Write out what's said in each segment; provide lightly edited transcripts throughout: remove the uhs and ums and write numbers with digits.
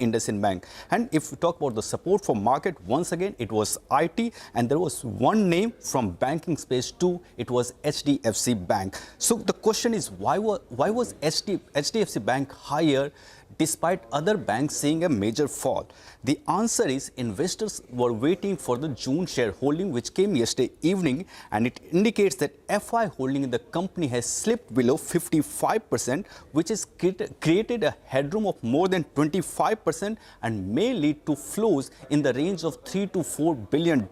IndusInd Bank. And if we talk about the support for market, once again, it was IT, and there was one name from banking space too. It was HDFC Bank. So the question is, why was HDFC Bank higher despite other banks seeing a major fall? The answer is investors were waiting for the June shareholding, which came yesterday evening, and it indicates that FI holding in the company has slipped below 55%, which has created a headroom of more than 25% and may lead to flows in the range of $3 to $4 billion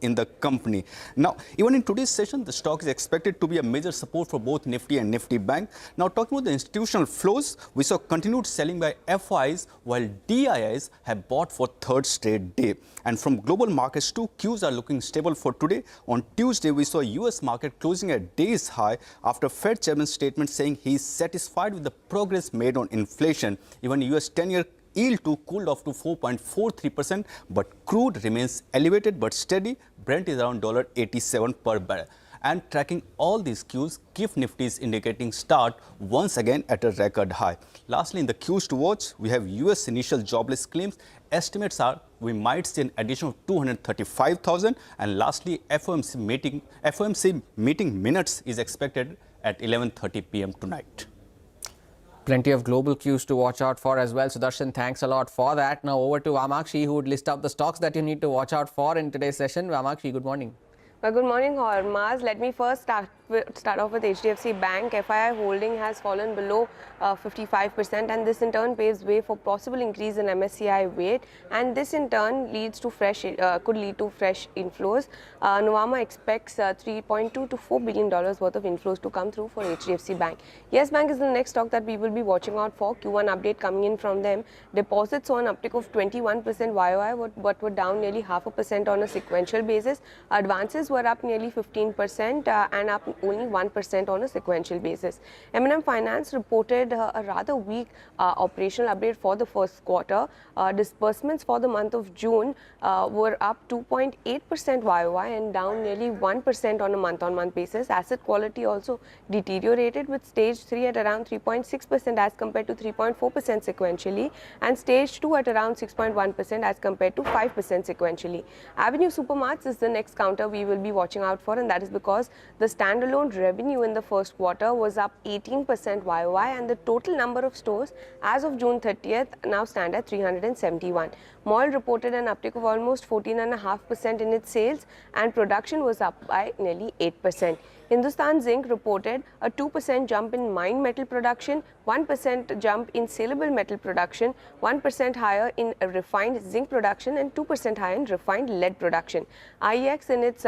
in the company. Now, even in today's session, the stock is expected to be a major support for both Nifty and Nifty Bank. Now, talking about the institutional flows, we saw continued selling by FIs, while DIIs have bought for third straight day. And from global markets too, Qs are looking stable for today. On Tuesday, we saw US market closing at day's high after Fed chairman's statement saying he is satisfied with the progress made on inflation. Even US 10-year yield too cooled off to 4.43%, but crude remains elevated but steady. Brent is around $87 per barrel. And tracking all these cues, GIFT Nifty is indicating start once again at a record high. Lastly, in the cues to watch, we have US initial jobless claims. Estimates are we might see an addition of 235,000. And lastly, FOMC meeting minutes is expected at 11:30 p.m. tonight. Plenty of global cues to watch out for as well. Sudarshan, thanks a lot for that. Now over to Vamakshi, who would list out the stocks that you need to watch out for in today's session. Vamakshi, good morning. Well, good morning, Hormaz. Let me first start off with HDFC Bank. FII holding has fallen below 55%, and this in turn paves way for possible increase in MSCI weight, and this in turn leads to could lead to fresh inflows. Nuvama expects $3.2 to $4 billion worth of inflows to come through for HDFC Bank. Yes Bank is the next stock that we will be watching out for. Q1 update coming in from them. Deposits saw an uptick of 21% YOY, but were down nearly 0.5% on a sequential basis. Advances were up nearly 15% and up only 1% on a sequential basis. M&M Finance reported a rather weak operational update for the first quarter. Disbursements for the month of June were up 2.8% YOY and down nearly 1% on a month-on-month basis. Asset quality also deteriorated, with stage 3 at around 3.6% as compared to 3.4% sequentially, and stage 2 at around 6.1% as compared to 5% sequentially. Avenue Supermarts is the next counter we will be watching out for, and that is because the standalone revenue in the first quarter was up 18% YOY, and the total number of stores as of June 30th now stand at 371. Mall reported an uptick of almost 14.5% in its sales, and production was up by nearly 8%. Hindustan Zinc reported a 2% jump in mined metal production, 1% jump in saleable metal production, 1% higher in refined zinc production, and 2% higher in refined lead production. IEX in its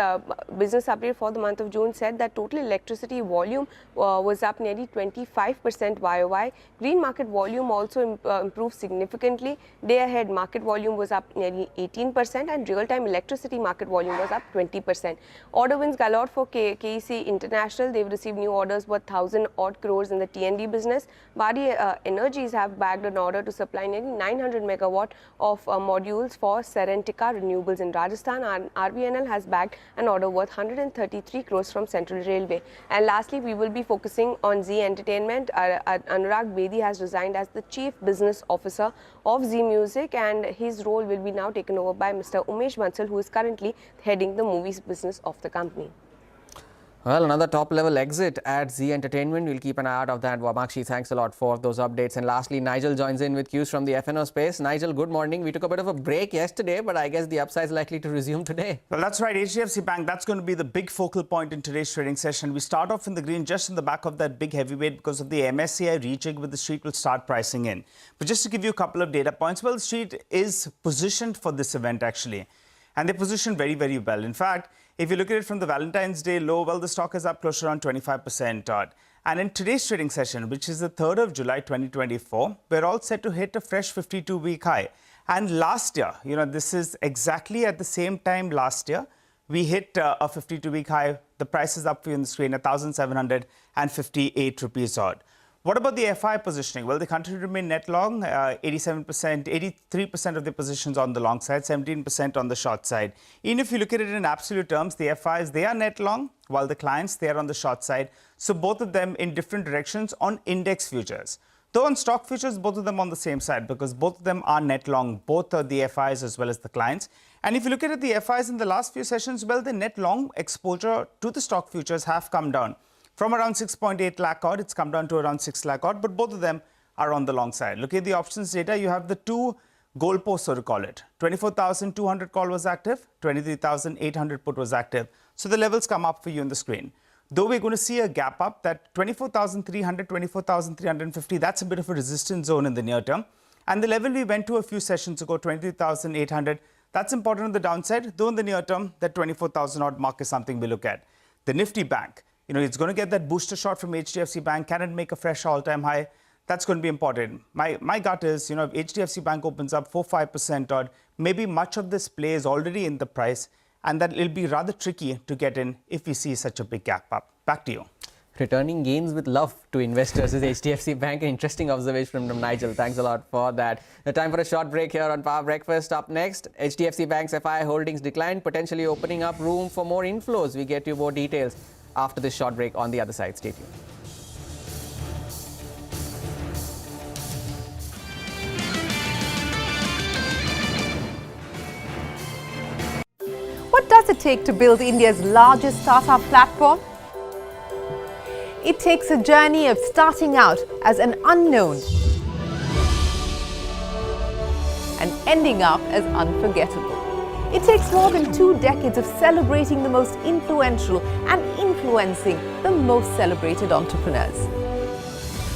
business update for the month of June said that total electricity volume was up nearly 25% YOY. Green market volume also improved significantly. Day ahead market volume was up nearly 18%, and real-time electricity market volume was up 20%. Order wins galore for KEC International. They've received new orders worth 1,000 odd crores in the T&D business. Badi Energies have bagged an order to supply nearly 900 megawatt of modules for Serentica Renewables in Rajasthan, and RVNL has bagged an order worth 133 crores from Central Railway. And lastly, we will be focusing on Zee Entertainment. Anurag Bedi has resigned as the Chief Business Officer of Zee Music, and his role will be now taken over by Mr. Umesh Bansal, who is currently heading the movies business of the company. Well, another top-level exit at Zee Entertainment. We'll keep an eye out of that. Vamakshi, thanks a lot for those updates. And lastly, Nigel joins in with cues from the FNO space. Nigel, good morning. We took a bit of a break yesterday, but I guess the upside is likely to resume today. Well, that's right. HDFC Bank, that's going to be the big focal point in today's trading session. We start off in the green just in the back of that big heavyweight because of the MSCI rejig, with the street will start pricing in. But just to give you a couple of data points, well, the street is positioned for this event actually. And they're positioned very, very well. In fact, if you look at it from the Valentine's Day low, well, the stock is up close to around 25%. And in today's trading session, which is the 3rd of July 2024, we're all set to hit a fresh 52-week high. And last year, this is exactly at the same time last year, we hit a 52-week high. The price is up for you on the screen, 1,758 rupees odd. What about the FI positioning? Well, they continue to remain net long, 83% of the positions on the long side, 17% on the short side. Even if you look at it in absolute terms, the FIs, they are net long, while the clients, they are on the short side. So both of them in different directions on index futures. Though on stock futures, both of them on the same side because both of them are net long, both are the FIs as well as the clients. And if you look at the FIs in the last few sessions, well, the net long exposure to the stock futures have come down. From around 6.8 lakh odd, it's come down to around 6 lakh odd, but both of them are on the long side. Looking at the options data, you have the two goalposts, so to call it. 24,200 call was active, 23,800 put was active. So the levels come up for you on the screen. Though we're going to see a gap up, that 24,300, 24,350, that's a bit of a resistance zone in the near term. And the level we went to a few sessions ago, 23,800, that's important on the downside. Though in the near term, that 24,000 odd mark is something we look at. The Nifty Bank, it's going to get that booster shot from HDFC Bank. Can it make a fresh all-time high? That's going to be important. My gut is, if HDFC Bank opens up 4-5% odd, maybe much of this play is already in the price, and that it'll be rather tricky to get in if we see such a big gap up. Back to you. Returning gains with love to investors is HDFC Bank. An interesting observation from Nigel. Thanks a lot for that. The time for a short break here on Power Breakfast. Up next, HDFC Bank's FI holdings declined, potentially opening up room for more inflows. We get you more details after this short break on the other side. Stay tuned. What does it take to build India's largest startup platform? It takes a journey of starting out as an unknown and ending up as unforgettable. It takes more than 2 decades of celebrating the most influential and influencing the most celebrated entrepreneurs.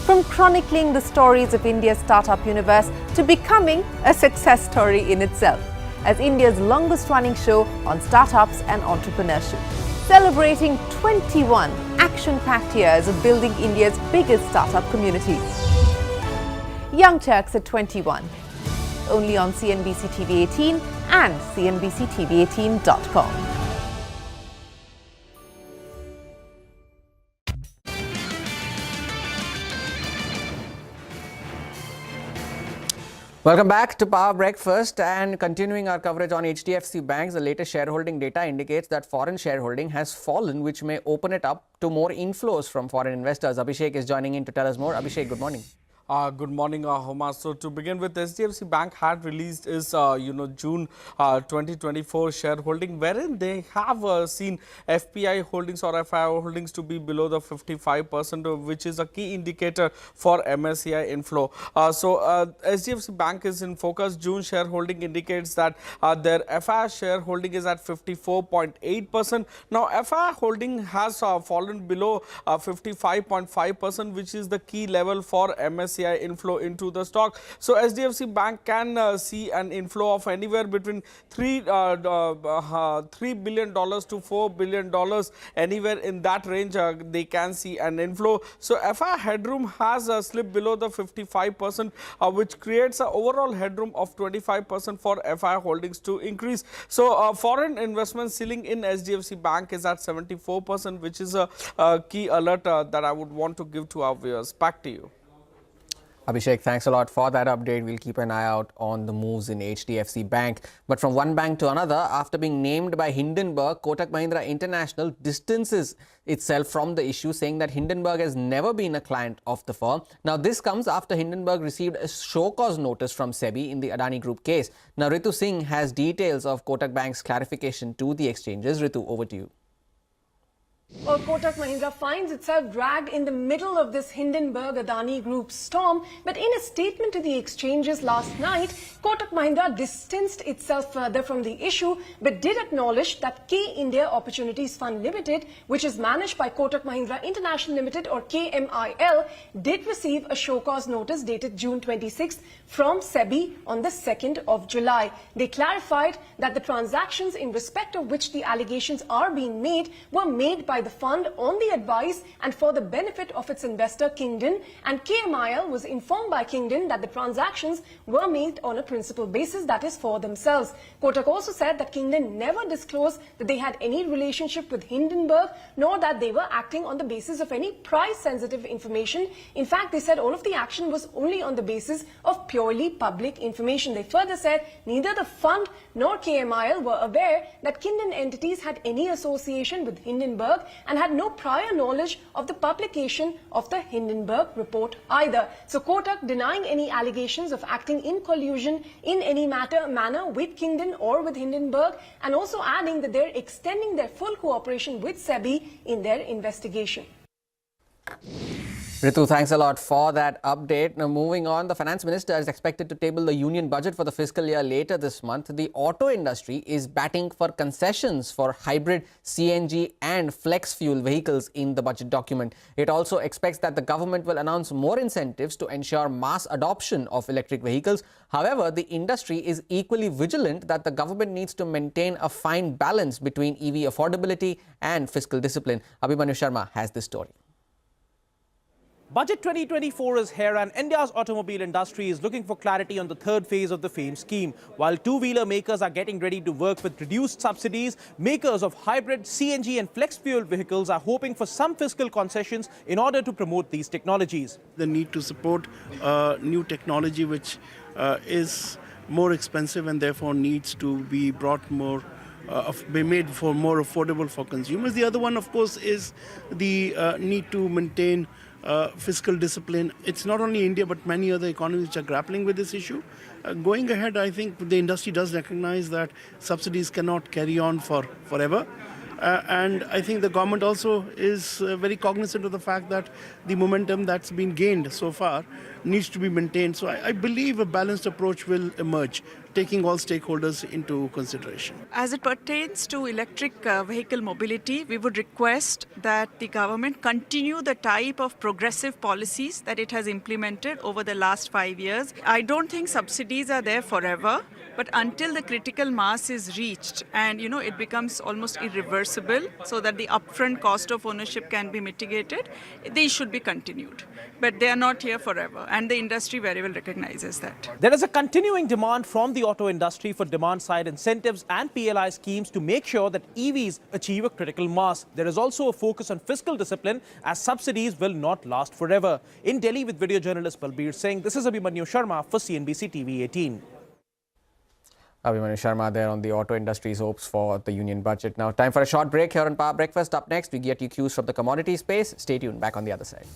From chronicling the stories of India's startup universe to becoming a success story in itself, as India's longest running show on startups and entrepreneurship, celebrating 21 action-packed years of building India's biggest startup community. Young Turks at 21, only on CNBC-TV18 and CNBCTV18.com. Welcome back to Power Breakfast, and continuing our coverage on HDFC Bank, the latest shareholding data indicates that foreign shareholding has fallen, which may open it up to more inflows from foreign investors. Abhishek is joining in to tell us more. Abhishek, good morning. Good morning, Homa. So to begin with, HDFC Bank had released its, June 2024 shareholding, wherein they have seen FPI holdings or FIO holdings to be below the 55%, which is a key indicator for MSCI inflow. HDFC Bank is in focus. June shareholding indicates that their FI shareholding is at 54.8%. Now, FI holding has fallen below 55.5%, which is the key level for MSCI inflow into the stock. So HDFC Bank can see an inflow of anywhere between $3 billion to $4 billion, anywhere in that range they can see an inflow. So FI headroom has slipped below the 55%, which creates an overall headroom of 25% for FI holdings to increase. So foreign investment ceiling in HDFC Bank is at 74%, which is a key alert that I would want to give to our viewers. Back to you. Abhishek, thanks a lot for that update. We'll keep an eye out on the moves in HDFC Bank. But from one bank to another, after being named by Hindenburg, Kotak Mahindra International distances itself from the issue, saying that Hindenburg has never been a client of the firm. Now, this comes after Hindenburg received a show cause notice from SEBI in the Adani Group case. Now, Ritu Singh has details of Kotak Bank's clarification to the exchanges. Ritu, over to you. Well, Kotak Mahindra finds itself dragged in the middle of this Hindenburg-Adani Group storm. But in a statement to the exchanges last night, Kotak Mahindra distanced itself further from the issue, but did acknowledge that K India Opportunities Fund Limited, which is managed by Kotak Mahindra International Limited or KMIL, did receive a show cause notice dated June 26th from SEBI on the 2nd of July. They clarified that the transactions in respect of which the allegations are being made were made by the fund on the advice and for the benefit of its investor Kingdon, and KMIL was informed by Kingdon that the transactions were made on a principal basis, that is for themselves. Kotak also said that Kingdon never disclosed that they had any relationship with Hindenburg, nor that they were acting on the basis of any price-sensitive information. In fact, they said all of the action was only on the basis of purely public information. They further said neither the fund nor KMIL were aware that Kingdon entities had any association with Hindenburg, and had no prior knowledge of the publication of the Hindenburg report either. So Kotak denying any allegations of acting in collusion in any manner with Kingdon or with Hindenburg, and also adding that they're extending their full cooperation with SEBI in their investigation. Ritu, thanks a lot for that update. Now, moving on, the finance minister is expected to table the union budget for the fiscal year later this month. The auto industry is batting for concessions for hybrid, CNG and flex fuel vehicles in the budget document. It also expects that the government will announce more incentives to ensure mass adoption of electric vehicles. However, the industry is equally vigilant that the government needs to maintain a fine balance between EV affordability and fiscal discipline. Abhimanyu Sharma has this story. Budget 2024 is here and India's automobile industry is looking for clarity on the third phase of the FAME scheme. While two-wheeler makers are getting ready to work with reduced subsidies, makers of hybrid, CNG and flex fuel vehicles are hoping for some fiscal concessions in order to promote these technologies. The need to support new technology which is more expensive and therefore needs to be brought more be made for more affordable for consumers. The other one, of course, is the need to maintain fiscal discipline. It's not only India but many other economies which are grappling with this issue. Going ahead, I think the industry does recognize that subsidies cannot carry on forever. And I think the government also is very cognizant of the fact that the momentum that's been gained so far needs to be maintained. So I believe a balanced approach will emerge, taking all stakeholders into consideration. As it pertains to electric vehicle mobility, we would request that the government continue the type of progressive policies that it has implemented over the last 5 years. I don't think subsidies are there forever, but until the critical mass is reached and it becomes almost irreversible so that the upfront cost of ownership can be mitigated, these should be continued. But they are not here forever, and the industry very well recognizes that. There is a continuing demand from the auto industry for demand-side incentives and PLI schemes to make sure that EVs achieve a critical mass. There is also a focus on fiscal discipline as subsidies will not last forever. In Delhi with video journalist Balbir Singh, this is Abhimanyu Sharma for CNBC-TV18. Abhimanyu Sharma there on the auto industry's hopes for the union budget. Now, time for a short break here on Power Breakfast. Up next, we get you cues from the commodity space. Stay tuned. Back on the other side.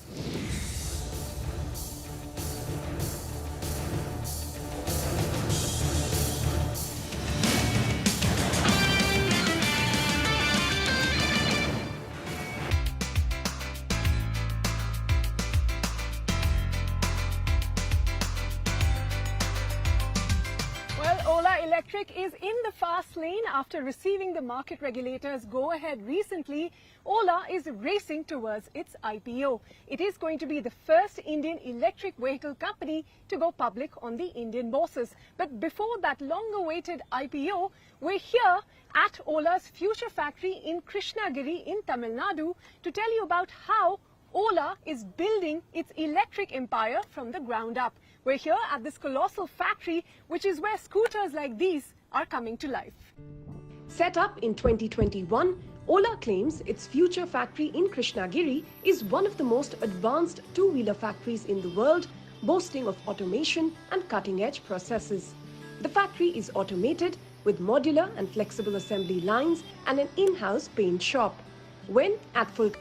Ola Electric is in the fast lane after receiving the market regulator's go-ahead recently. Ola is racing towards its IPO. It is going to be the first Indian electric vehicle company to go public on the Indian bourses. But before that long-awaited IPO, we're here at Ola's future factory in Krishnagiri in Tamil Nadu to tell you about how Ola is building its electric empire from the ground up. We're here at this colossal factory, which is where scooters like these are coming to life. Set up in 2021, Ola claims its future factory in Krishnagiri is one of the most advanced two-wheeler factories in the world, boasting of automation and cutting-edge processes. The factory is automated with modular and flexible assembly lines and an in-house paint shop. When at full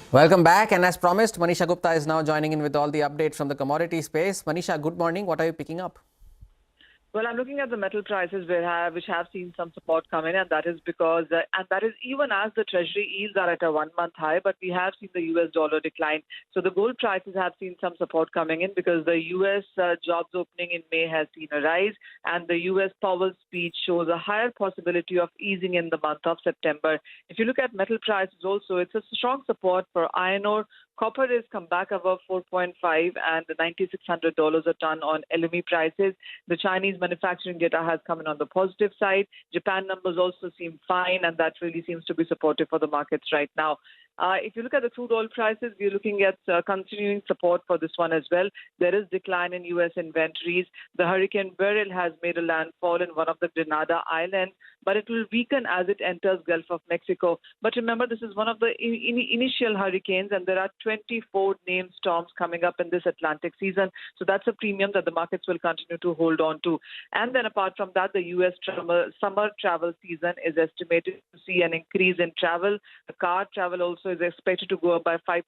Welcome back, and as promised, Manisha Gupta is now joining in with all the updates from the commodity space. Manisha, good morning. What are you picking up? Well, I'm looking at the metal prices which have seen some support come in, and that is because, and that is even as the treasury yields are at a 1-month high, but we have seen the US dollar decline. So the gold prices have seen some support coming in because the US jobs opening in May has seen a rise, and the US Powell speech shows a higher possibility of easing in the month of September. If you look at metal prices also, it's a strong support for iron ore. Copper has come back above 4.5 and $9,600 a ton on LME prices. The Chinese manufacturing data has come in on the positive side. Japan numbers also seem fine, and that really seems to be supportive for the markets right now. If you look at the crude oil prices, we're looking at continuing support for this one as well. There is decline in U.S. inventories. The Hurricane Beryl has made a landfall in one of the Grenada Islands, but it will weaken as it enters Gulf of Mexico. But remember, this is one of the initial hurricanes, and there are 24 named storms coming up in this Atlantic season. So that's a premium that the markets will continue to hold on to. And then apart from that, the U.S. summer travel season is estimated to see an increase in travel. The car travel also is expected to go up by 5%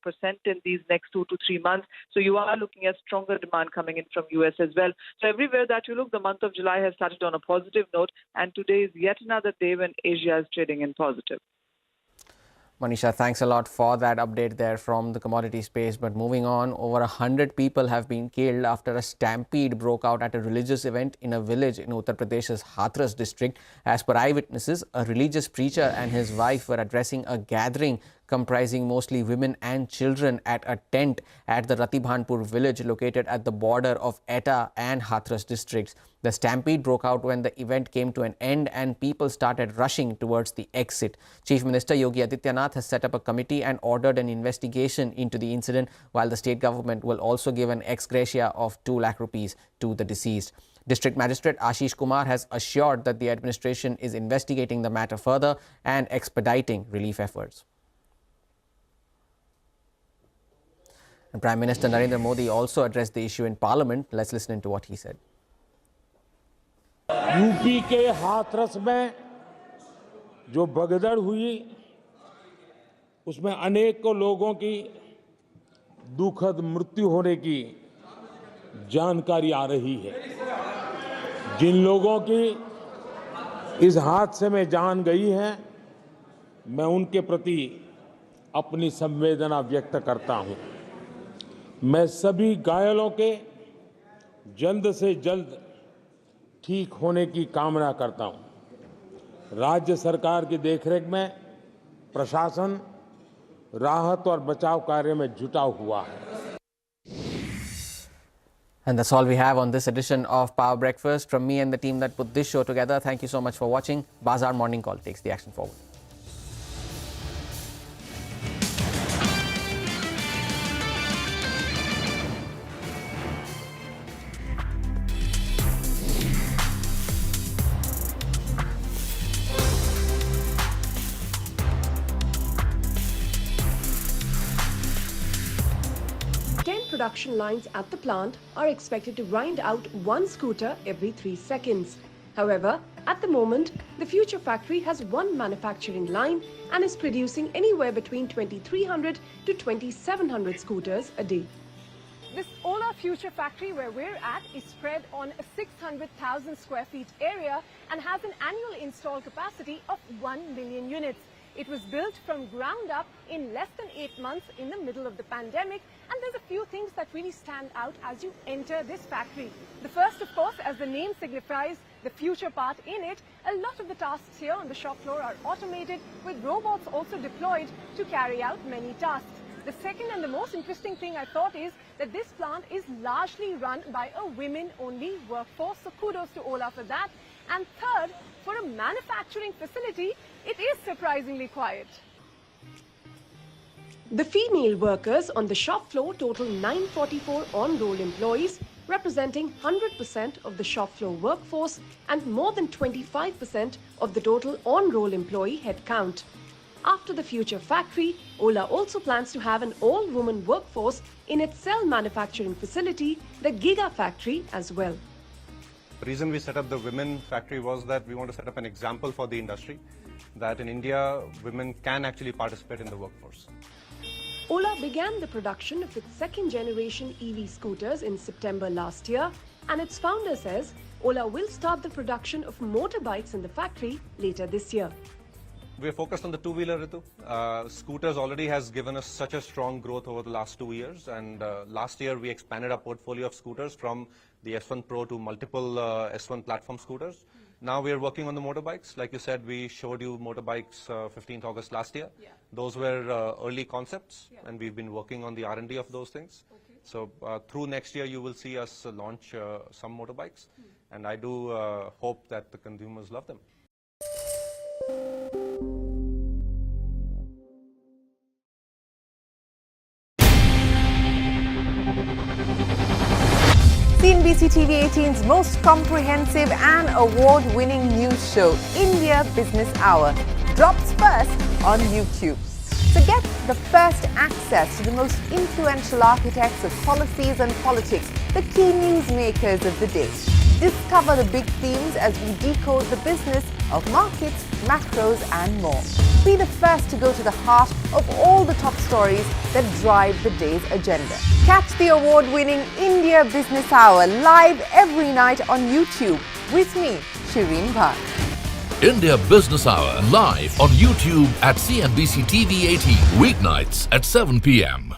in these next 2 to 3 months. So you are looking at stronger demand coming in from U.S. as well. So everywhere that you look, the month of July has started on a positive note, and today is yet another day when Asia is trading in positive. Manisha, thanks a lot for that update there from the commodity space. But moving on, over 100 people have been killed after a stampede broke out at a religious event in a village in Uttar Pradesh's Hathras district. As per eyewitnesses, a religious preacher and his wife were addressing a gathering comprising mostly women and children at a tent at the Ratibhanpur village located at the border of Etah and Hathras districts. The stampede broke out when the event came to an end and people started rushing towards the exit. Chief Minister Yogi Adityanath has set up a committee and ordered an investigation into the incident, while the state government will also give an ex gratia of 2 lakh rupees to the deceased. District Magistrate Ashish Kumar has assured that the administration is investigating the matter further and expediting relief efforts. And Prime Minister Narendra Modi also addressed the issue in Parliament. Let's listen into what he said. UP के हाथरस में जो भगदड़ हुई, उसमें अनेकों लोगों की दुखद मृत्यु होने की जानकारी आ रही है। जिन लोगों की इस हादसे में जान गई है, मैं उनके प्रति अपनी संवेदना व्यक्त करता हूं। मैं सभी घायलों के जल्द से जल्द ठीक होने की कामना करता हूं। राज्य सरकार की देखरेख में प्रशासन राहत और बचाव कार्य में जुटा हुआ है। And that's all we have on this edition of Power Breakfast. From me and the team that put this show together, thank you so much for watching. Bazaar Morning Call takes the action forward. Production lines at the plant are expected to grind out 1 scooter every 3 seconds. However, at the moment, the future factory has 1 manufacturing line and is producing anywhere between 2,300 to 2,700 scooters a day. This Ola Future Factory where we're at is spread on a 600,000 square feet area and has an annual install capacity of 1 million units. It was built from ground up in less than 8 months in the middle of the pandemic, and there's a few things that really stand out as you enter this factory. The first, of course, as the name signifies, the future part in it, a lot of the tasks here on the shop floor are automated, with robots also deployed to carry out many tasks. The second and the most interesting thing I thought is that this plant is largely run by a women-only workforce, so kudos to Ola for that. And third, for a manufacturing facility, it is surprisingly quiet. The female workers on the shop floor total 944 on-roll employees, representing 100% of the shop floor workforce and more than 25% of the total on-roll employee headcount. After the future factory, Ola also plans to have an all-woman workforce in its cell manufacturing facility, the Giga Factory, as well. The reason we set up the women factory was that we want to set up an example for the industry that in India, women can actually participate in the workforce. Ola began the production of its second-generation EV scooters in September last year, and its founder says Ola will start the production of motorbikes in the factory later this year. We're focused on the two-wheeler, Ritu. Scooters already has given us such a strong growth over the last 2 years, and last year we expanded our portfolio of scooters from the S1 Pro to multiple S1 platform scooters. Now we are working on the motorbikes. Like you said, we showed you motorbikes 15th August last year. Yeah. Those were early concepts, and we've been working on the R&D of those things. Okay. So through next year, you will see us launch some motorbikes, and I do hope that the consumers love them. CNBC-TV18's most comprehensive and award-winning news show, India Business Hour, drops first on YouTube. So get the first access to the most influential architects of policies and politics, the key newsmakers of the day. Discover the big themes as we decode the business of markets, macros and more. Be the first to go to the heart of all the top stories that drive the day's agenda. Catch the award-winning India Business Hour live every night on YouTube with me, Shireen Bhat. India Business Hour live on YouTube at CNBC-TV18 weeknights at 7 p.m.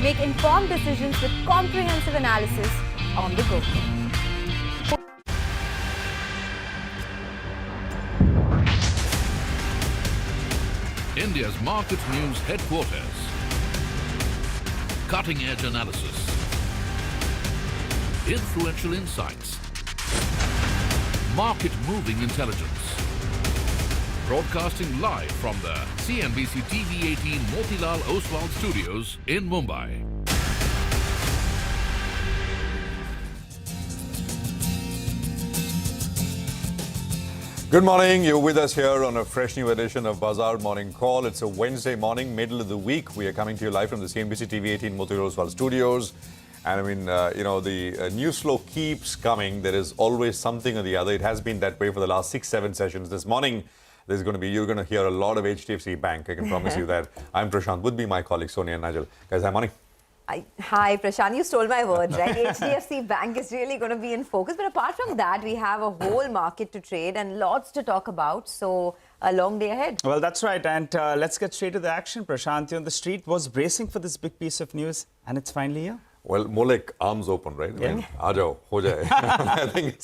Make informed decisions with comprehensive analysis on the go. India's market news headquarters. Cutting-edge analysis. Influential insights. Market-moving intelligence. Broadcasting live from the CNBC-TV18 Motilal Oswal studios in Mumbai. Good morning. You're with us here on a fresh new edition of Bazaar Morning Call. It's a Wednesday morning, middle of the week. We are coming to you live from the CNBC-TV18 Motilal Oswal studios. And I mean, the news flow keeps coming. There is always something or the other. It has been that way for the last 6-7 sessions. This morning, you're going to hear a lot of HDFC Bank. I can promise you that. I'm Prashant. Would be my colleagues Sonia and Nigel. Guys, hi, morning. Hi, Prashant. You stole my words, right? HDFC Bank is really going to be in focus. But apart from that, we have a whole market to trade and lots to talk about. So a long day ahead. Well, that's right. And let's get straight to the action. Prashant, on the street was bracing for this big piece of news, and it's finally here. Well, more like arms open, right? Yeah. I mean, Aajao, ho jaye. I think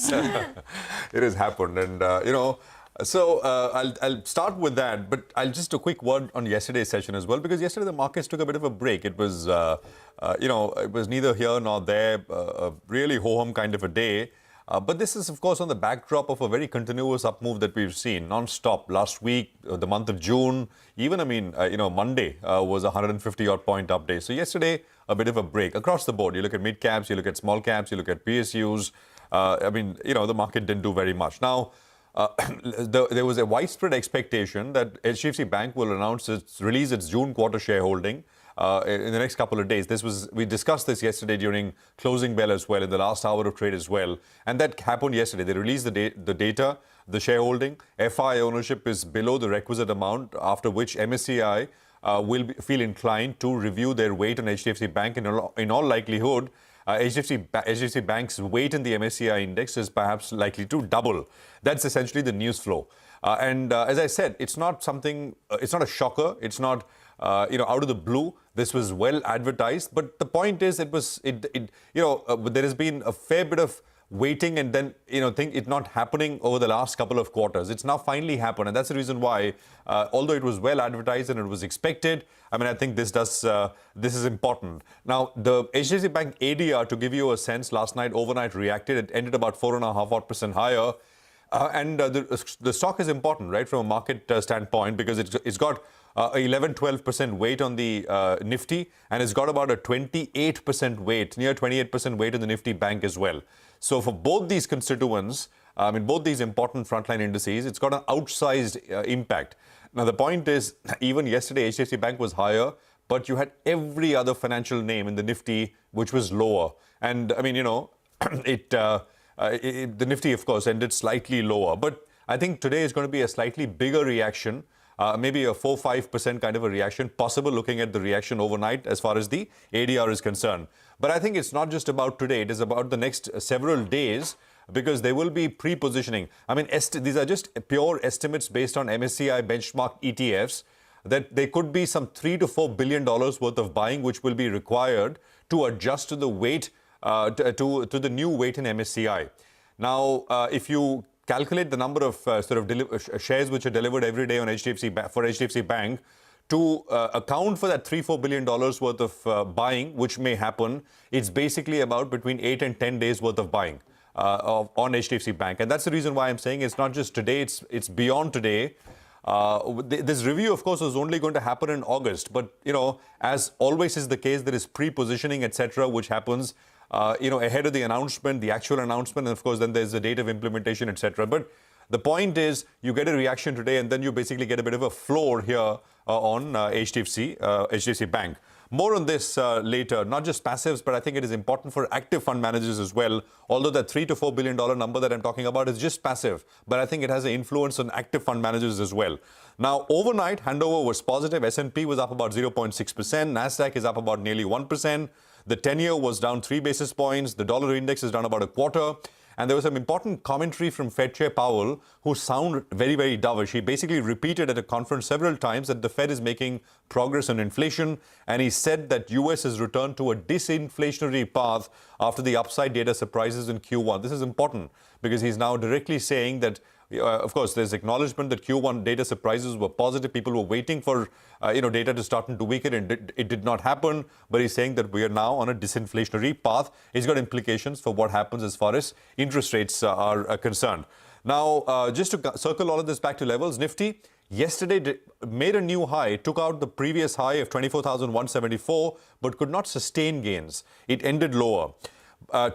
it has happened. And, so I'll start with that, but I'll just a quick word on yesterday's session as well, because yesterday the markets took a bit of a break. It was, it was neither here nor there, a really ho-hum kind of a day. But this is, of course, on the backdrop of a very continuous up move that we've seen non-stop. Last week, the month of June, even, Monday was a 150-odd point up day. So yesterday, a bit of a break across the board. You look at mid-caps, you look at small caps, you look at PSUs. The market didn't do very much. Now, there was a widespread expectation that HDFC Bank will release its June quarter shareholding in the next couple of days. We discussed this yesterday during closing bell as well, in the last hour of trade as well. And that happened yesterday. They released the data, the shareholding. FI ownership is below the requisite amount, after which MSCI will feel inclined to review their weight on HDFC Bank. In all likelihood, HDFC Bank's weight in the MSCI index is perhaps likely to double. That's essentially the news flow. As I said, it's not a shocker. It's not, out of the blue. This was well advertised. But the point is, there has been a fair bit of waiting and then, it not happening over the last couple of quarters. It's now finally happened. And that's the reason why, although it was well advertised and it was expected, I think this is important. Now, the HDFC Bank ADR, to give you a sense, last night, overnight reacted. It ended about 4.5% higher. The stock is important, right, from a market standpoint, because it's got 11-12% weight on the Nifty, and it's got about a 28% weight, near 28% weight in the Nifty Bank as well. So for both these constituents, both these important frontline indices, it's got an outsized impact. Now, the point is, even yesterday, HDFC Bank was higher, but you had every other financial name in the Nifty which was lower. And, the Nifty, of course, ended slightly lower. But I think today is going to be a slightly bigger reaction, maybe a 4-5% kind of a reaction, possible looking at the reaction overnight as far as the ADR is concerned. But I think it's not just about today. It is about the next several days, because there will be pre-positioning. These are just pure estimates based on MSCI benchmark ETFs, that there could be some $3 to $4 billion worth of buying which will be required to adjust to the weight, to the new weight in MSCI. Now, if you calculate the number of shares which are delivered every day on for HDFC Bank, to account for that $3-4 billion worth of buying, which may happen, it's basically about between 8 and 10 days worth of buying on HDFC Bank. And that's the reason why I'm saying it's not just today, it's beyond today. This review, of course, was only going to happen in August. But, as always is the case, there is pre-positioning, etc., which happens, ahead of the announcement, the actual announcement. And, of course, then there's the date of implementation, etc. But the point is, you get a reaction today, and then you basically get a bit of a floor here on HDFC Bank. More on this later, not just passives, but I think it is important for active fund managers as well. Although that $3 to $4 billion number that I'm talking about is just passive, but I think it has an influence on active fund managers as well. Now, overnight, handover was positive. S&P was up about 0.6%. NASDAQ is up about nearly 1%. The 10-year was down 3 basis points. The dollar index is down about a quarter. And there was some important commentary from Fed Chair Powell, who sounded very, very dovish. He basically repeated at a conference several times that the Fed is making progress on inflation. And he said that US has returned to a disinflationary path after the upside data surprises in Q1. This is important because he's now directly saying that, of course, there's acknowledgement that Q1 data surprises were positive. People were waiting for data to start to weaken, and it did not happen. But he's saying that we are now on a disinflationary path. It's got implications for what happens as far as interest rates are concerned. Now, just to circle all of this back to levels, Nifty yesterday made a new high, took out the previous high of 24,174, but could not sustain gains. It ended lower.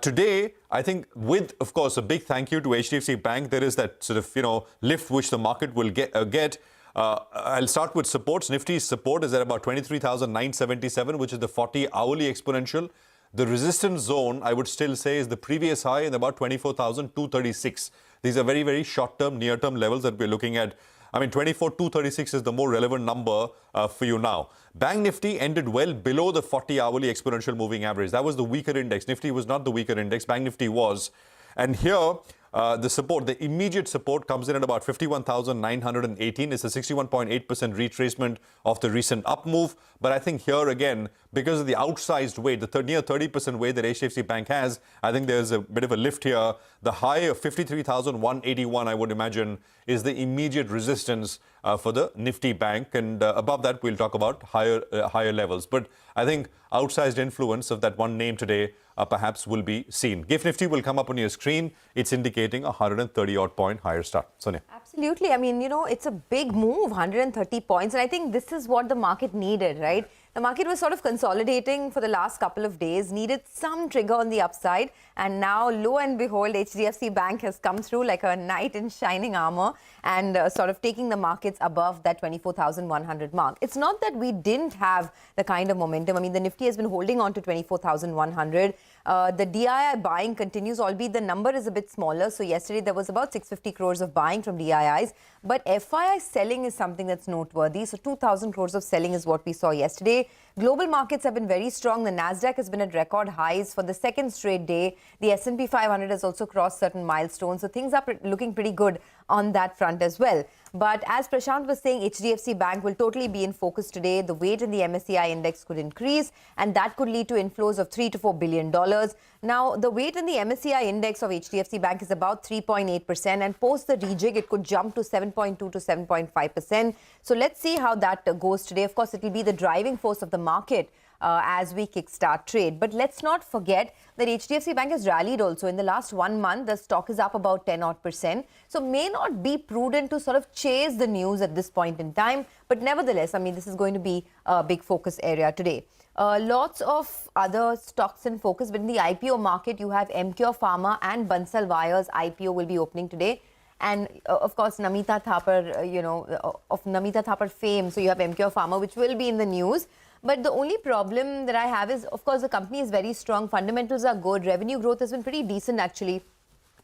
Today, I think with, of course, a big thank you to HDFC Bank, there is that sort of, lift which the market will get. I'll start with supports. Nifty's support is at about 23,977, which is the 40-hourly exponential. The resistance zone, I would still say, is the previous high in about 24,236. These are very, very short-term, near-term levels that we're looking at. I mean, 24,236 is the more relevant number for you now. Bank Nifty ended well below the 40-hourly exponential moving average. That was the weaker index. Nifty was not the weaker index. Bank Nifty was. And here, the immediate support comes in at about 51,918. It's a 61.8% retracement of the recent up move. But I think here again, because of the outsized weight, the near 30% weight that HDFC Bank has, I think there's a bit of a lift here. The high of 53,181, I would imagine, is the immediate resistance for the Nifty Bank. And above that, we'll talk about higher levels. But I think outsized influence of that one name today perhaps will be seen. GIFT Nifty will come up on your screen. It's indicating a 130-odd point higher start. Sonia. Absolutely. I mean, it's a big move, 130 points. And I think this is what the market needed, right? The market was sort of consolidating for the last couple of days, needed some trigger on the upside. And now, lo and behold, HDFC Bank has come through like a knight in shining armor and sort of taking the markets above that 24,100 mark. It's not that we didn't have the kind of momentum. I mean, the Nifty has been holding on to 24,100. The DII buying continues, albeit the number is a bit smaller. So yesterday there was about 650 crores of buying from DIIs. But FII selling is something that's noteworthy. So 2,000 crores of selling is what we saw yesterday. Global markets have been very strong. The Nasdaq has been at record highs for the second straight day. The S&P 500 has also crossed certain milestones. So things are looking pretty good on that front as well. But as Prashant was saying, HDFC Bank will totally be in focus today. The weight in the MSCI index could increase, and that could lead to inflows of $3 to $4 billion. Now, the weight in the MSCI index of HDFC Bank is about 3.8%, and post the rejig, it could jump to 7.2 to 7.5%. So let's see how that goes today. Of course, it will be the driving force of the market as we kickstart trade. But let's not forget that HDFC Bank has rallied also. In the last 1 month, the stock is up about 10-odd%. So may not be prudent to sort of chase the news at this point in time. But nevertheless, I mean, this is going to be a big focus area today. Lots of other stocks in focus. But in the IPO market, you have Mcure Pharma and Bansal Wire's IPO will be opening today. And of course, Namita Thapar, of Namita Thapar fame. So you have Mcure Pharma, which will be in the news. But the only problem that I have is, of course, the company is very strong. Fundamentals are good. Revenue growth has been pretty decent, actually.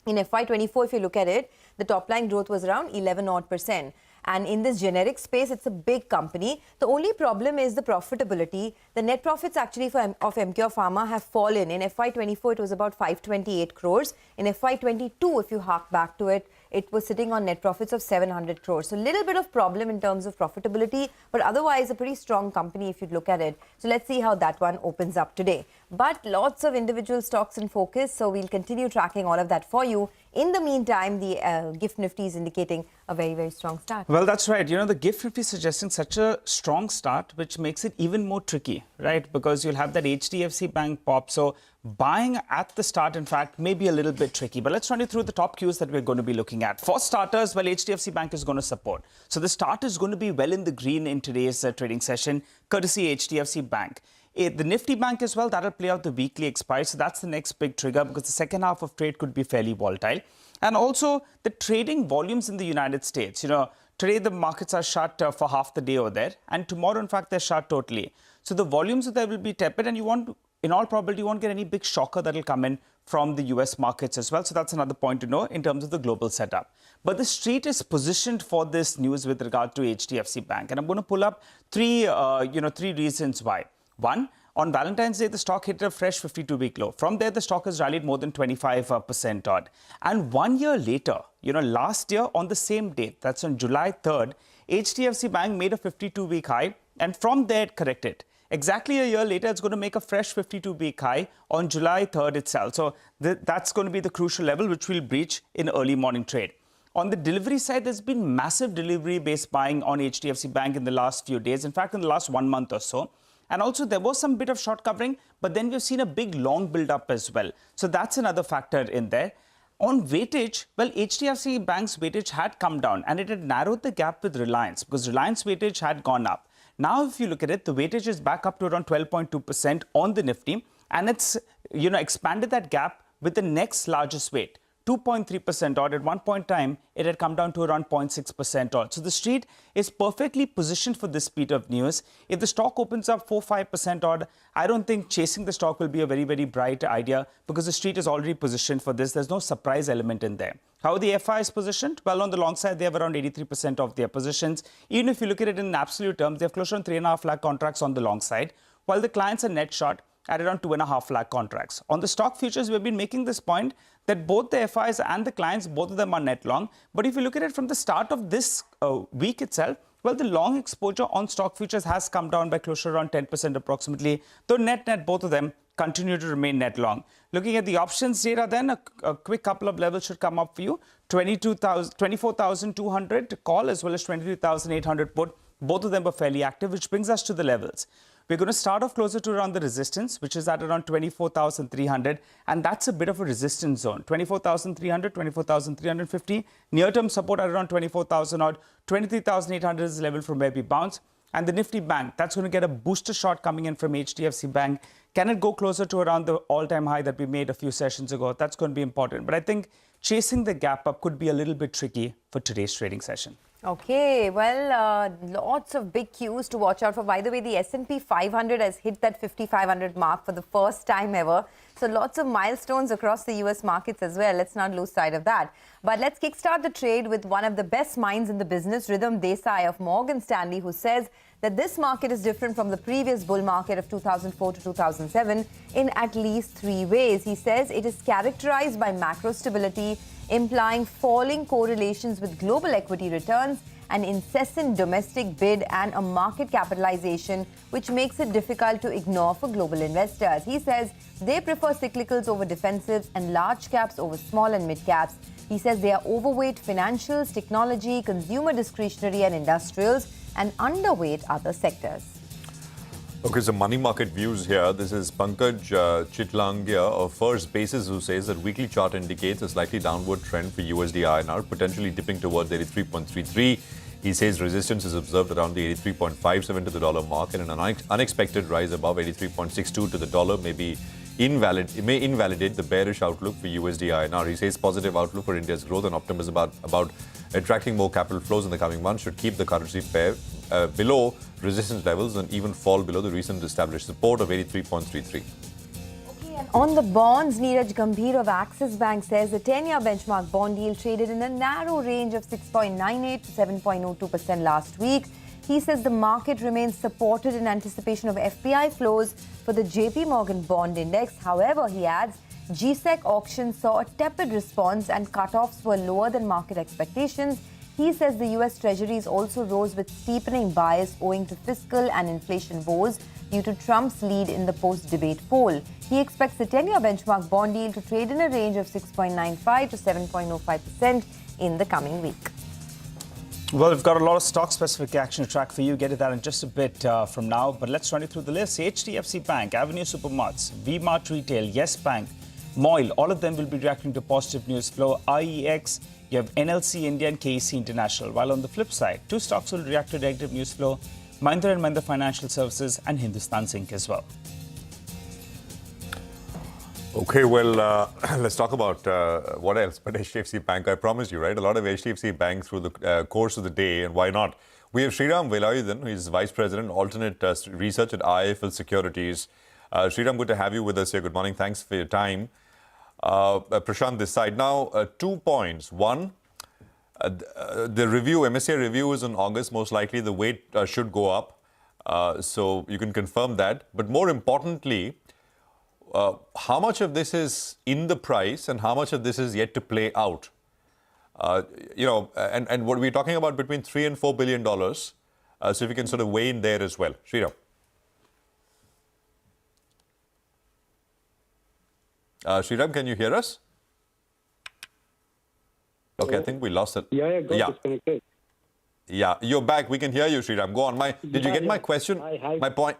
In FY24, if you look at it, the top line growth was around 11-odd%. And in this generic space, it's a big company. The only problem is the profitability. The net profits actually of Mcure Pharma have fallen. In FY24, it was about 528 crores. In FY22, if you hark back to it, it was sitting on net profits of 700 crores. So a little bit of problem in terms of profitability, but otherwise a pretty strong company if you look at it. So let's see how that one opens up today. but lots of individual stocks in focus. So we'll continue tracking all of that for you. In the meantime, the GIFT Nifty is indicating a very, very strong start. Well, that's right. You know, the GIFT Nifty is suggesting such a strong start, which makes it even more tricky, right? Because you'll have that HDFC Bank pop. So buying at the start, in fact, may be a little bit tricky. But let's run you through the top cues that we're going to be looking at. For starters, well, HDFC Bank is going to support. So the start is going to be well in the green in today's trading session, courtesy HDFC Bank. The Nifty Bank as well, that'll play out the weekly expiry. So that's the next big trigger because the second half of trade could be fairly volatile. And also the trading volumes in the United States. You know, today the markets are shut for half the day over there. And tomorrow, in fact, they're shut totally. So the volumes there will be tepid, and in all probability, you won't get any big shocker that will come in from the US markets as well. So that's another point to know in terms of the global setup. But the street is positioned for this news with regard to HDFC Bank. And I'm going to pull up three reasons why. One, on Valentine's Day, the stock hit a fresh 52-week low. From there, the stock has rallied more than 25% odd. And 1 year later, you know, last year on the same date, that's on July 3rd, HDFC Bank made a 52-week high, and from there it corrected. Exactly a year later, it's going to make a fresh 52-week high on July 3rd itself. So that's going to be the crucial level which we'll breach in early morning trade. On the delivery side, there's been massive delivery-based buying on HDFC Bank in the last few days. In fact, in the last 1 month or so. And also there was some bit of short covering, but then we've seen a big long build up as well. So that's another factor in there. On weightage, well, HDFC Bank's weightage had come down and it had narrowed the gap with Reliance because Reliance weightage had gone up. Now, if you look at it, the weightage is back up to around 12.2% on the Nifty, and it's, you know, expanded that gap with the next largest weight. 2.3% odd. At one point in time, it had come down to around 0.6% odd. So the street is perfectly positioned for this speed of news. If the stock opens up 4-5% odd, I don't think chasing the stock will be a very, very bright idea because the street is already positioned for this. There's no surprise element in there. How are the FI is positioned? Well, on the long side, they have around 83% of their positions. Even if you look at it in absolute terms, they have close to 3.5 lakh contracts on the long side, while the clients are net short at around 2.5 lakh contracts. On the stock futures, we've been making this point that both the FIs and the clients, both of them are net long. But if you look at it from the start of this week itself, well, the long exposure on stock futures has come down by close to around 10% approximately, though net, both of them continue to remain net long. Looking at the options data then, a quick couple of levels should come up for you. 24,200 call as well as 23,800 put. Both of them were fairly active, which brings us to the levels. We're going to start off closer to around the resistance, which is at around 24,300. And that's a bit of a resistance zone. 24,300, 24,350. Near-term support at around 24,000 odd. 23,800 is the level from where we bounce. And the Nifty Bank, that's going to get a booster shot coming in from HDFC Bank. Can it go closer to around the all-time high that we made a few sessions ago? That's going to be important. But I think chasing the gap up could be a little bit tricky for today's trading session. Okay, well, lots of big cues to watch out for. By the way, the S&P 500 has hit that 5,500 mark for the first time ever. So lots of milestones across the US markets as well. Let's not lose sight of that. But let's kickstart the trade with one of the best minds in the business, Rhythm Desai of Morgan Stanley, who says that this market is different from the previous bull market of 2004 to 2007 in at least 3 ways. He says it is characterized by macro stability, implying falling correlations with global equity returns, an incessant domestic bid and a market capitalization which makes it difficult to ignore for global investors. He says they prefer cyclicals over defensives and large caps over small and mid caps. He says they are overweight financials, technology, consumer discretionary and industrials, and underweight other sectors. Okay, so money market views here. This is Pankaj Chitlangia of First Basis, who says that weekly chart indicates a slightly downward trend for USD INR, potentially dipping towards 83.33. He says resistance is observed around the 83.57 to the dollar mark, and an unexpected rise above 83.62 to the dollar may invalidate the bearish outlook for USD INR. He says positive outlook for India's growth and optimism about attracting more capital flows in the coming months should keep the currency pair below resistance levels and even fall below the recent established support of 83.33. Okay, and on the bonds, Neeraj Gambhir of Axis Bank says the 10-year benchmark bond yield traded in a narrow range of 6.98 to 7.02% last week. He says the market remains supported in anticipation of FPI flows for the JP Morgan bond index. However, he adds, GSEC auctions saw a tepid response and cutoffs were lower than market expectations. He says the US Treasuries also rose with steepening bias owing to fiscal and inflation woes due to Trump's lead in the post-debate poll. He expects the 10-year benchmark bond yield to trade in a range of 6.95 to 7.05% in the coming week. Well, we've got a lot of stock-specific action to track for you. Get to that in just a bit from now. But let's run you through the list. HDFC Bank, Avenue Supermarts, V-Mart Retail, Yes Bank, Moil, all of them will be reacting to positive news flow. IEX, you have NLC India and KEC International. While on the flip side, two stocks will react to negative news flow. Mahindra and Mahindra Financial Services and Hindustan Zinc as well. Okay, well, let's talk about what else but HDFC Bank. I promised you, right? A lot of HDFC Bank through the course of the day, and why not? We have Sriram Velayudan, who is Vice President, Alternate Research at IIFL Securities. Sriram, good to have you with us here. Good morning. Thanks for your time. Prashant, this side. Now, 2 points. One, the review, MSCI review is in August. Most likely the weight should go up. So you can confirm that. But more importantly, how much of this is in the price and how much of this is yet to play out? And what we're talking about between $3 and $4 billion. So if you can sort of weigh in there as well. Sriram. Sriram, can you hear us? Okay, I think we lost it. Yeah, disconnected. Yeah, you're back. We can hear you, Sriram. Go on. Did you get my question? Hi. My point.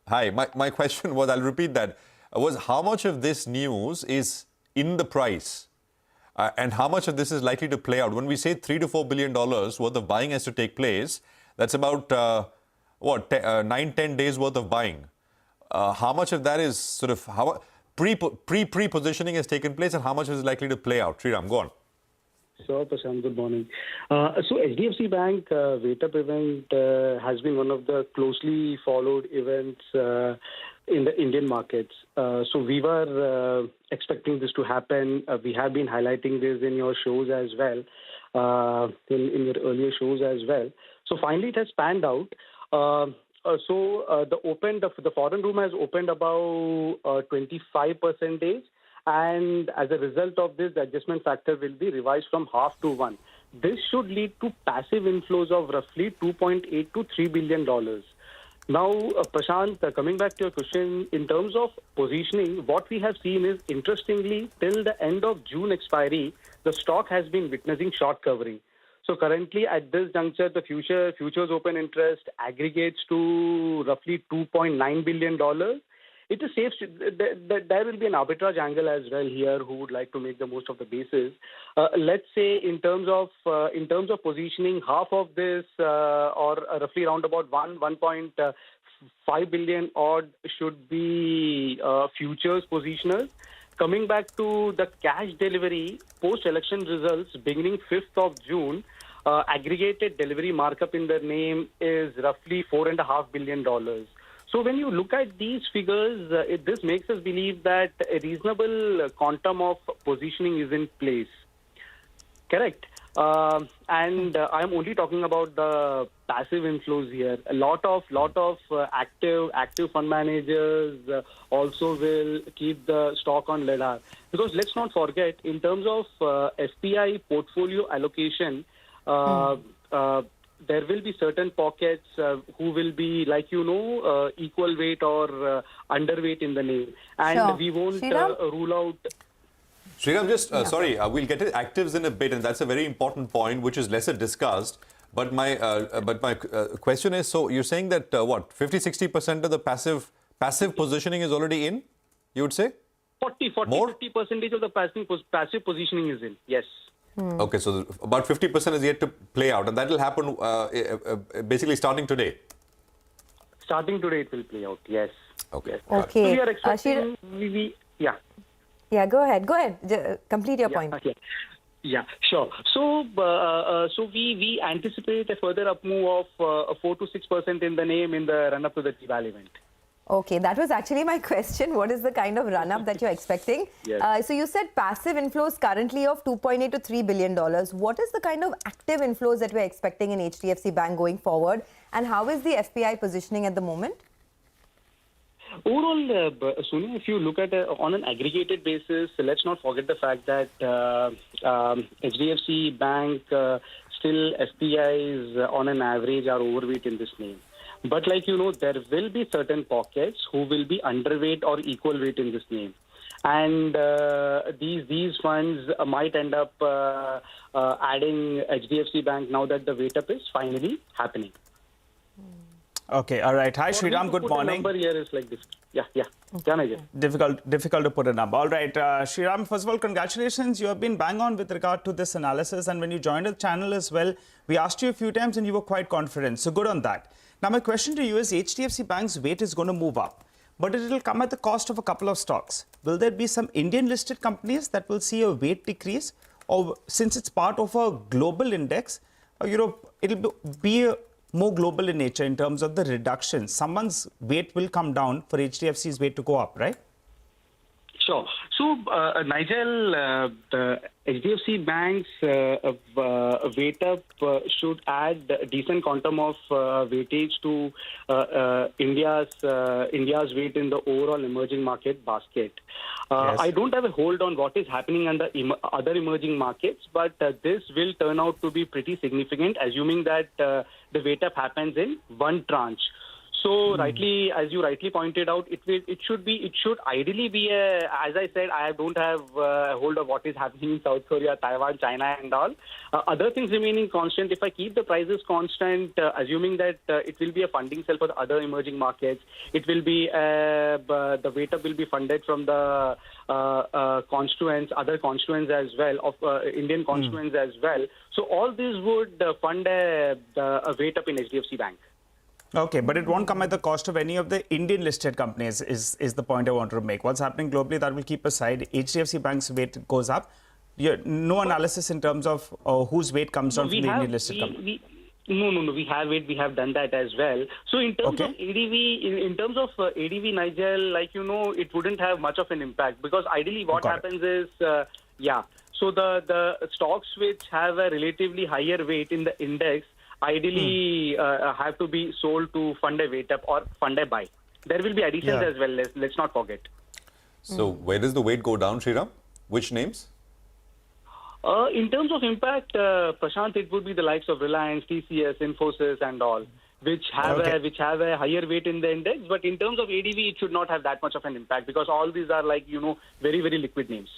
Hi. My question was, I'll repeat that, was how much of this news is in the price and how much of this is likely to play out? When we say $3 to $4 billion worth of buying has to take place, that's about 9-10 days worth of buying. How much of that is sort of how pre-positioning has taken place and how much is likely to play out? Sriram, go on. Sure, Prashant. Good morning. So HDFC Bank weight up event has been one of the closely followed events in the Indian markets. So we were expecting this to happen. We have been highlighting this in your shows as well, in your earlier shows as well. So finally it has panned out. The foreign room has opened about 25% days. And as a result of this, the adjustment factor will be revised from half to 1. This should lead to passive inflows of roughly $2.8 to $3 billion. Now, Prashant, coming back to your question, in terms of positioning, what we have seen is, interestingly, till the end of June expiry, the stock has been witnessing short covering. So currently, at this juncture, the futures open interest aggregates to roughly $2.9 billion. It is safe that there will be an arbitrage angle as well here who would like to make the most of the basis. Let's say in terms of positioning, half of this or roughly around about 1.5 billion odd should be futures positioners. Coming back to the cash delivery post-election results beginning 5th of June, aggregated delivery markup in their name is roughly $4.5 billion. So when you look at these figures, this makes us believe that a reasonable quantum of positioning is in place. Correct. And I'm only talking about the passive inflows here. A lot of active fund managers also will keep the stock on radar. Because let's not forget, in terms of FPI portfolio allocation, there will be certain pockets who will be, equal weight or underweight in the name. And we won't rule out... Sriram, just, sorry, we'll get to actives in a bit, and that's a very important point, which is lesser discussed. But my question is, so you're saying that, 50-60% of the passive positioning is already in, you would say? 50% of the passive positioning is in, yes. Okay, so about 50% is yet to play out, and that will happen basically starting today. Starting today, it will play out. Yes. Okay. Yes. Okay. So we are expecting. Yeah. Go ahead. Complete your point. Yeah. Sure. So, we anticipate a further up move of 4 to 6% in the name in the run up to the T-Val event. Okay, that was actually my question. What is the kind of run-up that you're expecting? Yes. So you said passive inflows currently of $2.8 to $3 billion. What is the kind of active inflows that we're expecting in HDFC Bank going forward? And how is the FPI positioning at the moment? Overall, Sonia, if you look at on an aggregated basis, let's not forget the fact that HDFC Bank, still FPIs on an average are overweight in this name. But like, there will be certain pockets who will be underweight or equal weight in this name. And these funds might end up adding HDFC Bank now that the weight up is finally happening. Okay, all right. Hi, Sriram. Good morning. The number here is like this. Yeah. Difficult to put a number. All right, Sriram, first of all, congratulations. You have been bang on with regard to this analysis. And when you joined the channel as well, we asked you a few times and you were quite confident. So good on that. Now, my question to you is HDFC Bank's weight is going to move up, but it will come at the cost of a couple of stocks. Will there be some Indian listed companies that will see a weight decrease? Or since it's part of a global index, it'll be more global in nature in terms of the reduction. Someone's weight will come down for HDFC's weight to go up, right? Sure. So, Nigel, the HDFC Bank's weight up should add a decent quantum of weightage to India's weight in the overall emerging market basket. Yes. I don't have a hold on what is happening in the other emerging markets, but this will turn out to be pretty significant, assuming that the weight up happens in one tranche. So, as you rightly pointed out, it should ideally be as I said, I don't have a hold of what is happening in South Korea, Taiwan, China and all. Other things remaining constant, if I keep the prices constant, assuming that it will be a funding cell for the other emerging markets, it will be, the weight up will be funded from the other constituents as well, of Indian constituents as well. So, all these would fund a weight up in HDFC Bank. Okay, but it won't come at the cost of any of the Indian listed companies is the point I want to make. What's happening globally, that will keep aside. HDFC Bank's weight goes up. No analysis in terms of whose weight comes down from the Indian listed company. No. We have it. We have done that as well. So in terms of ADV, ADV, Nigel, it wouldn't have much of an impact because ideally what happens is, so the stocks which have a relatively higher weight in the index ideally have to be sold to fund a weight up or fund a buy. There will be additions as well. Let's not forget. So where does the weight go down, Sriram? Which names? In terms of impact, Prashant, it would be the likes of Reliance, TCS, Infosys and all, which have a higher weight in the index. But in terms of ADV, it should not have that much of an impact because all these are very, very liquid names.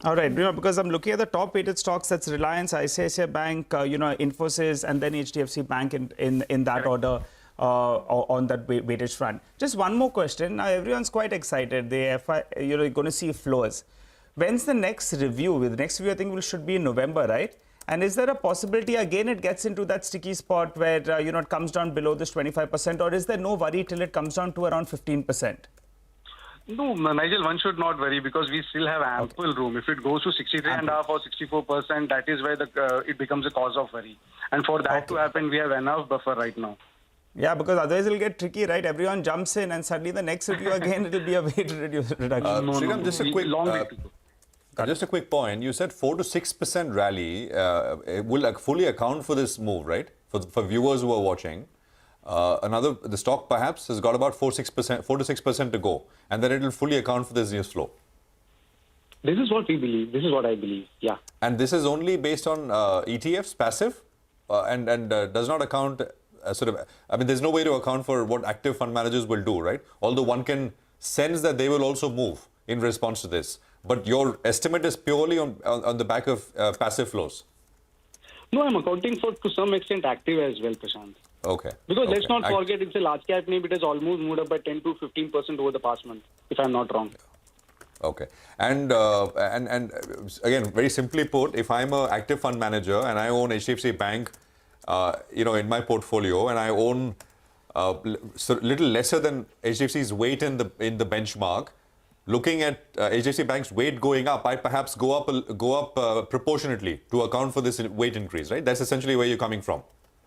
All right, because I'm looking at the top weighted stocks, that's Reliance, ICICI Bank, Infosys, and then HDFC Bank in that order on that weightage front. Just one more question. Now, everyone's quite excited. You're going to see flows. When's the next review? The next review, I think, should be in November, right? And is there a possibility, again, it gets into that sticky spot where, it comes down below this 25%, or is there no worry till it comes down to around 15%? No, Nigel, one should not worry because we still have ample room. If it goes to 63.5 or 64%, that is where it becomes a cause of worry. And for that to happen, we have enough buffer right now. Yeah, because otherwise it'll get tricky, right? Everyone jumps in and suddenly the next review again, it'll be a weight reduction. Sriram, just a quick point. You said 4 to 6% rally will fully account for this move, right? For viewers who are watching. The stock perhaps has got about 4 to 6% to go, and then it will fully account for this news flow. This is what we believe. This is what I believe. Yeah. And this is only based on ETFs, passive, and does not account there's no way to account for what active fund managers will do, right? Although one can sense that they will also move in response to this. But your estimate is purely on the back of passive flows. No, I'm accounting for to some extent active as well, Prashant. Okay. Because let's not forget, it's a large cap name. It has almost moved up by 10 to 15% over the past month, if I'm not wrong. Okay. And again, very simply put, if I'm an active fund manager and I own HDFC Bank, in my portfolio, and I own little lesser than HDFC's weight in the benchmark, looking at HDFC Bank's weight going up, I perhaps go up proportionately to account for this weight increase, right? That's essentially where you're coming from.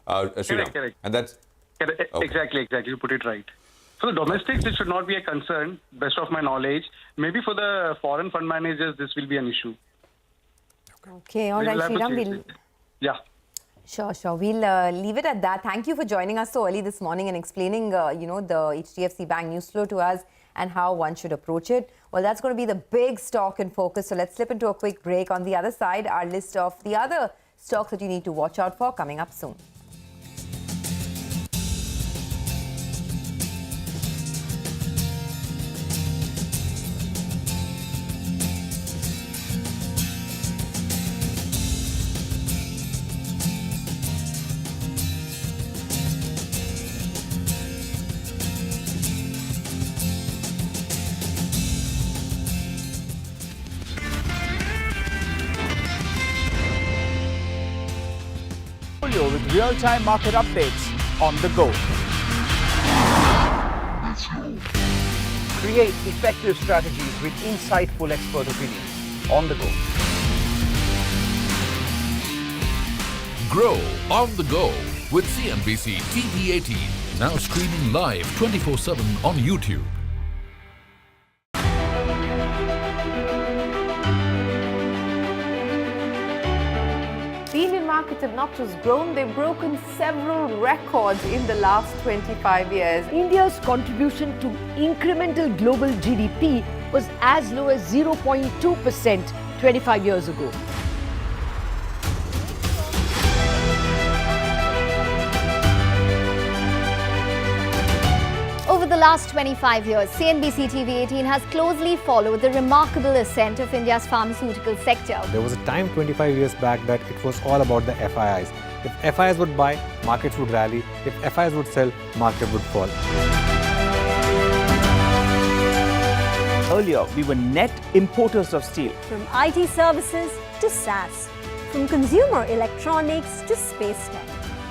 Correct. And that's Exactly. You put it right. For the domestics, it should not be a concern, best of my knowledge. Maybe for the foreign fund managers, this will be an issue. Okay, all right, Sriram. Yeah. Sure. We'll leave it at that. Thank you for joining us so early this morning and explaining, the HDFC Bank news flow to us and how one should approach it. Well, that's going to be the big stock in focus. So let's slip into a quick break. On the other side, our list of the other stocks that you need to watch out for coming up soon. portfolio with real-time market updates on the go. Create effective strategies with insightful expert opinions on the go. Grow on the go with CNBC TV18. Now streaming live 24/7 on YouTube. The Indian markets have not just grown, they've broken several records in the last 25 years. India's contribution to incremental global GDP was as low as 0.2% 25 years ago. Over the last 25 years, CNBC-TV18 has closely followed the remarkable ascent of India's pharmaceutical sector. There was a time 25 years back that it was all about the FIIs. If FIIs would buy, markets would rally. If FIIs would sell, market would fall. Earlier, we were net importers of steel. From IT services to SaaS, from consumer electronics to space tech,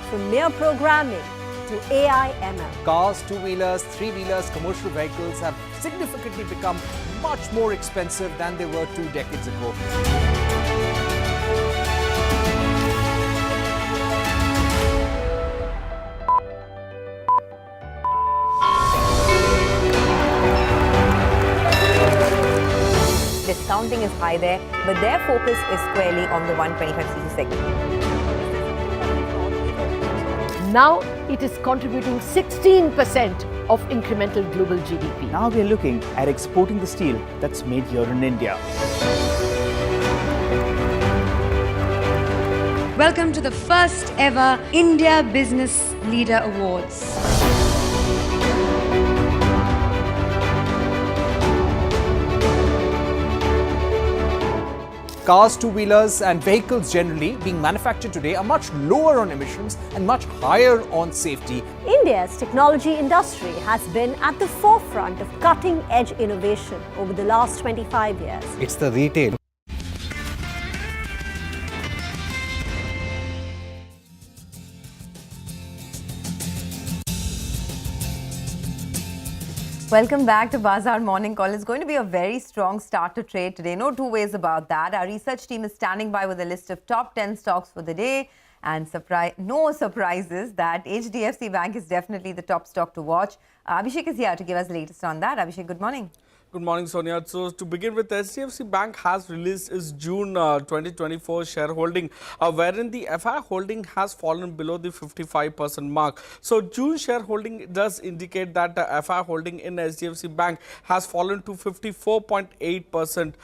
from mere programming to AI ML. Cars, two-wheelers, three-wheelers, commercial vehicles have significantly become much more expensive than they were 2 decades ago. Discounting is high there, but their focus is squarely on the 125cc segment. Now it is contributing 16% of incremental global GDP. Now we are looking at exporting the steel that's made here in India. Welcome to the first ever India Business Leader Awards. Cars, two-wheelers and vehicles generally being manufactured today are much lower on emissions and much higher on safety. India's technology industry has been at the forefront of cutting-edge innovation over the last 25 years. It's the retail. Welcome back to Bazaar Morning Call. It's going to be a very strong start to trade today. No two ways about that. Our research team is standing by with a list of top 10 stocks for the day. And no surprises that HDFC Bank is definitely the top stock to watch. Abhishek is here to give us the latest on that. Abhishek, good morning. Good morning, Sonia. So, to begin with, HDFC Bank has released its June 2024 shareholding, wherein the FI holding has fallen below the 55% mark. So, June shareholding does indicate that the FI holding in HDFC Bank has fallen to 54.8%.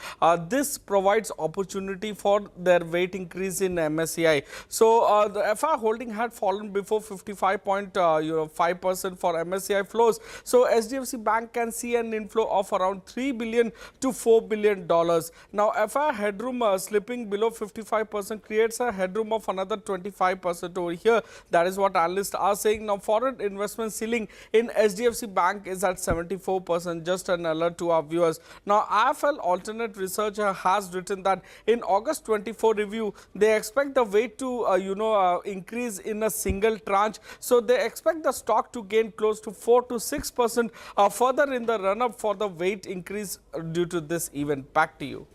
This provides opportunity for their weight increase in MSCI. So, the FI holding had fallen before 55.5% for MSCI flows. So, HDFC Bank can see an inflow of around $3 billion to $4 billion. Now, FI headroom slipping below 55% creates a headroom of another 25% over here. That is what analysts are saying. Now, foreign investment ceiling in HDFC Bank is at 74%. Just an alert to our viewers. Now, IFL Alternate Research has written that in August 24 review, they expect the weight to increase in a single tranche. So, they expect the stock to gain close to 4 to 6% further in the run-up for the weight increase due to this event. Back to you.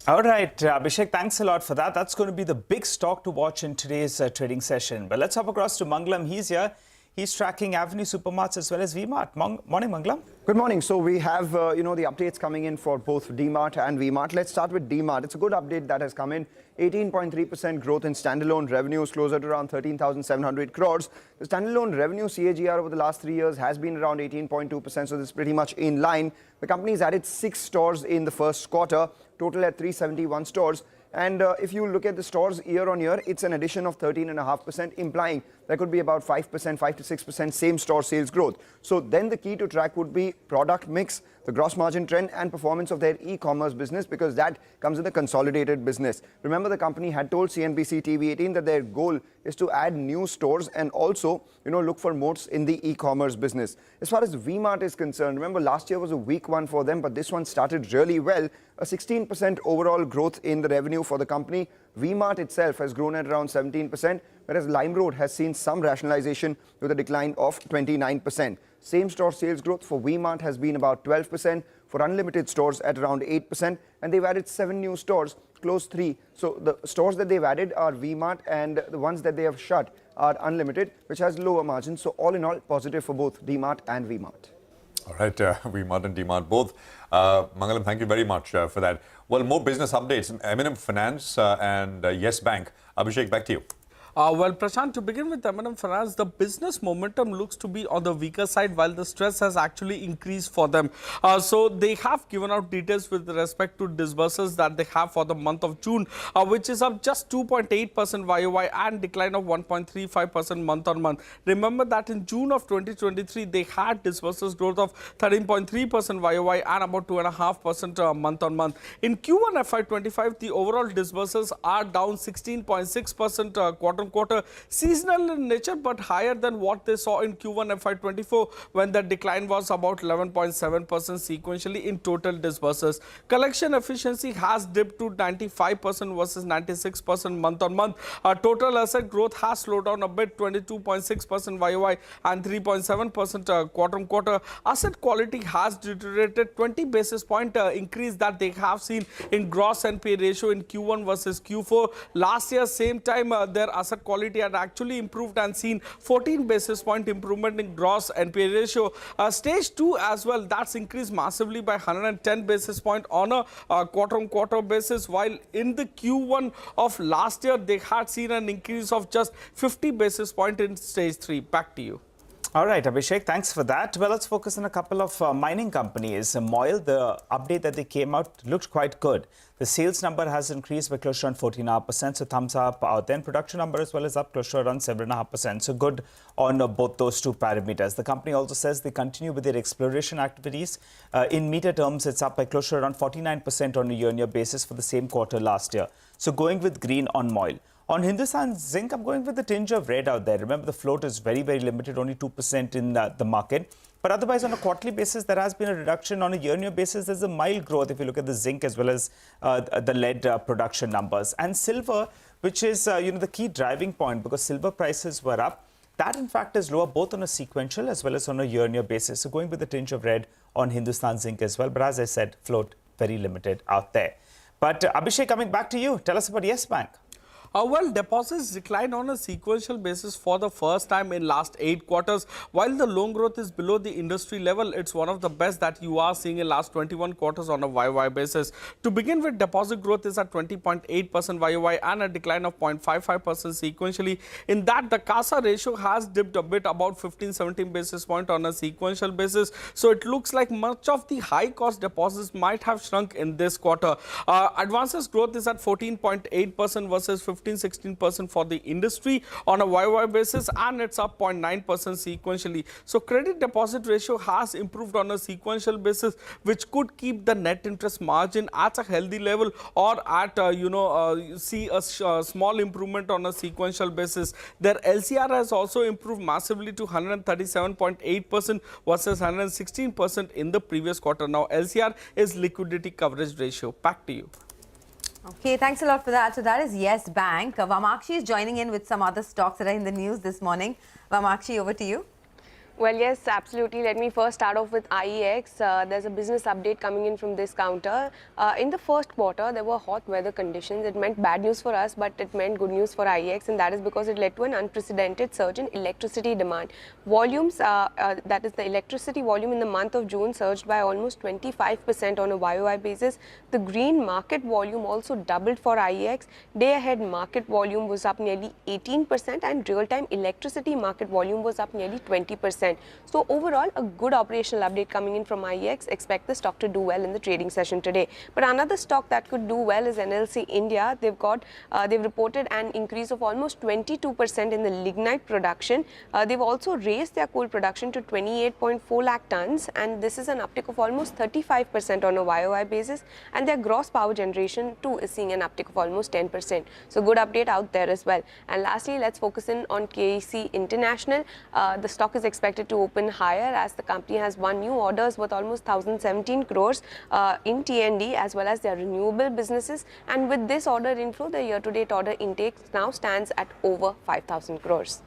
All right, Abhishek, thanks a lot for that. That's going to be the big stock to watch in today's trading session. But let's hop across to Mangalam. He's here. He's tracking Avenue Supermarts as well as V-Mart. Morning, Mangalam. Good morning. So we have, the updates coming in for both D-Mart and V-Mart. Let's start with D-Mart. It's a good update that has come in. 18.3% growth in standalone revenues, closer to around 13,700 crores. The standalone revenue CAGR over the last 3 years has been around 18.2%, so this is pretty much in line. The company's added 6 stores in the first quarter, total at 371 stores. And if you look at the stores year on year, it's an addition of 13.5%, implying there could be about 5%, 5 to 6% same store sales growth. So then the key to track would be product mix, the gross margin trend and performance of their e-commerce business, because that comes in the consolidated business. Remember, the company had told CNBC-TV18 that their goal is to add new stores and also, look for moats in the e-commerce business. As far as V-Mart is concerned, remember last year was a weak one for them, but this one started really well. A 16% overall growth in the revenue for the company. V-Mart itself has grown at around 17%, whereas LimeRoad has seen some rationalization with a decline of 29%. Same-store sales growth for V-Mart has been about 12%, for Unlimited stores at around 8%, and they've added 7 new stores, closed 3. So the stores that they've added are V-Mart, and the ones that they have shut are Unlimited, which has lower margins. So all in all, positive for both D-Mart and V-Mart. All right, V-Mart and D-Mart both. Mangalam, thank you very much for that. Well, more business updates. M&M Finance and Yes Bank. Abhishek, back to you. Well, Prashant, to begin with M&M Finance, the business momentum looks to be on the weaker side while the stress has actually increased for them. So they have given out details with respect to disbursements that they have for the month of June, which is up just 2.8% YOY and decline of 1.35% month on month. Remember that in June of 2023, they had disbursements growth of 13.3% YOY and about 2.5% month on month. In Q1 FY25, the overall disbursements are down 16.6% quarter, seasonal in nature, but higher than what they saw in Q1 FY24 when the decline was about 11.7% sequentially in total disbursements. Collection efficiency has dipped to 95% versus 96% month on month. Total asset growth has slowed down a bit, 22.6% YOY and 3.7% quarter. Asset quality has deteriorated, 20 basis point increase that they have seen in gross NPA ratio in Q1 versus Q4. Last year, same time, their asset quality had actually improved and seen 14 basis point improvement in gross NPA ratio. Stage 2 as well, that's increased massively by 110 basis point on a quarter basis, while in the Q1 of last year, they had seen an increase of just 50 basis point in stage 3. Back to you. All right, Abhishek, thanks for that. Well, let's focus on a couple of mining companies. Moil, the update that they came out looked quite good. The sales number has increased by close to around 14.5%, so thumbs up. Then production number as well is up close to around 7.5%, so good on both those two parameters. The company also says they continue with their exploration activities. In meter terms, it's up by close to around 49% on a year-on-year basis for the same quarter last year. So going with green on Moil. On Hindustan Zinc, I'm going with the tinge of red out there. Remember, the float is very, very limited, only 2% in the market. But otherwise, on a quarterly basis, there has been a reduction. On a year-on-year basis, there's a mild growth if you look at the zinc as well as the lead production numbers. And silver, which is the key driving point, because silver prices were up. That, in fact, is lower both on a sequential as well as on a year-on-year basis. So going with the tinge of red on Hindustan Zinc as well. But as I said, float very limited out there. But Abhishek, coming back to you, tell us about Yes Bank. Well, deposits declined on a sequential basis for the first time in last 8 quarters. While the loan growth is below the industry level, it's one of the best that you are seeing in last 21 quarters on a YOY basis. To begin with, deposit growth is at 20.8% YOY and a decline of 0.55% sequentially. In that, the CASA ratio has dipped a bit, about 15-17 basis point on a sequential basis. So it looks like much of the high-cost deposits might have shrunk in this quarter. Advances growth is at 14.8% versus 15-16% for the industry on a YOY basis, and it's up 0.9% sequentially. So credit deposit ratio has improved on a sequential basis, which could keep the net interest margin at a healthy level, or at see a small improvement on a sequential basis. Their LCR has also improved massively to 137.8% versus 116% in the previous quarter. Now LCR is liquidity coverage ratio. Back to you. Okay, thanks a lot for that. So that is Yes Bank. Vamakshi is joining in with some other stocks that are in the news this morning. Vamakshi, over to you. Well, yes, absolutely. Let me first start off with IEX. There's a business update coming in from this counter. In the first quarter, there were hot weather conditions. It meant bad news for us, but it meant good news for IEX, and that is because it led to an unprecedented surge in electricity demand. Volumes, that is the electricity volume in the month of June, surged by almost 25% on a YOY basis. The green market volume also doubled for IEX. Day-ahead market volume was up nearly 18%, and real-time electricity market volume was up nearly 20%. So overall, a good operational update coming in from IEX. Expect the stock to do well in the trading session today. But another stock that could do well is NLC India. They've reported an increase of almost 22% in the lignite production. They've also raised their coal production to 28.4 lakh tons, and this is an uptick of almost 35% on a YOY basis. And their gross power generation too is seeing an uptick of almost 10%. So good update out there as well. And lastly, let's focus in on KEC International. The stock is expected expected to open higher as the company has won new orders worth almost 1,017 crores in T&D as well as their renewable businesses. And with this order inflow, the year-to-date order intake now stands at over 5,000 crores.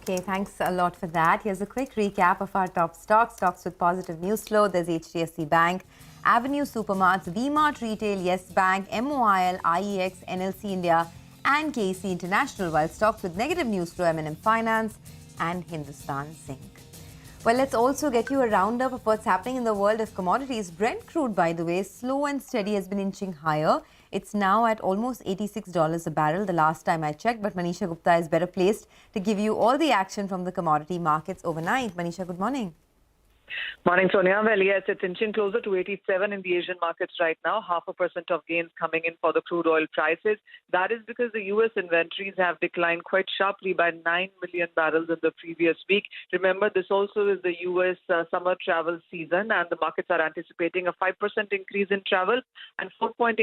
Okay, thanks a lot for that. Here's a quick recap of our top stocks. Stocks with positive news flow. There's HDFC Bank, Avenue Supermarts, V-Mart Retail, Yes Bank, MOIL, IEX, NLC India and KC International, while stocks with negative news flow, M&M Finance and Hindustan Zinc. Well, let's also get you a roundup of what's happening in the world of commodities. Brent crude, by the way, slow and steady, has been inching higher. It's now at almost $86 a barrel the last time I checked, but Manisha Gupta is better placed to give you all the action from the commodity markets overnight. Manisha, good morning. Morning, Sonia. Well, yes, it's inching closer to 87 in the Asian markets right now. 0.5% of gains coming in for the crude oil prices. That is because the U.S. inventories have declined quite sharply by 9 million barrels in the previous week. Remember, this also is the U.S. Summer travel season, and the markets are anticipating a 5% increase in travel, and 4.8%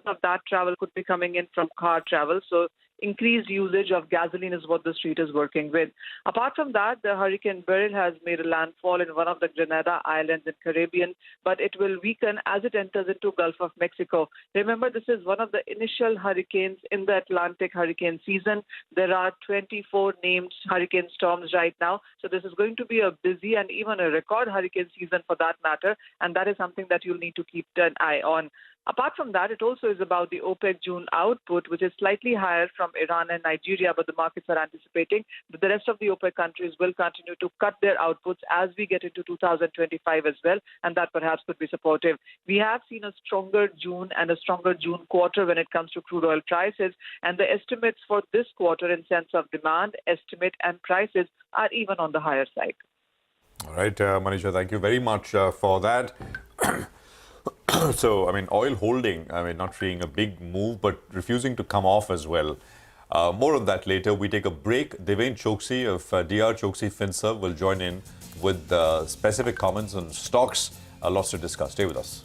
of that travel could be coming in from car travel. So increased usage of gasoline is what the street is working with. Apart from that, the Hurricane Beryl has made a landfall in one of the Grenada Islands in Caribbean, but it will weaken as it enters into Gulf of Mexico. Remember, this is one of the initial hurricanes in the Atlantic hurricane season. There are 24 named hurricane storms right now, so this is going to be a busy and even a record hurricane season for that matter, and that is something that you'll need to keep an eye on. Apart from that, it also is about the OPEC June output, which is slightly higher from Iran and Nigeria, but the markets are anticipating that the rest of the OPEC countries will continue to cut their outputs as we get into 2025 as well, and that perhaps could be supportive. We have seen a stronger June and a stronger June quarter when it comes to crude oil prices, and the estimates for this quarter in sense of demand, estimate and prices are even on the higher side. All right, Manisha, thank you very much for that. So, I mean, oil holding, not seeing a big move, but refusing to come off as well. More on that later. We take a break. Devendra Choksi of DR Choksi FinServ will join in with specific comments on stocks. Lots to discuss. Stay with us.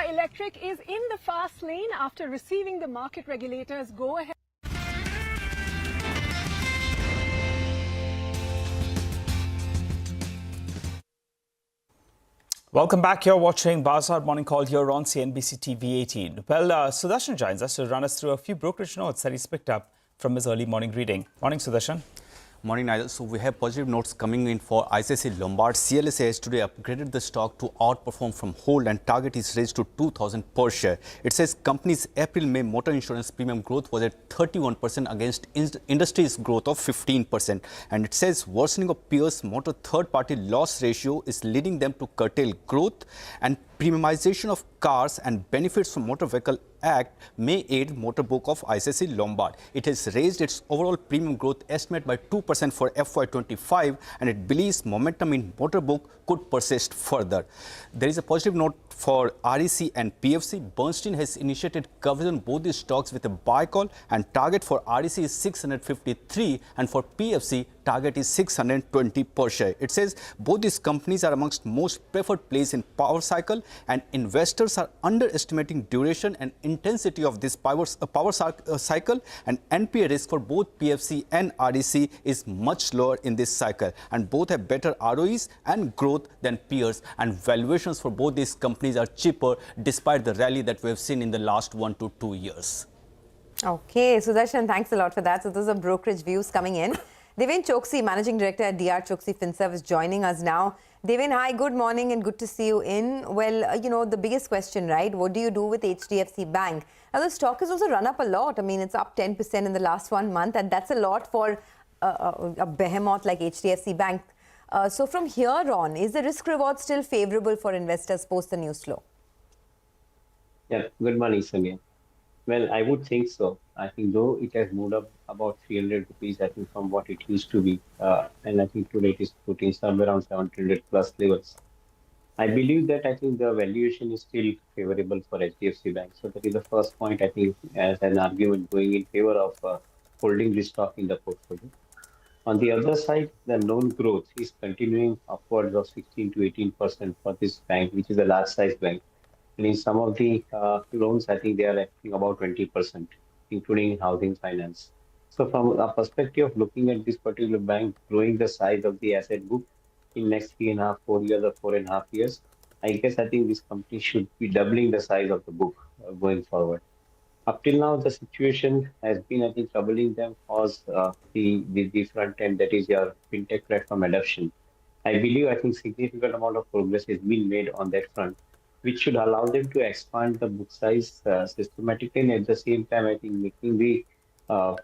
Ola Electric is in the fast lane after receiving the market regulators' go-ahead. Welcome back. You're watching Bazaar Morning Call here on CNBC TV18. Well, Sudarshan joins us to run us through a few brokerage notes that he's picked up from his early morning reading. Morning, Sudarshan. Morning, Nigel. So we have positive notes coming in for ICICI Lombard. CLSA has today upgraded the stock to outperform from hold and target is raised to 2,000 per share. It says company's April-May motor insurance premium growth was at 31% against industry's growth of 15%. And it says worsening of peers' motor third-party loss ratio is leading them to curtail growth, and premiumization of cars and benefits from Motor Vehicle Act may aid motor book of ICICI Lombard. It has raised its overall premium growth estimate by 2% for FY25, and it believes momentum in motor book could persist further. There is a positive note for REC and PFC. Bernstein has initiated coverage on both these stocks with a buy call, and target for REC is 653 and for PFC target is 620 per share. It says both these companies are amongst most preferred plays in power cycle, and investors are underestimating duration and intensity of this power cycle, and NPA risk for both PFC and REC is much lower in this cycle, and both have better ROEs and growth than peers, and valuations for both these companies are cheaper despite the rally that we have seen in the last 1 to 2 years. Okay, Sudarshan, thanks a lot for that. So those are brokerage views coming in. Deven Choksi, Managing Director at DR Choksi FinServ, is joining us now. Deven, hi, good morning and good to see you in. Well, you know, the biggest question, right? What do you do with HDFC Bank? Now, the stock has also run up a lot. I mean, it's up 10% in the last 1 month, and that's a lot for a behemoth like HDFC Bank. So from here on, is the risk reward still favorable for investors post the news flow? Yeah, good morning, Sonia. Well, I would think so. I think though it has moved up about 300 rupees, I think, from what it used to be. And I think today it is putting somewhere around 700 plus levels. I believe that I think the valuation is still favorable for HDFC Bank. So that is the first point, I think, as an argument going in favor of holding this stock in the portfolio. On the other side, the loan growth is continuing upwards of 16 to 18% for this bank, which is a large size bank. And in some of the loans, I think they are acting about 20%, including housing finance. So from a perspective of looking at this particular bank growing the size of the asset book in next 3.5, 4 years or 4.5 years, I think this company should be doubling the size of the book going forward. Up till now, the situation has been, I think, troubling them was the front end, that is your fintech platform adoption. I believe, I think, significant amount of progress has been made on that front, which should allow them to expand the book size systematically, and at the same time, I think, making the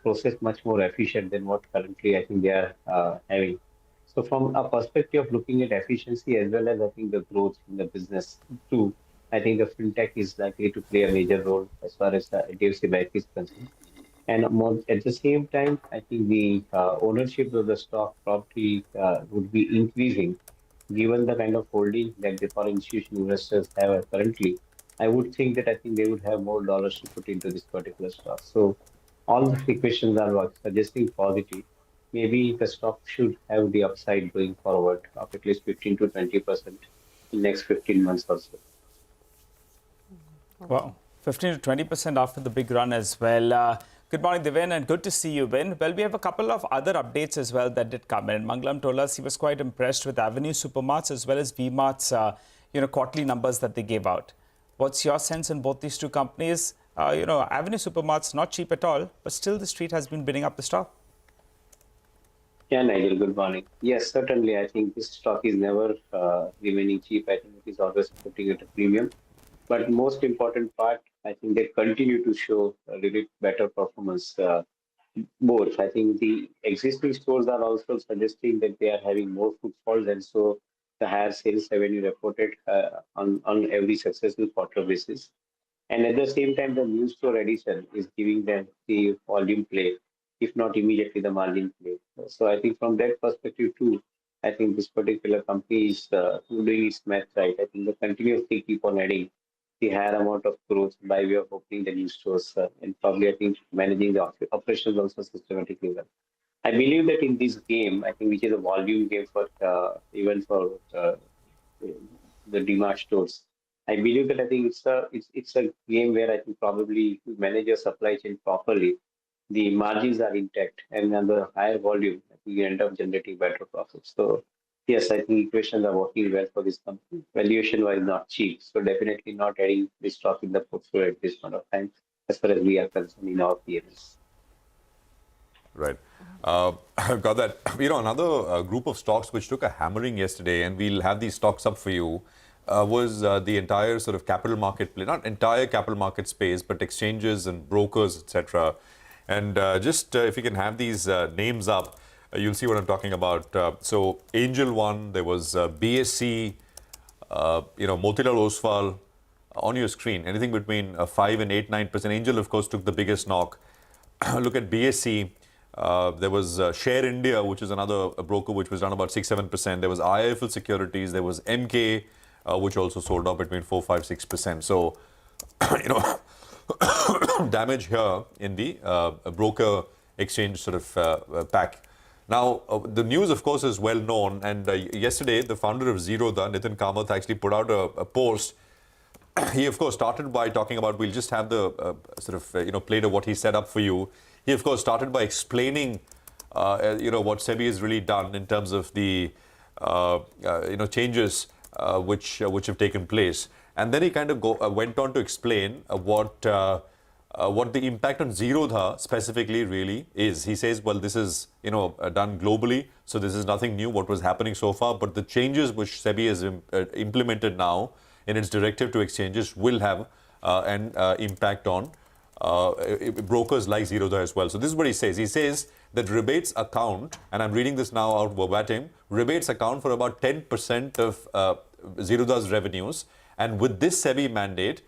process much more efficient than what currently I think they are having. So from a perspective of looking at efficiency as well as I think the growth in the business too, I think the fintech is likely to play a major role as far as HDFC Bank is concerned. And at the same time, I think the ownership of the stock probably would be increasing, given the kind of holding that the foreign institutional investors have currently. I would think that I think they would have more dollars to put into this particular stock. So all the equations are suggesting positive. Maybe the stock should have the upside going forward of at least 15 to 20% in the next 15 months or so. Wow, 15 to 20% after the big run as well. Good morning, Deven, and good to see you, Ben. Well, we have a couple of other updates as well that did come in. Mangalam told us he was quite impressed with Avenue Supermarts as well as V-Mart's quarterly numbers that they gave out. What's your sense in both these two companies? Avenue Supermarts not cheap at all, but still the street has been bidding up the stock. Yeah, Nigel, good morning. Yes, certainly, I think this stock is never remaining cheap. I think it is always putting at a premium. But most important part, I think they continue to show a really better performance. Both, I think the existing stores are also suggesting that they are having more footfalls, and so the higher sales revenue reported on every successive quarter basis. And at the same time, the new store addition is giving them the volume play, if not immediately the margin play. So I think from that perspective too, I think this particular company is doing its math right. I think they continuously keep on adding the higher amount of growth by way of opening the new stores and probably, I think, managing the operations also systematically well. I believe that in this game, I think, which is a volume game for even for the DMart stores, I believe that I think it's a game where I think probably if you manage your supply chain properly, the margins are intact, and on the higher volume, I think you end up generating better profits. So yes, I think equations are working well for this company. Valuation wise, not cheap, so definitely not adding this stock in the portfolio at this point of time, as far as we are concerned in our PMS. Right. I've got that. You know, another group of stocks which took a hammering yesterday, and we'll have these stocks up for you, was the entire sort of capital market play, not entire capital market space, but exchanges and brokers, etc. And just if you can have these names up, you'll see what I'm talking about. So Angel One, there was BSC, Motilal Oswal on your screen, anything between 5 and 8-9%. Angel, of course, took the biggest knock. Look at BSC. There was Share India, which is another broker which was down about 6-7%. There was IIFL Securities. There was MK, which also sold off between 4-5-6%. So, damage here in the broker exchange sort of pack. Now, the news, of course, is well known. And yesterday, the founder of Zerodha, Nitin Kamath, actually put out a post. He, of course, started by talking about, we'll just have the play to what he set up for you. He, of course, started by explaining, what SEBI has really done in terms of the, changes which have taken place. And then he kind of went on to explain what the impact on Zerodha specifically really is. He says, well, this is, done globally, so this is nothing new, what was happening so far. But the changes which SEBI has implemented now in its directive to exchanges will have an impact on brokers like Zerodha as well. So this is what he says. He says that rebates account, and I'm reading this now out verbatim, rebates account for about 10% of Zerodha's revenues. And with this SEBI mandate,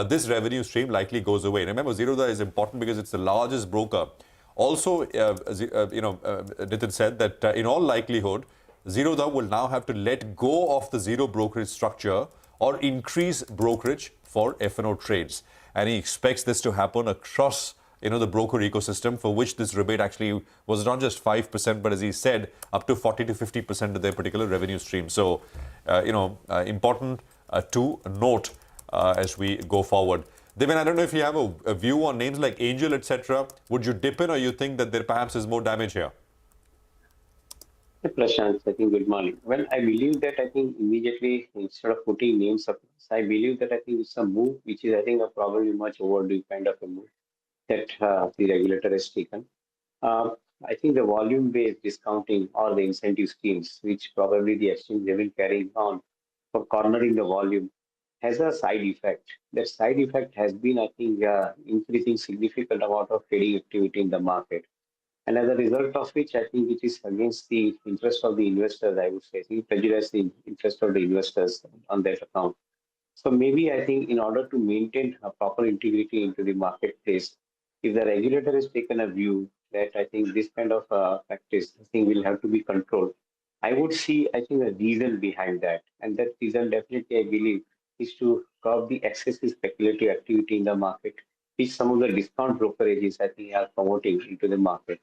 this revenue stream likely goes away. Remember, Zerodha is important because it's the largest broker. Also, Nitin said that in all likelihood, Zerodha will now have to let go of the zero brokerage structure or increase brokerage for F&O trades. And he expects this to happen across, the broker ecosystem, for which this rebate actually was not just 5%, but as he said, up to 40 to 50% of their particular revenue stream. So, important to note as we go forward. Devin, I don't know if you have a view on names like Angel, etc. Would you dip in, or you think that there perhaps is more damage here? Prashant, I think good morning. Well, I believe that immediately, instead of putting names up, I believe that it's a move which is, a probably much overdue kind of a move that the regulator has taken. I think the volume-based discounting or the incentive schemes, which probably the exchange they will carry on for cornering the volume, has a side effect. That side effect has been, increasing significant amount of trading activity in the market. And as a result of which, I think it is against the interest of the investors, I would say. It prejudices the interest of the investors on that account. So maybe I think in order to maintain a proper integrity into the marketplace, if the regulator has taken a view that I think this kind of practice, will have to be controlled, I would see, a reason behind that. And that reason definitely, I believe, is to curb the excessive speculative activity in the market, which some of the discount brokerages, are promoting into the market.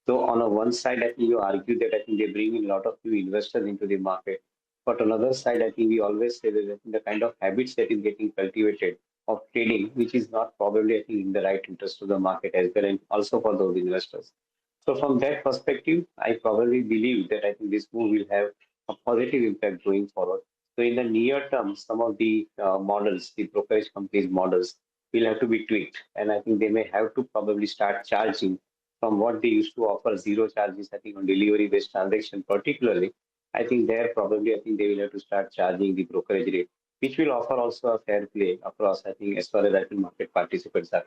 So on one side, you argue that they bring in a lot of new investors into the market. But on the other side, we always say that the kind of habits that is getting cultivated of trading, which is not probably, in the right interest of the market as well, and also for those investors. So from that perspective, I probably believe that this move will have a positive impact going forward. So in the near term, some of the models, the brokerage companies' models, will have to be tweaked. And I think they may have to probably start charging from what they used to offer zero charges, on delivery-based transaction particularly. There probably, they will have to start charging the brokerage rate, which will offer also a fair play across, as far as market participants are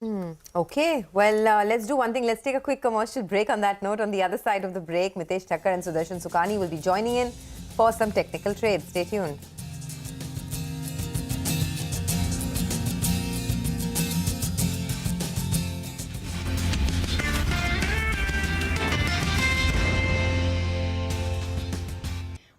concerned. Okay, well, let's do one thing. Let's take a quick commercial break. On that note, on the other side of the break, Mitesh Thakkar and Sudarshan Sukhani will be joining in for some technical trades. Stay tuned.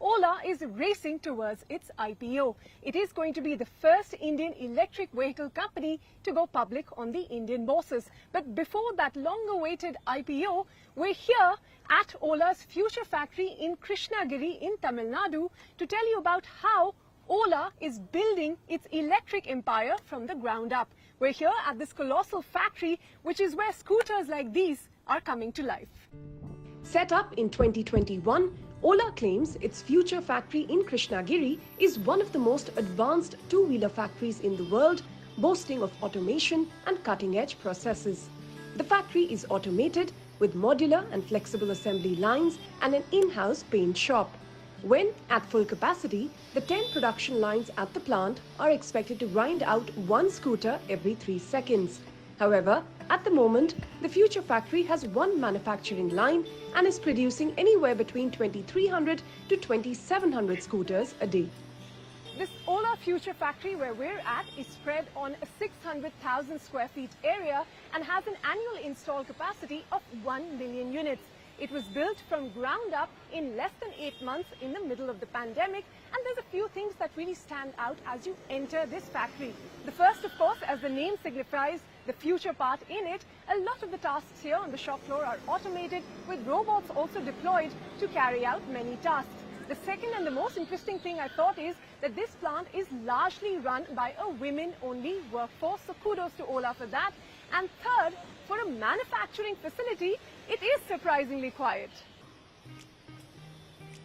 Ola is racing towards its IPO. It is going to be the first Indian electric vehicle company to go public on the Indian bourses. But before that long-awaited IPO, we're here at Ola's future factory in Krishnagiri in Tamil Nadu to tell you about how Ola is building its electric empire from the ground up. We're here at this colossal factory, which is where scooters like these are coming to life. Set up in 2021, Ola claims its future factory in Krishnagiri is one of the most advanced two-wheeler factories in the world, boasting of automation and cutting-edge processes. The factory is automated with modular and flexible assembly lines and an in-house paint shop. When at full capacity, the 10 production lines at the plant are expected to grind out one scooter every 3 seconds. However, at the moment, the future factory has one manufacturing line and is producing anywhere between 2,300 to 2,700 scooters a day. This Ola Future Factory where we're at is spread on a 600,000 square feet area and has an annual install capacity of 1 million units. It was built from ground up in less than 8 months in the middle of the pandemic, and there's a few things that really stand out as you enter this factory. The first, of course, as the name signifies, the future part in it, a lot of the tasks here on the shop floor are automated, with robots also deployed to carry out many tasks. The second and the most interesting thing I thought is that this plant is largely run by a women-only workforce, so kudos to Ola for that. And third, for a manufacturing facility, it is surprisingly quiet.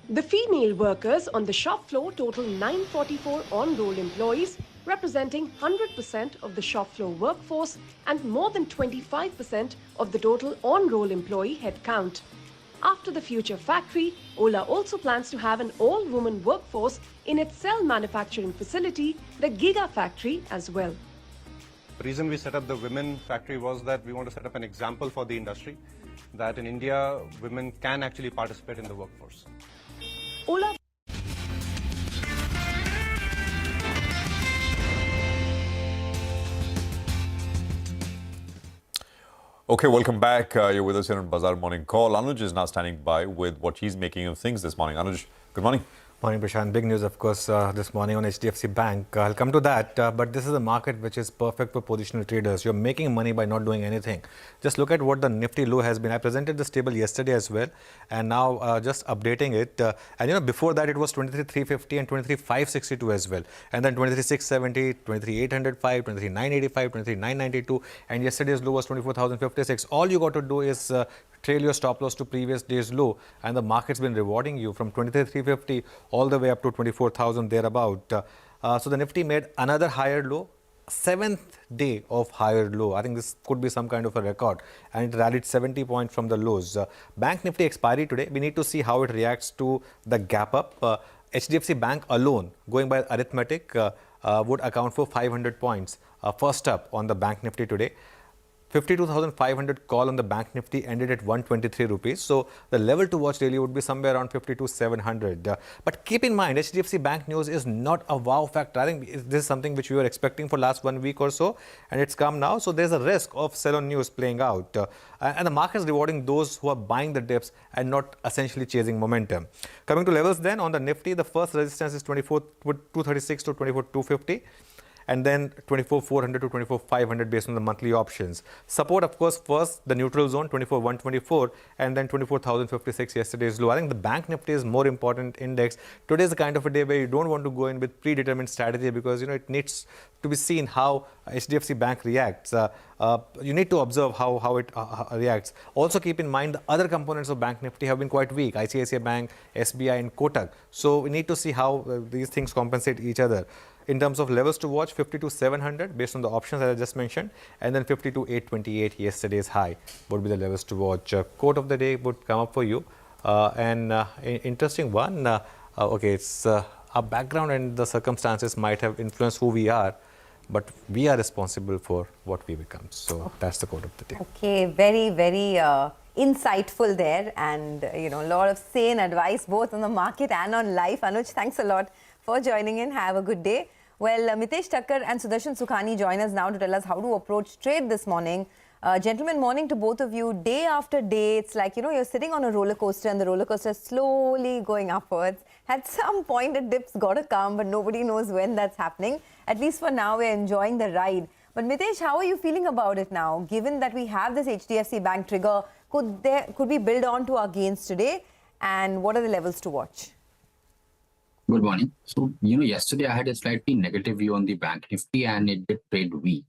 The female workers on the shop floor total 944 on-roll employees, representing 100% of the shop floor workforce and more than 25% of the total on-roll employee headcount. After the future factory, Ola also plans to have an all-woman workforce in its cell manufacturing facility, the Giga Factory, as well. The reason we set up the women factory was that we want to set up an example for the industry that in India, women can actually participate in the workforce. Ola Okay, welcome back. You're with us here on Bazaar Morning Call. Anuj is now standing by with what he's making of things this morning. Anuj, good morning. Morning, Prashant. Big news, of course, this morning on HDFC Bank. I'll come to that, but this is a market which is perfect for positional traders. You're making money by not doing anything. Just look at what the Nifty low has been. I presented this table yesterday as well, and now just updating it. And you know, before that, it was 23,350 and 23,562 as well. And then 23,670, 23,805, 23,985, 23,992, and yesterday's low was 24,056. All you got to do is trail your stop loss to previous day's low, and the market's been rewarding you from 23,350 all the way up to 24,000 thereabout. So the Nifty made another higher low, 7th day of higher low. I think this could be some kind of a record, and it rallied 70 points from the lows. Bank Nifty expiry today. We need to see how it reacts to the gap up. HDFC Bank alone, going by arithmetic, would account for 500 points. First up on the Bank Nifty today. 52,500 call on the Bank Nifty ended at 123 rupees. So the level to watch really would be somewhere around 52,700. But keep in mind, HDFC Bank news is not a wow factor. I think this is something which we were expecting for last 1 week or so, and it's come now. So there's a risk of sell-on news playing out. And the market is rewarding those who are buying the dips and not essentially chasing momentum. Coming to levels then, on the Nifty, the first resistance is 24,236 to 24,250. And then 24,400 to 24,500 based on the monthly options. Support, of course, first the neutral zone, 24,124, and then 24,056 yesterday's low. I think the Bank Nifty is more important index. Today is the kind of a day where you don't want to go in with predetermined strategy, because you know it needs to be seen how HDFC Bank reacts. You need to observe how it reacts. Also keep in mind the other components of Bank Nifty have been quite weak. ICICI Bank, SBI and Kotak. So we need to see how these things compensate each other. In terms of levels to watch, 52,700 based on the options that I just mentioned, and then 52,828 yesterday's high would be the levels to watch. Quote of the day would come up for you. Interesting one. Okay, it's our background and the circumstances might have influenced who we are, but we are responsible for what we become. So that's the quote of the day. Okay, very, very insightful there, and you know, a lot of sane advice both on the market and on life. Anuj, thanks a lot for joining in. Have a good day. Well, Mitesh Thakkar and Sudarshan Sukhani join us now to tell us how to approach trade this morning. Gentlemen, morning to both of you. Day after day, it's like, you know, you're sitting on a roller coaster and the roller coaster is slowly going upwards. At some point, a dip's got to come, but nobody knows when that's happening. At least for now, we're enjoying the ride. But Mitesh, how are you feeling about it now? Given that we have this HDFC Bank trigger, could we build on to our gains today? And what are the levels to watch? Good morning. So, yesterday I had a slightly negative view on the Bank Nifty and it did trade weak.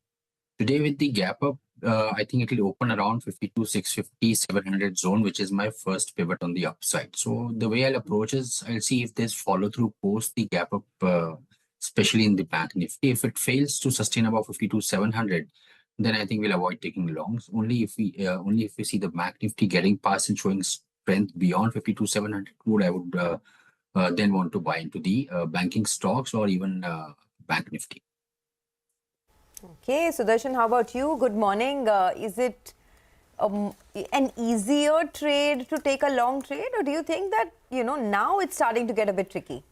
Today with the gap up, I think it will open around 52,650, 700 zone, which is my first pivot on the upside. So the way I'll approach is I'll see if there's follow through post the gap up, especially in the Bank Nifty. If it fails to sustain above 52,700, then I think we'll avoid taking longs. Only if we see the Bank Nifty getting past and showing strength beyond 52,700, I would then want to buy into the banking stocks or even Bank Nifty. Okay, Sudarshan, how about you? Good morning. Is it an easier trade to take a long trade, or do you think that, now it's starting to get a bit tricky?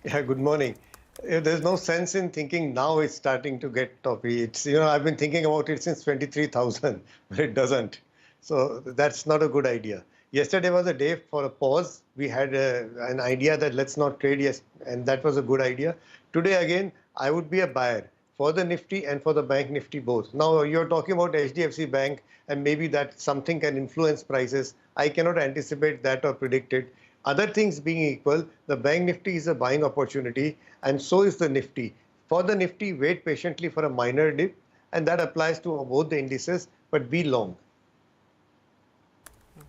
Yeah, good morning. There's no sense in thinking now it's starting to get toppy. It's, I've been thinking about it since 23,000, but it doesn't. So that's not a good idea. Yesterday was a day for a pause. We had an idea that let's not trade, yes, and that was a good idea. Today again, I would be a buyer for the Nifty and for the Bank Nifty both. Now you're talking about HDFC Bank and maybe that something can influence prices. I cannot anticipate that or predict it. Other things being equal, the Bank Nifty is a buying opportunity and so is the Nifty. For the Nifty, wait patiently for a minor dip, and that applies to both the indices, but be long.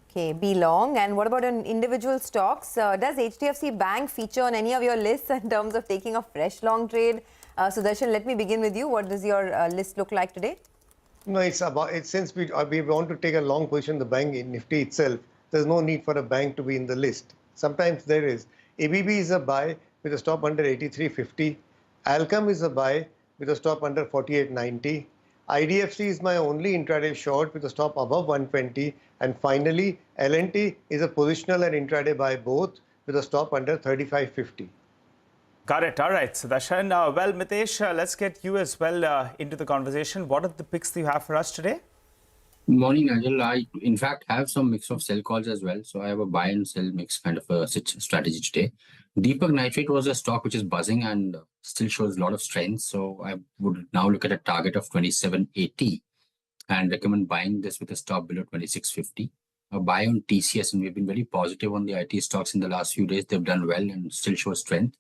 Okay, be long. And what about in individual stocks? Does HDFC Bank feature on any of your lists in terms of taking a fresh long trade? Sudarshan, let me begin with you. What does your list look like today? No, since we want to take a long position in the Bank Nifty itself, there's no need for a bank to be in the list. Sometimes there is. ABB is a buy with a stop under 83.50. Alchem is a buy with a stop under 48.90. IDFC is my only intraday short with a stop above 120. And finally, L&T is a positional and intraday buy both with a stop under 35.50. Got it. All right, Sudarshan. Well, Mitesh, let's get you as well into the conversation. What are the picks that you have for us today? Morning, Ajal. I, in fact, have some mix of sell calls as well. So I have a buy and sell mix kind of a strategy today. Deepak Nitrite was a stock which is buzzing and still shows a lot of strength. So I would now look at a target of 27.80 and recommend buying this with a stop below 26.50. A buy on TCS, and we've been very positive on the IT stocks in the last few days. They've done well and still show strength.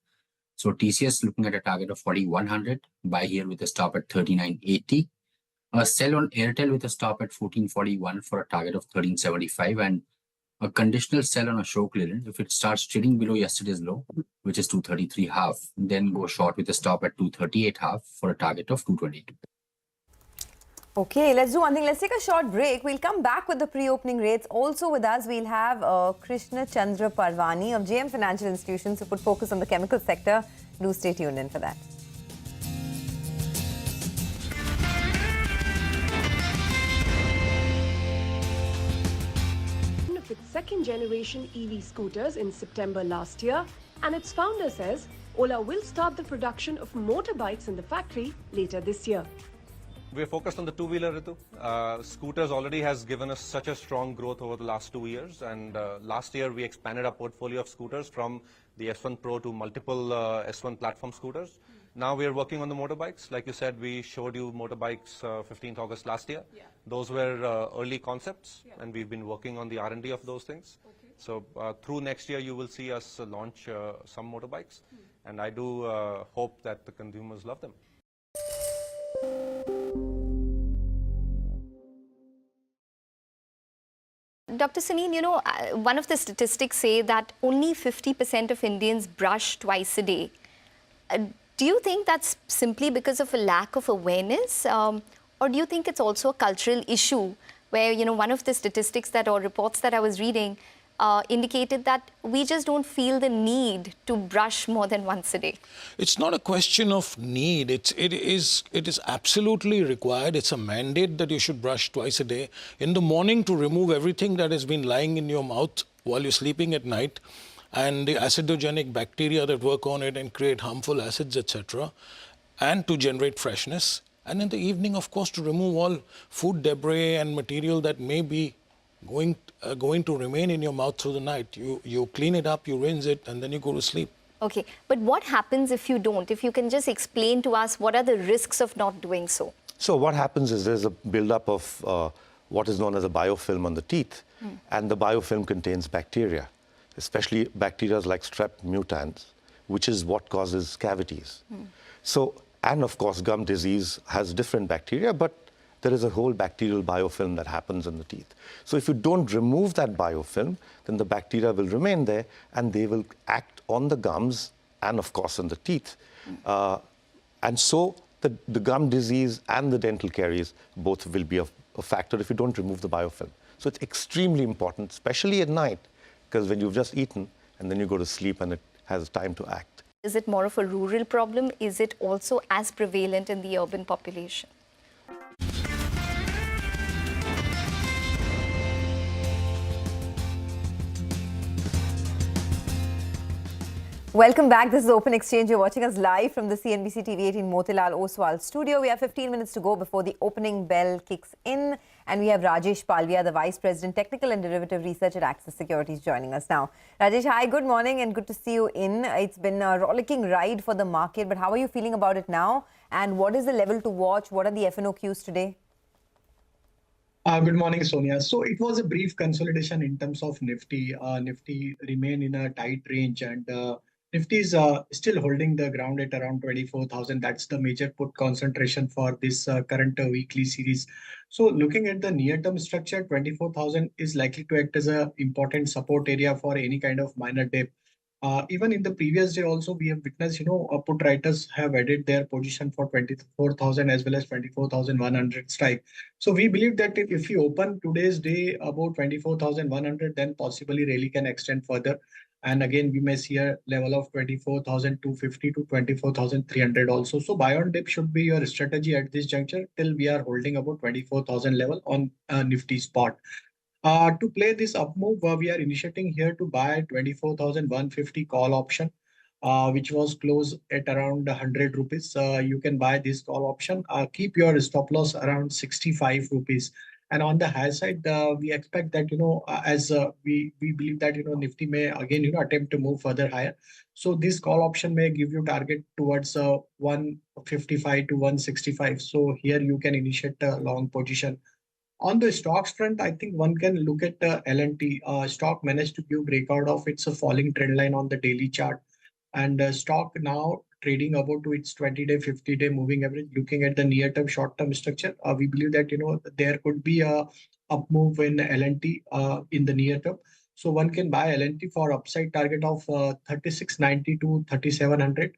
So TCS looking at a target of 4,100. Buy here with a stop at 39.80. A sell on Airtel with a stop at 14.41 for a target of 13.75, and a conditional sell on Ashok Leyland if it starts trading below yesterday's low, which is 233.5. Then go short with a stop at 238.5 for a target of 222. Okay, let's do one thing. Let's take a short break. We'll come back with the pre-opening rates. Also with us, we'll have Krishna Chandra Parvani of JM Financial Institutions who put focus on the chemical sector. Do stay tuned in for that. Of its second-generation EV scooters in September last year, and its founder says Ola will start the production of motorbikes in the factory later this year. We're focused on the two-wheeler, Ritu. Scooters already has given us such a strong growth over the last 2 years, and last year we expanded our portfolio of scooters from the S1 Pro to multiple S1 platform scooters. Now we are working on the motorbikes. Like you said, we showed you motorbikes 15th August last year. Yeah. Those were early concepts, and we've been working on the R&D of those things. Okay. So through next year, you will see us launch some motorbikes, and I do hope that the consumers love them. Dr. Sunil, one of the statistics say that only 50% of Indians brush twice a day. Do you think that's simply because of a lack of awareness, or do you think it's also a cultural issue where, one of the statistics or reports that I was reading indicated that we just don't feel the need to brush more than once a day? It's not a question of need. It is absolutely required. It's a mandate that you should brush twice a day. In the morning to remove everything that has been lying in your mouth while you're sleeping at night, and the acidogenic bacteria that work on it and create harmful acids, etc., and to generate freshness. And in the evening, of course, to remove all food debris and material that may be going to remain in your mouth through the night. You clean it up, you rinse it, and then you go to sleep. Okay, but what happens if you don't? If you can just explain to us what are the risks of not doing so? So what happens is there's a buildup of what is known as a biofilm on the teeth, and the biofilm contains bacteria, especially bacteria like strep mutans, which is what causes cavities. So, and of course, gum disease has different bacteria, but there is a whole bacterial biofilm that happens in the teeth. So if you don't remove that biofilm, then the bacteria will remain there and they will act on the gums and of course on the teeth. And so the gum disease and the dental caries both will be a factor if you don't remove the biofilm. So it's extremely important, especially at night, because when you've just eaten and then you go to sleep and it has time to act. Is it more of a rural problem? Is it also as prevalent in the urban population? Welcome back. This is Open Exchange. You're watching us live from the CNBC-TV18 Motilal Oswal studio. We have 15 minutes to go before the opening bell kicks in. And we have Rajesh Palvia, the Vice President, Technical and Derivative Research at Axis Securities, joining us now. Rajesh, hi, good morning and good to see you in. It's been a rollicking ride for the market, but how are you feeling about it now? And what is the level to watch? What are the F&O cues today? Good morning, Sonia. So it was a brief consolidation in terms of Nifty. Nifty remained in a tight range, and Nifty is still holding the ground at around 24,000. That's the major put concentration for this current weekly series. So looking at the near-term structure, 24,000 is likely to act as an important support area for any kind of minor dip. Even in the previous day also, we have witnessed, put writers have added their position for 24,000 as well as 24,100 strike. So we believe that if we open today's day about 24,100, then possibly rally can extend further. And again, we may see a level of 24,250 to 24,300 also. So buy on dip should be your strategy at this juncture till we are holding about 24,000 level on Nifty spot. To play this up move, we are initiating here to buy 24,150 call option, which was closed at around 100 rupees. You can buy this call option. Keep your stop loss around 65 rupees. And on the high side, we expect that, as we believe that, Nifty may again, attempt to move further higher. So this call option may give you target towards 155 to 165. So here you can initiate a long position. On the stocks front, I think one can look at L&T. Stock managed to give breakout of its falling trend line on the daily chart. And stock now trading about to its 20-day, 50-day moving average. Looking at the near-term, short-term structure, we believe that there could be a up move in L&T in the near term. So one can buy L&T for upside target of 3690 to 3700.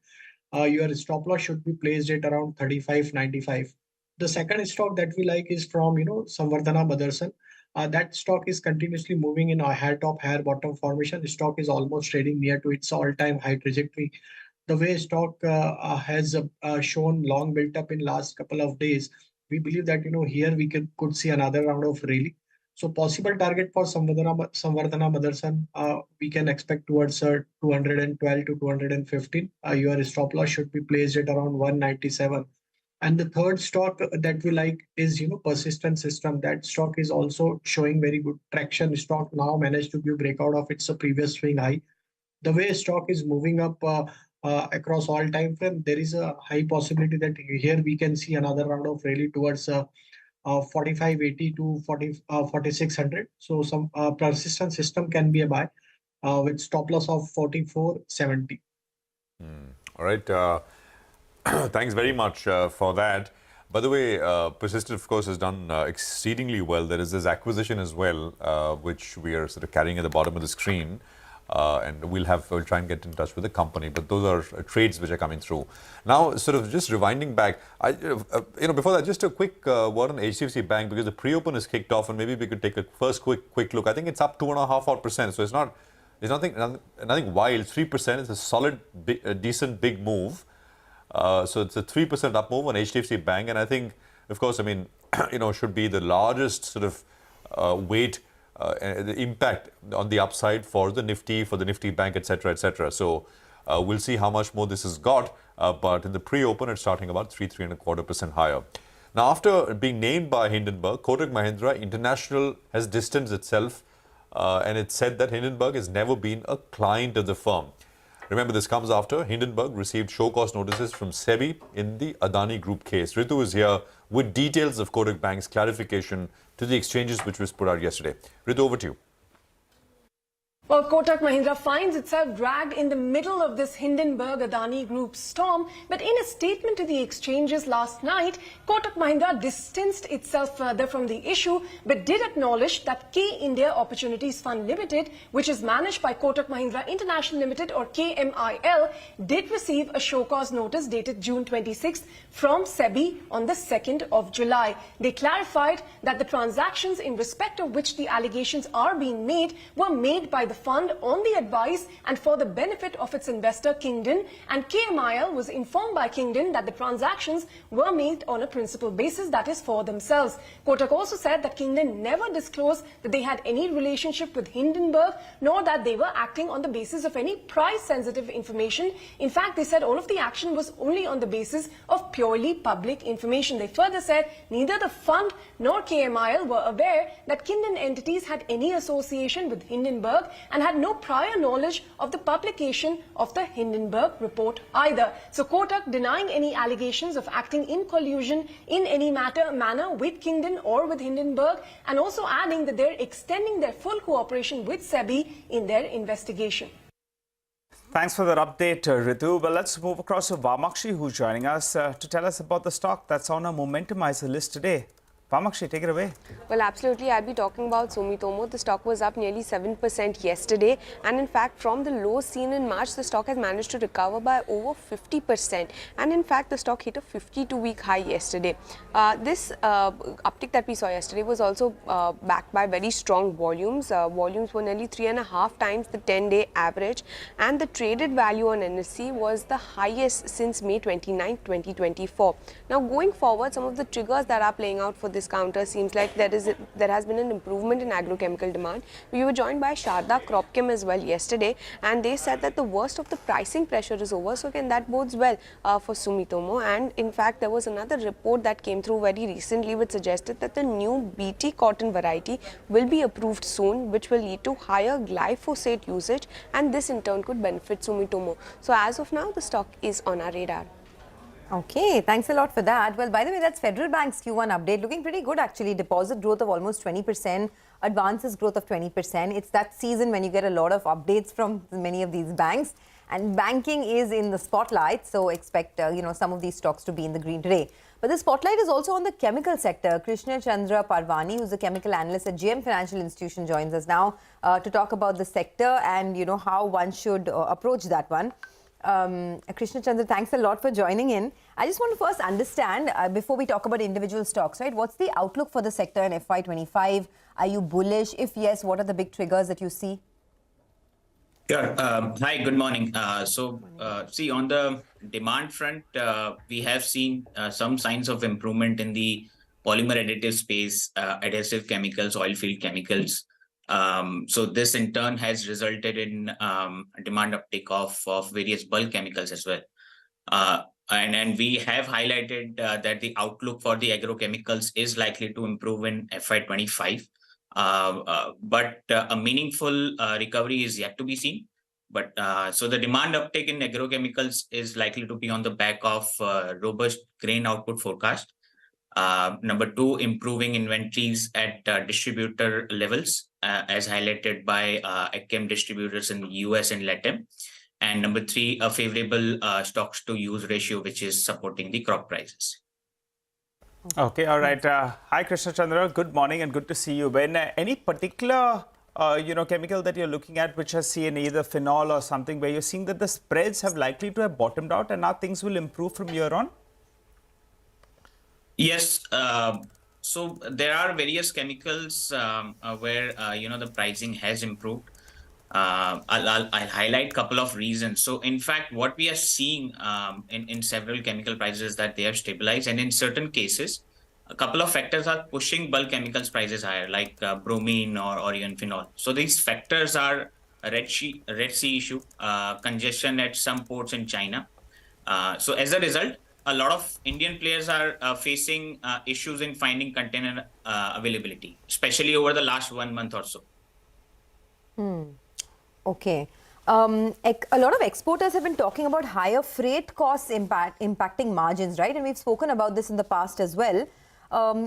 Your stop loss should be placed at around 3595. The second stock that we like is from Samvardhana Motherson. That stock is continuously moving in a higher top, higher bottom formation. The stock is almost trading near to its all-time high trajectory. The way stock has shown long built up in last couple of days, we believe that here we could see another round of rally. So possible target for Samvardhana Motherson, we can expect towards 212 to 215. Your stop loss should be placed at around 197. And the third stock that we like is Persistent System. That stock is also showing very good traction. Stock now managed to give breakout of its previous swing high. The way stock is moving up across all time frame, there is a high possibility that here we can see another round of rally towards 4580 to 4600. So some Persistent System can be a buy with stop loss of 4470. All right. Thanks very much for that. By the way, Persistent, of course, has done exceedingly well. There is this acquisition as well, which we are sort of carrying at the bottom of the screen. And we'll try and get in touch with the company. But those are trades which are coming through. Now, sort of just rewinding back, before that, just a quick word on HDFC Bank, because the pre-open is kicked off, and maybe we could take a first quick look. I think it's up 2.5%. So it's nothing wild. 3%. It's a solid, decent, big move. So it's a 3% up move on HDFC Bank, and I think, of course, should be the largest sort of weight, the impact on the upside for the Nifty Bank, etc., etc. So we'll see how much more this has got, but in the pre-open, it's starting about 3.25% higher. Now, after being named by Hindenburg, Kotak Mahindra International has distanced itself, and it said that Hindenburg has never been a client of the firm. Remember, this comes after Hindenburg received show cause notices from SEBI in the Adani Group case. Ritu is here with details of Kotak Bank's clarification to the exchanges which was put out yesterday. Ritu, over to you. Well, Kotak Mahindra finds itself dragged in the middle of this Hindenburg-Adani Group storm. But in a statement to the exchanges last night, Kotak Mahindra distanced itself further from the issue, but did acknowledge that K India Opportunities Fund Limited, which is managed by Kotak Mahindra International Limited or KMIL, did receive a show cause notice dated June 26th from SEBI on the 2nd of July. They clarified that the transactions in respect of which the allegations are being made were made by the fund on the advice and for the benefit of its investor Kingdon, and KMIL was informed by Kingdon that the transactions were made on a principal basis, that is for themselves. Kotak also said that Kingdon never disclosed that they had any relationship with Hindenburg, nor that they were acting on the basis of any price-sensitive information. In fact, they said all of the action was only on the basis of purely public information. They further said neither the fund nor KMIL were aware that Kingdon entities had any association with Hindenburg and had no prior knowledge of the publication of the Hindenburg report either. So Kotak denying any allegations of acting in collusion in any manner with Kingdon or with Hindenburg, and also adding that they're extending their full cooperation with SEBI in their investigation. Thanks for that update, Ritu. Well, let's move across to Vamakshi, who's joining us to tell us about the stock that's on our Momentumizer list today. Vamakshi, take it away. Well, absolutely. I'll be talking about Sumitomo. The stock was up nearly 7% yesterday. And in fact, from the lows seen in March, the stock has managed to recover by over 50%. And in fact, the stock hit a 52-week high yesterday. This uptick that we saw yesterday was also backed by very strong volumes. Volumes were nearly 3.5 times the 10-day average. And the traded value on NSE was the highest since May 29, 2024. Now, going forward, some of the triggers that are playing out for this counter seems like there has been an improvement in agrochemical demand. We were joined by Sharda Cropchem as well yesterday, and they said that the worst of the pricing pressure is over. So again, that bodes well for Sumitomo. And in fact, there was another report that came through very recently which suggested that the new BT cotton variety will be approved soon, which will lead to higher glyphosate usage, and this in turn could benefit Sumitomo. So as of now, the stock is on our radar. Okay, thanks a lot for that. Well, by the way, that's Federal Bank's Q1 update. Looking pretty good, actually. Deposit growth of almost 20%, advances growth of 20%. It's that season when you get a lot of updates from many of these banks. And banking is in the spotlight, so expect, some of these stocks to be in the green today. But the spotlight is also on the chemical sector. Krishna Chandra Parvani, who's a chemical analyst at GM Financial Institution, joins us now to talk about the sector and, how one should approach that one. Krishna Chandra, thanks a lot for joining in. I just want to first understand, before we talk about individual stocks, right? What's the outlook for the sector in FY25? Are you bullish? If yes, what are the big triggers that you see? Sure. Hi, good morning. See, on the demand front, we have seen some signs of improvement in the polymer additive space, adhesive chemicals, oil-filled chemicals. So this in turn has resulted in demand uptick of various bulk chemicals as well. And we have highlighted that the outlook for the agrochemicals is likely to improve in FY25. But a meaningful recovery is yet to be seen. But so the demand uptake in agrochemicals is likely to be on the back of robust grain output forecast. Number two, improving inventories at distributor levels, as highlighted by AgChem distributors in the US and LATAM. And number three, a favorable stocks to use ratio, which is supporting the crop prices. Okay, all right. Hi, Krishna Chandra. Good morning and good to see you. When any particular chemical that you're looking at which has seen either phenol or something where you're seeing that the spreads have likely to have bottomed out and now things will improve from here on? Yes. So there are various chemicals where the pricing has improved. I'll highlight a couple of reasons. So in fact, what we are seeing in several chemical prices that they have stabilized, and in certain cases, a couple of factors are pushing bulk chemicals prices higher, like bromine or even phenol. So these factors are a Red Sea issue, congestion at some ports in China. So as a result, a lot of Indian players are facing issues in finding container availability, especially over the last 1 month or so. Okay. A lot of exporters have been talking about higher freight costs impacting margins, right? And we've spoken about this in the past as well.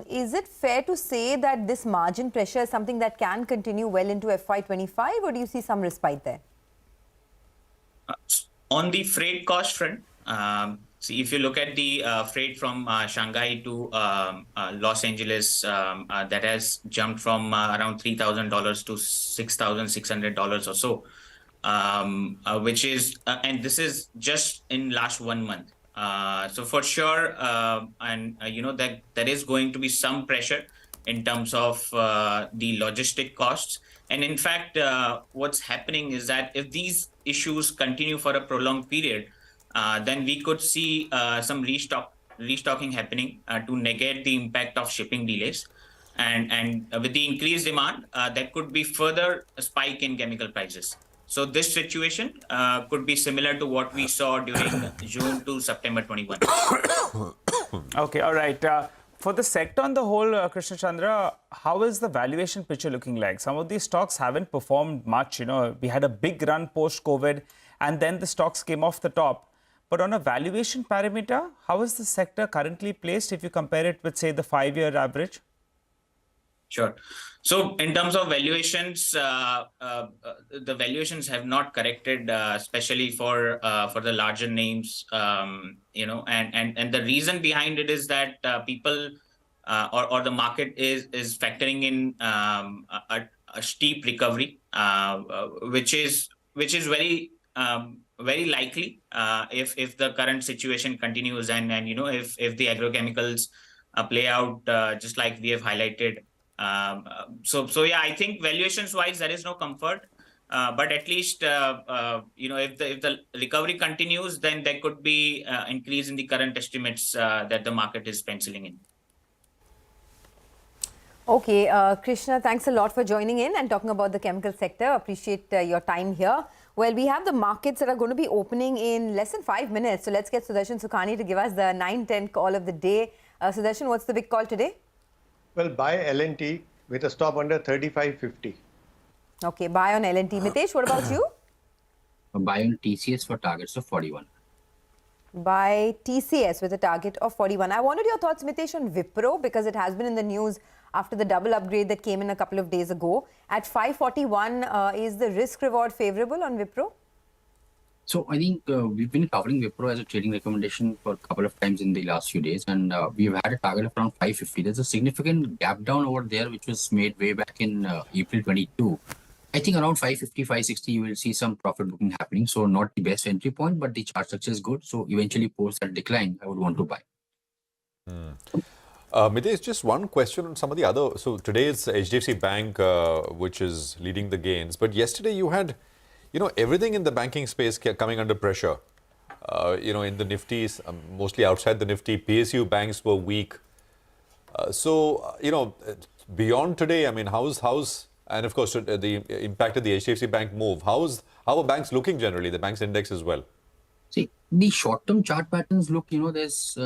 Is it fair to say that this margin pressure is something that can continue well into FY25, or do you see some respite there? On the freight cost front, see, if you look at the freight from Shanghai to Los Angeles, that has jumped from around $3,000 to $6,600 or so, which is, and this is just in last 1 month. So for sure, that there is going to be some pressure in terms of the logistic costs. And in fact, what's happening is that if these issues continue for a prolonged period, then we could see some restocking happening to negate the impact of shipping delays. And with the increased demand, there could be further spike in chemical prices. So this situation could be similar to what we saw during June to September 21. Okay, all right. For the sector on the whole, Krishna Chandra, how is the valuation picture looking like? Some of these stocks haven't performed much. We had a big run post-COVID, and then the stocks came off the top. But on a valuation parameter, how is the sector currently placed if you compare it with, say, the 5-year average? Sure. So in terms of valuations, the valuations have not corrected, especially for the larger names, and the reason behind it is that people or the market is factoring in a steep recovery, which is very likely if the current situation continues and if the agrochemicals play out just like we have highlighted. So yeah, I think valuations wise there is no comfort, but at least if the recovery continues, then there could be increase in the current estimates that the market is penciling in. Okay, Krishna, thanks a lot for joining in and talking about the chemical sector. Appreciate your time here. Well, we have the markets that are going to be opening in less than 5 minutes. So let's get Sudarshan Sukhani to give us the 9-10 call of the day. Sudarshan, what's the big call today? Well, buy L&T with a stop under 35.50. Okay, buy on L&T. Mitesh, what about you? Buy on TCS for targets of 41. Buy TCS with a target of 41. I wanted your thoughts, Mitesh, on Wipro because it has been in the news after the double upgrade that came in a couple of days ago. At 541, is the risk reward favorable on Wipro? So I think we've been covering Wipro as a trading recommendation for a couple of times in the last few days, and we've had a target of around 550. There's a significant gap down over there, which was made way back in April 22. I think around 550, 560, you will see some profit booking happening. So not the best entry point, but the chart structure is good. So eventually post that decline, I would want to buy. Mitesh, just one question on some of the other. So today it's HDFC Bank, which is leading the gains. But yesterday you had, everything in the banking space coming under pressure. In the Nifties, mostly outside the Nifty, PSU banks were weak. Beyond today, I mean, how's and of course the impact of the HDFC Bank move. How are banks looking generally? The bank's index as well. See, the short-term chart patterns look, there's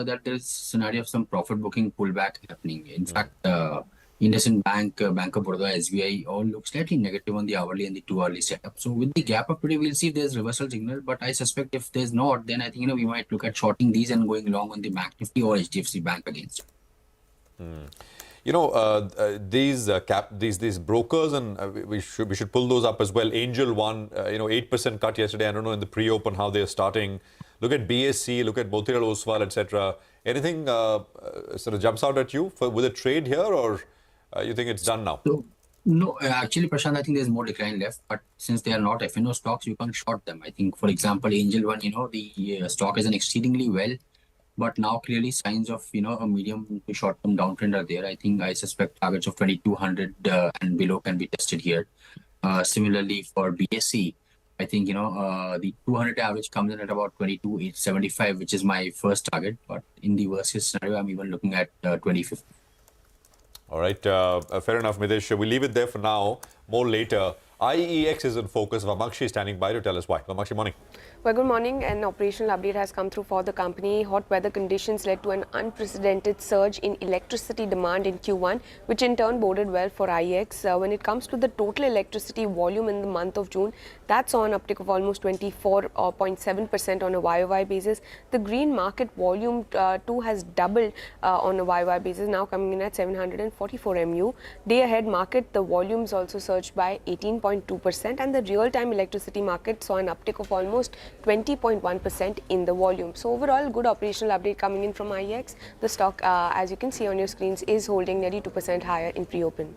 scenario of some profit booking pullback happening. In fact, IndusInd Bank, Bank of Baroda, SBI all look slightly negative on the hourly and the 2-hourly setup. So with the gap up today, we'll see if there's reversal signal. But I suspect if there's not, then I think we might look at shorting these and going long on the Bank Nifty or HDFC Bank against it. These brokers, and we should pull those up as well. Angel One, 8% cut yesterday. I don't know in the pre-open how they're starting. Look at BSC, look at Motilal Oswal, etc. Anything sort of jumps out at you with a trade here, or you think it's done now? No, actually, Prashant, I think there's more decline left. But since they are not FNO stocks, you can't short them. I think, for example, Angel One, the stock is an exceedingly well. But now clearly signs of, a medium to short-term downtrend are there. I suspect targets of 2200 and below can be tested here. Similarly for BSC, I think, the 200 average comes in at about 22,875, which is my first target. But in the worst case scenario, I'm even looking at 2050. All right. Fair enough, Mitesh. We'll leave it there for now. More later. IEX is in focus. Vamakshi is standing by to tell us why. Vamakshi, morning. Well, good morning. An operational update has come through for the company. Hot weather conditions led to an unprecedented surge in electricity demand in Q1, which in turn boded well for IEX. When it comes to the total electricity volume in the month of June, that saw an uptick of almost 24.7% on a YOY basis. The green market volume too has doubled on a YOY basis, now coming in at 744 MU. Day ahead market, the volumes also surged by 18.2%, and the real-time electricity market saw an uptick of almost 20.1% in the volume. So overall, good operational update coming in from IEX. The stock, as you can see on your screens, is holding nearly 2% higher in pre-open.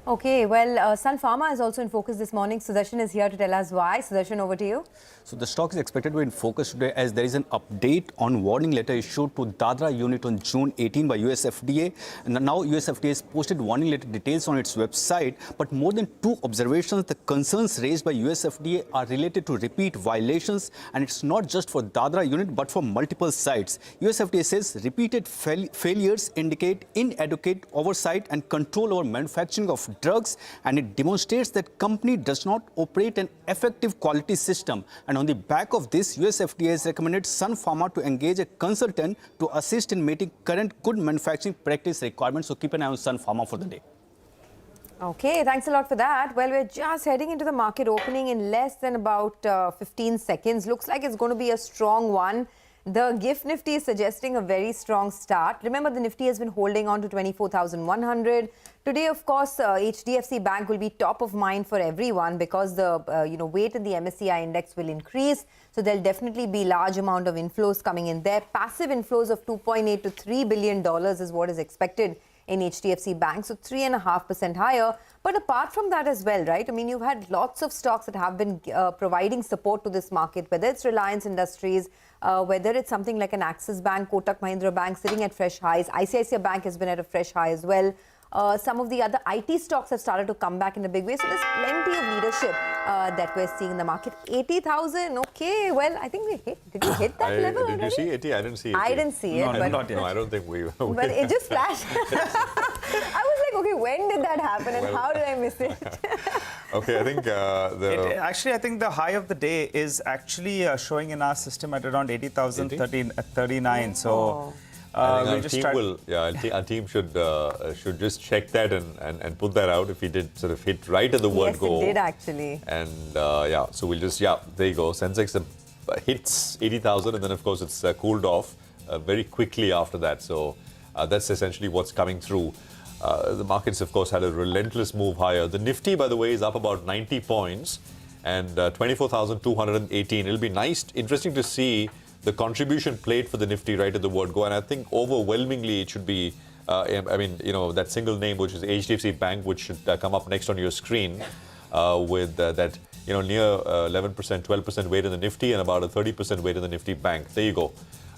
Okay, well, Sun Pharma is also in focus this morning. Sudarshan is here to tell us why. Sudarshan, over to you. So the stock is expected to be in focus today as there is an update on warning letter issued to Dadra unit on June 18 by US FDA. And now US FDA has posted warning letter details on its website. But more than 2 observations, the concerns raised by US FDA are related to repeat violations. And it's not just for Dadra unit, but for multiple sites. US FDA says repeated failures indicate inadequate oversight and control over manufacturing of drugs, and it demonstrates that company does not operate an effective quality system. And on the back of this, US FDA has recommended Sun Pharma to engage a consultant to assist in meeting current good manufacturing practice requirements. So keep an eye on Sun Pharma for the day. Okay, thanks a lot for that. Well, we're just heading into the market opening in less than about 15 seconds. Looks like it's going to be a strong one. The GIFT Nifty is suggesting a very strong start. Remember, the Nifty has been holding on to 24,100. Today, of course, HDFC Bank will be top of mind for everyone because the weight in the MSCI index will increase. So there'll definitely be large amount of inflows coming in there. Passive inflows of $2.8 to $3 billion is what is expected in HDFC Bank, so 3.5% higher. But apart from that as well, right? I mean, you've had lots of stocks that have been providing support to this market, whether it's Reliance Industries, whether it's something like an Axis Bank, Kotak Mahindra Bank sitting at fresh highs. ICICI Bank has been at a fresh high as well. Some of the other IT stocks have started to come back in a big way. So there's plenty of leadership that we're seeing in the market. 80,000, okay. Well, I think we hit. Did we hit that level already? Did you see 80? I didn't see 80. I didn't see it. No, but not yet. No, I don't think we... But it just flashed. I was like, okay, when did that happen and how did I miss it? Okay, I think Actually, I think the high of the day is actually showing in our system at around 80,039. So... our team should just check that and put that out if he did sort of hit right at the word go. Yes, it did actually. And so we'll just, there you go. Sensex hits 80,000 and then of course it's cooled off very quickly after that. So that's essentially what's coming through. The markets, of course, had a relentless move higher. The Nifty, by the way, is up about 90 points and 24,218. It'll be nice, interesting to see the contribution played for the Nifty right at the word go. And I think overwhelmingly it should be, that single name, which is HDFC Bank, which should come up next on your screen with that, near 11%, 12% weight in the Nifty and about a 30% weight in the Nifty Bank. There you go.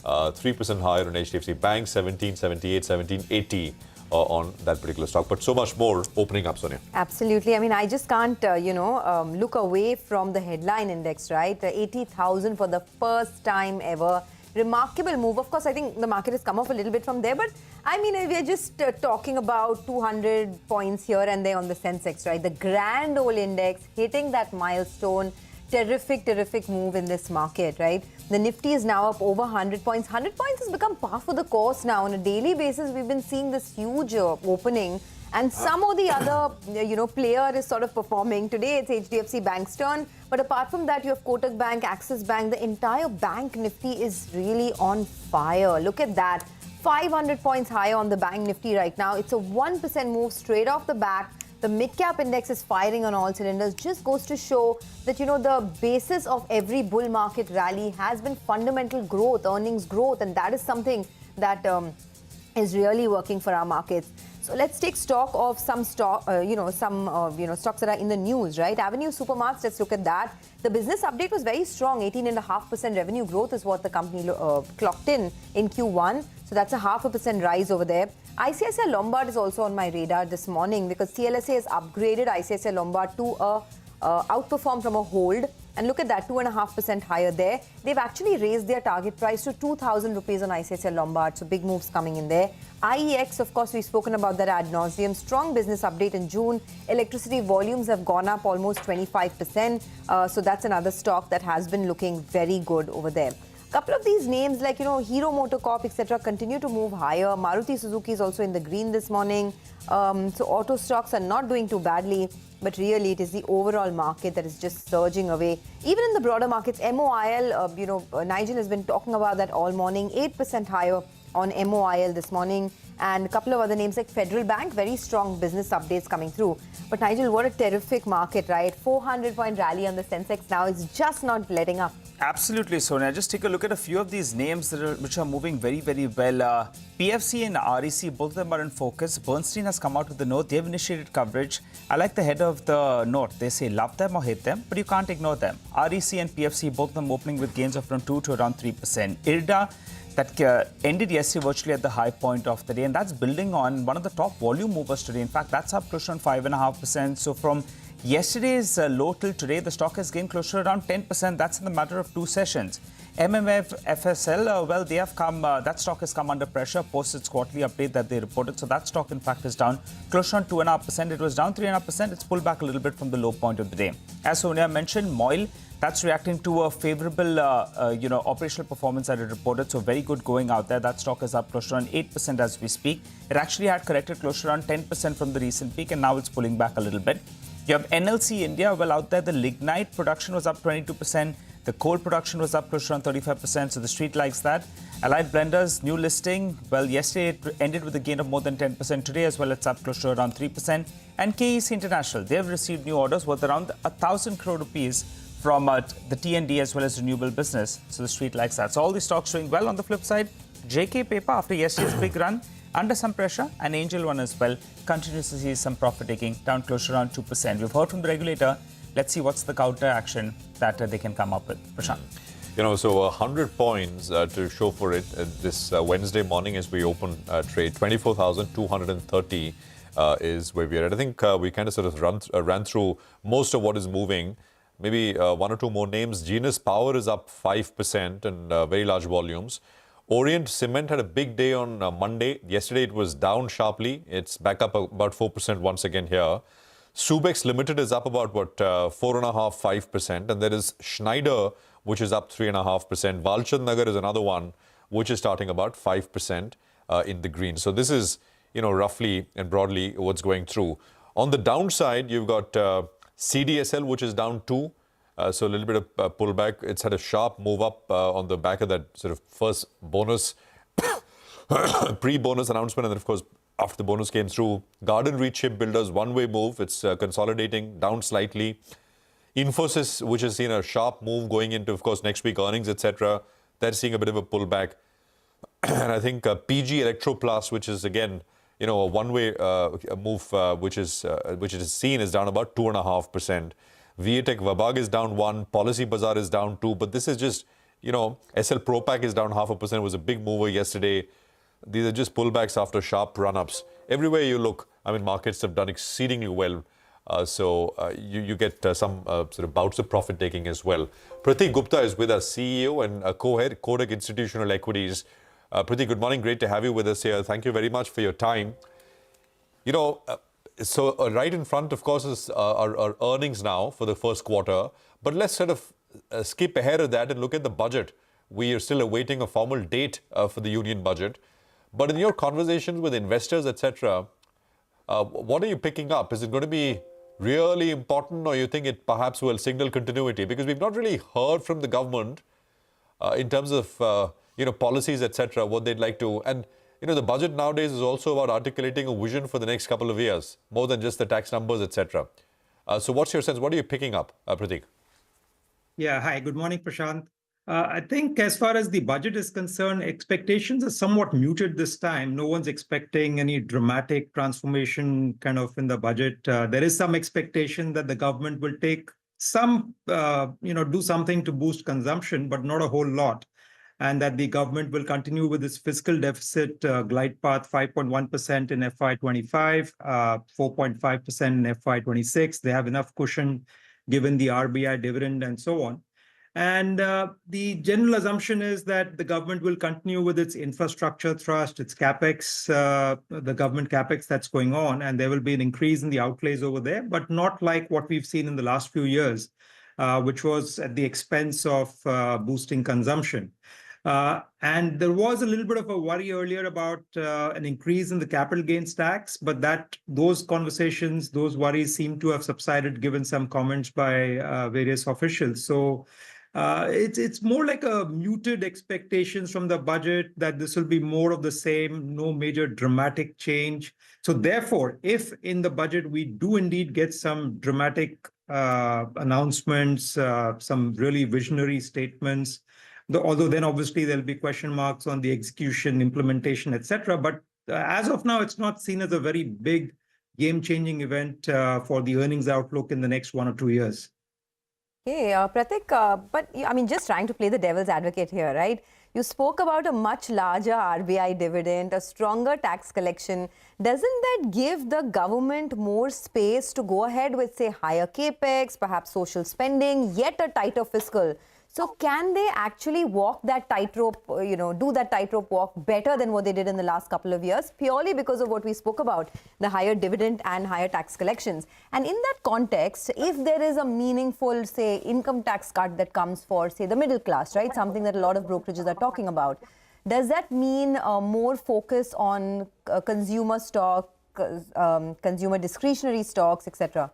3% higher on HDFC Bank, 1778, 1780 on that particular stock. But so much more opening up, Sonia. Absolutely. I mean, I just can't, look away from the headline index, right? 80,000 for the first time ever. Remarkable move. Of course, I think the market has come off a little bit from there. But, I mean, we're just talking about 200 points here and there on the Sensex, right? The grand old index hitting that milestone. Terrific move in this market, right? The Nifty is now up over 100 points. 100 points has become par for the course now. On a daily basis, we've been seeing this huge opening. And some of the other, player is sort of performing. Today, it's HDFC Bank's turn. But apart from that, you have Kotak Bank, Axis Bank. The entire Bank Nifty is really on fire. Look at that. 500 points higher on the Bank Nifty right now. It's a 1% move straight off the back. The Midcap index is firing on all cylinders. Just goes to show that, the basis of every bull market rally has been fundamental growth, earnings growth. And that is something that is really working for our markets. So let's take stock of some stocks that are in the news, right? Avenue Supermarts, let's look at that. The business update was very strong. 18.5% revenue growth is what the company clocked in Q1. So that's a 0.5% rise over there. ICICI Lombard is also on my radar this morning because CLSA has upgraded ICICI Lombard to a outperform from a hold. And look at that, 2.5% higher there. They've actually raised their target price to 2,000 rupees on ICICI Lombard. So big moves coming in there. IEX, of course, we've spoken about that ad nauseum. Strong business update in June. Electricity volumes have gone up almost 25%. So that's another stock that has been looking very good over there. Couple of these names like, Hero MotoCorp, etc. continue to move higher. Maruti Suzuki is also in the green this morning. So auto stocks are not doing too badly, but really it is the overall market that is just surging away. Even in the broader markets, MOIL, Nigel has been talking about that all morning, 8% higher on MOIL this morning. And a couple of other names like Federal Bank, very strong business updates coming through. But Nigel, what a terrific market, right? 400-point rally on the Sensex now is just not letting up. Absolutely, Sonia. Just take a look at a few of these names which are moving very, very well. PFC and REC, both of them are in focus. Bernstein has come out with the note. They've initiated coverage. I like the head of the note. They say love them or hate them, but you can't ignore them. REC and PFC, both of them opening with gains of around 2 to around 3%. IRDA, that ended yesterday virtually at the high point of the day, and that's building on one of the top volume movers today. In fact, that's up close to 5.5%. So from yesterday's low till today, the stock has gained close to around 10%. That's in the matter of 2 sessions. MMF, FSL, well, they have come, that stock has come under pressure post its quarterly update that they reported. So that stock, in fact, is down close to 2.5%. It was down 3.5%. It's pulled back a little bit from the low point of the day. As Sonia mentioned, MOIL, that's reacting to a favorable, operational performance that it reported. So very good going out there. That stock is up close to around 8% as we speak. It actually had corrected close to around 10% from the recent peak, and now it's pulling back a little bit. You have NLC India. Well, out there, the lignite production was up 22%. The coal production was up close to around 35%. So the street likes that. Allied Blenders, new listing. Well, yesterday it ended with a gain of more than 10%. Today as well, it's up close to around 3%. And KEC International, they've received new orders worth around 1,000 crore rupees from the T&D as well as renewable business. So the street likes that. So all these stocks doing well. On the flip side, JK Paper, after yesterday's big run, under some pressure, and Angel One as well continues to see some profit taking, down close to around 2%. We've heard from the regulator. Let's see what's the counter action that they can come up with. Prashant. So 100 points to show for it this Wednesday morning as we open trade. 24,230 is where we are at. I think we kind of sort of ran through most of what is moving. Maybe one or two more names. Genus Power is up 5% and very large volumes. Orient Cement had a big day on Monday. Yesterday it was down sharply. It's back up about 4% once again here. Subex Limited is up about 4.5-5%. And there is Schneider, which is up 3.5%. Walchand Nagar is another one, which is starting about 5% in the green. So this is, roughly and broadly what's going through. On the downside, you've got CDSL, which is down 2%. So a little bit of pullback. It's had a sharp move up on the back of that sort of first bonus, pre-bonus announcement. And then, of course, after the bonus came through, Garden Reach Shipbuilders, one-way move. It's consolidating down slightly. Infosys, which has seen a sharp move going into, of course, next week earnings, etc. They're seeing a bit of a pullback. And I think PG Electroplast, which is, again, a one-way move, which is seen is down about 2.5%. Viatech Vabag is down 1%, Policy Bazaar is down 2%, but this is just, SL Propack is down 0.5%. It was a big mover yesterday. These are just pullbacks after sharp run-ups. Everywhere you look, markets have done exceedingly well. So you get some sort of bouts of profit taking as well. Pratik Gupta is with us, CEO and co-head Kotak Institutional Equities. Pratik, good morning. Great to have you with us here. Thank you very much for your time. So right in front, of course, is our earnings now for the first quarter. But let's sort of skip ahead of that and look at the budget. We are still awaiting a formal date for the union budget. But in your conversations with investors, etc., what are you picking up? Is it going to be really important, or you think it perhaps will signal continuity? Because we've not really heard from the government in terms of policies, etc., what they'd like to. And the budget nowadays is also about articulating a vision for the next couple of years, more than just the tax numbers, etc. So what's your sense? What are you picking up, Pratik? Yeah, hi, good morning, Prashant. I think as far as the budget is concerned, expectations are somewhat muted this time. No one's expecting any dramatic transformation kind of in the budget. There is some expectation that the government will take some, do something to boost consumption, but not a whole lot. And that the government will continue with its fiscal deficit glide path, 5.1% in FY25, 4.5% in FY26. They have enough cushion given the RBI dividend and so on. And the general assumption is that the government will continue with its infrastructure thrust, its capex, the government capex that's going on, and there will be an increase in the outlays over there, but not like what we've seen in the last few years, which was at the expense of boosting consumption. And there was a little bit of a worry earlier about an increase in the capital gains tax, but those conversations, those worries seem to have subsided given some comments by various officials. So it's more like a muted expectations from the budget that this will be more of the same, no major dramatic change. So therefore, if in the budget we do indeed get some dramatic announcements, some really visionary statements, although then obviously there'll be question marks on the execution, implementation, etc. But as of now, it's not seen as a very big game-changing event for the earnings outlook in the next 1 or 2 years. Okay, Pratik, but I mean, just trying to play the devil's advocate here, right? You spoke about a much larger RBI dividend, a stronger tax collection. Doesn't that give the government more space to go ahead with, say, higher capex, perhaps social spending, yet a tighter fiscal? So can they actually walk that tightrope, do that tightrope walk better than what they did in the last couple of years, purely because of what we spoke about, the higher dividend and higher tax collections? And in that context, if there is a meaningful, say, income tax cut that comes for, say, the middle class, right, something that a lot of brokerages are talking about, does that mean more focus on consumer stock, consumer discretionary stocks, etc.?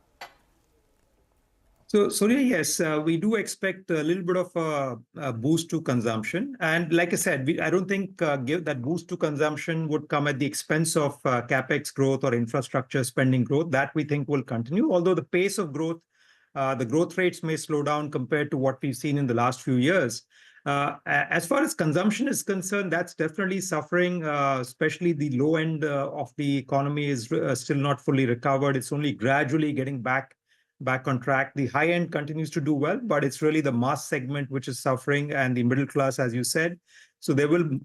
So, Sonia, yes, we do expect a little bit of a boost to consumption. And like I said, I don't think that boost to consumption would come at the expense of capex growth or infrastructure spending growth. That we think will continue, although the pace of growth, the growth rates may slow down compared to what we've seen in the last few years. As far as consumption is concerned, that's definitely suffering, especially the low end of the economy is still not fully recovered. It's only gradually getting back on track. The high end continues to do well, but it's really the mass segment which is suffering, and the middle class, as you said. So there will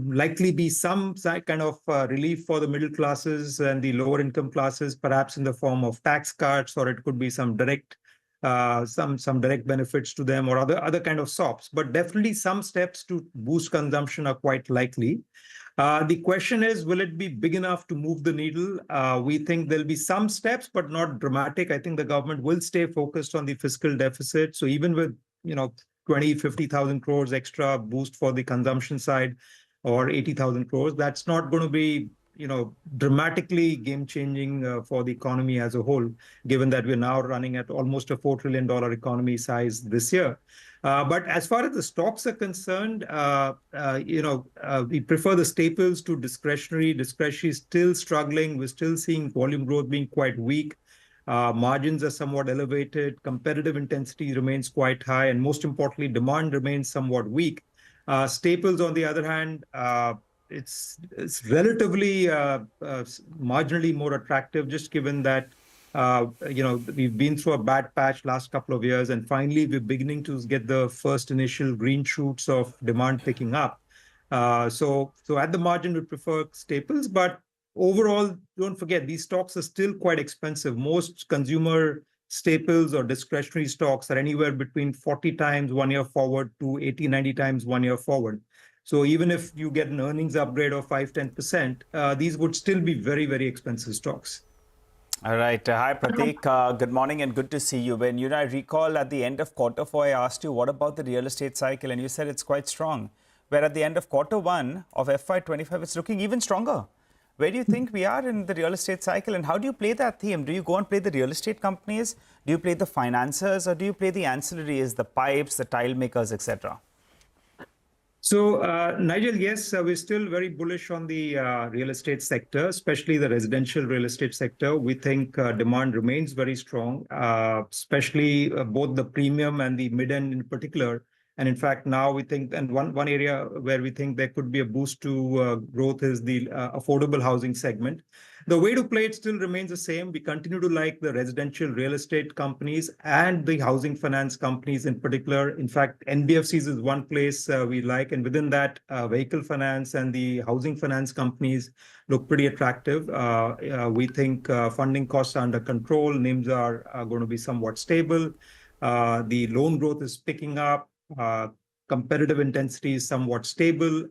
likely be some kind of relief for the middle classes and the lower income classes, perhaps in the form of tax cuts, or it could be some direct benefits to them, or other kind of SOPs. But definitely some steps to boost consumption are quite likely. The question is, will it be big enough to move the needle? We think there'll be some steps, but not dramatic. I think the government will stay focused on the fiscal deficit. So even with, 50,000 crores extra boost for the consumption side, or 80,000 crores, that's not going to be, dramatically game-changing for the economy as a whole, given that we're now running at almost a $4 trillion economy size this year. But as far as the stocks are concerned, we prefer the staples to discretionary. Discretionary is still struggling. We're still seeing volume growth being quite weak. Margins are somewhat elevated. Competitive intensity remains quite high. And most importantly, demand remains somewhat weak. Staples, on the other hand, it's relatively marginally more attractive, just given that we've been through a bad patch last couple of years, and finally we're beginning to get the first initial green shoots of demand picking up. So at the margin, we prefer staples, but overall, don't forget, these stocks are still quite expensive. Most consumer staples or discretionary stocks are anywhere between 40 times 1 year forward to 80, 90 times 1 year forward. So even if you get an earnings upgrade of 5-10%, these would still be very, very expensive stocks. All right. Hi, Pratik. Good morning and good to see you. When I recall at the end of Q4, I asked you, what about the real estate cycle? And you said it's quite strong. Where at the end of Q1 of FY25, it's looking even stronger. Where do you think we are in the real estate cycle, and how do you play that theme? Do you go and play the real estate companies? Do you play the financiers, or do you play the ancillaries, the pipes, the tile makers, etc.? So, Nigel, yes, we're still very bullish on the real estate sector, especially the residential real estate sector. We think demand remains very strong, especially both the premium and the mid-end in particular. And in fact, now we think, and one area where we think there could be a boost to growth is the affordable housing segment. The way to play it still remains the same. We continue to like the residential real estate companies and the housing finance companies in particular. In fact, NBFCs is one place we like, and within that, vehicle finance and the housing finance companies look pretty attractive. We think funding costs are under control. NIMs are going to be somewhat stable. The loan growth is picking up. Competitive intensity is somewhat stable.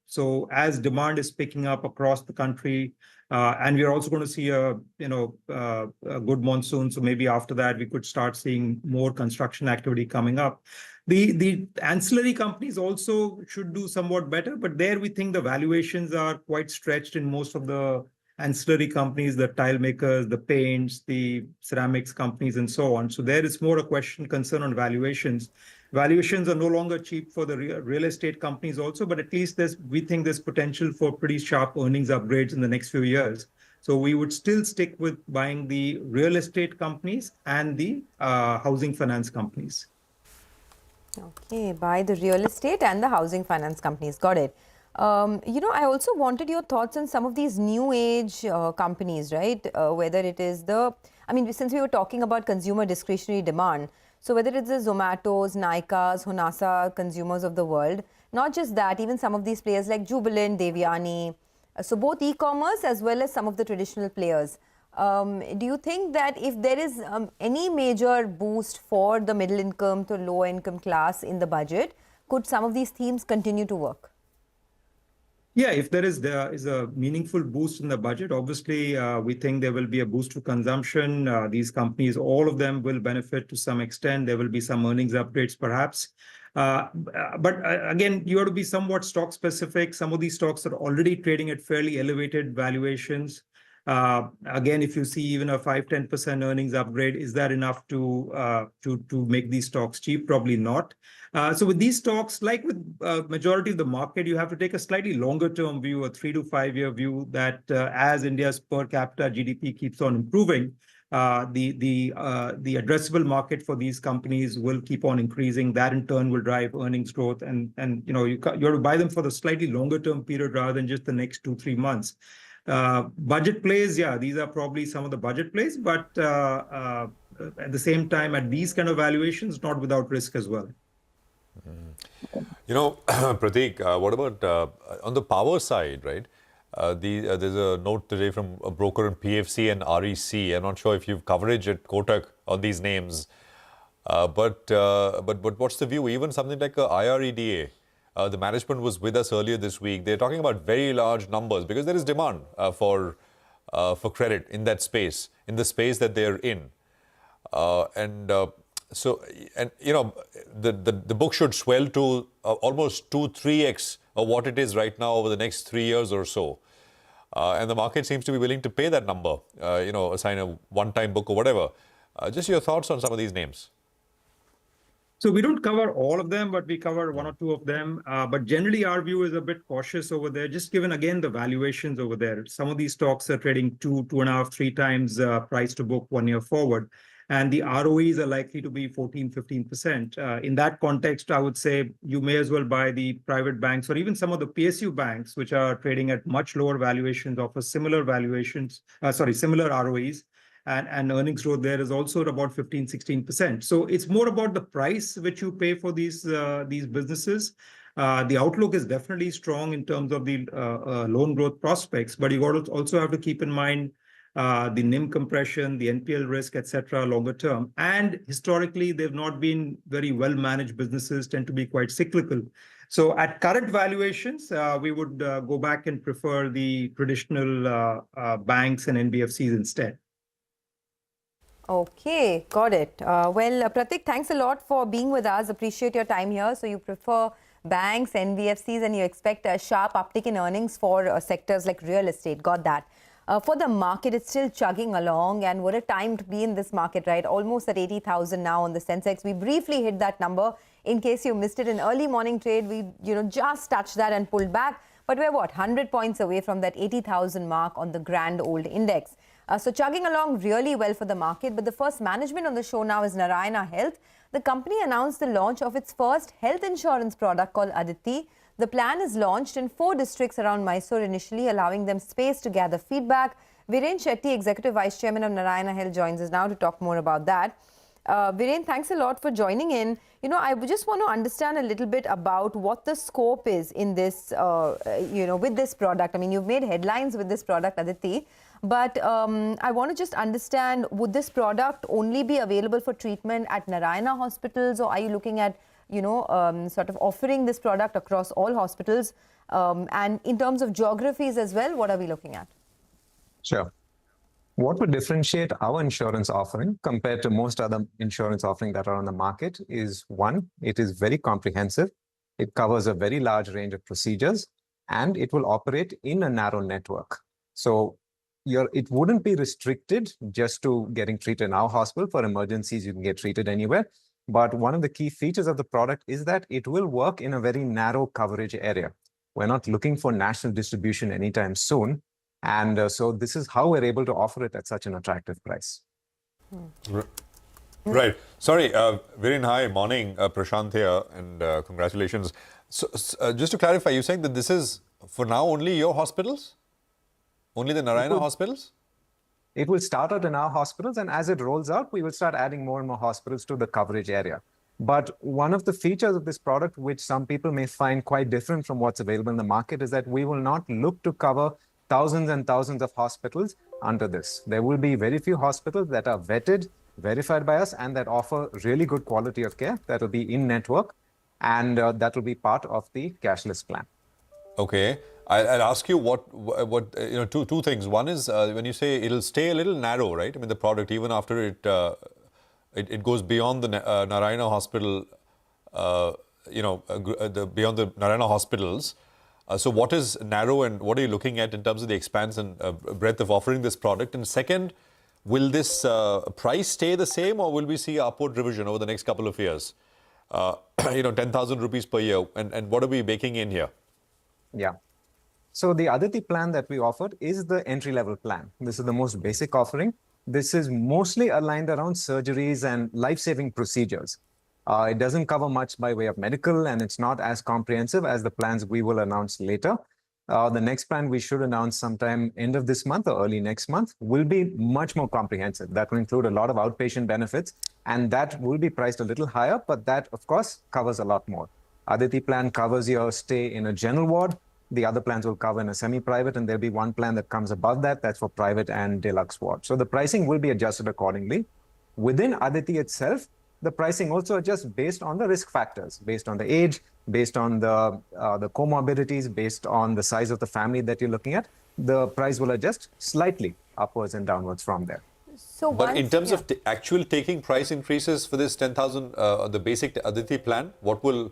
So as demand is picking up across the country, and we are also going to see a good monsoon. So maybe after that we could start seeing more construction activity coming up. The ancillary companies also should do somewhat better, but there we think the valuations are quite stretched in most of the ancillary companies, the tile makers, the paints, the ceramics companies, and so on. So there is more a concern on valuations. Valuations are no longer cheap for the real estate companies also, but at least we think there's potential for pretty sharp earnings upgrades in the next few years. So we would still stick with buying the real estate companies and the housing finance companies. Okay, buy the real estate and the housing finance companies. Got it. I also wanted your thoughts on some of these new age companies, right? Whether it is since we were talking about consumer discretionary demand, so whether it's the Zomatos, Nykas, Honasa consumers of the world, not just that, even some of these players like Jubilant, Devyani, so both e-commerce as well as some of the traditional players. Do you think that if there is any major boost for the middle income to low income class in the budget, could some of these themes continue to work? Yeah, if there is a meaningful boost in the budget, obviously we think there will be a boost to consumption. These companies, all of them will benefit to some extent. There will be some earnings upgrades perhaps. But again, you have to be somewhat stock specific. Some of these stocks are already trading at fairly elevated valuations. Again, if you see even a 5-10% earnings upgrade, is that enough to make these stocks cheap? Probably not. So with these stocks, like with majority of the market, you have to take a slightly longer term view, a 3 to 5 year view that as India's per capita GDP keeps on improving, the addressable market for these companies will keep on increasing. That in turn will drive earnings growth, and you have to buy them for the slightly longer term period rather than just the next 2-3 months. Budget plays, yeah, these are probably some of the budget plays, but at the same time, at these kind of valuations, not without risk as well. Prateek, what about on the power side, right? There's a note today from a broker in PFC and REC. I'm not sure if you've coverage at Kotak on these names, but what's the view? Even something like a IREDA. The management was with us earlier this week. They're talking about very large numbers because there is demand for credit in that space, in the space that they're in. The book should swell to almost 2-3x of what it is right now over the next 3 years or so. And the market seems to be willing to pay that number, assign a one-time book or whatever. Just your thoughts on some of these names. So we don't cover all of them, but we cover 1 or 2 of them. But generally, our view is a bit cautious over there, just given, again, the valuations over there. Some of these stocks are trading 2.5, 3 times price to book 1 year forward. And the ROEs are likely to be 14-15%. In that context, I would say you may as well buy the private banks or even some of the PSU banks, which are trading at much lower valuations, offer similar ROEs. And earnings growth there is also at about 15-16%. So it's more about the price which you pay for these businesses. The outlook is definitely strong in terms of the loan growth prospects, but you also have to keep in mind the NIM compression, the NPL risk, etc., longer term. And historically, they've not been very well managed businesses, tend to be quite cyclical. So at current valuations, we would go back and prefer the traditional banks and NBFCs instead. Okay, got it. Prateek, thanks a lot for being with us. Appreciate your time here. So you prefer banks, NBFCs, and you expect a sharp uptick in earnings for sectors like real estate. Got that. For the market, it's still chugging along, and what a time to be in this market, right? Almost at 80,000 now on the Sensex. We briefly hit that number. In case you missed it in early morning trade, we just touched that and pulled back. but we're what, 100 points away from that 80,000 mark on the grand old index. So chugging along really well for the market. But the first management on the show now is Narayana Health. The company announced the launch of its first health insurance product called Aditi. The plan is launched in 4 districts around Mysore initially, allowing them space to gather feedback. Viren Shetty, Executive Vice Chairman of Narayana Health, joins us now to talk more about that. Viren, thanks a lot for joining in. You know, I just want to understand a little bit about what the scope is in this, with this product. I mean, you've made headlines with this product, Aditi, but I want to just understand, would this product only be available for treatment at Narayana hospitals, or are you looking at, sort of offering this product across all hospitals? And in terms of geographies as well, what are we looking at? Sure. What would differentiate our insurance offering compared to most other insurance offerings that are on the market is, one, it is very comprehensive. It covers a very large range of procedures, and it will operate in a narrow network. So it wouldn't be restricted just to getting treated in our hospital. For emergencies, you can get treated anywhere. But one of the key features of the product is that it will work in a very narrow coverage area. We're not looking for national distribution anytime soon. And so this is how we're able to offer it at such an attractive price. Right. Sorry, Viren, hi, morning. Prashant here, and congratulations. So, just to clarify, you're saying that this is, for now, only your hospitals? Only the Narayana hospitals? It will start out in our hospitals, and as it rolls out, we will start adding more and more hospitals to the coverage area. But one of the features of this product, which some people may find quite different from what's available in the market, is that we will not look to cover thousands and thousands of hospitals under this. There will be very few hospitals that are vetted, verified by us, and that offer really good quality of care. That will be in network, and that will be part of the cashless plan. Okay. I'll ask you two things. One is when you say it'll stay a little narrow, right? I mean, the product, even after it goes beyond the Narayana hospital, beyond the Narayana hospitals. So what is narrow, and what are you looking at in terms of the expanse and breadth of offering this product? And second, will this price stay the same, or will we see upward revision over the next couple of years? 10,000 rupees per year. And what are we baking in here? Yeah. So the Aditi plan that we offered is the entry-level plan. This is the most basic offering. This is mostly aligned around surgeries and life-saving procedures. It doesn't cover much by way of medical, and it's not as comprehensive as the plans we will announce later. The next plan we should announce sometime end of this month or early next month will be much more comprehensive. That will include a lot of outpatient benefits, and that will be priced a little higher, but that, of course, covers a lot more. Aditi plan covers your stay in a general ward. The other plans will cover in a semi-private, and there'll be one plan that comes above that. That's for private and deluxe ward. So the pricing will be adjusted accordingly. Within Aditi itself, the pricing also adjusts based on the risk factors, based on the age, based on the comorbidities, based on the size of the family that you're looking at. The price will adjust slightly upwards and downwards from there. So but in terms of actual taking price increases for this 10,000, the basic Aditi plan, what will,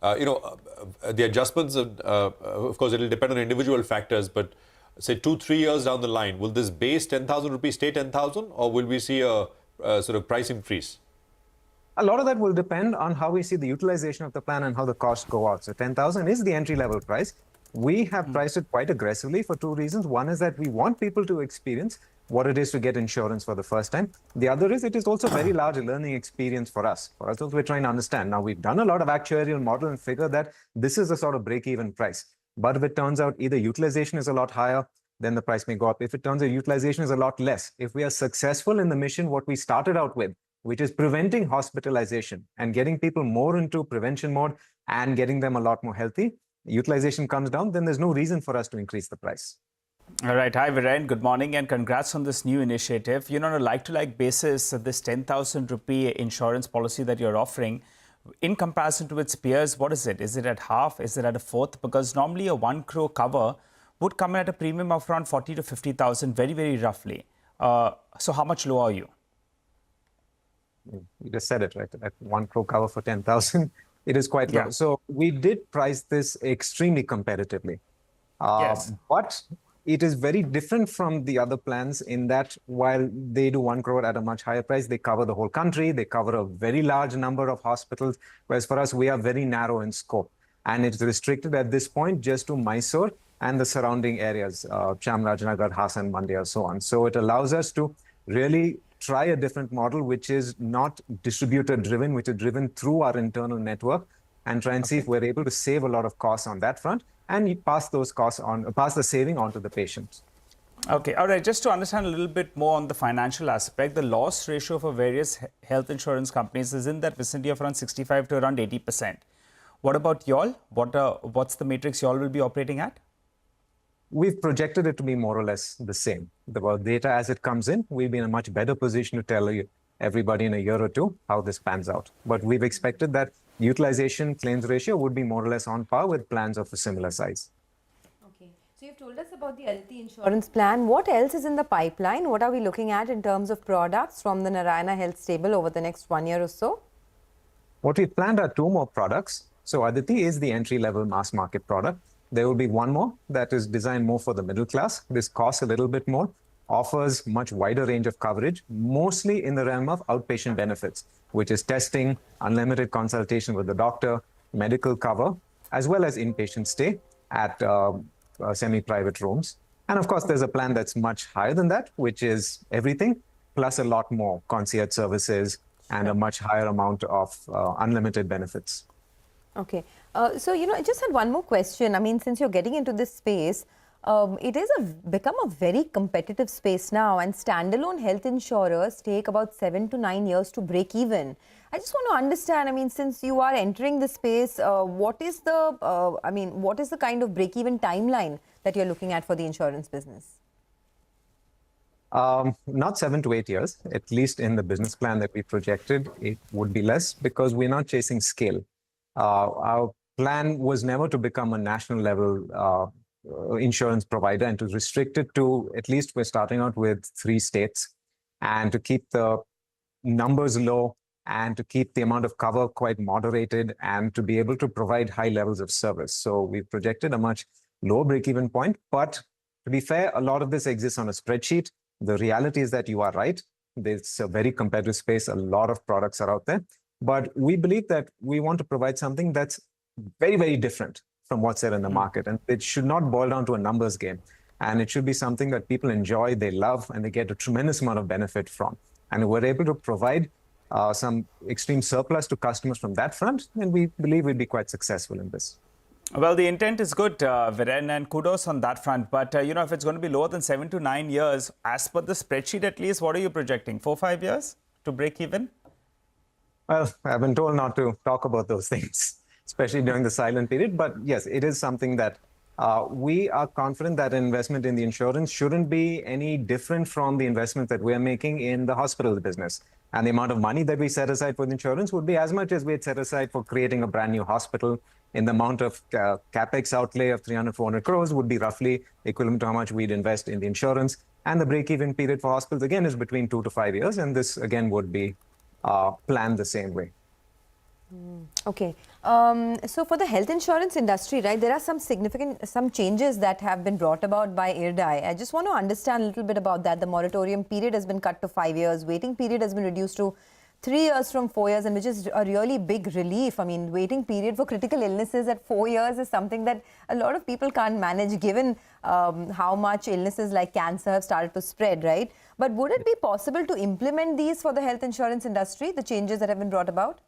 the adjustments, of course, it will depend on individual factors, but say 2-3 years down the line, will this base 10,000 rupees stay 10,000, or will we see a sort of price increase? A lot of that will depend on how we see the utilization of the plan and how the costs go out. So 10,000 is the entry-level price. We have priced it quite aggressively for 2 reasons. One is that we want people to experience what it is to get insurance for the first time. The other is it is also a very large learning experience for us. For us, we're trying to understand. Now, we've done a lot of actuarial model and figure that this is a sort of break-even price. But if it turns out either utilization is a lot higher, then the price may go up. If it turns out utilization is a lot less, if we are successful in the mission, what we started out with, which is preventing hospitalization and getting people more into prevention mode and getting them a lot more healthy, utilization comes down, then there's no reason for us to increase the price. All right. Hi, Viren. Good morning and congrats on this new initiative. On a like-to-like basis, this 10,000 rupee insurance policy that you're offering, in comparison to its peers, what is it? Is it at half? Is it at a fourth? Because normally a 1 crore cover would come at a premium of around 40 to 50,000, very, very roughly. So how much lower are you? You just said it, right? At 1 crore cover for 10,000, it is quite low. So we did price this extremely competitively. Yes. But it is very different from the other plans in that while they do 1 crore at a much higher price, they cover the whole country, they cover a very large number of hospitals, whereas for us, we are very narrow in scope. And it's restricted at this point just to Mysore and the surrounding areas, Chamarajanagar, Hassan, Mandya, so on. So it allows us to really try a different model, which is not distributor driven, which is driven through our internal network, and try and see if we're able to save a lot of costs on that front and pass those costs on, pass the saving on to the patients. Okay, all right. Just to understand a little bit more on the financial aspect, the loss ratio for various health insurance companies is in that vicinity of around 65 to around 80%. What about y'all? What's the matrix y'all will be operating at? We've projected it to be more or less the same. The data as it comes in, we'll be in a much better position to tell everybody in a year or two how this pans out. But we've expected that utilization claims ratio would be more or less on par with plans of a similar size. Okay, so you've told us about the health insurance plan. What else is in the pipeline? What are we looking at in terms of products from the Narayana Health stable over the next 1 year or so? What we've planned are 2 more products. So Aditi is the entry-level mass market product. There will be 1 more that is designed more for the middle class. This costs a little bit more, offers much wider range of coverage, mostly in the realm of outpatient benefits, which is testing, unlimited consultation with the doctor, medical cover, as well as inpatient stay at semi-private rooms. And of course, there's a plan that's much higher than that, which is everything, plus a lot more concierge services and a much higher amount of unlimited benefits. Okay. So, I just had one more question. I mean, since you're getting into this space, it is become a very competitive space now, and standalone health insurers take about 7 to 9 years to break even. I just want to understand, I mean, since you are entering the space, what is the kind of break-even timeline that you're looking at for the insurance business? Not 7 to 8 years, at least in the business plan that we projected, it would be less because we're not chasing scale. Our plan was never to become a national level insurance provider and to restrict it to, at least we're starting out with 3 states, and to keep the numbers low and to keep the amount of cover quite moderated and to be able to provide high levels of service. So we projected a much lower break-even point, but to be fair, a lot of this exists on a spreadsheet. The reality is that you are right. It's a very competitive space. A lot of products are out there. But we believe that we want to provide something that's very, very different from what's there in the market. And it should not boil down to a numbers game. And it should be something that people enjoy, they love, and they get a tremendous amount of benefit from. And we're able to provide some extreme surplus to customers from that front, and we believe we'll be quite successful in this. Well, the intent is good, Viren, and kudos on that front. But, if it's going to be lower than 7 to 9 years, as per the spreadsheet at least, what are you projecting? 4 or 5 years to break even? Well, I've been told not to talk about those things, especially during the silent period. But yes, it is something that we are confident that investment in the insurance shouldn't be any different from the investment that we're making in the hospital business. And the amount of money that we set aside for the insurance would be as much as we'd set aside for creating a brand new hospital. In the amount of capex outlay of 300, 400 crores would be roughly equivalent to how much we'd invest in the insurance. And the break-even period for hospitals, again, is between 2 to 5 years. And this, again, would be planned the same way. Okay. So for the health insurance industry, right, there are some changes that have been brought about by IRDAI. I just want to understand a little bit about that. The moratorium period has been cut to 5 years. Waiting period has been reduced to 3 years from 4 years, and which is a really big relief. I mean, waiting period for critical illnesses at 4 years is something that a lot of people can't manage, given how much illnesses like cancer have started to spread, right? But would it be possible to implement these for the health insurance industry, the changes that have been brought about?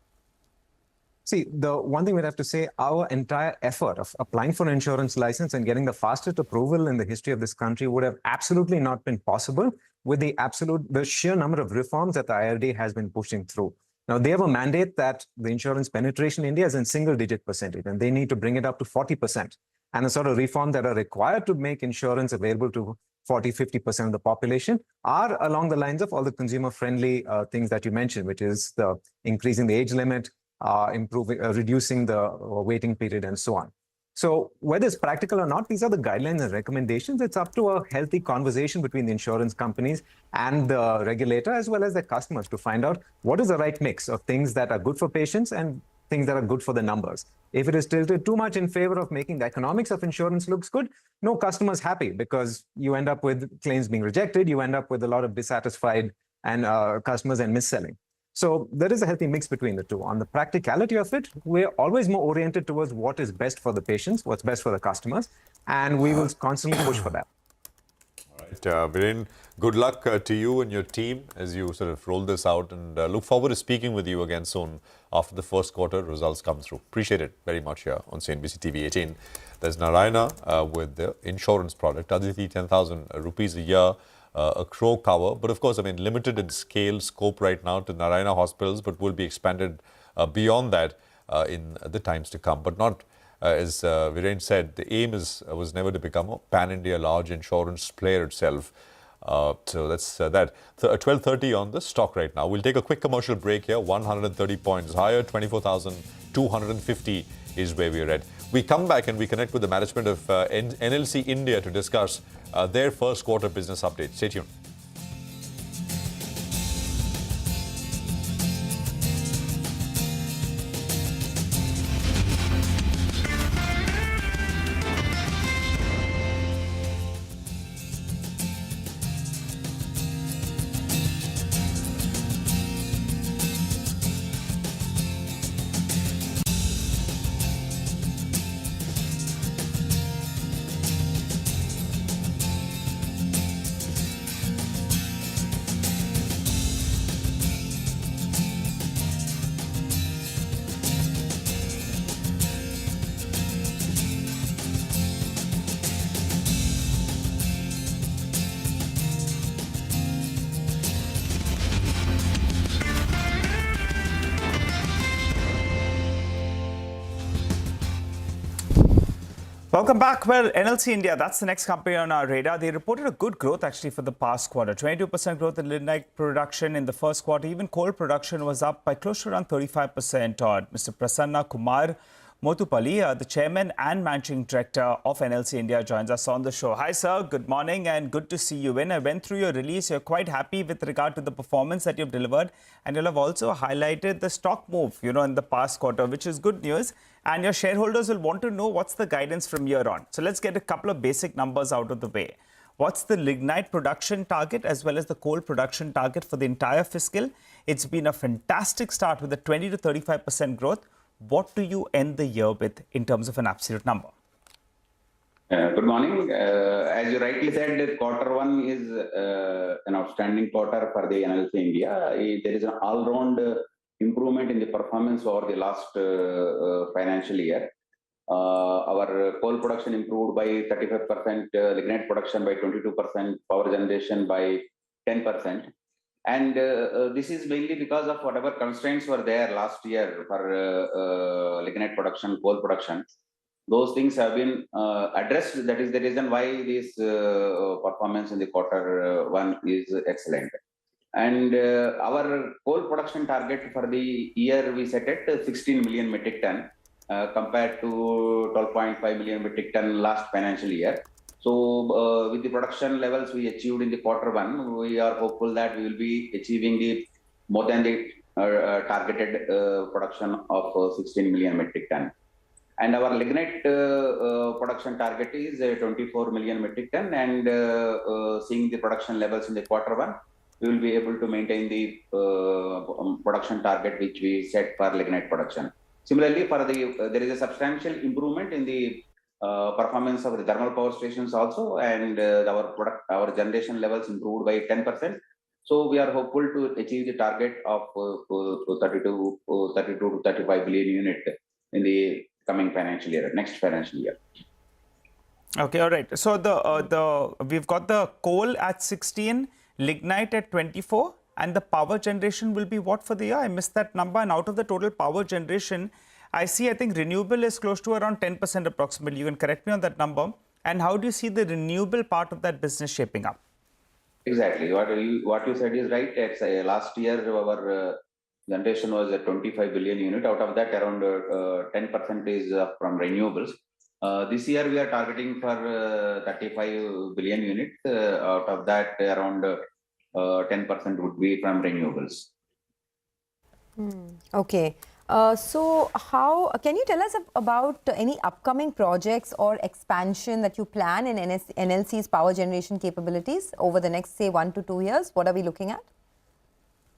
See, the one thing we'd have to say, our entire effort of applying for an insurance license and getting the fastest approval in the history of this country would have absolutely not been possible with the sheer number of reforms that the IRDA has been pushing through. Now, they have a mandate that the insurance penetration in India is in single-digit percentage, and they need to bring it up to 40%. And the sort of reform that are required to make insurance available to 40, 50% of the population are along the lines of all the consumer-friendly things that you mentioned, which is the increasing the age limit, reducing the waiting period, and so on. So whether it's practical or not, these are the guidelines and recommendations. It's up to a healthy conversation between the insurance companies and the regulator, as well as their customers, to find out what is the right mix of things that are good for patients and things that are good for the numbers. If it is tilted too much in favor of making the economics of insurance looks good, no customer's happy, because you end up with claims being rejected, you end up with a lot of dissatisfied and customers and mis-selling. So there is a healthy mix between the two. On the practicality of it, we're always more oriented towards what is best for the patients, what's best for the customers, and we will constantly push for that. All right, Viren, good luck to you and your team as you sort of roll this out, and look forward to speaking with you again soon after the first quarter results come through. Appreciate it very much here on CNBC TV18. There's Narayana with the insurance product, Aditi, 10,000 rupees a year. A crore cover, but of course, I mean, limited in scale, scope right now to Narayana hospitals, but will be expanded beyond that in the times to come. But not, as Viren said, the aim was never to become a pan-India large insurance player itself. So that's that. 12:30 on the stock right now. We'll take a quick commercial break here. 130 points higher, 24,250 is where we're at. We come back and we connect with the management of NLC India to discuss their first quarter business update. Stay tuned. Welcome back. Well, NLC India, that's the next company on our radar. They reported a good growth actually for the past quarter. 22% growth in lignite production in the first quarter. Even coal production was up by close to around 35% odd. Mr. Prasanna Kumar Motupalli, the chairman and managing director of NLC India, joins us on the show. Hi, sir. Good morning and good to see you in. I went through your release. You're quite happy with regard to the performance that you've delivered. And you'll have also highlighted the stock move, in the past quarter, which is good news. And your shareholders will want to know what's the guidance from here on. So let's get a couple of basic numbers out of the way. What's the lignite production target as well as the coal production target for the entire fiscal? It's been a fantastic start with a 20 to 35% growth. What do you end the year with in terms of an absolute number? Good morning. As you rightly said, quarter one is an outstanding quarter for the NLC India. There is an all-round improvement in the performance over the last financial year. Our coal production improved by 35%, lignite production by 22%, power generation by 10%. And this is mainly because of whatever constraints were there last year for lignite production, coal production. Those things have been addressed. That is the reason why this performance in the quarter one is excellent. And our coal production target for the year we set at 16 million metric ton compared to 12.5 million metric ton last financial year. So with the production levels we achieved in the quarter one, we are hopeful that we will be achieving the more than the targeted production of 16 million metric ton. And our lignite production target is 24 million metric ton, and seeing the production levels in the quarter one, we will be able to maintain the production target which we set for lignite production. Similarly, for the there is a substantial improvement in the performance of the thermal power stations also, and our generation levels improved by 10%. So we are hopeful to achieve the target of 32 to 35 billion unit in the coming financial year, next financial year. Okay, all right. So we've got the coal at 16, lignite at 24, and the power generation will be what for the year? I missed that number. And out of the total power generation, I think renewable is close to around 10% approximately. You can correct me on that number. And how do you see the renewable part of that business shaping up? Exactly. What you said is right. Last year, our generation was at 25 billion unit. Out of that, around 10% is from renewables. This year, we are targeting for 35 billion units. Out of that, around 10% would be from renewables. Okay. So how can you tell us about any upcoming projects or expansion that you plan in NLC's power generation capabilities over the next, say, 1 to 2 years? What are we looking at?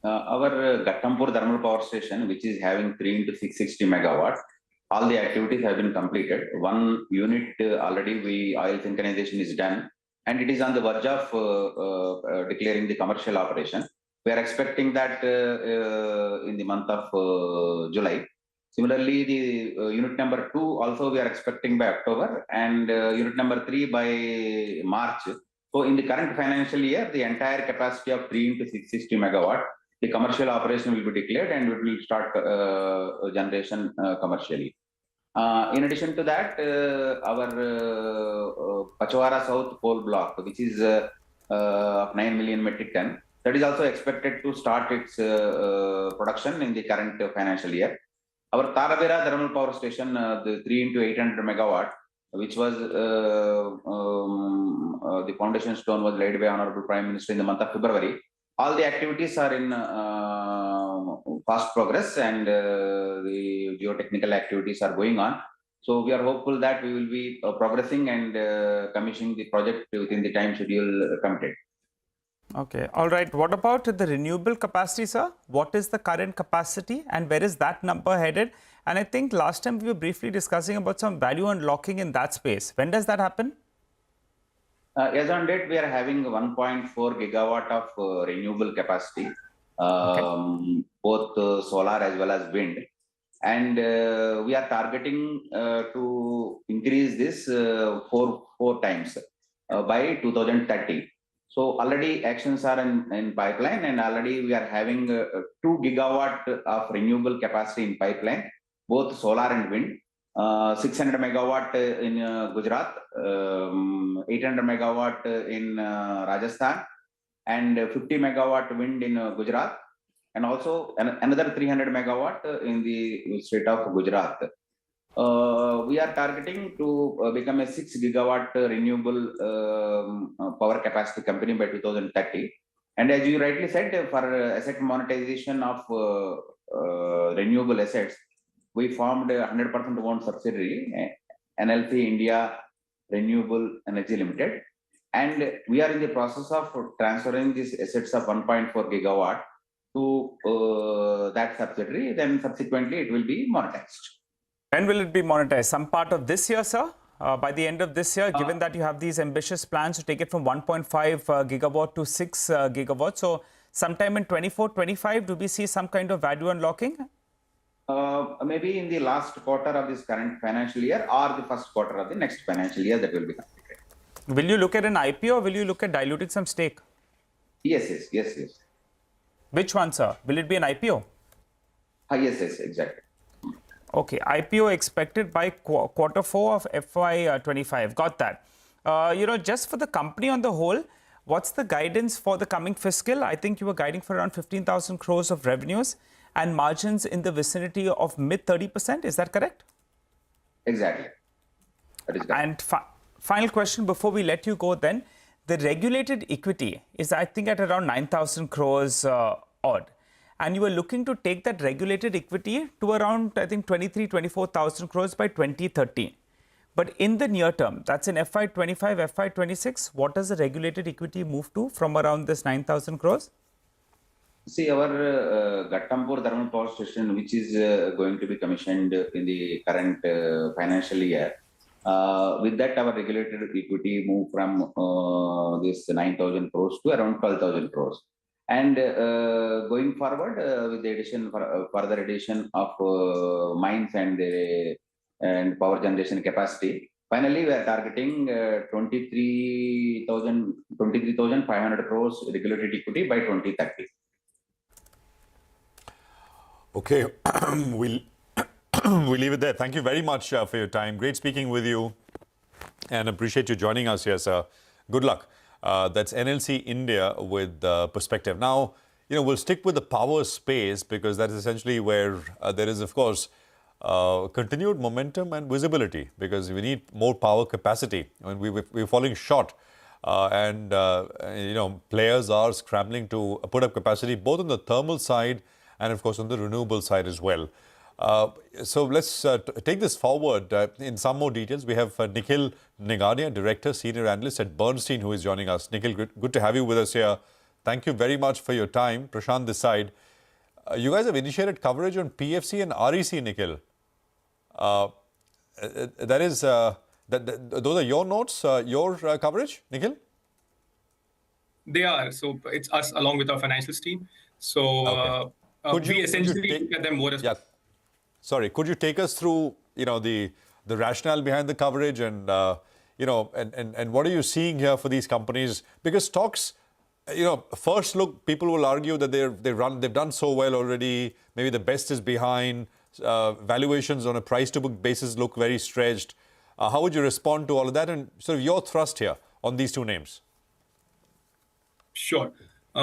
our Ghatampur thermal power station, which is having 3 into 660 megawatts, all the activities have been completed. One unit already oil synchronization is done, and it is on the verge of declaring the commercial operation. We are expecting that in the month of July. Similarly, the unit number 2 also we are expecting by October, and unit number 3 by March. So in the current financial year, the entire capacity of 3 into 660 megawatt, the commercial operation will be declared and it will start generation commercially. In addition to that, our Pachwara South coal block, which is 9 million metric ton, that is also expected to start its production in the current financial year. Our Tarabera thermal power station, the 3 into 800 megawatt, which was the foundation stone was laid by Honorable Prime Minister in the month of February. All the activities are in fast progress, and the geotechnical activities are going on. So we are hopeful that we will be progressing and commissioning the project within the time schedule committed. Okay, all right. What about the renewable capacity, sir? What is the current capacity and where is that number headed? And I think last time we were briefly discussing about some value unlocking in that space. When does that happen? As on date, we are having 1.4 gigawatt of renewable capacity, both solar as well as wind. And we are targeting to increase this four times by 2030. So already actions are in pipeline, and already we are having 2 gigawatt of renewable capacity in pipeline, both solar and wind. 600 megawatt in Gujarat, 800 megawatt in Rajasthan, and 50 megawatt wind in Gujarat, and also another 300 megawatt in the state of Gujarat. We are targeting to become a 6 gigawatt renewable power capacity company by 2030. And as you rightly said, for asset monetization of renewable assets, we formed a 100% owned subsidiary, NLC India Renewable Energy Limited. And we are in the process of transferring these assets of 1.4 gigawatt to that subsidiary. Then subsequently, it will be monetized. When will it be monetized? Some part of this year, sir? By the end of this year, given that you have these ambitious plans to take it from 1.5 gigawatt to 6 gigawatts. So sometime in 24-25, do we see some kind of value unlocking? Maybe in the last quarter of this current financial year or the first quarter of the next financial year, that will be completed. Will you look at an IPO or will you look at diluting some stake? Yes. Which one, sir? Will it be an IPO? Yes, exactly. Okay, IPO expected by quarter 4 of FY25. Got that. Just for the company on the whole, what's the guidance for the coming fiscal? I think you were guiding for around 15,000 crores of revenues and margins in the vicinity of mid 30%. Is that correct? Exactly. That is correct. And final question before we let you go then. The regulated equity is, I think, at around 9,000 crores odd. And you were looking to take that regulated equity to around, I think, 24,000 crores by 2030. But in the near term, that's in FY25, FY26, what does the regulated equity move to from around this 9,000 crores? See, our Ghatampur thermal power station, which is going to be commissioned in the current financial year, with that, our regulated equity moved from this 9,000 crores to around 12,000 crores. And going forward, with the further addition of mines and power generation capacity, finally we are targeting 23,500 crores regulated equity by 2030. Okay, we'll leave it there. Thank you very much for your time. Great speaking with you, and appreciate you joining us here, sir. Good luck. That's NLC India with Perspective. Now, we'll stick with the power space because that is essentially where there is, of course, continued momentum and visibility because we need more power capacity. I mean, we're falling short and players are scrambling to put up capacity both on the thermal side and, of course, on the renewable side as well. So let's take this forward in some more details. We have Nikhil Negadia, Director, Senior Analyst at Bernstein, who is joining us. Nikhil, good to have you with us here. Thank you very much for your time. Prashant this side. You guys have initiated coverage on PFC and REC, Nikhil. Those are your notes, your coverage, Nikhil? They are. So it's us along with our financials team. So we essentially look at them more as... Yeah. Sorry, could you take us through, the rationale behind the coverage and, and what are you seeing here for these companies? Because stocks, first look, people will argue that they've done so well already. Maybe the best is behind. Valuations on a price-to-book basis look very stretched. How would you respond to all of that and sort of your thrust here on these two names? Sure.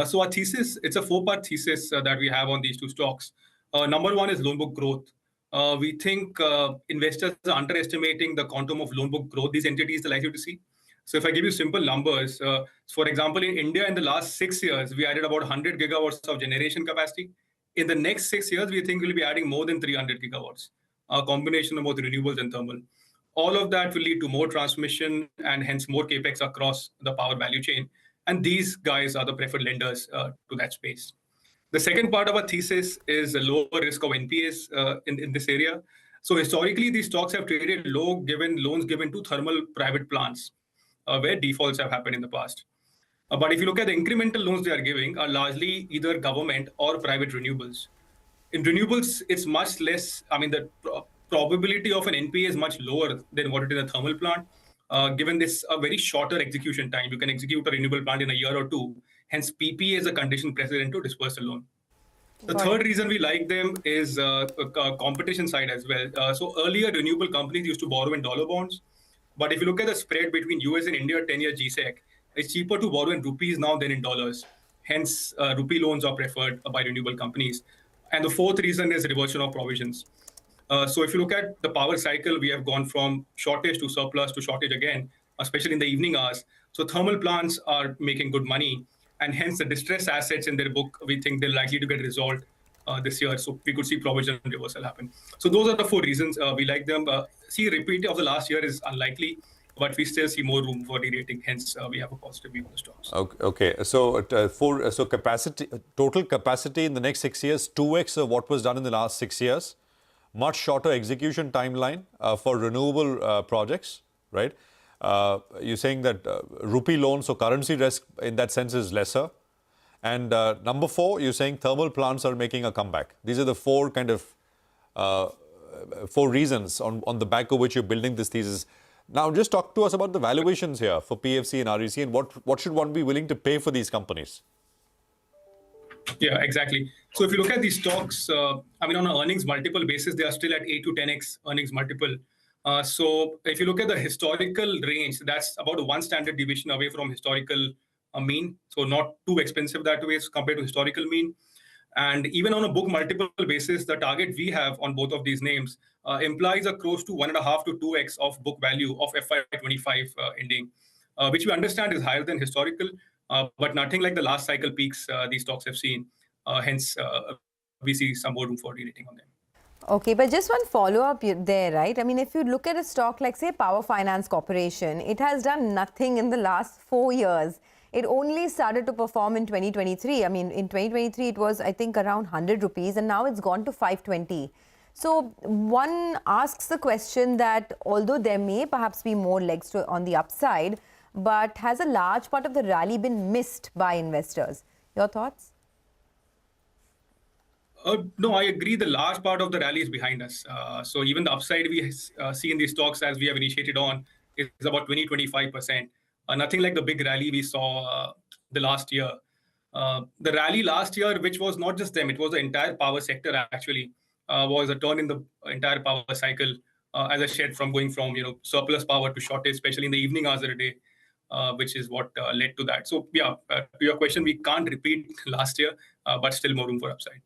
So our thesis, it's a four-part thesis that we have on these two stocks. Number one is loan book growth. We think investors are underestimating the quantum of loan book growth these entities are likely to see. So if I give you simple numbers, for example, in India in the last 6 years, we added about 100 gigawatts of generation capacity. In the next 6 years, we think we'll be adding more than 300 gigawatts, a combination of both renewables and thermal. All of that will lead to more transmission and hence more capex across the power value chain. And these guys are the preferred lenders to that space. The second part of our thesis is a lower risk of NPAs in this area. So historically, these stocks have traded low given loans given to thermal private plants where defaults have happened in the past. But if you look at the incremental loans they are giving are largely either government or private renewables. In renewables, it's much less. I mean, the probability of an NPA is much lower than what it is in a thermal plant. Given this a very shorter execution time, you can execute a renewable plant in a year or two. Hence, PPA is a condition precedent to disperse a loan. The third reason we like them is competition side as well. So earlier, renewable companies used to borrow in dollar bonds. But if you look at the spread between US and India 10-year GSEC, it's cheaper to borrow in rupees now than in dollars. Hence, rupee loans are preferred by renewable companies. And the fourth reason is reversion of provisions. So if you look at the power cycle, we have gone from shortage to surplus to shortage again, especially in the evening hours. So thermal plants are making good money. And hence, the distressed assets in their book, we think they're likely to get resolved this year. So we could see provision reversal happen. So those are the four reasons we like them. See, repeat of the last year is unlikely, but we still see more room for re-rating. Hence, we have a positive view on the stocks. Okay. So total capacity in the next 6 years, 2x of what was done in the last 6 years. Much shorter execution timeline for renewable projects, right? You're saying that rupee loans, so currency risk in that sense is lesser. And number 4, you're saying thermal plants are making a comeback. These are the four kind of four reasons on the back of which you're building this thesis. Now, just talk to us about the valuations here for PFC and REC and what should one be willing to pay for these companies? Yeah, exactly. So if you look at these stocks, on an earnings multiple basis, they are still at 8 to 10x earnings multiple. So if you look at the historical range, that's about 1 standard deviation away from historical mean. So not too expensive that way compared to historical mean. And even on a book multiple basis, the target we have on both of these names implies a close to 1.5 to 2x of book value of FY25 ending, which we understand is higher than historical, but nothing like the last cycle peaks these stocks have seen. Hence, we see some more room for re-rating on them. Okay, but just one follow-up there, right? I mean, if you look at a stock like, say, Power Finance Corporation, it has done nothing in the last 4 years. It only started to perform in 2023. I mean, in 2023, it was, I think, around 100 rupees, and now it's gone to 520. So one asks the question that although there may perhaps be more legs on the upside, but has a large part of the rally been missed by investors? Your thoughts? No, I agree. The large part of the rally is behind us. So even the upside we see in these stocks as we have initiated on is about 20-25%. Nothing like the big rally we saw the last year. The rally last year, which was not just them, it was the entire power sector actually, was a turn in the entire power cycle, as I said, from going from surplus power to shortage, especially in the evening hours of the day, which is what led to that. So yeah, to your question, we can't repeat last year, but still more room for upside.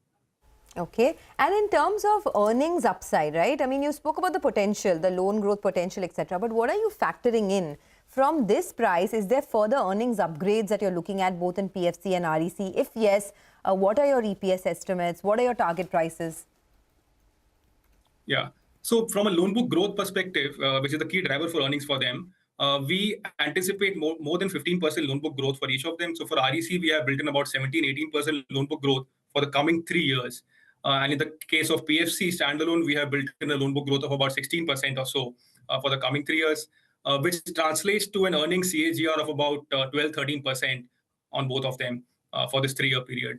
Okay. And in terms of earnings upside, right? I mean, you spoke about the potential, the loan growth potential, etc. But what are you factoring in? From this price, is there further earnings upgrades that you're looking at both in PFC and REC? If yes, what are your EPS estimates? What are your target prices? Yeah. So from a loan book growth perspective, which is the key driver for earnings for them, we anticipate more than 15% loan book growth for each of them. So for REC, we have built in about 17-18% loan book growth for the coming 3 years. And in the case of PFC standalone, we have built in a loan book growth of about 16% or so for the coming 3 years, which translates to an earnings CAGR of about 12-13% on both of them for this 3-year period,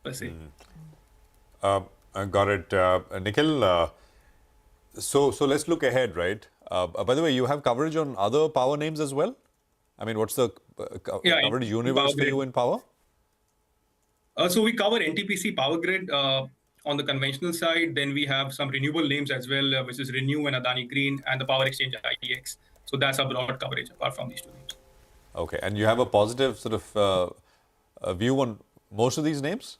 per se. I got it. Nikhil, so let's look ahead, right? By the way, you have coverage on other power names as well? I mean, what's the coverage universe for you in power? So we cover NTPC Power Grid on the conventional side. Then we have some renewable names as well, which is Renew and Adani Green, and the Power Exchange IEX. So that's a broad coverage apart from these two names. Okay, and you have a positive sort of view on most of these names?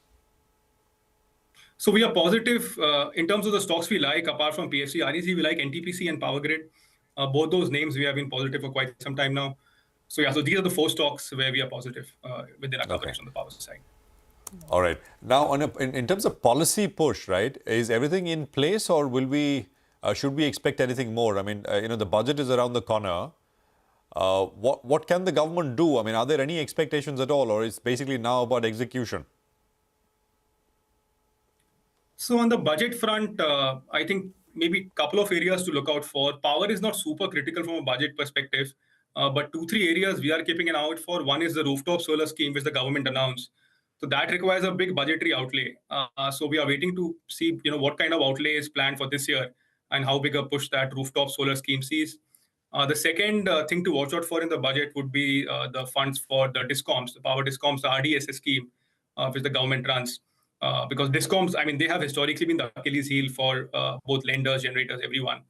So we are positive in terms of the stocks we like. Apart from PFC, REC, we like NTPC and Power Grid. Both those names we have been positive for quite some time now. So yeah, so these are the 4 stocks where we are positive within our coverage on the power side. All right. Now, in terms of policy push, right, is everything in place, or will we should we expect anything more? I mean, the budget is around the corner. What can the government do? I mean, are there any expectations at all, or is basically now about execution? So on the budget front, I think maybe a couple of areas to look out for. Power is not super critical from a budget perspective, but 2-3 areas we are keeping an eye out for. One is the rooftop solar scheme, which the government announced. So that requires a big budgetary outlay. So we are waiting to see, what kind of outlay is planned for this year and how big a push that rooftop solar scheme sees. The second thing to watch out for in the budget would be the funds for the DISCOMs, the power DISCOMs, the RDSS scheme, which the government runs. Because DISCOMs, I mean, they have historically been the Achilles heel for both lenders, generators, everyone.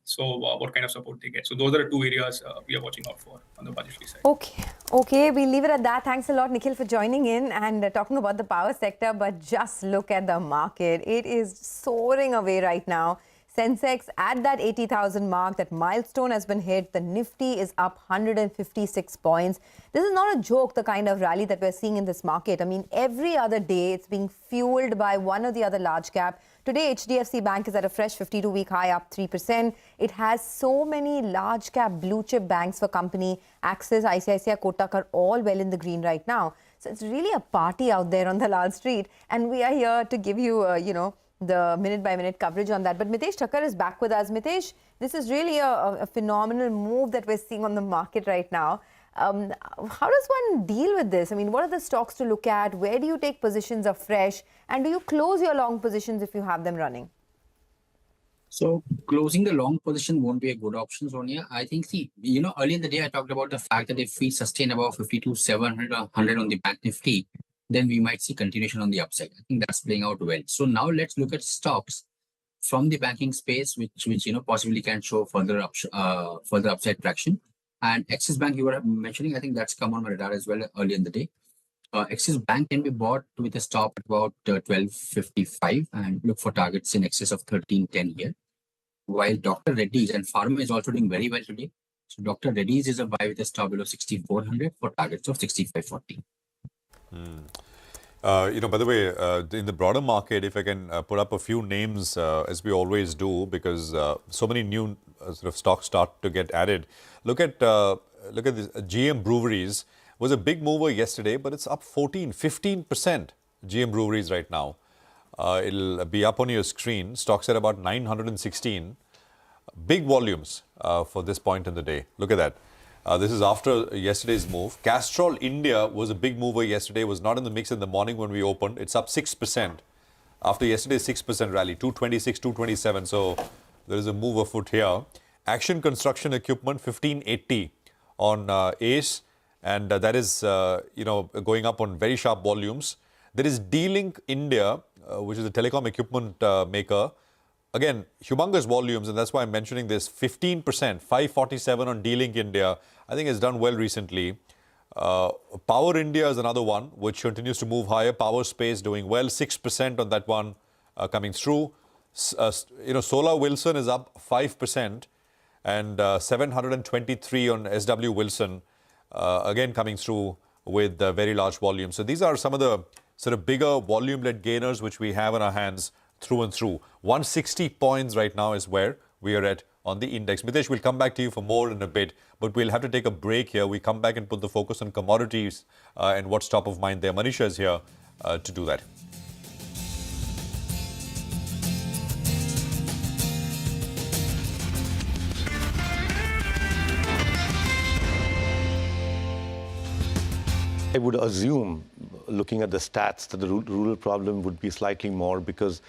So what kind of support they get. So those are the 2 areas we are watching out for on the budgetary side. Okay, we'll leave it at that. Thanks a lot, Nikhil, for joining in and talking about the power sector. But just look at the market. It is soaring away right now. Sensex at that 80,000 mark, that milestone has been hit. The Nifty is up 156 points. This is not a joke, the kind of rally that we're seeing in this market. I mean, every other day it's being fueled by one or the other large cap. Today, HDFC Bank is at a fresh 52-week high, up 3%. It has so many large cap blue chip banks for company. Axis, ICICI, Kotak are all well in the green right now. So it's really a party out there on the Lal Street. And we are here to give you, the minute-by-minute coverage on that. But Mitesh Thakkar is back with us. Mitesh, this is really a phenomenal move that we're seeing on the market right now. How does one deal with this? I mean, what are the stocks to look at? Where do you take positions afresh? And do you close your long positions if you have them running? So closing the long position won't be a good option, Sonia. I think, earlier in the day, I talked about the fact that if we sustain about 52,700 or 100 on the Bank Nifty, then we might see continuation on the upside. I think that's playing out well. So now let's look at stocks from the banking space, which possibly can show further upside traction. And Axis Bank, you were mentioning, I think that's come on my radar as well earlier in the day. Axis Bank can be bought with a stop at about 12.55 and look for targets in excess of 13.10 here. While Dr. Reddy's and Pharma is also doing very well today. So Dr. Reddy's is a buy with a stop below 6,400 for targets of 65.40. By the way, in the broader market, if I can put up a few names, as we always do, because so many new sort of stocks start to get added. Look at this. GM Breweries was a big mover yesterday, but it's up 15%. GM Breweries right now. It'll be up on your screen. Stocks at about 916. Big volumes for this point in the day. Look at that. This is after yesterday's move. Castrol India was a big mover yesterday, was not in the mix in the morning when we opened. It's up 6% after yesterday's 6% rally, 226, 227. So there is a move afoot here. Action Construction Equipment, 1580 on ACE, and that is going up on very sharp volumes. There is D-Link India, which is a telecom equipment maker. Again, humongous volumes, and that's why I'm mentioning this. 15%, 547 on D-Link India. I think it's done well recently. Power India is another one, which continues to move higher. Power Space doing well, 6% on that one coming through. Solar Wilson is up 5%, and 723 on SW Wilson, again coming through with very large volumes. So these are some of the sort of bigger volume-led gainers which we have in our hands through and through. 160 points right now is where we are at on the index. Mitesh, we'll come back to you for more in a bit, but we'll have to take a break here. We come back and put the focus on commodities and what's top of mind there. Manisha is here to do that. I would assume, looking at the stats, that the rural problem would be slightly more because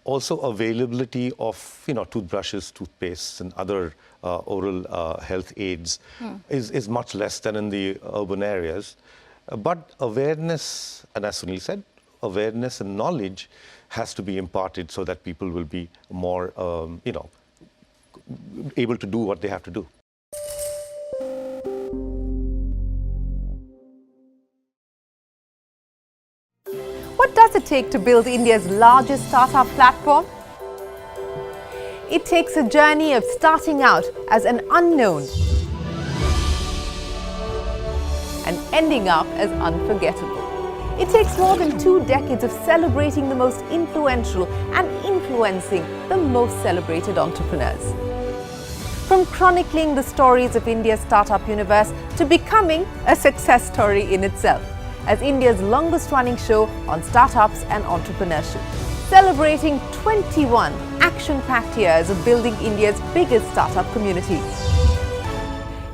also availability of, toothbrushes, toothpastes, and other oral health aids is much less than in the urban areas. But awareness, and as Sunil said, awareness and knowledge has to be imparted so that people will be more, able to do what they have to do. What does it take to build India's largest startup platform? It takes a journey of starting out as an unknown and ending up as unforgettable. It takes more than 2 decades of celebrating the most influential and influencing the most celebrated entrepreneurs. From chronicling the stories of India's startup universe to becoming a success story in itself, as India's longest-running show on startups and entrepreneurship, celebrating 21 action-packed years of building India's biggest startup community.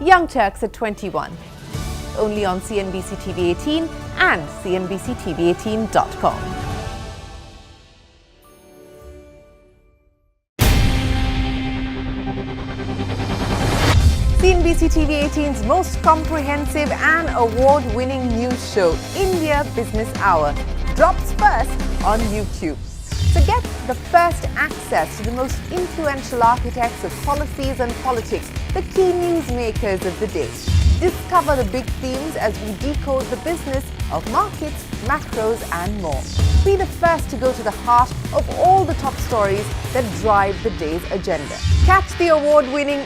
Young Turks at 21, only on CNBC-TV18 and CNBCTV18.com. CNBC-TV18's most comprehensive and award-winning news show, India Business Hour, drops first on YouTube. So get the first access to the most influential architects of policies and politics, the key newsmakers of the day. Discover the big themes as we decode the business of markets, macros, and more. Be the first to go to the heart of all the top stories that drive the day's agenda. Catch the award-winning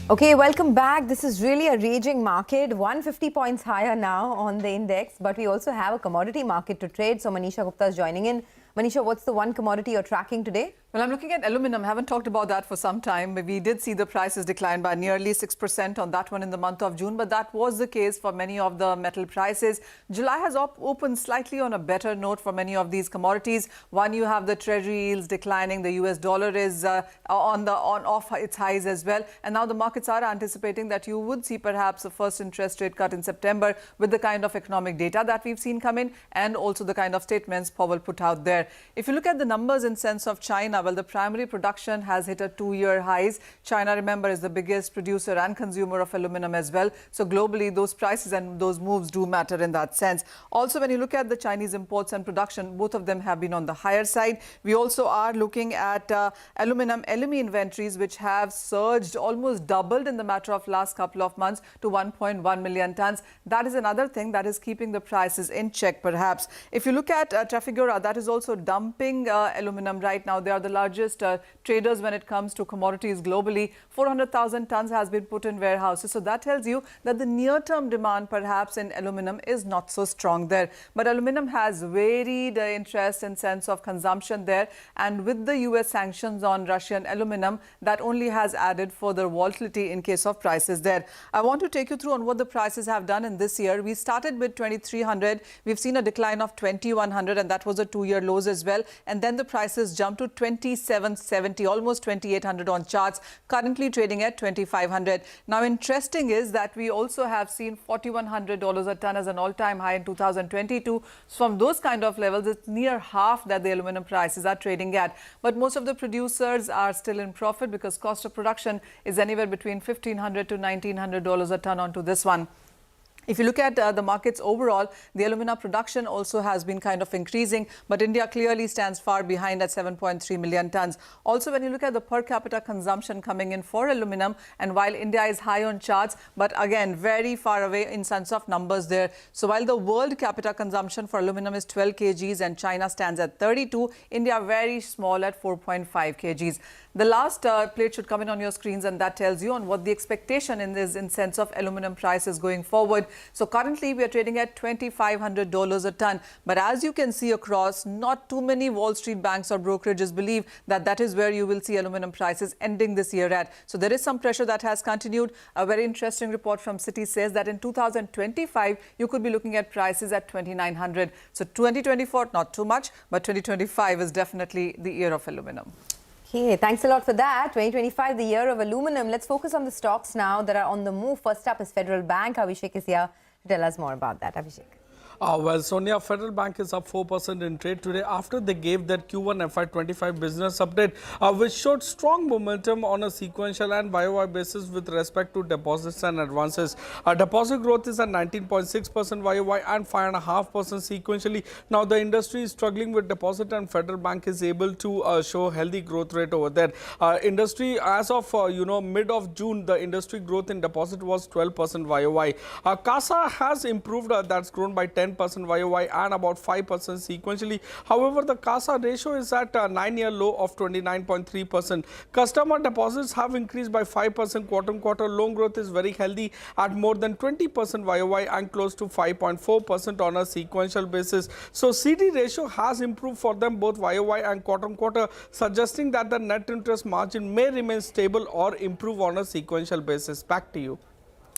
Okay, welcome back. This is really a raging market, 150 points higher now on the index, but we also have a commodity market to trade. So Manisha Gupta is joining in. Manisha, what's the one commodity you're tracking today? Well, I'm looking at aluminum. I haven't talked about that for some time. We did see the prices decline by nearly 6% on that one in the month of June, but that was the case for many of the metal prices. July has opened slightly on a better note for many of these commodities. One, you have the treasury yields declining. The US dollar is off its highs as well. And now the markets are anticipating that you would see perhaps a first interest rate cut in September with the kind of economic data that we've seen come in and also the kind of statements Powell put out there. If you look at the numbers in sense of China, well, the primary production has hit a 2-year highs. China, remember, is the biggest producer and consumer of aluminum as well. So globally, those prices and those moves do matter in that sense. Also, when you look at the Chinese imports and production, both of them have been on the higher side. We also are looking at aluminum LME inventories, which have surged, almost doubled in the matter of last couple of months to 1.1 million tons. That is another thing that is keeping the prices in check, perhaps. If you look at Trafigura, that is also dumping aluminum right now. They are the largest traders when it comes to commodities globally. 400,000 tons has been put in warehouses. So that tells you that the near-term demand perhaps in aluminum is not so strong there. But aluminum has varied interest and sense of consumption there. And with the US sanctions on Russian aluminum, that only has added further volatility in case of prices there. I want to take you through on what the prices have done in this year. We started with 2,300. We've seen a decline of 2,100, and that was a 2-year lows as well. And then the prices jumped to 2,770, almost 2,800 on charts, currently trading at 2,500. Now, interesting is that we also have seen $4,100 a ton as an all-time high in 2022. So from those kind of levels, it's near half that the aluminum prices are trading at. But most of the producers are still in profit because cost of production is anywhere between $1,500 to $1,900 a ton onto this one. If you look at the markets overall, the alumina production also has been kind of increasing, but India clearly stands far behind at 7.3 million tons. Also, when you look at the per capita consumption coming in for aluminum, and while India is high on charts, but again, very far away in sense of numbers there. So while the world capita consumption for aluminum is 12 kgs and China stands at 32, India very small at 4.5 kgs. The last plate should come in on your screens, and that tells you on what the expectation is in sense of aluminum prices going forward. So currently we are trading at $2,500 a ton. But as you can see across, not too many Wall Street banks or brokerages believe that that is where you will see aluminum prices ending this year at. So there is some pressure that has continued. A very interesting report from Citi says that in 2025, you could be looking at prices at 2,900. So 2024, not too much, but 2025 is definitely the year of aluminum. Okay, thanks a lot for that. 2025, the year of aluminum. Let's focus on the stocks now that are on the move. First up is Federal Bank. Abhishek is here to tell us more about that. Abhishek. Well, Sonia, Federal Bank is up 4% in trade today after they gave their Q1 FY25 business update, which showed strong momentum on a sequential and YOY basis with respect to deposits and advances. Deposit growth is at 19.6% YOY and 5.5% sequentially. Now, the industry is struggling with deposit, and Federal Bank is able to show healthy growth rate over there. Industry, as of mid of June, the industry growth in deposit was 12% YOY. CASA has improved. That's grown by 10% YOY and about 5% sequentially. However, the CASA ratio is at a 9-year low of 29.3%. Customer deposits have increased by 5% quarter-on-quarter. Loan growth is very healthy at more than 20% YOY and close to 5.4% on a sequential basis. So CD ratio has improved for them both YOY and quarter-on-quarter, suggesting that the net interest margin may remain stable or improve on a sequential basis. Back to you.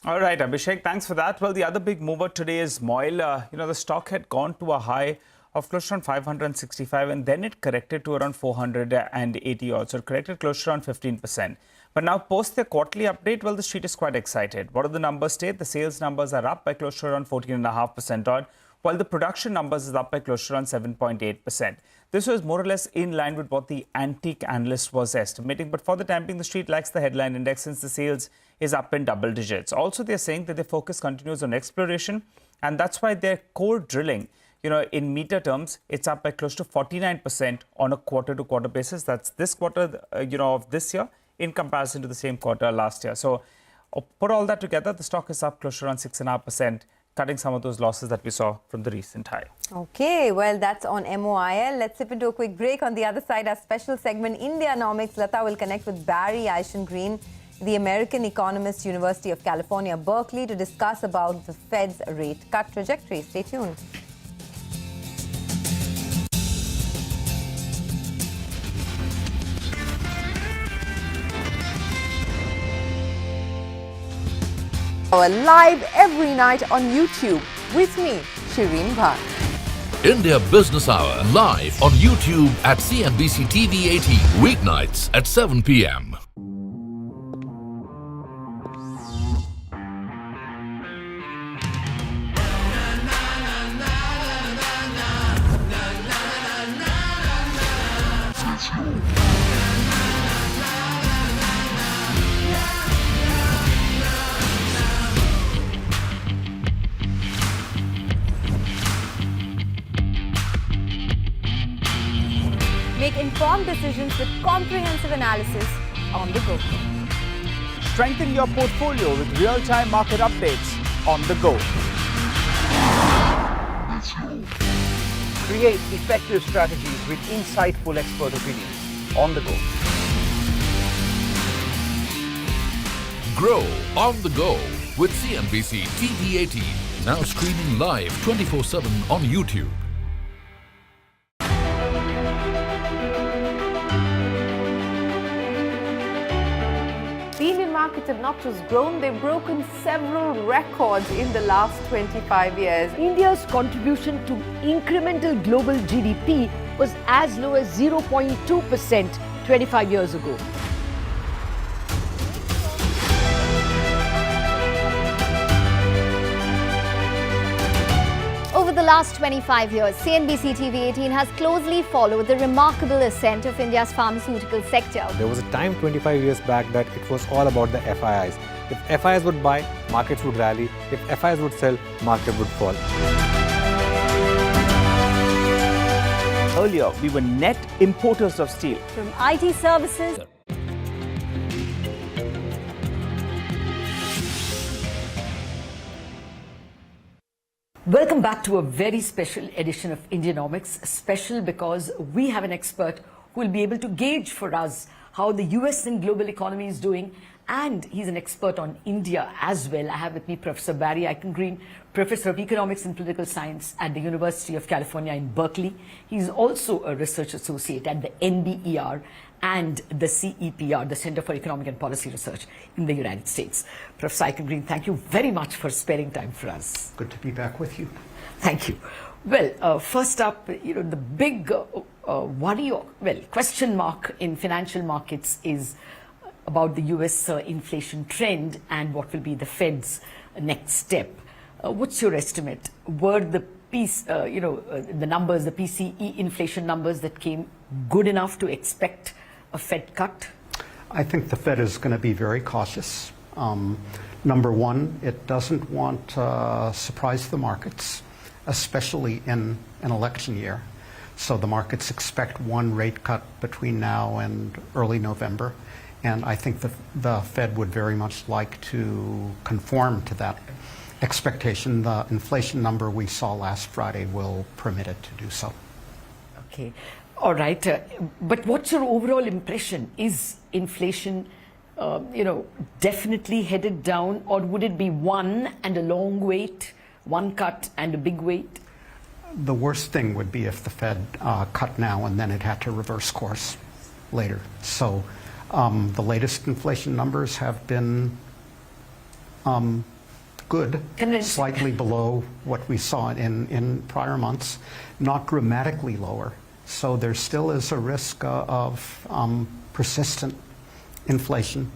All right, Abhishek, thanks for that. Well, the other big mover today is MOIL. The stock had gone to a high of close to around 565, and then it corrected to around 480 odd. So it corrected close to around 15%. But now, post the quarterly update, well, the street is quite excited. What do the numbers state? The sales numbers are up by close to around 14.5% odd, while the production numbers is up by close to around 7.8%. This was more or less in line with what the Antique analyst was estimating. But for the time being, the street likes the headline index since the sales is up in double digits. Also, they're saying that their focus continues on exploration, and that's why their core drilling, in meter terms, it's up by close to 49% on a quarter-to-quarter basis. That's this quarter, of this year in comparison to the same quarter last year. So put all that together, the stock is up close to around 6.5%, cutting some of those losses that we saw from the recent high. Okay, well, that's on MOIL. Let's zip into a quick break. On the other side, our special segment, Indianomics. Lata will connect with Barry Eichengreen, the American economist, University of California, Berkeley, to discuss about the Fed's rate cut trajectory. Stay tuned. Live every night on YouTube with me, Shireen Bhat. India Business Hour live on YouTube at CNBC-TV18 weeknights at 7 p.m. Make informed decisions with comprehensive analysis on the go. Strengthen your portfolio with real-time market updates on the go. Create effective strategies with insightful expert opinions on the go. Grow on the go with CNBC TV18. Now streaming live 24/7 on YouTube. The Indian markets have not just grown, they've broken several records in the last 25 years. India's contribution to incremental global GDP was as low as 0.2% 25 years ago. Over the last 25 years, CNBC-TV18 has closely followed the remarkable ascent of India's pharmaceutical sector. There was a time 25 years back that it was all about the FIIs. If FIIs would buy, markets would rally. If FIIs would sell, market would fall. Earlier, we were net importers of steel. From IT services. Welcome back to a very special edition of Indianomics. Special because we have an expert who will be able to gauge for us how the US and global economy is doing. And he's an expert on India as well. I have with me Professor Barry Eichengreen, Professor of Economics and Political Science at the University of California in Berkeley. He's also a research associate at the NBER and the CEPR, the Center for Economic and Policy Research in the United States. Professor Eichengreen, thank you very much for sparing time for us. Good to be back with you. Thank you. Well, first up, the big worry, question mark in financial markets is about the US inflation trend and what will be the Fed's next step. What's your estimate? Were the the numbers, the PCE inflation numbers that came good enough to expect a Fed cut? I think the Fed is going to be very cautious. Number one, it doesn't want to surprise the markets, especially in an election year. So the markets expect one rate cut between now and early November. And I think the Fed would very much like to conform to that expectation. The inflation number we saw last Friday will permit it to do so. Okay. All right. But what's your overall impression? Is inflation, definitely headed down, or would it be one and a long wait, one cut and a big wait? The worst thing would be if the Fed cut now and then it had to reverse course later. So the latest inflation numbers have been good, slightly below what we saw in prior months, not dramatically lower. So there still is a risk of persistent inflation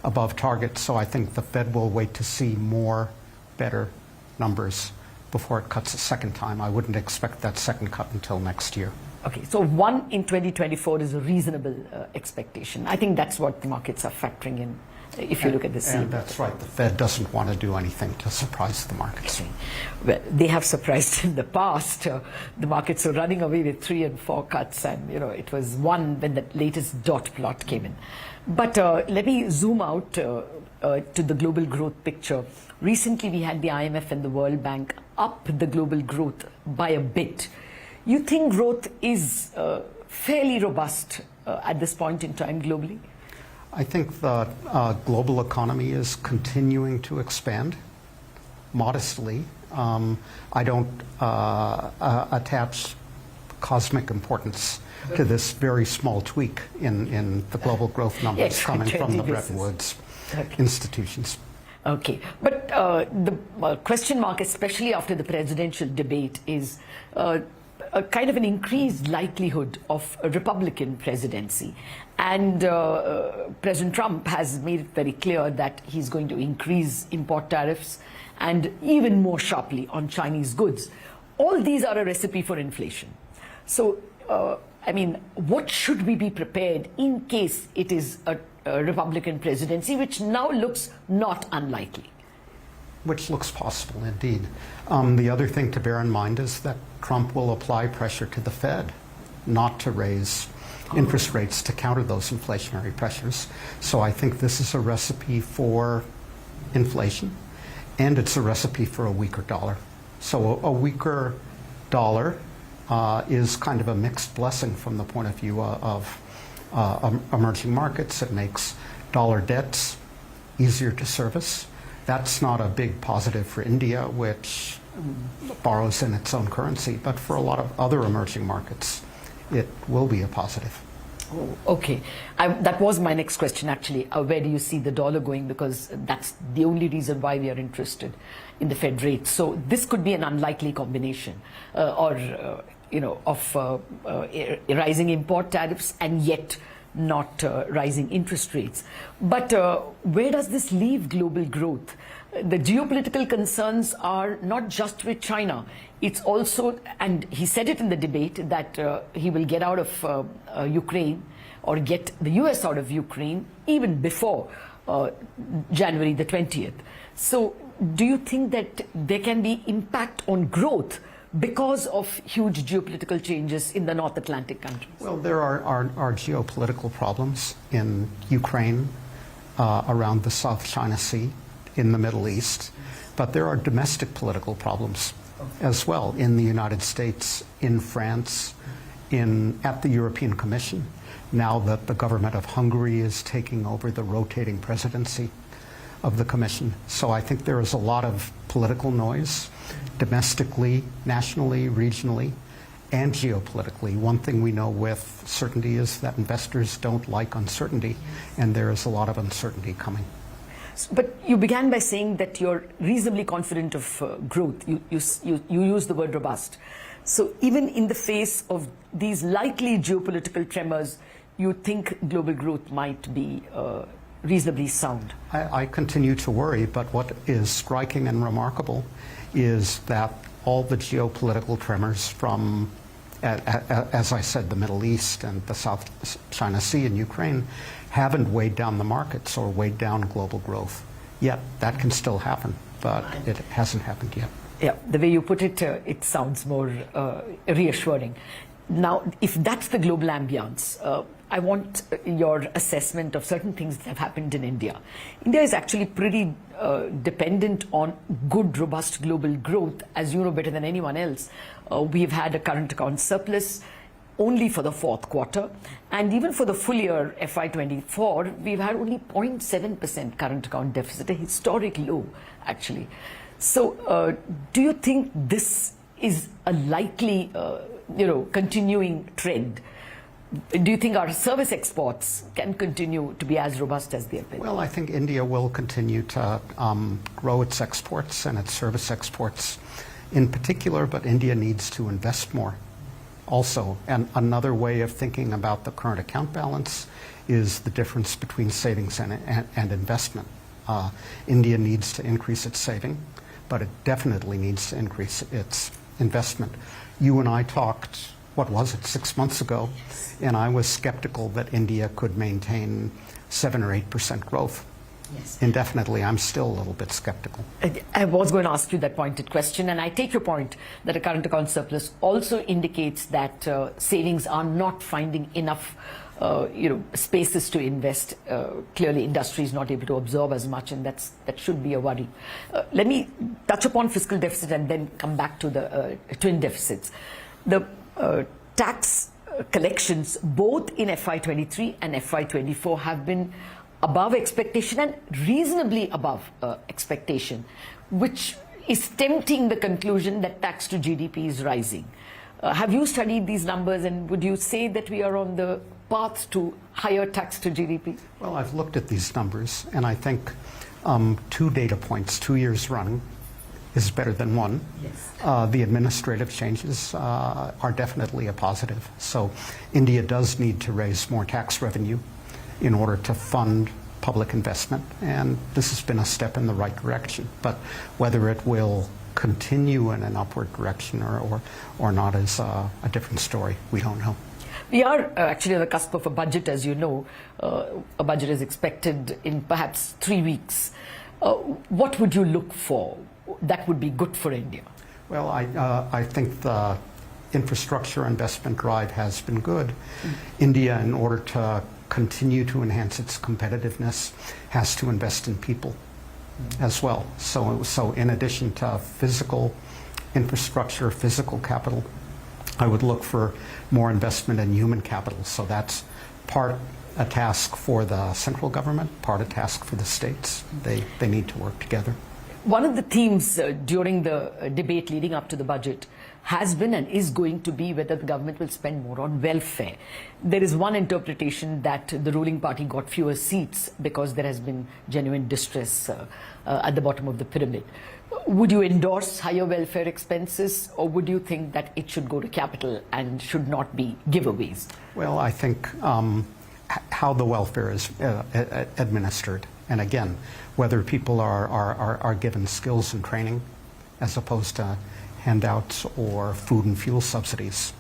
above target. So I think the Fed will wait to see more better numbers before it cuts a second time. I wouldn't expect that second cut until next year. Okay, so one in 2024 is a reasonable expectation. I think that's what the markets are factoring in, if you look at the And that's right. The Fed doesn't want to do anything to surprise the markets. Okay. Well, they have surprised in the past. The markets are running away with 3 and 4 cuts, and it was one when the latest dot plot came in. But let me zoom out to the global growth picture. Recently, we had the IMF and the World Bank up the global growth by a bit. You think growth is fairly robust at this point in time globally? I think the global economy is continuing to expand modestly. I don't attach cosmic importance to this very small tweak in the global growth numbers coming from the Bretton Woods institutions. Okay, but the question mark, especially after the presidential debate, is a kind of an increased likelihood of a Republican presidency. And President Trump has made it very clear that he's going to increase import tariffs and even more sharply on Chinese goods. All these are a recipe for inflation. So, what should we be prepared in case it is a Republican presidency, which now looks not unlikely? Which looks possible, indeed. The other thing to bear in mind is that Trump will apply pressure to the Fed not to raise interest rates to counter those inflationary pressures. So I think this is a recipe for inflation, and it's a recipe for a weaker dollar. So a weaker dollar is kind of a mixed blessing from the point of view of emerging markets. It makes dollar debts easier to service. That's not a big positive for India, which borrows in its own currency, but for a lot of other emerging markets, it will be a positive. Oh, okay. That was my next question, actually. Where do you see the dollar going? Because that's the only reason why we are interested in the Fed rate. So this could be an unlikely combination of rising import tariffs and yet not rising interest rates. But where does this leave global growth? The geopolitical concerns are not just with China. It's also, and he said it in the debate, that he will get out of Ukraine or get the US out of Ukraine even before January the 20th. So do you think that there can be impact on growth because of huge geopolitical changes in the North Atlantic countries? Well, there are geopolitical problems in Ukraine, around the South China Sea, in the Middle East, but there are domestic political problems as well in the United States, in France, at the European Commission. now that the government of Hungary is taking over the rotating presidency of the Commission. So I think there is a lot of political noise, domestically, nationally, regionally, and geopolitically. One thing we know with certainty is that investors don't like uncertainty, and there is a lot of uncertainty coming. But you began by saying that you're reasonably confident of growth. You used the word robust. So even in the face of these likely geopolitical tremors, you think global growth might be reasonably sound? I continue to worry, but what is striking and remarkable is that all the geopolitical tremors from, as I said, the Middle East and the South China Sea and Ukraine haven't weighed down the markets or weighed down global growth yet. That can still happen, but it hasn't happened yet. Yeah, the way you put it, it sounds more reassuring. Now, if that's the global ambience, I want your assessment of certain things that have happened in India. India is actually pretty dependent on good, robust global growth, as you know better than anyone else. We've had a current account surplus only for the fourth quarter, and even for the full year FY24, we've had only 0.7% current account deficit, a historic low, actually. So, do you think this is a likely, continuing trend? Do you think our service exports can continue to be as robust as they have been? Well, I think India will continue to grow its exports and its service exports in particular, but India needs to invest more also. And another way of thinking about the current account balance is the difference between savings and investment. India needs to increase its saving, but it definitely needs to increase its investment. You and I talked, what was it, 6 months ago, and I was skeptical that India could maintain 7 or 8% growth. Yes. Indefinitely. I'm still a little bit skeptical. I was going to ask you that pointed question, and I take your point that a current account surplus also indicates that savings are not finding enough spaces to invest. Clearly, industry is not able to absorb as much, and that should be a worry. Let me touch upon fiscal deficit and then come back to the twin deficits. The tax collections, both in FY23 and FY24, have been above expectation and reasonably above expectation, which is tempting the conclusion that tax to GDP is rising. Have you studied these numbers, and would you say that we are on the path to higher tax to GDP? Well, I've looked at these numbers, and I think 2 data points, 2 years running, is better than 1. Yes. The administrative changes are definitely a positive. So India does need to raise more tax revenue in order to fund public investment, and this has been a step in the right direction. But whether it will continue in an upward direction or not is a different story. We don't know. We are actually on the cusp of a budget, as you know. A budget is expected in perhaps 3 weeks. What would you look for that would be good for India? Well, I think the infrastructure investment drive has been good. India, in order to continue to enhance its competitiveness, has to invest in people as well. So in addition to physical infrastructure, physical capital, I would look for more investment in human capital. So that's part a task for the central government, part a task for the states. They need to work together. One of the themes during the debate leading up to the budget has been and is going to be whether the government will spend more on welfare. There is one interpretation that the ruling party got fewer seats because there has been genuine distress at the bottom of the pyramid. Would you endorse higher welfare expenses, or would you think that it should go to capital and should not be giveaways? Well, I think how the welfare is administered, and again, whether people are given skills and training as opposed to handouts or food and fuel subsidies.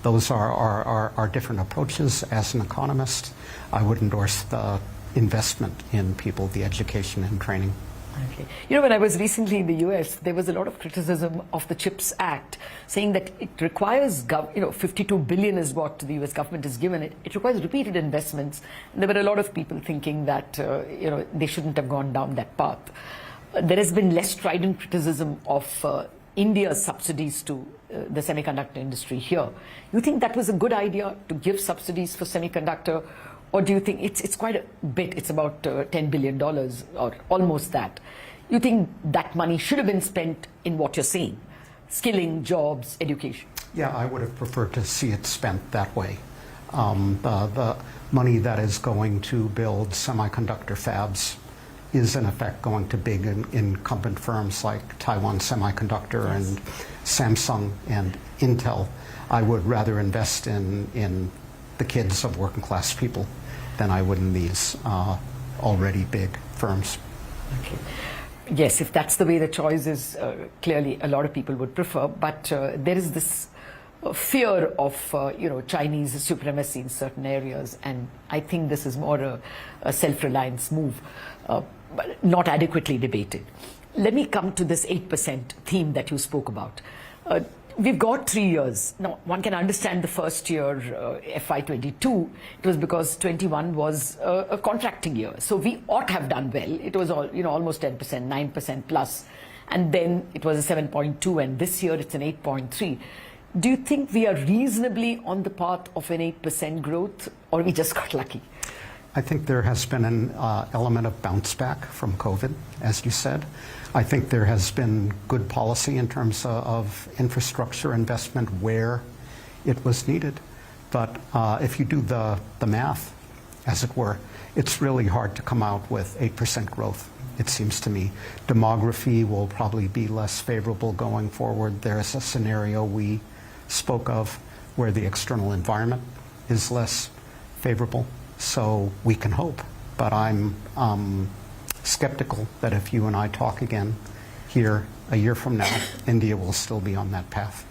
Those are different approaches. As an economist, I would endorse the investment in people, the education and training. Okay. You know, when I was recently in the US, there was a lot of criticism of the CHIPS Act, saying that it requires, $52 billion is what the US government has given it. It requires repeated investments. And there were a lot of people thinking that, they shouldn't have gone down that path. There has been less strident criticism of India's subsidies to the semiconductor industry here. You think that was a good idea to give subsidies for semiconductor, or do you think it's quite a bit? It's about $10 billion or almost that. You think that money should have been spent in what you're saying, skilling, jobs, education? Yeah, I would have preferred to see it spent that way. The money that is going to build semiconductor fabs is in effect going to big incumbent firms like Taiwan Semiconductor and Samsung and Intel. I would rather invest in the kids of working class people than I would in these already big firms. Okay. Yes, if that's the way the choice is, clearly a lot of people would prefer, but there is this fear of Chinese supremacy in certain areas, and I think this is more a self-reliance move, but not adequately debated. Let me come to this 8% theme that you spoke about. We've got 3 years. Now, one can understand the first year, FY22, it was because 21 was a contracting year. So we ought to have done well. It was almost 10%, 9% plus. And then it was a 7.2, and this year it's an 8.3. Do you think we are reasonably on the path of an 8% growth, or we just got lucky? I think there has been an element of bounce back from COVID, as you said. I think there has been good policy in terms of infrastructure investment where it was needed. But if you do the math, as it were, it's really hard to come out with 8% growth, it seems to me. Demography will probably be less favorable going forward. There's a scenario we spoke of where the external environment is less favorable. So we can hope, but I'm skeptical that if you and I talk again here a year from now, India will still be on that path.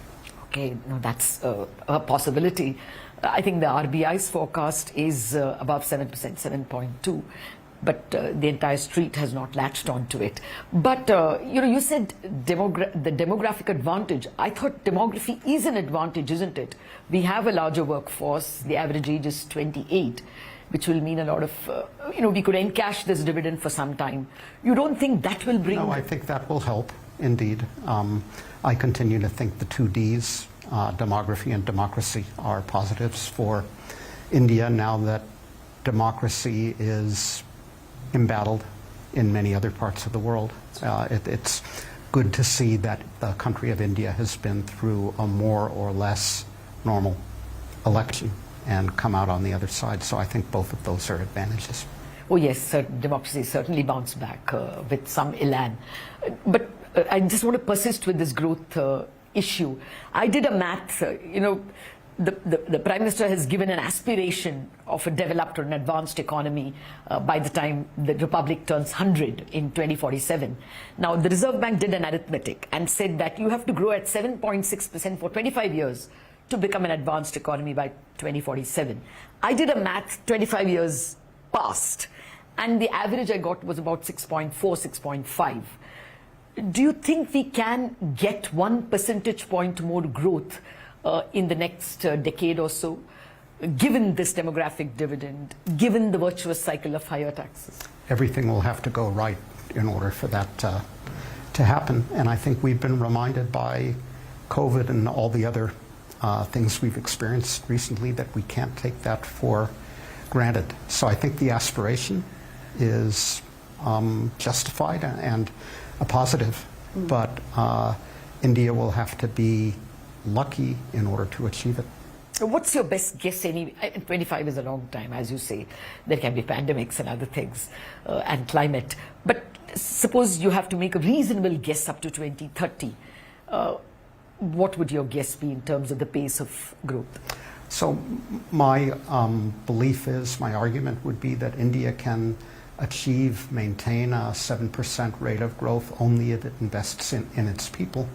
Okay, no, that's a possibility. I think the RBI's forecast is above 7%, 7.2, but the entire street has not latched onto it. But you said the demographic advantage. I thought demography is an advantage, isn't it? We have a larger workforce. The average age is 28. Which will mean a lot of, we could encash this dividend for some time. You don't think that will bring... No, I think that will help, indeed. I continue to think the 2 Ds, demography and democracy, are positives for India now that democracy is embattled in many other parts of the world. It's good to see that the country of India has been through a more or less normal election and come out on the other side. So I think both of those are advantages. Oh yes, democracy certainly bounced back with some elan. But I just want to persist with this growth issue. I did a math, the Prime Minister has given an aspiration of a developed or an advanced economy by the time the Republic turns 100 in 2047. Now, the Reserve Bank did an arithmetic and said that you have to grow at 7.6% for 25 years to become an advanced economy by 2047. I did a math 25 years past, and the average I got was about 6.4, 6.5. Do you think we can get 1 percentage point more growth in the next decade or so, given this demographic dividend, given the virtuous cycle of higher taxes? Everything will have to go right in order for that to happen. And I think we've been reminded by COVID and all the other things we've experienced recently that we can't take that for granted. So I think the aspiration is justified and a positive, but India will have to be lucky in order to achieve it. What's your best guess? 25 is a long time, as you say. There can be pandemics and other things, and climate. But suppose you have to make a reasonable guess up to 2030. What would your guess be in terms of the pace of growth? So my belief is, my argument would be that India can maintain a 7% rate of growth only if it invests in its people,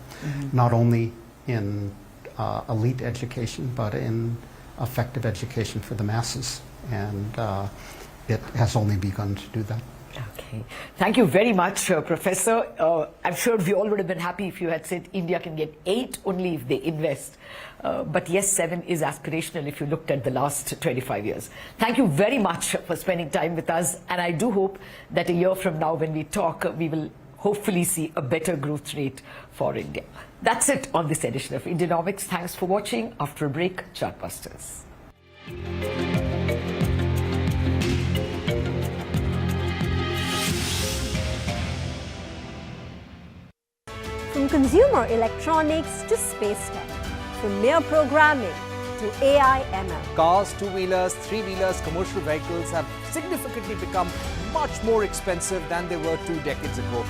not only in elite education, but in effective education for the masses. And it has only begun to do that. Okay. Thank you very much, Professor. I'm sure we all would have been happy if you had said India can get 8 only if they invest. But yes, 7 is aspirational if you looked at the last 25 years. Thank you very much for spending time with us. And I do hope that a year from now when we talk, we will hopefully see a better growth rate for India. That's it on this edition of Indianomics. Thanks for watching. After a break, Chartbusters. From consumer electronics to space tech, from mere programming to AI ML. Cars, two-wheelers, three-wheelers, commercial vehicles have significantly become much more expensive than they were 2 decades ago.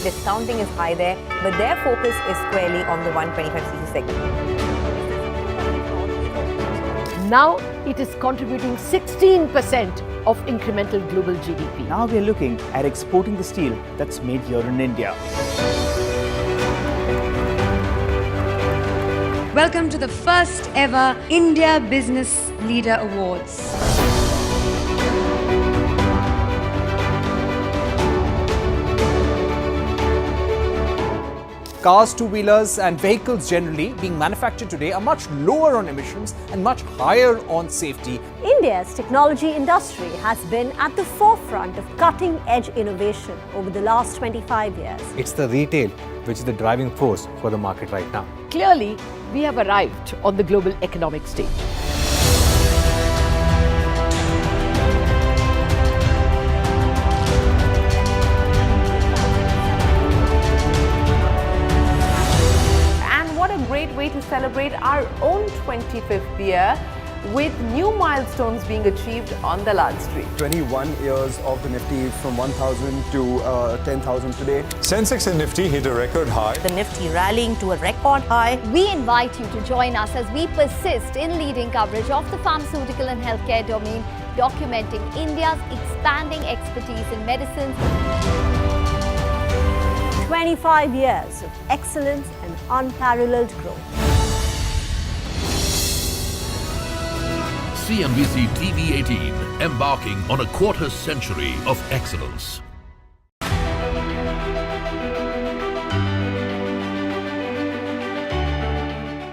Discounting is high there, but their focus is squarely on the 125cc segment. Now it is contributing 16% of incremental global GDP. Now we're looking at exporting the steel that's made here in India. Welcome to the first ever India Business Leader Awards. Cars, two-wheelers and vehicles generally being manufactured today are much lower on emissions and much higher on safety. India's technology industry has been at the forefront of cutting-edge innovation over the last 25 years. It's the retail which is the driving force for the market right now. Clearly, we have arrived on the global economic stage. Great way to celebrate our own 25th year with new milestones being achieved on the Lal Street. 21 years of the Nifty from 1,000 to 10,000 today. Sensex and Nifty hit a record high. The Nifty rallying to a record high. We invite you to join us as we persist in leading coverage of the pharmaceutical and healthcare domain, documenting India's expanding expertise in medicines. 25 years of excellence and unparalleled growth. CNBC-TV18, embarking on a quarter century of excellence.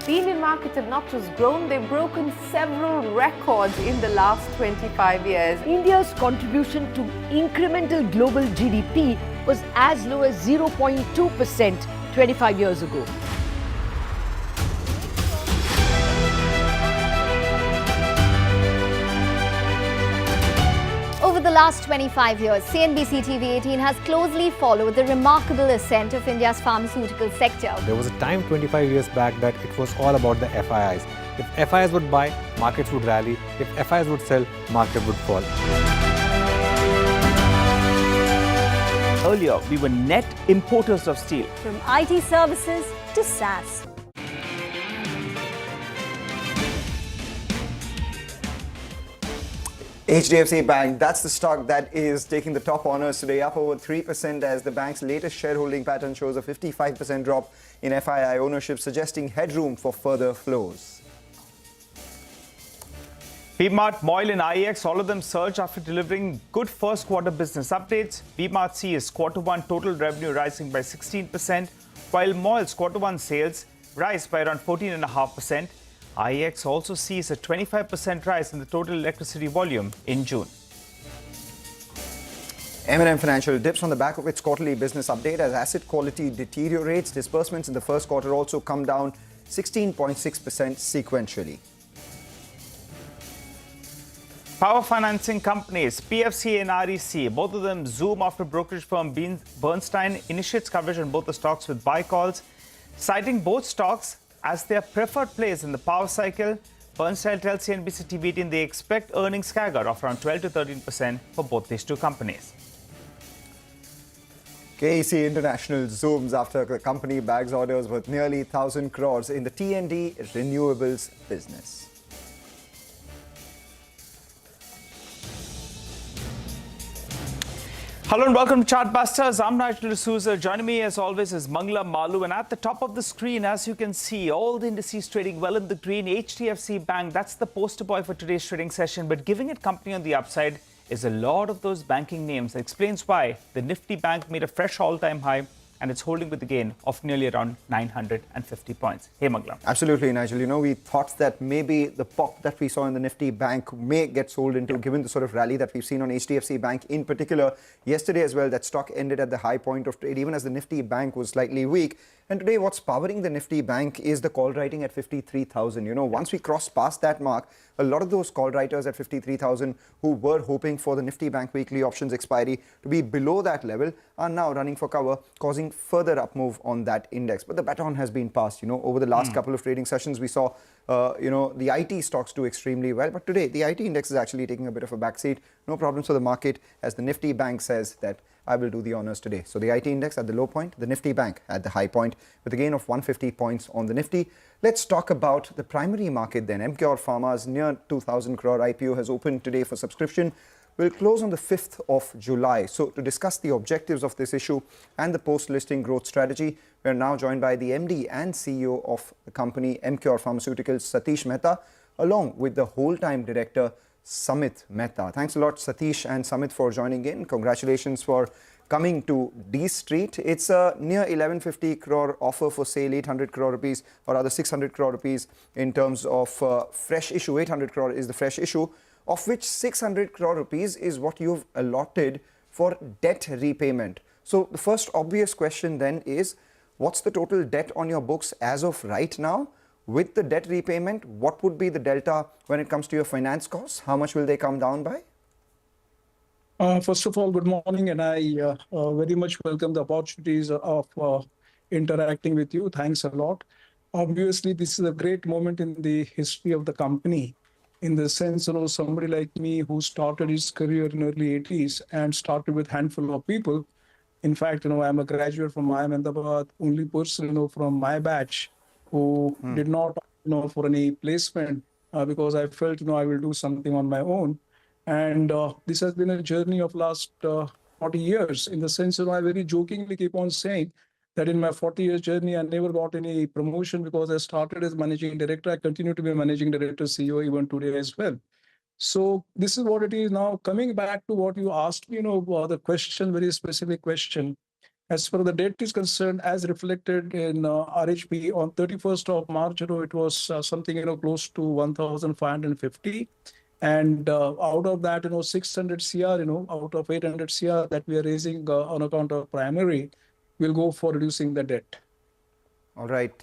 The Indian markets have not just grown, they've broken several records in the last 25 years. India's contribution to incremental global GDP was as low as 0.2% 25 years ago. Over the last 25 years, CNBC-TV18 has closely followed the remarkable ascent of India's pharmaceutical sector. There was a time 25 years back that it was all about the FIIs. If FIIs would buy, markets would rally. If FIIs would sell, market would fall. Earlier, we were net importers of steel. From IT services to SaaS. HDFC Bank, that's the stock that is taking the top honors today, up over 3% as the bank's latest shareholding pattern shows a 55% drop in FII ownership, suggesting headroom for further flows. V-Mart, Moil and IEX, all of them surged after delivering good first quarter business updates. V-Mart sees quarter one total revenue rising by 16%, while Moil's quarter one sales rise by around 14.5%. IEX also sees a 25% rise in the total electricity volume in June. M&M Financial dips on the back of its quarterly business update as asset quality deteriorates. Disbursements in the first quarter also come down 16.6% sequentially. Power financing companies, PFC and REC, both of them zoom after brokerage firm Bernstein initiates coverage on both the stocks with buy calls, citing both stocks as their preferred plays in the power cycle. Bernstein tells CNBC-TV18 they expect earnings CAGR of around 12 to 13% for both these two companies. KEC International zooms after the company bags orders worth nearly 1,000 crores in the T&D renewables business. Hello and welcome to Chartbusters. I'm Nigel D'Souza. Joining me as always is Mangala Malu. And at the top of the screen, as you can see, all the indices trading well in the green. HDFC Bank, that's the poster boy for today's trading session. But giving it company on the upside is a lot of those banking names. That explains why the Nifty Bank made a fresh all-time high and it's holding with a gain of nearly around 950 points. Hey, Maglam. Absolutely, Nigel. You know, we thought that maybe the pop that we saw in the Nifty Bank may get sold into, given the sort of rally that we've seen on HDFC Bank in particular. Yesterday as well, that stock ended at the high point of trade, even as the Nifty Bank was slightly weak. And today, what's powering the Nifty Bank is the call writing at 53,000. You know, once we cross past that mark, a lot of those call writers at 53,000 who were hoping for the Nifty Bank weekly options expiry to be below that level are now running for cover, causing further up move on that index. But the baton has been passed. You know, over the last couple of trading sessions, we saw, you know, the IT stocks do extremely well. But today, the IT index is actually taking a bit of a backseat. No problems for the market, as the Nifty Bank says that I will do the honors today. So the IT index at the low point, the Nifty Bank at the high point, with a gain of 150 points on the Nifty. Let's talk about the primary market then. Mcure Pharma's near 2,000 crore IPO has opened today for subscription. Will close on the 5th of July. So to discuss the objectives of this issue and the post-listing growth strategy, we are now joined by the MD and CEO of the company, Mcure Pharmaceuticals, Satish Mehta, along with the whole-time director, Samit Mehta. Thanks a lot, Satish and Samit, for joining in. Congratulations for coming to D Street. It's a near 1150 crore offer for sale, 800 crore rupees, or rather 600 crore rupees in terms of fresh issue. 800 crore is the fresh issue, of which 600 crore rupees is what you've allotted for debt repayment. So the first obvious question then is, what's the total debt on your books as of right now? With the debt repayment, what would be the delta when it comes to your finance costs? How much will they come down by? First of all, good morning, and I very much welcome the opportunities of interacting with you. Thanks a lot. Obviously, this is a great moment in the history of the company, in the sense, you know, somebody like me who started his career in early 80s and started with handful of people. In fact, you know, I'm a graduate from Ahmedabad, only person, you know, from my batch who did not, you know, for any placement because I felt, you know, I will do something on my own. And this has been a journey of last 40 years, in the sense, you know, I very jokingly keep on saying that in my 40 years journey, I never got any promotion because I started as managing director. I continue to be a managing director, CEO, even today as well. So this is what it is. Now, coming back to what you asked me, you know, the question, very specific question. As far as the debt is concerned, as reflected in RHP on 31st of March, you know, it was something, you know, close to 1,550. And out of that, you know, 600 CR, you know, out of 800 CR that we are raising on account of primary, will go for reducing the debt. All right.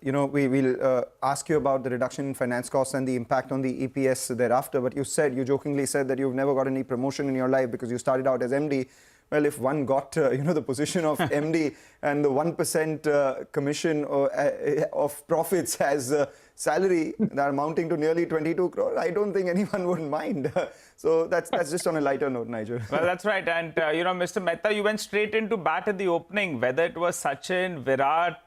You know, we will ask you about the reduction in finance costs and the impact on the EPS thereafter. But you jokingly said that you've never got any promotion in your life because you started out as MD. Well, if one got, you know, the position of MD and the 1% commission of profits as salary that are amounting to nearly 22 crore, I don't think anyone would mind. So that's just on a lighter note, Nigel. Well, that's right. And, you know, Mr. Mehta, you went straight into bat at the opening. Whether it was Sachin, Virat,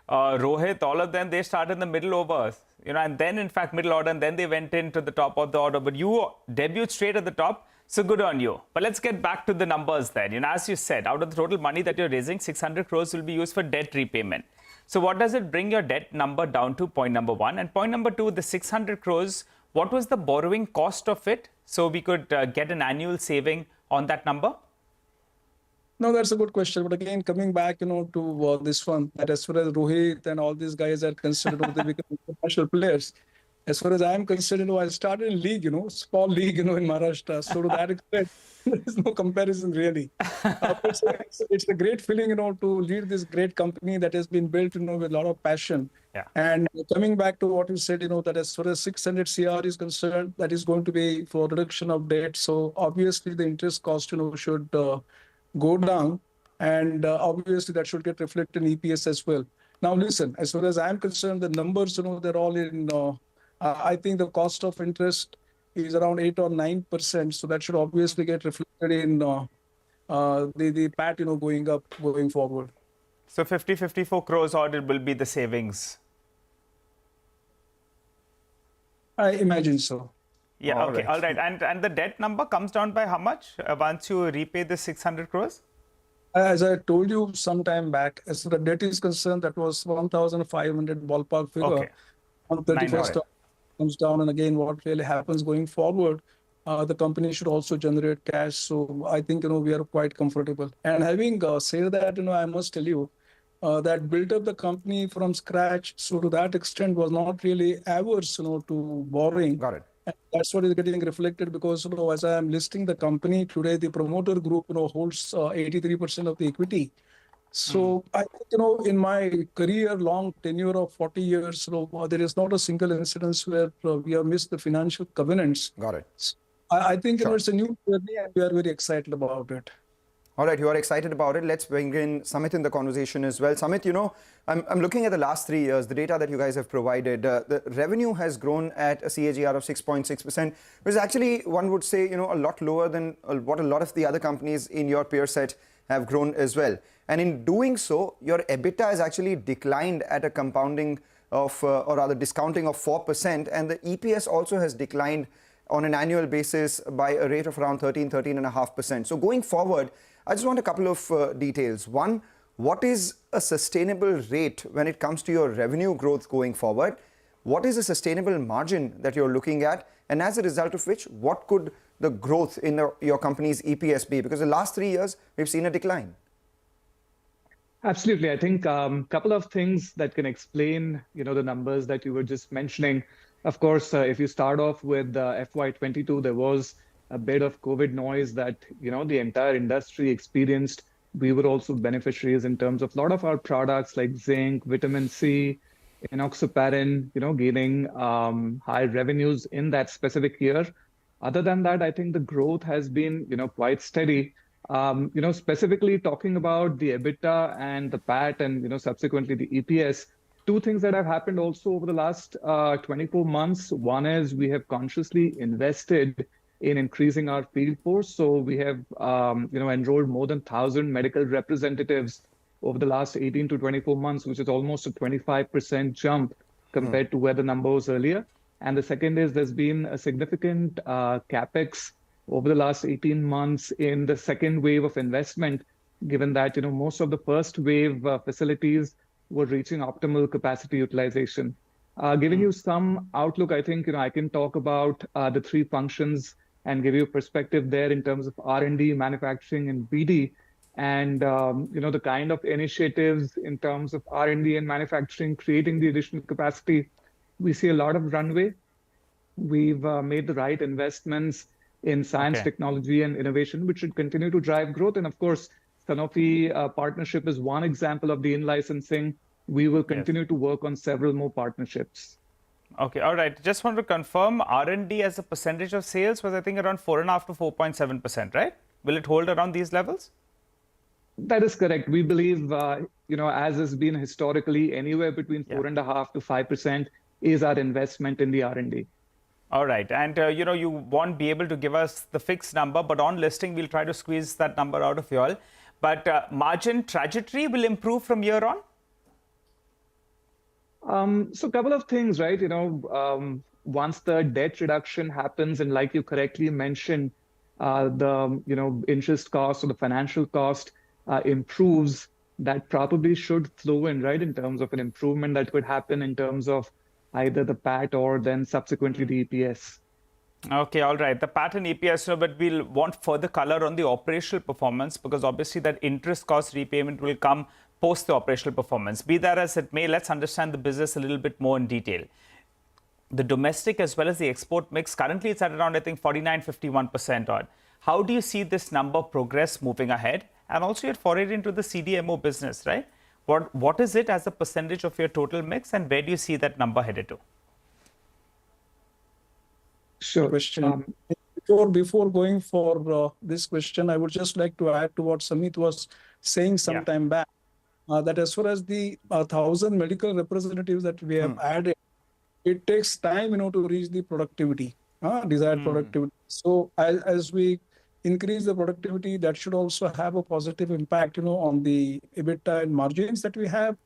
Rohit, all of them, they started in the middle overs. You know, and then, in fact, middle order, and then they went into the top of the order. But you debuted straight at the top. So good on you. But let's get back to the numbers then. You know, as you said, out of the total money that you're raising, 600 crores will be used for debt repayment. So what does it bring your debt number down to? Point number one. And point number two, the 600 crores, what was the borrowing cost of it? So we could get an annual saving on that number? No, that's a good question. But again, coming back, you know, to this one, that as far as Rohit and all these guys are concerned, they become professional players. As far as I'm concerned, you know, I started in league, you know, small league, you know, in Maharashtra. So to that extent, there's no comparison really. It's a great feeling, you know, to lead this great company that has been built, you know, with a lot of passion. Yeah. And coming back to what you said, you know, that as far as 600 CR is concerned, that is going to be for reduction of debt. So obviously the interest cost, you know, should go down. And obviously that should get reflected in EPS as well. Now, listen, as far as I'm concerned, the numbers, you know, they're all in... I think the cost of interest is around 8 or 9%. So that should obviously get reflected in the PAT, you know, going up, going forward. So 54 crores order will be the savings. I imagine so. Yeah, all okay, right. All right. And the debt number comes down by how much once you repay the 600 crores? As I told you some time back, as the debt is concerned, that was 1,500 ballpark figure. Okay. On 31st comes down, and again, what really happens going forward, the company should also generate cash. So I think, you know, we are quite comfortable. And having said that, you know, I must tell you that built up the company from scratch. So to that extent was not really averse, to borrowing. Got it. And that's what is getting reflected because, as I am listing the company today, the promoter group, holds 83% of the equity. So I think, in my career, long tenure of 40 years, there is not a single incidence where we have missed the financial covenants. Got it. So I think, it's a new journey and we are very excited about it. All right, you are excited about it. Let's bring in Samit in the conversation as well. Samit, I'm looking at the last 3 years, the data that you guys have provided. The revenue has grown at a CAGR of 6.6%, which is actually, one would say, a lot lower than what a lot of the other companies in your peer set have grown as well. And in doing so, your EBITDA has actually declined at a compounding of, or rather discounting of 4%. And the EPS also has declined on an annual basis by a rate of around 13.5%. So going forward, I just want a couple of details. One, what is a sustainable rate when it comes to your revenue growth going forward? What is a sustainable margin that you're looking at? And as a result of which, what could the growth in your company's EPS be? Because the last 3 years, we've seen a decline. Absolutely. I think a couple of things that can explain, the numbers that you were just mentioning. Of course, if you start off with FY22, there was a bit of COVID noise that, the entire industry experienced. We were also beneficiaries in terms of a lot of our products like zinc, vitamin C, enoxaparin, gaining high revenues in that specific year. Other than that, I think the growth has been, quite steady. Specifically talking about the EBITDA and the PAT and, subsequently the EPS, two things that have happened also over the last 24 months. One is we have consciously invested in increasing our field force. So we have, enrolled more than 1,000 medical representatives over the last 18 to 24 months, which is almost a 25% jump compared to where the number was earlier. And the second is there's been a significant capex over the last 18 months in the second wave of investment, given that, most of the first wave facilities were reaching optimal capacity utilization. Giving you some outlook, I think, I can talk about the three functions and give you a perspective there in terms of R&D, manufacturing, and BD. And, the kind of initiatives in terms of R&D and manufacturing, creating the additional capacity, we see a lot of runway. We've made the right investments in science, technology, and innovation, which should continue to drive growth. And of course, Sanofi partnership is one example of the in-licensing. We will continue to work on several more partnerships. Okay, all right. Just want to confirm, R&D as a percentage of sales was, I think, around 4.5 to 4.7%, right? Will it hold around these levels? That is correct. We believe, as has been historically, anywhere between 4.5 to 5% is our investment in the R&D. All right. And, you won't be able to give us the fixed number, but on listing, we'll try to squeeze that number out of you all. But margin trajectory will improve from here on? So a couple of things, right? Once the debt reduction happens, and like you correctly mentioned, the, interest cost or the financial cost improves, that probably should flow in, right? In terms of an improvement that could happen in terms of either the PAT or then subsequently the EPS. Okay, all right. The PAT and EPS, but we'll want further color on the operational performance because obviously that interest cost repayment will come post the operational performance. Be that as it may, let's understand the business a little bit more in detail. The domestic as well as the export mix, currently it's at around, I think, 49-51% odd. How do you see this number progress moving ahead? And also you're forayed into the CDMO business, right? What is it as a percentage of your total mix and where do you see that number headed to? Sure. Question. Before going for this question, I would just like to add to what Samit was saying some time back, that as far as the 1,000 medical representatives that we have added, it takes time, to reach the productivity, desired productivity. So as we increase the productivity, that should also have a positive impact, on the EBITDA and margins that we have.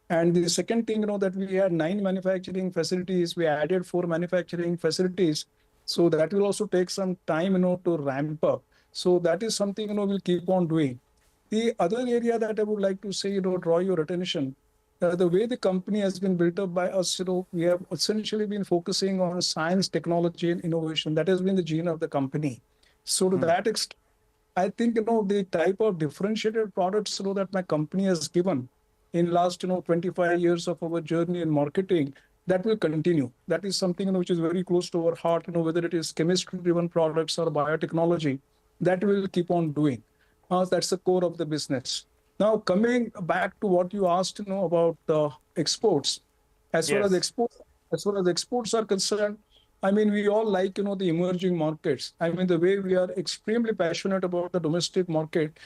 And the second thing, that we had 9 manufacturing facilities, we added 4 manufacturing facilities. So that will also take some time, to ramp up. So that is something, we'll keep on doing. The other area that I would like to say, draw your attention, the way the company has been built up by us, we have essentially been focusing on science, technology, and innovation. That has been the gene of the company. So to that extent, I think, the type of differentiated products, that my company has given, in last 25 years of our journey in marketing, that will continue. That is something which is very close to our heart. Whether it is chemistry-driven products or biotechnology, that we will keep on doing. That's the core of the business. Now, coming back to what you asked, about exports, as far as exports are concerned, I mean, we all like, the emerging markets. I mean, the way we are extremely passionate about the domestic market,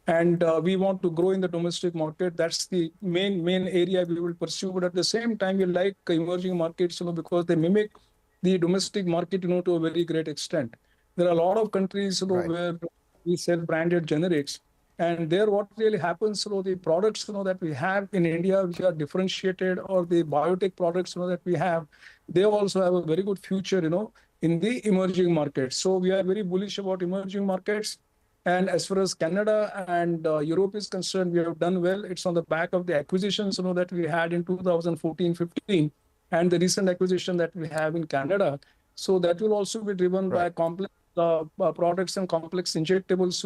and we want to grow in the domestic market. That's the main area we will pursue. But at the same time, we like emerging markets, because they mimic the domestic market, to a very great extent. There are a lot of countries, where we sell branded generics. And there what really happens, the products, that we have in India, which are differentiated, or the biotech products, that we have, they also have a very good future, in the emerging markets. So we are very bullish about emerging markets. And as far as Canada and Europe is concerned, we have done well. It's on the back of the acquisitions, that we had in 2014-15, and the recent acquisition that we have in Canada. So that will also be driven by complex products and complex injectables,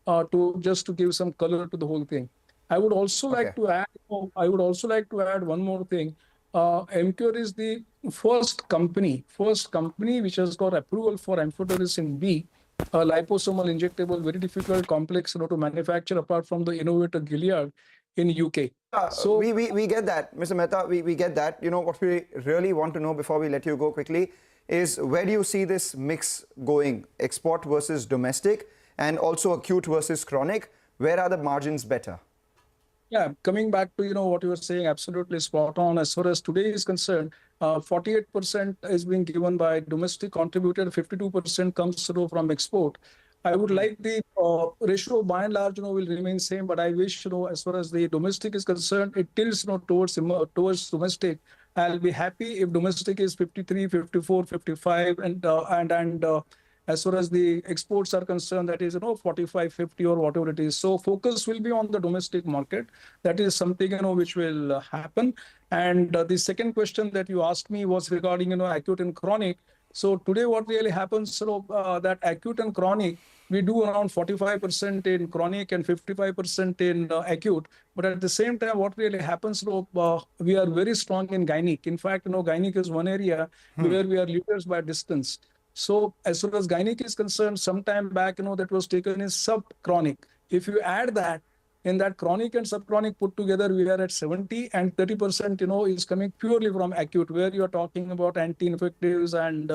to give some color to the whole thing. I would also like to add. One more thing. Mcure is the first company which has got approval for amphotericin B, a liposomal injectable, very difficult, complex, to manufacture, apart from the innovator Gilead in UK. So we get that, Mr. Mehta. We get that. What we really want to know before we let you go quickly is, where do you see this mix going? Export versus domestic, and also acute versus chronic. Where are the margins better? Yeah, coming back to what you were saying, absolutely spot on. As far as today is concerned, 48% is being given by domestic contributor, 52% comes from export. I would like the ratio by and large will remain same, but I wish as far as the domestic is concerned, it tilts towards domestic. I'll be happy if domestic is 53, 54, 55, and as far as the exports are concerned, that is 45, 50, or whatever it is. So focus will be on the domestic market. That is something which will happen. And the second question that you asked me was regarding acute and chronic. So today what really happens, that acute and chronic, we do around 45% in chronic and 55% in acute. But at the same time, what really happens, we are very strong in gynec. In fact, gynec is one area where we are leaders by distance. So as far as gynec is concerned, some time back, that was taken as subchronic. If you add that, in that chronic and subchronic put together, we are at 70, and 30%, is coming purely from acute, where you are talking about anti-infectives and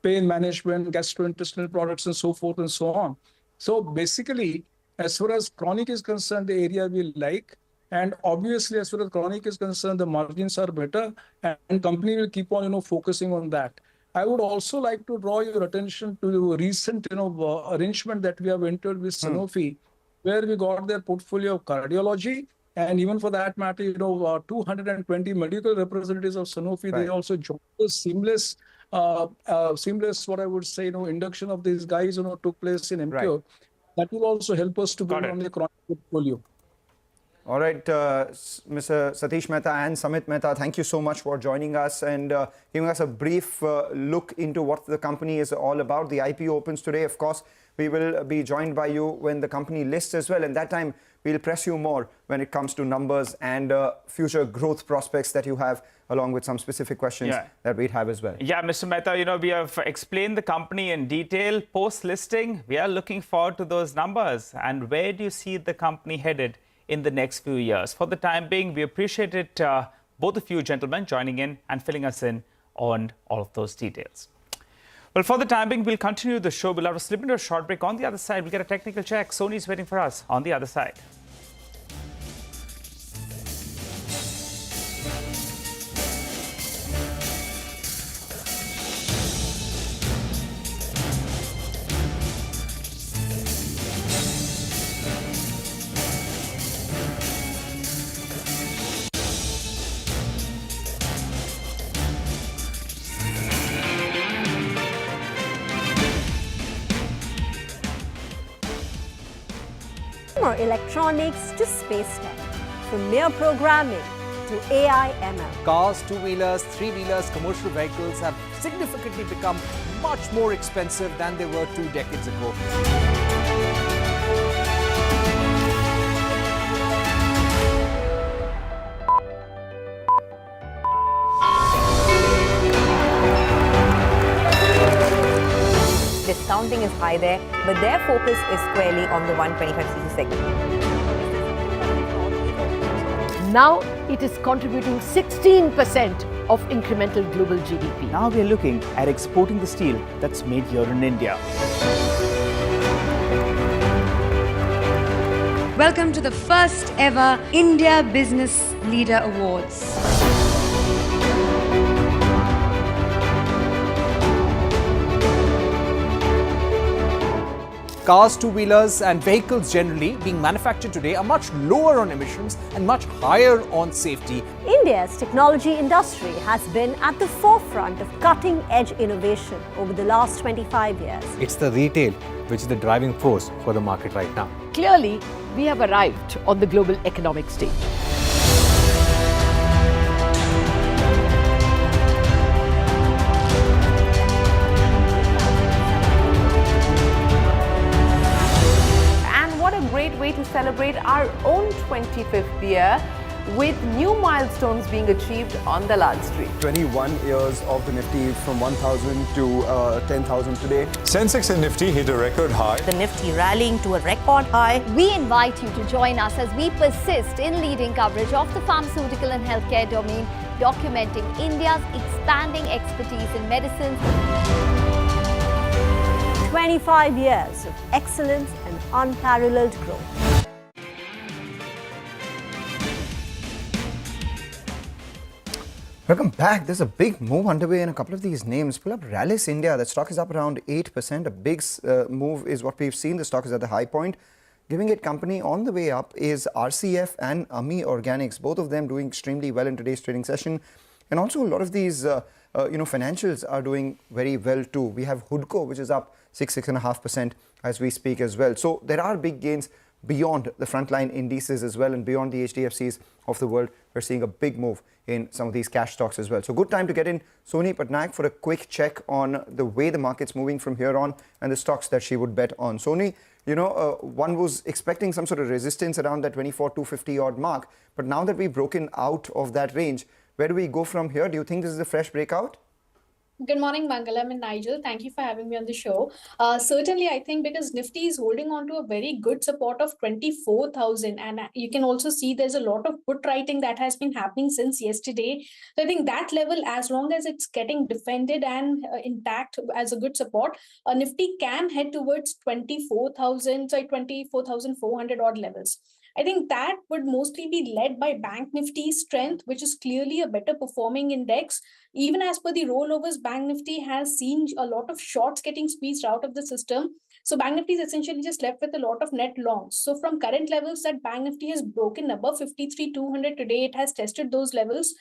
pain management, gastrointestinal products, and so forth and so on. So basically, as far as chronic is concerned, the area we like. And obviously, as far as chronic is concerned, the margins are better, and company will keep on, focusing on that. I would also like to draw your attention to the recent, arrangement that we have entered with Sanofi, where we got their portfolio of cardiology, and even for that matter, 220 medical representatives of Sanofi. They also joined the seamless, what I would say, induction of these guys, took place in Mcure. That will also help us to build on the chronic portfolio. All right, Mr. Satish Mehta and Samit Mehta, thank you so much for joining us and giving us a brief look into what the company is all about. The IPO opens today. Of course, we will be joined by you when the company lists as well. And that time, we'll press you more when it comes to numbers and future growth prospects that you have, along with some specific questions that we'd have as well. Yeah, Mr. Mehta, we have explained the company in detail. Post-listing, we are looking forward to those numbers. And where do you see the company headed in the next few years? For the time being, we appreciate it, both of you gentlemen joining in and filling us in on all of those details. Well, for the time being, we'll continue the show. We'll have to slip into a short break. On the other side, we'll get a technical check. Sony's waiting for us on the other side. Electronics to space tech, from mere programming to AI ML. Cars, two-wheelers, three-wheelers, commercial vehicles have significantly become much more expensive than they were 2 decades ago. high there, but their focus is squarely on the 125cc segment. Now it is contributing 16% of incremental global GDP. Now we are looking at exporting the steel that's made here in India. Welcome to the first ever India Business Leader Awards. Cars, two-wheelers and vehicles generally being manufactured today are much lower on emissions and much higher on safety. India's technology industry has been at the forefront of cutting-edge innovation over the last 25 years. It's the retail which is the driving force for the market right now. Clearly, we have arrived on the global economic stage. Way to celebrate our own 25th year with new milestones being achieved on the Lal Street. 21 years of the Nifty from 1,000 to 10,000 today. Sensex and Nifty hit a record high. The Nifty rallying to a record high. We invite you to join us as we persist in leading coverage of the pharmaceutical and healthcare domain, documenting India's expanding expertise in medicines. 25 years of excellence and unparalleled growth. Welcome back. There's a big move underway in a couple of these names. Pull up Rallis India. The stock is up around 8%. A big move is what we've seen. The stock is at the high point. Giving it company on the way up is RCF and Ami Organics. Both of them doing extremely well in today's trading session. And also a lot of these financials are doing very well too. We have Hudco, which is up 6.5% as we speak as well. So there are big gains beyond the frontline indices as well, and beyond the HDFCs of the world. We're seeing a big move in some of these cash stocks as well. So good time to get in Soni Patnaik for a quick check on the way the market's moving from here on and the stocks that she would bet on. Soni, one was expecting some sort of resistance around that 24,250 odd mark, but now that we've broken out of that range, where do we go from here? Do you think this is a fresh breakout? Good morning, Mangalam and Nigel. Thank you for having me on the show. Certainly, I think because Nifty is holding on to a very good support of 24,000, and you can also see there's a lot of put writing that has been happening since yesterday. So I think that level, as long as it's getting defended and intact as a good support, Nifty can head towards 24,400 odd levels. I think that would mostly be led by Bank Nifty's strength, which is clearly a better performing index. Even as per the rollovers, Bank Nifty has seen a lot of shorts getting squeezed out of the system. So Bank Nifty is essentially just left with a lot of net longs. So from current levels that Bank Nifty has broken above 53,200 today, it has tested those levels.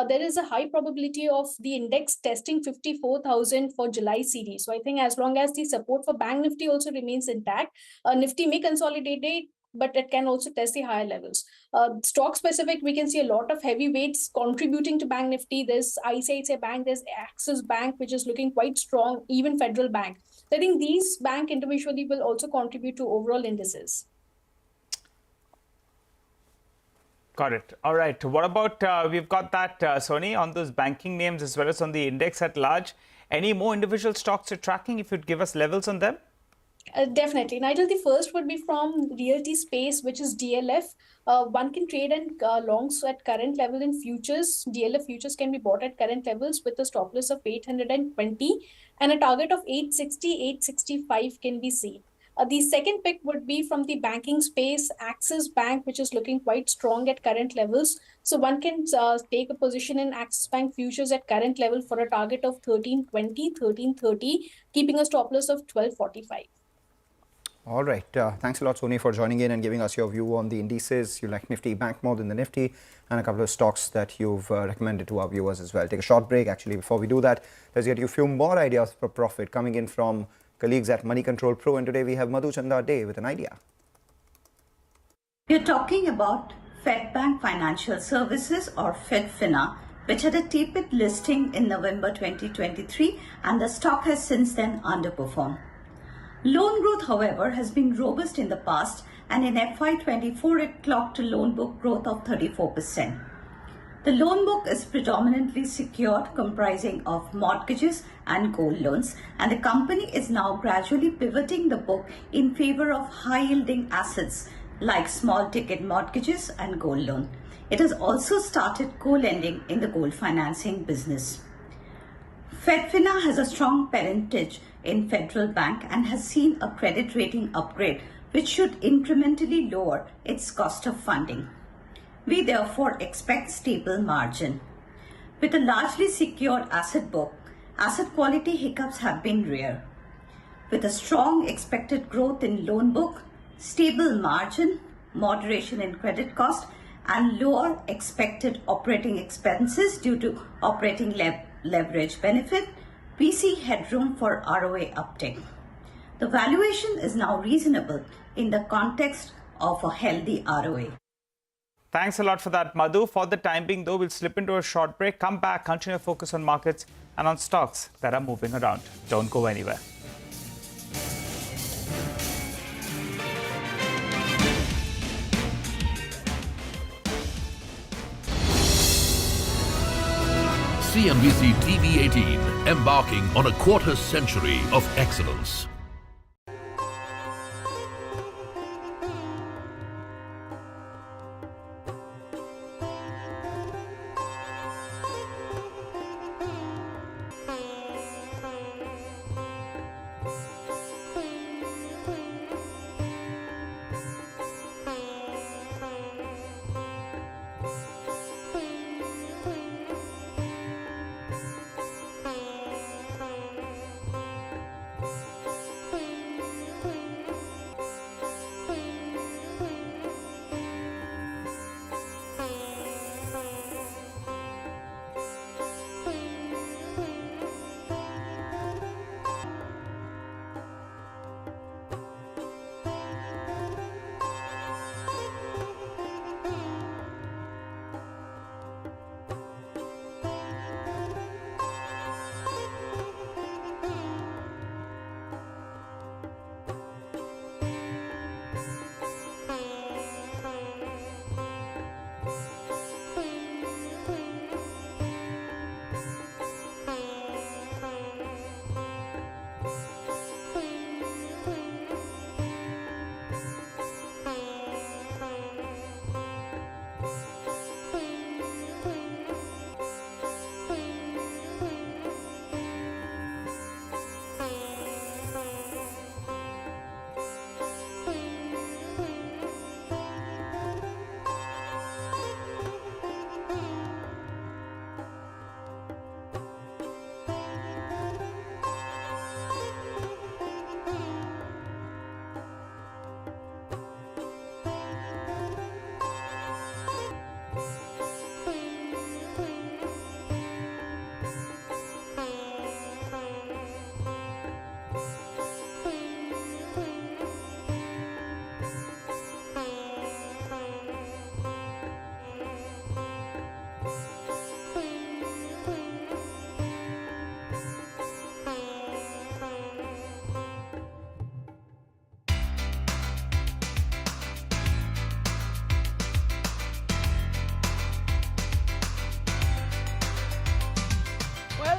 There is a high probability of the index testing 54,000 for July series. So I think as long as the support for Bank Nifty also remains intact, Nifty may consolidate, but it can also test the higher levels. Stock specific, we can see a lot of heavyweights contributing to Bank Nifty. There's ICICI Bank, there's Axis Bank, which is looking quite strong, even Federal Bank. So I think these bank individually will also contribute to overall indices. Got it. All right. What about, we've got that, Soni, on those banking names as well as on the index at large. Any more individual stocks you're tracking, if you'd give us levels on them? Definitely. Nigel, the first would be from realty space, which is DLF. One can trade and longs at current level in futures. DLF futures can be bought at current levels with a stop loss of 820 and a target of 860, 865 can be seen. The second pick would be from the banking space, Axis Bank, which is looking quite strong at current levels. So one can take a position in Axis Bank futures at current level for a target of 1320, 1330, keeping a stop loss of 1245. All right. Thanks a lot, Soni, for joining in and giving us your view on the indices. You like Nifty Bank more than the Nifty, and a couple of stocks that you've recommended to our viewers as well. Take a short break. Actually, before we do that, let's get you a few more ideas for profit coming in from colleagues at Money Control Pro. And today we have Madhu Chanda Day with an idea. We're talking about Fed Bank Financial Services, or FedFina, which had a tepid listing in November 2023, and the stock has since then underperformed. Loan growth, however, has been robust in the past, and in FY24 it clocked a loan book growth of 34%. The loan book is predominantly secured, comprising of mortgages and gold loans, and the company is now gradually pivoting the book in favor of high-yielding assets like small ticket mortgages and gold loan. It has also started co-lending in the gold financing business. FedFina has a strong parentage in Federal Bank and has seen a credit rating upgrade, which should incrementally lower its cost of funding. We therefore expect stable margin. With a largely secured asset book, asset quality hiccups have been rare. With a strong expected growth in loan book, stable margin, moderation in credit cost, and lower expected operating expenses due to operating leverage benefit, we see headroom for ROA uptake. The valuation is now reasonable in the context of a healthy ROA. Thanks a lot for that, Madhu. For the time being, though, we'll slip into a short break, come back, continue to focus on markets and on stocks that are moving around. Don't go anywhere. CNBC TV18, embarking on a quarter century of excellence.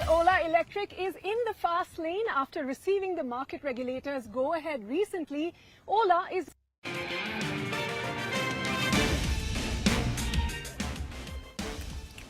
Ola Electric is in the fast lane after receiving the market regulator's go-ahead recently. Ola is...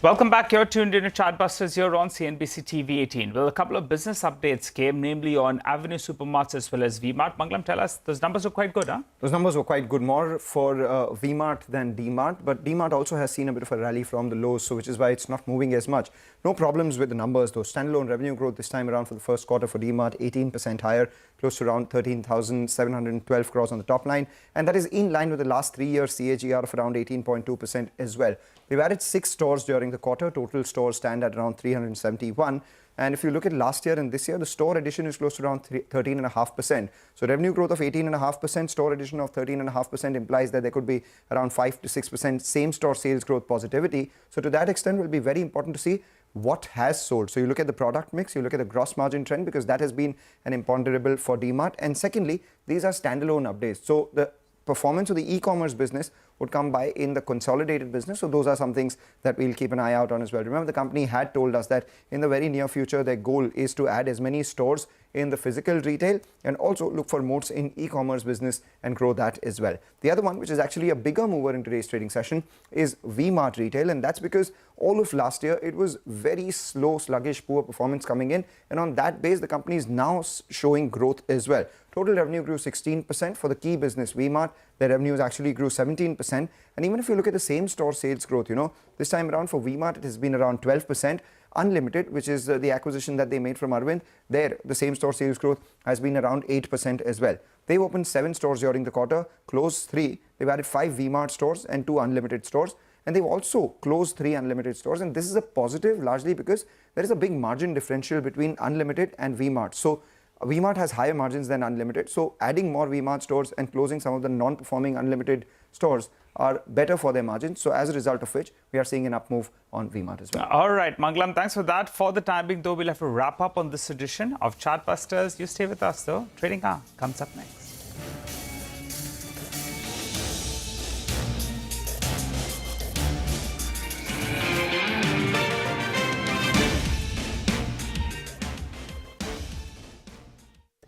Welcome back. You're tuned in to Chartbusters here on CNBC TV18. Well, a couple of business updates came, namely on Avenue Supermarts as well as V-Mart. Mangalam, tell us, those numbers were quite good, huh? Those numbers were quite good, more for V-Mart than D-Mart, but D-Mart also has seen a bit of a rally from the lows, so which is why it's not moving as much. No problems with the numbers, though. Standalone revenue growth this time around for the first quarter for D-Mart, 18% higher, close to around 13,712 crores on the top line, and that is in line with the last 3 years CAGR of around 18.2% as well. We've added 6 stores during the quarter. Total stores stand at around 371. And if you look at last year and this year, the store addition is close to around 13.5%. So revenue growth of 18.5%, store addition of 13.5% implies that there could be around 5 to 6% same store sales growth positivity. So to that extent, it will be very important to see what has sold. So you look at the product mix, you look at the gross margin trend, because that has been an imponderable for D-Mart. And secondly, these are standalone updates. So the performance of the e-commerce business would come by in the consolidated business. So those are some things that we'll keep an eye out on as well. Remember, the company had told us that in the very near future, their goal is to add as many stores in the physical retail and also look for moats in e-commerce business and grow that as well. The other one, which is actually a bigger mover in today's trading session, is V-Mart Retail, and that's because all of last year it was very slow, sluggish, poor performance coming in, and on that base the company is now showing growth as well. Total revenue grew 16% for the key business V-Mart. Their revenues actually grew 17%, and even if you look at the same store sales growth, this time around for V-Mart it has been around 12%. Unlimited, which is the acquisition that they made from Arvind, there the same store sales growth has been around 8% as well. They've opened 7 stores during the quarter, closed 3. They've added 5 V-Mart stores and 2 Unlimited stores, and they've also closed 3 Unlimited stores, and this is a positive largely because there is a big margin differential between Unlimited and V-Mart. So V-Mart has higher margins than Unlimited, so adding more V-Mart stores and closing some of the non-performing Unlimited stores are better for their margins. So as a result of which, we are seeing an up move on V-Mart as well. All right, Mangalam, thanks for that. For the time being, though, we'll have to wrap up on this edition of Chartbusters. You stay with us, though. Trading Hour comes up next.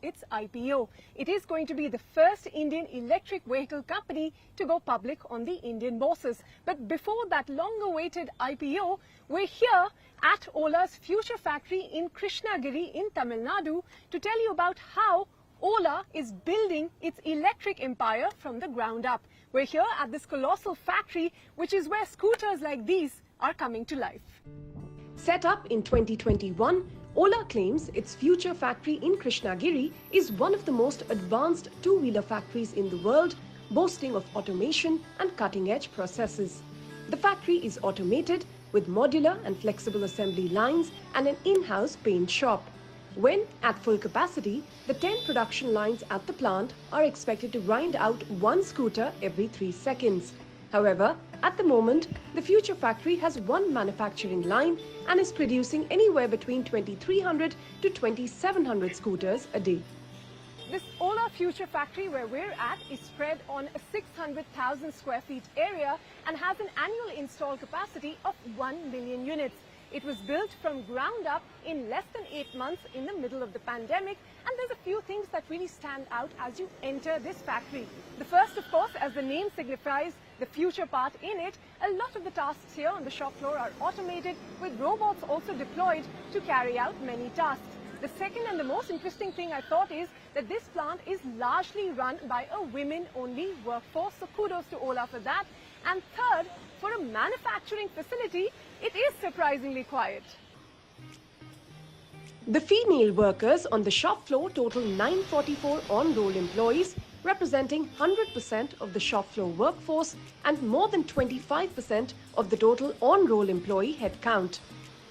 Its IPO. It is going to be the first Indian electric vehicle company to go public on the Indian bourses. But before that long-awaited IPO, we're here at Ola's future factory in Krishnagiri in Tamil Nadu to tell you about how Ola is building its electric empire from the ground up. We're here at this colossal factory, which is where scooters like these are coming to life. Set up in 2021, Ola claims its future factory in Krishnagiri is one of the most advanced two-wheeler factories in the world, boasting of automation and cutting-edge processes. The factory is automated with modular and flexible assembly lines and an in-house paint shop. When at full capacity, the 10 production lines at the plant are expected to grind out 1 scooter every 3 seconds. However, at the moment, the future factory has 1 manufacturing line and is producing anywhere between 2,300 to 2,700 scooters a day. This Ola future factory where we're at is spread on a 600,000 square feet area and has an annual install capacity of 1 million units. It was built from ground up in less than 8 months in the middle of the pandemic, and there's a few things that really stand out as you enter this factory. The first, of course, as the name signifies, the future part in it, a lot of the tasks here on the shop floor are automated, with robots also deployed to carry out many tasks. The second and the most interesting thing I thought is that this plant is largely run by a women-only workforce, so kudos to Ola for that. And third, for a manufacturing facility, it is surprisingly quiet. The female workers on the shop floor total 944 on-roll employees, representing 100% of the shop floor workforce and more than 25% of the total on-roll employee headcount.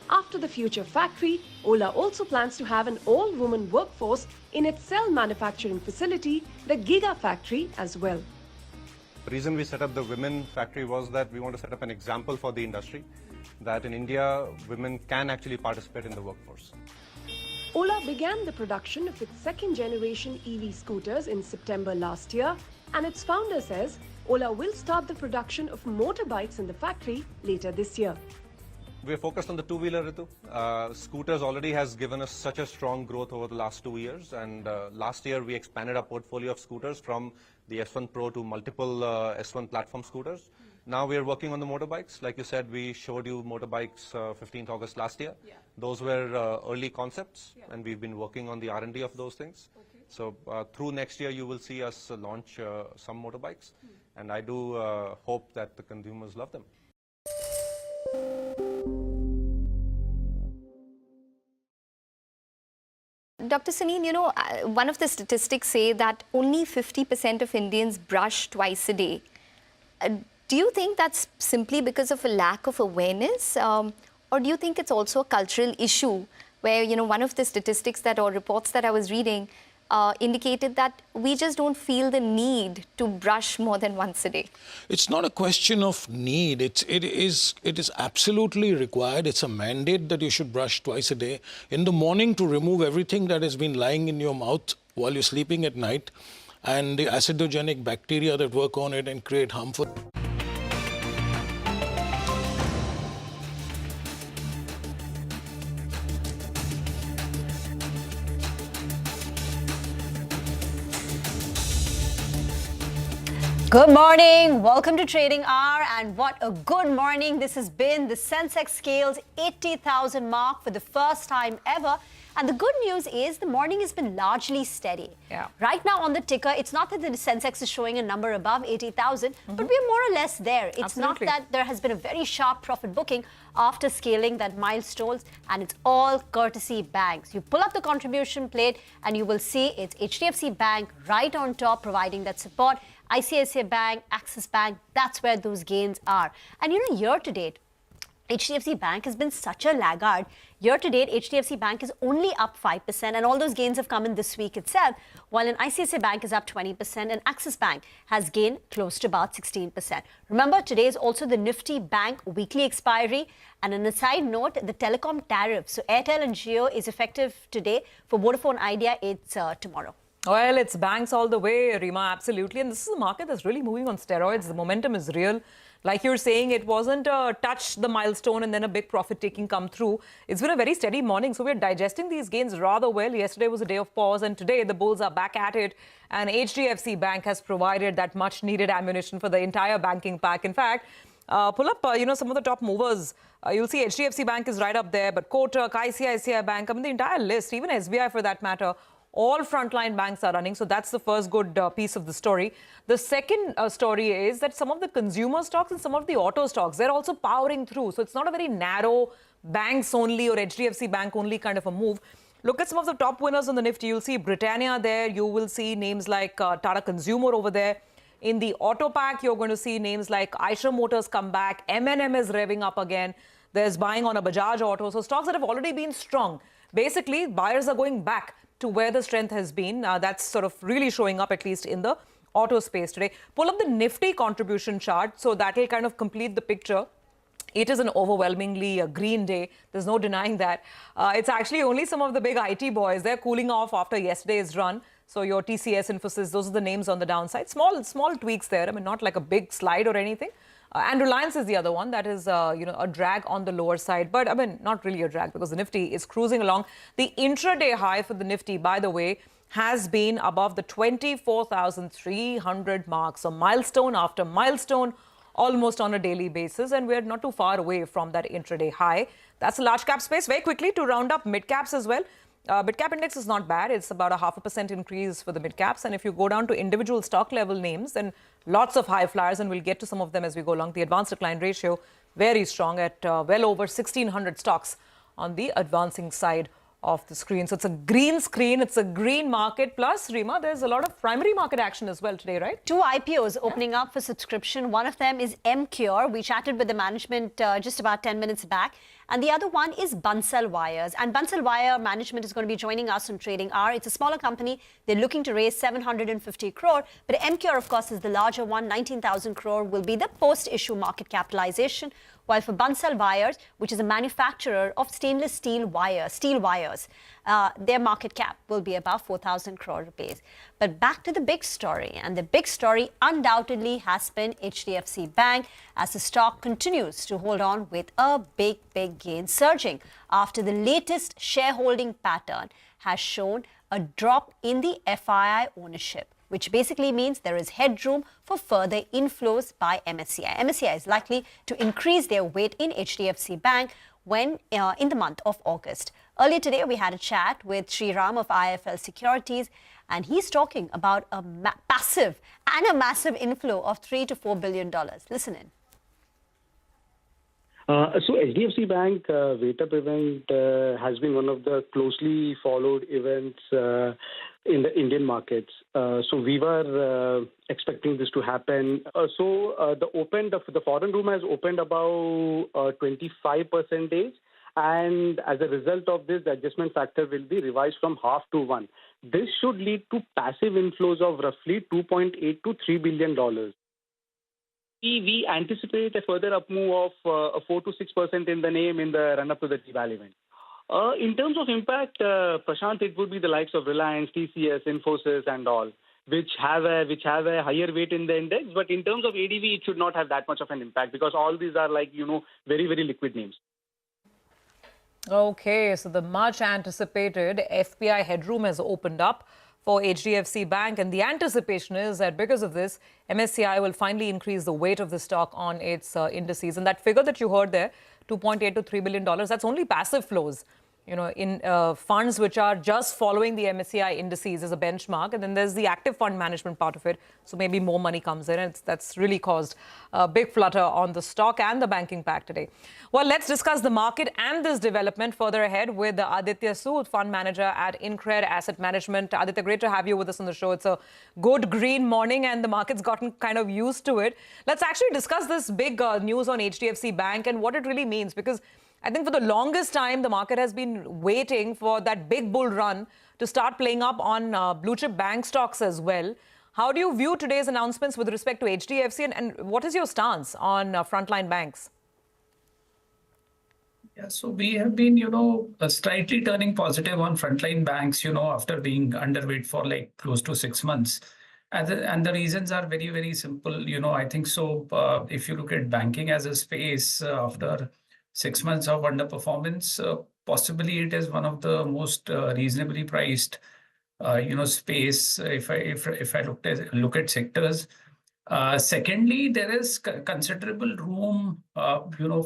After the future factory, Ola also plans to have an all-woman workforce in its cell manufacturing facility, the Giga factory, as well. The reason we set up the women factory was that we want to set up an example for the industry that in India, women can actually participate in the workforce. Ola began the production of its second-generation EV scooters in September last year, and its founder says Ola will start the production of motorbikes in the factory later this year. We're focused on the two-wheeler, Ritu. Scooters already has given us such a strong growth over the last 2 years, and last year we expanded our portfolio of scooters from the S1 Pro to multiple S1 platform scooters. Now we are working on the motorbikes. Like you said, we showed you motorbikes 15th August last year. Yeah. Those were early concepts, and we've been working on the R&D of those things. Okay. So through next year, you will see us launch some motorbikes, and I do hope that the consumers love them. Dr. Saneen, one of the statistics say that only 50% of Indians brush twice a day. Do you think that's simply because of a lack of awareness? Or do you think it's also a cultural issue where, one of the statistics or reports that I was reading indicated that we just don't feel the need to brush more than once a day? It's not a question of need. It is absolutely required. It's a mandate that you should brush twice a day. In the morning to remove everything that has been lying in your mouth while you're sleeping at night and the acidogenic bacteria that work on it and create harmful. Good morning. Welcome to Trading Hour. And what a good morning this has been. The Sensex scales 80,000 mark for the first time ever. And the good news is the morning has been largely steady. Yeah. Right now on the ticker, it's not that the Sensex is showing a number above 80,000, but we're more or less there. It's not that there has been a very sharp profit booking after scaling that milestones, and it's all courtesy banks. You pull up the contribution plate and you will see it's HDFC Bank right on top providing that support. ICICI Bank, Axis Bank, that's where those gains are. And you know, year to date, HDFC Bank has been such a laggard. Year to date, HDFC Bank is only up 5%, and all those gains have come in this week itself, while an ICICI Bank is up 20%, and Axis Bank has gained close to about 16%. Remember, today is also the Nifty Bank weekly expiry. And on a side note, the telecom tariff, so Airtel and Jio is effective today. For Vodafone Idea, it's tomorrow. Well, it's banks all the way, Rima, absolutely. And this is a market that's really moving on steroids. The momentum is real. Like you're saying, it wasn't a touch the milestone and then a big profit taking come through. It's been a very steady morning. So we're digesting these gains rather well. Yesterday was a day of pause, and today the bulls are back at it. And HDFC Bank has provided that much needed ammunition for the entire banking pack. In fact, pull up, some of the top movers. You'll see HDFC Bank is right up there, but Kotak, ICICI Bank, the entire list, even SBI for that matter, all frontline banks are running. So that's the first good piece of the story. The second story is that some of the consumer stocks and some of the auto stocks, they're also powering through. So it's not a very narrow banks only or HDFC Bank only kind of a move. Look at some of the top winners on the Nifty. You'll see Britannia there. You will see names like Tata Consumer over there. In the auto pack, you're going to see names like Eicher Motors come back. M&M is revving up again. There's buying on a Bajaj Auto. So stocks that have already been strong. Basically, buyers are going back to where the strength has been. That's sort of really showing up, at least in the auto space today. Pull up the Nifty contribution chart. So that will kind of complete the picture. It is an overwhelmingly green day. There's no denying that. It's actually only some of the big IT boys. They're cooling off after yesterday's run. So your TCS, Infosys, those are the names on the downside. Small tweaks there. Not like a big slide or anything. And Reliance is the other one that is, a drag on the lower side. But, not really a drag because the Nifty is cruising along. The intraday high for the Nifty, by the way, has been above the 24,300 mark. So milestone after milestone, almost on a daily basis. And we're not too far away from that intraday high. That's a large cap space. Very quickly to round up mid-caps as well. Midcap index is not bad. It's about a 0.5% increase for the mid-caps. And if you go down to individual stock level names, then lots of high flyers, and we'll get to some of them as we go along. The advanced decline ratio, very strong at well over 1,600 stocks on the advancing side of the screen. So it's a green screen. It's a green market. Plus, Rima, there's a lot of primary market action as well today, right? 2 IPOs opening up for subscription. One of them is Mcure. We chatted with the management just about 10 minutes back. And the other one is Bansal Wires. And Bansal Wire management is going to be joining us on Trading Hour. It's a smaller company. They're looking to raise 750 crore. But Mcure, of course, is the larger one. 19,000 crore will be the post-issue market capitalization. While for Bansal Wires, which is a manufacturer of stainless steel wires, their market cap will be about 4,000 crore rupees. But back to the big story. And the big story undoubtedly has been HDFC Bank, as the stock continues to hold on with a big gain, surging after the latest shareholding pattern has shown a drop in the FII ownership, which basically means there is headroom for further inflows by MSCI. MSCI is likely to increase their weight in HDFC Bank when in the month of August. Earlier today, we had a chat with Sriram of IIFL Securities, and he's talking about a massive inflow of $3 to $4 billion. Listen in. So HDFC Bank weight up event has been one of the closely followed events in the Indian markets. So we were expecting this to happen. The foreign room has opened about 25%, and as a result of this, the adjustment factor will be revised from half to 1. This should lead to passive inflows of roughly $2.8 to $3 billion. We anticipate a further up move of 4 to 6% in the name in the run-up to the TVAL event. In terms of impact, Prashant, it would be the likes of Reliance, TCS, Infosys and all, which have a higher weight in the index. But in terms of ADV, it should not have that much of an impact because all these are very, very liquid names. Okay, so the much anticipated FPI headroom has opened up for HDFC Bank. And the anticipation is that because of this, MSCI will finally increase the weight of the stock on its indices. And that figure that you heard there, $2.8 to $3 billion, that's only passive flows, in funds which are just following the MSCI indices as a benchmark. And then there's the active fund management part of it. So maybe more money comes in. And that's really caused a big flutter on the stock and the banking pack today. Well, let's discuss the market and this development further ahead with Aditya Sood, fund manager at Incred Asset Management. Aditya, great to have you with us on the show. It's a good green morning and the market's gotten kind of used to it. Let's actually discuss this big news on HDFC Bank and what it really means, because I think for the longest time, the market has been waiting for that big bull run to start playing up on blue chip bank stocks as well. How do you view today's announcements with respect to HDFC, and what is your stance on frontline banks? Yeah, so we have been, slightly turning positive on frontline banks, after being underweight for like close to 6 months. And the reasons are very, very simple. I think so. If you look at banking as a space after 6 months of underperformance, possibly it is one of the most reasonably priced, space. If I look at sectors. Secondly, there is considerable room,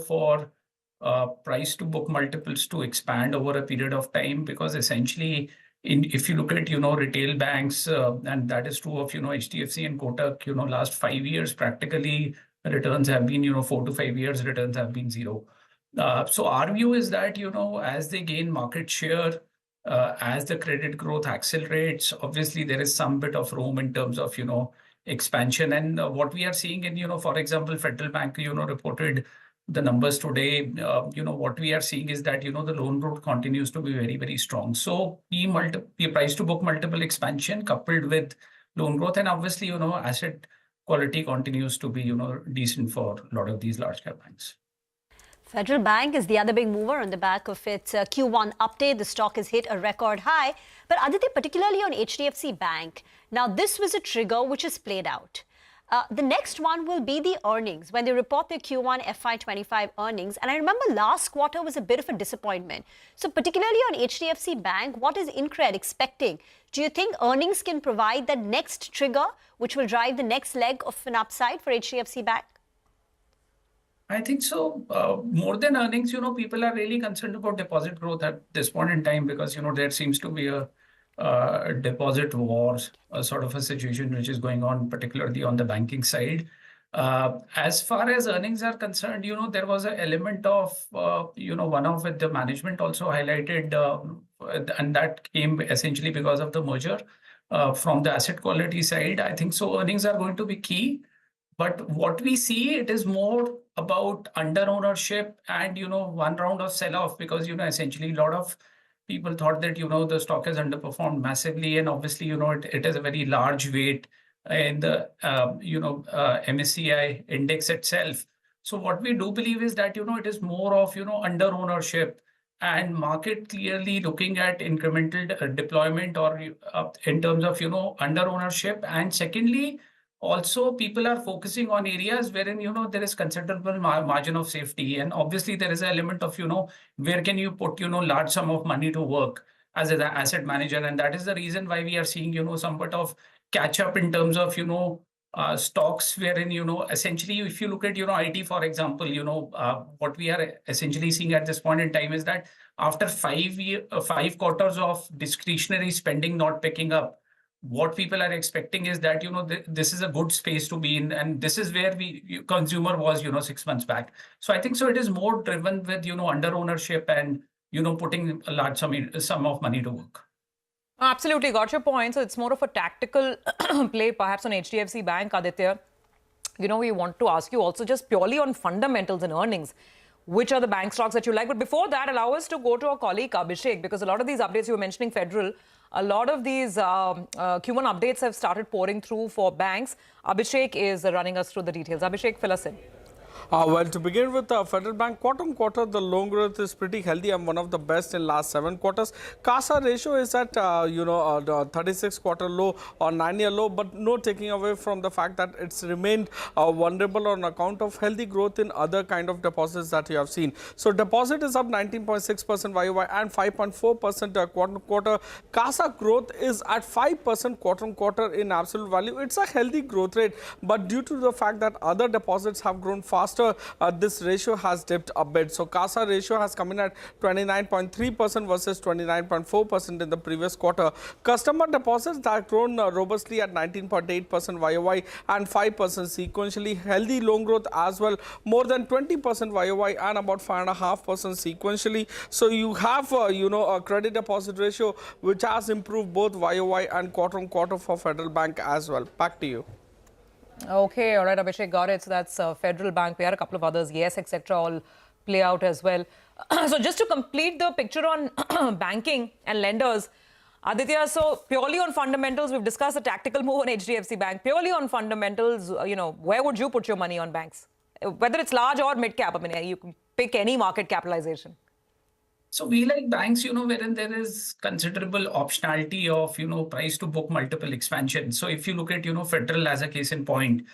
for price to book multiples to expand over a period of time, because essentially, if you look at retail banks, and that is true of HDFC and Kotak, last 5 years practically returns have been 4 to 5 years returns have been zero. So our view is that, as they gain market share, as the credit growth accelerates, obviously there is some bit of room in terms of, expansion. And what we are seeing in, for example, Federal Bank, reported the numbers today. What we are seeing is that, the loan growth continues to be very, very strong. So the price to book multiple expansion coupled with loan growth, and obviously, asset quality continues to be, decent for a lot of these large cap banks. Federal Bank is the other big mover on the back of its Q1 update. The stock has hit a record high. But Aditya, particularly on HDFC Bank, now this was a trigger which has played out. The next one will be the earnings, when they report their Q1 FY25 earnings. And I remember last quarter was a bit of a disappointment. So particularly on HDFC Bank, what is Incred expecting? Do you think earnings can provide that next trigger, which will drive the next leg of an upside for HDFC Bank? I think so. More than earnings, people are really concerned about deposit growth at this point in time, because, there seems to be a deposit wars, sort of a situation which is going on, particularly on the banking side. As far as earnings are concerned, there was an element of, one-off with the management also highlighted, and that came essentially because of the merger from the asset quality side. I think so. Earnings are going to be key. But what we see, it is more about under ownership and, one round of sell-off, because, essentially a lot of people thought that, the stock has underperformed massively. And obviously, it is a very large weight in the, MSCI index itself. So what we do believe is that, it is more of, under ownership and market clearly looking at incremental deployment or in terms of, under ownership. And secondly, also, people are focusing on areas wherein, there is considerable margin of safety. And obviously, there is an element of, where can you put, large sum of money to work as an asset manager. And that is the reason why we are seeing, somewhat of catch up in terms of, stocks wherein, essentially, if you look at, IT, for example, what we are essentially seeing at this point in time is that after 5 quarters of discretionary spending not picking up, what people are expecting is that, this is a good space to be in. And this is where consumer was, 6 months back. So I think so it is more driven with, under ownership and, putting a large sum of money to work. Absolutely. Got your point. So it's more of a tactical play, perhaps on HDFC Bank, Aditya. We want to ask you also just purely on fundamentals and earnings. Which are the bank stocks that you like? But before that, allow us to go to our colleague Abhishek, because a lot of these updates you were mentioning, Federal, a lot of these Q1 updates have started pouring through for banks. Abhishek is running us through the details. Abhishek, fill us in. Well, to begin with, Federal Bank, quarter on quarter, the loan growth is pretty healthy and one of the best in last 7 quarters. CASA ratio is at, the 36 quarter low or 9-year low, but no taking away from the fact that it's remained vulnerable on account of healthy growth in other kind of deposits that you have seen. So deposit is up 19.6% YOY and 5.4% quarter on quarter. CASA growth is at 5% quarter on quarter in absolute value. It's a healthy growth rate, but due to the fact that other deposits have grown faster, this ratio has dipped a bit. So CASA ratio has come in at 29.3% versus 29.4% in the previous quarter. Customer deposits have grown robustly at 19.8% YOY and 5% sequentially. Healthy loan growth as well, more than 20% YOY and about 5.5% sequentially. So you have, a credit deposit ratio which has improved both YOY and quarter on quarter for Federal Bank as well. Back to you. Okay, all right, Abhishek, got it. So that's Federal Bank. We had a couple of others, yes, etc. all play out as well. So just to complete the picture on banking and lenders, Aditya, so purely on fundamentals, we've discussed a tactical move on HDFC Bank. Purely on fundamentals, where would you put your money on banks? Whether it's large or mid-cap, I mean, you can pick any market capitalization. So we like banks, wherein there is considerable optionality of, price to book multiple expansion. So if you look at, Federal as a case in point,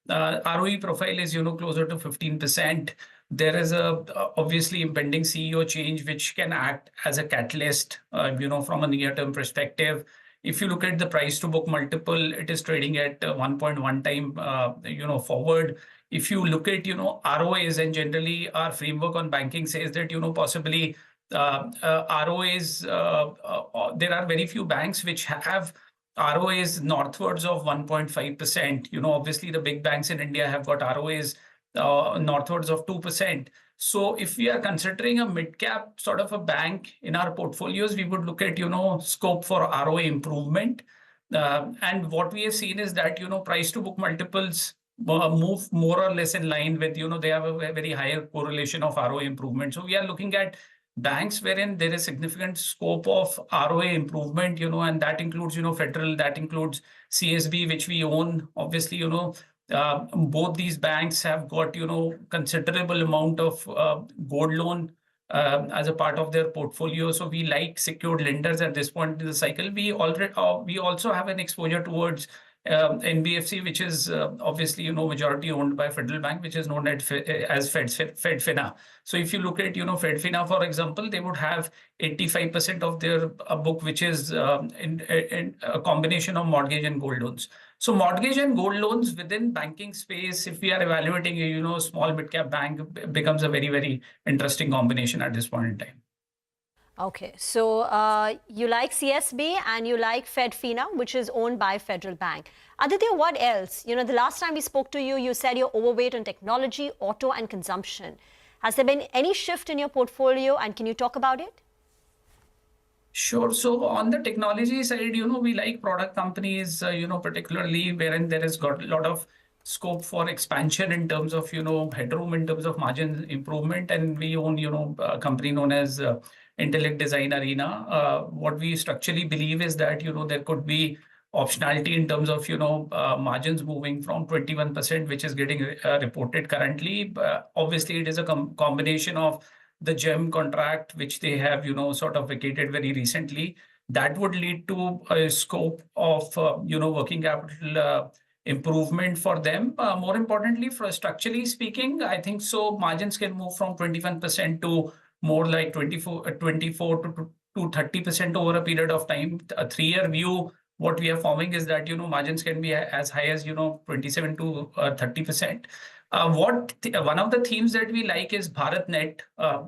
ROE profile is, closer to 15%. There is obviously impending CEO change, which can act as a catalyst, from a near-term perspective. If you look at the price to book multiple, it is trading at 1.1 time, forward. If you look at, ROAs, and generally our framework on banking says that, possibly ROAs, there are very few banks which have ROAs northwards of 1.5%. Obviously the big banks in India have got ROAs northwards of 2%. So if we are considering a mid-cap sort of a bank in our portfolios, we would look at, scope for ROA improvement. And what we have seen is that, price to book multiples move more or less in line with, they have a very higher correlation of ROA improvement. So we are looking at banks wherein there is significant scope of ROA improvement, and that includes, Federal, that includes CSB, which we own. Obviously, both these banks have got, considerable amount of gold loan as a part of their portfolio. So we like secured lenders at this point in the cycle. We also have an exposure towards NBFC, which is obviously, majority owned by Federal Bank, which is known as FedFina. So if you look at, FedFina, for example, they would have 85% of their book, which is in a combination of mortgage and gold loans. So mortgage and gold loans within banking space, if we are evaluating a, small mid-cap bank, becomes a very, very interesting combination at this point in time. Okay, so you like CSB and you like FedFina, which is owned by Federal Bank. Aditya, what else? The last time we spoke to you, you said you're overweight on technology, auto and consumption. Has there been any shift in your portfolio and can you talk about it? Sure. So on the technology side, we like product companies, particularly wherein there is got a lot of scope for expansion in terms of, headroom in terms of margin improvement. And we own, a company known as Intellect Design Arena. What we structurally believe is that, there could be optionality in terms of, margins moving from 21%, which is getting reported currently. Obviously, it is a combination of the GEM contract, which they have, sort of vacated very recently. That would lead to a scope of, working capital improvement for them. More importantly, for structurally speaking, I think so margins can move from 21% to more like 24 to 30% over a period of time. A 3-year view, what we are forming is that, margins can be as high as, 27 to 30%. One of the themes that we like is BharatNet.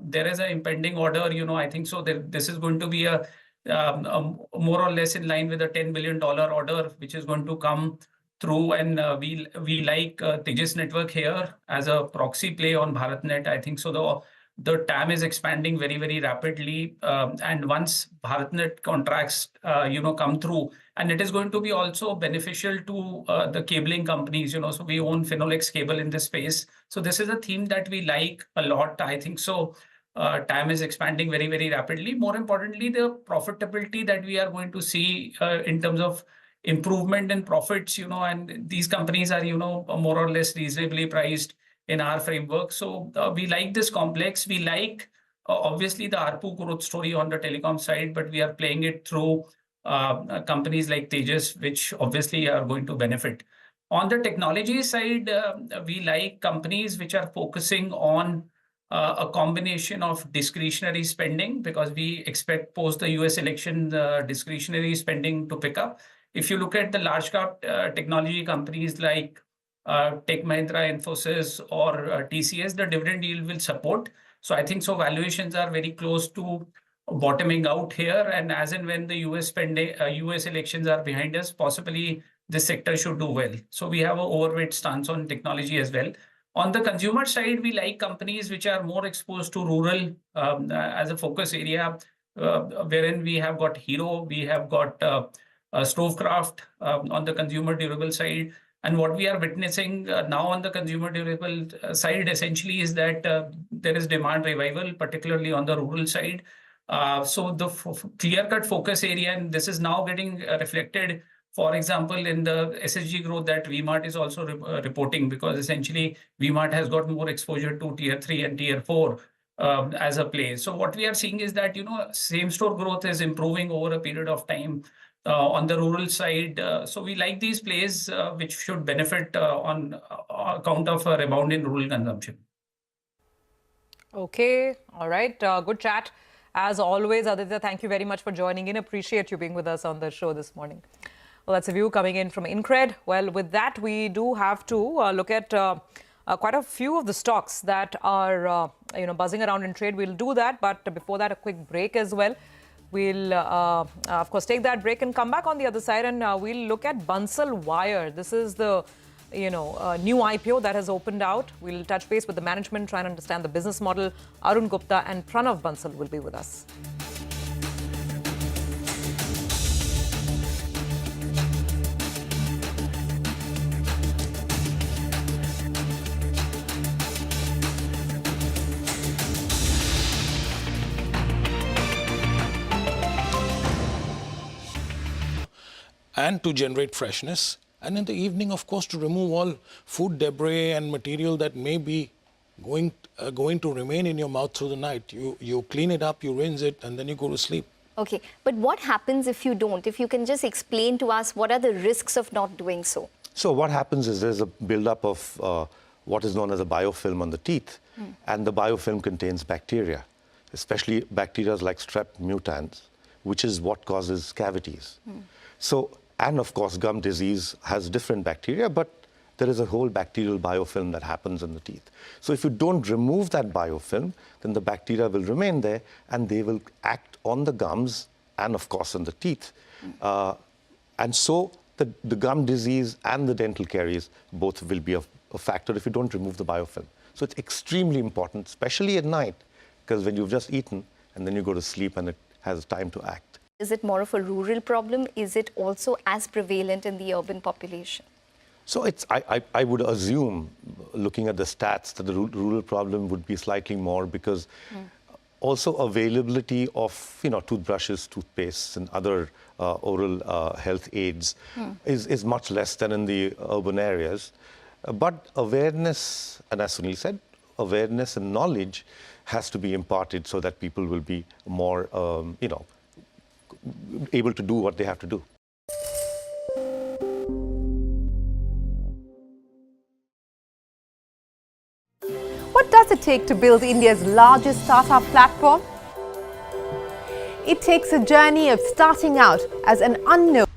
There is an impending order, I think so this is going to be a more or less in line with a $10 billion order, which is going to come through. And we like Tejas Network here as a proxy play on BharatNet. I think so the TAM is expanding very, very rapidly. And once BharatNet contracts, come through, and it is going to be also beneficial to the cabling companies, so we own Finolex Cable in this space. So this is a theme that we like a lot. I think so TAM is expanding very, very rapidly. More importantly, the profitability that we are going to see in terms of improvement in profits, and these companies are, more or less reasonably priced. in our framework. So we like this complex. We like obviously the ARPU growth story on the telecom side, but we are playing it through companies like Tejas, which obviously are going to benefit. On the technology side, we like companies which are focusing on a combination of discretionary spending, because we expect post the US election, discretionary spending to pick up. If you look at the large cap technology companies like Tech Mahindra, Infosys, or TCS, the dividend yield will support. So I think so valuations are very close to bottoming out here. And as and when the US spending, US elections are behind us, possibly this sector should do well. So we have an overweight stance on technology as well. On the consumer side, we like companies which are more exposed to rural as a focus area, wherein we have got Hero, we have got Stovecraft on the consumer durable side. And what we are witnessing now on the consumer durable side essentially is that there is demand revival, particularly on the rural side. So the clear-cut focus area, and this is now getting reflected, for example, in the SSG growth that VMart is also reporting, because essentially VMart has got more exposure to tier 3 and tier 4 as a play. So what we are seeing is that, same store growth is improving over a period of time on the rural side. So we like these plays which should benefit on account of a rebound in rural consumption. Okay. All right. Good chat. As always, Aditya, thank you very much for joining in. Appreciate you being with us on the show this morning. Well, that's a view coming in from Incred. Well, with that, we do have to look at quite a few of the stocks that are, buzzing around in trade. We'll do that. But before that, a quick break as well. We'll, of course, take that break and come back on the other side, and we'll look at Bansal Wire. This is the, new IPO that has opened out. We'll touch base with the management, try and understand the business model. Arun Gupta and Pranav Bansal will be with us. And to generate freshness. And in the evening, of course, to remove all food debris and material that may be going to remain in your mouth through the night. You clean it up, you rinse it, and then you go to sleep. Okay, but what happens if you don't? If you can just explain to us what are the risks of not doing so? So what happens is there's a buildup of what is known as a biofilm on the teeth. And the biofilm contains bacteria, especially bacteria like strep mutans, which is what causes cavities. So, and of course, gum disease has different bacteria, but there is a whole bacterial biofilm that happens in the teeth. So if you don't remove that biofilm, then the bacteria will remain there and they will act on the gums and of course on the teeth. And so the gum disease and the dental caries both will be a factor if you don't remove the biofilm. So it's extremely important, especially at night, because when you've just eaten and then you go to sleep and it has time to act. Is it more of a rural problem? Is it also as prevalent in the urban population? So I would assume, looking at the stats, that the rural problem would be slightly more because also availability of toothbrushes, toothpastes, and other oral health aids is much less than in the urban areas. But awareness, and as Sunil said, awareness and knowledge has to be imparted so that people will be more, able to do what they have to do. What does it take to build India's largest startup platform? It takes a journey of starting out as an unknown.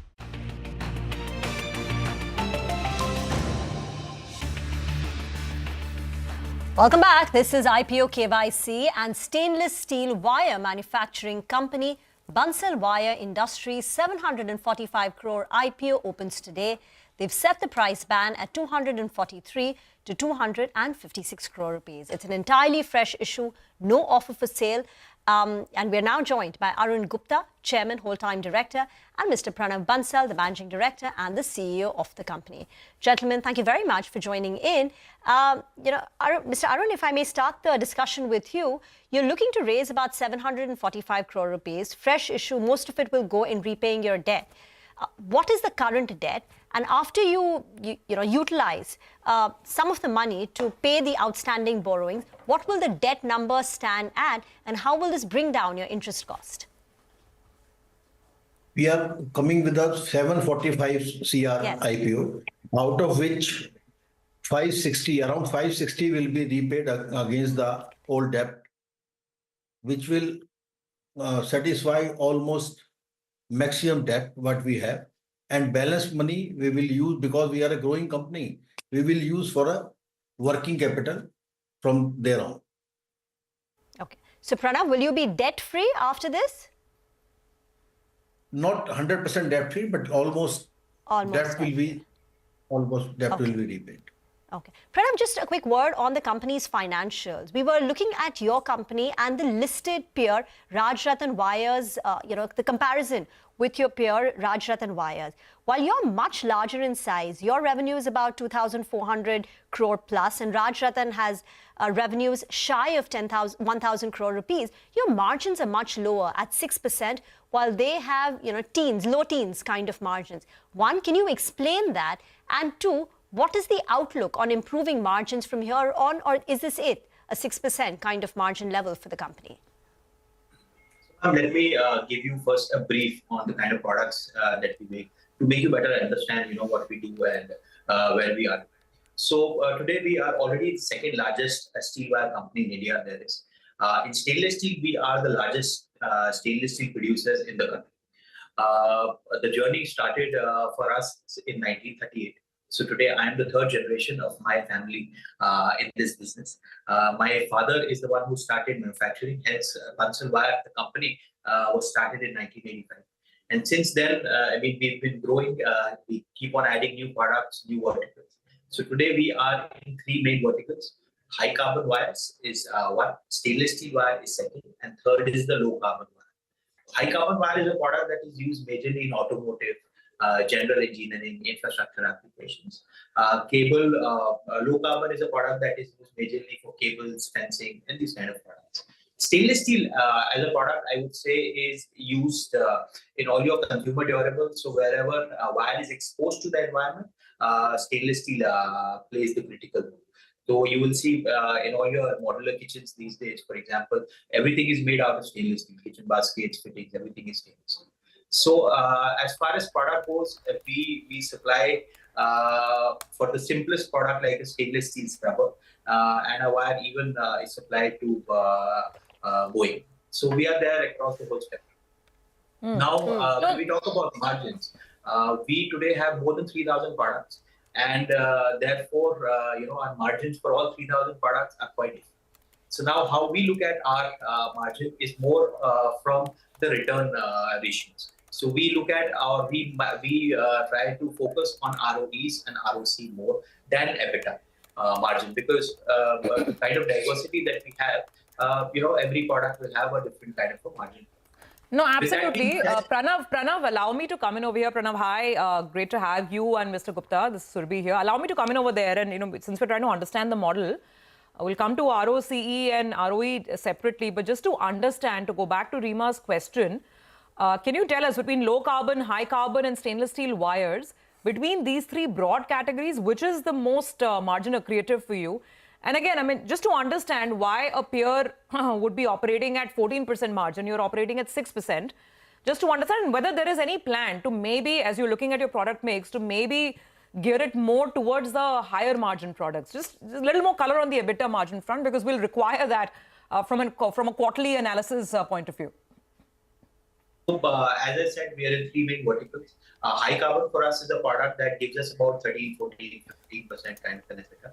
Welcome back. This is IPO KYC, and stainless steel wire manufacturing company Bansal Wire Industries' 745 crore IPO opens today. They've set the price band at 243 to 256 crore rupees. It's an entirely fresh issue, no offer for sale. And we're now joined by Arun Gupta, Chairman, Whole-Time Director, and Mr. Pranav Bansal, the Managing Director and the CEO of the company. Gentlemen, thank you very much for joining in. Mr. Arun, if I may start the discussion with you, you're looking to raise about 745 crore rupees. Fresh issue, most of it will go in repaying your debt. What is the current debt And after you utilize some of the money to pay the outstanding borrowings, what will the debt number stand at, and how will this bring down your interest cost? We are coming with a 745 CR IPO, out of which around 560 will be repaid against the old debt, which will satisfy almost maximum debt what we have, and balance money we will use, because we are a growing company, we will use for a working capital from there on. Okay. So Pranav, will you be debt free after this? Not 100% debt free, but almost debt will be repaid. Okay. Pranav, just a quick word on the company's financials. We were looking at your company and the listed peer, Rajratan Wires, the comparison with your peer, Rajratan Wires. While you're much larger in size, your revenue is about 2,400 crore plus, and Rajratan has revenues shy of 1,000 crore rupees. Your margins are much lower at 6%, while they have, low teens kind of margins. One, can you explain that? And two, what is the outlook on improving margins from here on, or is this a 6% kind of margin level for the company? Let me give you first a brief on the kind of products that we make to make you better understand, what we do and where we are. So today we are already the second largest steel wire company in India there is. In stainless steel, we are the largest stainless steel producers in the country. The journey started for us in 1938. So today I am the third generation of my family in this business. My father is the one who started manufacturing, hence Bansal Wire, the company, was started in 1985. And since then, we've been growing. We keep on adding new products, new verticals. So today we are in three main verticals. High carbon wires is one, stainless steel wire is second, and third is the low carbon wire. High carbon wire is a product that is used majorly in automotive, general engineering, infrastructure applications. Low carbon is a product that is used majorly for cables, fencing, and these kind of products. Stainless steel as a product, I would say, is used in all your consumer durables. So wherever wire is exposed to the environment, stainless steel plays the critical role. So you will see in all your modular kitchens these days, for example, everything is made out of stainless steel. Kitchen baskets, fittings, everything is stainless steel. So as far as product goes, we supply for the simplest product like a stainless steel scrubber, and a wire even is supplied to Boeing. So we are there across the whole spectrum. Now, when we talk about margins, we today have more than 3,000 products, and therefore, our margins for all 3,000 products are quite different. So now, how we look at our margin is more from the return ratios. So we look at we try to focus on ROEs and ROC more than EBITDA margin, because the kind of diversity that we have, every product will have a different kind of a margin. No, absolutely. Pranav, allow me to come in over here. Pranav, hi. Great to have you and Mr. Gupta. This is Surbhi here. Allow me to come in over there. And, since we're trying to understand the model, we'll come to ROCE and ROE separately. But just to understand, to go back to Rima's question, can you tell us between low carbon, high carbon and stainless steel wires, between these three broad categories, which is the most margin accretive for you? And again, just to understand why a peer would be operating at 14% margin, you're operating at 6%, just to understand whether there is any plan to maybe, as you're looking at your product mix, to maybe gear it more towards the higher margin products. Just a little more color on the EBITDA margin front, because we'll require that from a quarterly analysis point of view. So, as I said, we are in three main verticals. High carbon for us is a product that gives us about 13, 14, 15% kind of an EBITDA.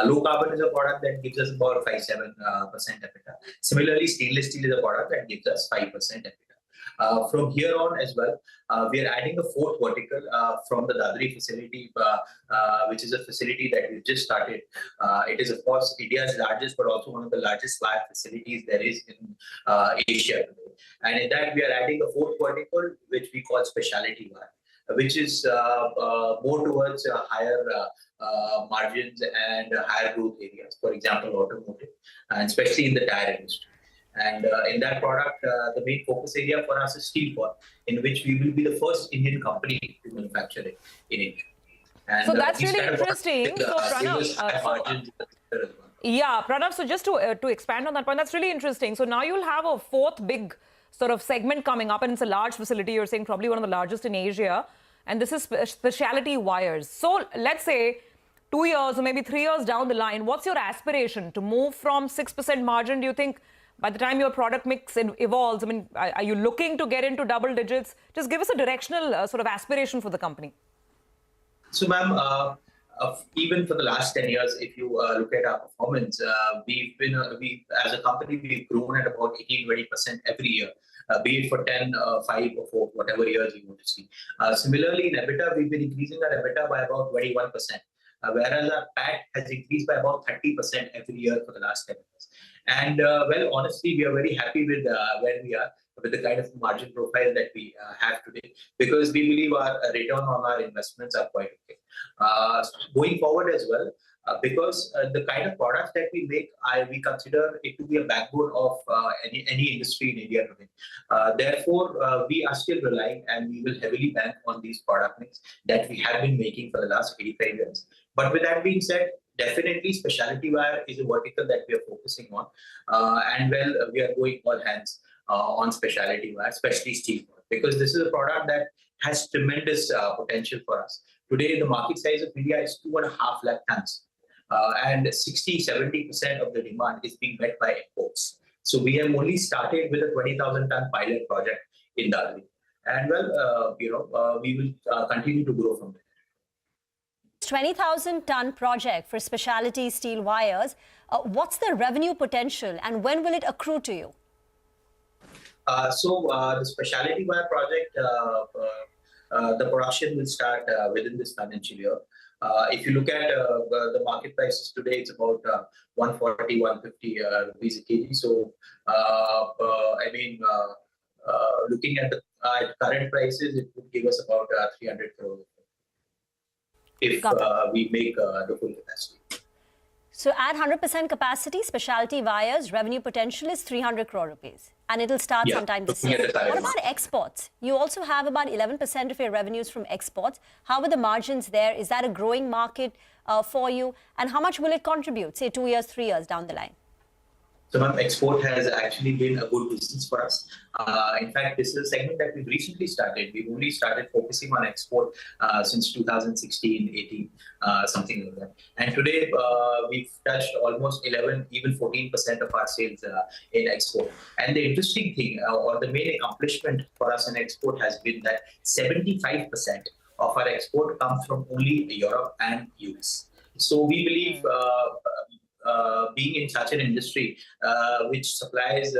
Low carbon is a product that gives us about 5-7% EBITDA. Similarly, stainless steel is a product that gives us 5% EBITDA. From here on as well, we are adding a fourth vertical from the Dadri facility, which is a facility that we've just started. It is, of course, India's largest, but also one of the largest wire facilities there is in Asia today. And in that, we are adding a fourth vertical, which we call specialty wire, which is more towards higher margins and higher growth areas, for example, automotive, and especially in the tire industry. And in that product, the main focus area for us is steel cord, in which we will be the first Indian company to manufacture it in India. And, so that's really kind of interesting. So Pranav, yeah, Pranav, so just to expand on that point, that's really interesting. So now you'll have a fourth big sort of segment coming up, and it's a large facility. You're saying probably one of the largest in Asia, and this is specialty wires. So let's say 2 years or maybe 3 years down the line, what's your aspiration to move from 6% margin? Do you think by the time your product mix evolves, I mean, are you looking to get into double digits? Just give us a directional sort of aspiration for the company. So, ma'am, even for the last 10 years, if you look at our performance, we as a company, we've grown at about 18-20% every year, be it for 10, 5 or 4, whatever years you want to see. Similarly, in EBITDA, we've been increasing our EBITDA by about 21%, whereas our PAT has increased by about 30% every year for the last 10 years. And well, honestly, we are very happy with where we are, with the kind of margin profile that we have today, because we believe our return on our investments are quite okay. Going forward as well, because the kind of products that we make, we consider it to be a backbone of any industry in India today. Therefore, we are still relying, and we will heavily bank on these product mix that we have been making for the last 85 years. But with that being said, definitely specialty wire is a vertical that we are focusing on, and well, we are going all hands on specialty wire, especially steel cord, because this is a product that has tremendous potential for us. Today, the market size of India is 2.5 lakh tons, and 60-70% of the demand is being met by imports. So we have only started with a 20,000 ton pilot project in Dadri, and well, we will continue to grow from there. 20,000 ton project for specialty steel wires. What's the revenue potential, and when will it accrue to you? So the specialty wire project, the production will start within this financial year. If you look at the market prices today, it's about 140, 150 rupees a kg. So, I mean, looking at the current prices, it would give us about 300 crore if we make the full capacity. So at 100% capacity, specialty wires revenue potential is 300 crore rupees, and it'll start sometime this year. What about exports? You also have about 11% of your revenues from exports. How are the margins there? Is that a growing market for you? And how much will it contribute, say 2 years, 3 years down the line? So, ma'am, export has actually been a good business for us. In fact, this is a segment that we've recently started. We've only started focusing on export since 2016-18, something like that. And today, we've touched almost 11, even 14% of our sales in export. And the interesting thing, or the main accomplishment for us in export, has been that 75% of our export comes from only Europe and US. So we believe being in such an industry which supplies,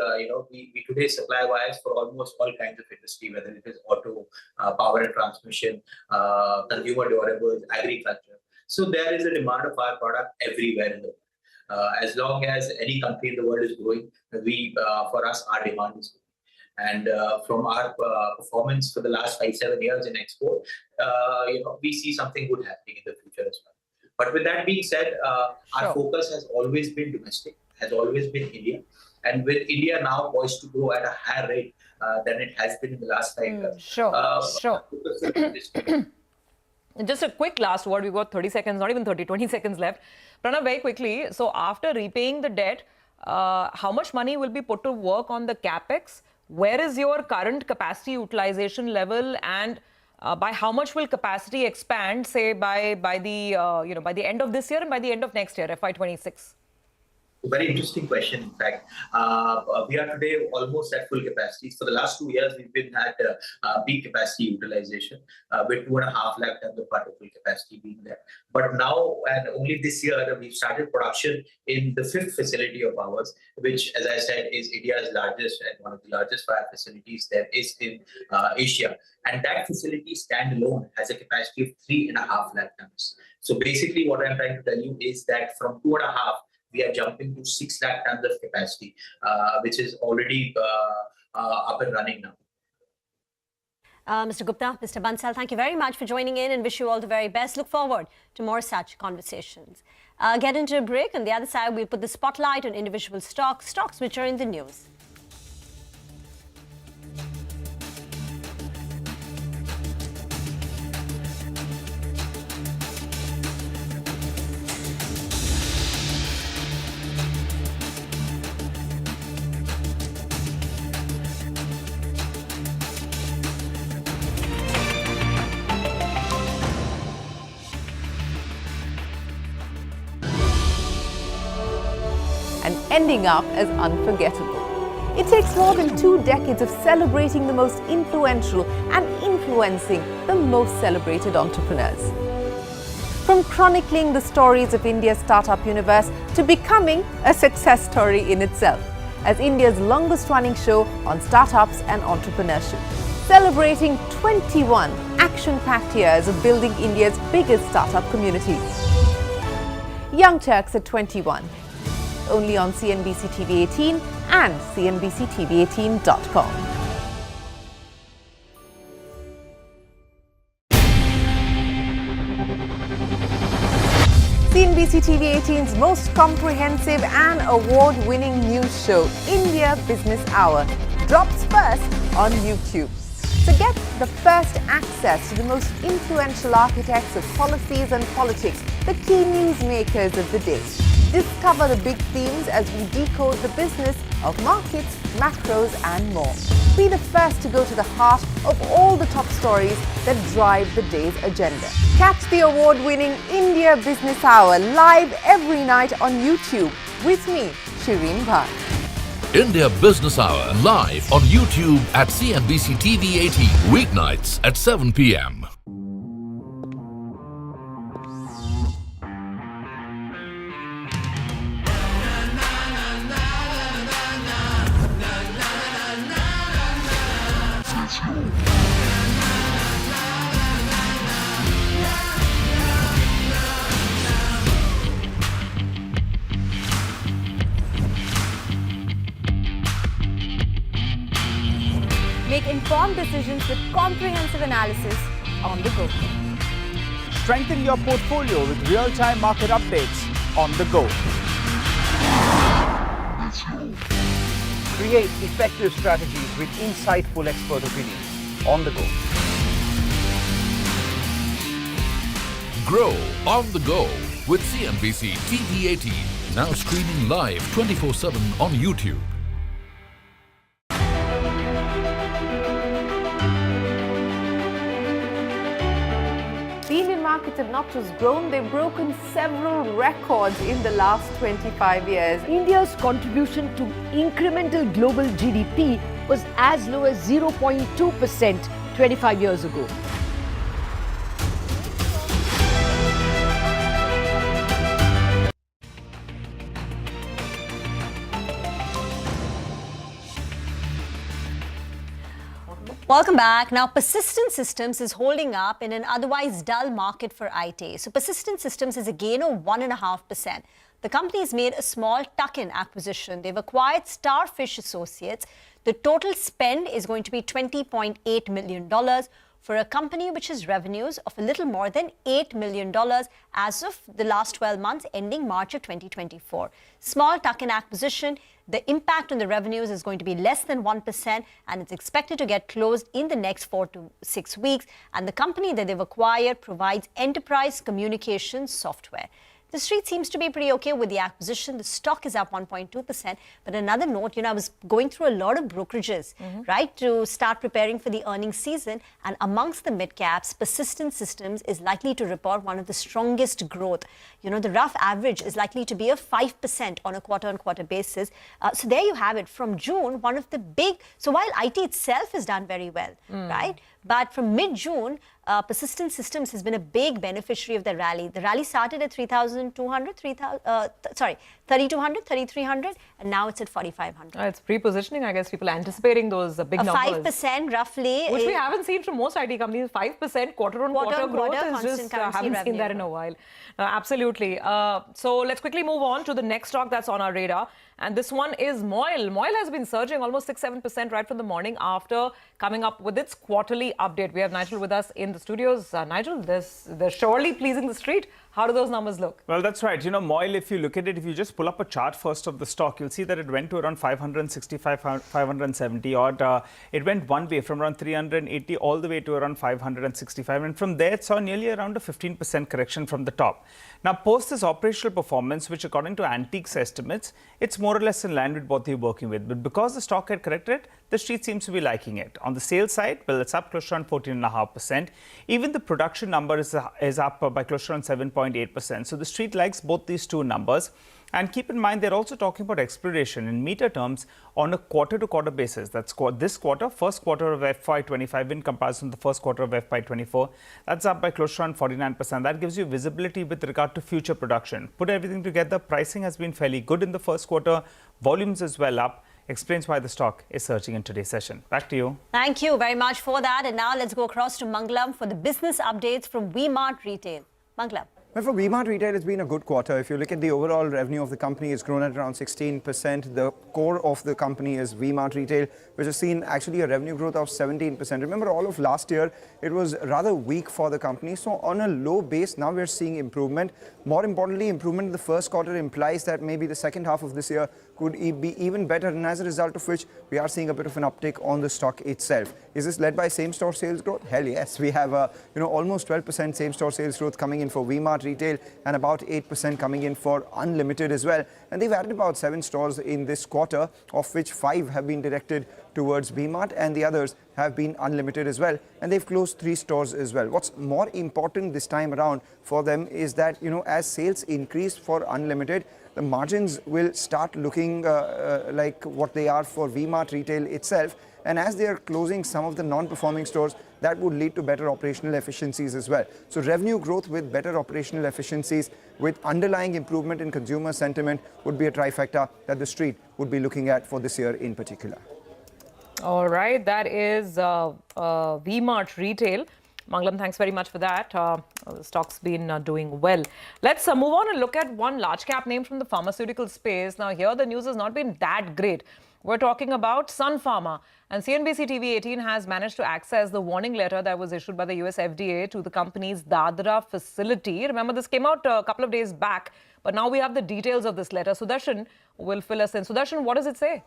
we today supply wires for almost all kinds of industry, whether it is auto, power and transmission, consumer durables, agriculture. So there is a demand of our product everywhere in the world. As long as any country in the world is growing, for us, our demand is growing. And from our performance for the last 5-7 years in export, we see something good happening in the future as well. But with that being said, our focus has always been domestic, has always been India. And with India now poised to grow at a higher rate than it has been in the last 5 years. Sure. Just a quick last word. We've got 30 seconds, not even 30, 20 seconds left. Pranav, very quickly. So after repaying the debt, how much money will be put to work on the CapEx? Where is your current capacity utilization level, and by how much will capacity expand, say by the end of this year and by the end of next year, FY26? Very interesting question. In fact, we are today almost at full capacity. For the last 2 years, we've been at peak capacity utilization, with 2.5 lakh tons of full capacity being there. But now, and only this year, we've started production in the 5th facility of ours, which, as I said, is India's largest and one of the largest wire facilities there is in Asia. And that facility standalone has a capacity of 3.5 lakh tons. So basically, what I'm trying to tell you is that from 2.5, we are jumping to 6 lakh tons of capacity, which is already up and running now. Mr. Gupta, Mr. Bansal, thank you very much for joining in, and wish you all the very best. Look forward to more such conversations. Get into a break. On the other side, we'll put the spotlight on individual stocks which are in the news. ending up as unforgettable. It takes more than 2 decades of celebrating the most influential and influencing the most celebrated entrepreneurs. From chronicling the stories of India's startup universe to becoming a success story in itself, as India's longest-running show on startups and entrepreneurship, celebrating 21 action-packed years of building India's biggest startup community. Young Turks at 21, only on CNBC-TV18 and CNBCTV18.com. CNBC-TV18's most comprehensive and award-winning news show, India Business Hour, drops first on YouTube. So get the first access to the most influential architects of policies and politics, the key newsmakers of the day. Discover the big themes as we decode the business of markets, macros and more. Be the first to go to the heart of all the top stories that drive the day's agenda. Catch the award-winning India Business Hour live every night on YouTube with me, Shireen Bhan. India Business Hour live on YouTube at CNBC-TV18 weeknights at 7 p.m. Make informed decisions with comprehensive analysis on the go. Strengthen your portfolio with real-time market updates on the go. Create effective strategies with insightful expert opinions on the go. Grow on the go with CNBC-TV18, now streaming live 24/7 on YouTube. The Indian markets have not just grown, they've broken several records in the last 25 years. India's contribution to incremental global GDP was as low as 0.2% 25 years ago. Welcome back. Now, Persistent Systems is holding up in an otherwise dull market for IT. So, Persistent Systems is a gain of 1.5%. The company has made a small tuck-in acquisition. They've acquired Starfish Associates. The total spend is going to be $20.8 million for a company which has revenues of a little more than $8 million as of the last 12 months ending March of 2024. Small tuck-in acquisition. The impact on the revenues is going to be less than 1% and it's expected to get closed in the next 4 to 6 weeks. And the company that they've acquired provides enterprise communications software. The street seems to be pretty okay with the acquisition. The stock is up 1.2%. But another note, I was going through a lot of brokerages, right, to start preparing for the earnings season. And amongst the mid-caps, Persistent Systems is likely to report one of the strongest growth. The rough average is likely to be a 5% on a quarter-on-quarter basis. So there you have it. From June, one of the big... So while IT itself has done very well, right? But from mid-June, Persistent Systems has been a big beneficiary of the rally. The rally started at 3,200, 3,200, 3,300, and now it's at 4,500. It's pre-positioning, I guess, people anticipating those big numbers. 5% roughly. Which we haven't seen from most IT companies. 5% quarter-on-quarter growth is just, haven't seen that in a while. Absolutely. So let's quickly move on to the next stock that's on our radar. And this one is MOIL. MOIL has been surging almost 6-7% right from the morning after coming up with its quarterly update. We have Nigel with us in the studios. Nigel, they're surely pleasing the street. How do those numbers look? Well, that's right. MOIL, if you look at it, if you just pull up a chart first of the stock, you'll see that it went to around 565, 570 odd. It went one way from around 380 all the way to around 565. And from there, it saw nearly around a 15% correction from the top. Now, post this operational performance, which according to Antique's estimates, it's more or less in line with what they're working with. But because the stock had corrected, the street seems to be liking it. On the sales side, well, it's up close to around 14.5%. Even the production number is up by close to around 7.8%. So the street likes both these two numbers. And keep in mind, they're also talking about expiration in meter terms on a quarter-to-quarter basis. That's this quarter, first quarter of FY25 in comparison to the first quarter of FY24. That's up by close to around 49%. That gives you visibility with regard to future production. Put everything together, pricing has been fairly good in the first quarter. Volumes as well up. Explains why the stock is surging in today's session. Back to you. Thank you very much for that. And now let's go across to Mangalam for the business updates from V-Mart Retail. Mangalam. Well, for V-Mart Retail, it's been a good quarter. If you look at the overall revenue of the company, it's grown at around 16%. The core of the company is V-Mart Retail, which has seen actually a revenue growth of 17%. Remember, all of last year, it was rather weak for the company. So on a low base, now we're seeing improvement. More importantly, improvement in the first quarter implies that maybe the second half of this year could be even better, and as a result of which we are seeing a bit of an uptick on the stock itself. Is this led by same-store sales growth? Hell yes. We have almost 12% same-store sales growth coming in for V-Mart Retail and about 8% coming in for Unlimited as well. And they've added about 7 stores in this quarter, of which 5 have been directed towards V-Mart and the others have been Unlimited as well. And they've closed 3 stores as well. What's more important this time around for them is that, as sales increase for Unlimited, the margins will start looking like what they are for V-Mart Retail itself. And as they are closing some of the non-performing stores, that would lead to better operational efficiencies as well. So revenue growth with better operational efficiencies, with underlying improvement in consumer sentiment would be a trifecta that the street would be looking at for this year in particular. All right, that is V-Mart Retail. Mangalam, thanks very much for that. The stock's been doing well. Let's move on and look at one large cap name from the pharmaceutical space. Now, here the news has not been that great. We're talking about Sun Pharma, and CNBC-TV18 has managed to access the warning letter that was issued by the US FDA to the company's Dadra facility. Remember, this came out a couple of days back, but now we have the details of this letter. Sudarshan will fill us in. Sudarshan, what does it say?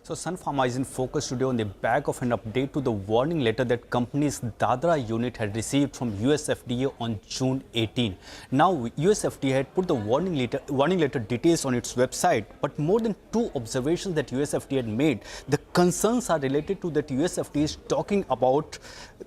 So Sun Pharma is in focus today on the back of an update to the warning letter that company's Dadra unit had received from US FDA on June 18. Now, US FDA had put the warning letter details on its website, but more than 2 observations that US FDA had made. The concerns are related to that US FDA is talking about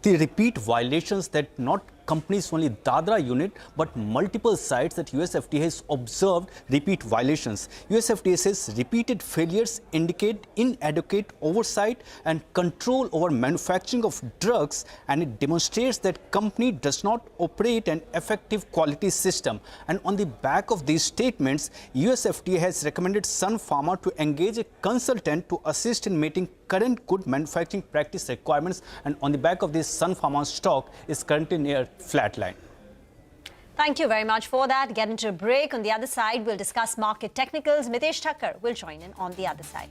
the repeat violations that not company's only Dadra unit, but multiple sites that US FDA has observed repeat violations. US FDA says repeated failures indicate inadequate oversight and control over manufacturing of drugs, and it demonstrates that company does not operate an effective quality system. And on the back of these statements, US FDA has recommended Sun Pharma to engage a consultant to assist in meeting current good manufacturing practice requirements. And on the back of this, Sun Pharma's stock is currently near flatline. Thank you very much for that. Get into a break. On the other side, we'll discuss market technicals. Mitesh Thakkar will join in on the other side.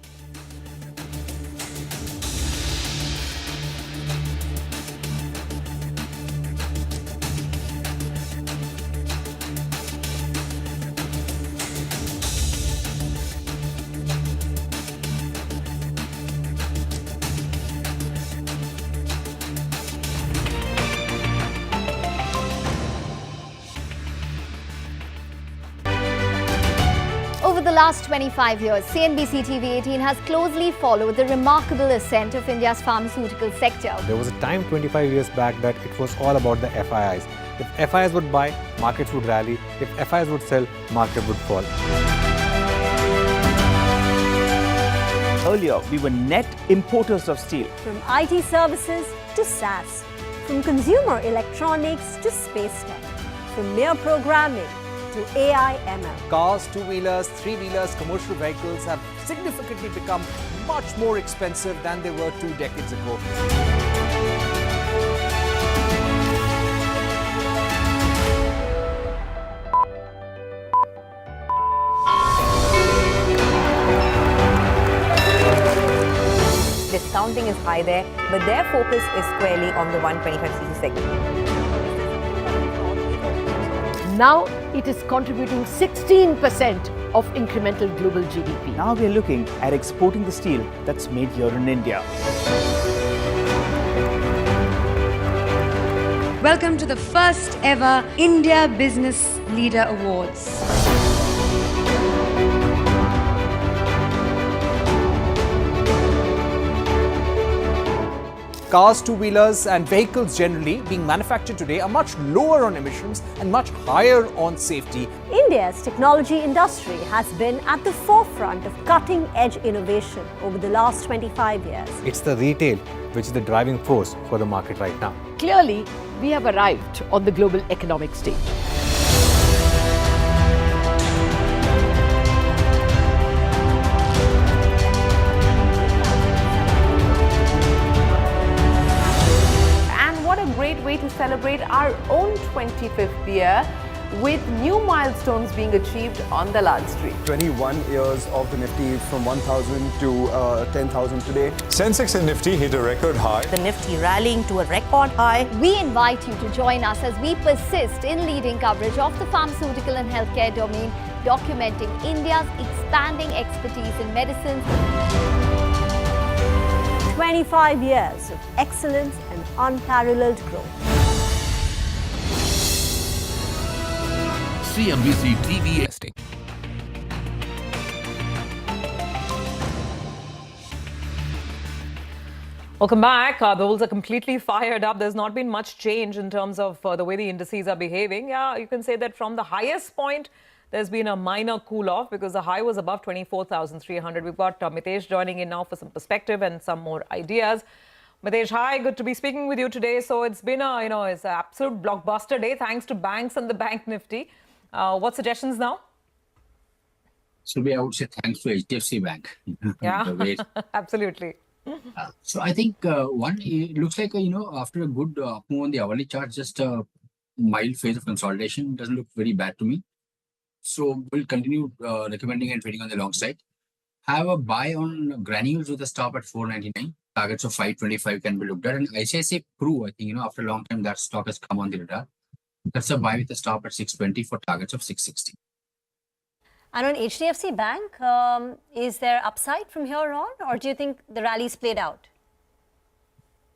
Over the last 25 years, CNBC-TV18 has closely followed the remarkable ascent of India's pharmaceutical sector. There was a time 25 years back that it was all about the FIIs. If FIIs would buy, markets would rally. If FIIs would sell, market would fall. Earlier, we were net importers of steel. From IT services to SaaS, from consumer electronics to space tech, from mere programming to AI ML. Cars, two-wheelers, three-wheelers, commercial vehicles have significantly become much more expensive than they were 2 decades ago. Discounting is high there, but their focus is squarely on the 125cc segment. Now it is contributing 16% of incremental global GDP. Now we are looking at exporting the steel that's made here in India. Welcome to the first ever India Business Leader Awards. Cars, two-wheelers and vehicles generally being manufactured today are much lower on emissions and much higher on safety. India's technology industry has been at the forefront of cutting-edge innovation over the last 25 years. It's the retail which is the driving force for the market right now. Clearly, we have arrived on the global economic stage. Great way to celebrate our own 25th year with new milestones being achieved on the Lal Street. 21 years of the Nifty from 1,000 to 10,000 today. Sensex and Nifty hit a record high. The Nifty rallying to a record high. We invite you to join us as we persist in leading coverage of the pharmaceutical and healthcare domain, documenting India's expanding expertise in medicines. 25 years of excellence and unparalleled growth. CNBC-TV18. Welcome back. The bulls are completely fired up. There's not been much change in terms of the way the indices are behaving. Yeah, you can say that from the highest point, there's been a minor cool off because the high was above 24,300. We've got Mitesh joining in now for some perspective and some more ideas. Mitesh, hi, good to be speaking with you today. So it's been it's an absolute blockbuster day thanks to banks and the Bank Nifty. What suggestions now? So I would say thanks to HDFC Bank. Yeah, absolutely. So I think it looks like, after a good move on the hourly chart, just a mild phase of consolidation doesn't look very bad to me. So we'll continue recommending and trading on the long side. Have a buy on granules with a stop at 499. Targets of 525 can be looked at. And ICICI Pru, I think, after a long time, that stock has come on the radar. That's a buy with a stop at 620 for targets of 660. And on HDFC Bank, is there upside from here on, or do you think the rally's played out?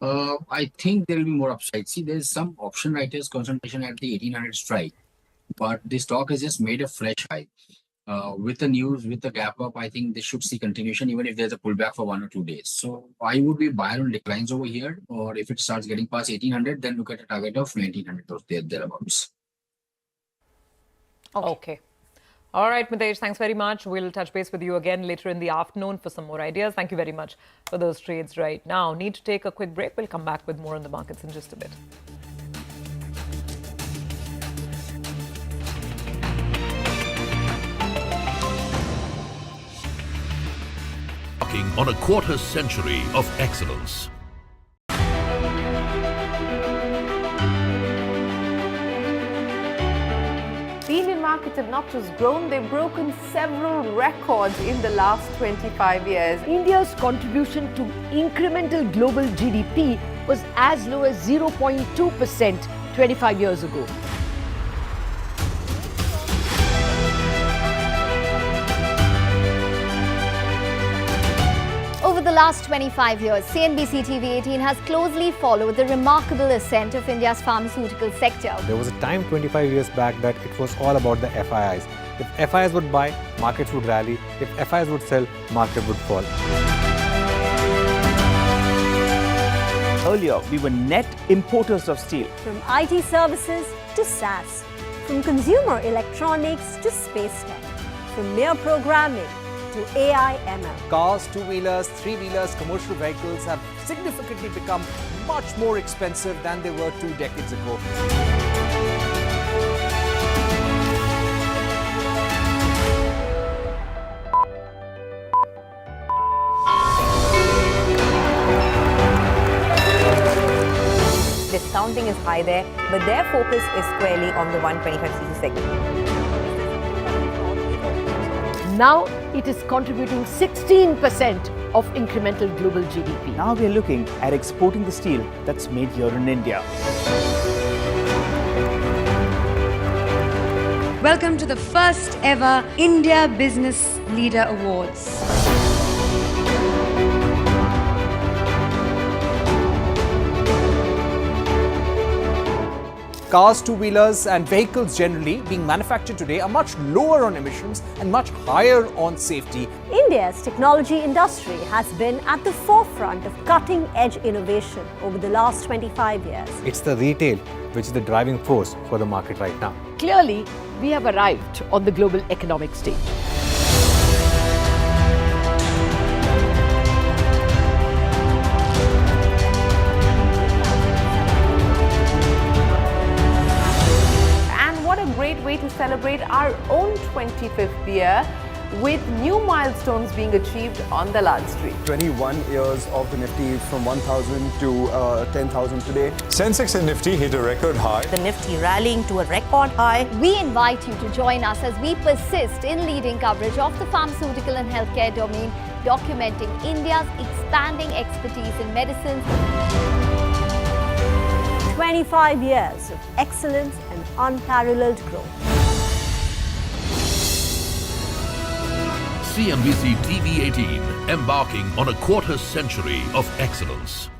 I think there will be more upside. See, there's some option writers concentration at the 1800 strike, but the stock has just made a fresh high. With the news, with the gap up, I think they should see continuation even if there's a pullback for 1 or 2 days. So I would be buying on declines over here, or if it starts getting past 1800, then look at a target of 1900 or thereabouts. Okay. All right, Mitesh, thanks very much. We'll touch base with you again later in the afternoon for some more ideas. Thank you very much for those trades right now. Need to take a quick break. We'll come back with more on the markets in just a bit. On a quarter century of excellence. The Indian markets have not just grown, they've broken several records in the last 25 years. India's contribution to incremental global GDP was as low as 0.2% 25 years ago. Over the last 25 years, CNBC-TV18 has closely followed the remarkable ascent of India's pharmaceutical sector. There was a time 25 years back that it was all about the FIIs. If FIIs would buy, markets would rally. If FIIs would sell, market would fall. Earlier, we were net importers of steel. From IT services to SaaS, from consumer electronics to space tech, from mere programming to AI ML. Cars, two-wheelers, three-wheelers, commercial vehicles have significantly become much more expensive than they were 2 decades ago. Discounting is high there, but their focus is squarely on the 125cc segment. Now it is contributing 16% of incremental global GDP. Now we are looking at exporting the steel that's made here in India. Welcome to the first ever India Business Leader Awards. Cars, two-wheelers and vehicles generally being manufactured today are much lower on emissions and much higher on safety. India's technology industry has been at the forefront of cutting-edge innovation over the last 25 years. It's the retail which is the driving force for the market right now. Clearly, we have arrived on the global economic stage. Great way to celebrate our own 25th year with new milestones being achieved on the Lal Street. 21 years of the Nifty from 1,000 to 10,000 today. Sensex and Nifty hit a record high. The Nifty rallying to a record high. We invite you to join us as we persist in leading coverage of the pharmaceutical and healthcare domain, documenting India's expanding expertise in medicines. 25 years of excellence and unparalleled growth. CNBC TV18, embarking on a quarter century of excellence.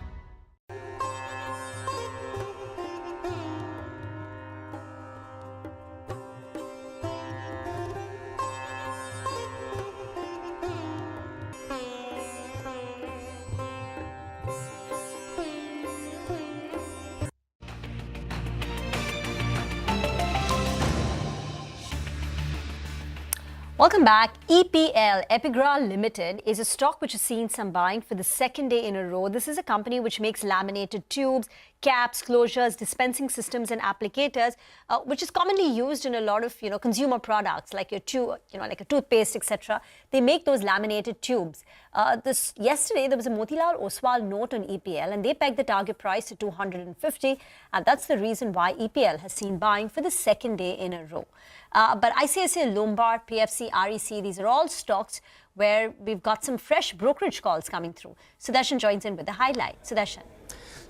Welcome back. EPL, Epigra Limited, is a stock which has seen some buying for the second day in a row. This is a company which makes laminated tubes, caps, closures, dispensing systems and applicators, which is commonly used in a lot of consumer products like like a toothpaste, etc. They make those laminated tubes. Yesterday there was a Motilal Oswal note on EPL and they pegged the target price to 250, and that's the reason why EPL has seen buying for the second day in a row. But ICICI Lombard, PFC, REC, these are all stocks where we've got some fresh brokerage calls coming through. Sudarshan joins in with the highlight. Sudarshan.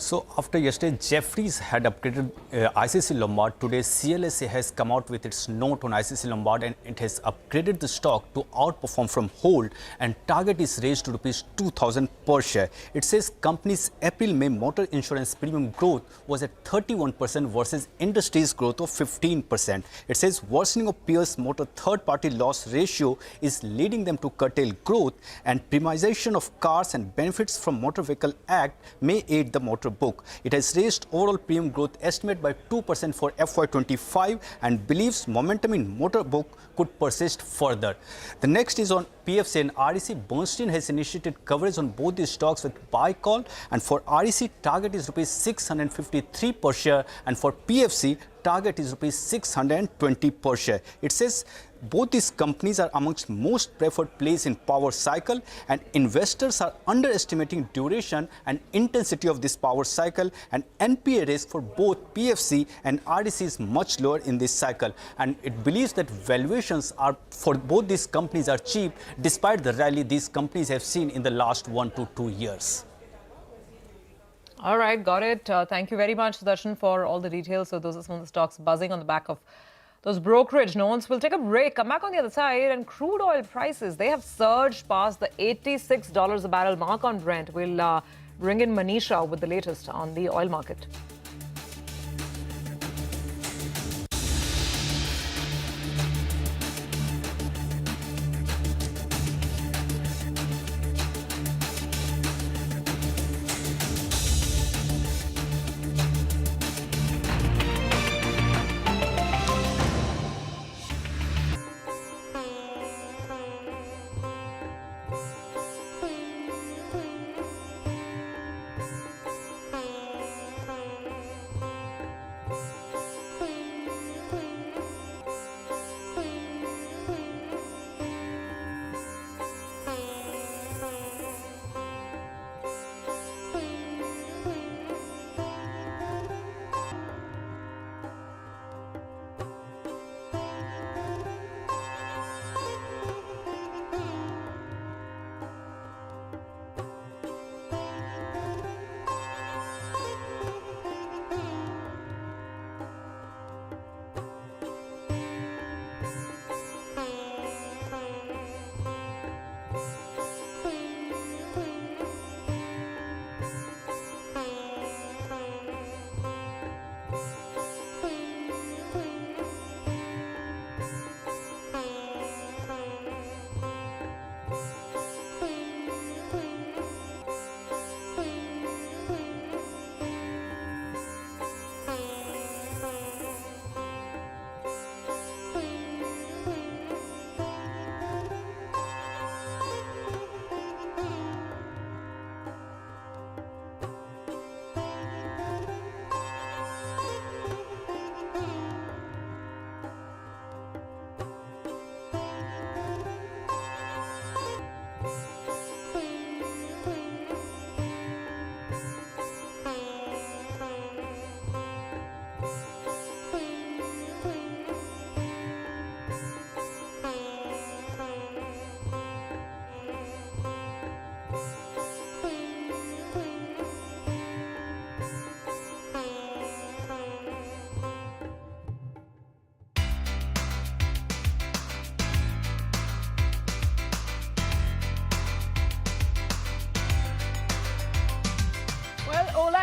So after yesterday, Jefferies had upgraded ICICI Lombard. Today, CLSA has come out with its note on ICICI Lombard and it has upgraded the stock to outperform from hold, and target is raised to rupees 2,000 per share. It says company's April-May motor insurance premium growth was at 31% versus industry's growth of 15%. It says worsening of peers' motor third-party loss ratio is leading them to curtail growth, and premiumization of cars and benefits from Motor Vehicle Act may aid the motor book. It has raised overall premium growth estimate by 2% for FY25 and believes momentum in motor book could persist further. The next is on PFC and REC. Bernstein has initiated coverage on both these stocks with buy call, and for REC target is rupees 653 per share, and for PFC target is rupees 620 per share. It says both these companies are amongst most preferred plays in power cycle, and investors are underestimating duration and intensity of this power cycle, and NPA risk for both PFC and REC is much lower in this cycle, and it believes that valuations are for both these companies are cheap despite the rally these companies have seen in the last 1 to 2 years. All right, got it. Thank you very much, Sudarshan, for all the details. So those are some of the stocks buzzing on the back of those brokerage notes. We'll take a break, come back on the other side, and crude oil prices, they have surged past the $86 a barrel mark on Brent. We'll bring in Manisha with the latest on the oil market.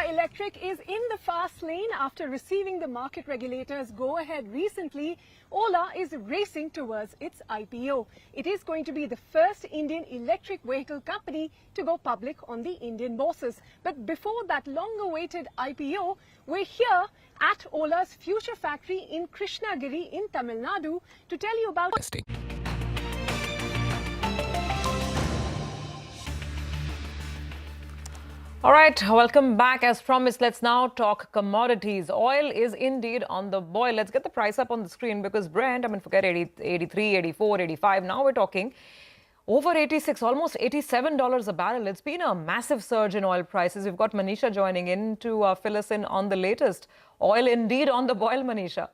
Ola Electric is in the fast lane after receiving the market regulator's go-ahead recently. Ola is racing towards its IPO. It is going to be the first Indian electric vehicle company to go public on the Indian bourses. But before that long-awaited IPO, we're here at Ola's future factory in Krishnagiri in Tamil Nadu to tell you about All right, welcome back. As promised, let's now talk commodities. Oil is indeed on the boil. Let's get the price up on the screen because Brent, forget 80, 83, 84, 85. Now we're talking over 86, almost $87 a barrel. It's been a massive surge in oil prices. We've got Manisha joining in to fill us in on the latest. Oil indeed on the boil, Manisha.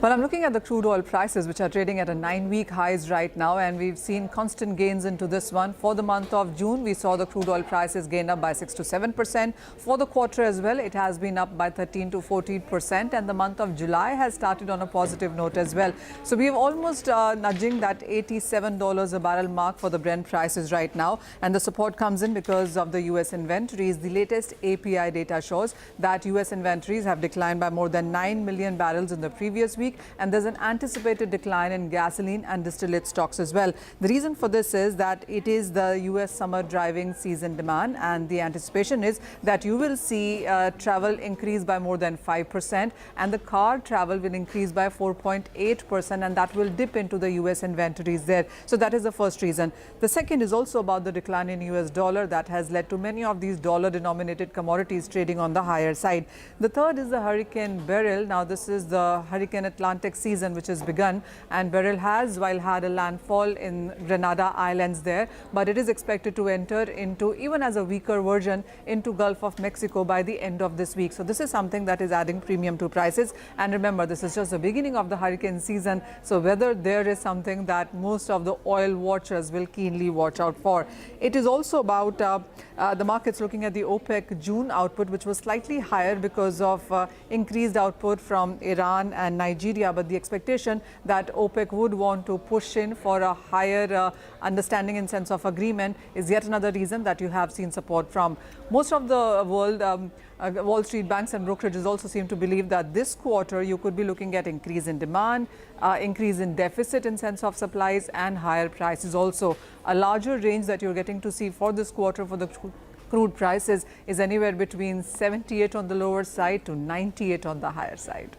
Well, I'm looking at the crude oil prices, which are trading at a 9-week highs right now, and we've seen constant gains into this one. For the month of June, we saw the crude oil prices gain up by 6 to 7%. For the quarter as well, it has been up by 13 to 14%, and the month of July has started on a positive note as well. So we've almost nudging that $87 a barrel mark for the Brent prices right now, and the support comes in because of the US inventories. The latest API data shows that US inventories have declined by more than 9 million barrels in the previous week, and there's an anticipated decline in gasoline and distillate stocks as well. The reason for this is that it is the US summer driving season demand, and the anticipation is that you will see travel increase by more than 5%, and the car travel will increase by 4.8%, and that will dip into the US inventories there. So that is the first reason. The second is also about the decline in US dollar that has led to many of these dollar denominated commodities trading on the higher side. The third is the Hurricane Beryl. Now this is the Hurricane Atlantic season which has begun, and Beryl has had a landfall in Grenada Islands there, but it is expected to enter into, even as a weaker version, into Gulf of Mexico by the end of this week. So this is something that is adding premium to prices. And remember, this is just the beginning of the hurricane season, so whether there is something that most of the oil watchers will keenly watch out for. It is also about the markets looking at the OPEC June output, which was slightly higher because of increased output from Iran and Nigeria, but the expectation that OPEC would want to push in for a higher understanding in sense of agreement is yet another reason that you have seen support from most of the world. Wall Street banks and brokerages also seem to believe that this quarter you could be looking at increase in demand, increase in deficit in sense of supplies, and higher prices also. A larger range that you're getting to see for this quarter for the crude prices is anywhere between 78 on the lower side to 98 on the higher side.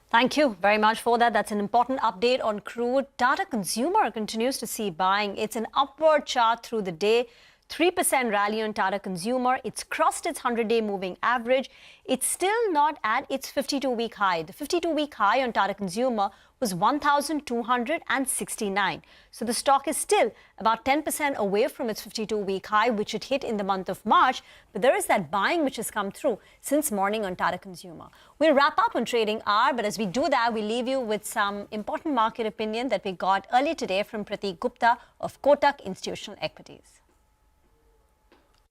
Thank you very much for that. That's an important update on crude. Tata Consumer continues to see buying. It's an upward chart through the day. 3% rally on Tata Consumer. It's crossed its 100-day moving average. It's still not at its 52-week high. The 52-week high on Tata Consumer was 1,269. So the stock is still about 10% away from its 52-week high, which it hit in the month of March. But there is that buying which has come through since morning on Tata Consumer. We'll wrap up on Trading Hour, but as we do that, we leave you with some important market opinion that we got earlier today from Prateek Gupta of Kotak Institutional Equities.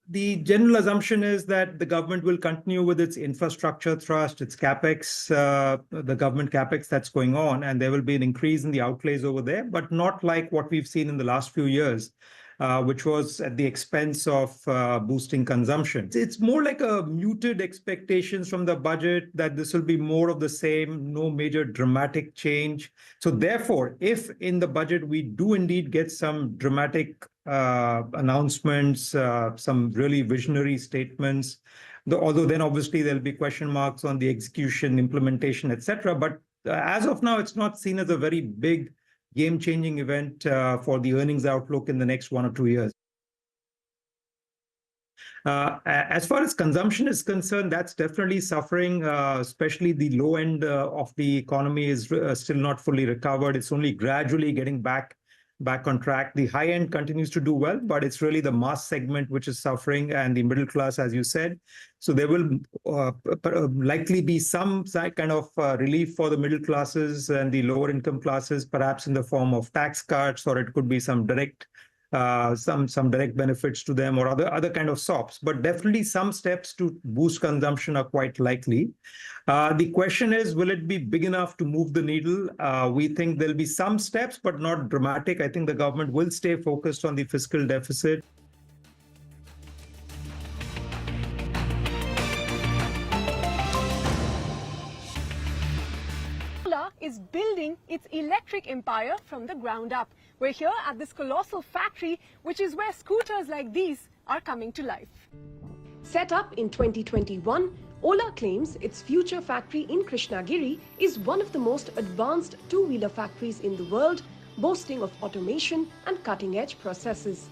The general assumption is that the government will continue with its infrastructure thrust, its capex, the government capex that's going on, and there will be an increase in the outlays over there, but not like what we've seen in the last few years, which was at the expense of boosting consumption. It's more like a muted expectations from the budget that this will be more of the same, no major dramatic change. So therefore, if in the budget we do indeed get some dramatic announcements, some really visionary statements, although then obviously there'll be question marks on the execution, implementation, etc. But as of now, it's not seen as a very big game-changing event for the earnings outlook in the next 1 or 2 years. As far as consumption is concerned, that's definitely suffering, especially the low end of the economy is still not fully recovered. It's only gradually getting back on track. The high end continues to do well, but it's really the mass segment which is suffering, and the middle class, as you said. So there will likely be some kind of relief for the middle classes and the lower income classes, perhaps in the form of tax cuts, or it could be some direct benefits to them, or other kind of SOPs. But definitely some steps to boost consumption are quite likely. The question is, will it be big enough to move the needle? We think there'll be some steps, but not dramatic. I think the government will stay focused on the fiscal deficit. is building its electric empire from the ground up. We're here at this colossal factory, which is where scooters like these are coming to life. Set up in 2021, Ola claims its future factory in Krishnagiri is one of the most advanced two-wheeler factories in the world, boasting of automation and cutting-edge processes.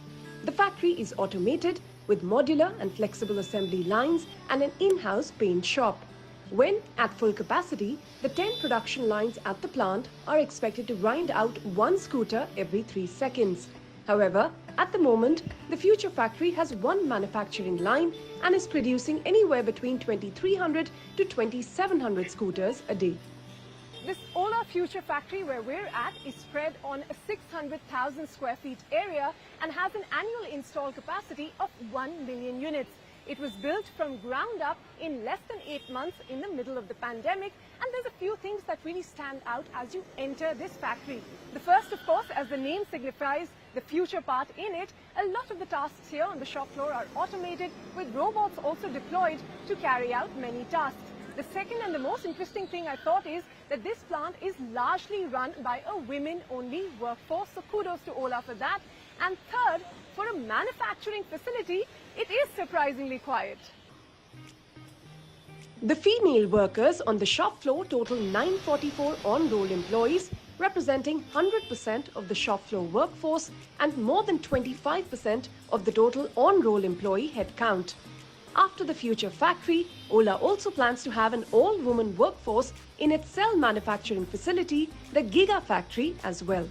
The factory is automated with modular and flexible assembly lines and an in-house paint shop. When at full capacity, the 10 production lines at the plant are expected to grind out one scooter every 3 seconds. However, at the moment, the future factory has one manufacturing line and is producing anywhere between 2,300 to 2,700 scooters a day. This Ola Future Factory where we're at is spread on a 600,000 square feet area and has an annual install capacity of 1 million units. It was built from ground up in less than 8 months in the middle of the pandemic, and there's a few things that really stand out as you enter this factory. The first, of course, as the name signifies, the future part in it, a lot of the tasks here on the shop floor are automated, with robots also deployed to carry out many tasks. The second and the most interesting thing I thought is that this plant is largely run by a women-only workforce, so kudos to Ola for that. And third, for a manufacturing facility, it is surprisingly quiet. The female workers on the shop floor total 944 on-roll employees, representing 100% of the shop floor workforce and more than 25% of the total on-roll employee headcount. After the future factory, Ola also plans to have an all-woman workforce in its cell manufacturing facility, the Giga Factory, as well.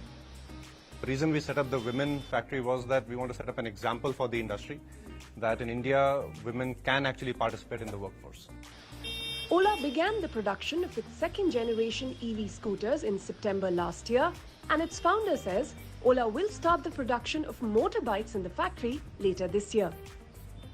The reason we set up the women factory was that we want to set up an example for the industry that in India, women can actually participate in the workforce. Ola began the production of its second-generation EV scooters in September last year, and its founder says Ola will start the production of motorbikes in the factory later this year.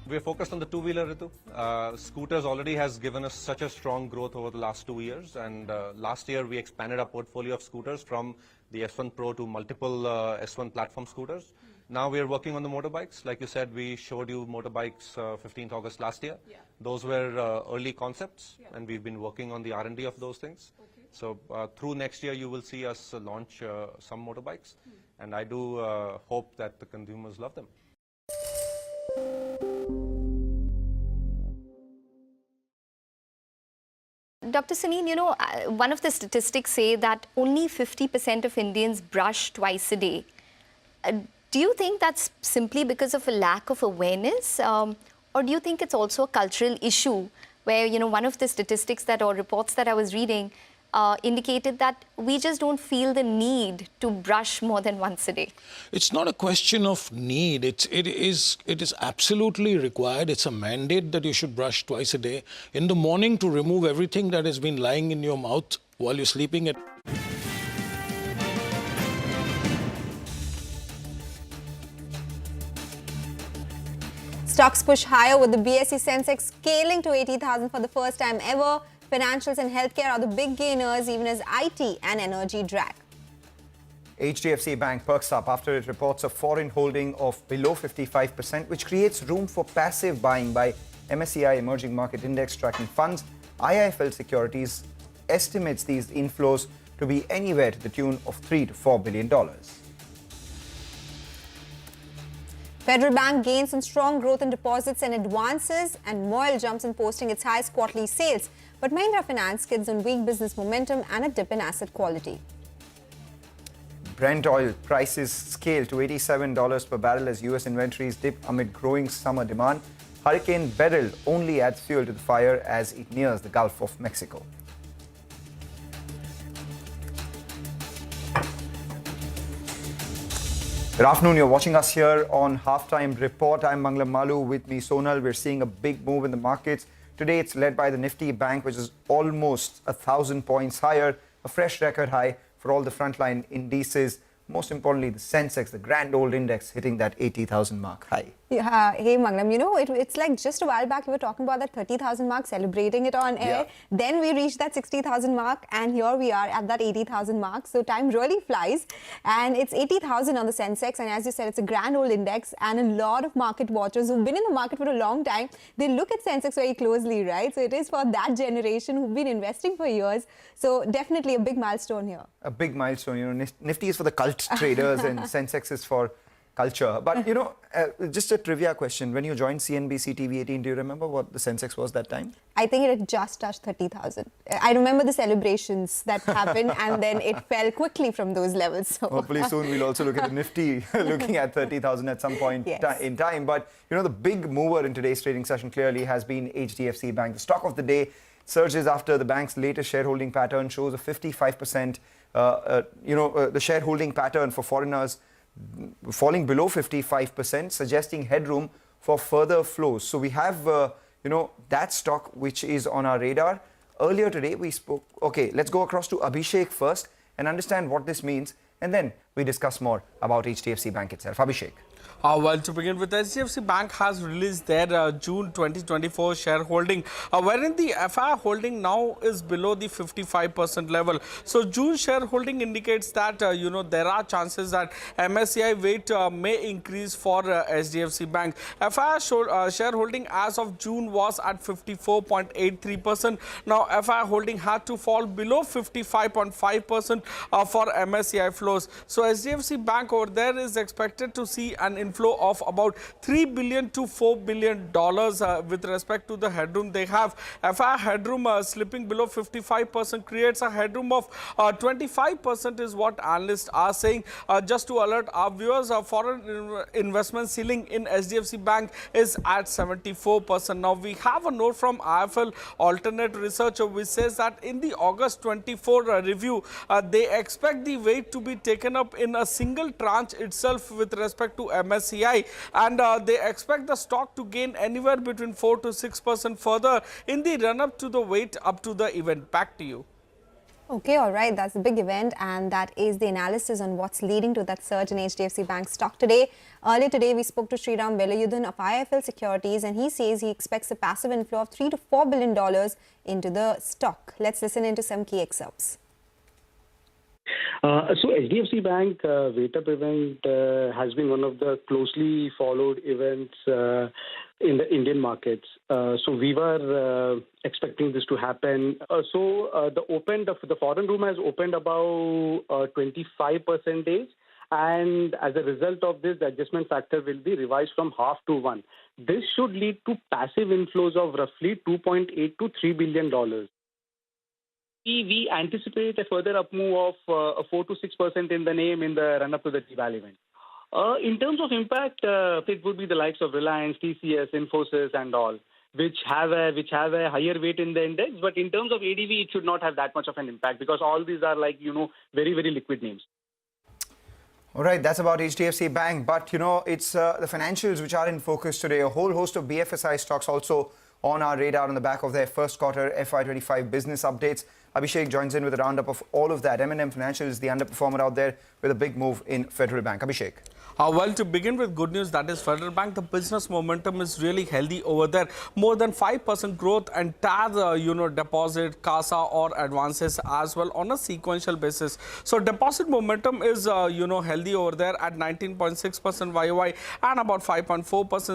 We are focused on the two-wheeler, Ritu. Scooters already has given us such a strong growth over the last 2 years, and last year we expanded our portfolio of scooters from the S1 Pro to multiple S1 platform scooters. Now we are working on the motorbikes. Like you said, we showed you motorbikes 15th August last year. Yeah. Those were early concepts, and we've been working on the R&D of those things. Okay. So through next year, you will see us launch some motorbikes, and I do hope that the consumers love them. Dr. Sunil, you know, one of the statistics say that only 50% of Indians brush twice a day. Do you think that's simply because of a lack of awareness? Or do you think it's also a cultural issue where, you know, one of the statistics that or reports that I was reading indicated that we just don't feel the need to brush more than once a day? It's not a question of need. It is absolutely required. It's a mandate that you should brush twice a day. In the morning to remove everything that has been lying in your mouth while you're sleeping. Stocks push higher with the BSE Sensex scaling to 80,000 for the first time ever. Financials and healthcare are the big gainers, even as IT and energy drag. HDFC Bank perks up after it reports a foreign holding of below 55%, which creates room for passive buying by MSCI Emerging Market Index tracking funds. IIFL Securities estimates these inflows to be anywhere to the tune of $3 to $4 billion. Federal Bank gains on strong growth in deposits and advances, and Moyle jumps in posting its highest quarterly sales. But Mahindra Finance skids on weak business momentum and a dip in asset quality. Brent oil prices scale to $87 per barrel as US inventories dip amid growing summer demand. Hurricane Beryl only adds fuel to the fire as it nears the Gulf of Mexico. Good afternoon. You're watching us here on Halftime Report. I'm Manglam Malu. With me, Sonal. We're seeing a big move in the markets. Today, it's led by the Nifty Bank, which is almost 1,000 points higher, a fresh record high for all the frontline indices. most importantly, the Sensex, the grand old index, hitting that 80,000 mark high. Yeah, hey Mangalam, you know, it's like just a while back you were talking about that 30,000 mark, celebrating it on air. Then we reached that 60,000 mark, and here we are at that 80,000 mark. So time really flies, and it's 80,000 on the Sensex, and as you said, it's a grand old index, and a lot of market watchers who've been in the market for a long time, they look at Sensex very closely, right? So it is for that generation who've been investing for years. So definitely a big milestone here. A big milestone. You know, Nifty is for the cult traders and Sensex is for culture. But, you know, just a trivia question. When you joined CNBC-TV18, do you remember what the Sensex was that time? I think it had just touched 30,000. I remember the celebrations that happened, and then it fell quickly from those levels. So. Hopefully soon we'll also look at the Nifty looking at 30,000 at some point in time. But, you know, the big mover in today's trading session clearly has been HDFC Bank. The stock of the day surges after the bank's latest shareholding pattern shows a 55%, the shareholding pattern for foreigners falling below 55%, suggesting headroom for further flows. So we have, that stock which is on our radar. Earlier today we spoke, okay, let's go across to Abhishek first and understand what this means, and then we discuss more about HDFC Bank itself. Abhishek. Well, to begin with, HDFC Bank has released their June 2024 shareholding, wherein the FI holding now is below the 55% level. So June shareholding indicates that, there are chances that MSCI weight may increase for HDFC Bank. FI shareholding as of June was at 54.83%. Now, FI holding had to fall below 55.5% for MSCI flows. So HDFC Bank over there is expected to see an inflow of about $3 billion to $4 billion with respect to the headroom they have. FI headroom slipping below 55% creates a headroom of 25% is what analysts are saying. Just to alert our viewers, foreign investment ceiling in HDFC Bank is at 74%. Now, we have a note from IFL Alternate Research which says that in the August 24 review, they expect the weight to be taken up in a single tranche itself with respect to MSCI, and they expect the stock to gain anywhere between 4 to 6% further in the run-up to the weight up to the event. Back to you. Okay, all right. That's a big event, and that is the analysis on what's leading to that surge in HDFC Bank stock today. Earlier today, we spoke to Sriram Velayudhan of IIFL Securities, and he says he expects a passive inflow of $3 to $4 billion into the stock. Let's listen into some key excerpts. So HDFC Bank weight up event has been one of the closely followed events in the Indian markets. So we were expecting this to happen. The foreign room has opened about 25% days, and as a result of this, the adjustment factor will be revised from half to 1. This should lead to passive inflows of roughly $2.8 to $3 billion. We anticipate a further up move of 4 to 6% in the name in the run-up to the deval event. In terms of impact, it would be the likes of Reliance, TCS, Infosys and all, which have a higher weight in the index. But in terms of ADV, it should not have that much of an impact because all these are very, very liquid names. All right, that's about HDFC Bank. But, it's the financials which are in focus today. A whole host of BFSI stocks also on our radar on the back of their first quarter FY25 business updates. Abhishek joins in with a roundup of all of that. M&M Financial is the underperformer out there with a big move in Federal Bank. Abhishek. Well, to begin with good news, that is Federal Bank, the business momentum is really healthy over there. More than 5% growth and deposit, CASA or advances as well on a sequential basis. So deposit momentum is, healthy over there at 19.6% YOY and about 5.4%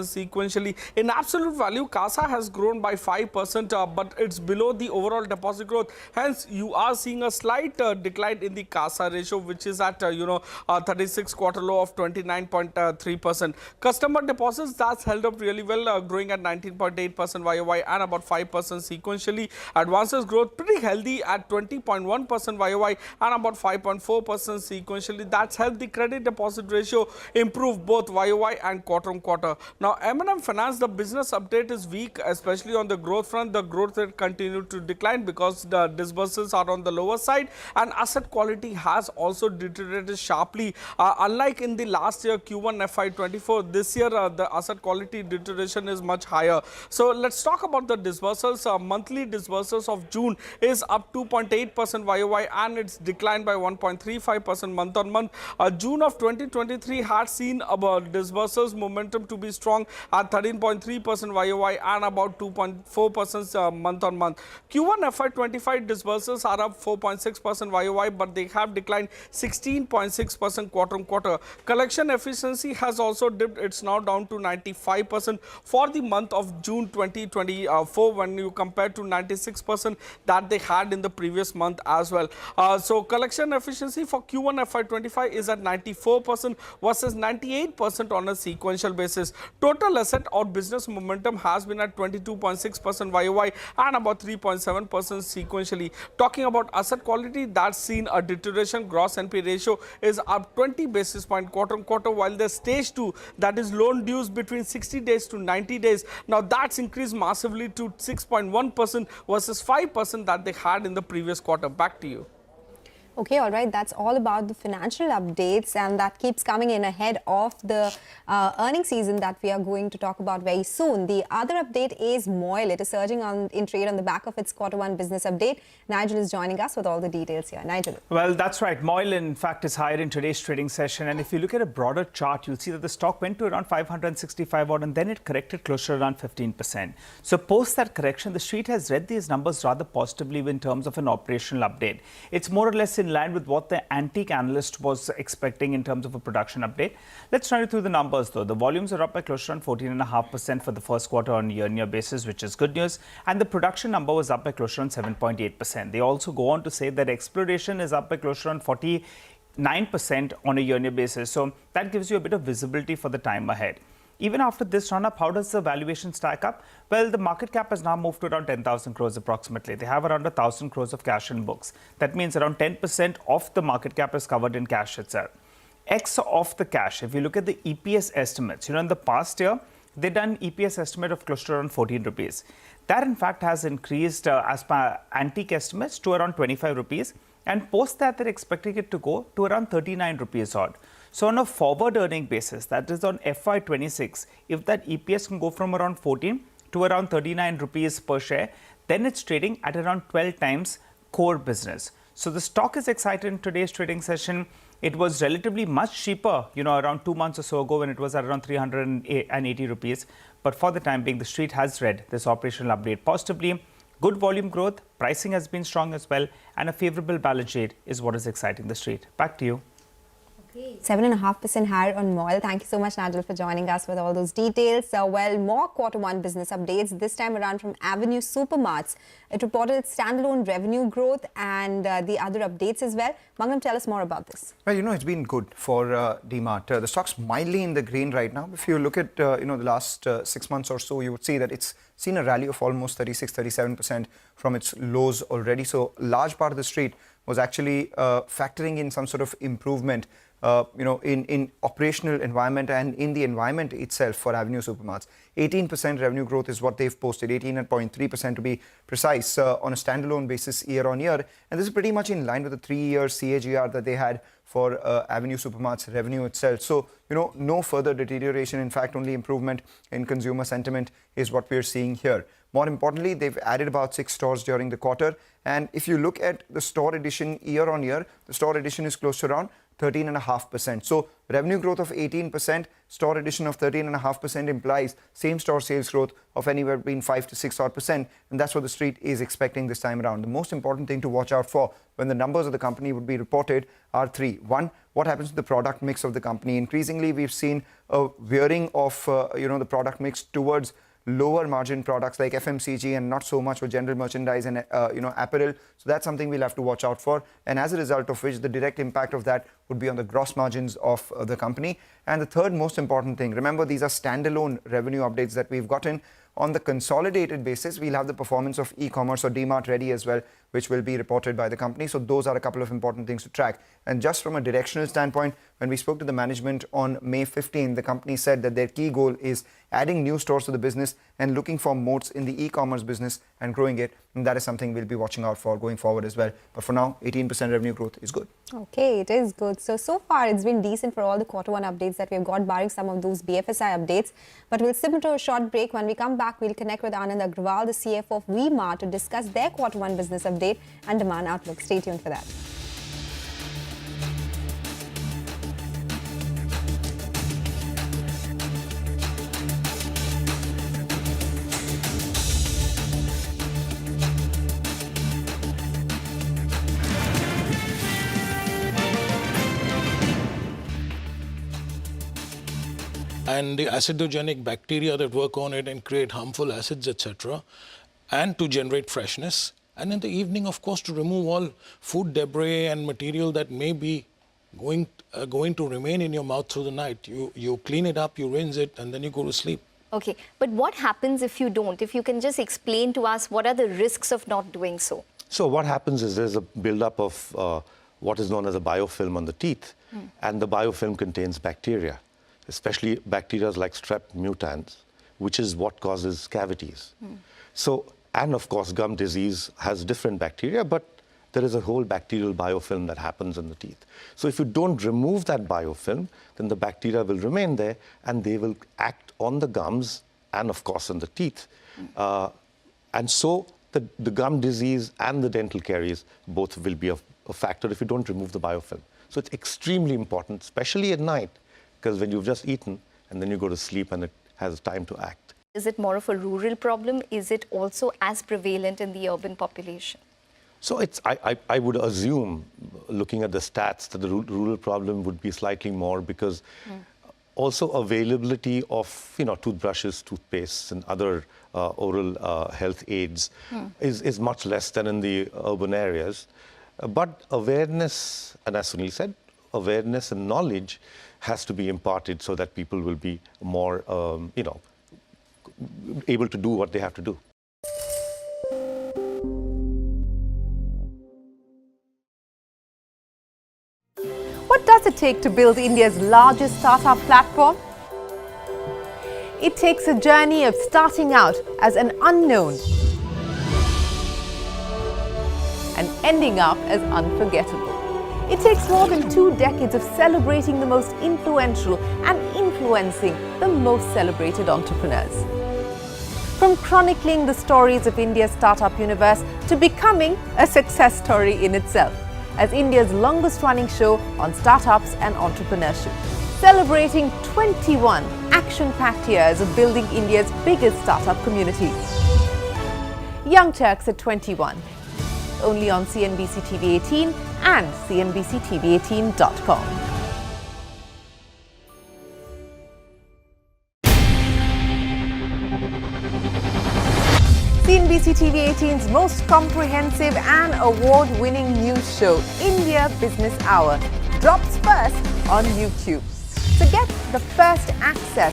sequentially. In absolute value, CASA has grown by 5%, but it's below the overall deposit growth. Hence, you are seeing a slight decline in the CASA ratio, which is at, 36 quarter low of 29.3%. Customer deposits, that's held up really well, growing at 19.8% YOY and about 5% sequentially. Advances growth pretty healthy at 20.1% YOY and about 5.4% sequentially. That's helped the credit deposit ratio improve both YOY and quarter on quarter. Now, M&M Finance, the business update is weak, especially on the growth front. The growth rate continued to decline because the disbursements are on the lower side and asset quality has also deteriorated sharply. Unlike in the last last year Q1 FY24. This year the asset quality deterioration is much higher. So let's talk about the disbursals. Monthly disbursals of June is up 2.8% YOY and it's declined by 1.35% month on month. June of 2023 had seen about disbursals momentum to be strong at 13.3% YOY and about 2.4% month on month. Q1 FY25 disbursals are up 4.6% YOY, but they have declined 16.6% quarter on quarter. Collection efficiency has also dipped. It's now down to 95% for the month of June 2024 when you compare to 96% that they had in the previous month as well. So collection efficiency for Q1 FY25 is at 94% versus 98% on a sequential basis. Total asset or business momentum has been at 22.6% YOY and about 3.7% sequentially. Talking about asset quality, that's seen a deterioration. Gross NP ratio is up 20 basis point quarter on quarter, while the stage 2, that is loan dues between 60 days to 90 days, now that's increased massively to 6.1% versus 5% that they had in the previous quarter. Back to you. Okay, all right. That's all about the financial updates, and that keeps coming in ahead of the earnings season that we are going to talk about very soon. The other update is MOIL. It is surging in trade on the back of its Q1 business update. Nigel is joining us with all the details here. Nigel. Well, that's right. MOIL, in fact, is higher in today's trading session. And if you look at a broader chart, you'll see that the stock went to around 565 odd, and then it corrected closer to around 15%. So post that correction, the street has read these numbers rather positively in terms of an operational update. It's more or less in line with what the antique analyst was expecting in terms of a production update. Let's run you through the numbers though. The volumes are up by close to around 14.5% for the first quarter on a year-on-year basis, which is good news. And the production number was up by close to around 7.8%. They also go on to say that exploration is up by close to around 49% on a year-on-year basis. So that gives you a bit of visibility for the time ahead. Even after this run-up, how does the valuation stack up? Well, the market cap has now moved to around 10,000 crores approximately. They have around 1,000 crores of cash in books. That means around 10% of the market cap is covered in cash itself. X of the cash, if you look at the EPS estimates, in the past year, they've done EPS estimate of close to around 14 rupees. That, in fact, has increased as per antique estimates to around 25 rupees. And post that, they're expecting it to go to around 39 rupees odd. So on a forward earning basis, that is on FY26, if that EPS can go from around 14 to around 39 rupees per share, then it's trading at around 12 times core business. So the stock is excited in today's trading session. It was relatively much cheaper, around 2 months or so ago when it was at around 380 rupees. But for the time being, the street has read this operational update positively. Good volume growth, pricing has been strong as well, and a favorable balance sheet is what is exciting the street. Back to you. 7.5% higher on MOIL. Thank you so much, Nigel, for joining us with all those details. Well, more Q1 business updates, this time around from Avenue Supermarts. It reported its standalone revenue growth and the other updates as well. Mangam, tell us more about this. Well, it's been good for DMart. The stock's mildly in the green right now. If you look at, the last 6 months or so, you would see that it's seen a rally of almost 36-37% from its lows already. So large part of the street was actually factoring in some sort of improvement in operational environment and in the environment itself for Avenue Supermarts. 18% revenue growth is what they've posted, 18.3% to be precise on a standalone basis year on year. And this is pretty much in line with the 3-year CAGR that they had for Avenue Supermarts revenue itself. So, no further deterioration. In fact, only improvement in consumer sentiment is what we're seeing here. More importantly, they've added about 6 stores during the quarter. And if you look at the store addition year on year, the store addition is close to around 13.5%. So revenue growth of 18%, store addition of 13.5% implies same store sales growth of anywhere between 5 to 6 odd percent. And that's what the street is expecting this time around. The most important thing to watch out for when the numbers of the company would be reported are 3. 1, what happens to the product mix of the company? Increasingly, we've seen a veering of the product mix towards lower margin products like FMCG and not so much for general merchandise and apparel. So that's something we'll have to watch out for, and as a result of which the direct impact of that would be on the gross margins of the company. And the third most important thing, remember, these are standalone revenue updates that we've gotten. On the consolidated basis, we'll have the performance of e-commerce or DMart Ready as well, which will be reported by the company. So those are a couple of important things to track. And just from a directional standpoint, When we spoke to the management on May 15, the company said that their key goal is adding new stores to the business and looking for moats in the e-commerce business and growing it. And that is something we'll be watching out for going forward as well. But for now, 18% revenue growth is good. Okay, it is good. So far it's been decent for all the Q1 updates that we've got, barring some of those BFSI updates. But we'll slip into a short break. When we come back, we'll connect with Anand Agrawal, the CFO of V-Mart, to discuss their Q1 business update and demand outlook. Stay tuned for that. And the acidogenic bacteria that work on it and create harmful acids, etc., and to generate freshness. And in the evening, of course, to remove all food debris and material that may be going to remain in your mouth through the night. You clean it up, you rinse it, and then you go to sleep. Okay, but what happens if you don't? If you can just explain to us what are the risks of not doing so? So what happens is there's a buildup of what is known as a biofilm on the teeth, and the biofilm contains bacteria, especially bacteria like strep mutans, which is what causes cavities. So, and of course, gum disease has different bacteria, but there is a whole bacterial biofilm that happens in the teeth. So if you don't remove that biofilm, then the bacteria will remain there and they will act on the gums and of course on the teeth. And so the gum disease and the dental caries both will be a factor if you don't remove the biofilm. So it's extremely important, especially at night, because when you've just eaten and then you go to sleep and it has time to act. Is it more of a rural problem? Is it also as prevalent in the urban population? So it's, I would assume, looking at the stats, that the rural problem would be slightly more because also availability of, toothbrushes, toothpastes and other oral health aids is much less than in the urban areas. But awareness, and as Sunil said, awareness and knowledge has to be imparted so that people will be more, able to do what they have to do. What does it take to build India's largest startup platform? It takes a journey of starting out as an unknown and ending up as unforgettable. It takes more than 2 decades of celebrating the most influential and influencing the most celebrated entrepreneurs. From chronicling the stories of India's startup universe to becoming a success story in itself, as India's longest running show on startups and entrepreneurship, celebrating 21 action-packed years of building India's biggest startup community. Young Turks at 21, only on CNBC-TV18 and CNBCTV18.com. CNBC-TV18's most comprehensive and award-winning news show, India Business Hour, drops first on YouTube. So get the first access.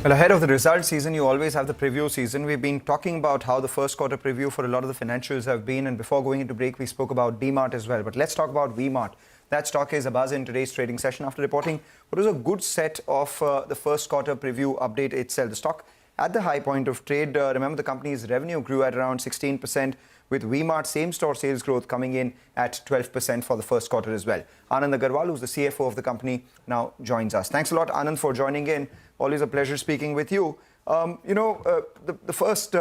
Well, ahead of the result season, you always have the preview season. We've been talking about how the first quarter preview for a lot of the financials have been, and before going into break, we spoke about D-Mart as well. But let's talk about V-Mart. That stock is abuzz in today's trading session after reporting what was a good set of the first quarter preview update itself. The stock at the high point of trade, remember the company's revenue grew at around 16%, with V-Mart same-store sales growth coming in at 12% for the first quarter as well. Anand Agrawal, who's the CFO of the company, now joins us. Thanks a lot, Anand, for joining in. Always a pleasure speaking with you. The first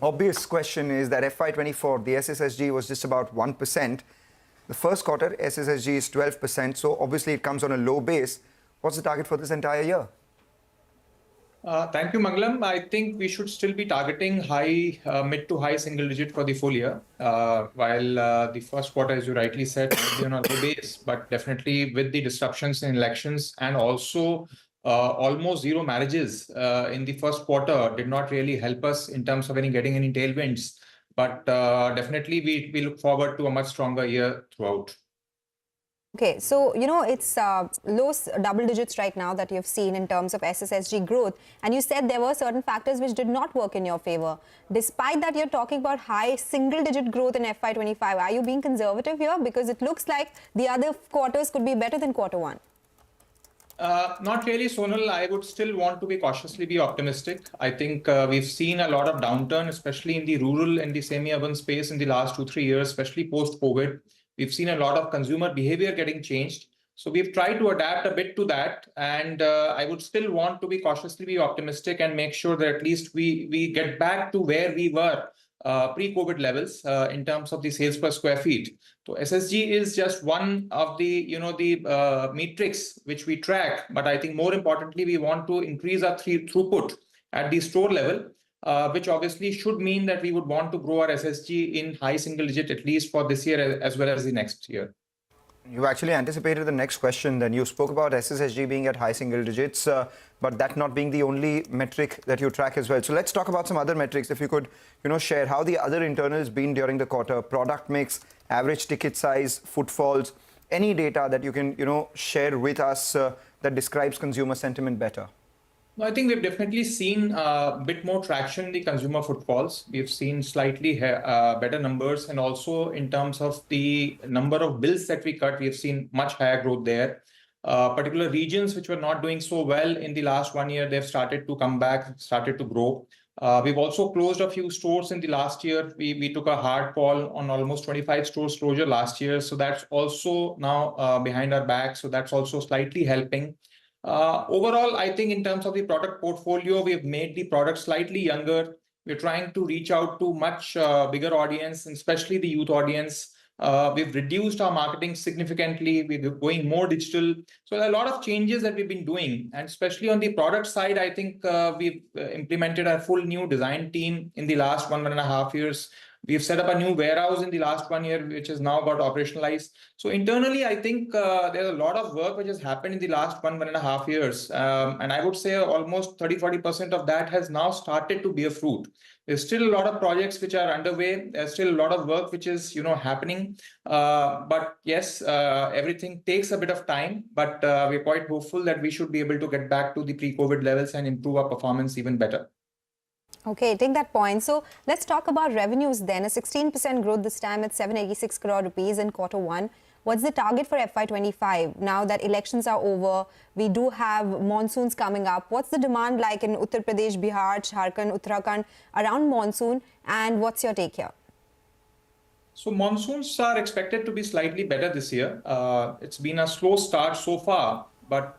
obvious question is that FY24, the SSSG was just about 1%. The first quarter, SSSG is 12%, so obviously it comes on a low base. What's the target for this entire year? Thank you, Mangalam. I think we should still be targeting mid to high single digit for the full year, while the first quarter, as you rightly said, might be on a low base, but definitely with the disruptions in elections and also almost zero marriages in the first quarter did not really help us in terms of getting any tailwinds. But definitely we look forward to a much stronger year throughout. Okay, so it's low double digits right now that you've seen in terms of SSSG growth, and you said there were certain factors which did not work in your favor. Despite that, you're talking about high single-digit growth in FY25. Are you being conservative here? Because it looks like the other quarters could be better than quarter one. Not really, Sonal. I would still want to be cautiously optimistic. I think we've seen a lot of downturn, especially in the rural and the semi-urban space in the last 2-3 years, especially post-COVID. We've seen a lot of consumer behavior getting changed. So we've tried to adapt a bit to that. And I would still want to be cautiously optimistic and make sure that at least we get back to where we were pre-COVID levels in terms of the sales per square feet. So SSG is just one of the metrics which we track. But I think more importantly, we want to increase our throughput at the store level, which obviously should mean that we would want to grow our SSG in high single digit, at least for this year as well as the next year. You actually anticipated the next question. Then you spoke about SSSG being at high single digits, but that not being the only metric that you track as well. So let's talk about some other metrics. If you could, share how the other internals been during the quarter: product mix, average ticket size, footfalls, any data that you can, share with us that describes consumer sentiment better. I think we've definitely seen a bit more traction in the consumer footfalls. We've seen slightly better numbers, and also in terms of the number of bills that we cut, we've seen much higher growth there. Particular regions which were not doing so well in the last 1 year, they've started to come back, started to grow. We've also closed a few stores in the last year. We took a hard call on almost 25 stores closure last year. So that's also now behind our back. So that's also slightly helping. Overall, I think in terms of the product portfolio, we have made the product slightly younger. We're trying to reach out to much bigger audience, and especially the youth audience. We've reduced our marketing significantly. We're going more digital. So there are a lot of changes that we've been doing. And especially on the product side, I think we've implemented a full new design team in the last 1.5 years. We've set up a new warehouse in the last 1 year, which has now got operationalized. So internally, I think there's a lot of work which has happened in the last 1.5 years. And I would say almost 30-40% of that has now started to bear fruit. There's still a lot of projects which are underway. There's still a lot of work which is, happening. But yes, everything takes a bit of time. But we're quite hopeful that we should be able to get back to the pre-COVID levels and improve our performance even better. Okay, take that point. So let's talk about revenues then. A 16% growth this time at 786 crore rupees in quarter one. What's the target for FY25? Now that elections are over, we do have monsoons coming up. What's the demand like in Uttar Pradesh, Bihar, Jharkhand, Uttarakhand around monsoon? And what's your take here? So monsoons are expected to be slightly better this year. It's been a slow start so far. But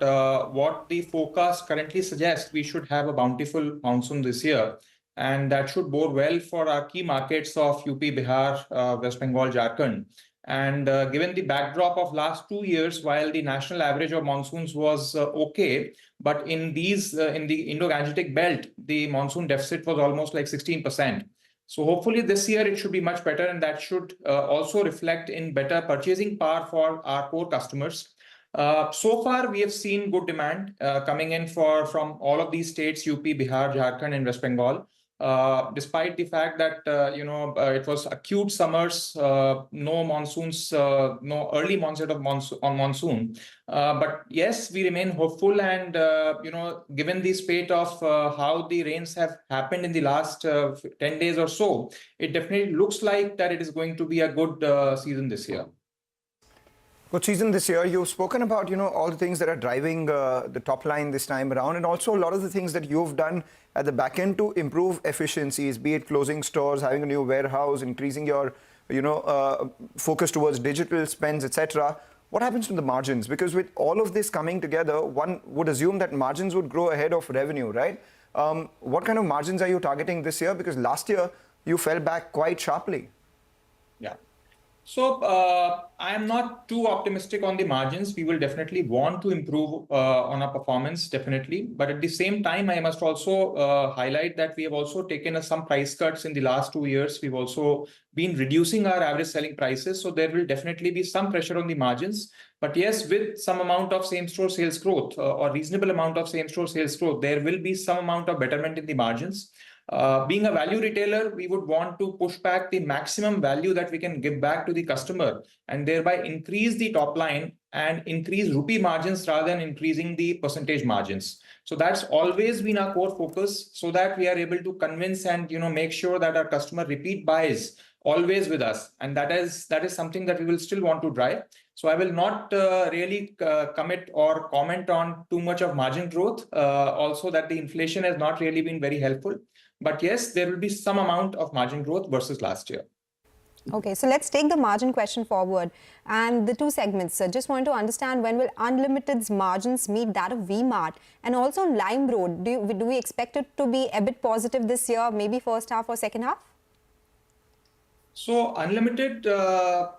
what the forecast currently suggests, we should have a bountiful monsoon this year. And that should bode well for our key markets of UP, Bihar, West Bengal, Jharkhand. And given the backdrop of last 2 years, while the national average of monsoons was okay, but in the Indo-Gangetic belt, the monsoon deficit was almost like 16%. So hopefully this year it should be much better, and that should also reflect in better purchasing power for our core customers. So far, we have seen good demand coming in from all of these states, UP, Bihar, Jharkhand, and West Bengal. Despite the fact that, it was acute summers, no monsoons, no early onset of monsoon. But yes, we remain hopeful, and, given the spate of how the rains have happened in the last 10 days or so, it definitely looks like that it is going to be a good season this year. Good season this year. You've spoken about, all the things that are driving the top line this time around, and also a lot of the things that you've done at the back end to improve efficiencies, be it closing stores, having a new warehouse, increasing your, focus towards digital spends, etc. What happens to the margins? Because with all of this coming together, one would assume that margins would grow ahead of revenue, right? What kind of margins are you targeting this year? Because last year you fell back quite sharply. Yeah. So I am not too optimistic on the margins. We will definitely want to improve on our performance, definitely. But at the same time, I must also highlight that we have also taken some price cuts in the last 2 years. We've also been reducing our average selling prices. So there will definitely be some pressure on the margins. But yes, with some amount of same-store sales growth or reasonable amount of same-store sales growth, there will be some amount of betterment in the margins. Being a value retailer, we would want to push back the maximum value that we can give back to the customer and thereby increase the top line and increase rupee margins rather than increasing the percentage margins. So that's always been our core focus, so that we are able to convince and make sure that our customer repeat buys always with us, and that is something that we will still want to drive. So I will not really commit or comment on too much of margin growth. Also, that the inflation has not really been very helpful. But yes, there will be some amount of margin growth versus last year. Okay, so let's take the margin question forward and the two segments. Just want to understand, when will Unlimited's margins meet that of VMart? And also on LimeRoad, do we expect it to be a bit positive this year, maybe first half or second half? So Unlimited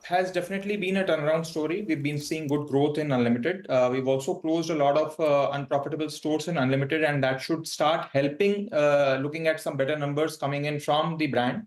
has definitely been a turnaround story. We've been seeing good growth in Unlimited. We've also closed a lot of unprofitable stores in Unlimited, and that should start helping, looking at some better numbers coming in from the brand.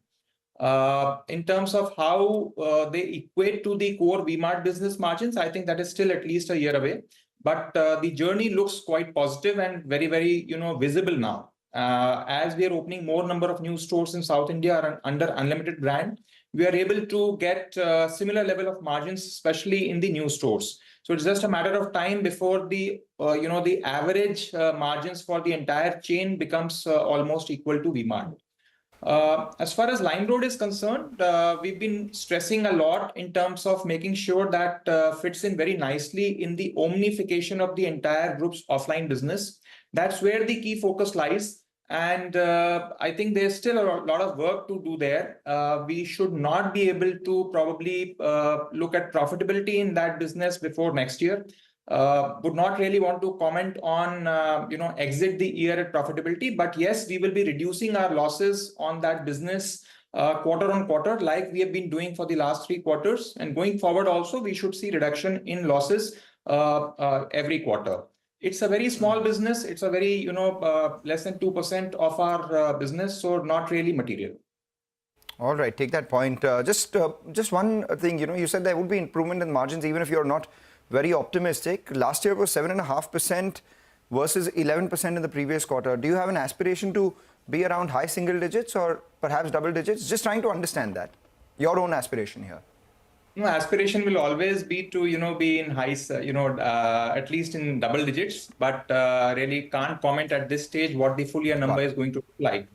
In terms of how they equate to the core VMart business margins, I think that is still at least a year away. But the journey looks quite positive and very, very visible now. As we are opening more number of new stores in South India under Unlimited brand, we are able to get similar level of margins, especially in the new stores. So it's just a matter of time before the the average margins for the entire chain becomes almost equal to VMart. As far as LimeRoad is concerned, we've been stressing a lot in terms of making sure that fits in very nicely in the omnification of the entire group's offline business. That's where the key focus lies. And I think there's still a lot of work to do there. We should not be able to probably look at profitability in that business before next year. Would not really want to comment on exit the year at profitability, but yes, we will be reducing our losses on that business quarter on quarter, like we have been doing for the last 3 quarters, and going forward also we should see reduction in losses every quarter. It's a very small business. It's a very less than 2% of our business, so not really material. All right, take that point. Just one thing, you said there would be improvement in margins even if you're not very optimistic. Last year was 7.5% versus 11% in the previous quarter. Do you have an aspiration to be around high single digits or perhaps double digits? Just trying to understand that. Your own aspiration here. No, aspiration will always be to be in high, at least in double digits, but really can't comment at this stage what the full year number is going to look like.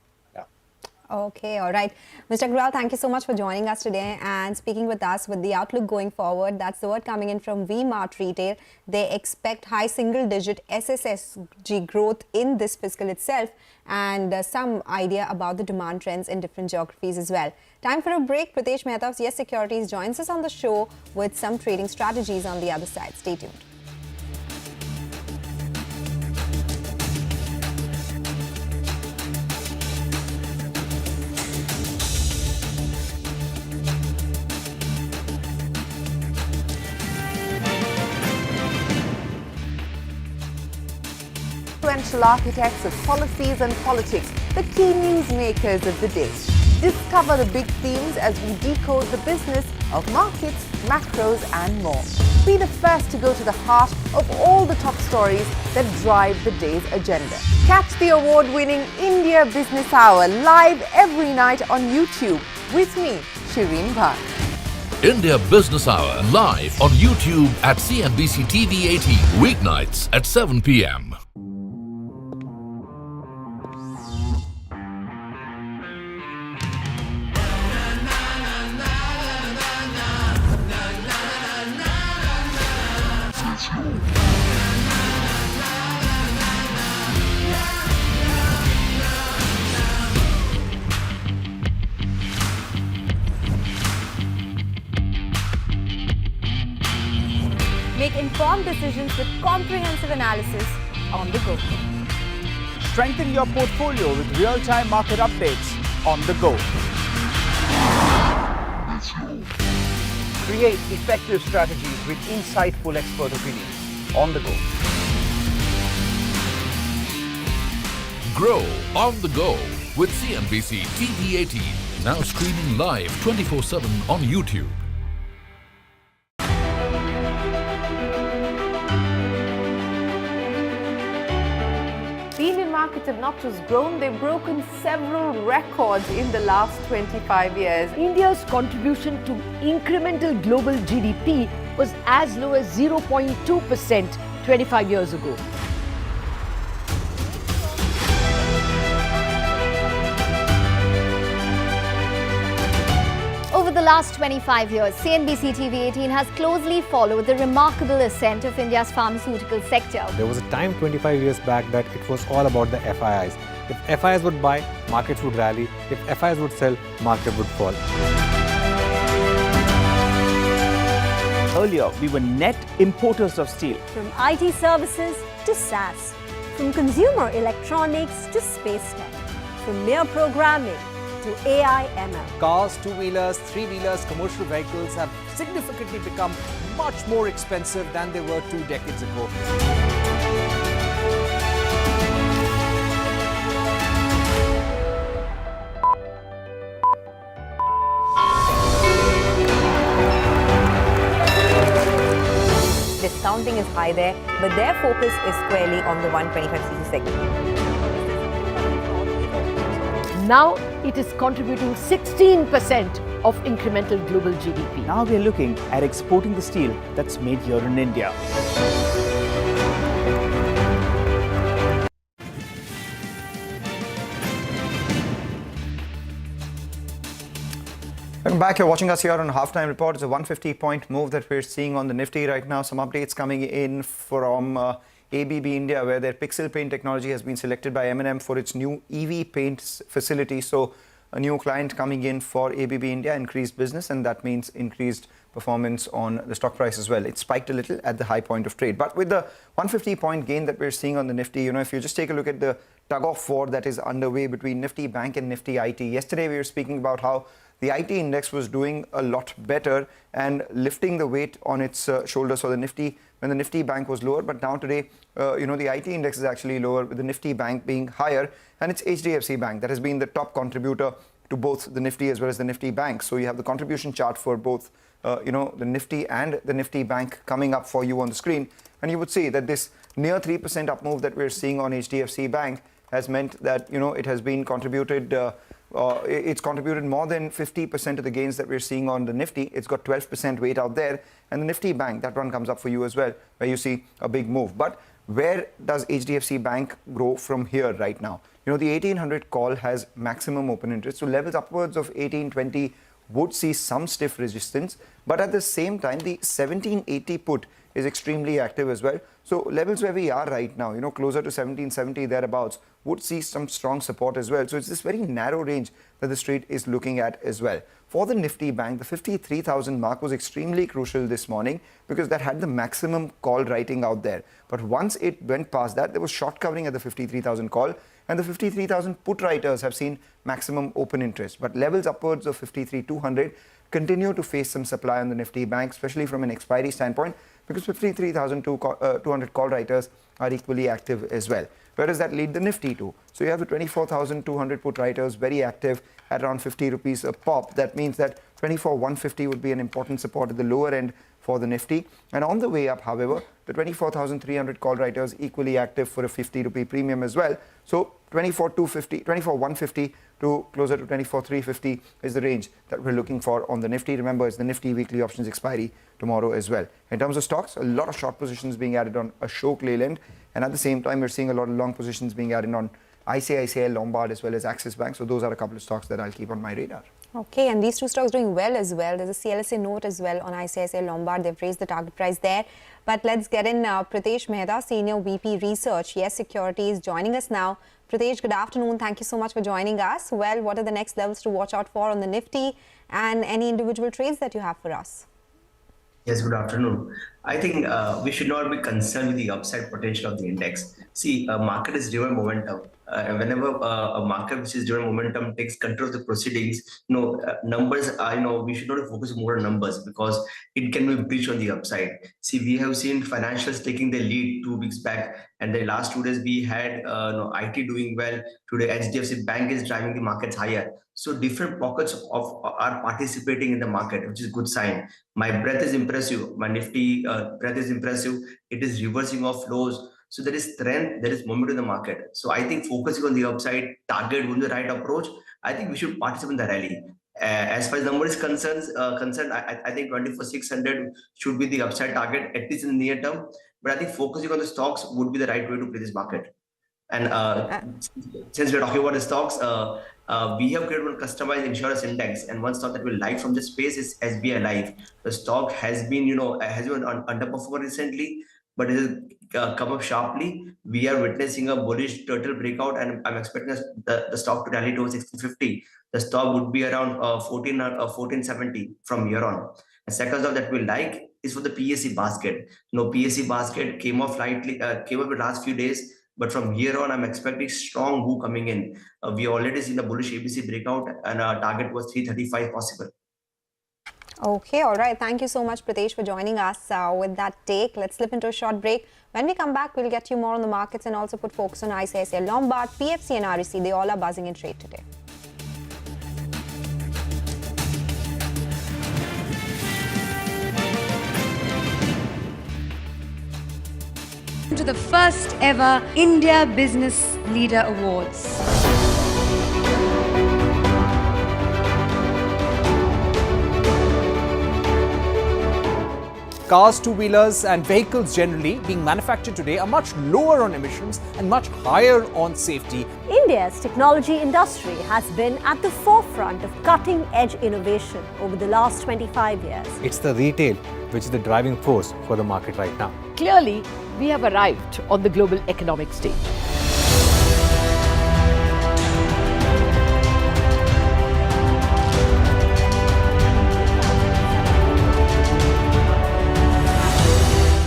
Okay, all right. Mr. Agrawal, thank you so much for joining us today and speaking with us with the outlook going forward. That's the word coming in from VMart Retail. They expect high single-digit SSSG growth in this fiscal itself, and some idea about the demand trends in different geographies as well. Time for a break. Pritesh Mehta of Yes Securities joins us on the show with some trading strategies on the other side. Stay tuned. Influential architects of policies and politics, the key newsmakers of the day. Discover the big themes as we decode the business of markets, macros and more. Be the first to go to the heart of all the top stories that drive the day's agenda. Catch the award-winning India Business Hour live every night on YouTube with me, Shireen Bhatt. India Business Hour live on YouTube at CNBC-TV18 weeknights at 7 p.m. Make informed decisions with comprehensive analysis on the go. Strengthen your portfolio with real-time market updates on the go. Create effective strategies with insightful expert opinions on the go. Grow on the go with CNBC-TV18, now streaming live 24/7 on YouTube. The Indian markets have not just grown, they've broken several records in the last 25 years. India's contribution to incremental global GDP was as low as 0.2% 25 years ago. Over the last 25 years, CNBC-TV18 has closely followed the remarkable ascent of India's pharmaceutical sector. There was a time 25 years back that it was all about the FIIs. If FIIs would buy, markets would rally. If FIIs would sell, market would fall. Earlier, we were net importers of steel. From IT services to SaaS, from consumer electronics to space tech, from mere programming to AI ML. Cars, two-wheelers, three-wheelers, commercial vehicles have significantly become much more expensive than they were 2 decades ago. Discounting is high there, but their focus is squarely on the 125cc segment. Now it is contributing 16% of incremental global GDP. Now we are looking at exporting the steel that's made here in India. Welcome back. You're watching us here on Halftime Report. It's a 150-point move that we're seeing on the Nifty right now. Some updates coming in from ABB India, where their pixel paint technology has been selected by M&M for its new EV paint facility. So a new client coming in for ABB India, increased business, and that means increased performance on the stock price as well. It spiked a little at the high point of trade. But with the 150-point gain that we're seeing on the Nifty, if you just take a look at the tug-of war that is underway between Nifty Bank and Nifty IT. Yesterday, we were speaking about how the IT index was doing a lot better and lifting the weight on its shoulders. So the Nifty, when the Nifty Bank was lower, but now today, the IT index is actually lower, with the Nifty Bank being higher, and it's HDFC Bank that has been the top contributor to both the Nifty as well as the Nifty Bank. So you have the contribution chart for both, the Nifty and the Nifty Bank coming up for you on the screen, and you would see that this near 3% up move that we're seeing on HDFC Bank has meant that it has been contributed. It's contributed more than 50% of the gains that we're seeing on the Nifty. It's got 12% weight out there. And the Nifty Bank, that one comes up for you as well, where you see a big move. But where does HDFC Bank grow from here right now? The 1800 call has maximum open interest. So levels upwards of 1820 would see some stiff resistance. But at the same time, the 1780 put is extremely active as well. So levels where we are right now, closer to 1770 thereabouts, would see some strong support as well. So it's this very narrow range that the street is looking at as well. For the Nifty Bank, the 53,000 mark was extremely crucial this morning because that had the maximum call writing out there. But once it went past that, there was short covering at the 53,000 call, and the 53,000 put writers have seen maximum open interest. But levels upwards of 53,200 continue to face some supply on the Nifty Bank, especially from an expiry standpoint, because 53,200 call writers are equally active as well. Where does that lead the Nifty to? So you have the 24,200 put writers very active at around 50 rupees a pop. That means that 24,150 would be an important support at the lower end for the Nifty. And on the way up, however, the 24,300 call writers equally active for a 50 rupee premium as well. So 24,150 to closer to 24,350 is the range that we're looking for on the Nifty. Remember, it's the Nifty weekly options expiry tomorrow as well. In terms of stocks, a lot of short positions being added on Ashok Leyland, and at the same time, we're seeing a lot of long positions being added on ICICI, Lombard, as well as Axis Bank. So those are a couple of stocks that I'll keep on my radar. Okay, and these two stocks doing well as well. There's a CLSA note as well on ICICI Lombard. They've raised the target price there. But let's get in Pritesh Mehta, Senior VP Research, Yes Securities, joining us now. Pritesh, good afternoon. Thank you so much for joining us. Well, what are the next levels to watch out for on the Nifty and any individual trades that you have for us? Yes, good afternoon. I think we should not be concerned with the upside potential of the index. See, a market is driven momentum. Whenever a market which is driven momentum takes control of the proceedings, numbers are, we should not focus more on numbers because it can be breached on the upside. See, we have seen financials taking the lead 2 weeks back, and the last 2 days we had IT doing well. Today, HDFC Bank is driving the markets higher. So different pockets are participating in the market, which is a good sign. My breadth is impressive. My Nifty breadth is impressive. It is reversing off lows. So there is strength, there is momentum in the market. So I think focusing on the upside, target with the right approach, I think we should participate in the rally. As far as the number is concerned, I think 24,600 should be the upside target, at least in the near term. But I think focusing on the stocks would be the right way to play this market. And since we're talking about the stocks, we have created one customized insurance index, and one stock that we like from this space is SBI Life. The stock has been, underperformed recently, but it has come up sharply. We are witnessing a bullish turtle breakout, and I'm expecting the stock to rally to 1650. The stock would be around 1470 from here on. The second stock that we like is for the PSC basket. PSC basket came off slightly, came up in the last few days. But from here on, I'm expecting strong move coming in. We already seen the bullish ABC breakout, and our target was 335 possible. Okay, all right. Thank you so much, Pritesh, for joining us with that take. Let's slip into a short break. When we come back, we'll get you more on the markets and also put focus on ICICI Lombard, PFC and REC. They all are buzzing in trade today. To the first ever India Business Leader Awards. Cars, two-wheelers and vehicles generally being manufactured today are much lower on emissions and much higher on safety. India's technology industry has been at the forefront of cutting-edge innovation over the last 25 years. It's the retail which is the driving force for the market right now. Clearly, we have arrived on the global economic stage.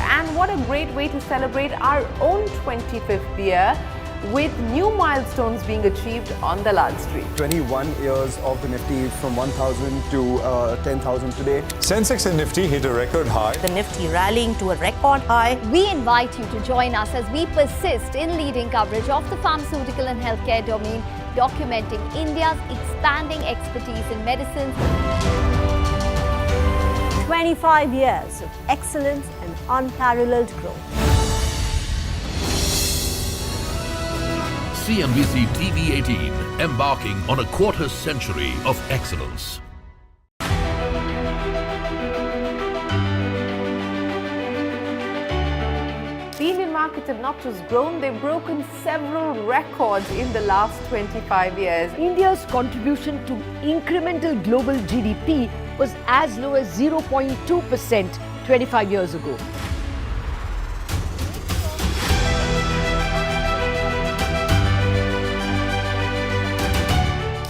And what a great way to celebrate our own 25th year, with new milestones being achieved on Dalal Street. 21 years of the Nifty from 1,000 to 10,000 today. Sensex and Nifty hit a record high. The Nifty rallying to a record high. We invite you to join us as we persist in leading coverage of the pharmaceutical and healthcare domain, documenting India's expanding expertise in medicines. 25 years of excellence and unparalleled growth. CNBC-TV18, embarking on a quarter century of excellence. The Indian markets have not just grown, they've broken several records in the last 25 years. India's contribution to incremental global GDP was as low as 0.2% 25 years ago.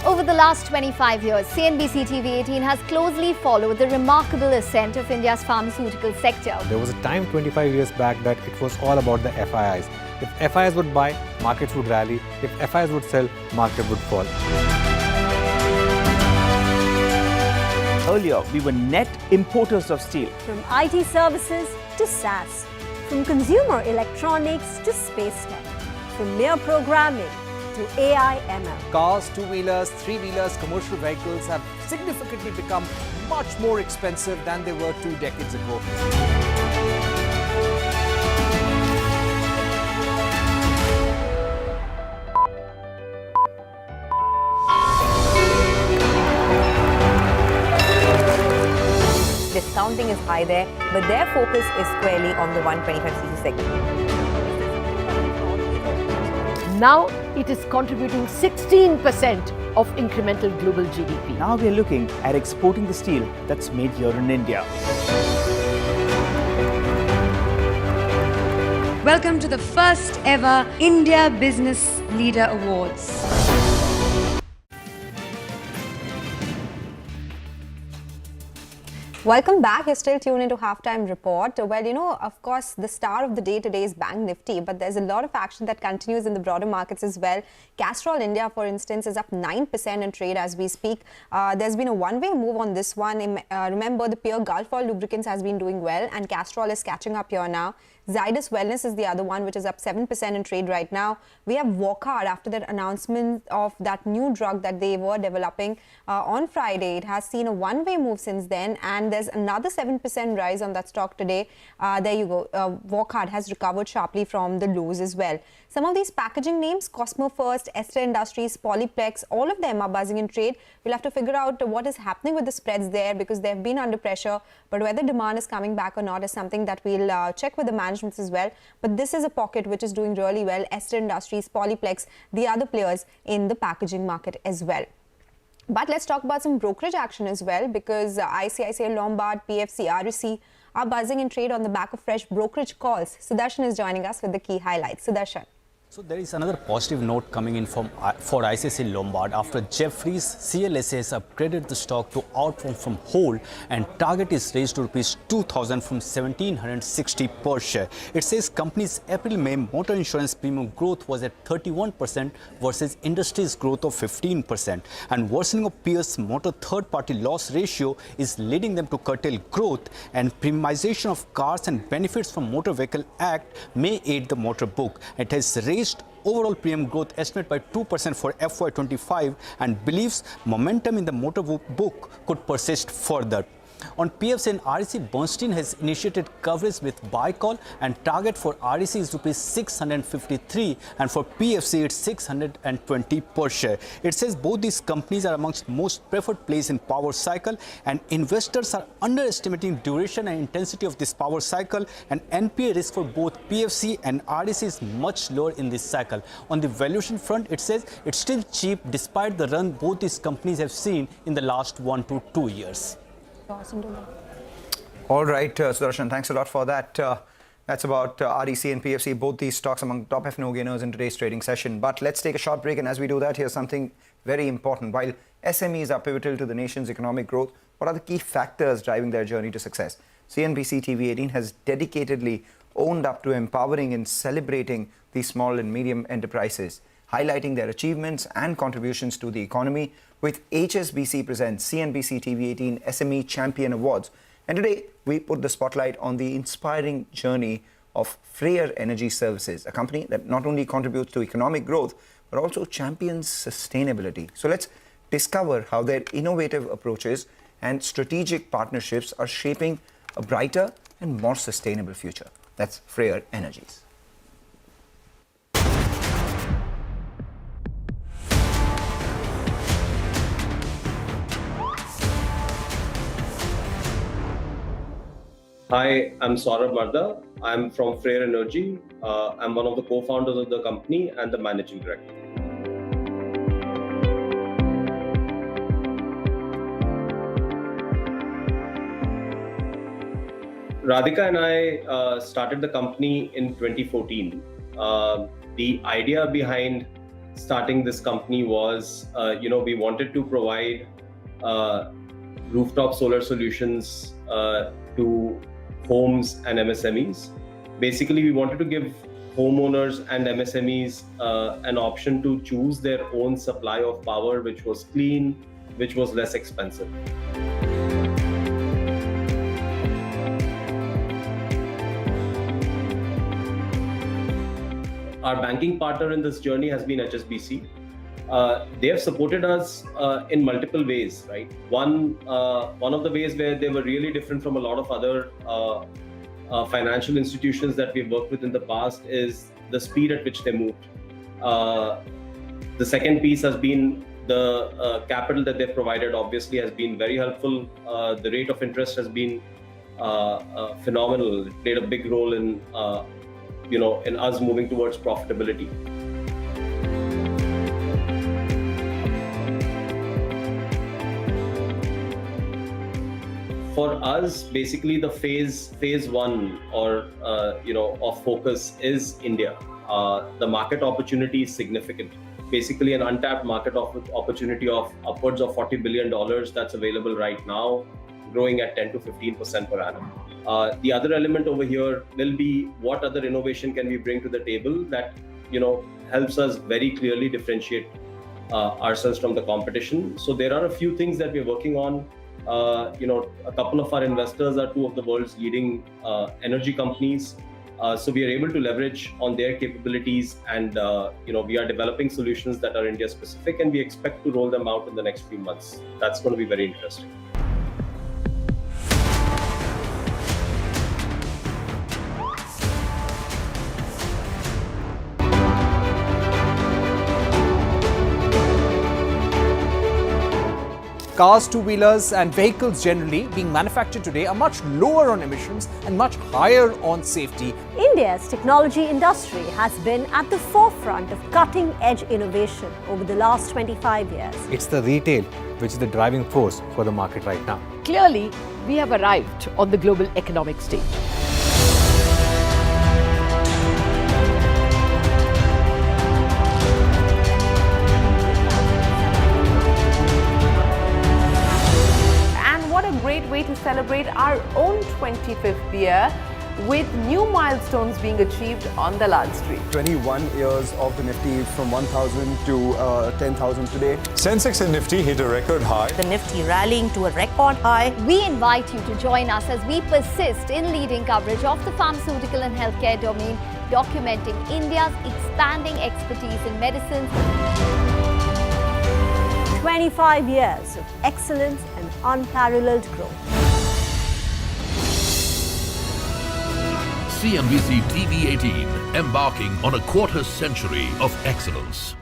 Over the last 25 years, CNBC-TV18 has closely followed the remarkable ascent of India's pharmaceutical sector. There was a time 25 years back that it was all about the FIIs. If FIIs would buy, markets would rally. If FIIs would sell, market would fall. Earlier, we were net importers of steel. From IT services to SaaS, from consumer electronics to space tech, from mere programming to AI ML. Cars, two-wheelers, three-wheelers, commercial vehicles have significantly become much more expensive than they were 2 decades ago. Discounting is high there, but their focus is squarely on the 125cc segment. Now it is contributing 16% of incremental global GDP. Now we are looking at exporting the steel that's made here in India. Welcome to the first ever India Business Leader Awards. Welcome back. You're still tuned into Halftime Report. Well, of course, the star of the day today is Bank Nifty, but there's a lot of action that continues in the broader markets as well. Castrol India, for instance, is up 9% in trade as we speak. There's been a one-way move on this one. Remember, the peer Gulf Oil Lubricants has been doing well, and Castrol is catching up here now. Zydus Wellness is the other one, which is up 7% in trade right now. We have Wockhardt after that announcement of that new drug that they were developing on Friday. It has seen a one-way move since then, and there's another 7% rise on that stock today. There you go. Wockhardt has recovered sharply from the lows as well. Some of these packaging names, Cosmo First, Ester Industries, Polyplex, all of them are buzzing in trade. We'll have to figure out what is happening with the spreads there because they've been under pressure. But whether demand is coming back or not is something that we'll check with the managements as well. But this is a pocket which is doing really well. Ester Industries, Polyplex, the other players in the packaging market as well. But let's talk about some brokerage action as well, because ICICI Lombard, PFC, REC are buzzing in trade on the back of fresh brokerage calls. Sudarshan is joining us with the key highlights. Sudarshan. So there is another positive note coming in for ICICI Lombard after Jefferies CLSA has upgraded the stock to outperform from hold, and target is raised to rupees 2,000 from 1,760 per share. It says company's April-May motor insurance premium growth was at 31% versus industry's growth of 15%, and worsening of peers' motor third-party loss ratio is leading them to curtail growth, and premiumization of cars and benefits from Motor Vehicle Act may aid the motor book. It has raised overall premium growth estimate by 2% for FY25 and believes momentum in the motor book could persist further. On PFC and REC, Bernstein has initiated coverage with buy call, and target for REC is rupees 653 and for PFC it's 620 per share. It says both these companies are amongst most preferred plays in power cycle, and investors are underestimating duration and intensity of this power cycle, and NPA risk for both PFC and REC is much lower in this cycle. On the valuation front, it says it's still cheap despite the run both these companies have seen in the last 1 to 2 years. All right, Sudarshan, thanks a lot for that. That's about REC and PFC, both these stocks among top F&O gainers in today's trading session. But let's take a short break, and as we do that, here's something very important. While SMEs are pivotal to the nation's economic growth, what are the key factors driving their journey to success? CNBC-TV18 has dedicatedly owned up to empowering and celebrating these small and medium enterprises, highlighting their achievements and contributions to the economy, with HSBC presents CNBC-TV18 SME Champion Awards. And today, we put the spotlight on the inspiring journey of Freyr Energy Services, a company that not only contributes to economic growth, but also champions sustainability. So let's discover how their innovative approaches and strategic partnerships are shaping a brighter and more sustainable future. That's Freyr Energies. Hi, I'm Saurabh Marda. I'm from Freyr Energy. I'm one of the co-founders of the company and the managing director. Radhika and I started the company in 2014. The idea behind starting this company was, we wanted to provide rooftop solar solutions to homes and MSMEs. Basically, we wanted to give homeowners and MSMEs an option to choose their own supply of power, which was clean, which was less expensive. Our banking partner in this journey has been HSBC. They have supported us in multiple ways, right? One of the ways where they were really different from a lot of other financial institutions that we've worked with in the past is the speed at which they moved. The second piece has been the capital that they've provided, obviously has been very helpful. The rate of interest has been phenomenal. It played a big role in in us moving towards profitability. For us, basically the phase one or of focus is India. The market opportunity is significant. Basically an untapped market opportunity of upwards of $40 billion that's available right now, growing at 10 to 15% per annum. The other element over here will be what other innovation can we bring to the table that helps us very clearly differentiate ourselves from the competition. So there are a few things that we're working on. A couple of our investors are two of the world's leading energy companies. So we are able to leverage on their capabilities, and we are developing solutions that are India specific, and we expect to roll them out in the next few months. That's going to be very interesting. Cars, two-wheelers and vehicles generally being manufactured today are much lower on emissions and much higher on safety. India's technology industry has been at the forefront of cutting-edge innovation over the last 25 years. It's the retail which is the driving force for the market right now. Clearly, we have arrived on the global economic stage. Great way to celebrate our own 25th year with new milestones being achieved on the Lal Street. 21 years of the Nifty from 1,000 to 10,000 today. Sensex and Nifty hit a record high. The Nifty rallying to a record high. We invite you to join us as we persist in leading coverage of the pharmaceutical and healthcare domain, documenting India's expanding expertise in medicines. 25 years of excellence and unparalleled growth. CNBC-TV18, embarking on a quarter century of excellence.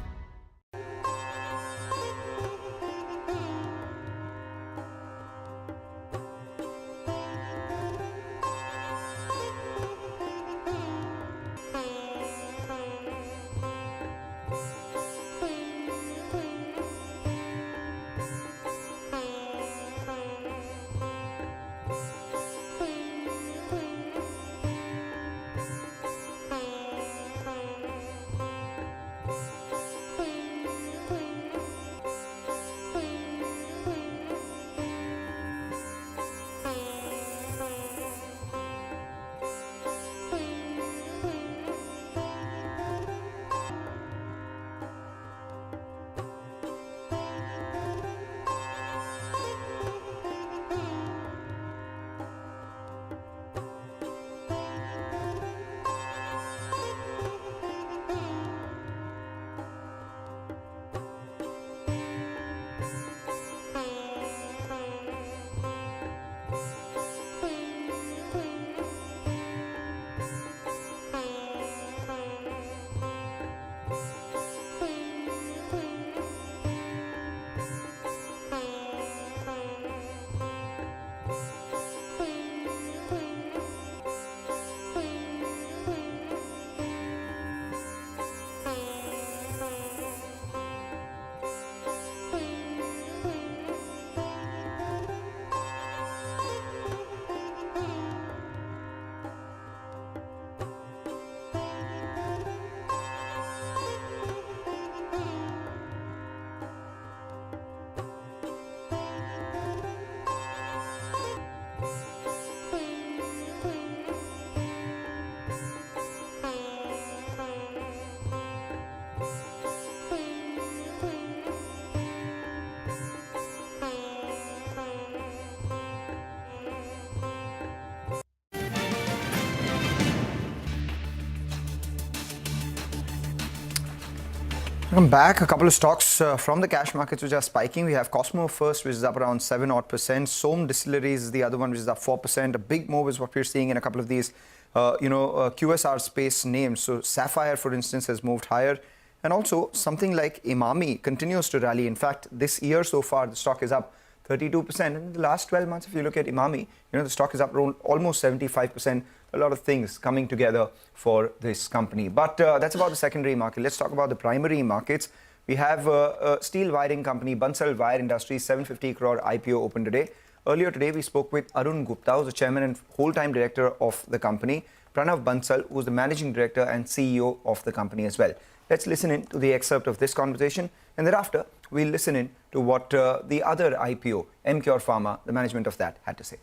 Welcome back. A couple of stocks from the cash markets which are spiking. We have Cosmo first, which is up around 7% Som Distilleries is the other one, which is up 4%. A big move is what we're seeing in a couple of these, QSR space names. So Sapphire, for instance, has moved higher. And also something like Imami continues to rally. In fact, this year so far, the stock is up 32%. And in the last 12 months, if you look at Imami, the stock is up around almost 75%. A lot of things coming together for this company. But that's about the secondary market. Let's talk about the primary markets. We have a steel wiring company, Bansal Wire Industries, 750 crore IPO open today. Earlier today, we spoke with Arun Gupta, who's the chairman and whole-time director of the company. Pranav Bansal, who's the managing director and CEO of the company as well. Let's listen in to the excerpt of this conversation, and thereafter, we'll listen in to what the other IPO, Mcure Pharma, the management of that, had to say.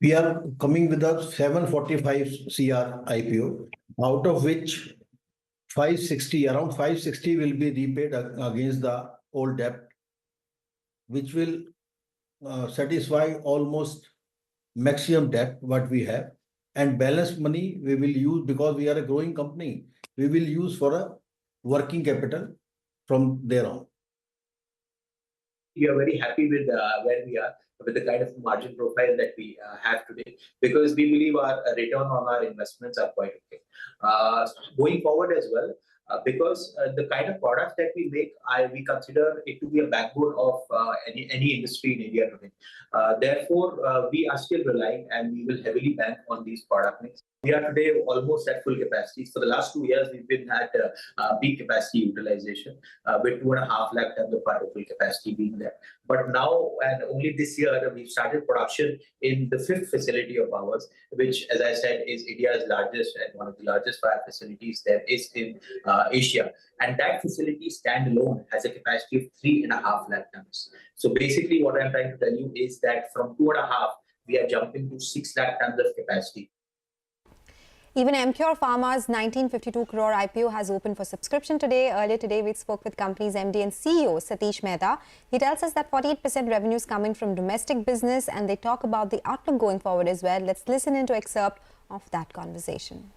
We are coming with a 745 CR IPO, out of which 560, around 560 will be repaid against the old debt, which will satisfy almost maximum debt what we have. and balance money we will use, because we are a growing company, we will use for a working capital from there on. We are very happy with where we are, with the kind of margin profile that we have today, because we believe our return on our investments are quite okay. Going forward as well, because the kind of products that we make, we consider it to be a backbone of any industry in India today. Therefore, we are still relying, and we will heavily bank on these product mix. We are today almost at full capacity. For the last 2 years, we've been at peak capacity utilization, with 2.5 lakh tons of our total capacity being there. But now, and only this year, we've started production in the 5th facility of ours, which, as I said, is India's largest and one of the largest wire facilities there is in Asia. And that facility standalone has a capacity of 3.5 lakh tons. So basically, what I'm trying to tell you is that from 2.5, we are jumping to 6 lakh tons of capacity. Even Mcure Pharma's 1952 crore IPO has opened for subscription today. Earlier today, we spoke with company's MD and CEO, Satish Mehta. He tells us that 48% revenue is coming from domestic business, and they talk about the outlook going forward as well. Let's listen into excerpt of that conversation.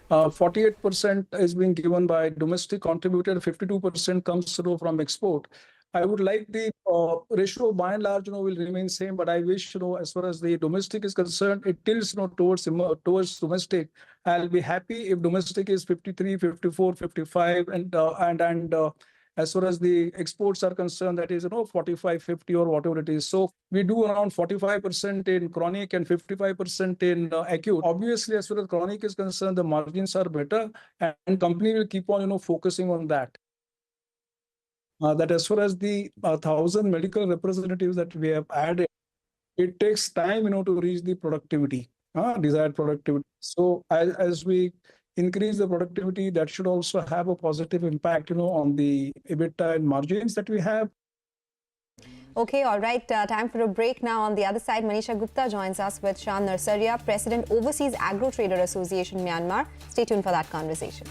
48% is being given by domestic contributor, 52% comes through from export. I would like the ratio by and large, will remain same, but I wish, as far as the domestic is concerned, it tilts, towards domestic. I'll be happy if domestic is 53, 54, 55, and as far as the exports are concerned, that is, 45, 50 or whatever it is. So we do around 45% in chronic and 55% in acute. Obviously, as far as chronic is concerned, the margins are better, and company will keep on, focusing on that. That as far as the 1,000 medical representatives that we have added, it takes time, to reach the productivity, desired productivity. So as we increase the productivity, that should also have a positive impact, on the EBITDA and margins that we have. Okay, all right. Time for a break now. On the other side, Manisha Gupta joins us with Shan Narsaria, President, Overseas Agro Trader Association, Myanmar. Stay tuned for that conversation.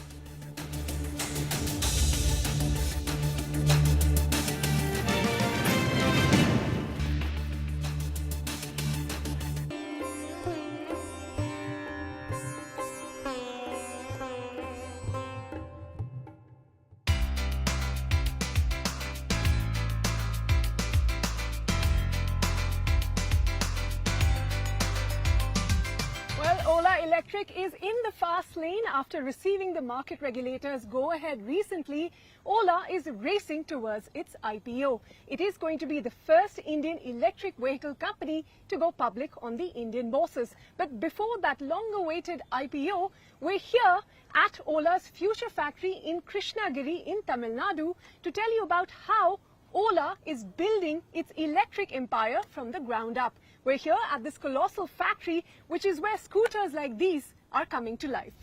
Ola Electric is in the fast lane after receiving the market regulator's go-ahead recently. Ola is racing towards its IPO. It is going to be the first Indian electric vehicle company to go public on the Indian bourses. But before that long-awaited IPO, we're here at Ola's future factory in Krishnagiri in Tamil Nadu to tell you about how Ola is building its electric empire from the ground up. We're here at this colossal factory, which is where scooters like these are coming to life.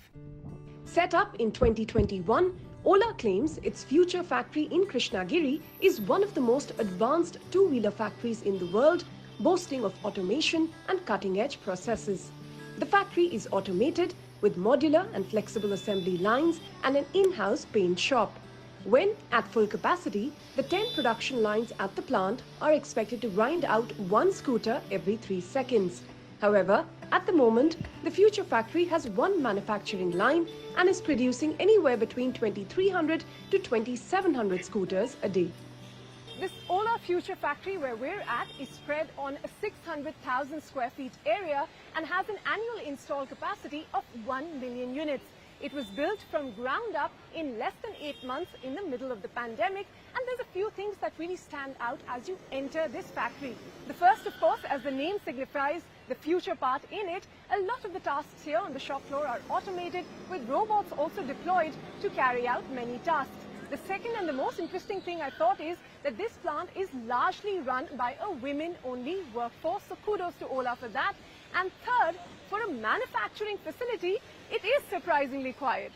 Set up in 2021, Ola claims its future factory in Krishnagiri is one of the most advanced two-wheeler factories in the world, boasting of automation and cutting-edge processes. The factory is automated with modular and flexible assembly lines and an in-house paint shop. When at full capacity, the 10 production lines at the plant are expected to grind out one scooter every 3 seconds. However, at the moment, the future factory has one manufacturing line and is producing anywhere between 2,300 to 2,700 scooters a day. This Ola Future Factory where we're at is spread on a 600,000 square feet area and has an annual install capacity of 1 million units. It was built from ground up in less than 8 months in the middle of the pandemic, and there's a few things that really stand out as you enter this factory. The first, of course, as the name signifies, the future part in it, a lot of the tasks here on the shop floor are automated, with robots also deployed to carry out many tasks. The second and the most interesting thing I thought is that this plant is largely run by a women-only workforce, so kudos to Ola for that. And third, for a manufacturing facility, it is surprisingly quiet.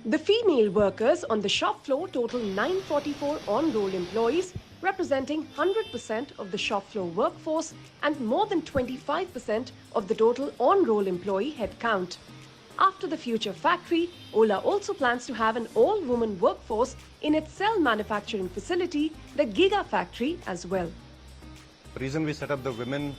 The female workers on the shop floor total 944 on-roll employees, representing 100% of the shop floor workforce and more than 25% of the total on-roll employee headcount. After the future factory, Ola also plans to have an all-woman workforce in its cell manufacturing facility, the Giga Factory, as well. The reason we set up the women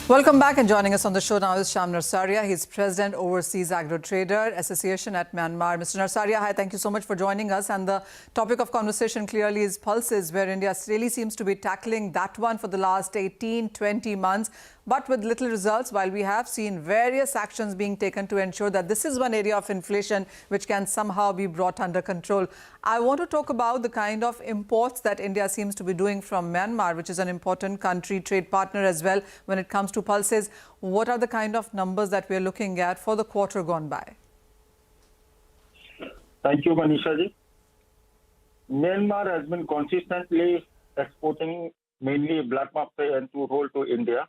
Welcome back, and joining us on the show now is Shyam Narsaria. He's President, Overseas Agro Trader Association at Myanmar. Mr. Narsaria, hi, thank you so much for joining us. And the topic of conversation clearly is pulses, where India really seems to be tackling that one for the last 18, 20 months, but with little results, while we have seen various actions being taken to ensure that this is one area of inflation which can somehow be brought under control. I want to talk about the kind of imports that India seems to be doing from Myanmar, which is an important country, trade partner as well when it comes to pulses. What are the kind of numbers that we're looking at for the quarter gone by? Thank you, Manisha ji. Myanmar has been consistently exporting mainly black market and crude oil to India,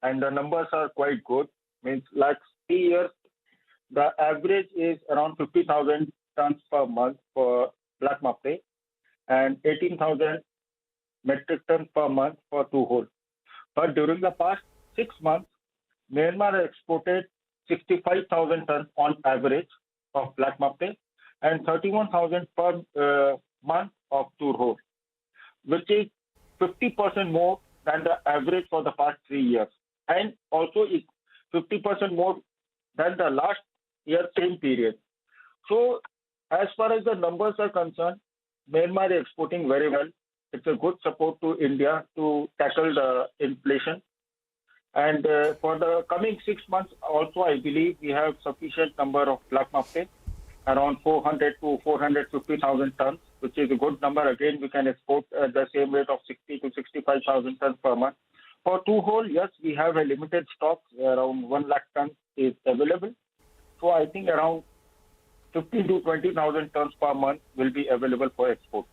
and the numbers are quite good. Means like 3 years, the average is around 50,000 tons per month for black market and 18,000 metric tons per month for crude oil. But during the past 6 months, Myanmar has exported 65,000 tons on average of black market and 31,000 per month of crude oil, which is 50% more than the average for the past 3 years, and also is 50% more than the last year same period. So as far as the numbers are concerned, Myanmar is exporting very well. It's a good support to India to tackle the inflation. And for the coming 6 months also, I believe we have sufficient number of black market, around 400 to 450,000 tons, which is a good number. Again, we can export at the same rate of 60 to 65,000 tons per month. For crude oil, yes, we have a limited stock, around 1 lakh tons is available. So I think around 15 to 20,000 tons per month will be available for export.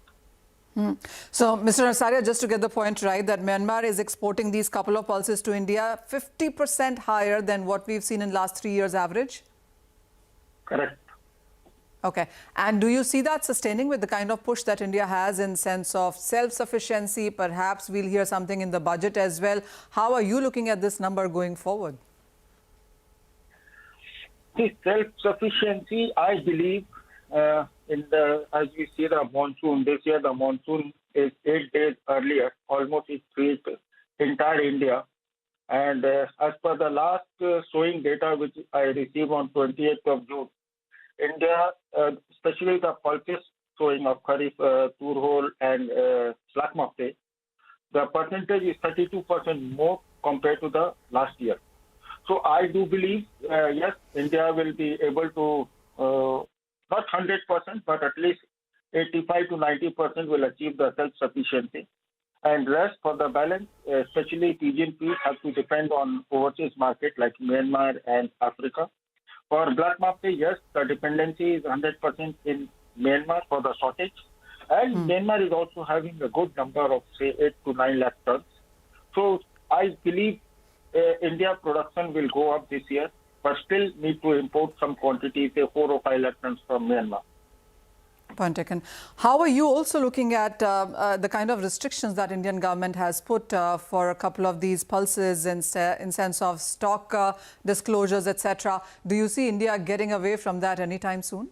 So, Mr. Narsaria, just to get the point right, that Myanmar is exporting these couple of pulses to India 50% higher than what we've seen in last 3 years average? Correct. Okay. And do you see that sustaining with the kind of push that India has in sense of self-sufficiency? Perhaps we'll hear something in the budget as well. How are you looking at this number going forward? See, self-sufficiency, I believe, as we see the monsoon, this year the monsoon is 8 days earlier, almost it reached entire India. And as per the last sowing data which I received on 28th of June, India, especially the pulses sowing of Kharif, Turhol and black market, the percentage is 32% more compared to the last year. So I do believe, yes, India will be able to, not 100%, but at least 85 to 90% will achieve the self-sufficiency. And rest for the balance, especially pigeon peas, have to depend on overseas market like Myanmar and Africa. For black market, yes, the dependency is 100% in Myanmar for the shortage. And Myanmar is also having a good number of, say, 8 to 9 lakh tons. So I believe India production will go up this year, but still need to import some quantity, say 4 or 5 lakh tons from Myanmar. Point taken. How are you also looking at the kind of restrictions that Indian government has put for a couple of these pulses in sense of stock disclosures, etc.? Do you see India getting away from that anytime soon?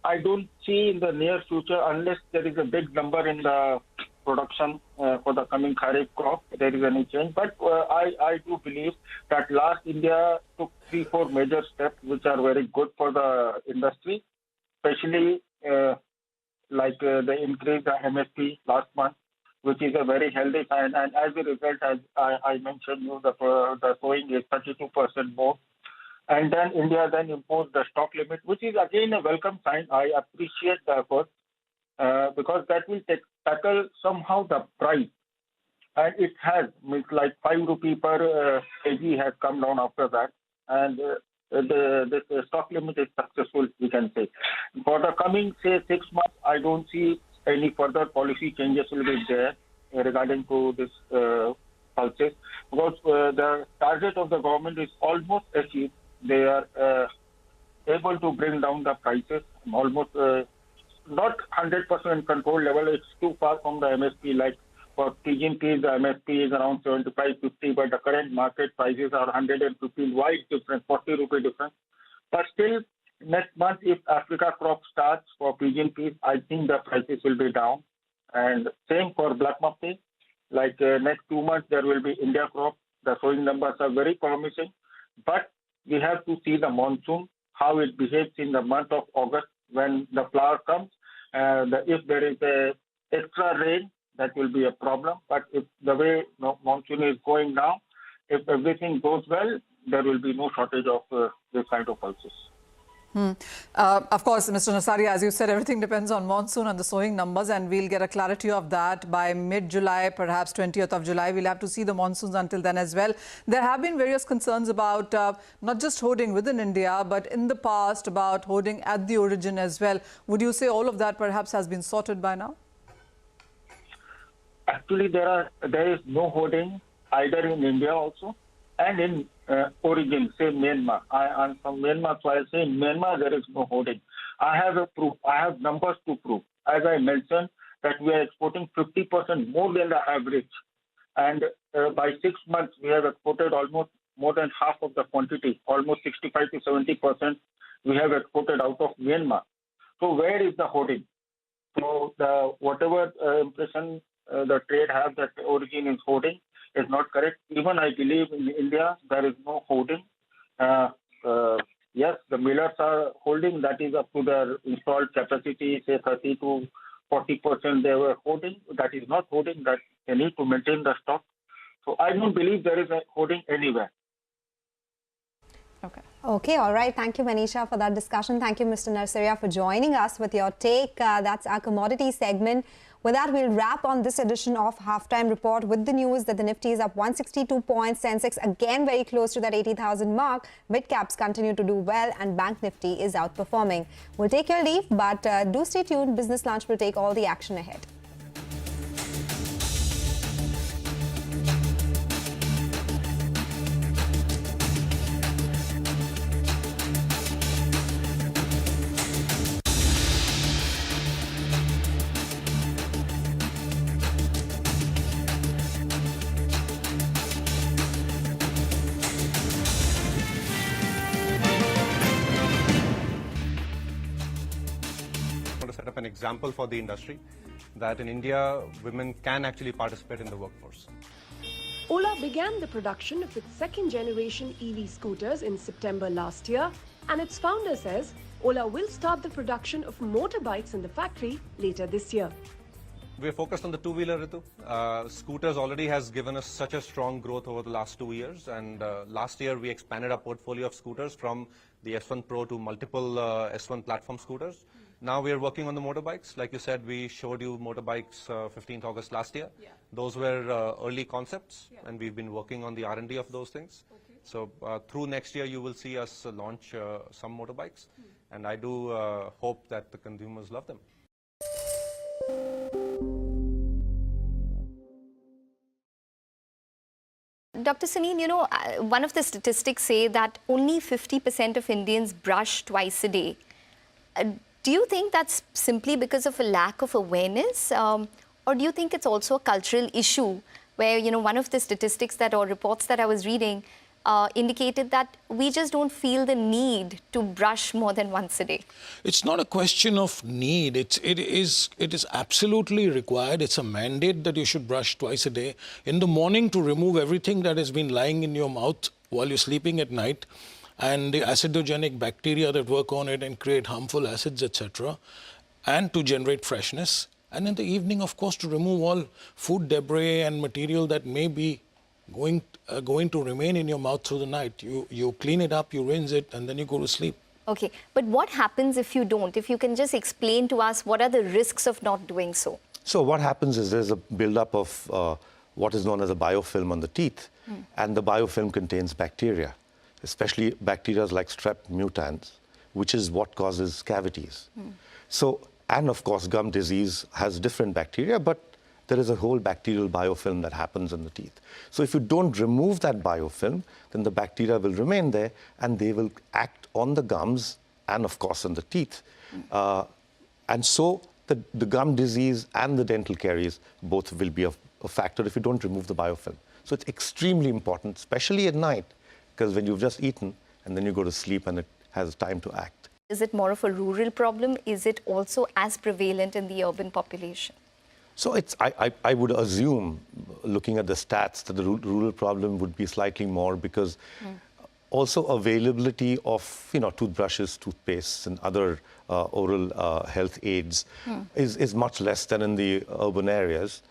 I don't see in the near future, unless there is a big number in the production for the coming Kharif crop, there is any change. But I do believe that last India took 3-4 major steps which are very good for the industry, especially like the increase the MSP last month, which is a very healthy sign. And as a result, as I mentioned, the sowing is 32% more. And then India then imposed the stock limit, which is again a welcome sign. I appreciate the effort because that will tackle somehow the price. And it has, means like 5 rupee per kg has come down after that. And the stock limit is successful, we can say. For the coming, say, 6 months, I don't see any further policy changes will be there regarding to this pulses, because the target of the government is almost achieved. They are able to bring down the prices, almost not 100% control level. It's too far from the MSP. Like for pigeon peas, the MSP is around 75-50, but the current market prices are 115. Wide difference, 40 rupee difference. But still, next month, if Africa crop starts for pigeon peas, I think the prices will be down. And same for black market. like next 2 months, there will be India crop. The sowing numbers are very promising. But we have to see the monsoon, how it behaves in the month of August when the flower comes. If there is a extra rain, that will be a problem. But if the way monsoon is going now, if everything goes well, there will be no shortage of this kind of pulses. Of course, Mr. Nasaria, as you said, everything depends on monsoon and the sowing numbers, and we'll get a clarity of that by mid-July, perhaps 20th of July. We'll have to see the monsoons until then as well. There have been various concerns about not just hoarding within India, but in the past about hoarding at the origin as well. Would you say all of that perhaps has been sorted by now? Actually, there is no hoarding either in India also and in origin, say Myanmar. I'm from Myanmar, so I say in Myanmar there is no hoarding. I have a proof. I have numbers to prove. As I mentioned, that we are exporting 50% more than the average, and by 6 months we have exported almost more than half of the quantity, almost 65 to 70% we have exported out of Myanmar. So where is the hoarding? So whatever impression the trade has that the origin is hoarding is not correct. Even I believe in India there is no hoarding. Yes, the millers are holding, that is up to their installed capacity, say 30 to 40% they were holding. That is not holding, that they need to maintain the stock. So I don't believe there is a holding anywhere. Okay, all right. Thank you, Manisha, for that discussion. Thank you, Mr. Nasaria, for joining us with your take. That's our commodity segment. With that, we'll wrap on this edition of Halftime Report with the news that the Nifty is up 162 points, Sensex again very close to that 80,000 mark. Midcaps continue to do well and Bank Nifty is outperforming. We'll take your leave, but do stay tuned. Business Lunch will take all the action ahead. An example for the industry that in India, women can actually participate in the workforce. Ola began the production of its second-generation EV scooters in September last year, and its founder says Ola will start the production of motorbikes in the factory later this year. We're focused on the two-wheeler, Ritu. Scooters already has given us such a strong growth over the last 2 years, and last year we expanded our portfolio of scooters from the S1 Pro to multiple S1 platform scooters. Now we are working on the motorbikes. Like you said, we showed you motorbikes 15th August last year. Yeah. Those were early concepts, and we've been working on the R&D of those things. Okay. So through next year, you will see us launch some motorbikes, and I do hope that the consumers love them. Dr. Saneen, you know, one of the statistics say that only 50% of Indians brush twice a day. Do you think that's simply because of a lack of awareness, or do you think it's also a cultural issue where, you know, one of the statistics that or reports that I was reading indicated that we just don't feel the need to brush more than once a day? It's not a question of need. It is absolutely required. It's a mandate that you should brush twice a day. In the morning to remove everything that has been lying in your mouth while you're sleeping at night, and the acidogenic bacteria that work on it and create harmful acids, etc., and to generate freshness. And in the evening, of course, to remove all food debris and material that may be going to remain in your mouth through the night. You clean it up, you rinse it, and then you go to sleep. Okay, but what happens if you don't? If you can just explain to us what are the risks of not doing so? So what happens is there's a buildup of what is known as a biofilm on the teeth, and the biofilm contains bacteria, especially bacteria like strep mutans, which is what causes cavities. So, and of course, gum disease has different bacteria, but there is a whole bacterial biofilm that happens in the teeth. So if you don't remove that biofilm, then the bacteria will remain there and they will act on the gums and of course on the teeth. And so the gum disease and the dental caries both will be a factor if you don't remove the biofilm. So it's extremely important, especially at night, because when you've just eaten and then you go to sleep and it has time to act. Is it more of a rural problem? Is it also as prevalent in the urban population? So I would assume, looking at the stats, that the rural problem would be slightly more because also availability of toothbrushes, toothpastes, and other oral health aids is much less than in the urban areas.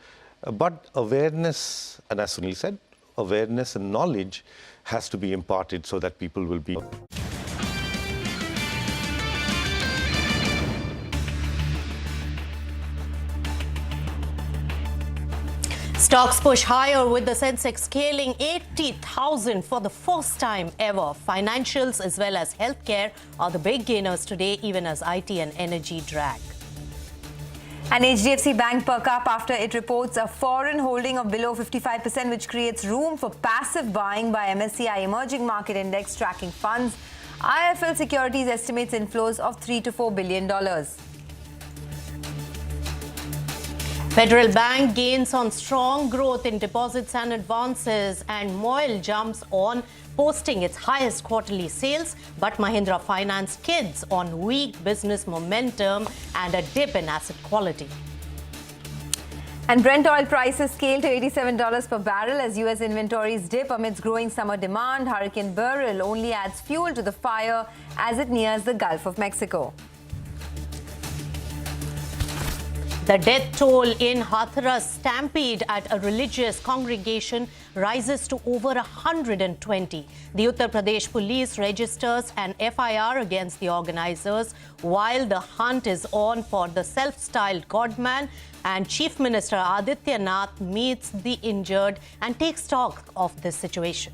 But awareness, and as Sunil said, awareness and knowledge has to be imparted so that people will be. Stocks push higher with the Sensex scaling 80,000 for the first time ever. Financials as well as healthcare are the big gainers today, even as IT and energy drag. And HDFC Bank perk up after it reports a foreign holding of below 55%, which creates room for passive buying by MSCI Emerging Market Index tracking funds. IIFL Securities estimates inflows of $3 to $4 billion. Federal Bank gains on strong growth in deposits and advances, and Moil jumps on posting its highest quarterly sales, but Mahindra Finance skids on weak business momentum and a dip in asset quality. And Brent oil prices scale to $87 per barrel as U.S. inventories dip amidst growing summer demand. Hurricane Beryl only adds fuel to the fire as it nears the Gulf of Mexico. The death toll in Hathras stampede at a religious congregation rises to over 120. The Uttar Pradesh police registers an FIR against the organizers while the hunt is on for the self-styled godman, and Chief Minister Adityanath meets the injured and takes stock of the situation.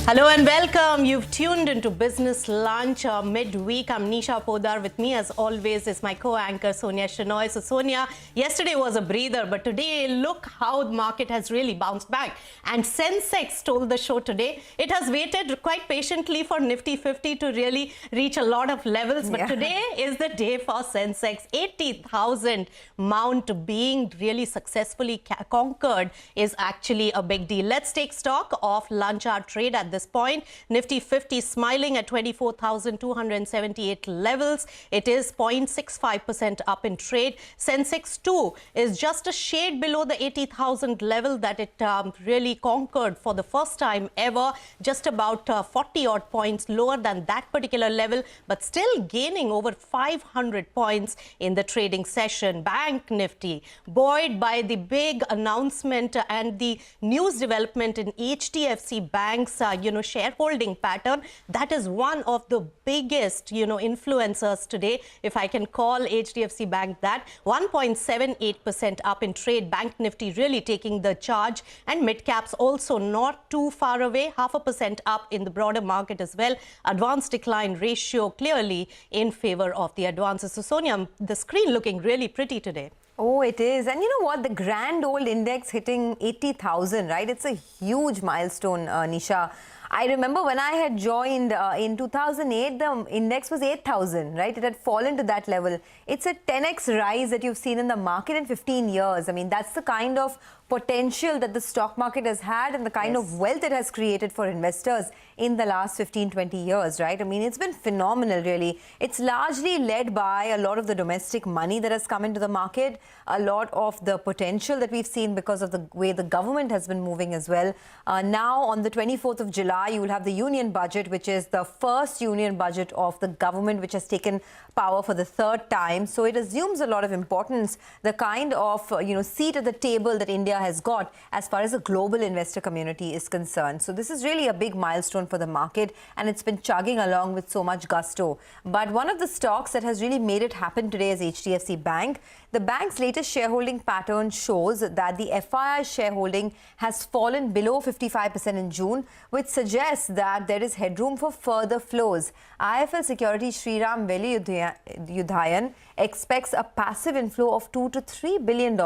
Hello and welcome. You've tuned into Business Lunch midweek. I'm Nisha Podar. With me, as always, is my co-anchor Sonia Shenoy. So, Sonia, yesterday was a breather, but today, look how the market has really bounced back. And Sensex stole the show today. It has waited quite patiently for Nifty 50 to really reach a lot of levels. But today is the day for Sensex. 80,000 mount being really successfully conquered is actually a big deal. Let's take stock of lunch hour trade at this point. Nifty 50 smiling at 24,278 levels. It is 0.65% up in trade. Sensex 2 is just a shade below the 80,000 level that it really conquered for the first time ever. Just about 40 odd points lower than that particular level, but still gaining over 500 points in the trading session. Bank Nifty, buoyed by the big announcement and the news development in HDFC Bank's shareholding pattern. That is one of the biggest, influencers today, if I can call HDFC Bank that. 1.78% up in trade. Bank Nifty really taking the charge, and Midcaps also not too far away. 0.5% up in the broader market as well. Advance decline ratio clearly in favor of the advances. So, Sonia, the screen looking really pretty today. Oh, it is. And you know what? The grand old index hitting 80,000, right? It's a huge milestone, Nisha. I remember when I had joined in 2008, the index was 8,000, right? It had fallen to that level. It's a 10x rise that you've seen in the market in 15 years. I mean, that's the kind of potential that the stock market has had and the kind of wealth it has created for investors in the last 15-20 years, right? I mean, it's been phenomenal, really. It's largely led by a lot of the domestic money that has come into the market, a lot of the potential that we've seen because of the way the government has been moving as well. Now, on the 24th of July, you will have the union budget, which is the first union budget of the government, which has taken power for the third time. So it assumes a lot of importance, the kind of, seat at the table that India has got as far as the global investor community is concerned. So this is really a big milestone for the market, and it's been chugging along with so much gusto. But one of the stocks that has really made it happen today is HDFC Bank. The bank's latest shareholding pattern shows that the FII shareholding has fallen below 55% in June, which suggests that there is headroom for further flows. IIFL Securities Sriram Veliyudhayan expects a passive inflow of $2 to $3 billion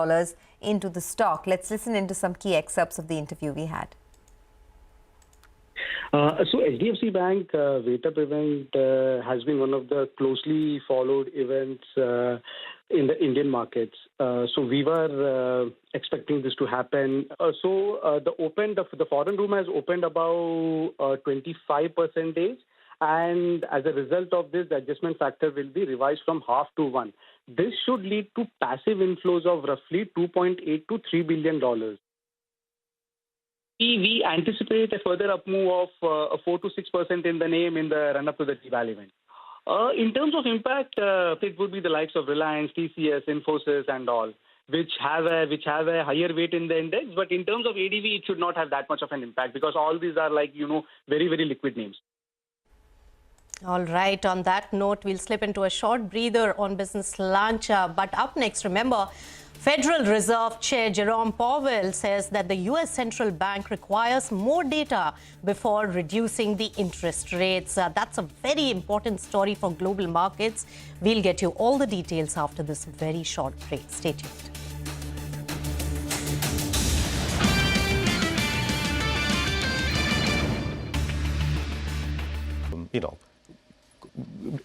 into the stock. Let's listen into some key excerpts of the interview we had. So HDFC Bank wait up event has been one of the closely followed events in the Indian markets. So we were expecting this to happen. The foreign room has opened about 25%, And as a result of this, the adjustment factor will be revised from half to 1. This should lead to passive inflows of roughly $2.8 to $3 billion. We anticipate a further up move of 4 to 6% in the name in the run-up to the T-Bal event. In terms of impact, it would be the likes of Reliance, TCS, Infosys, and all, which have a higher weight in the index. But in terms of ADV, it should not have that much of an impact because all these are very, very liquid names. All right. On that note, we'll slip into a short breather on business lunch. But up next, remember, Federal Reserve Chair Jerome Powell says that the U.S. Central Bank requires more data before reducing the interest rates. That's a very important story for global markets. We'll get you all the details after this very short break. Stay tuned.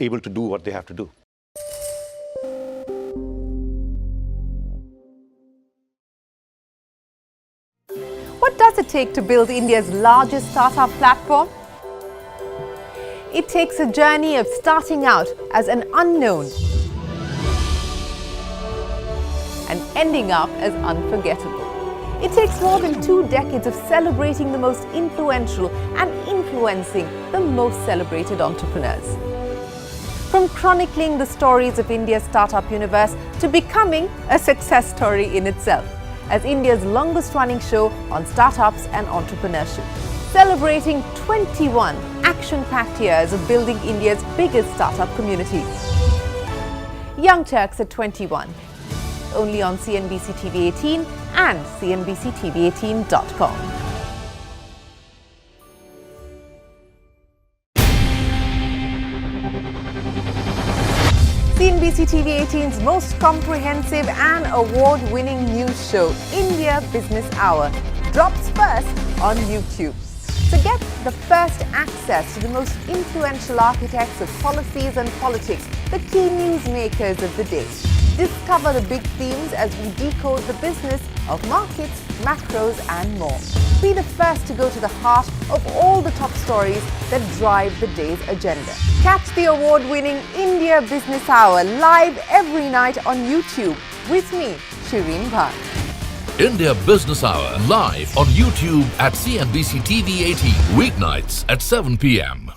Able to do what they have to do. What does it take to build India's largest startup platform? It takes a journey of starting out as an unknown and ending up as unforgettable. It takes more than 2 decades of celebrating the most influential and influencing the most celebrated entrepreneurs. From chronicling the stories of India's startup universe to becoming a success story in itself, as India's longest running show on startups and entrepreneurship, celebrating 21 action-packed years of building India's biggest startup community. Young Turks at 21, only on CNBC-TV18 and CNBCTV18.com. CNBC-TV18's most comprehensive and award-winning news show, India Business Hour, drops first on YouTube. So get the first access to the most influential architects of policies and politics, the key newsmakers of the day. Discover the big themes as we decode the business of markets, macros, and more. Be the first to go to the heart of all the top stories that drive the day's agenda. Catch the award-winning India Business Hour live every night on YouTube with me, Shireen Bhat. India Business Hour live on YouTube at CNBC-TV18 weeknights at 7 p.m.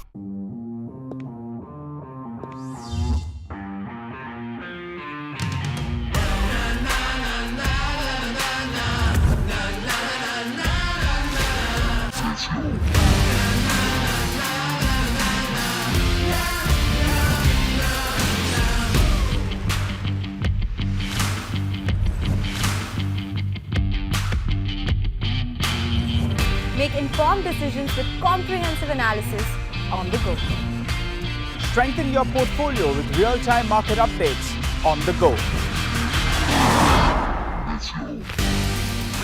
Make informed decisions with comprehensive analysis on the go. Strengthen your portfolio with real-time market updates on the go.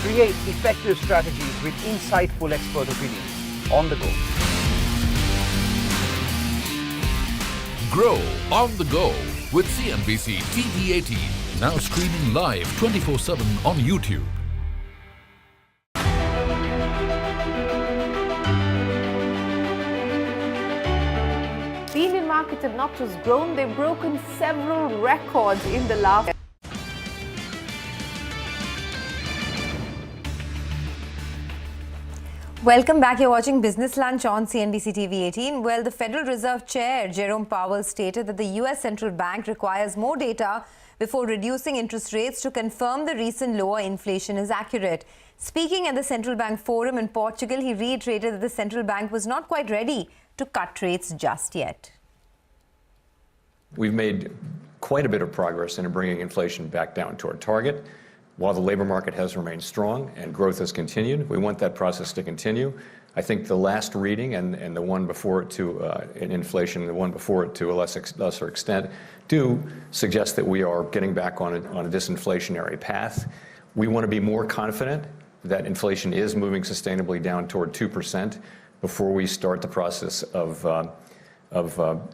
Create effective strategies with insightful expert opinions on the go. Grow on the go with CNBC-TV18, now streaming live 24/7 on YouTube. The Indian markets have not just grown, they've broken several records in the last. Welcome back. You're watching Business Lunch on CNBC-TV18. Well, the Federal Reserve Chair, Jerome Powell, stated that the U.S. Central Bank requires more data before reducing interest rates to confirm the recent lower inflation is accurate. Speaking at the Central Bank Forum in Portugal, he reiterated that the central bank was not quite ready to cut rates just yet. We've made quite a bit of progress in bringing inflation back down to our target. While the labor market has remained strong and growth has continued, we want that process to continue. I think the last reading and the one before it in inflation, the one before it to a lesser extent, do suggest that we are getting back on a disinflationary path. We want to be more confident that inflation is moving sustainably down toward 2% before we start the process of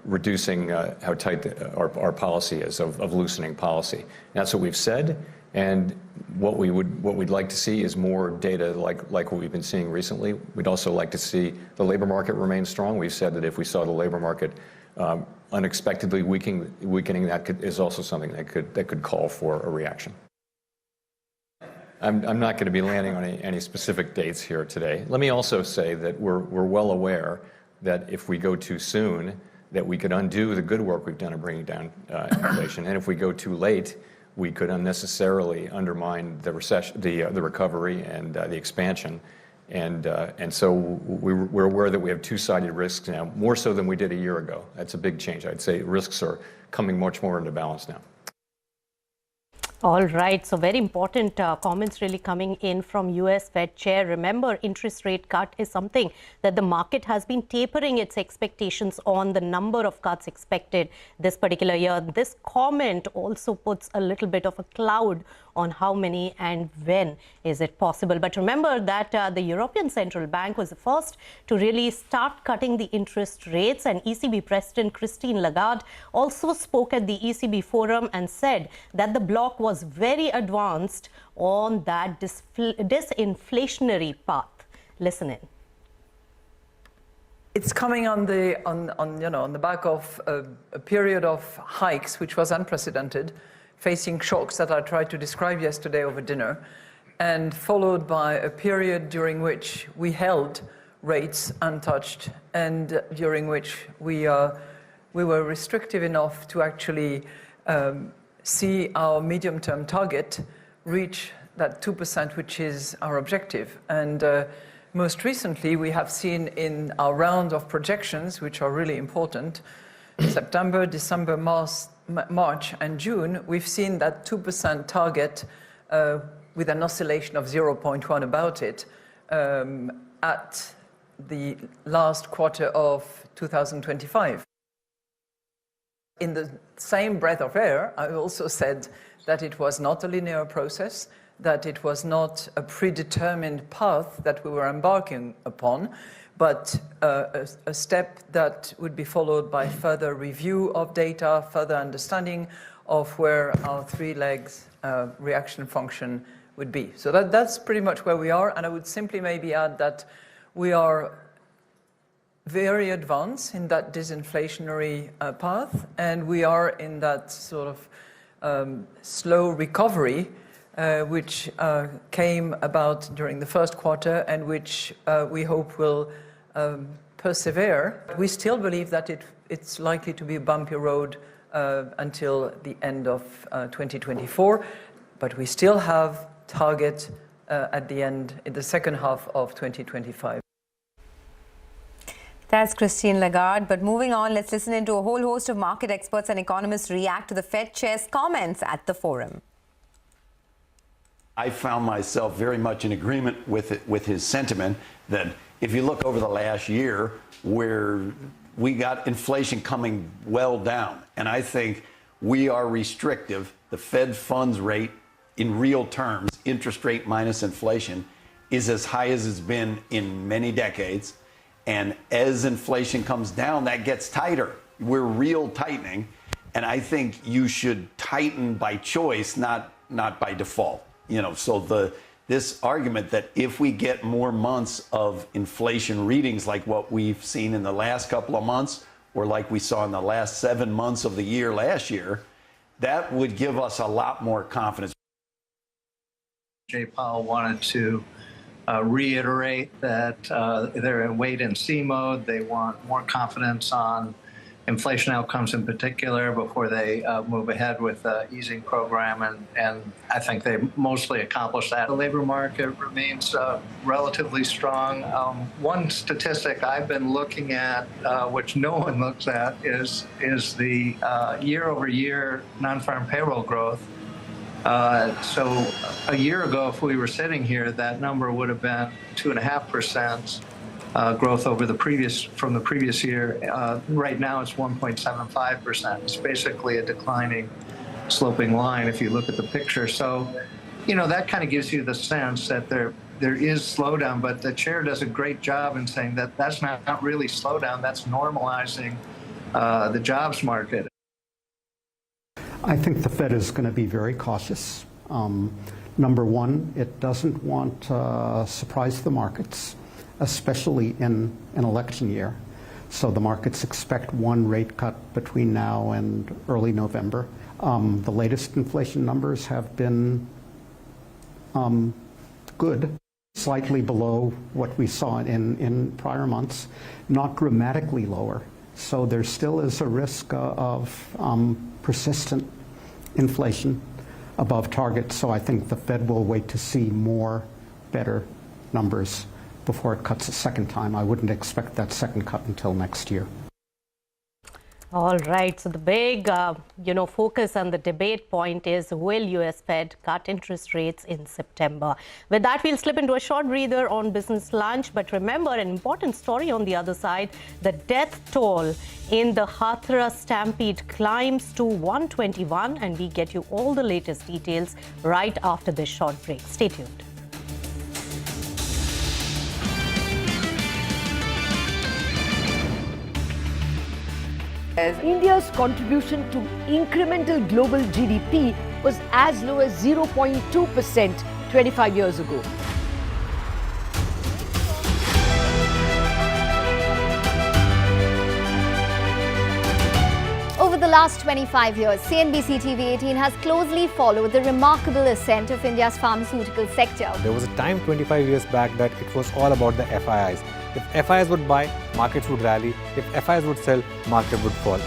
reducing how tight our policy is, of loosening policy. And that's what we've said. And what we'd like to see is more data like what we've been seeing recently. We'd also like to see the labor market remain strong. We've said that if we saw the labor market unexpectedly weakening, that is also something that could call for a reaction. I'm not going to be landing on any specific dates here today. Let me also say that we're well aware that if we go too soon, that we could undo the good work we've done in bringing down inflation, and if we go too late, we could unnecessarily undermine the recession, the recovery, and the expansion, and so we're aware that we have two-sided risks now, more so than we did a year ago. That's a big change. I'd say risks are coming much more into balance now. All right, so very important comments really coming in from US Fed Chair. Remember, interest rate cut is something that the market has been tapering its expectations on, the number of cuts expected this particular year. This comment also puts a little bit of a cloud on how many and when is it possible. But remember that the European Central Bank was the first to really start cutting the interest rates, and ECB President Christine Lagarde also spoke at the ECB forum and said that the bloc was very advanced on that disinflationary path. Listen in. It's coming on the back of a period of hikes which was unprecedented, facing shocks that I tried to describe yesterday over dinner, and followed by a period during which we held rates untouched, and during which we were restrictive enough to actually see our medium-term target reach that 2%, which is our objective. And most recently, we have seen in our round of projections, which are really important, September, December, March and June, we've seen that 2% target with an oscillation of 0.1 about it at the last quarter of 2025. In the same breath of air, I also said that it was not a linear process, that it was not a predetermined path that we were embarking upon, but a step that would be followed by further review of data, further understanding of where our three legs reaction function would be. So that's pretty much where we are, and I would simply maybe add that we are very advanced in that disinflationary path, and we are in that sort of slow recovery which came about during the first quarter and which we hope will persevere. We still believe that it's likely to be a bumpy road until the end of 2024, but we still have target at the end, in the second half of 2025. That's Christine Lagarde. But moving on, let's listen into a whole host of market experts and economists react to the Fed chair's comments at the forum. I found myself very much in agreement with his sentiment that if you look over the last year, where we got inflation coming well down, and I think we are restrictive. The Fed funds rate in real terms, interest rate minus inflation, is as high as it's been in many decades. And as inflation comes down, that gets tighter. We're real tightening. And I think you should tighten by choice, not by default. You know, so this argument that if we get more months of inflation readings like what we've seen in the last couple of months, or like we saw in the last 7 months of the year last year, that would give us a lot more confidence. Jay Powell wanted to reiterate that they're in wait-and-see mode. They want more confidence on inflation outcomes in particular before they move ahead with the easing program, and I think they mostly accomplished that. The labor market remains relatively strong. One statistic I've been looking at, which no one looks at, is the year-over-year non-farm payroll growth. So a year ago, if we were sitting here, that number would have been 2.5%. Growth over from the previous year. Right now it's 1.75%. It's basically a declining sloping line if you look at the picture. So, you know, that kind of gives you the sense that there is slowdown, but the chair does a great job in saying that that's not really slowdown, that's normalizing the jobs market. I think the Fed is going to be very cautious. Number one, it doesn't want to surprise the markets, especially in an election year. So the markets expect one rate cut between now and early November. The latest inflation numbers have been good, slightly below what we saw in prior months, not dramatically lower. So there still is a risk of persistent inflation above target. So I think the Fed will wait to see more better numbers before it cuts a second time. I wouldn't expect that second cut until next year. All right. So the big, focus on the debate point is, will US Fed cut interest rates in September? With that, we'll slip into a short breather on Business Lunch. But remember, an important story on the other side, the death toll in the Hathras stampede climbs to 121. And we get you all the latest details right after this short break. Stay tuned. India's contribution to incremental global GDP was as low as 0.2% 25 years ago. Over the last 25 years, CNBC-TV18 has closely followed the remarkable ascent of India's pharmaceutical sector. There was a time 25 years back that it was all about the FIIs. If FIIs would buy, markets would rally. If FIIs would sell, market would fall.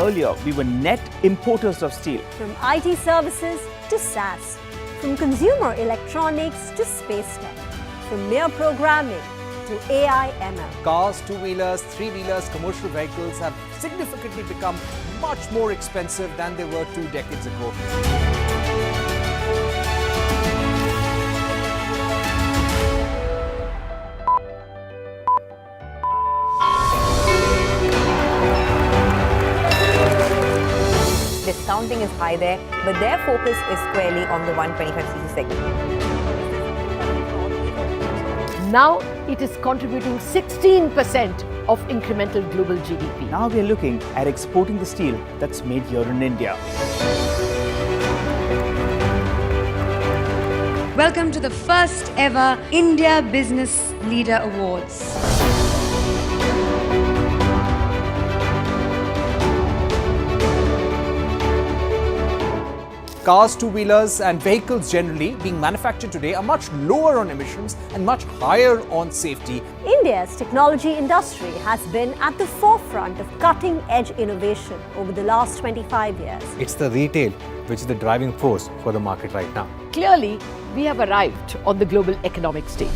Earlier, we were net importers of steel. From IT services to SaaS, from consumer electronics to space tech, from mere programming to AI ML. Cars, two-wheelers, three-wheelers, commercial vehicles have significantly become much more expensive than they were 2 decades ago. Discounting is high there, but their focus is squarely on the 125cc segment. Now it is contributing 16% of incremental global GDP. Now we are looking at exporting the steel that's made here in India. Welcome to the first ever India Business Leader Awards. Cars, two-wheelers and vehicles generally being manufactured today are much lower on emissions and much higher on safety. India's technology industry has been at the forefront of cutting-edge innovation over the last 25 years. It's the retail which is the driving force for the market right now. Clearly, we have arrived on the global economic stage.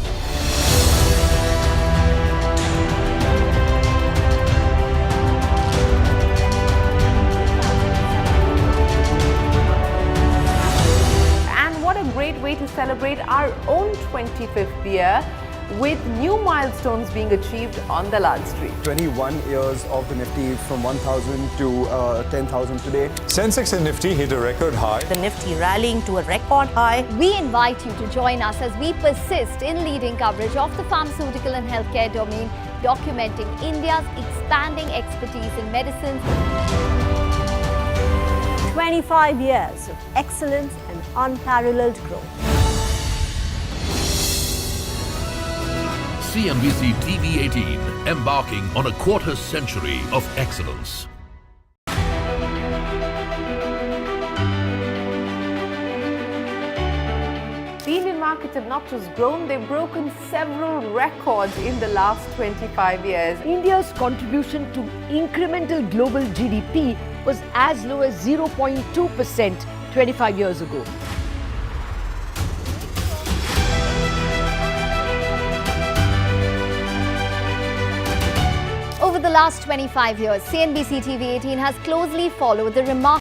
Great way to celebrate our own 25th year with new milestones being achieved on the Lal Street. 21 years of the Nifty from 1,000 to 10,000 today. Sensex and Nifty hit a record high. The Nifty rallying to a record high. We invite you to join us as we persist in leading coverage of the pharmaceutical and healthcare domain, documenting India's expanding expertise in medicines. 25 years of excellence and unparalleled growth. CNBC-TV18, embarking on a quarter century of excellence. The Indian markets have not just grown, they've broken several records in the last 25 years. India's contribution to incremental global GDP was as low as 0.2% 25 years ago. Over the last 25 years, CNBC-TV18 has closely followed the remarkable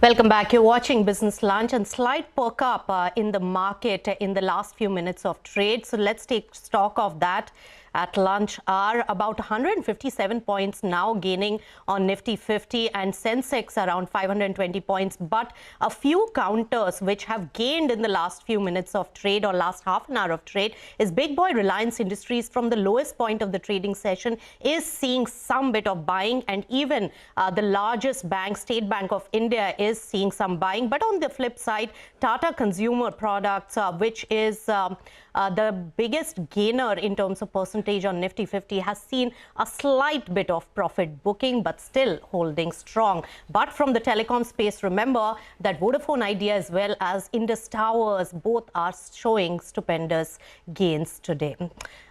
Welcome back. You're watching Business Lunch, and slight perk up in the market in the last few minutes of trade. So let's take stock of that. at lunch hour. About 157 points now gaining on Nifty 50 and Sensex around 520 points. But a few counters which have gained in the last few minutes of trade or last half an hour of trade is big boy Reliance Industries from the lowest point of the trading session is seeing some bit of buying, and even the largest bank, State Bank of India, is seeing some buying. But on the flip side, Tata Consumer Products, which is the biggest gainer in terms of percentage on Nifty 50, has seen a slight bit of profit booking, but still holding strong. But from the telecom space, remember that Vodafone Idea as well as Indus Towers both are showing stupendous gains today.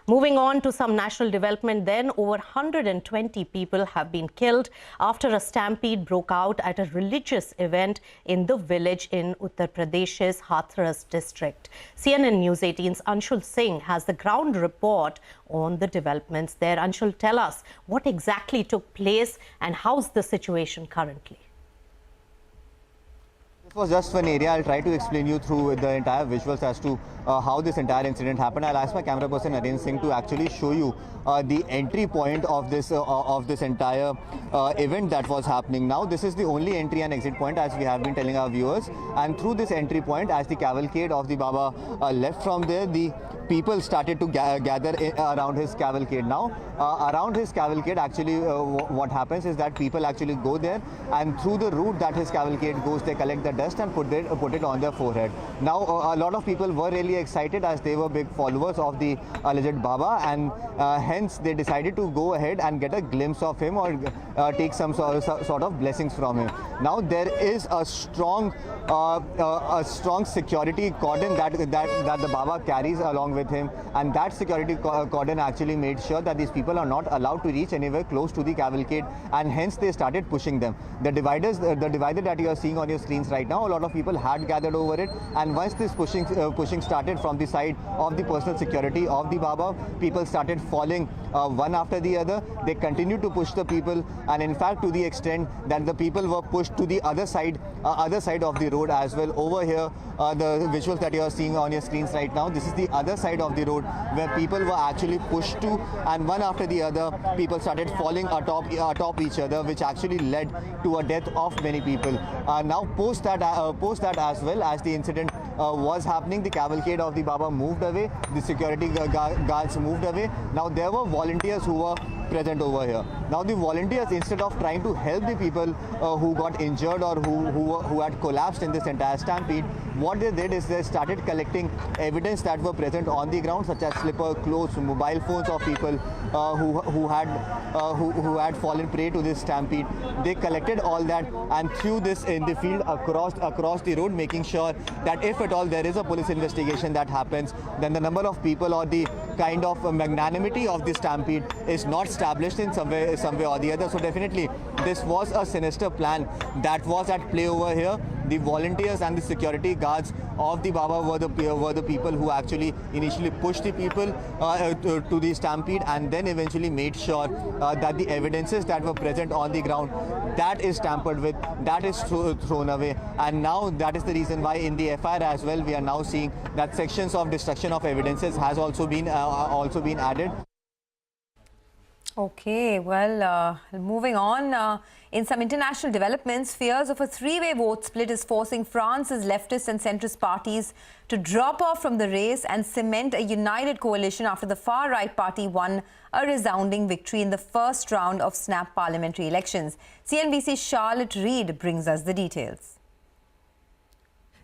Moving on to some national development then, over 120 people have been killed after a stampede broke out at a religious event in the village in Uttar Pradesh's Hathras district. CNN News 18's Anshul Singh has the ground report on the developments there. Anshul, tell us what exactly took place and how's the situation currently? This was just one area. I'll try to explain you through the entire visuals as to how this entire incident happened. I'll ask my camera person Narayana Singh to actually show you the entry point of this entire event that was happening. Now, this is the only entry and exit point, as we have been telling our viewers. And through this entry point, as the cavalcade of the Baba left from there, the people started to gather around his cavalcade. Now, around his cavalcade, actually, what happens is that people actually go there, and through the route that his cavalcade goes, they collect the dust and put it on their forehead. Now, a lot of people were really excited as they were big followers of the alleged Baba, and hence they decided to go ahead and get a glimpse of him or take some sort of blessings from him. Now, there is a strong security cordon that the Baba carries along with him, and that security cordon actually made sure that these people are not allowed to reach anywhere close to the cavalcade, and hence they started pushing them. The divider that you are seeing on your screens right now, a lot of people had gathered over it, and once this pushing started from the side of the personal security of the Baba, people started falling one after the other. They continued to push the people, and in fact to the extent that the people were pushed to the other side of the road as well. Over here, the visuals that you are seeing on your screens right now, this is the other side of the road where people were actually pushed to, and one after the other people started falling atop each other, which actually led to a death of many people. Now post that as well, as the incident was happening, the cavalcade of the Baba moved away, the security guards moved away. Now there were volunteers who were present over here. Now the volunteers, instead of trying to help the people who got injured or who had collapsed in this entire stampede, what they did is they started collecting evidence that were present on the ground, such as slipper, clothes, mobile phones of people who had fallen prey to this stampede. They collected all that and threw this in the field across the road, making sure that if at all there is a police investigation that happens, then the number of people or the kind of magnanimity of the stampede is not established in some way or the other. So definitely this was a sinister plan that was at play over here. The volunteers and the security guards of the Baba were the people who actually initially pushed the people to the stampede, and then eventually made sure that the evidences that were present on the ground, that is tampered with, that is thrown away. And now that is the reason why in the FIR as well we are now seeing that sections of destruction of evidences has also been added. Okay, well, moving on. In some international developments, fears of a three-way vote split is forcing France's leftist and centrist parties to drop off from the race and cement a united coalition after the far-right party won a resounding victory in the first round of snap parliamentary elections. CNBC's Charlotte Reid brings us the details.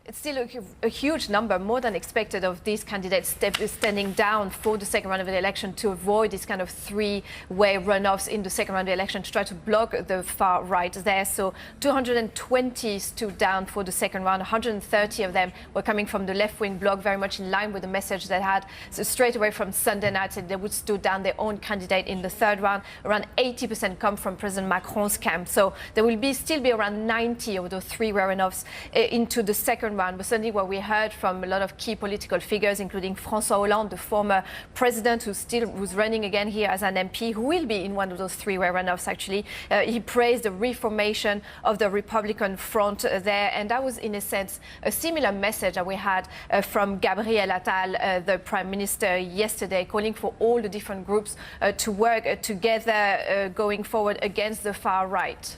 It's still a huge number, more than expected, of these candidates standing down for the second round of the election to avoid this kind of three-way runoffs in the second round of the election to try to block the far right there. So 220 stood down for the second round. 130 of them were coming from the left-wing bloc, very much in line with the message they had. So straight away from Sunday night, they would stood down their own candidate in the third round. Around 80% come from President Macron's camp. So there will still be around 90 of those three-way runoffs into the second round, but certainly what we heard from a lot of key political figures, including François Hollande, the former president who's running again here as an MP, who will be in one of those three-way runoffs actually. He praised the reformation of the Republican front there, and that was in a sense a similar message that we had from Gabriel Attal, the Prime Minister, yesterday, calling for all the different groups to work together going forward against the far right.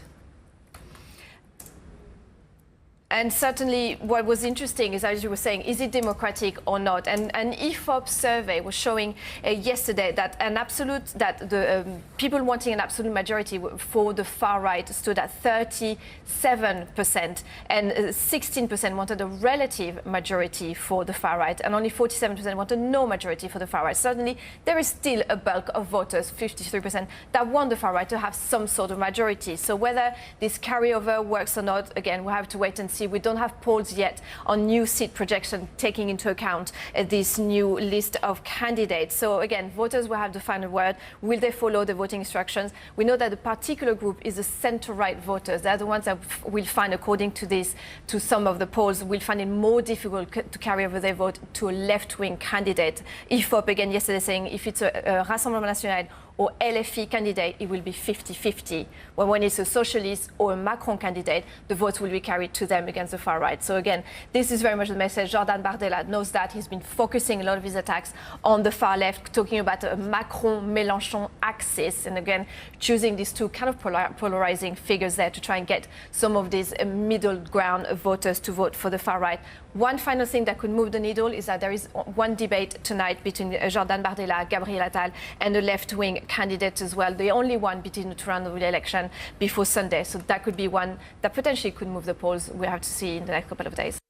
And certainly what was interesting is, as you were saying, is it democratic or not? And an IFOP survey was showing yesterday that the people wanting an absolute majority for the far right stood at 37%, and 16% wanted a relative majority for the far right, and only 47% wanted no majority for the far right. Certainly there is still a bulk of voters, 53%, that want the far right to have some sort of majority. So whether this carryover works or not, again, we'll have to wait and see. We don't have polls yet on new seat projection taking into account this new list of candidates. So again, voters will have the final word. Will they follow the voting instructions? We know that the particular group is the center-right voters. They're the ones that will find, according to this, to some of the polls, will find it more difficult to carry over their vote to a left-wing candidate. IFOP, again, yesterday saying if it's a Rassemblement National or LFI candidate, it will be 50-50. When it's a socialist or a Macron candidate, the votes will be carried to them against the far right. So again, this is very much the message. Jordan Bardella knows that. He's been focusing a lot of his attacks on the far left, talking about a Macron-Mélenchon axis, and again, choosing these two kind of polarizing figures there to try and get some of these middle ground voters to vote for the far right. One final thing that could move the needle is that there is one debate tonight between Jordan Bardella, Gabriel Attal, and the left-wing candidate as well. The only one between the two rounds of the election before Sunday. So that could be one that potentially could move the polls. We'll have to see in the next couple of days.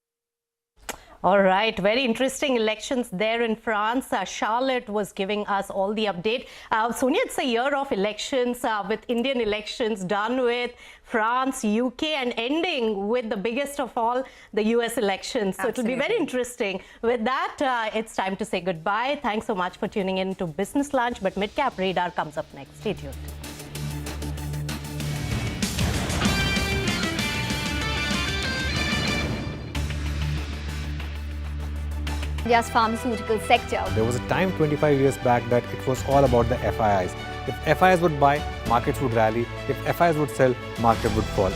All right, very interesting elections there in France. Charlotte was giving us all the update. Sonia, it's a year of elections with Indian elections done with, France, UK, and ending with the biggest of all, the US elections. So it'll be very interesting. With that, it's time to say goodbye. Thanks so much for tuning in to Business Lunch, but Midcap Radar comes up next. Stay tuned. India's pharmaceutical sector. There was a time 25 years back that it was all about the FIIs. If FIIs would buy, markets would rally. If FIIs would sell, market would fall.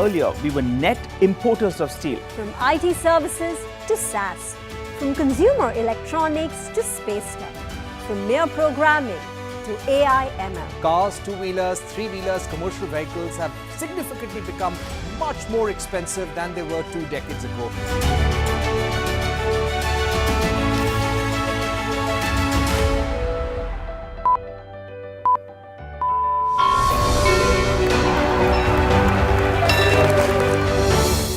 Earlier, we were net importers of steel. From IT services to SaaS, from consumer electronics to space tech, from mere programming to AI ML. Cars, two-wheelers, three-wheelers, commercial vehicles have significantly become much more expensive than they were 2 decades ago.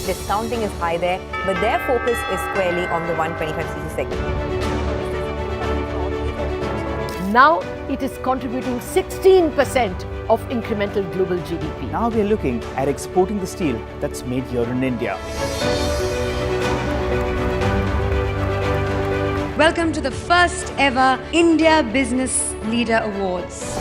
Discounting is high there, but their focus is squarely on the 125cc segment. Now it is contributing 16% of incremental global GDP. Now we are looking at exporting the steel that's made here in India. Welcome to the first ever India Business Leader Awards.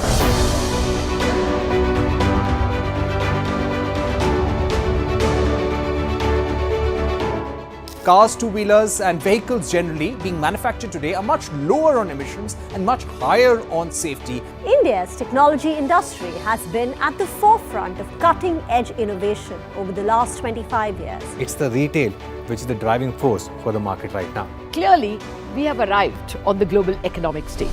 Cars, two-wheelers and vehicles generally being manufactured today are much lower on emissions and much higher on safety. India's technology industry has been at the forefront of cutting-edge innovation over the last 25 years. It's the retail which is the driving force for the market right now. Clearly, we have arrived on the global economic stage.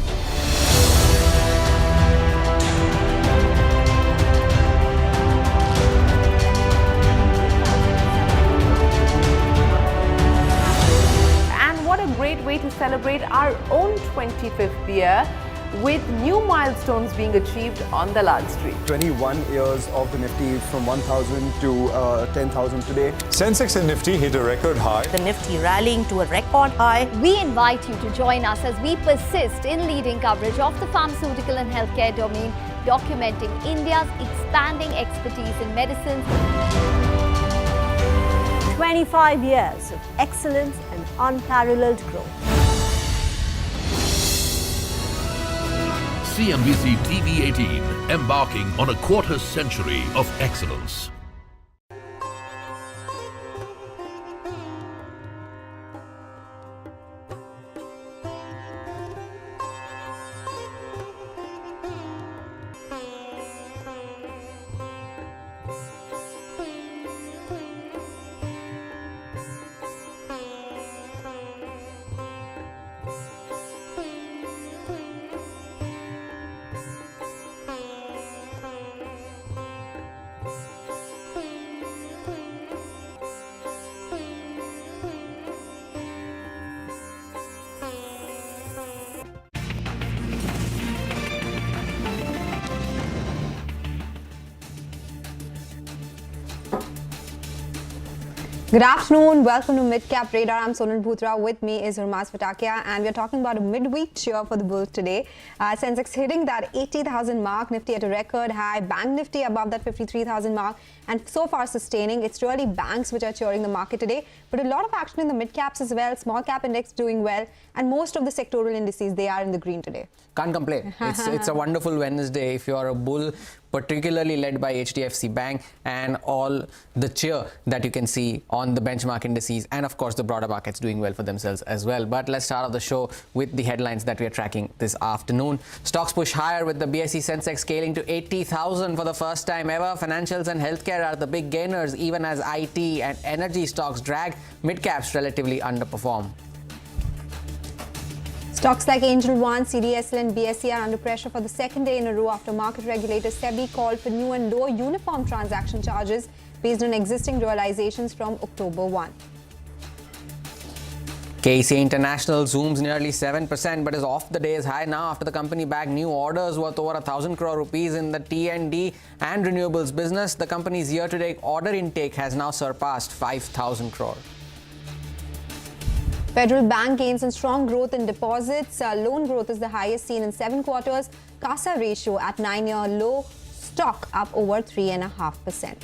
Way to celebrate our own 25th year with new milestones being achieved on the Lal Street. 21 years of the Nifty from 1,000 to 10,000 today. Sensex and Nifty hit a record high. The Nifty rallying to a record high. We invite you to join us as we persist in leading coverage of the pharmaceutical and healthcare domain, documenting India's expanding expertise in medicines. 25 years of excellence and unparalleled growth. CNBC-TV18, embarking on a quarter century of excellence. Good afternoon. Welcome to Midcap Radar. I'm Sonal Bhutra. With me is Urmas Vatakia, and we're talking about a midweek cheer for the bulls today. Sensex hitting that 80,000 mark, Nifty at a record high, Bank Nifty above that 53,000 mark, and so far sustaining. It's really banks which are cheering the market today, but a lot of action in the mid caps as well. Small cap index doing well, and most of the sectoral indices, they are in the green today. Can't complain. It's a wonderful Wednesday if you're a bull, particularly led by HDFC Bank and all the cheer that you can see on the benchmark indices, and of course the broader markets doing well for themselves as well. But let's start off the show with the headlines that we are tracking this afternoon. Stocks push higher with the BSE Sensex scaling to 80,000 for the first time ever. Financials and healthcare are the big gainers, even as IT and energy stocks drag. Mid-caps relatively underperform. Stocks like Angel One, CDSL and BSE are under pressure for the second day in a row after market regulator SEBI called for new and lower uniform transaction charges based on existing realizations from October 1. KC International zooms nearly 7% but is off the day's high now after the company bagged new orders worth over 1,000 crore rupees in the T&D and renewables business. The company's year-to-date order intake has now surpassed 5,000 crore. Federal Bank gains and strong growth in deposits. Loan growth is the highest seen in 7 quarters. CASA ratio at 9-year low. Stock up over 3.5%.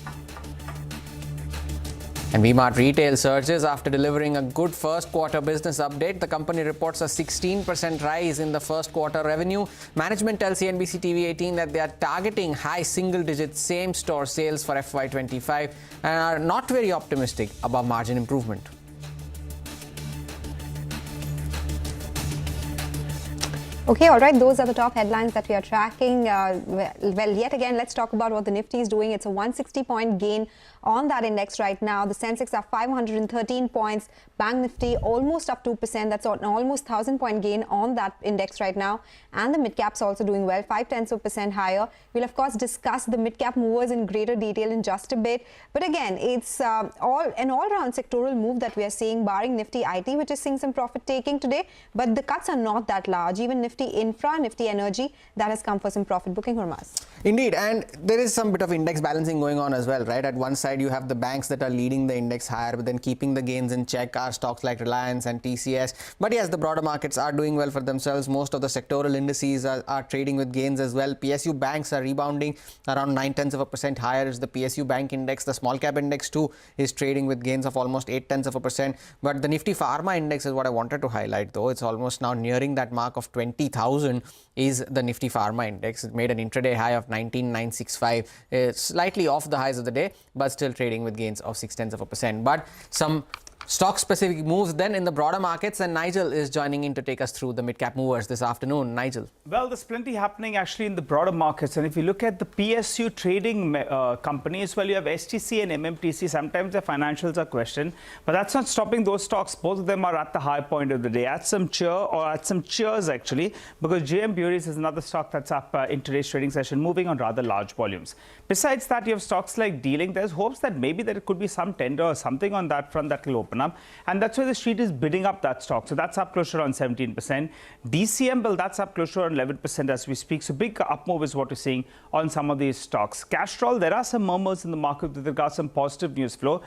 And V-Mart Retail surges after delivering a good first quarter business update. The company reports a 16% rise in the first quarter revenue. Management tells CNBC-TV18 that they are targeting high single-digit same-store sales for FY25 and are not very optimistic about margin improvement. Okay, all right, those are the top headlines that we are tracking. Well, yet again, let's talk about what the Nifty is doing. It's a 160-point gain on that index right now. The Sensex are 513 points. Bank Nifty almost up 2%. That's an almost 1,000-point gain on that index right now. And the mid-caps also doing well, 0.5% higher. We'll, of course, discuss the mid-cap movers in greater detail in just a bit. But again, it's an all-round sectoral move that we are seeing, barring Nifty IT, which is seeing some profit-taking today. But the cuts are not that large. Even Nifty Infra, Nifty Energy, that has come for some profit booking, Hormaz. Indeed, and there is some bit of index balancing going on as well, right? At one side, you have the banks that are leading the index higher, but then keeping the gains in check are stocks like Reliance and TCS. But yes, the broader markets are doing well for themselves. Most of the sectoral indices are trading with gains as well. PSU banks are rebounding around 0.9% higher is the PSU bank index. The small cap index too is trading with gains of almost 0.8%. But the Nifty Pharma index is what I wanted to highlight, though. It's almost now nearing that mark of 20,000 is the Nifty Pharma index. It made an intraday high of 19,965. It's slightly off the highs of the day, but still trading with gains of 0.6%. But some stock-specific moves then in the broader markets, and Nigel is joining in to take us through the mid-cap movers this afternoon. Nigel. Well, there's plenty happening actually in the broader markets, and if you look at the PSU trading companies, well, you have STC and MMTC. Sometimes their financials are questioned, but that's not stopping those stocks. Both of them are at the high point of the day, at some cheers actually, because JM Breweries is another stock that's up in today's trading session, moving on rather large volumes. Besides that, you have stocks like Dealing. There's hopes that maybe there could be some tender or something on that front that will open up, and that's why the street is bidding up that stock. So that's up closer on 17%. DCM, well, that's up closer on 11% as we speak. So big up move is what we're seeing on some of these stocks. Castrol, there are some murmurs in the market with regards to some positive news flow.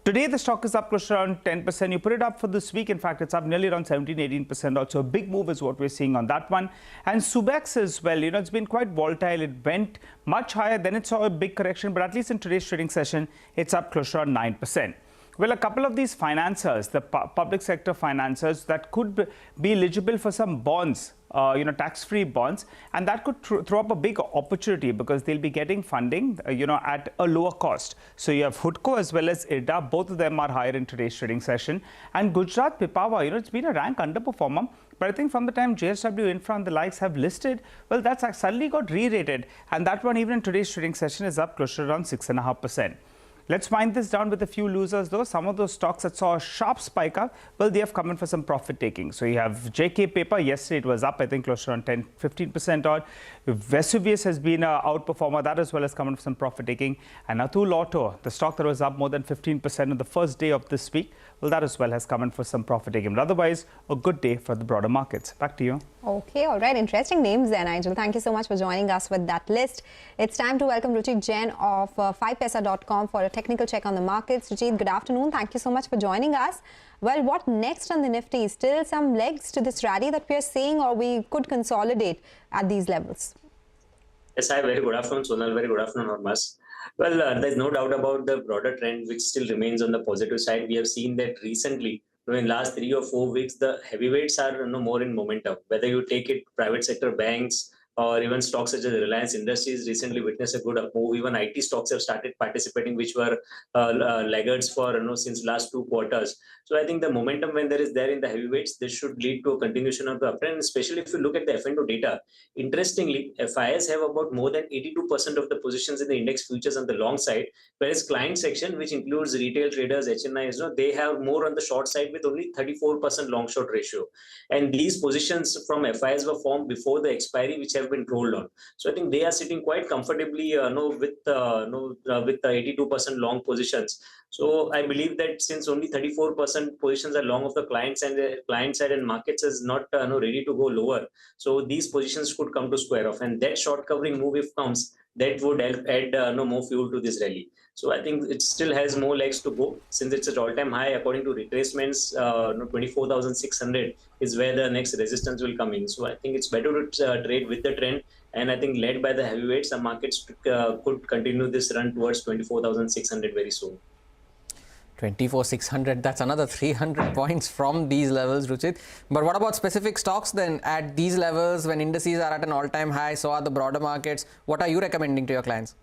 Today, the stock is up closer around 10%. You put it up for this week, in fact, it's up nearly around 17-18%. Also, a big move is what we're seeing on that one. And Subex as well, it's been quite volatile. It went much higher, then it saw a big correction, but at least in today's trading session, it's up closer on 9%. Well, a couple of these financiers, the public sector financiers that could be eligible for some bonds, tax-free bonds, and that could throw up a big opportunity because they'll be getting funding, at a lower cost. So you have HUDCO as well as IRDA. Both of them are higher in today's trading session. And Gujarat Pipavav, it's been a rank underperformer. But I think from the time JSW Infra and the likes have listed, well, that's suddenly got re-rated. And that one, even in today's trading session, is up closer around 6.5%. Let's wind this down with a few losers, though. Some of those stocks that saw a sharp spike up, well, they have come in for some profit taking. So you have JK Paper. Yesterday, it was up, I think, closer on 10-15% odd. Vesuvius has been an outperformer. That as well has come in for some profit taking. And Atul Auto, the stock that was up more than 15% on the first day of this week, well, that as well has come in for some profit taking. But otherwise, a good day for the broader markets. Back to you. Okay, all right. Interesting names there, Nigel. Thank you so much for joining us with that list. It's time to welcome Ruchit Jain of 5paisa.com for a technical check on the markets. Ruchit, good afternoon. Thank you so much for joining us. Well, what next on the Nifty? Still some legs to this rally that we are seeing, or we could consolidate at these levels? Yes, hi. Very good afternoon, Sonal. Very good afternoon, Hormas. Well, there's no doubt about the broader trend, which still remains on the positive side. We have seen that recently. In the last 3 or 4 weeks, the heavyweights are more in momentum. Whether you take it private sector banks or even stocks such as Reliance Industries recently witnessed a good up move. Even IT stocks have started participating, which were laggards for since last 2 quarters. So I think the momentum when there is there in the heavyweights, this should lead to a continuation of the uptrend. Especially if you look at the F&O data, interestingly, FIs have about more than 82% of the positions in the index futures on the long side, whereas client section, which includes retail traders, HNIs, they have more on the short side with only 34% long short ratio. And these positions from FIs were formed before the expiry, which have been rolled on. So I think they are sitting quite comfortably with the 82% long positions. So I believe that since only 34% positions are long of the client side and markets is not ready to go lower, so these positions could come to square off, and that short covering move if comes, that would help add more fuel to this rally. So I think it still has more legs to go since it's at all-time high. According to retracements, 24,600 is where the next resistance will come in. So I think it's better to trade with the trend, and I think led by the heavyweights, the markets could continue this run towards 24,600 very soon. 24,600, that's another 300 points from these levels, Ruchit. But what about specific stocks then at these levels when indices are at an all-time high, so are the broader markets? What are you recommending to your clients?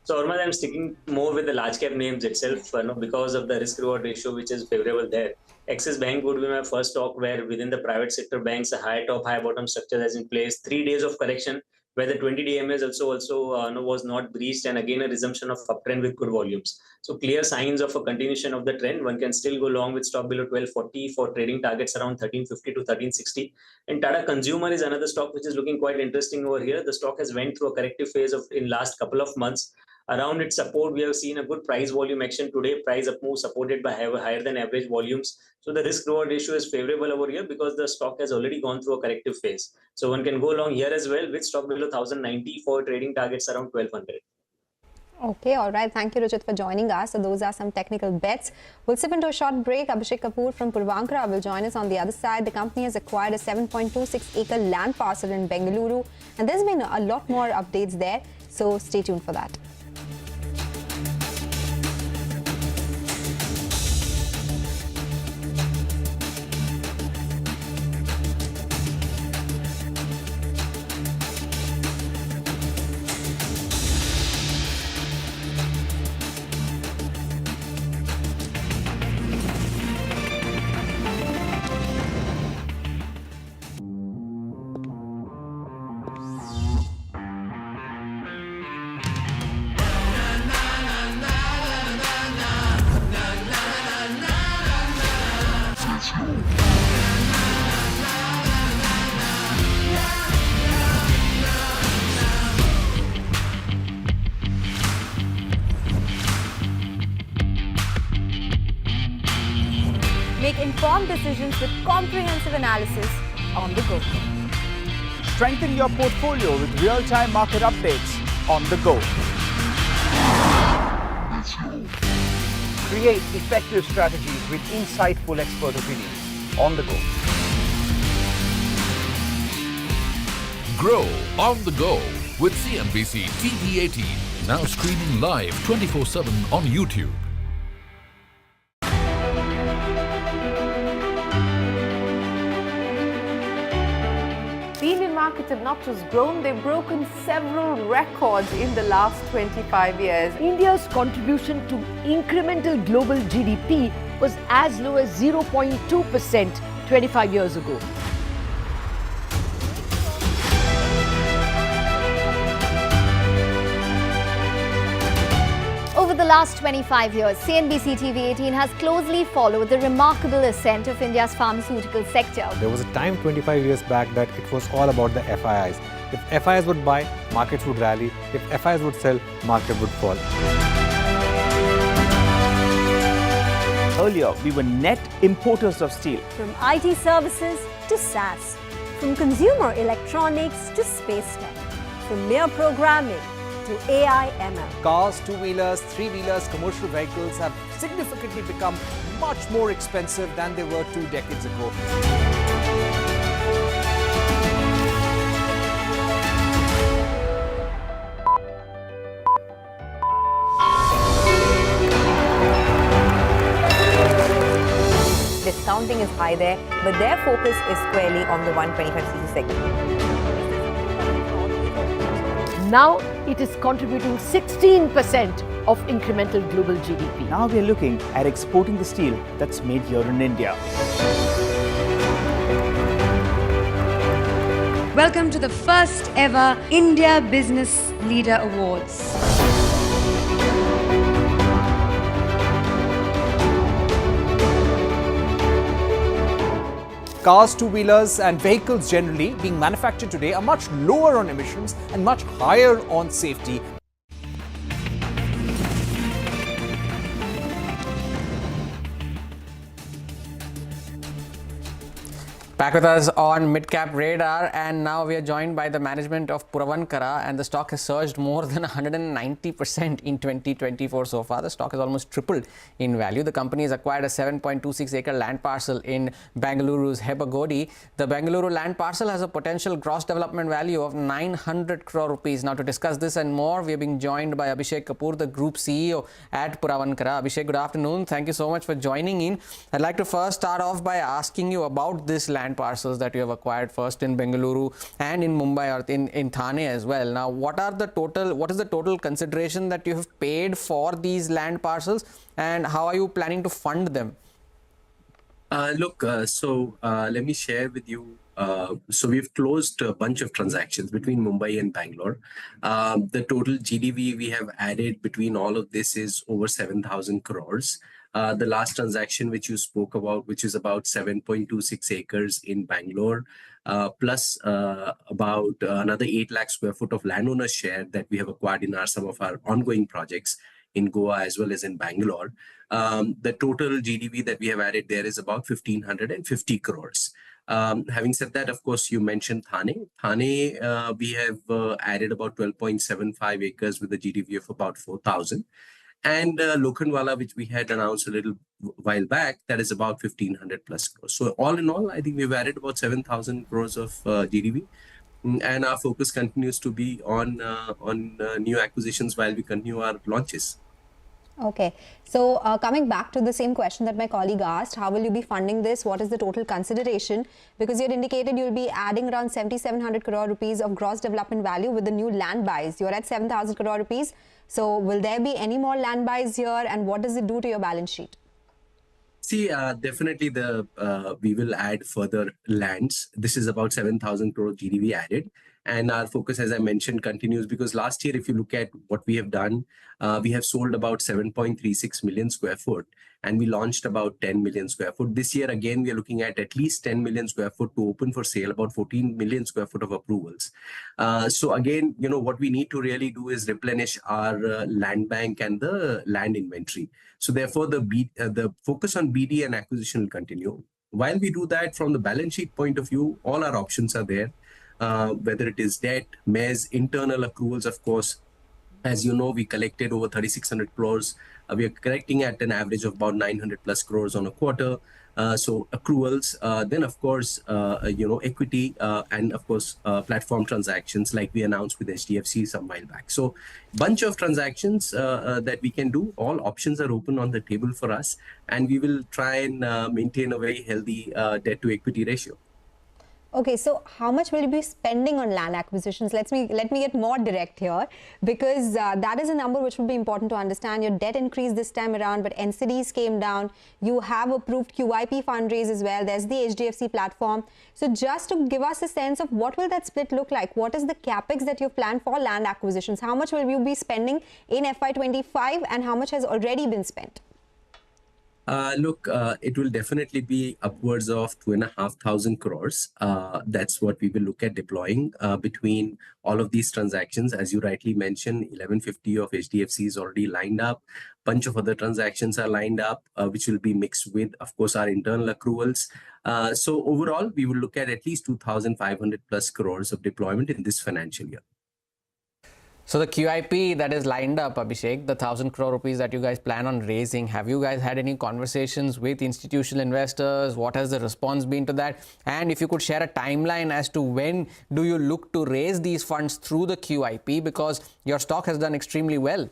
So, Ormaz, I'm sticking more with the large cap names itself because of the risk reward ratio, which is favorable there. Axis Bank would be my first stock, where within the private sector banks, a high top, high bottom structure is in place. 3 days of correction, where the 20 DMAs also was not breached, and again a resumption of uptrend with good volumes. So clear signs of a continuation of the trend. One can still go long with stock below 1240 for trading targets around 1350 to 1360. And Tata Consumer is another stock which is looking quite interesting over here. The stock has went through a corrective phase in last couple of months. Around its support, we have seen a good price volume action today. Price up move supported by higher than average volumes. So the risk reward ratio is favorable over here because the stock has already gone through a corrective phase. So one can go long here as well with stock below 1090 for trading targets around 1200. Okay, all right. Thank you, Ruchit, for joining us. So those are some technical bets. We'll slip into a short break. Abhishek Kapoor from Purvankara will join us on the other side. The company has acquired a 7.26-acre land parcel in Bengaluru, and there's been a lot more updates there. So stay tuned for that. Make informed decisions with comprehensive analysis on the go. Strengthen your portfolio with real-time market updates on the go. Create effective strategies with insightful expert opinions on the go. Grow on the go with CNBC-TV18, now streaming live 24/7 on YouTube. The Indian markets have not just grown, they've broken several records in the last 25 years. India's contribution to incremental global GDP was as low as 0.2% 25 years ago. Over the last 25 years, CNBC-TV18 has closely followed the remarkable ascent of India's pharmaceutical sector. There was a time 25 years back that it was all about the FIIs. If FIIs would buy, markets would rally. If FIIs would sell, market would fall. Earlier, we were net importers of steel. From IT services to SaaS, From consumer electronics to space tech, from mere programming to AI ML. Cars, two-wheelers, three-wheelers, commercial vehicles have significantly become much more expensive than they were 2 decades ago. Discounting is high there, but their focus is squarely on the 125cc segment. Now it is contributing 16% of incremental global GDP. Now we are looking at exporting the steel that's made here in India. Welcome to the first ever India Business Leader Awards. Cars, two-wheelers and vehicles generally being manufactured today are much lower on emissions and much higher on safety. Back with us on Midcap Radar, and now we are joined by the management of Puravankara, and the stock has surged more than 190% in 2024 so far. The stock has almost tripled in value. The company has acquired a 7.26 acre land parcel in Bengaluru's Hebagodi. The Bengaluru land parcel has a potential gross development value of 900 crore rupees. Now to discuss this and more, we are being joined by Abhishek Kapoor, the Group CEO at Puravankara. Abhishek, good afternoon. Thank you so much for joining in. I'd like to first start off by asking you about this land parcels that you have acquired, first in Bengaluru and in Mumbai or in Thane as well. Now, what is the total consideration that you have paid for these land parcels, and how are you planning to fund them? Let me share with you. So we've closed a bunch of transactions between Mumbai and Bangalore. The total GDV we have added between all of this is over 7,000 crores. The last transaction which you spoke about, which is about 7.26 acres in Bangalore, plus about another 8 lakh square foot of landowner share that we have acquired in some of our ongoing projects in Goa as well as in Bangalore. The total GDV that we have added there is about 1,550 crores. Having said that, of course, you mentioned Thane. Thane, we have added about 12.75 acres with a GDV of about 4,000. And Lokhandwala, which we had announced a little while back, that is about 1,500 plus crores. So all in all, I think we've added about 7,000 crores of GDV. And our focus continues to be on new acquisitions while we continue our launches. Okay, so coming back to the same question that my colleague asked, how will you be funding this? What is the total consideration? Because you had indicated you'll be adding around 7,700 crore rupees of gross development value with the new land buys. You're at 7,000 crore rupees. So will there be any more land buys here, and what does it do to your balance sheet? See, definitely we will add further lands. This is about 7,000 crore GDV added. And our focus, as I mentioned, continues because last year, if you look at what we have done, we have sold about 7.36 million square foot and we launched about 10 million square foot. This year, again, we are looking at least 10 million square foot to open for sale, about 14 million square foot of approvals. So again, what we need to really do is replenish our land bank and the land inventory. So therefore, the focus on BD and acquisition will continue. While we do that, from the balance sheet point of view, all our options are there. Whether it is debt, MES, internal accruals, of course. As you know, we collected over 3,600 crores. We are collecting at an average of about 900 plus crores on a quarter. So accruals, then of course, equity, and of course, platform transactions like we announced with HDFC some while back. So bunch of transactions that we can do. All options are open on the table for us, and we will try and maintain a very healthy debt to equity ratio. Okay, so how much will you be spending on land acquisitions? Let me get more direct here, because that is a number which will be important to understand. Your debt increased this time around, but NCDs came down. You have approved QIP fundraise as well. There's the HDFC platform. So just to give us a sense of what will that split look like? What is the capex that you've planned for land acquisitions? How much will you be spending in FY25 and how much has already been spent? It will definitely be upwards of 2,500 crores. That's what we will look at deploying between all of these transactions. As you rightly mentioned, 1150 of HDFC is already lined up. Bunch of other transactions are lined up, which will be mixed with, of course, our internal accruals. So overall, we will look at least 2,500 plus crores of deployment in this financial year. So the QIP that is lined up, Abhishek, the 1,000 crore rupees that you guys plan on raising, have you guys had any conversations with institutional investors? What has the response been to that? And if you could share a timeline as to when do you look to raise these funds through the QIP, because your stock has done extremely well.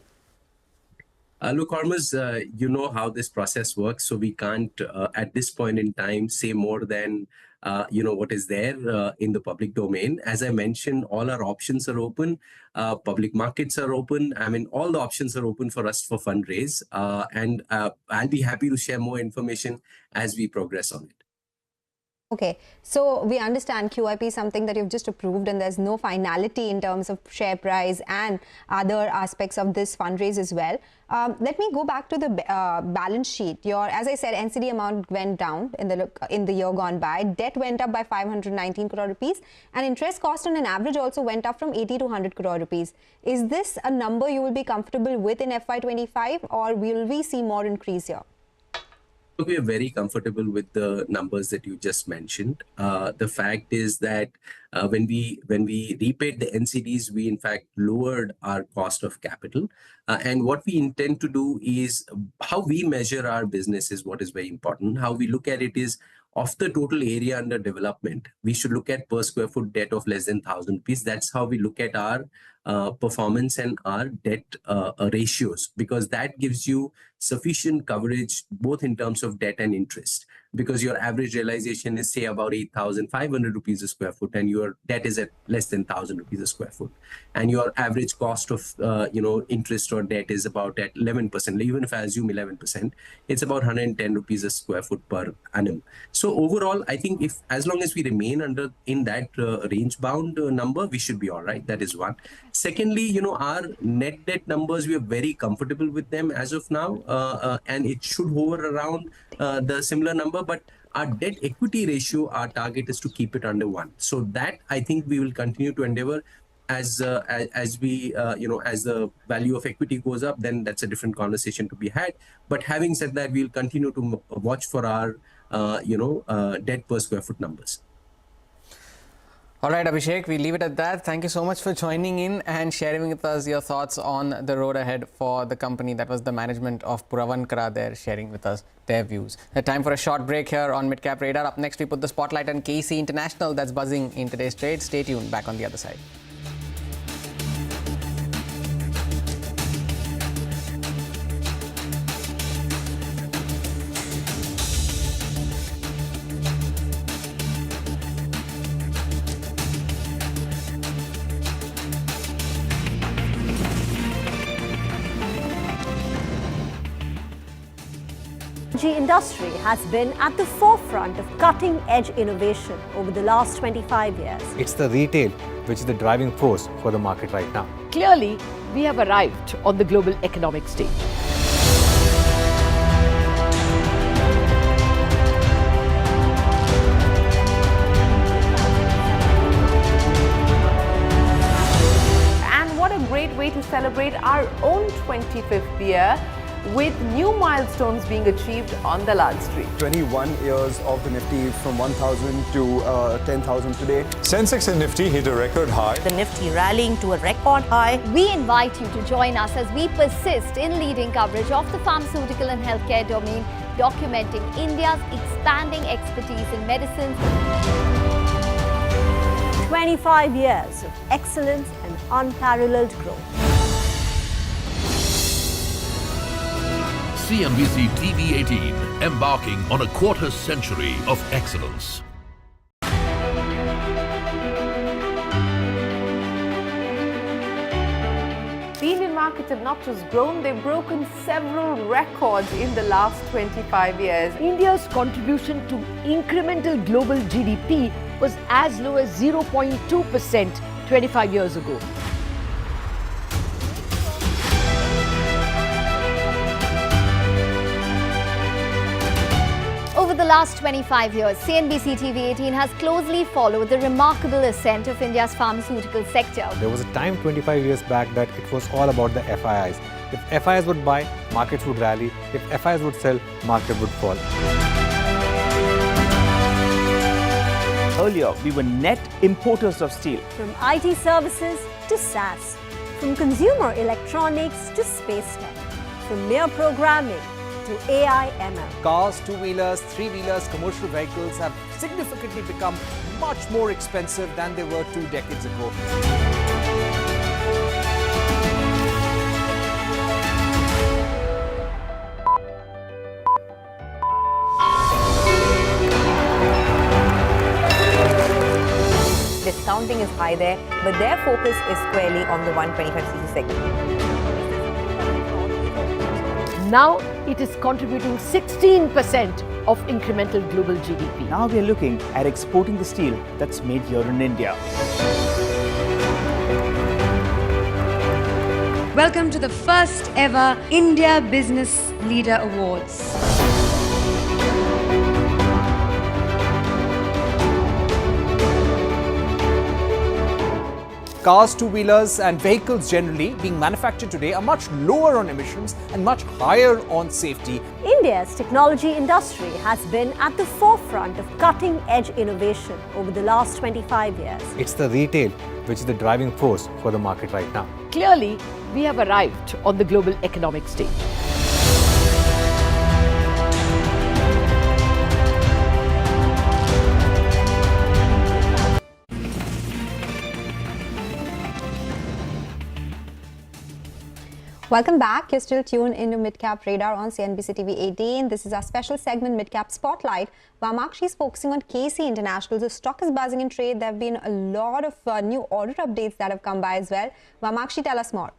Look, Hormuz, you know how this process works, so we can't at this point in time say more than what is there in the public domain. As I mentioned, all our options are open. Public markets are open. I mean, all the options are open for us for fundraise. And I'll be happy to share more information as we progress on it. Okay, so we understand QIP is something that you've just approved and there's no finality in terms of share price and other aspects of this fundraise as well. Let me go back to the balance sheet. As I said, NCD amount went down in the year gone by. Debt went up by 519 crore rupees, and interest cost on an average also went up from 80 to 100 crore rupees. Is this a number you will be comfortable with in FY25, or will we see more increase here? We are very comfortable with the numbers that you just mentioned. The fact is that when we repaid the NCDs, we in fact lowered our cost of capital. And what we intend to do is how we measure our business is what is very important. How we look at it is of the total area under development, we should look at per square foot debt of less than 1,000 rupees. That's how we look at our performance and our debt ratios, because that gives you sufficient coverage both in terms of debt and interest, because your average realization is say about 8,500 rupees a square foot and your debt is at less than 1,000 rupees a square foot, and your average cost of interest or debt is about at 11%. Even if I assume 11%, it's about 110 rupees a square foot per annum. So overall, I think if as long as we remain in that range bound number, we should be all right. That is one. Secondly, our net debt numbers, we are very comfortable with them as of now, and it should hover around the similar number. But our debt equity ratio, our target is to keep it under 1. So that I think we will continue to endeavor. As we as the value of equity goes up, then that's a different conversation to be had. But having said that, we'll continue to watch for our debt per square foot numbers. All right, Abhishek, we leave it at that. Thank you so much for joining in and sharing with us your thoughts on the road ahead for the company. That was the management of Puravankara there sharing with us their views. Time for a short break here on Midcap Radar. Up next, we put the spotlight on KC International that's buzzing in today's trade. Stay tuned. Back on the other side. The industry has been at the forefront of cutting-edge innovation over the last 25 years. It's the retail which is the driving force for the market right now. Clearly, we have arrived on the global economic stage. And what a great way to celebrate our own 25th year, with new milestones being achieved on the Lal Street. 21 years of the Nifty from 1,000 to 10,000 today. Sensex and Nifty hit a record high. The Nifty rallying to a record high. We invite you to join us as we persist in leading coverage of the pharmaceutical and healthcare domain, documenting India's expanding expertise in medicines. 25 years of excellence and unparalleled growth. CNBC-TV18, embarking on a quarter century of excellence. The Indian markets have not just grown, they've broken several records in the last 25 years. India's contribution to incremental global GDP was as low as 0.2% 25 years ago. last 25 years, CNBC-TV18 has closely followed the remarkable ascent of India's pharmaceutical sector. There was a time 25 years back that it was all about the FIIs. If FIIs would buy, markets would rally. If FIIs would sell, market would fall. Earlier, we were net importers of steel. From IT services to SaaS, from consumer electronics to space tech, from mere programming to AI ML. Cars, two-wheelers, three-wheelers, commercial vehicles have significantly become much more expensive than they were 2 decades ago. Discounting is high there, but their focus is squarely on the 125cc segment. Now it is contributing 16% of incremental global GDP. Now we are looking at exporting the steel that's made here in India. Welcome to the first ever India Business Leader Awards. Cars, two-wheelers and vehicles generally being manufactured today are much lower on emissions and much higher on safety. India's technology industry has been at the forefront of cutting-edge innovation over the last 25 years. It's the retail which is the driving force for the market right now. Clearly, we have arrived on the global economic stage. Welcome back. You're still tuned into Midcap Radar on CNBC TV18. This is our special segment, Midcap Spotlight. Vamakshi is focusing on KC International. The stock is buzzing in trade. There have been a lot of new order updates that have come by as well. Vamakshi, tell us more.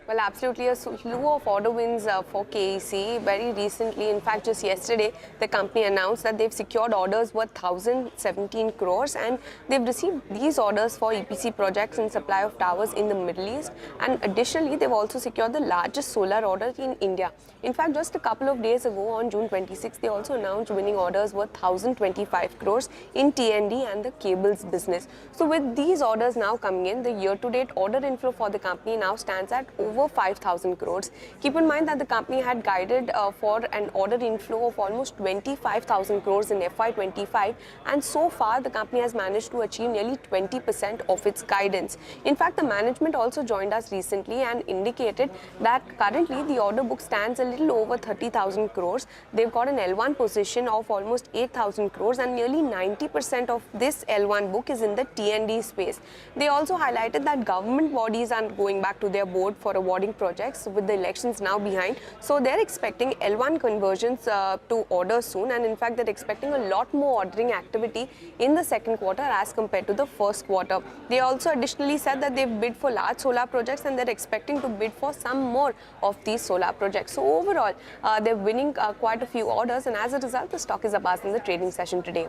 Well, absolutely a slew of order wins for KEC. Very recently, in fact, just yesterday, the company announced that they've secured orders worth 1,017 crores and they've received these orders for EPC projects and supply of towers in the Middle East. And additionally, they've also secured the largest solar order in India. In fact, just a couple of days ago, on June 26, they also announced winning orders worth 1,025 crores in T&D and the cables business. So with these orders now coming in, the year-to-date order inflow for the company now stands at over 5,000 crores. Keep in mind that the company had guided for an order inflow of almost 25,000 crores in FY25, and so far the company has managed to achieve nearly 20% of its guidance. In fact, the management also joined us recently and indicated that currently the order book stands a little over 30,000 crores. They've got an L1 position of almost 8,000 crores and nearly 90% of this L1 book is in the T&D space. They also highlighted that government bodies are going back to their board for awarding projects with the elections now behind. So they're expecting L1 conversions to order soon, and in fact they're expecting a lot more ordering activity in the second quarter as compared to the first quarter. They also additionally said that they've bid for large solar projects and they're expecting to bid for some more of these solar projects. So overall, they're winning quite a few orders, and as a result, the stock is abuzz in the trading session today.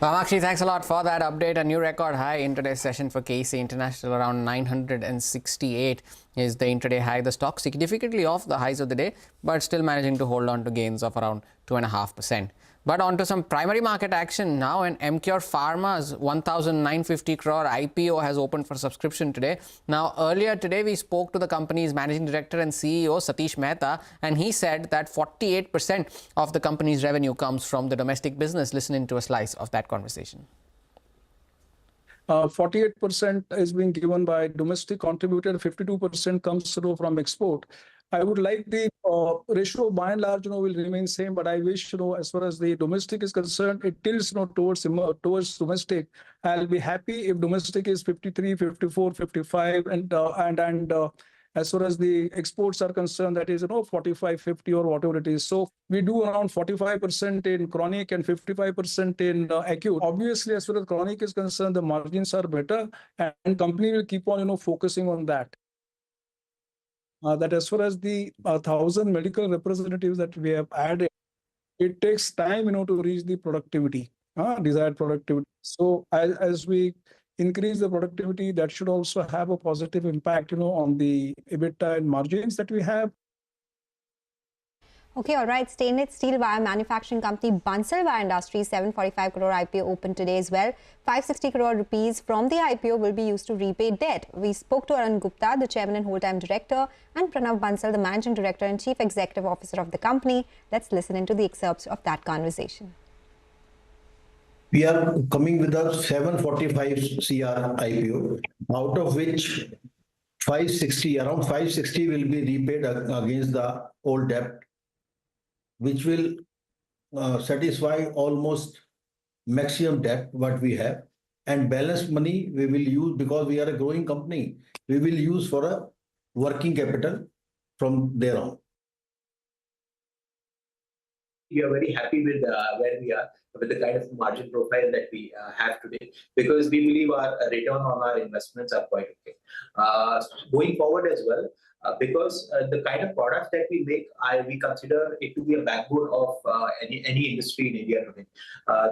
Vamakshi, thanks a lot for that update. A new record high intraday session for KC International, around 968 is the intraday high. The stock significantly off the highs of the day, but still managing to hold on to gains of around 2.5%. But on to some primary market action now, and Mcure Pharma's 1,950 crore IPO has opened for subscription today. Now, earlier today, we spoke to the company's managing director and CEO, Satish Mehta, and he said that 48% of the company's revenue comes from the domestic business. Listen into a slice of that conversation. 48% is being given by domestic contributor, 52% comes through from export. I would like the ratio by and large, will remain same, but I wish, as far as the domestic is concerned, it tilts, towards domestic. I'll be happy if domestic is 53, 54, 55, and as far as the exports are concerned, that is, 45, 50 or whatever it is. So we do around 45% in chronic and 55% in acute. Obviously, as far as chronic is concerned, the margins are better, and company will keep on, focusing on that. That as far as the 1,000 medical representatives that we have added, it takes time, to reach the productivity, desired productivity. So as we increase the productivity, that should also have a positive impact, on the EBITDA and margins that we have. Okay, all right. Stainless steel wire manufacturing company Bansal Wire Industries 745 crore IPO opened today as well. 560 crore rupees from the IPO will be used to repay debt. We spoke to Arun Gupta, the chairman and whole-time director, and Pranav Bansal, the managing director and chief executive officer of the company. Let's listen into the excerpts of that conversation. We are coming with a 745 CR IPO, out of which around 560 will be repaid against the old debt, which will satisfy almost maximum debt what we have, and balance money we will use, because we are a growing company, we will use for a working capital from there on. We are very happy with where we are, with the kind of margin profile that we have today, because we believe our return on our investments are quite okay. Going forward as well, because the kind of products that we make, we consider it to be a backbone of any industry in India today.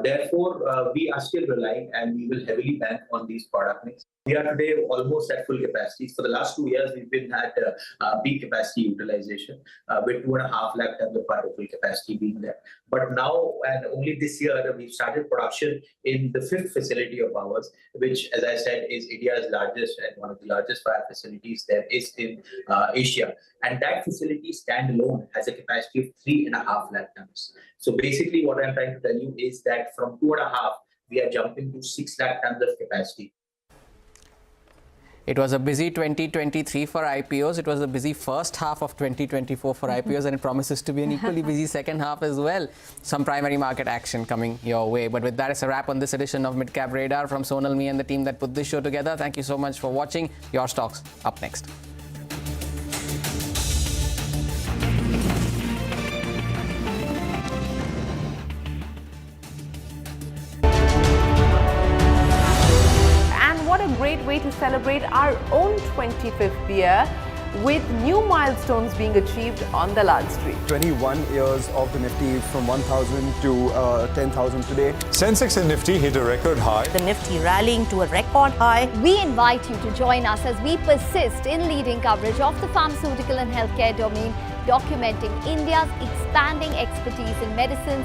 Therefore, we are still relying, and we will heavily bank on these product mix. We are today almost at full capacity. For the last 2 years, we've been at peak capacity utilization, with 2.5 lakh tons of our full capacity being there. But now, and only this year, we've started production in the 5th facility of ours, which, as I said, is India's largest and one of the largest wire facilities there is in Asia. And that facility standalone has a capacity of 3.5 lakh tons. So basically, what I'm trying to tell you is that from 2.5, we are jumping to 6 lakh tons of capacity. It was a busy 2023 for IPOs. It was a busy first half of 2024 for IPOs, and it promises to be an equally busy second half as well. Some primary market action coming your way. But with that, it's a wrap on this edition of Midcap Radar. From Sonal, me, and the team that put this show together, thank you so much for watching. Your stocks up next. What a great way to celebrate our own 25th year, with new milestones being achieved on the Lal Street. 21 years of the Nifty from 1,000 to 10,000 today. Sensex and Nifty hit a record high. The Nifty rallying to a record high. We invite you to join us as we persist in leading coverage of the pharmaceutical and healthcare domain, documenting India's expanding expertise in medicines.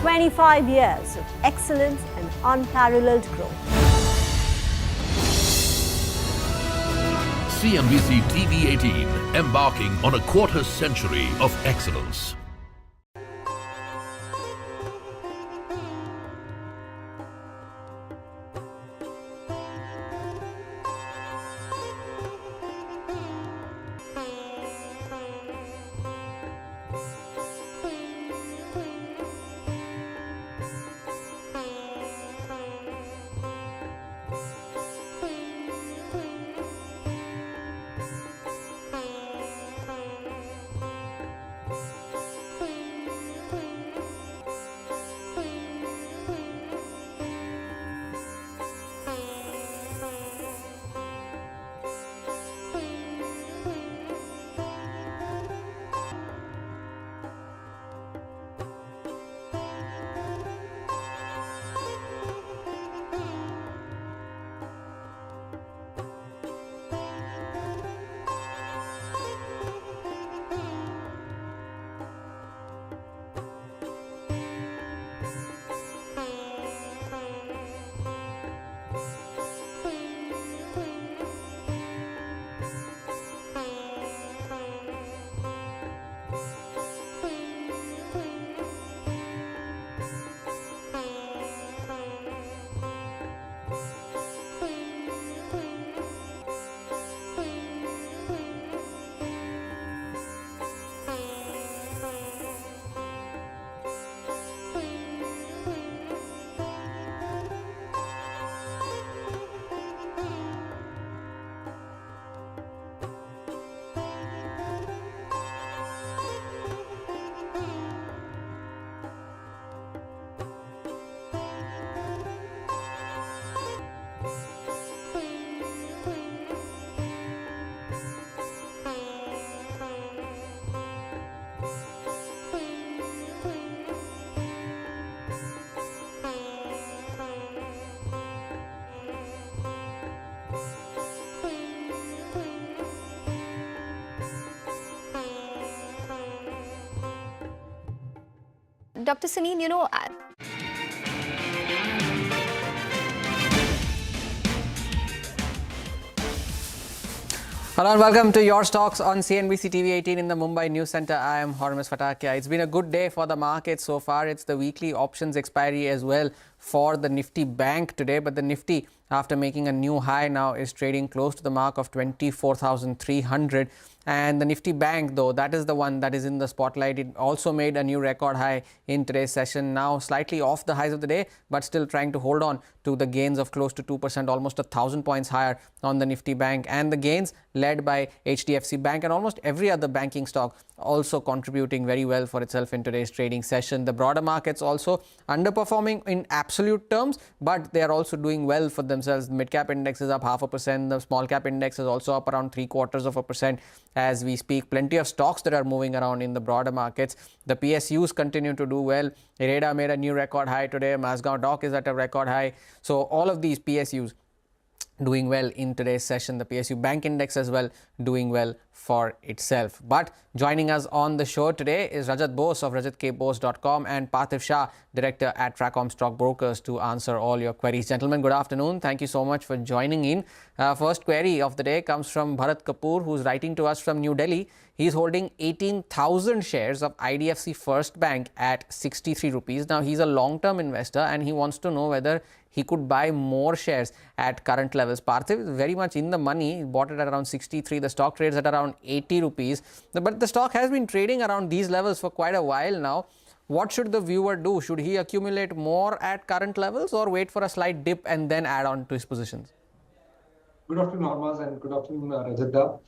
25 years of excellence and unparalleled growth. CNBC-TV18, embarking on a quarter-century of excellence. Dr. Sanin, you know, Hello and welcome to Your Stocks on CNBC TV18 in the Mumbai News Center. I am Hormus Fatakia. It's been a good day for the market so far. It's the weekly options expiry as well for the Nifty Bank today. But the Nifty, after making a new high, now is trading close to the mark of 24,300. And the Nifty Bank, though, that is the one that is in the spotlight. It also made a new record high in today's session, now slightly off the highs of the day, but still trying to hold on to the gains of close to 2%, almost 1,000 points higher on the Nifty Bank. And the gains led by HDFC Bank and almost every other banking stock also contributing very well for itself in today's trading session. The broader markets also underperforming in absolute terms, but they are also doing well for themselves. The Midcap index is up 0.5%. The small cap index is also up around 0.75%. As we speak, plenty of stocks that are moving around in the broader markets. The PSUs continue to do well. IREDA made a new record high today. Mazgaon Dock is at a record high. So all of these PSUs doing well in today's session. The PSU Bank Index as well doing well for itself. But joining us on the show today is Rajat Bose of RajatKBose.com and Parthiv Shah, Director at Tracom Stock Brokers, to answer all your queries. Gentlemen, good afternoon. Thank you so much for joining in. First query of the day comes from Bharat Kapoor, who's writing to us from New Delhi. He's holding 18,000 shares of IDFC First Bank at 63 rupees. Now, he's a long-term investor and he wants to know whether he could buy more shares at current levels. Parthiv is very much in the money. He bought it at around 63. The stock trades at around 80 rupees. But the stock has been trading around these levels for quite a while now. What should the viewer do? Should he accumulate more at current levels or wait for a slight dip and then add on to his positions? Good afternoon, Hormas, and good afternoon, Rajat.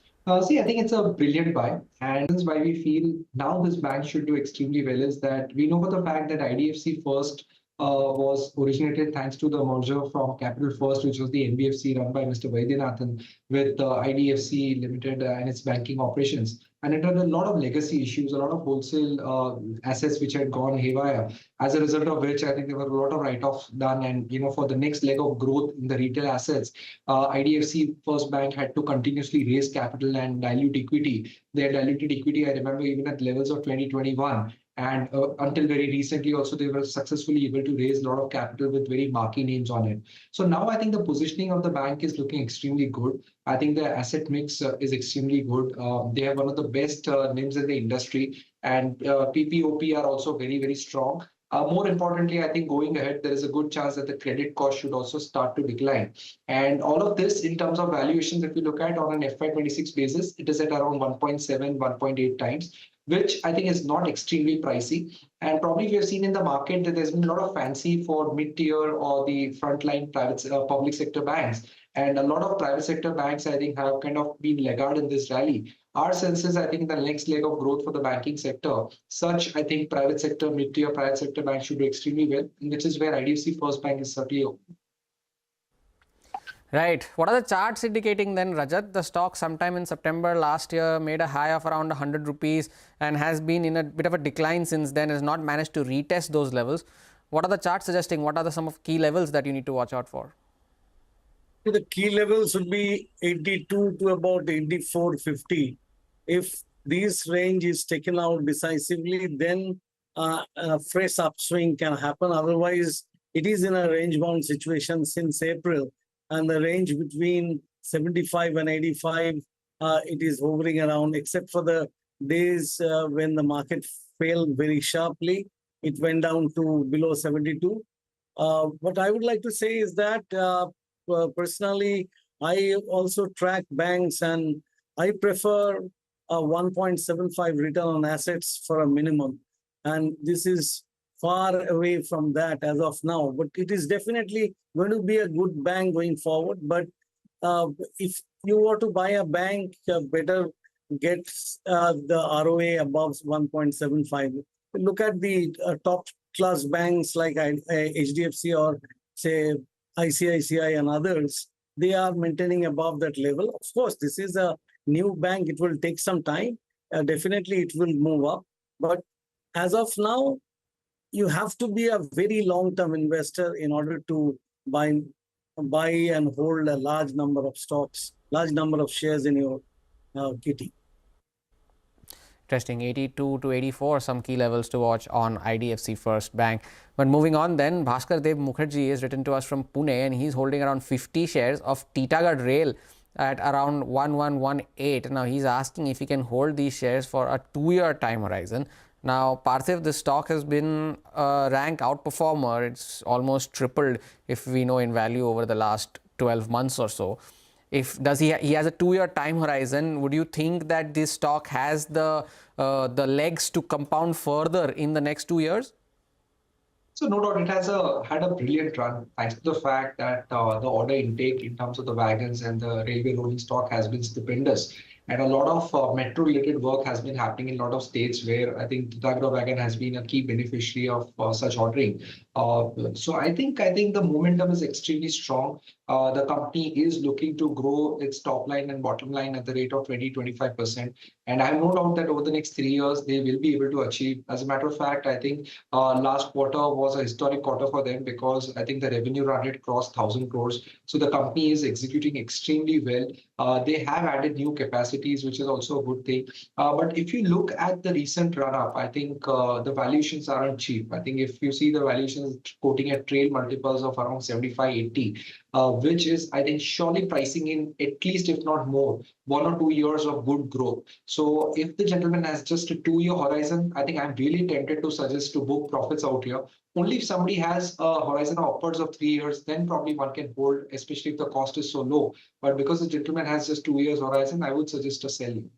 See, I think it's a brilliant buy. And this is why we feel now this bank should do extremely well is that we know for the fact that IDFC First was originated thanks to the merger from Capital First, which was the NBFC run by Mr. Vaidyanathan with IDFC Limited and its banking operations. And it had a lot of legacy issues, a lot of wholesale assets which had gone haywire, as a result of which I think there were a lot of write-offs done. And, you know, for the next leg of growth in the retail assets, IDFC First Bank had to continuously raise capital and dilute equity. Their diluted equity, I remember, even at levels of 2021. And until very recently also, they were successfully able to raise a lot of capital with very marquee names on it. So now I think the positioning of the bank is looking extremely good. I think the asset mix is extremely good. They have one of the best names in the industry, and PPOP are also very, very strong. More importantly, I think going ahead, there is a good chance that the credit cost should also start to decline. And all of this in terms of valuations, if you look at on an FY26 basis, it is at around 1.7, 1.8 times, which I think is not extremely pricey. And probably we have seen in the market that there's been a lot of fancy for mid-tier or the frontline private public sector banks. And a lot of private sector banks, I think, have kind of been laggard in this rally. Our sense is, I think, the next leg of growth for the banking sector, such, I think, private sector, mid-tier private sector banks should do extremely well, which is where IDFC First Bank is certainly open. Right. What are the charts indicating then, Rajat? The stock sometime in September last year made a high of around 100 rupees and has been in a bit of a decline since then, has not managed to retest those levels. What are the charts suggesting? What are some of key levels that you need to watch out for? The key levels would be 82 to about 84.50. If this range is taken out decisively, then a fresh upswing can happen. Otherwise, it is in a range-bound situation since April. And the range between 75 and 85, it is hovering around, except for the days when the market fell very sharply. It went down to below 72. What I would like to say is that personally, I also track banks and I prefer a 1.75 return on assets for a minimum. And this is far away from that as of now. But it is definitely going to be a good bank going forward. But if you were to buy a bank, better get the ROA above 1.75. Look at the top class banks like HDFC or say ICICI and others. They are maintaining above that level. Of course, this is a new bank. It will take some time. Definitely it will move up. But as of now, you have to be a very long-term investor in order to buy and hold a large number of stocks, large number of shares in your kitty. Interesting. 82 to 84, some key levels to watch on IDFC First Bank. But moving on then, Bhaskar Dev Mukherjee is written to us from Pune, and he's holding around 50 shares of Titagarh Rail at around 1118. Now he's asking if he can hold these shares for a 2-year time horizon. Now, Parthiv, this stock has been a rank outperformer. It's almost tripled, if we know, in value over the last 12 months or so. If he has a 2-year time horizon, would you think that this stock has the legs to compound further in the next 2 years? So no doubt it has had a brilliant run, thanks to the fact that the order intake in terms of the wagons and the railway rolling stock has been stupendous. And a lot of metro-related work has been happening in a lot of states where I think Titagarh wagon has been a key beneficiary of such ordering. So I think the momentum is extremely strong. The company is looking to grow its top line and bottom line at the rate of 20-25%. And I have no doubt that over the next 3 years, they will be able to achieve. As a matter of fact, I think last quarter was a historic quarter for them because I think the revenue run rate crossed 1,000 crores. So the company is executing extremely well. They have added new capacities, which is also a good thing. But if you look at the recent run-up, I think the valuations aren't cheap. I think if you see the valuations quoting at trail multiples of around 75, 80, which is, I think, surely pricing in at least, if not more, 1 or 2 years of good growth. So if the gentleman has just a 2-year horizon, I think I'm really tempted to suggest to book profits out here. Only if somebody has a horizon of upwards of 3 years, then probably one can hold, especially if the cost is so low. But because the gentleman has just 2 years horizon, I would suggest a selling.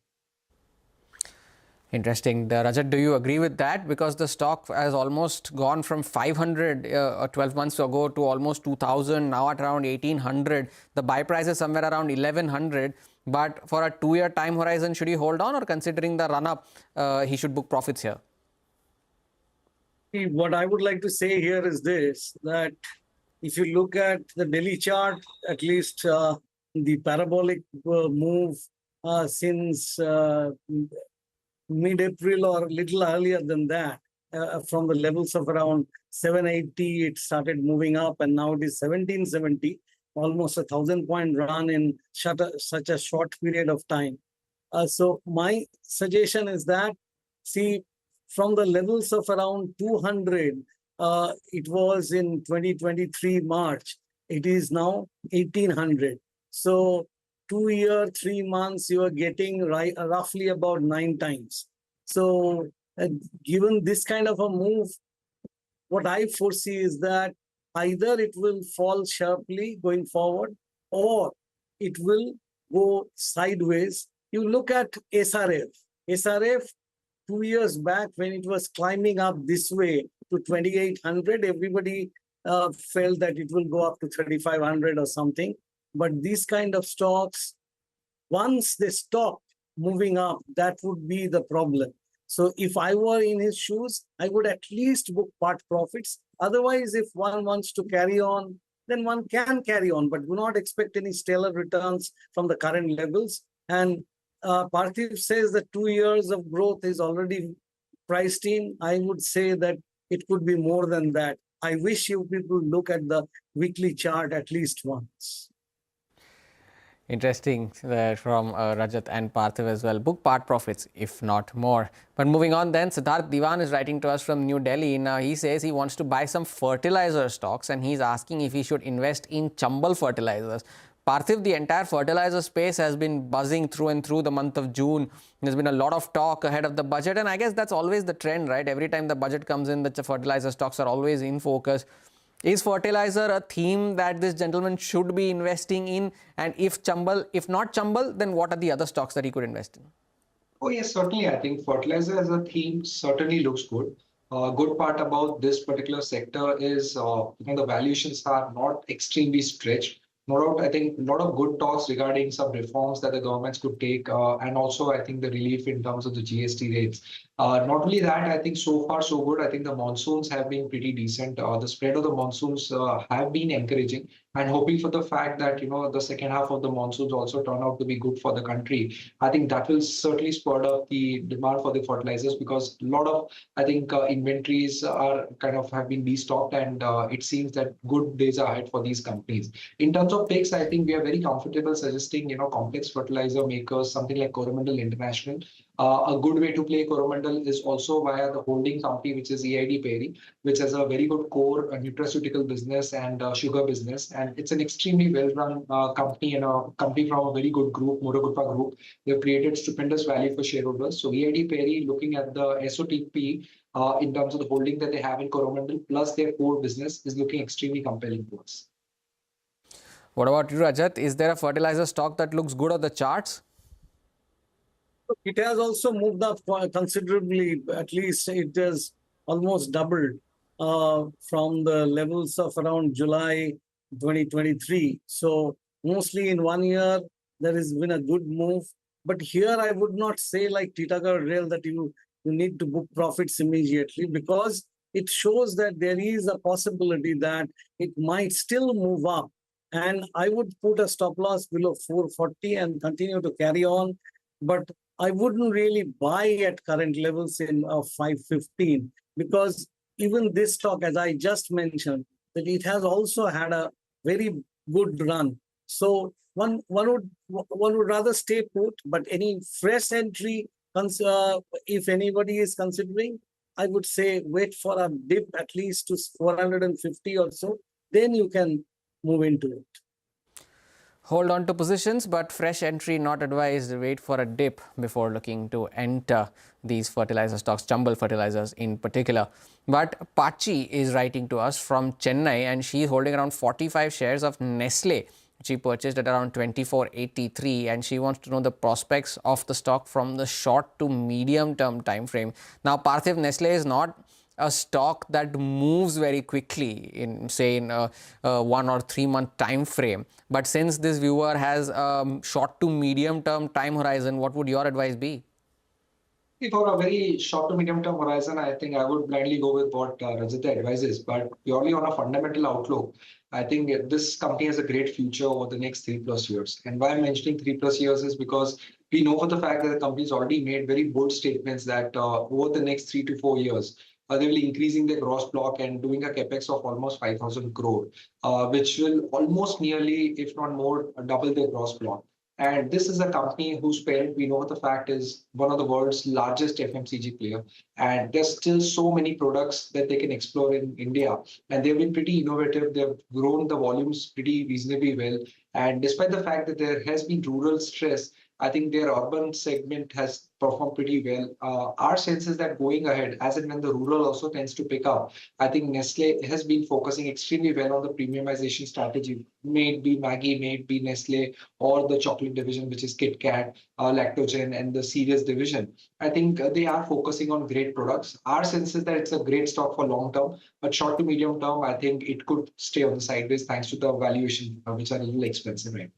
Interesting. Rajat, do you agree with that? Because the stock has almost gone from 500 12 months ago to almost 2,000, now at around 1,800. The buy price is somewhere around 1,100. But for a 2-year time horizon, should he hold on, or considering the run-up, he should book profits here? What I would like to say here is this, that if you look at the daily chart, at least the parabolic move since mid-April or a little earlier than that, from the levels of around 780, it started moving up, and now it is 1770, almost a 1,000-point run in such a short period of time. So my suggestion is that, see, from the levels of around 200, it was in 2023 March, it is now 1,800. So 2 year, 3 months, you are getting roughly about 9 times. So given this kind of a move, what I foresee is that either it will fall sharply going forward, or it will go sideways. You look at SRF. SRF, 2 years back, when it was climbing up this way to 2,800, everybody felt that it will go up to 3,500 or something. But these kind of stocks, once they stop moving up, that would be the problem. So if I were in his shoes, I would at least book part profits. Otherwise, if one wants to carry on, then one can carry on, but do not expect any stellar returns from the current levels. And Parthiv says that 2 years of growth is already priced in. I would say that it could be more than that. I wish you people look at the weekly chart at least once. Interesting from Rajat and Parthiv as well. Book part profits, if not more. But moving on then, Siddharth Diwan is writing to us from New Delhi. Now he says he wants to buy some fertilizer stocks, and he's asking if he should invest in Chambal fertilizers. Parthiv, the entire fertilizer space has been buzzing through and through the month of June. There's been a lot of talk ahead of the budget, and I guess that's always the trend, right? Every time the budget comes in, the fertilizer stocks are always in focus. Is fertilizer a theme that this gentleman should be investing in? And if not Chambal, then what are the other stocks that he could invest in? Oh yes, certainly. I think fertilizer as a theme certainly looks good. Good part about this particular sector is the valuations are not extremely stretched. No doubt, I think a lot of good talks regarding some reforms that the governments could take, and also I think the relief in terms of the GST rates. Not only that, I think so far so good. I think the monsoons have been pretty decent. The spread of the monsoons have been encouraging, and hoping for the fact that the second half of the monsoons also turn out to be good for the country. I think that will certainly spur up the demand for the fertilizers, because a lot of inventories are have been destocked, and it seems that good days are ahead for these companies. In terms of picks, I think we are very comfortable suggesting complex fertilizer makers, something like Coromandel International. A good way to play Coromandel is also via the holding company, which is EID Perry, which has a very good core nutraceutical business and sugar business. And it's an extremely well-run company and a company from a very good group, Murugappa Group. They've created stupendous value for shareholders. So EID Perry, looking at the SOTP in terms of the holding that they have in Coromandel, plus their core business, is looking extremely compelling to us. What about you, Rajat? Is there a fertilizer stock that looks good on the charts? It has also moved up considerably. At least it has almost doubled from the levels of around July 2023. So mostly in 1 year, there has been a good move. But here I would not say like Titagarh Rail that you need to book profits immediately, because it shows that there is a possibility that it might still move up. And I would put a stop loss below 440 and continue to carry on. But I wouldn't really buy at current levels in 515, because even this stock, as I just mentioned, that it has also had a very good run. So one would rather stay put, but any fresh entry, if anybody is considering, I would say wait for a dip at least to 450 or so, then you can move into it. Hold on to positions, but fresh entry not advised. Wait for a dip before looking to enter these fertilizer stocks, Chambal fertilizers in particular. But Pachi is writing to us from Chennai, and she is holding around 45 shares of Nestle, which she purchased at around 24.83, and she wants to know the prospects of the stock from the short to medium term time frame. Now, Parthiv, Nestle is not a stock that moves very quickly in, say, in a 1 or 3 month time frame. But since this viewer has short to medium term time horizon, what would your advice be? For a very short to medium term horizon, I think I would blindly go with what Rajita advises. But purely on a fundamental outlook, I think this company has a great future over the next 3+ years. And why I'm mentioning 3+ years is because we know for the fact that the company's already made very bold statements that over the next 3 to 4 years, they will be increasing their gross block and doing a capex of almost 5,000 crore, which will almost nearly, if not more, double their gross block. And this is a company whose parent, we know the fact, is one of the world's largest FMCG player. And there's still so many products that they can explore in India. And they've been pretty innovative. They've grown the volumes pretty reasonably well. And despite the fact that there has been rural stress, I think their urban segment has performed pretty well. Our sense is that going ahead, as and when the rural also tends to pick up, I think Nestle has been focusing extremely well on the premiumization strategy. May it be Maggi, may it be Nestle, or the chocolate division, which is Kit Kat, Lactogen, and the cereals division. I think they are focusing on great products. Our sense is that it's a great stock for long term, but short to medium term, I think it could stay on the sideways thanks to the valuation, which are a little expensive right now.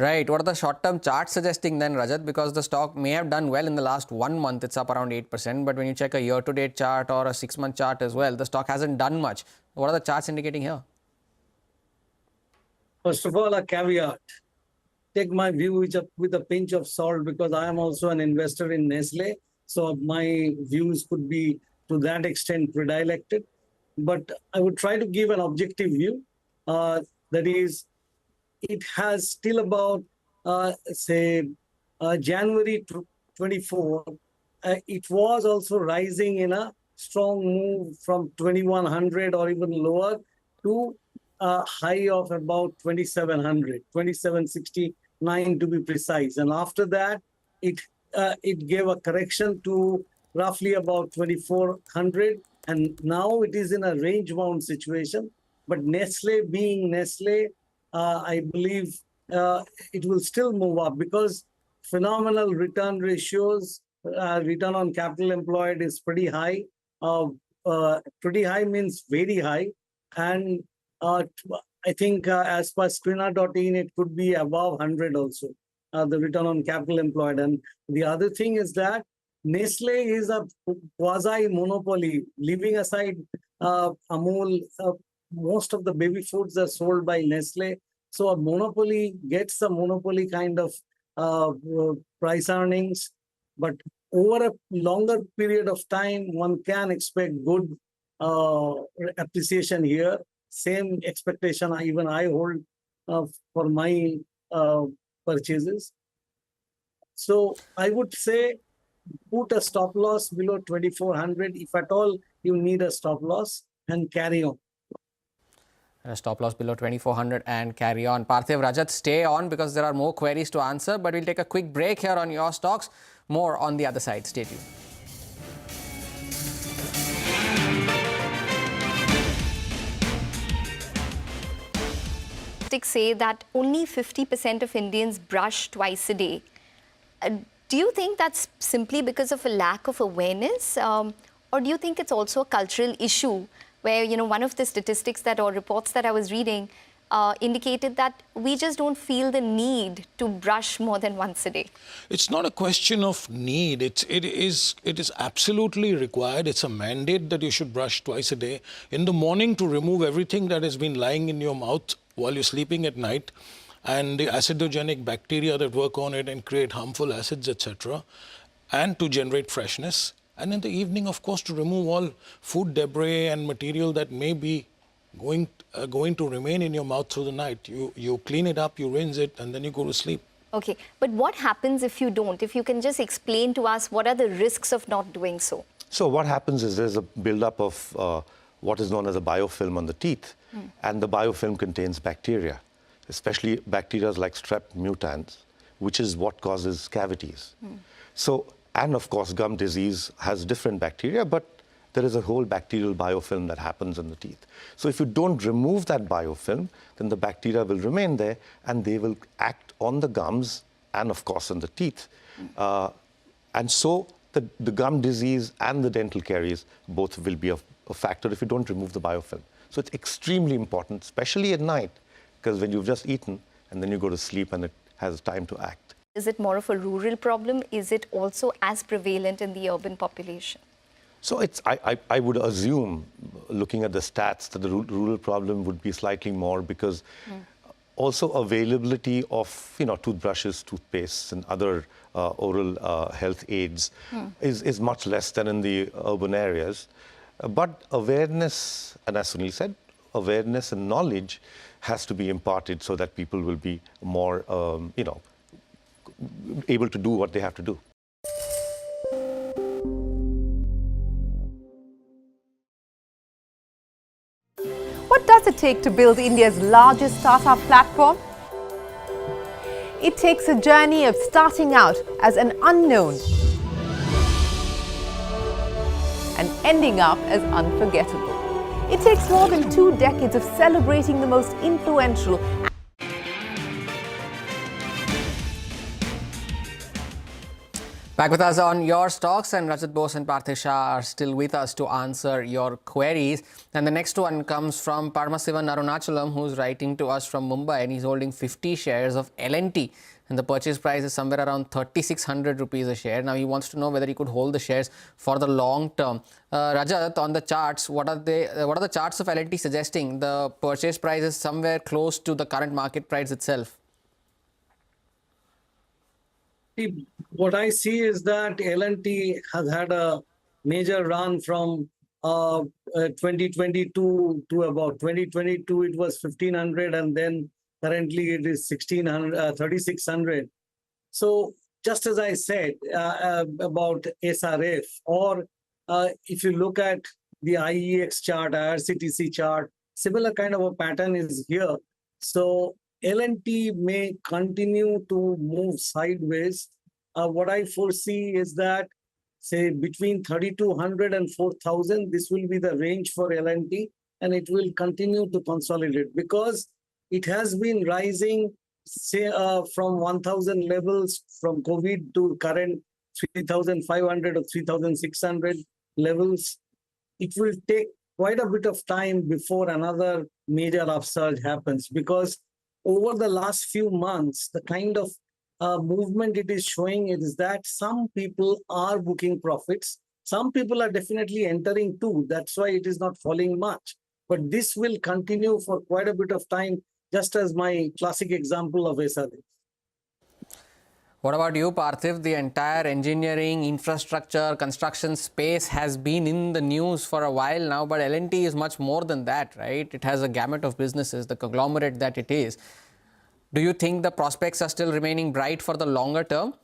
Right. What are the short-term charts suggesting then, Rajat? Because the stock may have done well in the last 1 month. It's up around 8%. But when you check a year-to-date chart or a 6-month chart as well, the stock hasn't done much. What are the charts indicating here? First of all, a caveat. Take my view with a pinch of salt, because I am also an investor in Nestle. So my views could be to that extent predilected. But I would try to give an objective view. That is, it has still about, January 24, it was also rising in a strong move from 2100 or even lower to a high of about 2700, 2769 to be precise. And after that, it gave a correction to roughly about 2400. And now it is in a range-bound situation. But Nestle being Nestle, I believe it will still move up because phenomenal return ratios, return on capital employed is pretty high. Pretty high means very high. And I think as per Screener.in, it could be above 100 also, the return on capital employed. And the other thing is that Nestle is a quasi-monopoly. Leaving aside Amul, most of the baby foods are sold by Nestle. So a monopoly gets a monopoly kind of price earnings. But over a longer period of time, one can expect good appreciation here. Same expectation even I hold for my purchases. So I would say put a stop loss below 2400 if at all you need a stop loss, and carry on. A stop loss below 2400 and carry on. Parthiv, Rajat, stay on because there are more queries to answer, but we'll take a quick break here on your stocks. More on the other side. Stay tuned. Statistics say that only 50% of Indians brush twice a day. Do you think that's simply because of a lack of awareness, or do you think it's also a cultural issue where, you know, one of the statistics that or reports that I was reading indicated that we just don't feel the need to brush more than once a day? It's not a question of need. It is absolutely required. It's a mandate that you should brush twice a day. In the morning, to remove everything that has been lying in your mouth while you're sleeping at night, and the acidogenic bacteria that work on it and create harmful acids, etc., and to generate freshness. And in the evening, of course, to remove all food debris and material that may be going to remain in your mouth through the night. You clean it up, you rinse it, and then you go to sleep. Okay, but what happens if you don't? If you can just explain to us what are the risks of not doing so? So what happens is there's a buildup of what is known as a biofilm on the teeth, and the biofilm contains bacteria, especially bacteria like strep mutans, which is what causes cavities. So, and of course, gum disease has different bacteria, but there is a whole bacterial biofilm that happens in the teeth. So if you don't remove that biofilm, then the bacteria will remain there and they will act on the gums and of course on the teeth. And so the gum disease and the dental caries both will be a factor if you don't remove the biofilm. So it's extremely important, especially at night, because when you've just eaten and then you go to sleep and it has time to act. Is it more of a rural problem? Is it also as prevalent in the urban population? So I would assume, looking at the stats, that the rural problem would be slightly more because also availability of toothbrushes, toothpastes, and other oral health aids is much less than in the urban areas. But awareness, and as Sunil said, awareness and knowledge has to be imparted so that people will be more, able to do what they have to do. What does it take to build India's largest startup platform? It takes a journey of starting out as an unknown and ending up as unforgettable. It takes more than 2 decades of celebrating the most influential. Back with us on Your Stocks, and Rajat Bose and Parthiv Shah are still with us to answer your queries. And the next one comes from Paramasivan Arunachalam, who's writing to us from Mumbai, and he's holding 50 shares of L&T. And the purchase price is somewhere around 3,600 rupees a share. Now he wants to know whether he could hold the shares for the long term. Rajat, on the charts, what are the charts of L&T suggesting? The purchase price is somewhere close to the current market price itself. What I see is that L&T has had a major run from 2022 to about 2022. It was 1,500, and then currently it is 3,600. So just as I said about SRF, or if you look at the IEX chart, IRCTC chart, similar kind of a pattern is here. So L&T may continue to move sideways. What I foresee is that, say, between 3,200 and 4,000, this will be the range for L&T, and it will continue to consolidate because it has been rising, say, from 1,000 levels from COVID to current 3,500 or 3,600 levels. It will take quite a bit of time before another major upsurge happens, because over the last few months, the kind of movement it is showing is that some people are booking profits. Some people are definitely entering too. That's why it is not falling much. But this will continue for quite a bit of time, just as my classic example of SRF. What about you, Parthiv? The entire engineering, infrastructure, construction space has been in the news for a while now, but L&T is much more than that, right? It has a gamut of businesses, the conglomerate that it is. Do you think the prospects are still remaining bright for the longer term?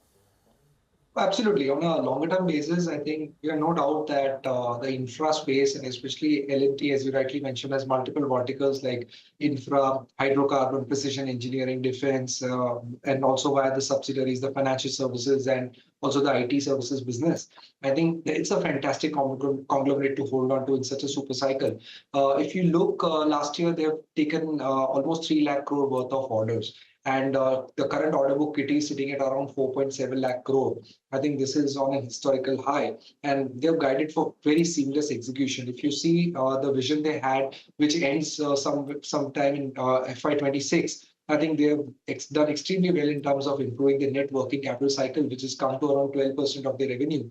Absolutely. On a longer term basis, I think we have no doubt that the infra space and especially L&T, as you rightly mentioned, has multiple verticals like infra, hydrocarbon, precision engineering, defense, and also via the subsidiaries, the financial services, and also the IT services business. I think it's a fantastic conglomerate to hold on to in such a super cycle. If you look, last year, they have taken almost 3 lakh crore worth of orders. And the current order book kitty is sitting at around 4.7 lakh crore. I think this is on a historical high, and they've guided for very seamless execution. If you see the vision they had, which ends sometime in FY26, I think they have done extremely well in terms of improving the net working capital cycle, which has come to around 12% of their revenue,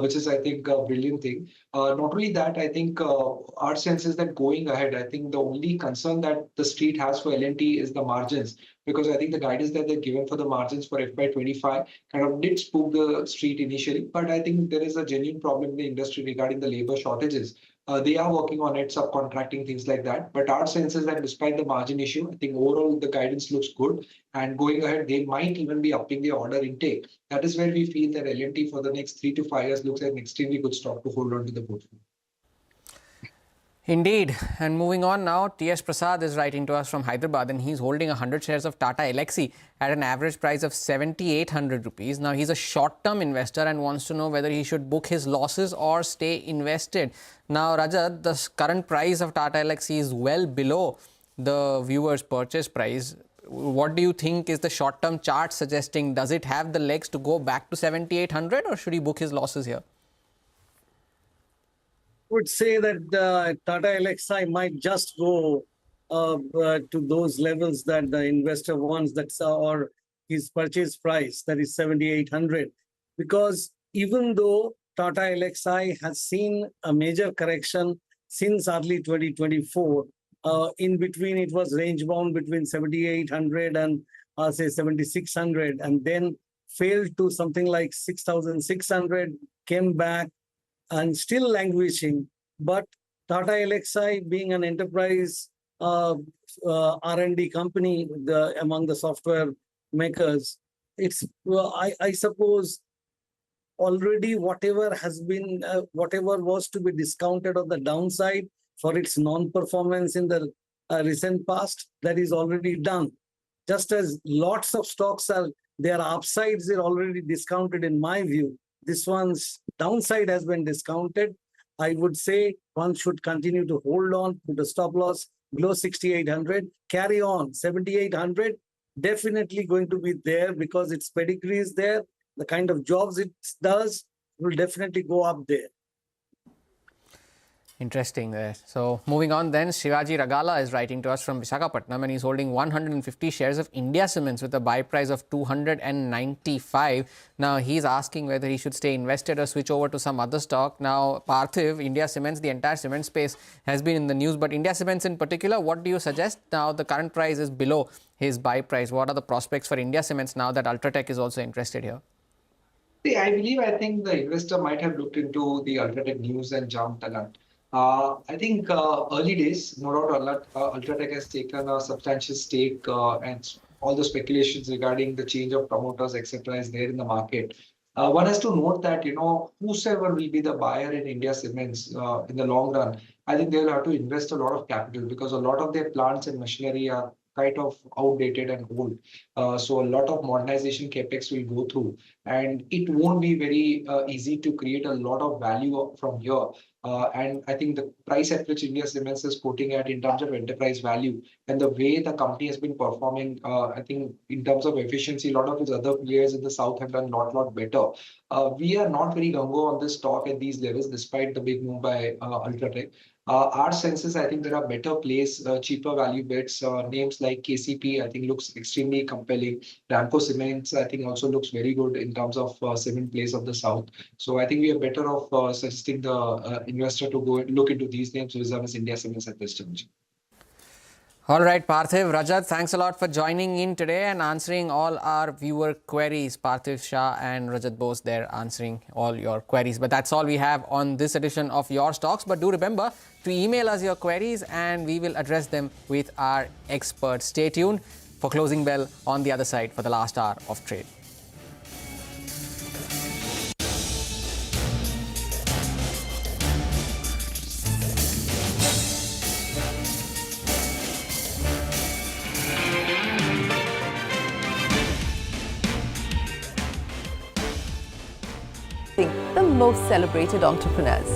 which is, I think, a brilliant thing. Not only that, I think our sense is that going ahead, I think the only concern that the street has for L&T is the margins, because I think the guidance that they're given for the margins for FY25 kind of did spook the street initially. But I think there is a genuine problem in the industry regarding the labor shortages. They are working on it, subcontracting, things like that. But our sense is that despite the margin issue, I think overall the guidance looks good. And going ahead, they might even be upping the order intake. That is where we feel that L&T for the next 3 to 5 years looks like an extremely good stock to hold on to the portfolio. Indeed. And moving on now, T.S. Prasad is writing to us from Hyderabad, and he's holding 100 shares of Tata Elxsi at an average price of 7,800 rupees. Now, he's a short-term investor and wants to know whether he should book his losses or stay invested. Now, Rajat, the current price of Tata Elxsi is well below the viewer's purchase price. What do you think is the short-term chart suggesting? Does it have the legs to go back to 7,800, or should he book his losses here? Would say that Tata Elxsi might just go to those levels that the investor wants, or his purchase price, that is 7,800. Because even though Tata Elxsi has seen a major correction since early 2024, in between it was range bound between 7,800 and say 7,600, and then failed to something like 6,600, came back, and still languishing. But Tata Elxsi, being an enterprise R&D company among the software makers, it's I suppose already whatever was to be discounted on the downside for its non-performance in the recent past, that is already done. Just as lots of stocks their upsides are already discounted in my view, this one's downside has been discounted. I would say one should continue to hold on to the stop loss below 6,800, carry on 7,800, definitely going to be there because its pedigree is there. The kind of jobs it does will definitely go up there. Interesting there. So moving on then, Shivaji Ragala is writing to us from Visakhapatnam, and he's holding 150 shares of India Cements with a buy price of 295. Now he's asking whether he should stay invested or switch over to some other stock. Now Parthiv, India Cements, the entire cement space has been in the news, but India Cements in particular, what do you suggest? Now the current price is below his buy price. What are the prospects for India Cements now that Ultratech is also interested here? See, I think the investor might have looked into the Ultratech news and jumped a lot. I think early days, no doubt, Ultratech has taken a substantial stake, and all the speculations regarding the change of promoters, etc., is there in the market. One has to note that, whosoever will be the buyer in India Cements in the long run, I think they will have to invest a lot of capital because a lot of their plants and machinery are kind of outdated and old. So a lot of modernization capex will go through, and it won't be very easy to create a lot of value from here. And I think the price at which India Cements is quoting at in terms of enterprise value and the way the company has been performing, I think in terms of efficiency, a lot of its other players in the south have done a lot better. We are not very gung-ho on this stock at these levels, despite the big move by Ultratech. Our sense is I think there are better plays, cheaper value bets, names like KCP, I think looks extremely compelling. Ramco Cements, I think also looks very good in terms of cement plays of the south. So I think we are better off suggesting the investor to go look into these names versus India Cements at this juncture. All right, Parthiv, Rajat, thanks a lot for joining in today and answering all our viewer queries. Parthiv Shah and Rajat Bose there answering all your queries. But that's all we have on this edition of Your Stocks. But do remember to email us your queries and we will address them with our experts. Stay tuned for Closing Bell on the other side for the last hour of trade. most celebrated entrepreneurs.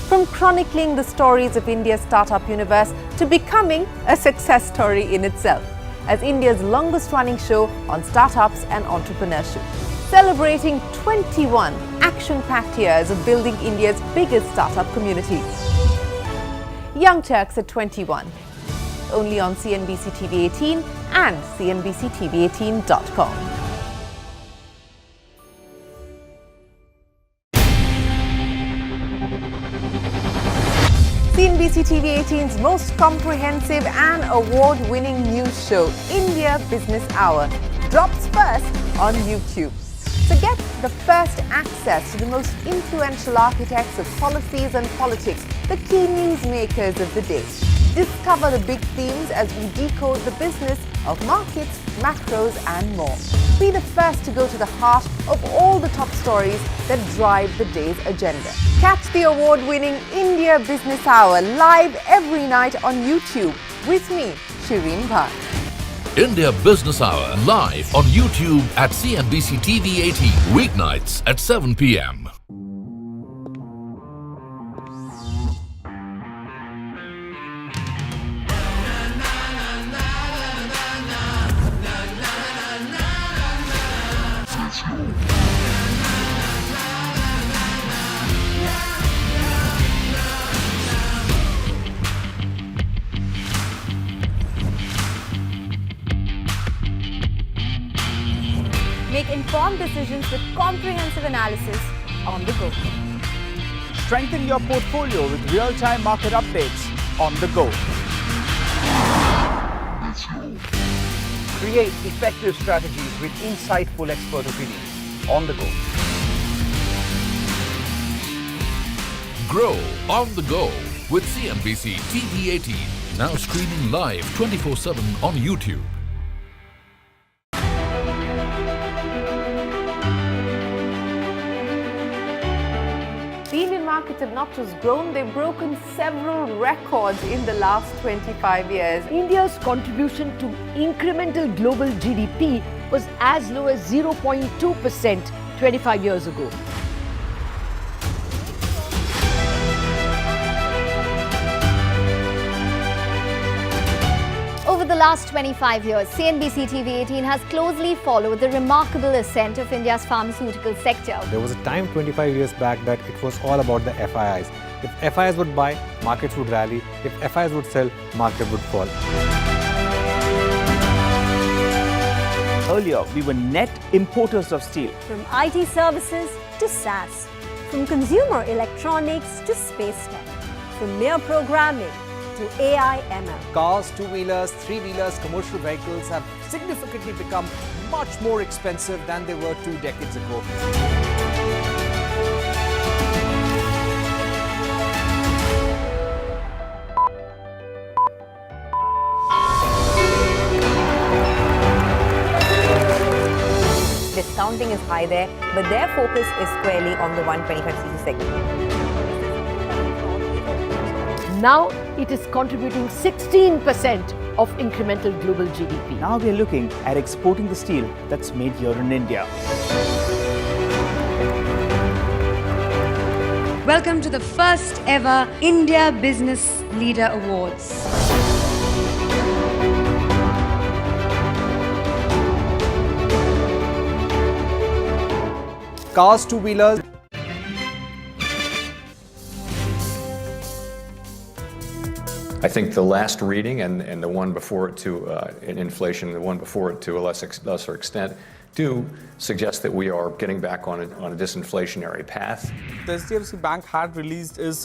From chronicling the stories of India's startup universe to becoming a success story in itself, as India's longest-running show on startups and entrepreneurship, celebrating 21 action-packed years of building India's biggest startup community. Young Turks at 21, only on CNBC-TV18 and CNBCTV18.com. CNBC-TV18's most comprehensive and award-winning news show, India Business Hour, drops first on YouTube. So get the first access to the most influential architects of policies and politics, the key newsmakers of the day. Discover the big themes as we decode the business of markets, macros and more. Be the first to go to the heart of all the top stories that drive the day's agenda. Catch the award-winning India Business Hour live every night on YouTube with me, Shireen Bhat. India Business Hour live on YouTube at CNBC-TV18 weeknights at 7 p.m. Make informed decisions with comprehensive analysis on the go. Strengthen your portfolio with real-time market updates on the go. Create effective strategies with insightful expert opinions on the go. Grow on the go with CNBC-TV18, now streaming live 24/7 on YouTube. The Indian markets have not just grown, they've broken several records in the last 25 years. India's contribution to incremental global GDP was as low as 0.2% 25 years ago. Over the last 25 years, CNBC-TV18 has closely followed the remarkable ascent of India's pharmaceutical sector. There was a time 25 years back that it was all about the FIIs. If FIIs would buy, markets would rally. If FIIs would sell, market would fall. Earlier, we were net importers of steel. From IT services to SaaS, from consumer electronics to space tech, from mere programming to AI ML. Cars, two-wheelers, three-wheelers, commercial vehicles have significantly become much more expensive than they were 2 decades ago. Discounting is high there, but their focus is squarely on the 125cc segment. Now it is contributing 16% of incremental global GDP. Now we are looking at exporting the steel that's made here in India. Welcome to the first ever India Business Leader Awards. Cars, two-wheelers. I think the last reading and the one before it to in inflation, the one before it to a lesser extent, do suggest that we are getting back on a disinflationary path. The HDFC Bank had released its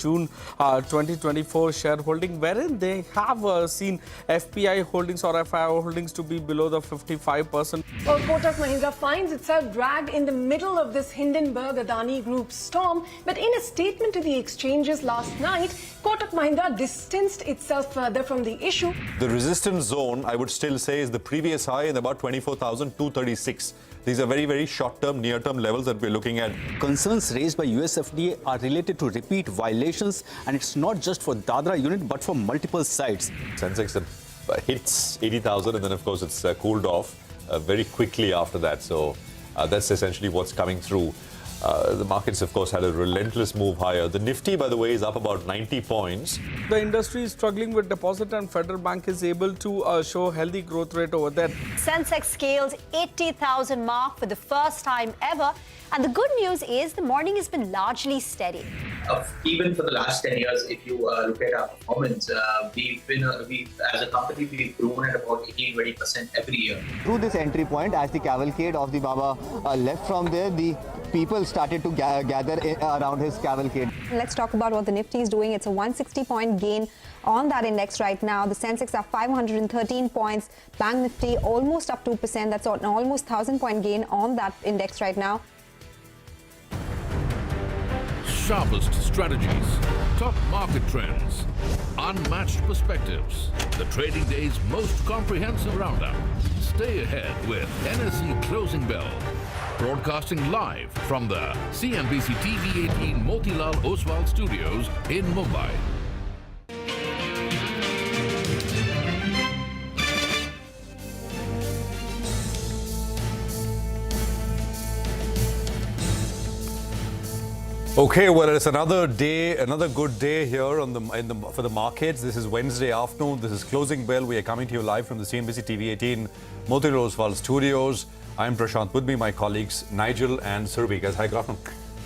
June 2024 shareholding, wherein they have seen FPI holdings or FIO holdings to be below the 55%. Well, Kotak Mahindra finds itself dragged in the middle of this Hindenburg-Adani Group storm, but in a statement to the exchanges last night, Kotak Mahindra distanced itself further from the issue. The resistance zone, I would still say, is the previous high in about 24,236. These are very, very short-term, near-term levels that we're looking at. Concerns raised by US FDA are related to repeat violations, and it's not just for Dadra unit, but for multiple sites. Sensex hits 80,000, and then, of course, it's cooled off very quickly after that. So that's essentially what's coming through. the markets, of course, had a relentless move higher. The Nifty, by the way, is up about 90 points. The industry is struggling with deposit, and Federal Bank is able to show healthy growth rate over there. Sensex scaled 80,000 mark for the first time ever. And the good news is the morning has been largely steady. Even for the last 10 years, if you look at our performance, as a company, we've grown at about 18-20% every year. Through this entry point, as the cavalcade of the Baba left from there, the people started to gather around his cavalcade. Let's talk about what the Nifty is doing. It's a 160-point gain on that index right now. The Sensex are 513 points. Bank Nifty almost up 2%. That's an almost 1,000-point gain on that index right now. Sharpest strategies, top market trends, unmatched perspectives, the trading day's most comprehensive roundup. Stay ahead with NLC Closing Bell. Broadcasting live from the CNBC-TV18 Motilal Oswal Studios in Mumbai. Okay, well, it's another day, another good day here for the markets. This is Wednesday afternoon. This is Closing Bell. We are coming to you live from the CNBC-TV18 Motilal Oswal Studios. I'm Prashant. With me, my colleagues Nigel and Surabhi. Guys, hi, good afternoon.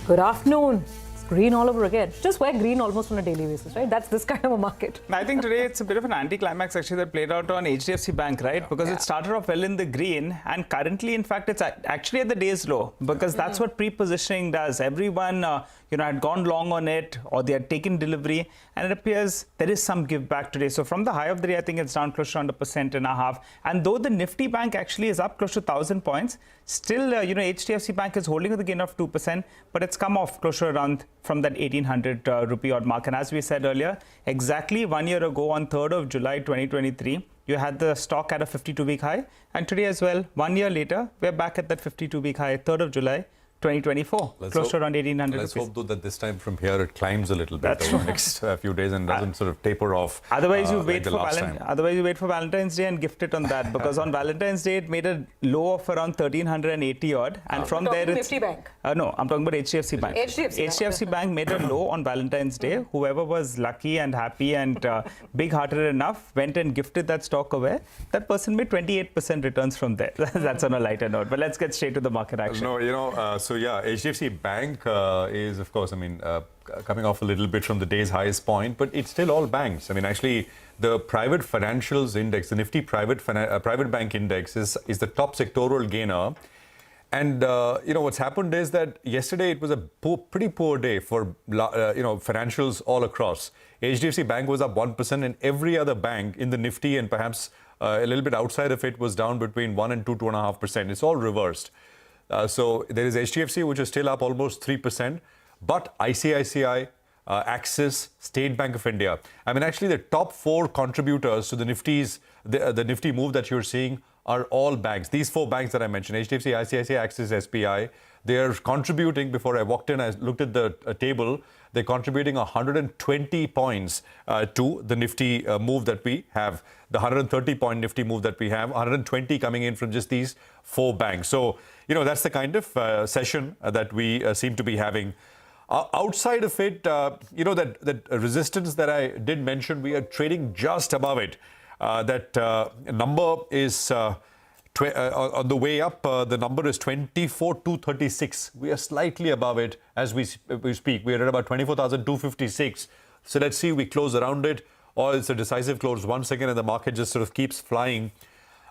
Good afternoon. It's green all over again. Just wear green almost on a daily basis, right? That's this kind of a market. I think today it's a bit of an anti-climax actually that played out on HDFC Bank, right? Because it started off well in the green, and currently, in fact, it's actually at the day's low, because that's what pre-positioning does. Everyone had gone long on it, or they had taken delivery, and it appears there is some give back today. So from the high of the day, I think it's down close to around 1.5%. And though the Nifty Bank actually is up close to 1,000 points, still, HDFC Bank is holding with a gain of 2%, but it's come off close to around from that 1,800 rupee odd mark. And as we said earlier, exactly 1 year ago on 3rd of July 2023, you had the stock at a 52-week high, and today as well, 1 year later, we're back at that 52-week high, 3rd of July 2024, close to around 1,800 Let's rupees. hope though that this time from here it climbs a little bit over the next few days and doesn't sort of taper off. Otherwise, you like wait for Valentine's Day and gift it on that, because on Valentine's Day it made a low of around 1,380 odd, and from there it's Nifty Bank. No, I'm talking about HDFC Bank. HDFC Bank made a low on Valentine's Day. Whoever was lucky and happy and big-hearted enough went and gifted that stock away. That person made 28% returns from there. That's on a lighter note. But let's get straight to the market action. No, HDFC Bank is, of course, coming off a little bit from the day's highest point, but it's still all banks. Actually, the private financials index, the Nifty private bank index, is the top sectoral gainer. And what's happened is that yesterday it was a pretty poor day for financials all across. HDFC Bank was up 1%, and every other bank in the Nifty and perhaps a little bit outside of it was down between 1 and 2.5%. It's all reversed. So there is HDFC, which is still up almost 3%, but ICICI, Axis, State Bank of India. Actually, the top 4 contributors to the Nifty move that you're seeing are all banks. These 4 banks that I mentioned, HDFC, ICICI, Axis, SBI, they are contributing. Before I walked in, I looked at the table. They're contributing 120 points to the Nifty move that we have, the 130-point Nifty move that we have, 120 coming in from just these 4 banks. So, that's the kind of session that we seem to be having. Outside of it, that resistance that I did mention, we are trading just above it. That number is on the way up. The number is 24,236. We are slightly above it as we speak. We are at about 24,256. So let's see if we close around it, or it's a decisive close once again and the market just sort of keeps flying.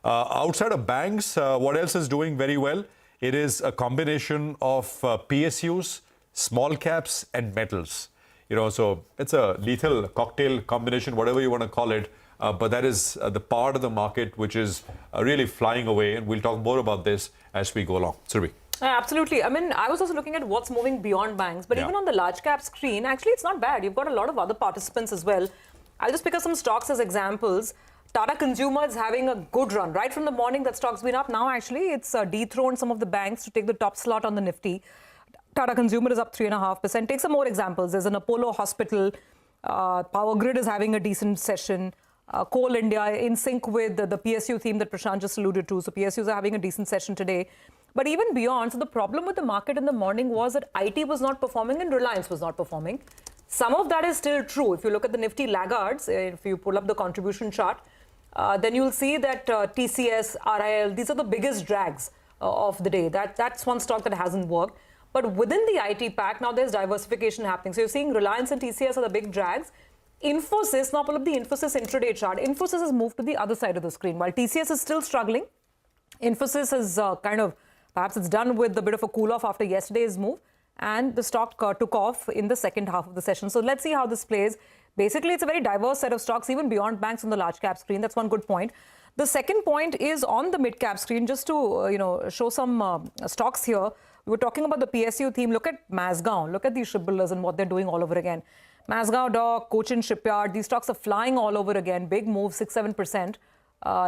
Outside of banks, what else is doing very well? It is a combination of PSUs, small caps, and metals. So it's a lethal cocktail combination, whatever you want to call it. But that is the part of the market which is really flying away. And we'll talk more about this as we go along. Surabhi. Absolutely. I was also looking at what's moving beyond banks. But even on the large cap screen, actually, it's not bad. You've got a lot of other participants as well. I'll just pick up some stocks as examples. Tata Consumer is having a good run. Right from the morning, that stock's been up. Now, actually, it's dethroned some of the banks to take the top slot on the Nifty. Tata Consumer is up 3.5%. Take some more examples. There's an Apollo Hospital. Power Grid is having a decent session. Coal India in sync with the PSU theme that Prashant just alluded to. So PSUs are having a decent session today. But even beyond, so the problem with the market in the morning was that IT was not performing and Reliance was not performing. Some of that is still true. If you look at the Nifty laggards, if you pull up the contribution chart, then you'll see that TCS, RIL, these are the biggest drags of the day. That's one stock that hasn't worked. But within the IT pack, now there's diversification happening. So you're seeing Reliance and TCS are the big drags. Infosys, now pull up the Infosys intraday chart. Infosys has moved to the other side of the screen. While TCS is still struggling, Infosys is perhaps it's done with a bit of a cool-off after yesterday's move. And the stock took off in the second half of the session. So let's see how this plays. Basically, it's a very diverse set of stocks, even beyond banks on the large cap screen. That's one good point. The second point is on the mid cap screen, just to show some stocks here. We were talking about the PSU theme. Look at Mazagon. Look at these shipbuilders and what they're doing all over again. Mazagon Dock, Cochin Shipyard, these stocks are flying all over again. Big move, 6-7%.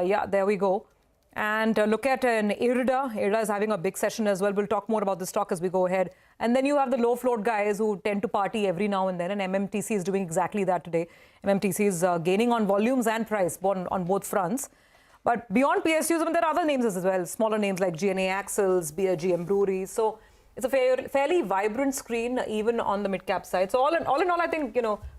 Yeah, there we go. And look at an IRIDA. IRIDA is having a big session as well. We'll talk more about the stock as we go ahead. And then you have the low float guys who tend to party every now and then. And MMTC is doing exactly that today. MMTC is gaining on volumes and price on both fronts. But beyond PSUs, I mean, there are other names as well. Smaller names like GNA Axles, GM Breweries. So it's a fairly vibrant screen, even on the mid-cap side. So all in all, I think,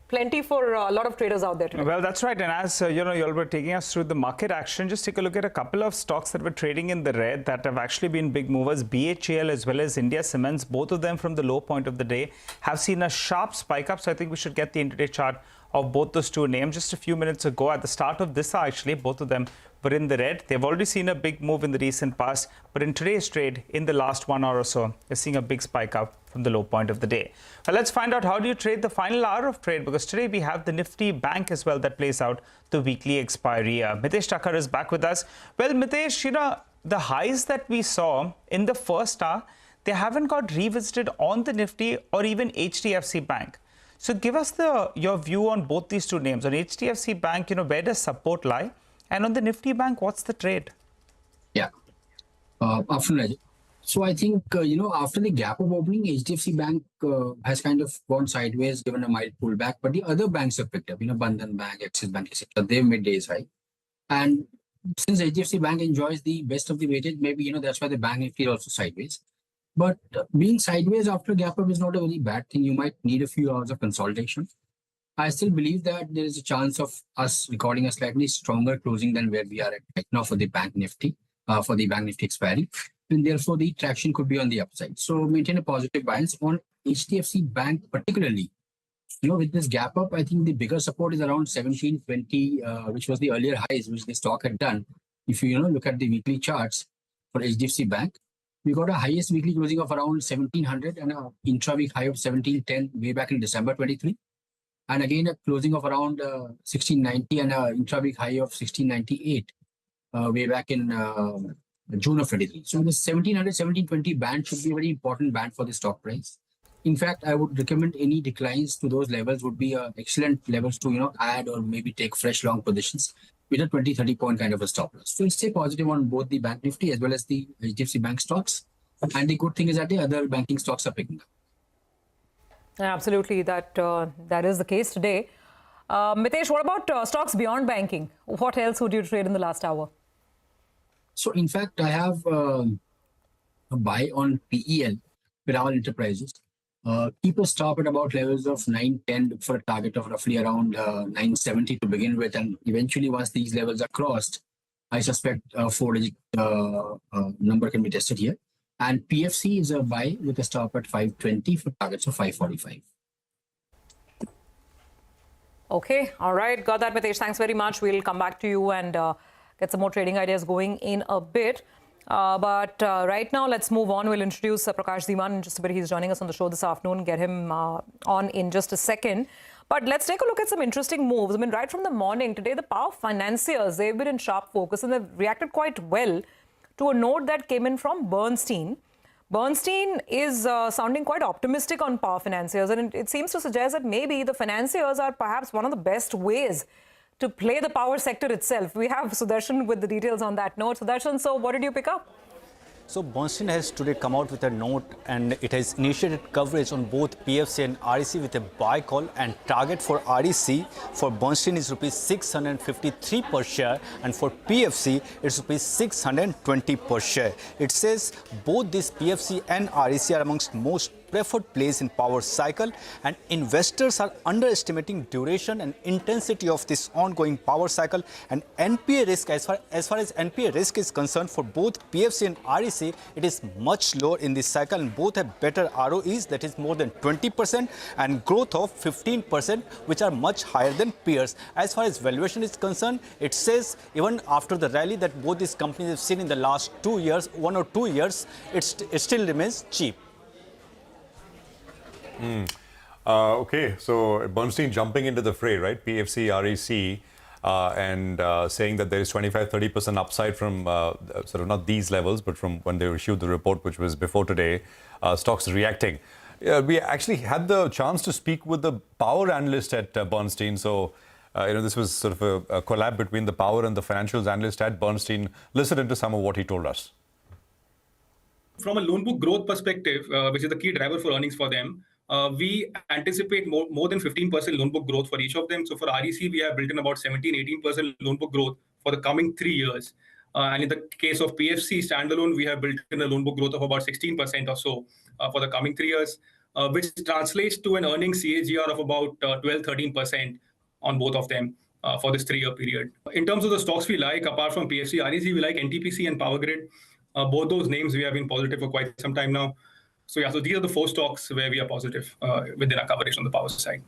plenty for a lot of traders out there today. Well, that's right. And as you all were taking us through the market action, just take a look at a couple of stocks that were trading in the red that have actually been big movers. BHEL as well as India Cements, both of them from the low point of the day, have seen a sharp spike up. So I think we should get the intraday chart of both those two names. Just a few minutes ago, at the start of this hour, actually, both of them were in the red. They've already seen a big move in the recent past, but in today's trade, in the last 1 hour or so, you're seeing a big spike up from the low point of the day. Well, let's find out how do you trade the final hour of trade, because today we have the Nifty Bank as well that plays out the weekly expiry. Mitesh Thakkar is back with us. Well, Mitesh, the highs that we saw in the first hour, they haven't got revisited on the Nifty or even HDFC Bank. So give us your view on both these two names. On HDFC Bank, where does support lie? And on the Nifty Bank, what's the trade? Yeah. Afternoon, so I think, after the gap of opening, HDFC Bank has kind of gone sideways, given a mild pullback. But the other banks have picked up, Bandhan Bank, Axis Bank, etc. They've made days high. And since HDFC Bank enjoys the best of the weightage, maybe, that's why the Bank Nifty is also sideways. But being sideways after gap up is not a very bad thing. You might need a few hours of consolidation. I still believe that there is a chance of us recording a slightly stronger closing than where we are at right now for the Bank Nifty, expiry. And therefore, the traction could be on the upside. So maintain a positive bias on HDFC Bank particularly. With this gap up, I think the bigger support is around 1720, which was the earlier highs which the stock had done. If you look at the weekly charts for HDFC Bank, we got a highest weekly closing of around 1700 and an intra-week high of 1710 way back in December 23. And again, a closing of around 1690 and an intra-week high of 1698 way back in June of 23. So the 1700-1720 band should be a very important band for the stock price. In fact, I would recommend any declines to those levels would be excellent levels to add or maybe take fresh long positions with a 20-30 point kind of a stop loss. So stay positive on both the Bank Nifty as well as the HDFC Bank stocks. And the good thing is that the other banking stocks are picking up. Absolutely, that is the case today. Mitesh, what about stocks beyond banking? What else would you trade in the last hour? So, in fact, I have a buy on PEL, Piramal Enterprises. Keep a stop at about levels of 910, look for a target of roughly around 970 to begin with. And eventually, once these levels are crossed, I suspect a 4-digit number can be tested here. And PFC is a buy with a stop at 520 for targets of 545. Okay. All right. Got that, Mitesh. Thanks very much. We'll come back to you and get some more trading ideas going in a bit. But right now, let's move on. We'll introduce Prakash Dhiman in just a bit. He's joining us on the show this afternoon. Get him on in just a second. But let's take a look at some interesting moves. I mean, right from the morning today, the power financiers, they've been in sharp focus and they've reacted quite well to a note that came in from Bernstein. Bernstein is sounding quite optimistic on power financiers, and it seems to suggest that maybe the financiers are perhaps one of the best ways to play the power sector itself. We have Sudarshan with the details on that note. Sudarshan, so what did you pick up? So Bernstein has today come out with a note and it has initiated coverage on both PFC and REC with a buy call, and target for REC for Bernstein is rupees 653 per share and for PFC it's rupees 620 per share. It says both this PFC and REC are amongst most preferred plays in power cycle, and investors are underestimating duration and intensity of this ongoing power cycle, and NPA risk, as far as NPA risk is concerned for both PFC and REC, it is much lower in this cycle, and both have better ROEs, that is more than 20%, and growth of 15%, which are much higher than peers. As far as valuation is concerned, it says even after the rally that both these companies have seen in the last 2 years, 1 or 2 years, it still remains cheap. Okay, so Bernstein jumping into the fray, right? PFC, REC, and saying that there is 25-30% upside from sort of not these levels, but from when they issued the report, which was before today, stocks reacting. We actually had the chance to speak with the power analyst at Bernstein. So, this was sort of a collab between the power and the financials analyst at Bernstein. Listen into some of what he told us. From a loan book growth perspective, which is the key driver for earnings for them, we anticipate more than 15% loan book growth for each of them. So for REC, we have built in about 17-18% loan book growth for the coming 3 years. And in the case of PFC standalone, we have built in a loan book growth of about 16% or so for the coming 3 years, which translates to an earnings CAGR of about 12-13% on both of them for this 3-year period. In terms of the stocks we like, apart from PFC, REC, we like NTPC and Power Grid. Both those names we have been positive for quite some time now. So yeah, so these are the 4 stocks where we are positive within our coverage on the power side.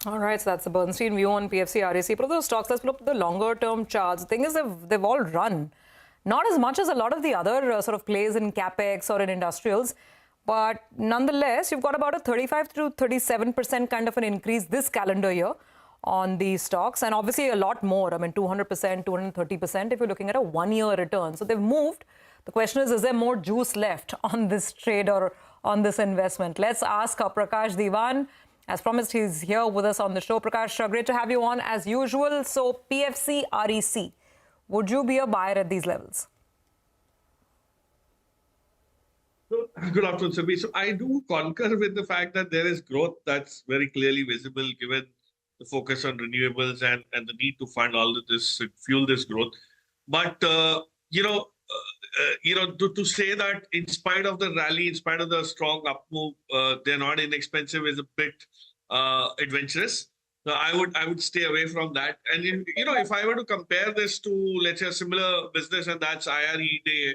All right, so that's the Bernstein view on PFC, REC. But those stocks, let's look at the longer term charts. The thing is, they've all run. Not as much as a lot of the other sort of plays in capex or in industrials. But nonetheless, you've got about a 35 to 37% kind of an increase this calendar year on these stocks. And obviously a lot more, I mean, 200%, 230% if you're looking at a 1-year return. So they've moved. The question is there more juice left on this trade or on this investment? Let's ask Prakash Diwan. As promised, he's here with us on the show. Prakash, great to have you on as usual. So PFC, REC, would you be a buyer at these levels? Good afternoon, Sabi. So I do concur with the fact that there is growth that's very clearly visible given the focus on renewables and the need to fund all of this, fuel this growth. But, to say that in spite of the rally, in spite of the strong up move, they're not inexpensive is a bit adventurous. I would stay away from that. And if I were to compare this to, let's say, a similar business, and that's IRE Day,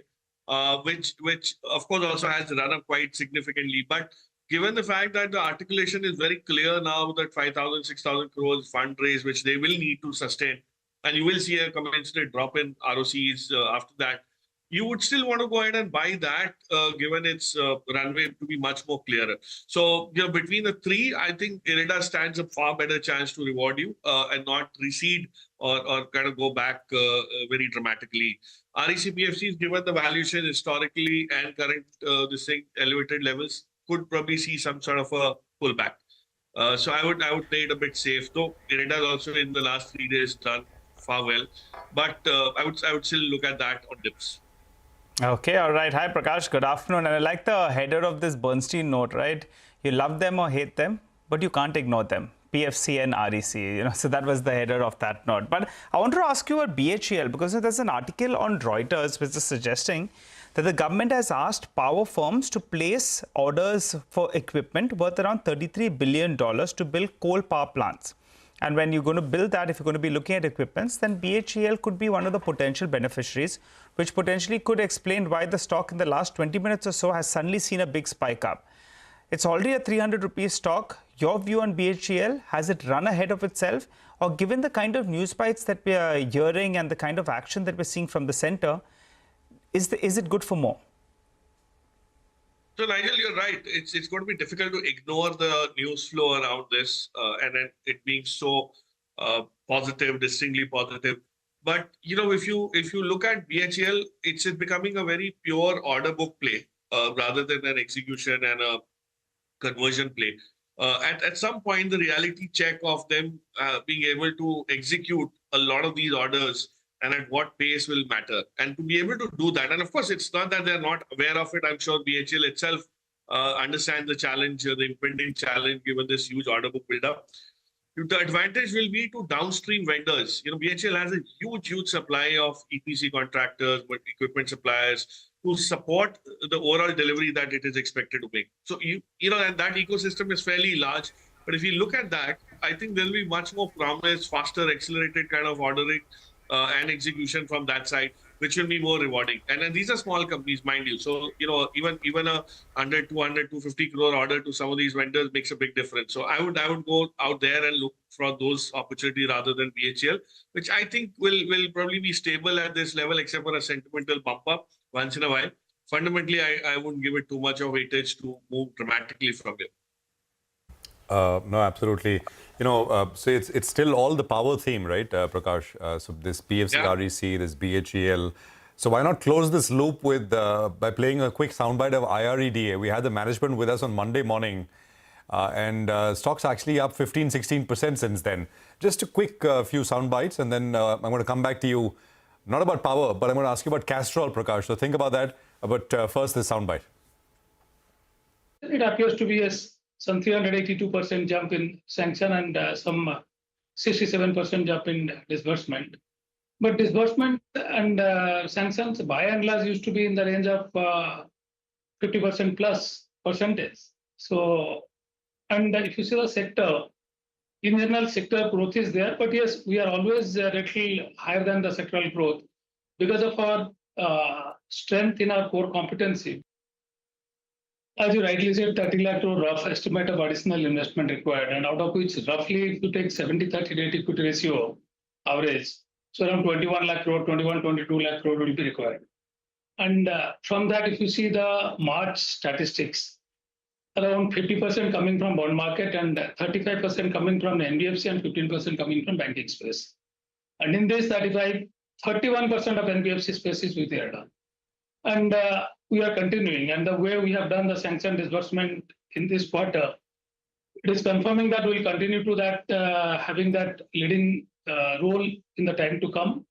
which of course also has run up quite significantly. But given the fact that the articulation is very clear now that 5,000, 6,000 crores fundraise, which they will need to sustain, and you will see a commensurate drop in ROCs after that, you would still want to go ahead and buy that given its runway to be much more clearer. So between the 3, I think IREDA stands a far better chance to reward you and not recede or kind of go back very dramatically. REC PFCs, given the valuation historically and current elevated levels, could probably see some sort of a pullback. So I would play it a bit safe, though IREDA has also in the last 3 days done far well. But I would still look at that on dips. Okay, all right. Hi, Prakash. Good afternoon. And I like the header of this Bernstein note, right? You love them or hate them, but you can't ignore them. PFC and REC, so that was the header of that note. But I want to ask you about BHEL, because there's an article on Reuters which is suggesting that the government has asked power firms to place orders for equipment worth around $33 billion to build coal power plants. And when you're going to build that, if you're going to be looking at equipments, then BHEL could be one of the potential beneficiaries, which potentially could explain why the stock in the last 20 minutes or so has suddenly seen a big spike up. It's already a 300 rupees stock. Your view on BHEL, has it run ahead of itself? Or given the kind of news bites that we are hearing and the kind of action that we're seeing from the center, is it good for more? So Nigel, you're right. It's going to be difficult to ignore the news flow around this and then it being so positive, distinctly positive. But if you look at BHEL, it's becoming a very pure order book play rather than an execution and a conversion play. At some point, the reality check of them being able to execute a lot of these orders and at what pace will matter. And to be able to do that, and of course, it's not that they're not aware of it. I'm sure BHEL itself understands the challenge, the impending challenge, given this huge order book build-up. The advantage will be to downstream vendors. BHEL has a huge supply of EPC contractors, but equipment suppliers to support the overall delivery that it is expected to make. So, and that ecosystem is fairly large. But if you look at that, I think there'll be much more promise, faster, accelerated kind of ordering and execution from that side, which will be more rewarding. And then these are small companies, mind you. So, even a 100, 200, 250 crore order to some of these vendors makes a big difference. So I would go out there and look for those opportunities rather than BHEL, which I think will probably be stable at this level, except for a sentimental bump up once in a while. Fundamentally, I wouldn't give it too much of weightage to move dramatically from here. No, absolutely. So it's still all the power theme, right, Prakash? So this PFC, REC, this BHEL. So why not close this loop with by playing a quick soundbite of IREDA? We had the management with us on Monday morning, and stocks actually up 15-16% since then. Just a quick few soundbites, and then I'm going to come back to you, not about power, but I'm going to ask you about Castrol, Prakash. So think about that. But first, this soundbite. It appears to be some 382% jump in sanction and some 67% jump in disbursement. But disbursement and sanctions by and large used to be in the range of 50% plus percentage. So, and if you see the sector, in general sector growth is there, but yes, we are always a little higher than the sectoral growth because of our strength in our core competency. As you rightly said, 30 lakh crore rough estimate of additional investment required, and out of which roughly if you take 70-30 debt equity ratio average, so around 21 lakh crore, 22 lakh crore will be required. And from that, if you see the March statistics, around 50% coming from bond market and 35% coming from NBFC and 15% coming from banking space. And in this 31% of NBFC space is with IRDA. And we are continuing, and the way we have done the sanction disbursement in this quarter, it is confirming that we'll continue to that, having that leading role in the time to come.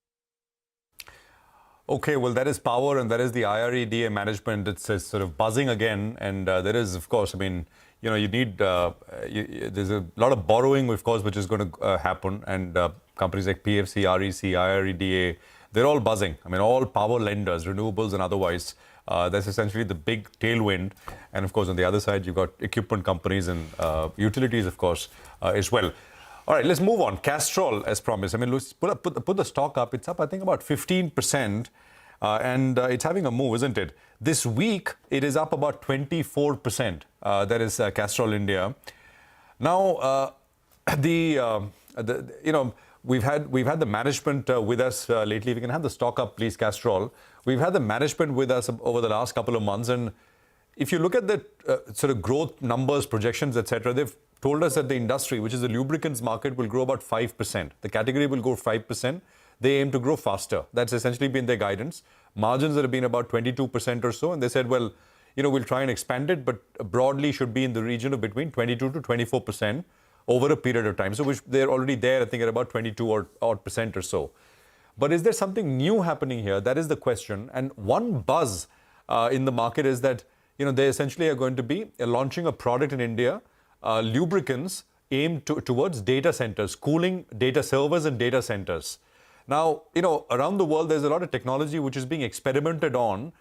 Okay, well, that is power, and that is the IREDA management. It's sort of buzzing again, and there is, of course, I mean, you need, there's a lot of borrowing, of course, which is going to happen, and companies like PFC, REC, IREDA, they're all buzzing. I mean, all power lenders, renewables and otherwise. That's essentially the big tailwind. And of course, on the other side, you've got equipment companies and utilities, of course, as well. All right, let's move on. Castrol, as promised. I mean, let's put the stock up. It's up, I think, about 15%. And it's having a move, isn't it? This week, it is up about 24%. That is Castrol India. Now, we've had the management with us lately. If you can have the stock up, please, Castrol. We've had the management with us over the last couple of months. And if you look at the sort of growth numbers, projections, etc., they've told us that the industry, which is the lubricants market, will grow about 5%. The category will grow 5%. They aim to grow faster. That's essentially been their guidance. Margins have been about 22% or so. And they said, well, we'll try and expand it, but broadly should be in the region of between 22 to 24% over a period of time. So which they're already there, I think, at about 22% or so. But is there something new happening here? That is the question. And one buzz in the market is that, they essentially are going to be launching a product in India, lubricants aimed towards data centers, cooling data servers and data centers. Now, around the world, there's a lot of technology which is being experimented on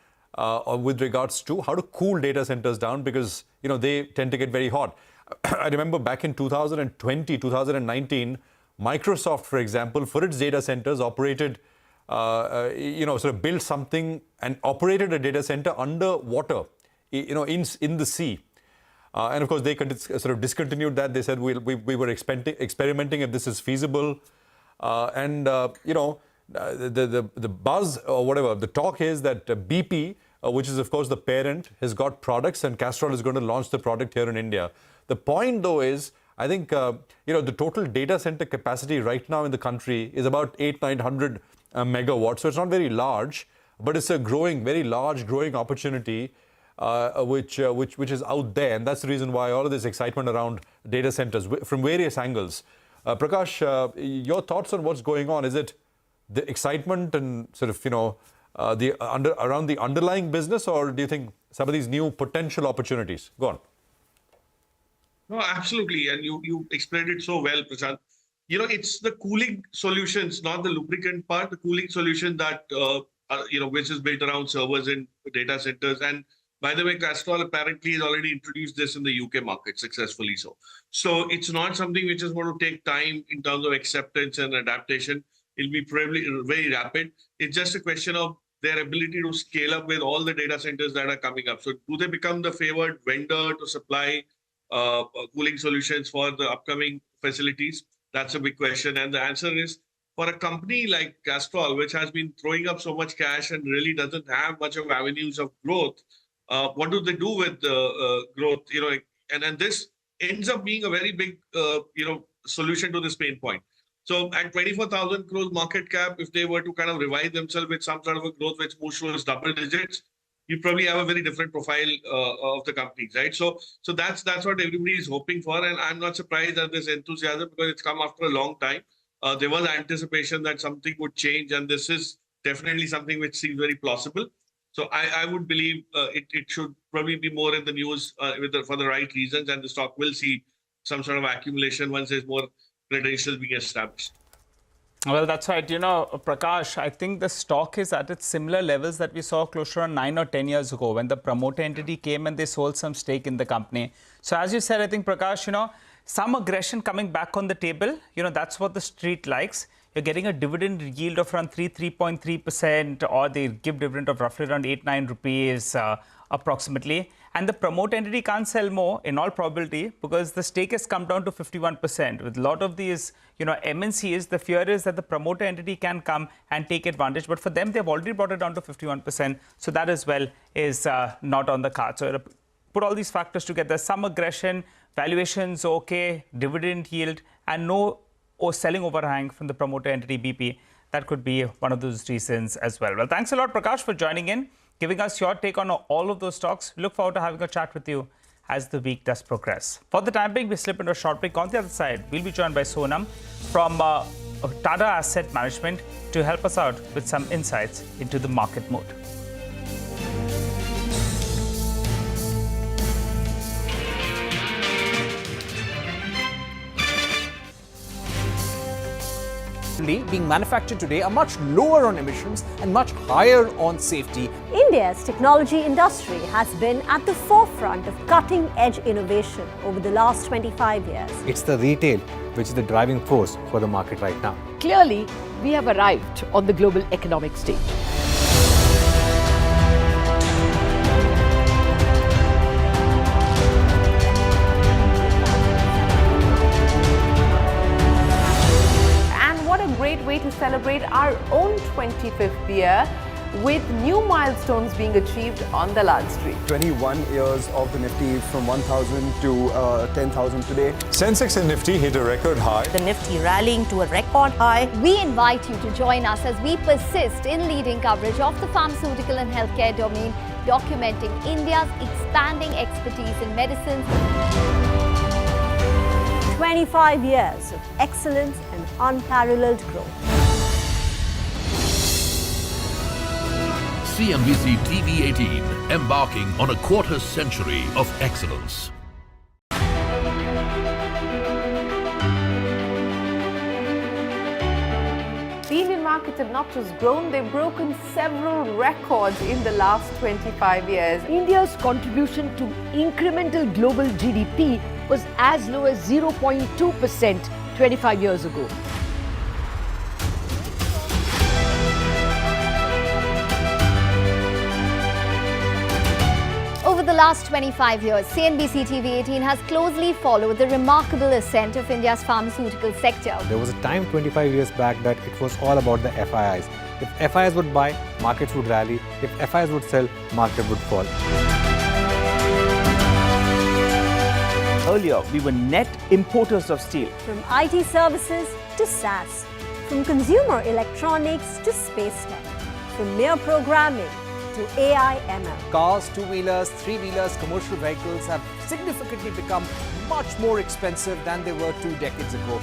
with regards to how to cool data centers down because, they tend to get very hot. I remember back in 2020, 2019, Microsoft, for example, for its data centers operated, sort of built something and operated a data center underwater, in the sea. And of course, they sort of discontinued that. They said we were experimenting if this is feasible. The buzz or whatever, the talk is that BP, which is of course the parent, has got products and Castrol is going to launch the product here in India. The point though is, I think, the total data center capacity right now in the country is about 800-900 megawatts. So it's not very large, but it's a very large growing opportunity, which is out there. And that's the reason why all of this excitement around data centers from various angles. Prakash, your thoughts on what's going on? Is it the excitement and sort of, around the underlying business, or do you think some of these new potential opportunities? Go on. No, absolutely. And you explained it so well, Prashant. It's the cooling solutions, not the lubricant part, the cooling solution that, which is built around servers in data centers. And by the way, Castrol apparently has already introduced this in the UK market successfully. So it's not something which is going to take time in terms of acceptance and adaptation. It'll be probably very rapid. It's just a question of their ability to scale up with all the data centers that are coming up. So do they become the favored vendor to supply cooling solutions for the upcoming facilities? That's a big question. And the answer is, for a company like Castrol, which has been throwing up so much cash and really doesn't have much of avenues of growth, what do they do with the growth? And then this ends up being a very big, solution to this pain point. So at 24,000 crores market cap, if they were to kind of revive themselves with some sort of a growth which moves towards double digits, you probably have a very different profile of the companies, right? So that's what everybody is hoping for, and I'm not surprised at this enthusiasm because it's come after a long time. There was anticipation that something would change, and this is definitely something which seems very plausible. So I would believe it should probably be more in the news for the right reasons, and the stock will see some sort of accumulation once there's more credentials being established. Well, that's right. Prakash, I think the stock is at its similar levels that we saw close to around 9 or 10 years ago when the promoter entity came and they sold some stake in the company. So as you said, I think, Prakash, some aggression coming back on the table, that's what the street likes. You're getting a dividend yield of around 3.3%, or they give dividend of roughly around 8-9 rupees approximately. And the promoter entity can't sell more in all probability because the stake has come down to 51%. With a lot of these, MNCs, the fear is that the promoter entity can come and take advantage. But for them, they've already brought it down to 51%. So that as well is not on the card. So put all these factors together, some aggression, valuations okay, dividend yield, and no selling overhang from the promoter entity BP. That could be one of those reasons as well. Well, thanks a lot, Prakash, for joining in, giving us your take on all of those stocks. Look forward to having a chat with you as the week does progress. For the time being, we slip into a short break. On the other side, we'll be joined by Sonam from Tata Asset Management to help us out with some insights into the market mood. Being manufactured today are much lower on emissions and much higher on safety. India's technology industry has been at the forefront of cutting-edge innovation over the last 25 years. It's the retail which is the driving force for the market right now. Clearly, we have arrived on the global economic stage. Great way to celebrate our own 25th year with new milestones being achieved on Dalal Street. 21 years of the Nifty from 1,000 to 10,000 today. Sensex and Nifty hit a record high. The Nifty rallying to a record high. We invite you to join us as we persist in leading coverage of the pharmaceutical and healthcare domain, documenting India's expanding expertise in medicines. 25 years of excellence and unparalleled growth. CNBC-TV18, embarking on a quarter century of excellence. The Indian markets have not just grown, they've broken several records in the last 25 years. India's contribution to incremental global GDP was as low as 0.2% 25 years ago. Over the last 25 years, CNBC-TV18 has closely followed the remarkable ascent of India's pharmaceutical sector. There was a time 25 years back that it was all about the FIIs. If FIIs would buy, markets would rally. If FIIs would sell, market would fall. Earlier, we were net importers of steel. From IT services to SaaS, from consumer electronics to space tech, from mere programming to AI ML. Cars, two-wheelers, three-wheelers, commercial vehicles have significantly become much more expensive than they were 2 decades ago.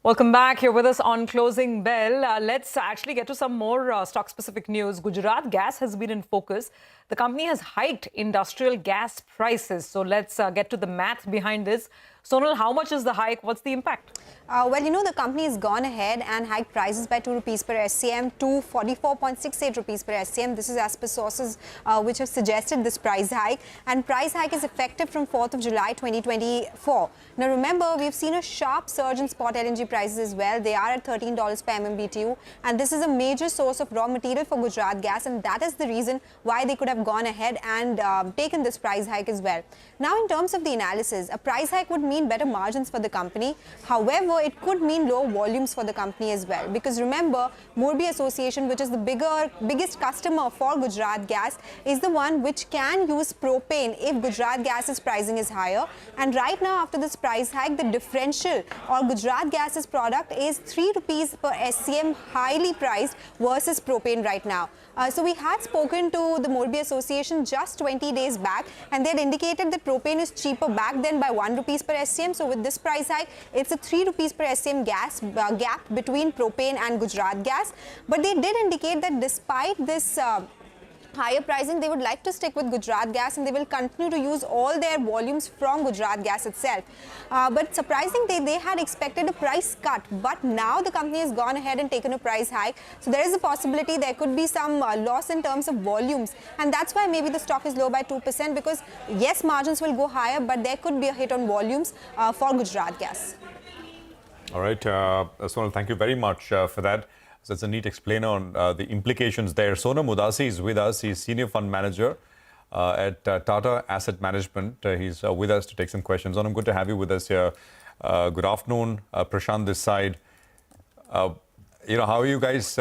Welcome back. Here with us on Closing Bell. Let's actually get to some more stock-specific news. Gujarat Gas has been in focus. The company has hiked industrial gas prices. So let's get to the math behind this. Sonal, how much is the hike? What's the impact? Well, you know, the company has gone ahead and hiked prices by 2 rupees per SCM to 44.68 rupees per SCM. This is as per sources which have suggested this price hike. And price hike is effective from 4th of July 2024. Now, remember, we've seen a sharp surge in spot LNG prices as well. They are at $13 per MMBTU. And this is a major source of raw material for Gujarat Gas. And that is the reason why they could have gone ahead and taken this price hike as well. Now, in terms of the analysis, a price hike would mean better margins for the company. However, it could mean low volumes for the company as well. Because remember, Morbi Association, which is the biggest customer for Gujarat Gas, is the one which can use propane if Gujarat Gas's pricing is higher. And right now, after this price hike, the differential or Gujarat Gas's product is 3 rupees per SCM, highly priced versus propane right now. So we had spoken to the Morbi Association just 20 days back, and they had indicated that propane is cheaper back then by 1 rupees per SCM. So with this price hike, it's a 3 rupees per SCM gas gap between propane and Gujarat Gas. But they did indicate that despite this higher pricing, they would like to stick with Gujarat Gas and they will continue to use all their volumes from Gujarat Gas itself. But surprisingly, they had expected a price cut, but now the company has gone ahead and taken a price hike. So there is a possibility there could be some loss in terms of volumes, and that's why maybe the stock is low by 2%, because yes, margins will go higher, but there could be a hit on volumes for Gujarat Gas. All right, Sonal, thank you very much for that. So it's a neat explainer on the implications there. Sonam Udasi is with us. He's Senior Fund Manager at Tata Asset Management. He's with us to take some questions. Sonam, good to have you with us here. Good afternoon. Prashant this side. How are you guys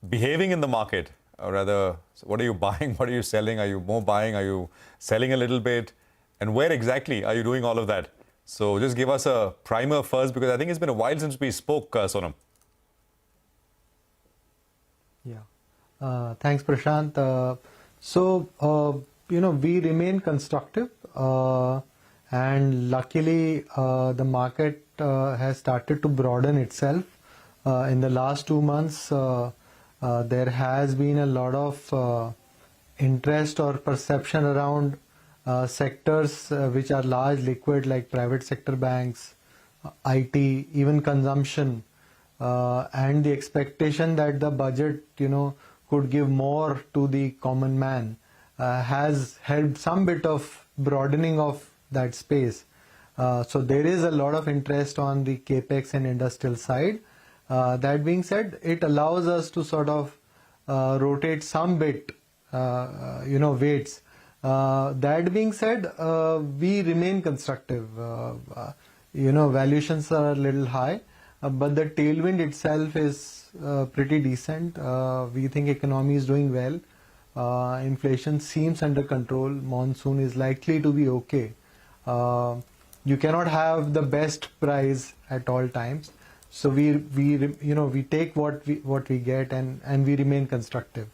behaving in the market? Or rather, what are you buying? What are you selling? Are you more buying? Are you selling a little bit? And where exactly are you doing all of that? So just give us a primer first, because I think it's been a while since we spoke, Sonam. Yeah. Thanks, Prashant. We remain constructive, and luckily the market has started to broaden itself. In the last 2 months, there has been a lot of interest or perception around sectors which are large liquid, like private sector banks, IT, even consumption. And the expectation that the budget, could give more to the common man has helped some bit of broadening of that space. So there is a lot of interest on the capex and industrial side. That being said, it allows us to sort of rotate some bit, weights. That being said, we remain constructive. Valuations are a little high. But the tailwind itself is pretty decent. We think economy is doing well. Inflation seems under control. Monsoon is likely to be okay. You cannot have the best price at all times. So we take what we get, and we remain constructive.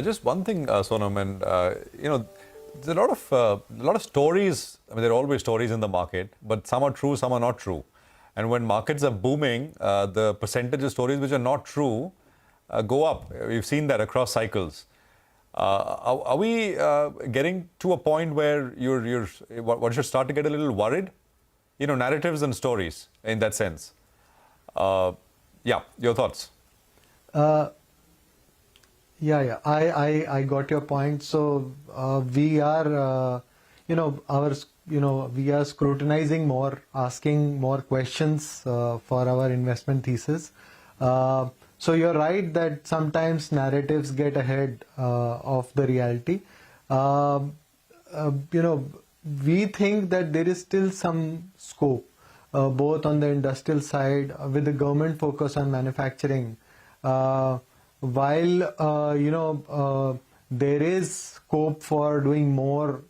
Just one thing, Sonam, and there's a lot of stories. I mean, there are always stories in the market, but some are true, some are not true. And when markets are booming, the percentage of stories which are not true go up. We've seen that across cycles. Are we getting to a point where one should start to get a little worried? Narratives and stories in that sense. Your thoughts? I got your point. So we are, we are scrutinizing more, asking more questions for our investment thesis. So you're right that sometimes narratives get ahead of the reality. We think that there is still some scope, both on the industrial side with the government focus on manufacturing. While there is scope for doing more,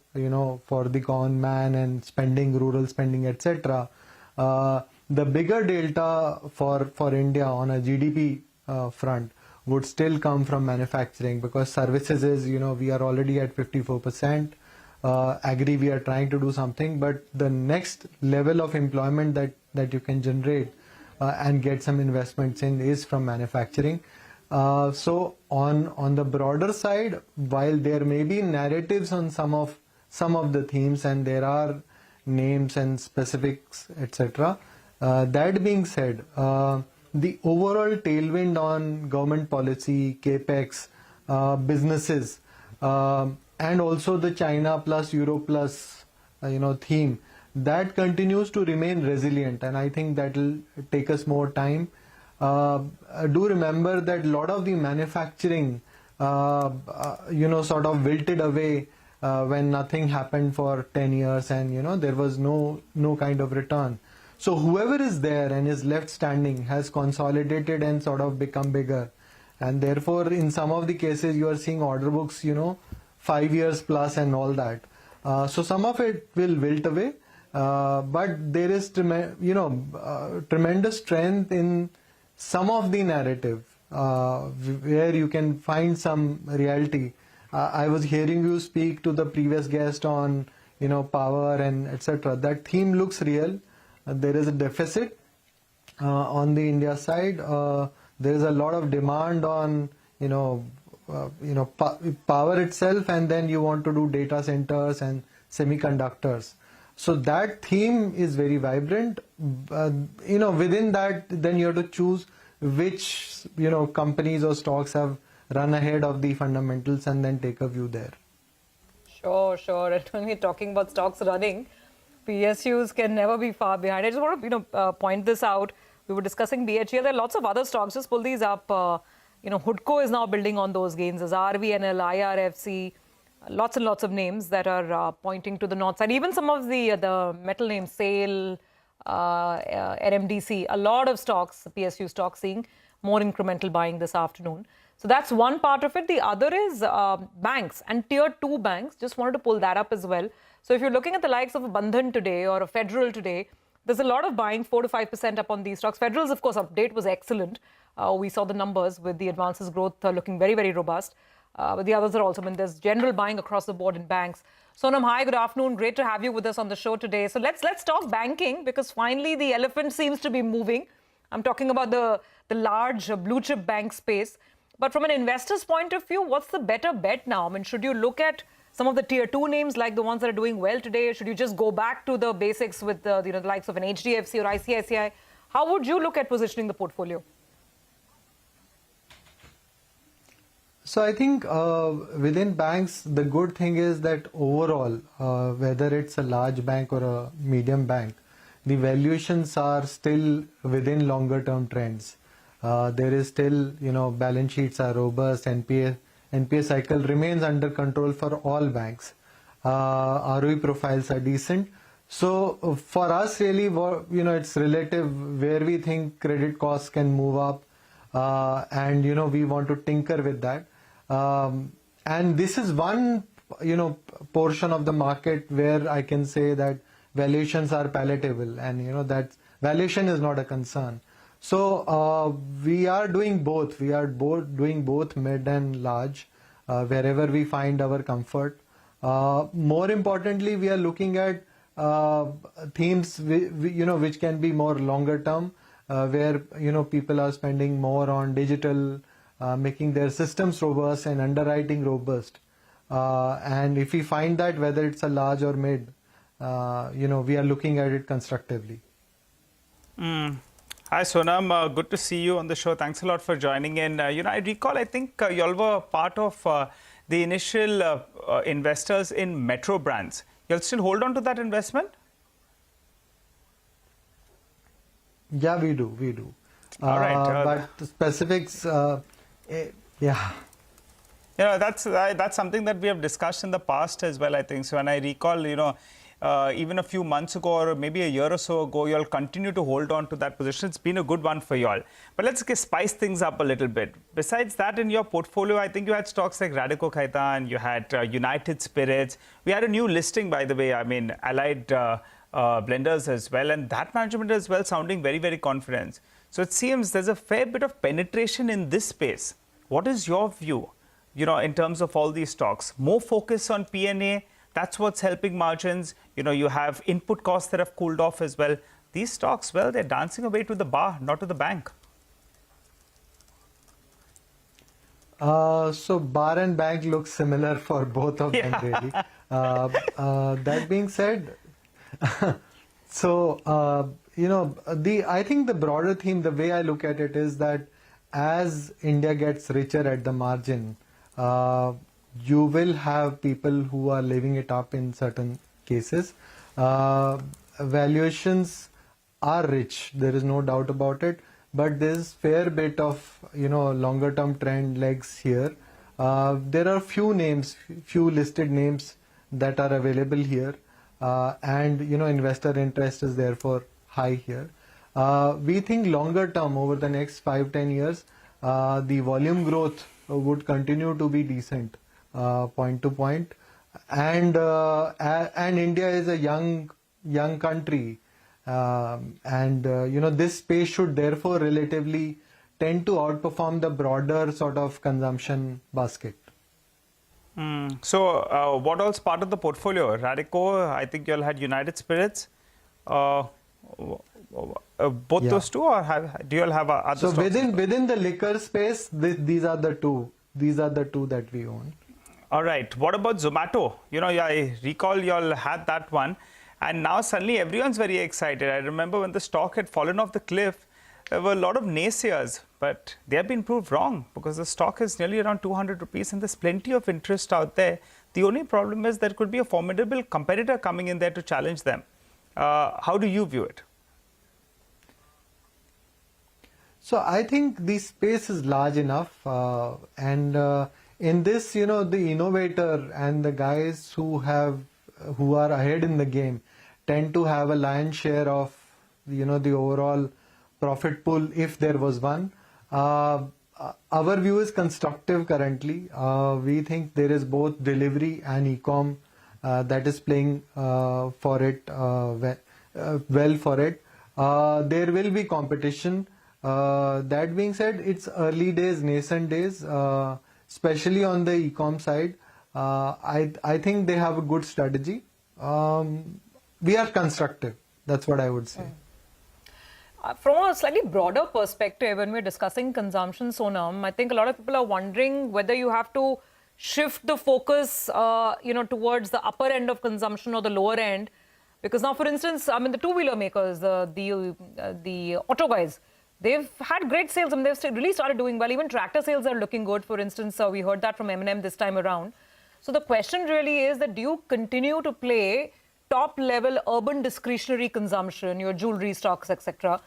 for the common man and spending, rural spending, etc. The bigger delta for India on a GDP front would still come from manufacturing, because services is, we are already at 54%. agree we are trying to do something, but the next level of employment that you can generate and get some investments in is from manufacturing. So on the broader side, while there may be narratives on some of the themes and there are names and specifics, etc. That being said, the overall tailwind on government policy, capex, businesses, and also the China plus Euro plus theme, that continues to remain resilient, and I think that will take us more time. Do remember that a lot of the manufacturing sort of wilted away when nothing happened for 10 years and there was no kind of return. So whoever is there and is left standing has consolidated and sort of become bigger, and therefore in some of the cases you are seeing order books 5 years plus and all that. So some of it will wilt away, but there is tremendous strength in some of the narrative where you can find some reality. I was hearing you speak to the previous guest on power and etc. That theme looks real. There is a deficit on the India side. There is a lot of demand on power itself, and then you want to do data centers and semiconductors. So that theme is very vibrant. Within that, then you have to choose which companies or stocks have run ahead of the fundamentals and then take a view there. Sure. And when we're talking about stocks running, PSUs can never be far behind. I just want to point this out. We were discussing BHEL. There are lots of other stocks. Just pull these up. Hudco is now building on those gains. There's RVNL, IRFC, lots and lots of names that are pointing to the north side. Even some of the metal names, SAIL, NMDC, a lot of stocks, PSU stocks, seeing more incremental buying this afternoon. So that's one part of it. The other is banks and tier 2 banks. Just wanted to pull that up as well. So if you're looking at the likes of a Bandhan today or a Federal today, there's a lot of buying, 4 to 5% up on these stocks. Federal's, of course, update was excellent. We saw the numbers with the advances growth looking very, very robust. But the others are also, there's general buying across the board in banks. Sonam, hi, good afternoon. Great to have you with us on the show today. So let's talk banking, because finally the elephant seems to be moving. I'm talking about the large blue chip bank space. But from an investor's point of view, what's the better bet now? Should you look at some of the tier 2 names like the ones that are doing well today? Should you just go back to the basics with the likes of an HDFC or ICICI? How would you look at positioning the portfolio? So I think within banks, the good thing is that overall, whether it's a large bank or a medium bank, the valuations are still within longer term trends. There is still, balance sheets are robust, NPA cycle remains under control for all banks. ROE profiles are decent. So for us really, it's relative where we think credit costs can move up, and we want to tinker with that. And this is one, portion of the market where I can say that valuations are palatable, and that valuation is not a concern. So we are doing both. We are doing both mid and large, wherever we find our comfort. More importantly, we are looking at themes which can be more longer term, where people are spending more on digital, making their systems robust and underwriting robust. And if we find that, whether it's a large or mid, we are looking at it constructively. Hi Sonam, good to see you on the show. Thanks a lot for joining in. I recall, I think you all were part of the initial investors in Metro Brands. You'll still hold on to that investment? Yeah, we do. All right. But the specifics, yeah. That's something that we have discussed in the past as well, I think. So when I recall, even a few months ago or maybe a year or so ago, you all continue to hold on to that position. It's been a good one for you all. But let's spice things up a little bit. Besides that, in your portfolio, I think you had stocks like Radico Khaitan, you had United Spirits. We had a new listing, by the way, Allied Blenders as well. And that management as well sounding very, very confident. So it seems there's a fair bit of penetration in this space. What is your view, in terms of all these stocks? More focus on P&A, That's what's helping margins. You have input costs that have cooled off as well. These stocks, well, they're dancing away to the bar, not to the bank. So bar and bank look similar for both of them, really. That being said, so I think the broader theme, the way I look at it, is that as India gets richer at the margin, you will have people who are living it up in certain cases. Valuations are rich, there is no doubt about it, but there's fair bit of longer term trend legs here. There are few listed names that are available here, and investor interest is therefore high here. We think longer term, over the next 5-10 years, the volume growth would continue to be decent, point to point, and India is a young country, and this space should therefore relatively tend to outperform the broader sort of consumption basket. So what else part of the portfolio? Radico, I think you all had United Spirits. Both those two, or do you all have other so stocks? within the liquor space, these are the two that we own. All right. What about Zomato? I recall you all had that one, and now suddenly everyone's very excited. I remember when the stock had fallen off the cliff, there were a lot of naysayers, but they have been proved wrong because the stock is nearly around 200 rupees and there's plenty of interest out there. The only problem is there could be a formidable competitor coming in there to challenge them. How do you view it? So I think the space is large enough, and in this, the innovator and the guys who are ahead in the game tend to have a lion's share of the overall profit pool, if there was one. Our view is constructive currently. We think there is both delivery and e-com that is playing for it well for it. There will be competition. That being said, it's early days, nascent days, especially on the e-com side. I think they have a good strategy. We are constructive. That's what I would say. From a slightly broader perspective, when we're discussing consumption, Sonam, I think a lot of people are wondering whether you have to shift the focus, towards the upper end of consumption or the lower end. Because now, for instance, the two-wheeler makers, the auto guys, they've had great sales. They've really started doing well. Even tractor sales are looking good. For instance, we heard that from M&M this time around. So the question really is that do you continue to play top-level urban discretionary consumption, your jewelry stocks, etc.,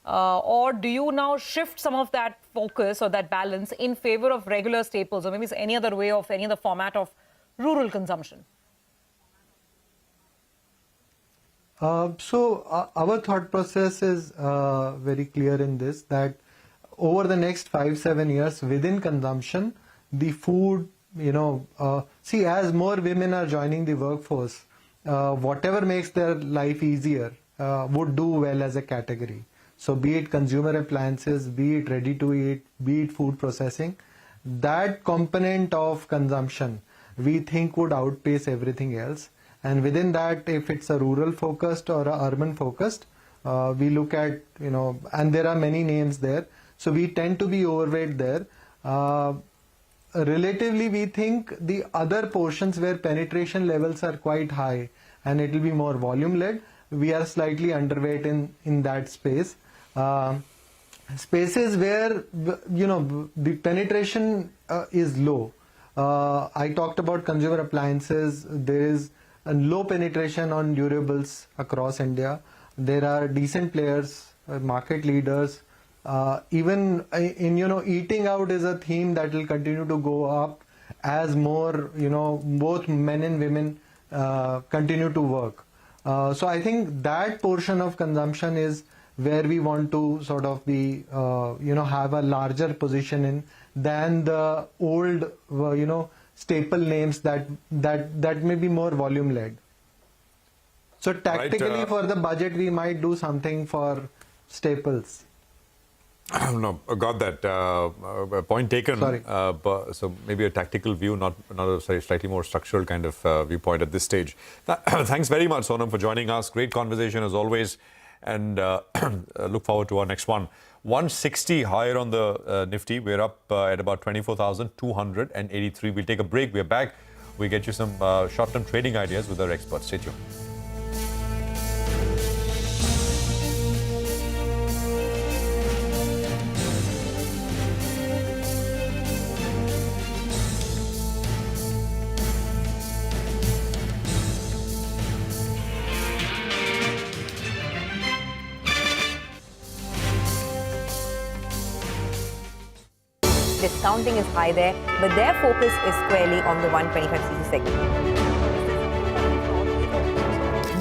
or do you now shift some of that focus or that balance in favor of regular staples, or maybe any other way of any other format of rural consumption? So our thought process is very clear in this, that over the next 5-7 years within consumption, the food, see, as more women are joining the workforce, whatever makes their life easier would do well as a category. So be it consumer appliances, be it ready to eat, be it food processing, that component of consumption we think would outpace everything else. And within that, if it's a rural focused or a urban focused, we look at, and there are many names there. So we tend to be overweight there. Relatively, we think the other portions where penetration levels are quite high and it will be more volume led, we are slightly underweight in that space. Spaces where, the penetration is low. I talked about consumer appliances. There is a low penetration on durables across India. There are decent players, market leaders. Even in, eating out is a theme that will continue to go up as more, both men and women continue to work. So I think that portion of consumption is where we want to sort of be, have a larger position in than the old, staple names that may be more volume led. So tactically for the budget, we might do something for staples. No, got that. Point taken. Sorry. So maybe a tactical view, not a slightly more structural kind of viewpoint at this stage. Thanks very much, Sonam, for joining us. Great conversation as always, and look forward to our next one. 160 higher on the Nifty. We're up at about 24,283. We'll take a break. We're back. We'll get you some short-term trading ideas with our experts. Stay tuned. Discounting is high there, but their focus is squarely on the 125cc segment.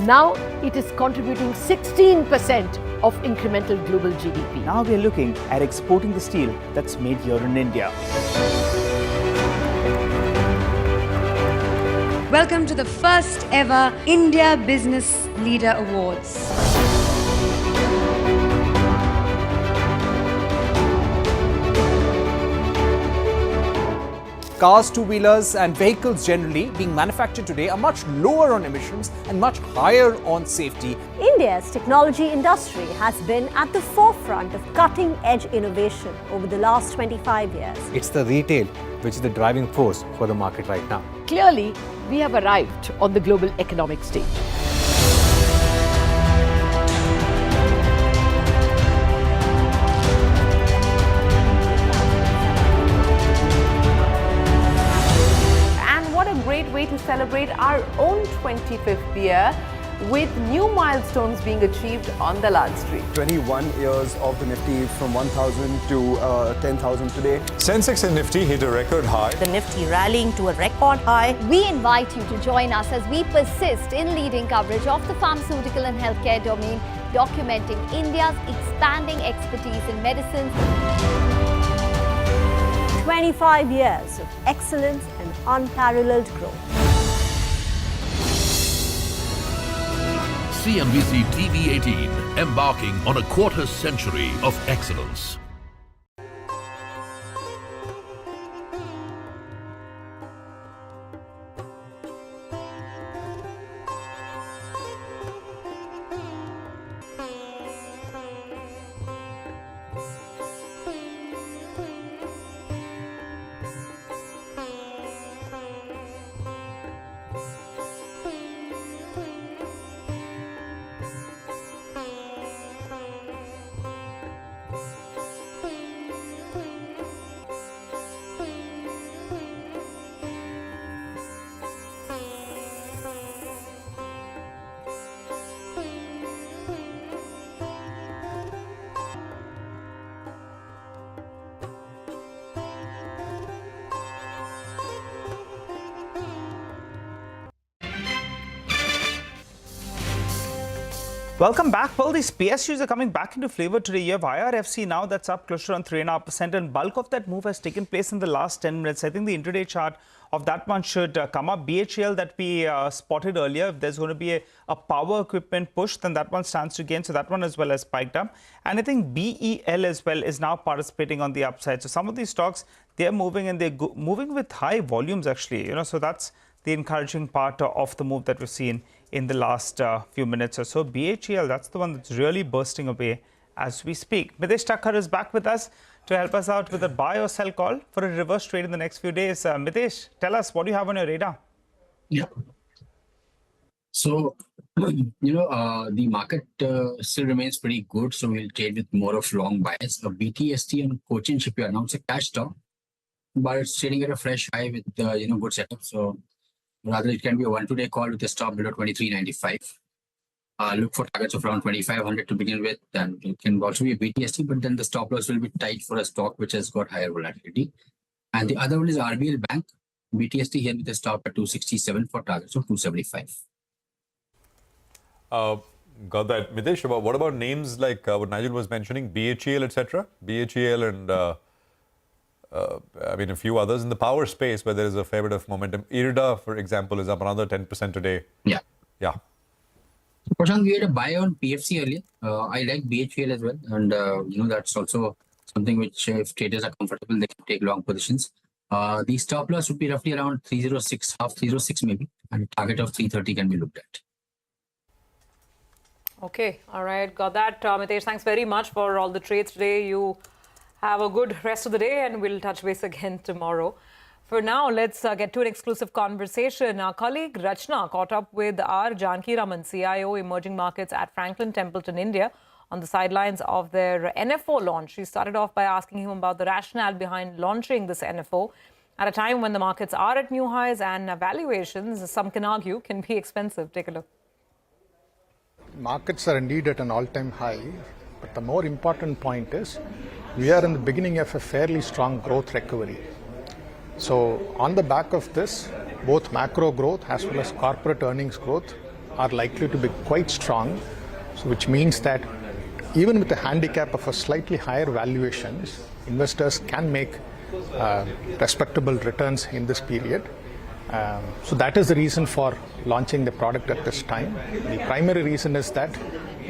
Now it is contributing 16% of incremental global GDP. Now we are looking at exporting the steel that's made here in India. Welcome to the first ever India Business Leader Awards. Cars, two-wheelers and vehicles generally being manufactured today are much lower on emissions and much higher on safety. India's technology industry has been at the forefront of cutting-edge innovation over the last 25 years. It's the retail which is the driving force for the market right now. Clearly, we have arrived on the global economic stage. Great way to celebrate our own 25th year with new milestones being achieved on the Lal Street. 21 years of the Nifty from 1,000 to 10,000 today. Sensex and Nifty hit a record high. The Nifty rallying to a record high. We invite you to join us as we persist in leading coverage of the pharmaceutical and healthcare domain, documenting India's expanding expertise in medicines. 25 years of excellence and unparalleled growth. CNBC-TV18, embarking on a quarter century of excellence. Welcome back. Well, these PSUs are coming back into flavor today. You have IRFC now that's up close to around 3.5%, and bulk of that move has taken place in the last 10 minutes. I think the intraday chart of that one should come up. BHEL that we spotted earlier, if there's going to be a power equipment push, then that one stands to gain. So that one as well has spiked up. And I think BEL as well is now participating on the upside. So some of these stocks, they're moving and they're moving with high volumes actually. So that's the encouraging part of the move that we've seen in the last few minutes or so. BHEL, that's the one that's really bursting away as we speak. Mitesh Thakkar is back with us to help us out with a buy or sell call for a reverse trade in the next few days. Mitesh, tell us, what do you have on your radar? Yeah. So, the market still remains pretty good. So we'll trade with more of long bias. BTST and Cochin Shipyard, now it's a cash stock, but it's trading at a fresh high with, good setup. So rather it can be a 1-2-day call with a stop below 23.95. Look for targets of around 2,500 to begin with. And it can also be a BTST, but then the stop loss will be tight for a stock which has got higher volatility. And the other one is RBL Bank. BTST here with a stop at 267 for targets of 275. Got that. Mitesh, what about names like what Nigel was mentioning, BHEL, etc.? BHEL and a few others in the power space where there is a fair bit of momentum. IRDA, for example, is up another 10% today. Yeah. Yeah. Prashant, we had a buy on PFC earlier. I like BHEL as well. And, that's also something which if traders are comfortable, they can take long positions. The stop loss would be roughly around 306, half 306 maybe, and target of 330 can be looked at. Okay, all right, got that. Mitesh, thanks very much for all the trades today. You have a good rest of the day and we'll touch base again tomorrow. For now, let's get to an exclusive conversation. Our colleague Rachna caught up with our Janki Raman, CIO Emerging Markets at Franklin Templeton, India, on the sidelines of their NFO launch. She started off by asking him about the rationale behind launching this NFO at a time when the markets are at new highs and valuations, some can argue, can be expensive. Take a look. Markets are indeed at an all-time high, but the more important point is we are in the beginning of a fairly strong growth recovery. So on the back of this, both macro growth as well as corporate earnings growth are likely to be quite strong, so which means that even with the handicap of a slightly higher valuations, investors can make respectable returns in this period. So that is the reason for launching the product at this time. The primary reason is that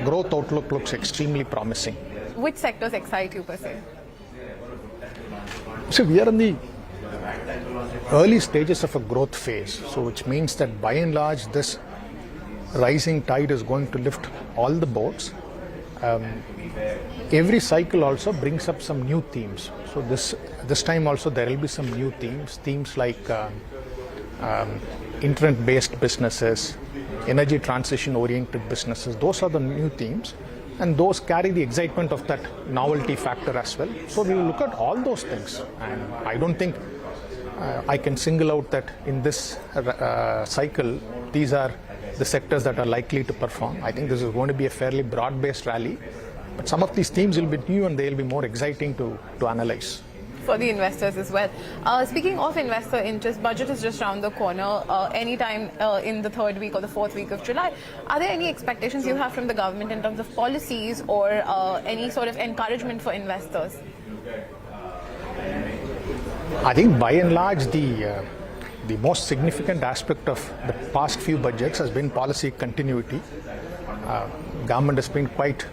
growth outlook looks extremely promising. Which sectors excite you per se? So we are in the early stages of a growth phase, so which means that by and large this rising tide is going to lift all the boats. Every cycle also brings up some new themes. So this time also there will be some new themes like internet-based businesses, energy transition-oriented businesses. Those are the new themes, and those carry the excitement of that novelty factor as well. So we will look at all those things, and I don't think I can single out that in this cycle these are the sectors that are likely to perform. I think this is going to be a fairly broad-based rally, but some of these themes will be new and they will be more exciting to analyze. For the investors as well. Speaking of investor interest, budget is just around the corner, anytime in the third week or the fourth week of July. Are there any expectations you have from the government in terms of policies or any sort of encouragement for investors? I think by and large the most significant aspect of the past few budgets has been policy continuity. Government has been quite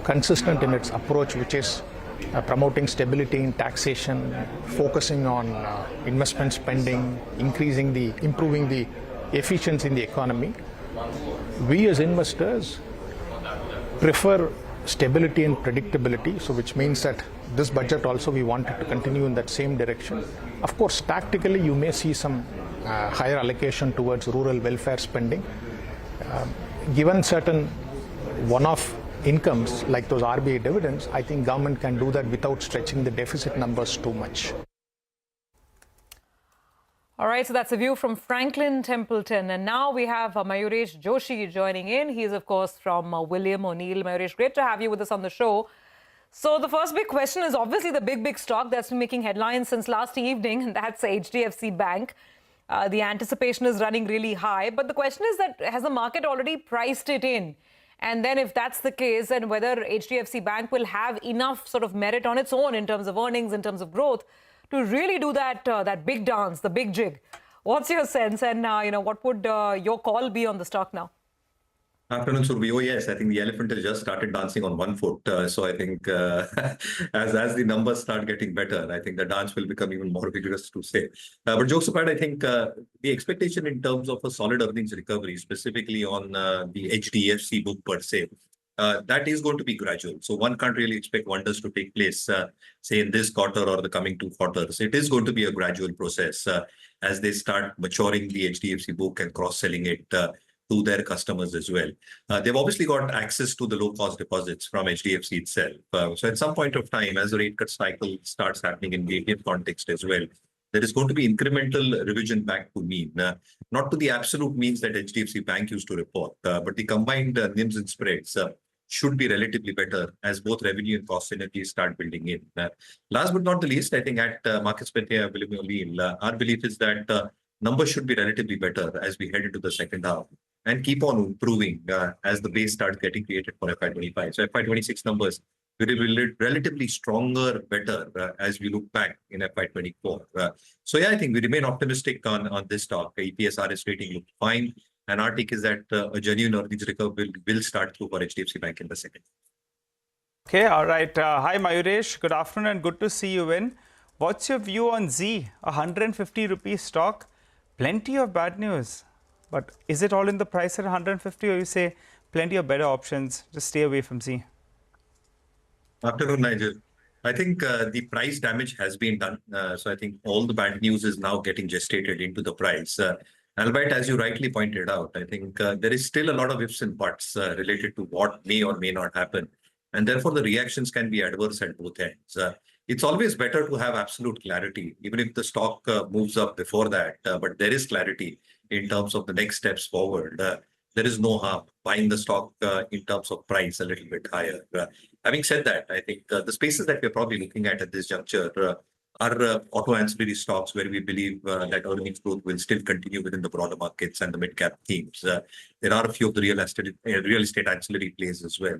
consistent in its approach, which is promoting stability in taxation, focusing on investment spending, improving the efficiency in the economy. We as investors prefer stability and predictability, so which means that this budget also we wanted to continue in that same direction. Of course, tactically you may see some higher allocation towards rural welfare spending. Given certain one-off incomes like those RBI dividends, I think government can do that without stretching the deficit numbers too much. All right, so that's a view from Franklin Templeton. And now we have Mayuresh Joshi joining in. He's, of course, from William O'Neill. Mayuresh, great to have you with us on the show. So the first big question is obviously the big stock that's been making headlines since last evening, and that's HDFC Bank. The anticipation is running really high. But the question is that has the market already priced it in? And then if that's the case, then whether HDFC Bank will have enough sort of merit on its own in terms of earnings, in terms of growth, to really do that that big dance, the big jig. What's your sense? And what would your call be on the stock now? Afternoon, Surbi. Oh, yes, I think the elephant has just started dancing on one foot. So I think as the numbers start getting better, I think the dance will become even more vigorous to say. But jokes apart, I think the expectation in terms of a solid earnings recovery, specifically on the HDFC book per se, that is going to be gradual. So one can't really expect wonders to take place, say, in this quarter or the coming 2 quarters. It is going to be a gradual process as they start maturing the HDFC book and cross-selling it to their customers as well. They've obviously got access to the low-cost deposits from HDFC itself. So at some point of time, as the rate cut cycle starts happening in the Indian context as well, there is going to be incremental revision back to mean, not to the absolute means that HDFC Bank used to report, but the combined NIMs and spreads should be relatively better as both revenue and cost synergies start building in. Last but not the least, I think at Markets Petia, William O'Neill, our belief is that numbers should be relatively better as we head into the second half and keep on improving as the base starts getting created for FY25. So FY26 numbers will be relatively stronger, better as we look back in FY24. So yeah, I think we remain optimistic on this stock. EPS RS rating looks fine. And our take is that a genuine earnings recovery will start through for HDFC Bank in the second. Okay, all right. Hi, Mayuresh. Good afternoon and good to see you in. What's your view on Z, 150 rupees stock? Plenty of bad news. But is it all in the price at 150, or you say plenty of better options? Just stay away from Z. Afternoon, Nigel. I think the price damage has been done. So I think all the bad news is now getting gestated into the price. Albeit, as you rightly pointed out, I think there is still a lot of ifs and buts related to what may or may not happen. And therefore, the reactions can be adverse at both ends. It's always better to have absolute clarity, even if the stock moves up before that. But there is clarity in terms of the next steps forward. There is no harm buying the stock in terms of price a little bit higher. Having said that, I think the spaces that we're probably looking at this juncture are auto ancillary stocks, where we believe that earnings growth will still continue within the broader markets and the mid-cap themes. There are a few of the real estate ancillary plays as well.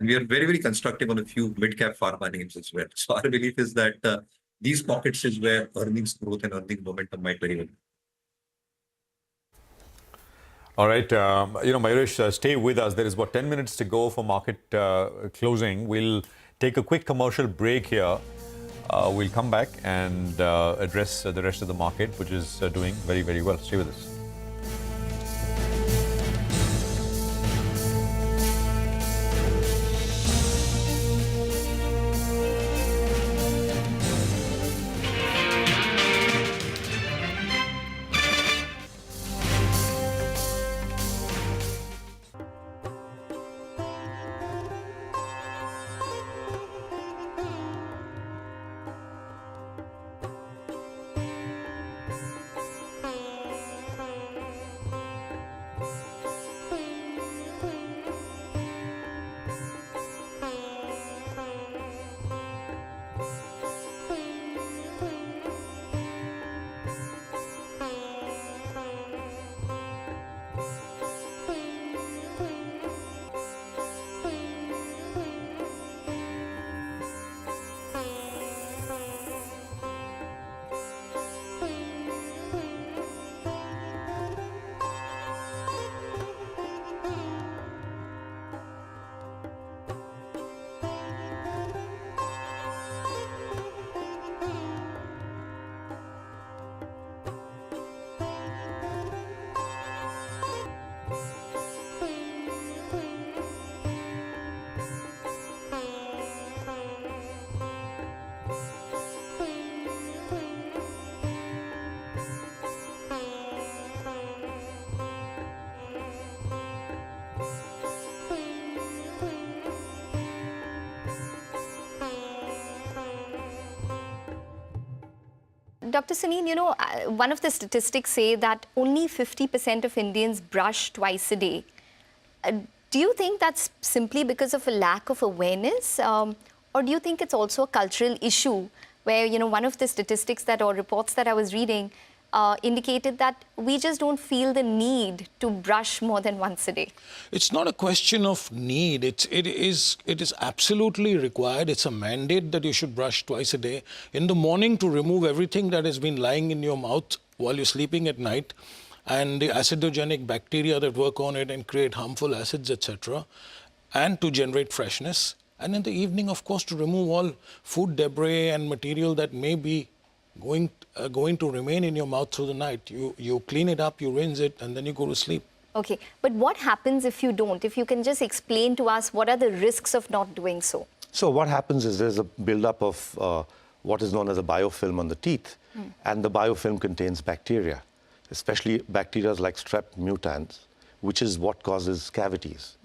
And we are very, very constructive on a few mid-cap pharma names as well. So our belief is that these pockets is where earnings growth and earnings momentum might very well. All right, Mayuresh, stay with us. There is about 10 minutes to go for market closing. We'll take a quick commercial break here. We'll come back and address the rest of the market, which is doing very, very well. Stay with us. Dr. Sunil, one of the statistics say that only 50% of Indians brush twice a day. Do you think that's simply because of a lack of awareness? Or do you think it's also a cultural issue where, one of the statistics or reports that I was reading indicated that we just don't feel the need to brush more than once a day? It's not a question of need. It is absolutely required. It's a mandate that you should brush twice a day. In the morning, to remove everything that has been lying in your mouth while you're sleeping at night, and the acidogenic bacteria that work on it and create harmful acids, etc., and to generate freshness. And in the evening, of course, to remove all food debris and material that may be going to remain in your mouth through the night. You clean it up, you rinse it, and then you go to sleep. Okay, but what happens if you don't? If you can just explain to us what are the risks of not doing so? So what happens is there's a buildup of what is known as a biofilm on the teeth, and the biofilm contains bacteria, especially bacteria like strep mutans, which is what causes cavities.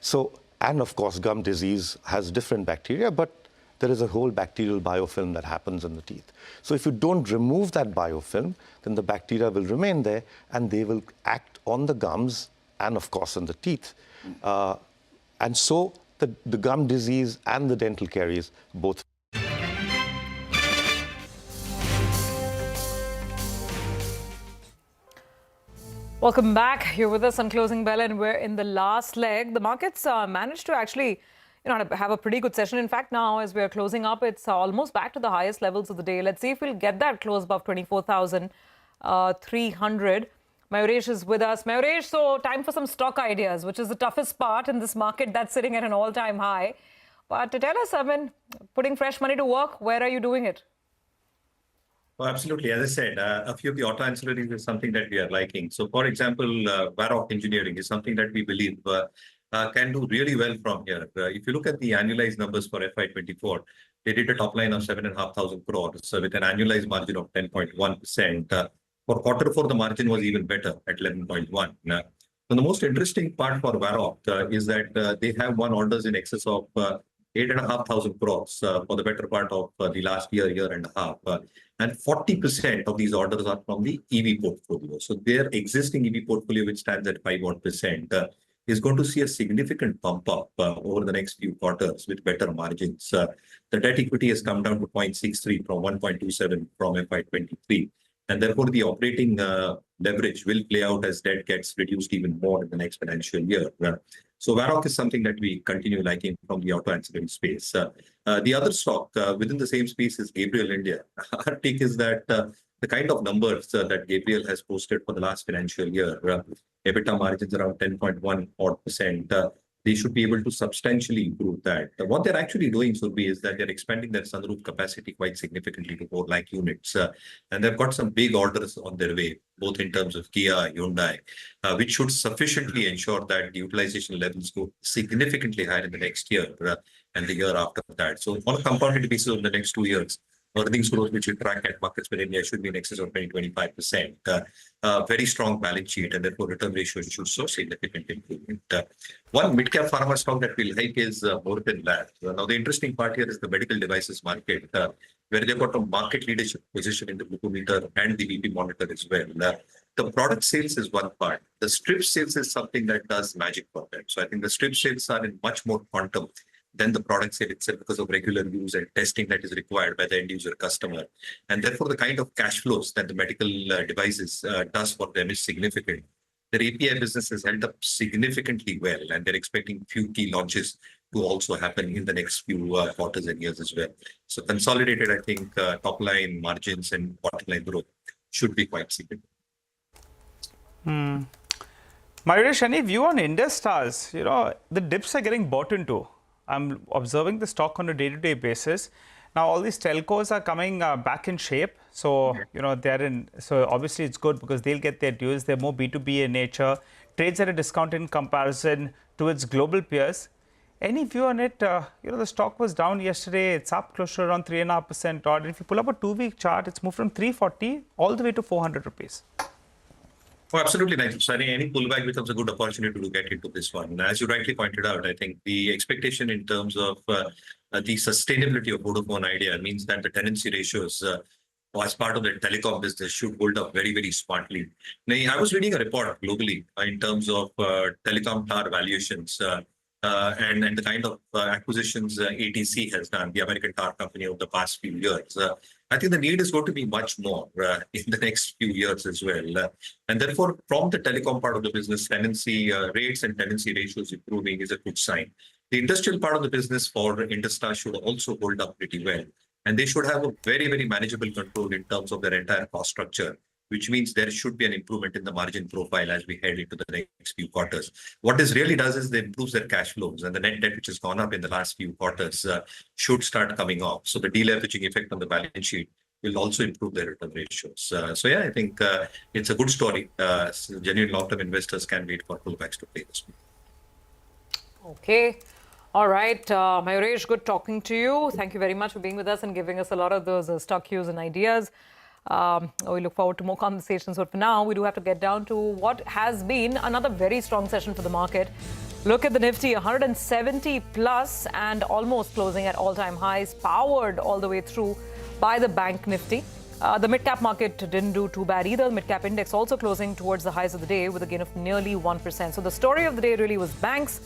So, and of course, gum disease has different bacteria, but there is a whole bacterial biofilm that happens in the teeth. So if you don't remove that biofilm, then the bacteria will remain there and they will act on the gums and of course on the teeth. And so the gum disease and the dental caries both. Welcome back. You're with us on Closing Bell and we're in the last leg. The markets managed to actually have a pretty good session. In fact, now as we're closing up, it's almost back to the highest levels of the day. Let's see if we'll get that close above 24,300. Mayuresh is with us. Mayuresh, so time for some stock ideas, which is the toughest part in this market that's sitting at an all-time high. But to tell us, I mean, putting fresh money to work, where are you doing it? Well, absolutely. As I said, a few of the auto ancillaries is something that we are liking. So, for example, Varroc Engineering is something that we believe can do really well from here. If you look at the annualized numbers for FY24, they did a top line of 7,500 crores with an annualized margin of 10.1%. For quarter four, the margin was even better at 11.1%. So the most interesting part for Varroc is that they have won orders in excess of 8,500 crores for the better part of the last year and a half. And 40% of these orders are from the EV portfolio. So their existing EV portfolio, which stands at 5%, is going to see a significant bump up over the next few quarters with better margins. The debt equity has come down to 0.63 from 1.27 from FY23. And therefore, the operating leverage will play out as debt gets reduced even more in the next financial year. So Varroc is something that we continue liking from the auto ancillary space. The other stock within the same space is Gabriel India. Our take is that the kind of numbers that Gabriel has posted for the last financial year, EBITDA margins around 10.1%, they should be able to substantially improve that. What they're actually doing, Surbi, is that they're expanding their sunroof capacity quite significantly to 4 lakh units. And they've got some big orders on their way, both in terms of Kia, Hyundai, which should sufficiently ensure that the utilization levels go significantly higher in the next year and the year after that. So on a compounded basis over the next 2 years, earnings growth, which we track at markets within India, should be in excess of 20-25%. Very strong balance sheet, and therefore return ratios should show significant improvement. One Midcap Pharma stock that we like is Morphin Labs. Now, the interesting part here is the medical devices market, where they've got a market leadership position in the glucometer and the BP monitor as well. The product sales is one part. The strip sales is something that does magic for them. So I think the strip sales are in much more quantum than the product sale itself because of regular use and testing that is required by the end user customer. And therefore, the kind of cash flows that the medical devices does for them is significant. Their API business has held up significantly well, and they're expecting few key launches to also happen in the next few quarters and years as well. So consolidated, I think top line margins and bottom line growth should be quite significant. Mayuresh, any view on Indus Stars? You know, the dips are getting bought into. I'm observing the stock on a day-to-day basis. Now, all these telcos are coming back in shape. So, you know, they're in. So, obviously, it's good because they'll get their dues. They're more B2B in nature. Trades at a discount in comparison to its global peers. Any view on it? You know, the stock was down yesterday. It's up close to around 3.5% odd. If you pull up a 2-week chart, it's moved from 340 all the way to 400 rupees. Oh, absolutely, Nigel. So any pullback becomes a good opportunity to get into this one. As you rightly pointed out, I think the expectation in terms of the sustainability of Vodafone Idea means that the tenancy ratios as part of the telecom business should hold up very, very smartly. Now, I was reading a report globally in terms of telecom tower valuations and the kind of acquisitions ATC has done, the American tower company, over the past few years. I think the need is going to be much more in the next few years as well. And therefore, from the telecom part of the business, tenancy rates and tenancy ratios improving is a good sign. The industrial part of the business for Industar should also hold up pretty well. And they should have a very, very manageable control in terms of their entire cost structure, which means there should be an improvement in the margin profile as we head into the next few quarters. What this really does is they improve their cash flows, and the net debt, which has gone up in the last few quarters, should start coming off. So the deleveraging effect on the balance sheet will also improve their return ratios. So yeah, I think it's a good story. Genuine long-term investors can wait for pullbacks to play this. Okay. All right. Mayuresh, good talking to you. Thank you very much for being with us and giving us a lot of those stock cues and ideas. We look forward to more conversations, but for now, we do have to get down to what has been another very strong session for the market. Look at the Nifty, 170 plus and almost closing at all-time highs, powered all the way through by the Bank Nifty. The mid-cap market didn't do too bad either. The mid-cap index also closing towards the highs of the day with a gain of nearly 1%. So the story of the day really was banks.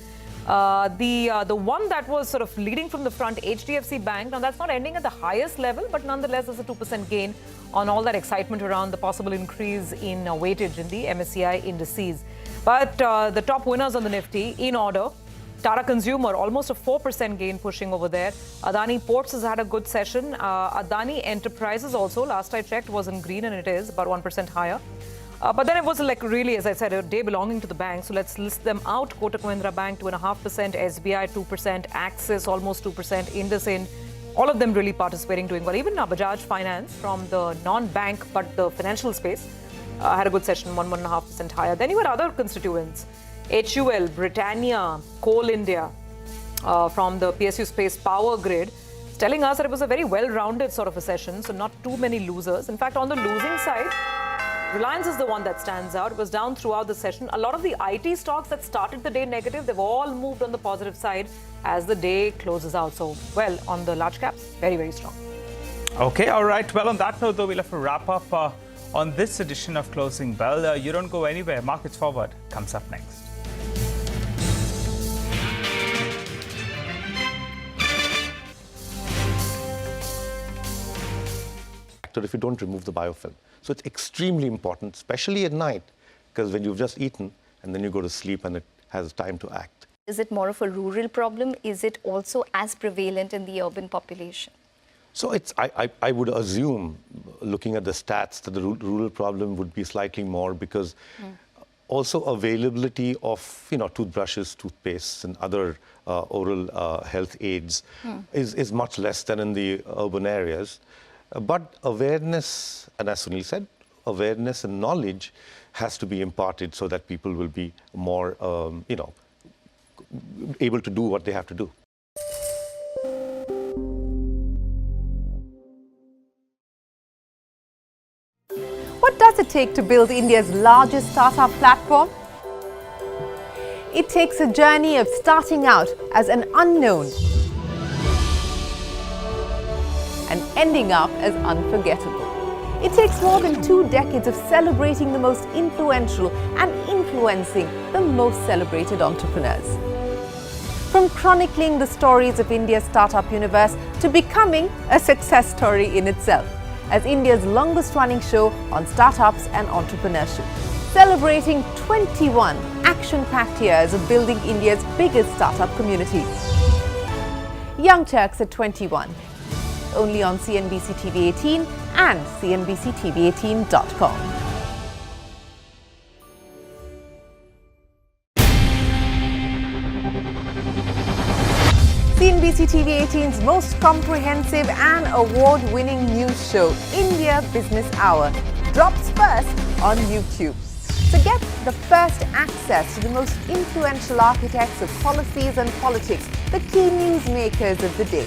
The one that was sort of leading from the front, HDFC Bank. Now, that's not ending at the highest level, but nonetheless, there's a 2% gain on all that excitement around the possible increase in weightage in the MSCI indices. But the top winners on the Nifty, in order, Tata Consumer, almost a 4% gain pushing over there. Adani Ports has had a good session. Adani Enterprises also, last I checked, was in green, and it is about 1% higher. But then it was like really, as I said, a day belonging to the bank. So let's list them out. Kotak Mahindra Bank 2.5%, SBI 2%, Axis almost 2%, IndusInd, all of them really participating, doing well. Even Bajaj Finance from the non-bank but the financial space had a good session, 1.5% higher. Then you had other constituents, HUL, Britannia, Coal India from the PSU space, Power Grid, telling us that it was a very well-rounded sort of a session, so not too many losers. In fact, on the losing side, Reliance is the one that stands out. It was down throughout the session. A lot of the IT stocks that started the day negative, they've all moved on the positive side as the day closes out. So, well, on the large caps, very, very strong. Okay, all right. Well, on that note, though, we'll have to wrap up on this edition of Closing Bell. You don't go anywhere. Markets Forward comes up next. If you don't remove the biofilm. So it's extremely important, especially at night, because when you've just eaten and then you go to sleep and it has time to act. Is it more of a rural problem? Is it also as prevalent in the urban population? So it's, I would assume, looking at the stats, that the rural problem would be slightly more because also availability of, toothbrushes, toothpastes and other oral health aids is much less than in the urban areas. But awareness, and as Sunil said, awareness and knowledge has to be imparted so that people will be more, able to do what they have to do. What does it take to build India's largest startup platform? It takes a journey of starting out as an unknown and ending up as unforgettable. It takes more than 2 decades of celebrating the most influential and influencing the most celebrated entrepreneurs. From chronicling the stories of India's startup universe to becoming a success story in itself, as India's longest-running show on startups and entrepreneurship, celebrating 21 action-packed years of building India's biggest startup community. Young Turks at 21. Only on CNBC-TV18 and CNBCTV18.com. CNBC-TV18's most comprehensive and award-winning news show, India Business Hour, drops first on YouTube. So get the first access to the most influential architects of policies and politics, the key newsmakers of the day.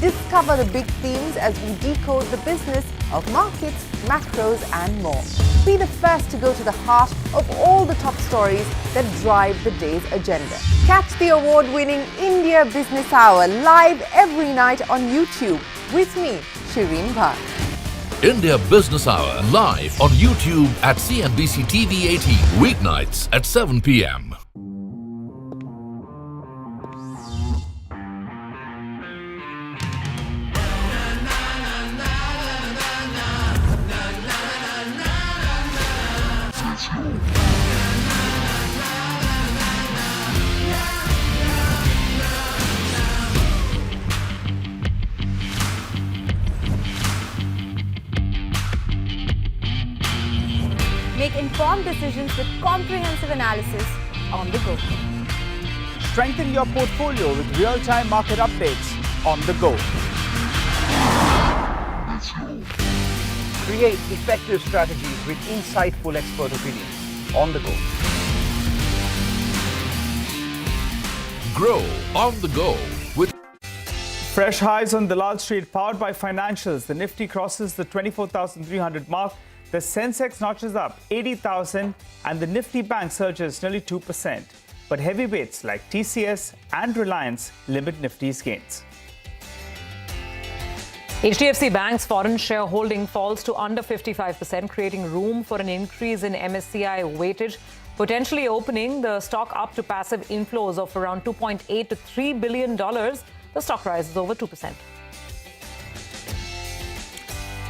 Discover the big themes as we decode the business of markets, macros and more. Be the first to go to the heart of all the top stories that drive the day's agenda. Catch the award-winning India Business Hour live every night on YouTube with me, Shireen Bhatt. India Business Hour live on YouTube at CNBC-TV18 weeknights at 7 p.m. Make informed decisions with comprehensive analysis on the go. Strengthen your portfolio with real-time market updates on the go. Create effective strategies with insightful expert opinions on the go. Grow on the go with Fresh highs on Dalal Street, powered by financials. The Nifty crosses the 24,300 mark. The Sensex notches up 80,000 and the Nifty Bank surges nearly 2%. But heavyweights like TCS and Reliance limit Nifty's gains. HDFC Bank's foreign shareholding falls to under 55%, creating room for an increase in MSCI weightage, potentially opening the stock up to passive inflows of around $2.8 to $3 billion. The stock rises over 2%.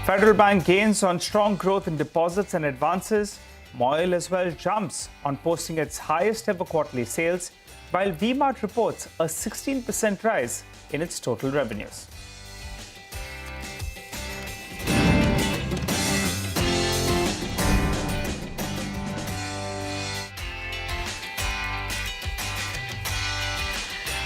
Federal Bank gains on strong growth in deposits and advances. MOIL as well jumps on posting its highest ever quarterly sales, while VMart reports a 16% rise in its total revenues.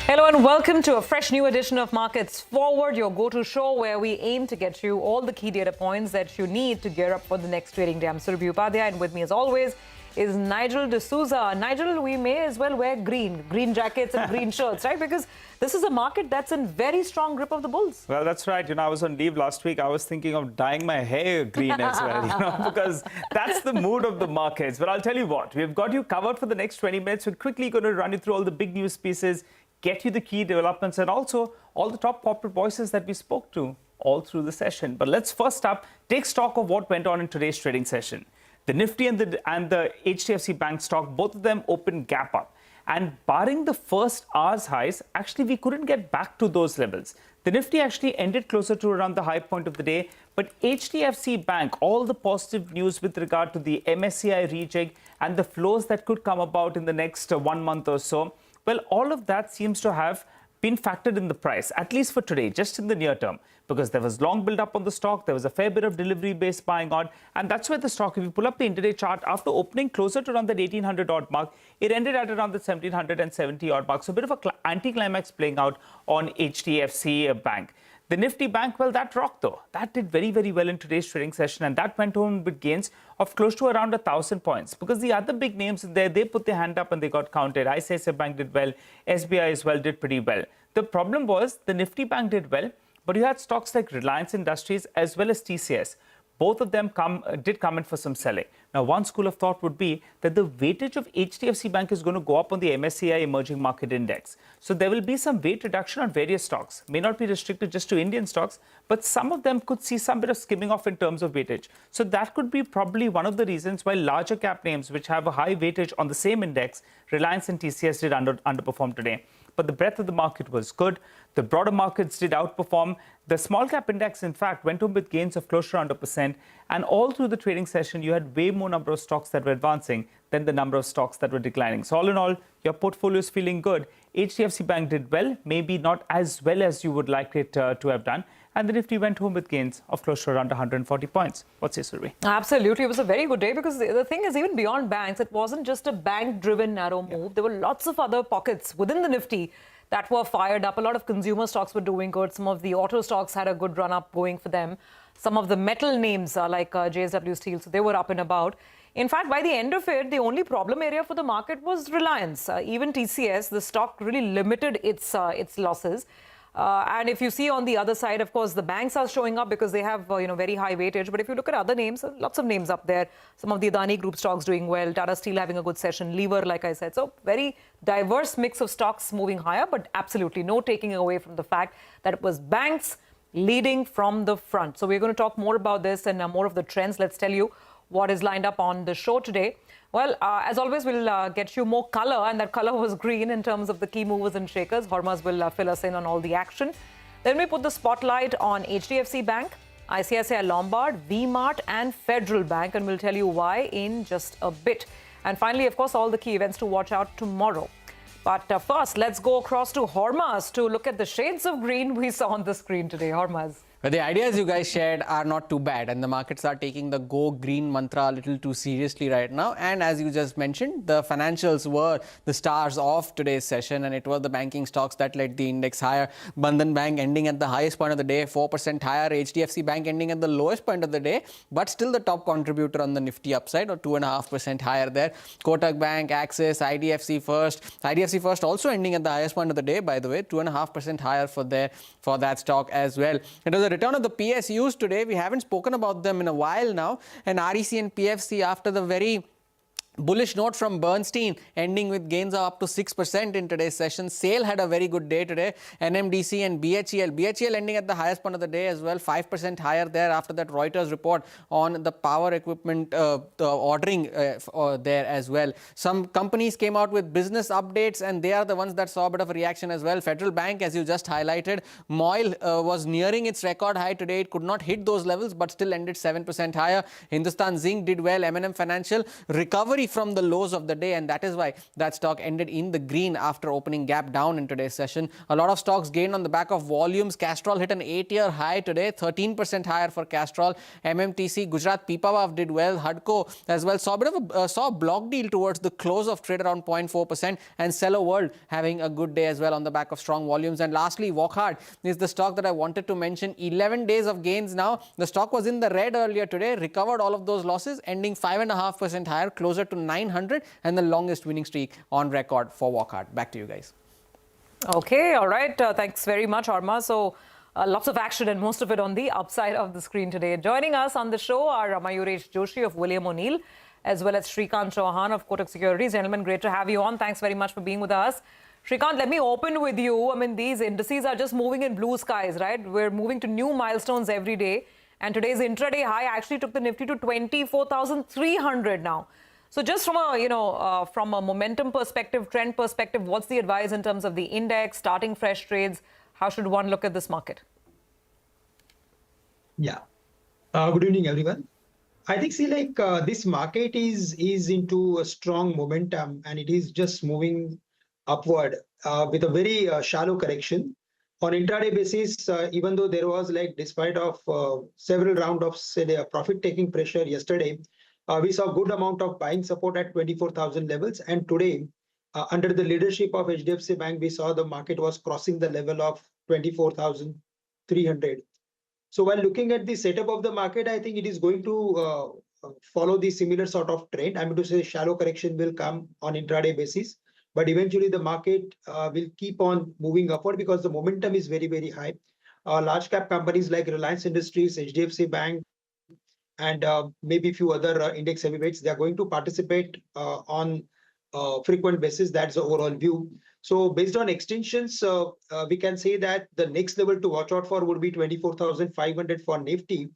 Hello and welcome to a fresh new edition of Markets Forward, your go-to show where we aim to get you all the key data points that you need to gear up for the next trading day. I'm Surabhi Upadhyay, and with me as always is Nigel D'Souza. Nigel, we may as well wear green jackets and green shirts, right? Because this is a market that's in very strong grip of the bulls. Well, that's right. You know, I was on leave last week. I was thinking of dyeing my hair green as well, you know, because that's the mood of the markets. But I'll tell you what, we've got you covered for the next 20 minutes. We're quickly going to run you through all the big news pieces, get you the key developments, and also all the top corporate voices that we spoke to all through the session. But let's first up take stock of what went on in today's trading session. The Nifty and the HDFC Bank stock, both of them opened gap up. And barring the first hour's highs, actually we couldn't get back to those levels. The Nifty actually ended closer to around the high point of the day, but HDFC Bank, all the positive news with regard to the MSCI rejig and the flows that could come about in the next 1 month or so, well, all of that seems to have been factored in the price, at least for today, just in the near term, because there was long build up on the stock, there was a fair bit of delivery-based buying on, and that's where the stock, if you pull up the intraday chart, after opening closer to around that 1800 odd mark, it ended at around the 1770 odd mark. So a bit of a anti-climax playing out on HDFC Bank. The Nifty Bank, well, that rocked though. That did very, very well in today's trading session, and that went home with gains of close to around 1,000 points, because the other big names in there, they put their hand up and they got counted. ICICI Bank did well, SBI as well did pretty well. The problem was the Nifty Bank did well, but you had stocks like Reliance Industries as well as TCS. Both of them did come in for some selling. Now, one school of thought would be that the weightage of HDFC Bank is going to go up on the MSCI Emerging Market Index. So there will be some weight reduction on various stocks. May not be restricted just to Indian stocks, but some of them could see some bit of skimming off in terms of weightage. So that could be probably one of the reasons why larger cap names, which have a high weightage on the same index, Reliance and TCS did underperform today. But the breadth of the market was good. The broader markets did outperform. The small cap index, in fact, went home with gains of close to around 1%. And all through the trading session, you had way more number of stocks that were advancing than the number of stocks that were declining. So all in all, your portfolio is feeling good. HDFC Bank did well, maybe not as well as you would like it to have done. And the Nifty went home with gains of close to around 140 points. What's your Surabhi? Absolutely. It was a very good day, because the thing is, even beyond banks, it wasn't just a bank-driven narrow move. Yeah. There were lots of other pockets within the Nifty that were fired up. A lot of consumer stocks were doing good. Some of the auto stocks had a good run up going for them. Some of the metal names like JSW Steel, so they were up and about. In fact, by the end of it, the only problem area for the market was Reliance. Even TCS, the stock really limited its losses. And if you see on the other side, of course, the banks are showing up because they have very high weightage. But if you look at other names, lots of names up there. Some of the Adani Group stocks doing well. Tata Steel having a good session. Lever, like I said. So very diverse mix of stocks moving higher, but absolutely no taking away from the fact that it was banks leading from the front. So we're going to talk more about this and more of the trends. Let's tell you what is lined up on the show today. Well, as always, we'll get you more color, and that color was green in terms of the key movers and shakers. Hormaz will fill us in on all the action. Then we put the spotlight on HDFC Bank, ICICI Lombard, V-Mart and Federal Bank, and we'll tell you why in just a bit. And finally, of course, all the key events to watch out tomorrow. But first, let's go across to Hormaz to look at the shades of green we saw on the screen today. Hormaz. But the ideas you guys shared are not too bad, and the markets are taking the go green mantra a little too seriously right now. And as you just mentioned, the financials were the stars of today's session, and it was the banking stocks that led the index higher. Bandhan Bank ending at the highest point of the day, 4% higher. HDFC Bank ending at the lowest point of the day, but still the top contributor on the Nifty upside, or 2.5% higher there. Kotak Bank, Axis, IDFC First. IDFC First also ending at the highest point of the day, by the way, 2.5% higher for that stock as well. It was a return of the PSUs today. We haven't spoken about them in a while now. And REC and PFC, after the very bullish note from Bernstein, ending with gains of up to 6% in today's session. SAIL had a very good day today. NMDC and BHEL. BHEL ending at the highest point of the day as well, 5% higher there after that Reuters report on the power equipment ordering there as well. Some companies came out with business updates, and they are the ones that saw a bit of a reaction as well. Federal Bank, as you just highlighted, MOIL was nearing its record high today. It could not hit those levels, but still ended 7% higher. Hindustan Zinc did well. M&M Financial, recovery from the lows of the day, and that is why that stock ended in the green after opening gap down in today's session. A lot of stocks gained on the back of volumes. Castrol hit an 8-year high today, 13% higher for Castrol. MMTC, Gujarat Pipavav did well. HUDCO as well saw a block deal towards the close of trade around 0.4%, and Cello World having a good day as well on the back of strong volumes. And lastly, Wockhardt is the stock that I wanted to mention. 11 days of gains now. The stock was in the red earlier today, recovered all of those losses, ending 5.5% higher, closer to 900, and the longest winning streak on record for Wockhardt. Back to you guys. Okay, all right. Thanks very much, Arma. So, lots of action and most of it on the upside of the screen today. Joining us on the show are Mayuresh Joshi of William O'Neill, as well as Shrikant Chauhan of Kotak Securities. Gentlemen, great to have you on. Thanks very much for being with us. Shrikant, let me open with you. I mean, these indices are just moving in blue skies, right? We're moving to new milestones every day. And today's intraday high actually took the Nifty to 24,300 now. So just from a, from a momentum perspective, trend perspective, what's the advice in terms of the index, starting fresh trades? How should one look at this market? Yeah. Good evening, everyone. I think, this market is into a strong momentum, and it is just moving upward with a very shallow correction. On intraday basis, even though there was despite of several rounds of profit-taking pressure yesterday, we saw good amount of buying support at 24,000 levels. And today, under the leadership of HDFC Bank, we saw the market was crossing the level of 24,300. So while looking at the setup of the market, I think it is going to follow the similar sort of trend. I'm going to say shallow correction will come on intraday basis, but eventually the market will keep on moving upward because the momentum is very, very high. Large cap companies like Reliance Industries, HDFC Bank, and maybe a few other index heavyweights, they are going to participate on frequent basis. That's the overall view. So based on extensions, we can say that the next level to watch out for would be 24,500 for Nifty.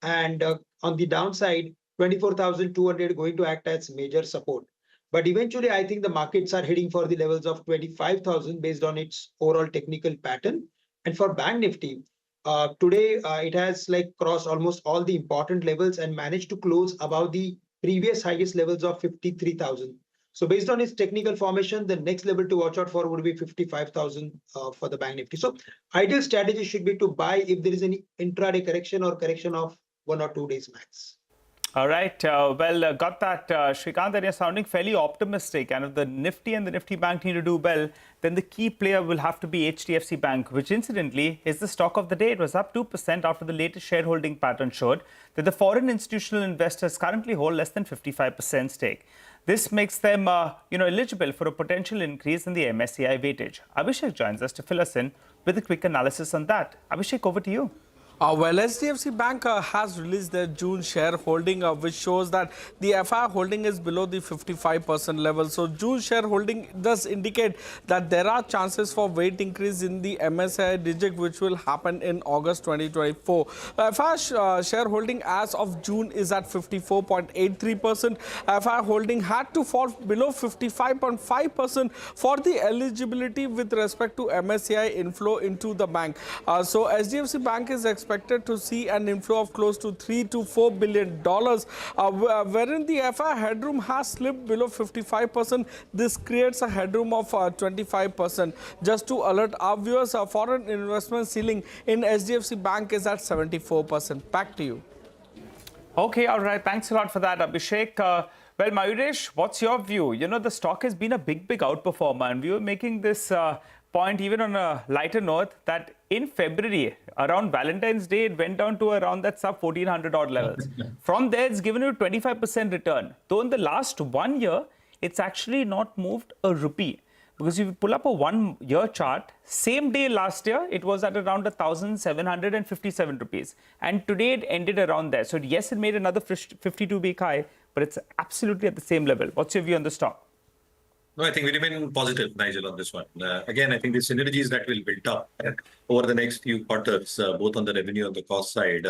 And on the downside, 24,200 going to act as major support. But eventually, I think the markets are heading for the levels of 25,000 based on its overall technical pattern. And for Bank Nifty, today it has crossed almost all the important levels and managed to close above the previous highest levels of 53,000. So based on its technical formation, the next level to watch out for would be 55,000 for the Bank Nifty. So ideal strategy should be to buy if there is any intraday correction or correction of 1 or 2 days max. All right. Got that, Shrikant, and you're sounding fairly optimistic. And if the Nifty and the Nifty Bank need to do well, then the key player will have to be HDFC Bank, which incidentally is the stock of the day. It was up 2% after the latest shareholding pattern showed that the foreign institutional investors currently hold less than 55% stake. This makes them, eligible for a potential increase in the MSCI weightage. Abhishek joins us to fill us in with a quick analysis on that. Abhishek, over to you. Well, HDFC Bank has released their June shareholding, which shows that the FI holding is below the 55% level. So June shareholding does indicate that there are chances for weight increase in the MSCI digit, which will happen in August 2024. FI shareholding as of June is at 54.83%. FI holding had to fall below 55.5% for the eligibility with respect to MSCI inflow into the bank. So HDFC Bank is expected to see an inflow of close to $3 to $4 billion, wherein the FI headroom has slipped below 55%. This creates a headroom of 25%. Just to alert our viewers, foreign investment ceiling in HDFC Bank is at 74%. Back to you. Okay, all right. Thanks a lot for that, Abhishek. Well, Mayuresh, what's your view? The stock has been a big outperformer, and we were making this point even on a lighter note that in February, around Valentine's Day, it went down to around that sub 1,400 odd levels. From there, it's given you a 25% return. Though in the last 1 year, it's actually not moved a rupee. Because if you pull up a 1 year chart, same day last year, it was at around 1,757 rupees. And today it ended around there. So yes, it made another 52-week high, but it's absolutely at the same level. What's your view on the stock? No, I think we remain positive, Nigel, on this one. Again, I think the synergies that will build up over the next few quarters, both on the revenue and the cost side,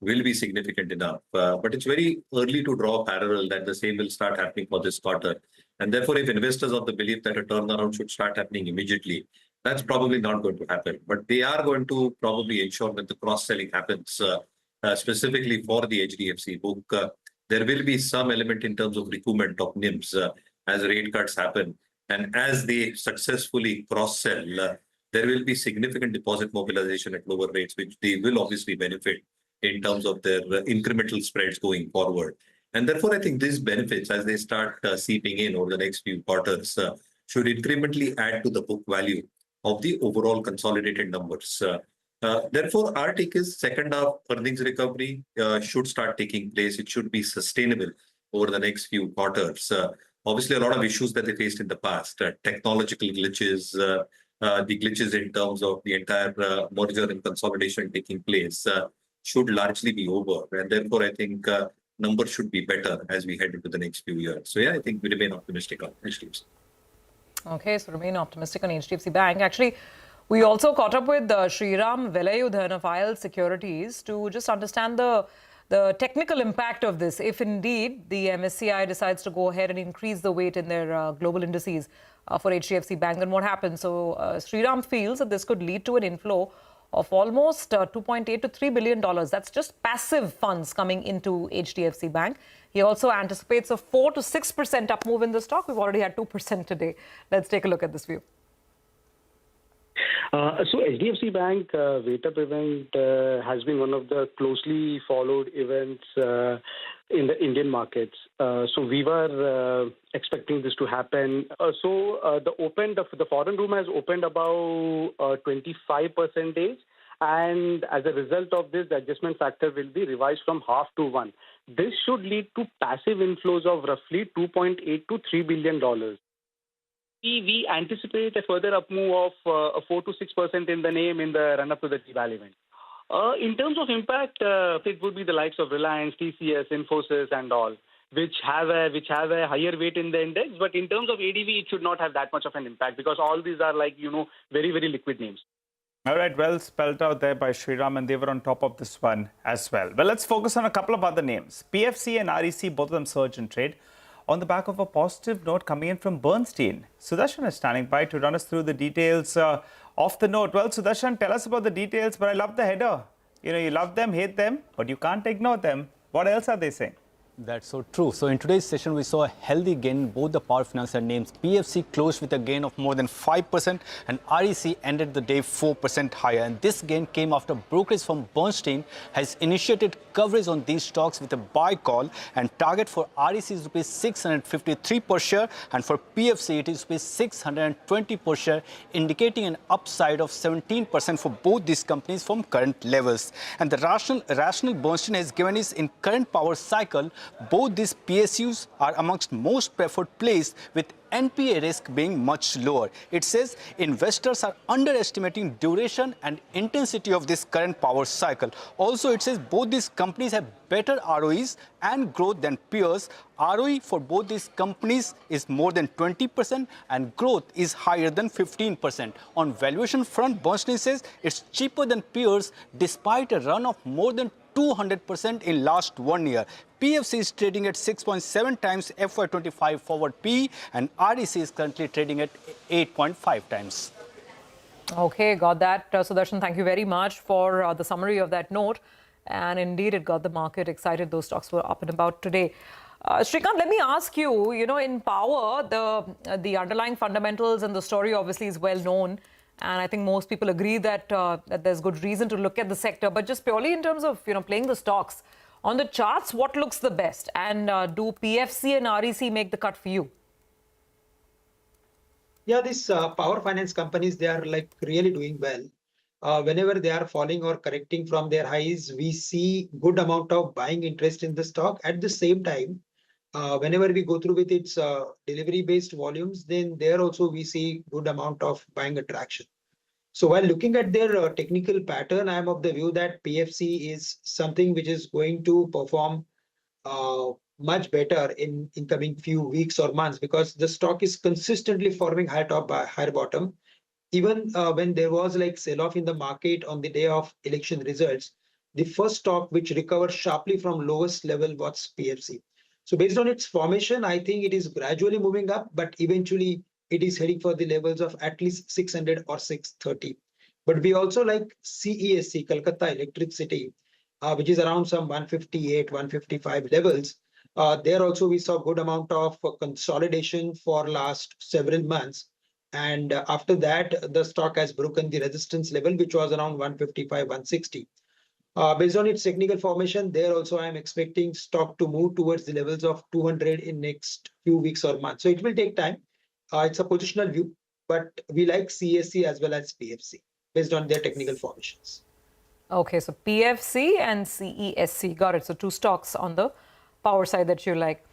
will be significant enough. But it's very early to draw a parallel that the same will start happening for this quarter. And therefore, if investors of the belief that a turnaround should start happening immediately, that's probably not going to happen. But they are going to probably ensure that the cross-selling happens, specifically for the HDFC book. there will be some element in terms of recoupment of NIMs as rate cuts happen. And as they successfully cross-sell, there will be significant deposit mobilization at lower rates, which they will obviously benefit in terms of their incremental spreads going forward. And therefore, I think these benefits, as they start seeping in over the next few quarters, should incrementally add to the book value of the overall consolidated numbers. Therefore, our take is second half earnings recovery should start taking place. It should be sustainable over the next few quarters. Obviously, a lot of issues that they faced in the past, technological glitches, the glitches in terms of the entire merger and consolidation taking place should largely be over. And therefore, I think numbers should be better as we head into the next few years. So yeah, I think we remain optimistic on HDFC. Okay, so remain optimistic on HDFC Bank. Actually, we also caught up with Sriram Velayudhan of IL Securities to just understand the technical impact of this. If indeed the MSCI decides to go ahead and increase the weight in their global indices for HDFC Bank, then what happens? So Sriram feels that this could lead to an inflow of almost $2.8 to $3 billion. That's just passive funds coming into HDFC Bank. He also anticipates a 4 to 6% up move in the stock. We've already had 2% today. Let's take a look at this view. So HDFC Bank weight up event has been one of the closely followed events in the Indian markets. So we were expecting this to happen. The foreign room has opened about 25%, and as a result of this, the adjustment factor will be revised from half to 1. This should lead to passive inflows of roughly $2.8 to $3 billion. We anticipate a further up move of 4 to 6% in the name in the run-up to the deval event. In terms of impact, it would be the likes of Reliance, TCS, Infosys and all, which have a higher weight in the index. But in terms of ADV, it should not have that much of an impact because all these are very, very liquid names. All right, well spelled out there by Sriram, and they were on top of this one as well. Well, let's focus on a couple of other names. PFC and REC, both of them surge in trade on the back of a positive note coming in from Bernstein. Sudarshan is standing by to run us through the details of the note. Well, Sudarshan, tell us about the details, but I love the header. You love them, hate them, but you can't ignore them. What else are they saying? That's so true. So in today's session, we saw a healthy gain in both the power financial names. PFC closed with a gain of more than 5% and REC ended the day 4% higher. And this gain came after brokerage firm Bernstein has initiated coverage on these stocks with a buy call, and target for REC is rupees 653 per share and for PFC it is rupees 620 per share, indicating an upside of 17% for both these companies from current levels. And the rationale Bernstein has given is in current power cycle, both these PSUs are amongst most preferred plays, with NPA risk being much lower. It says investors are underestimating duration and intensity of this current power cycle. Also, it says both these companies have better ROEs and growth than peers. ROE for both these companies is more than 20% and growth is higher than 15%. On valuation front, Bernstein says it's cheaper than peers despite a run of more than 200% in last 1 year. PFC is trading at 6.7 times FY25 forward PE and REC is currently trading at 8.5 times. Okay, got that. Sudarshan, thank you very much for the summary of that note. And indeed, it got the market excited. Those stocks were up and about today. Srikanth, let me ask you, in power, the underlying fundamentals and the story obviously is well known. And I think most people agree that there's good reason to look at the sector. But just purely in terms of, playing the stocks, on the charts, what looks the best? And do PFC and REC make the cut for you? Yeah, these power finance companies, they are really doing well. Whenever they are falling or correcting from their highs, we see good amount of buying interest in the stock. At the same time, whenever we go through with its delivery-based volumes, then there also we see good amount of buying attraction. So while looking at their technical pattern, I am of the view that PFC is something which is going to perform much better in coming few weeks or months, because the stock is consistently forming higher top, higher bottom. Even when there was sell-off in the market on the day of election results, the first stock which recovered sharply from lowest level was PFC. So based on its formation, I think it is gradually moving up, but eventually it is heading for the levels of at least 600 or 630. But we also like CESC, Kolkata Electricity, which is around some 158, 155 levels. There also we saw good amount of consolidation for last several months. And after that, the stock has broken the resistance level, which was around 155, 160. Based on its technical formation, there also I am expecting stock to move towards the levels of 200 in next few weeks or months. So it will take time. It's a positional view, but we like CSC as well as PFC based on their technical formations. Okay, so PFC and CESC. Got it. So two stocks on the power side that you like.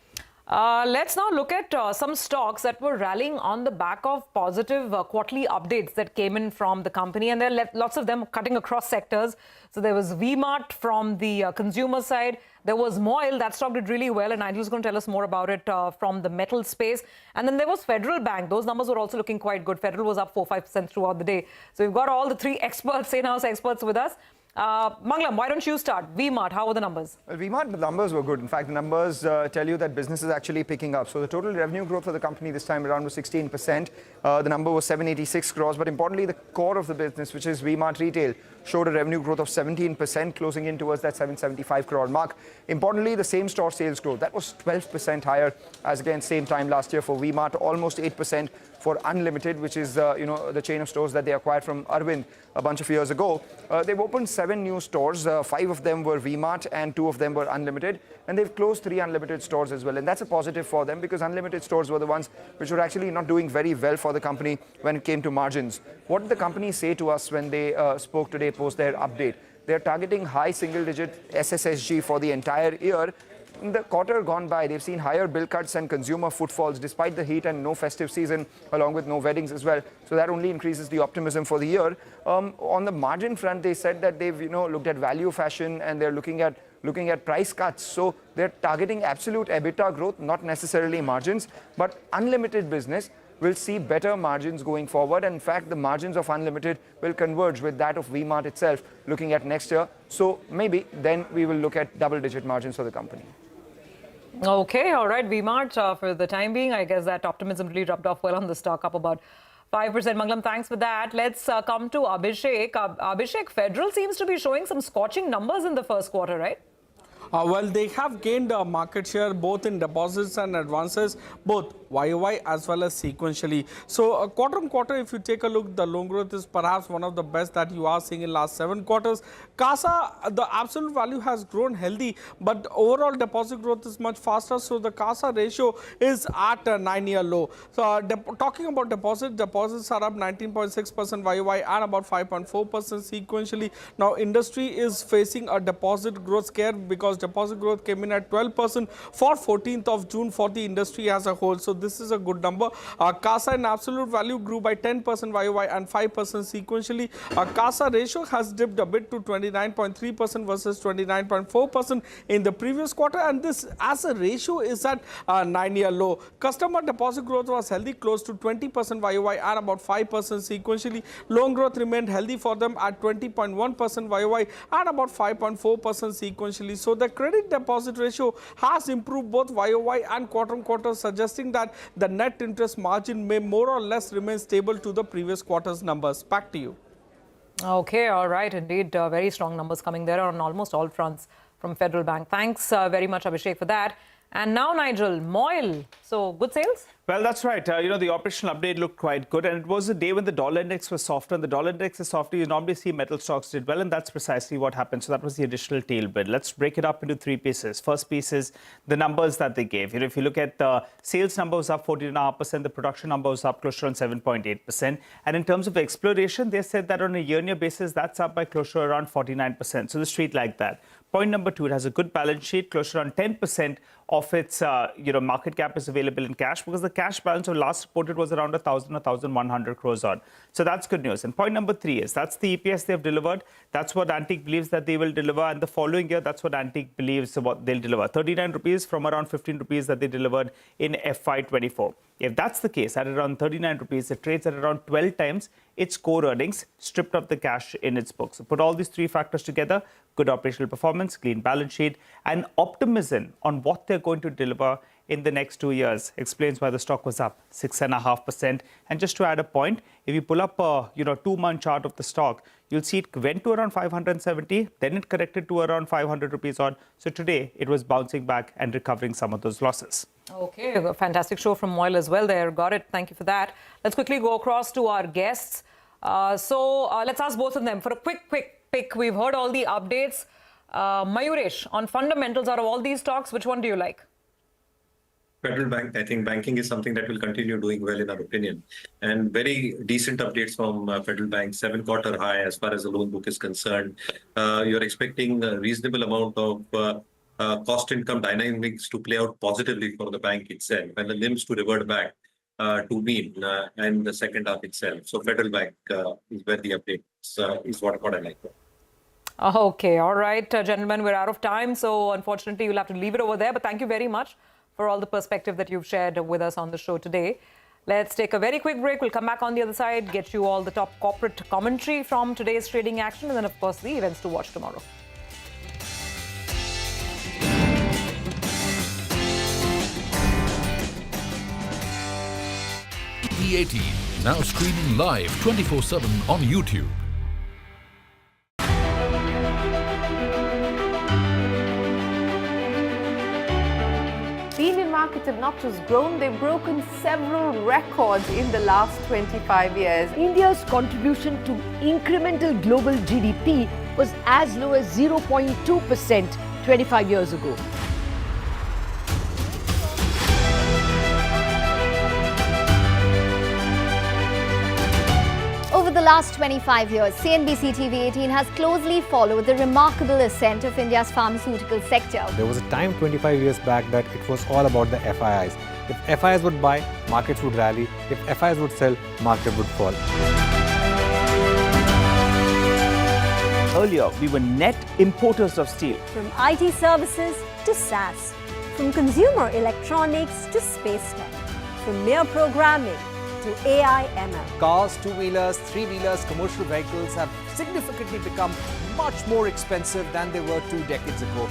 Let's now look at some stocks that were rallying on the back of positive quarterly updates that came in from the company, and there are lots of them cutting across sectors. So there was V-Mart from the consumer side. There was Moil, that stock did really well, and Nigel's going to tell us more about it from the metal space. And then there was Federal Bank. Those numbers were also looking quite good. Federal was up 4-5% throughout the day. So we've got all the three experts, in-house experts with us. Manglam, why don't you start? V-Mart, how were the numbers? Well, V-Mart, the numbers were good. In fact, the numbers tell you that business is actually picking up. So the total revenue growth for the company this time around was 16%. The number was 786 crores. But importantly, the core of the business, which is V-Mart Retail, showed a revenue growth of 17%, closing in towards that 775 crore mark. Importantly, the same-store sales growth, that was 12% higher as against same time last year for V-Mart, almost 8% for Unlimited, which is the chain of stores that they acquired from Arvind a bunch of years ago. They've opened 7 new stores. 5 of them were V-Mart and 2 of them were Unlimited. And they've closed 3 Unlimited stores as well. And that's a positive for them because Unlimited stores were the ones which were actually not doing very well for the company when it came to margins. What did the company say to us when they spoke today post their update? They're targeting high single-digit SSSG for the entire year. In the quarter gone by, they've seen higher bill cuts and consumer footfalls despite the heat and no festive season, along with no weddings as well. So that only increases the optimism for the year. On the margin front, they said that they've looked at value fashion and they're looking at price cuts. So they're targeting absolute EBITDA growth, not necessarily margins, but Unlimited business will see better margins going forward. And in fact, the margins of Unlimited will converge with that of V-Mart itself looking at next year. So maybe then we will look at double-digit margins for the company. Okay, all right, V-Mart, for the time being, I guess that optimism really rubbed off well on the stock, up about 5%. Manglam, thanks for that. Let's come to Abhishek. Abhishek, Federal seems to be showing some scorching numbers in the first quarter, right? Well, they have gained market share both in deposits and advances, both YOY as well as sequentially. So quarter on quarter, if you take a look, the loan growth is perhaps one of the best that you are seeing in last 7 quarters. CASA, the absolute value has grown healthy, but overall deposit growth is much faster. So the CASA ratio is at a 9-year low. So talking about deposits are up 19.6% YOY and about 5.4% sequentially. Now industry is facing a deposit growth scare because deposit growth came in at 12% for 14th of June for the industry as a whole. So this is a good number. CASA in absolute value grew by 10% YOY and 5% sequentially. CASA ratio has dipped a bit to 29.3% versus 29.4% in the previous quarter, and this as a ratio is at 9-year low. Customer deposit growth was healthy, close to 20% YOY and about 5% sequentially. Loan growth remained healthy for them at 20.1% YOY and about 5.4% sequentially. So the credit deposit ratio has improved both YOY and quarter on quarter, suggesting that the net interest margin may more or less remain stable to the previous quarter's numbers. Back to you. Okay, all right, indeed, very strong numbers coming there on almost all fronts from Federal Bank. Thanks very much, Abhishek, for that. And now, Nigel, Moil. So, good sales? Well, that's right. The operational update looked quite good. And it was a day when the dollar index was softer. And the dollar index is softer. You normally see metal stocks did well. And that's precisely what happened. So that was the additional tailwind. Let's break it up into 3 pieces. First piece is the numbers that they gave. If you look at the sales number was up 14.5%. The production number was up close to around 7.8%. And in terms of exploration, they said that on a year-on-year basis, that's up by close to around 49%. So the street like that. Point number 2, it has a good balance sheet. Close to around 10% of its market cap is available in cash, because the cash balance of last reported was around 1,100 crores on. So that's good news. And point number 3 is that's the EPS they've delivered. That's what Antique believes that they will deliver. And the following year, that's what Antique believes what they'll deliver. 39 rupees from around 15 rupees that they delivered in FY24. If that's the case, at around 39 rupees, it trades at around 12 times its core earnings, stripped of the cash in its books. So put all these 3 factors together: good operational performance, clean balance sheet, and optimism on what they're going to deliver in the next 2 years. Explains why the stock was up 6.5%. And just to add a point, if you pull up a 2-month chart of the stock, you'll see it went to around 570, then it corrected to around 500 rupees odd. So today it was bouncing back and recovering some of those losses. Okay, a fantastic show from Moyle as well there. Got it. Thank you for that. Let's quickly go across to our guests. Let's ask both of them for a quick pick. We've heard all the updates. Mayuresh, on fundamentals out of all these stocks, which one do you like? Federal Bank. I think banking is something that will continue doing well in our opinion. And very decent updates from Federal Bank, 7-quarter high as far as the loan book is concerned. You're expecting a reasonable amount of cost-income dynamics to play out positively for the bank itself and the NIMs to revert back to mean in the second half itself. So Federal Bank is where the updates is what I like. Okay, all right, gentlemen, we're out of time. So unfortunately, you'll have to leave it over there. But thank you very much for all the perspective that you've shared with us on the show today. Let's take a very quick break. We'll come back on the other side, get you all the top corporate commentary from today's trading action, and then, of course, the events to watch tomorrow. TV18, now streaming live 24/7 on YouTube. The Indian markets have not just grown, they've broken several records in the last 25 years. India's contribution to incremental global GDP was as low as 0.2% 25 years ago. Over the last 25 years, CNBC-TV18 has closely followed the remarkable ascent of India's pharmaceutical sector. There was a time 25 years back that it was all about the FIIs. If FIIs would buy, markets would rally. If FIIs would sell, market would fall. Earlier, we were net importers of steel. From IT services to SaaS, from consumer electronics to space tech, from mere programming to AI ML. Cars, two-wheelers, three-wheelers, commercial vehicles have significantly become much more expensive than they were 2 decades ago.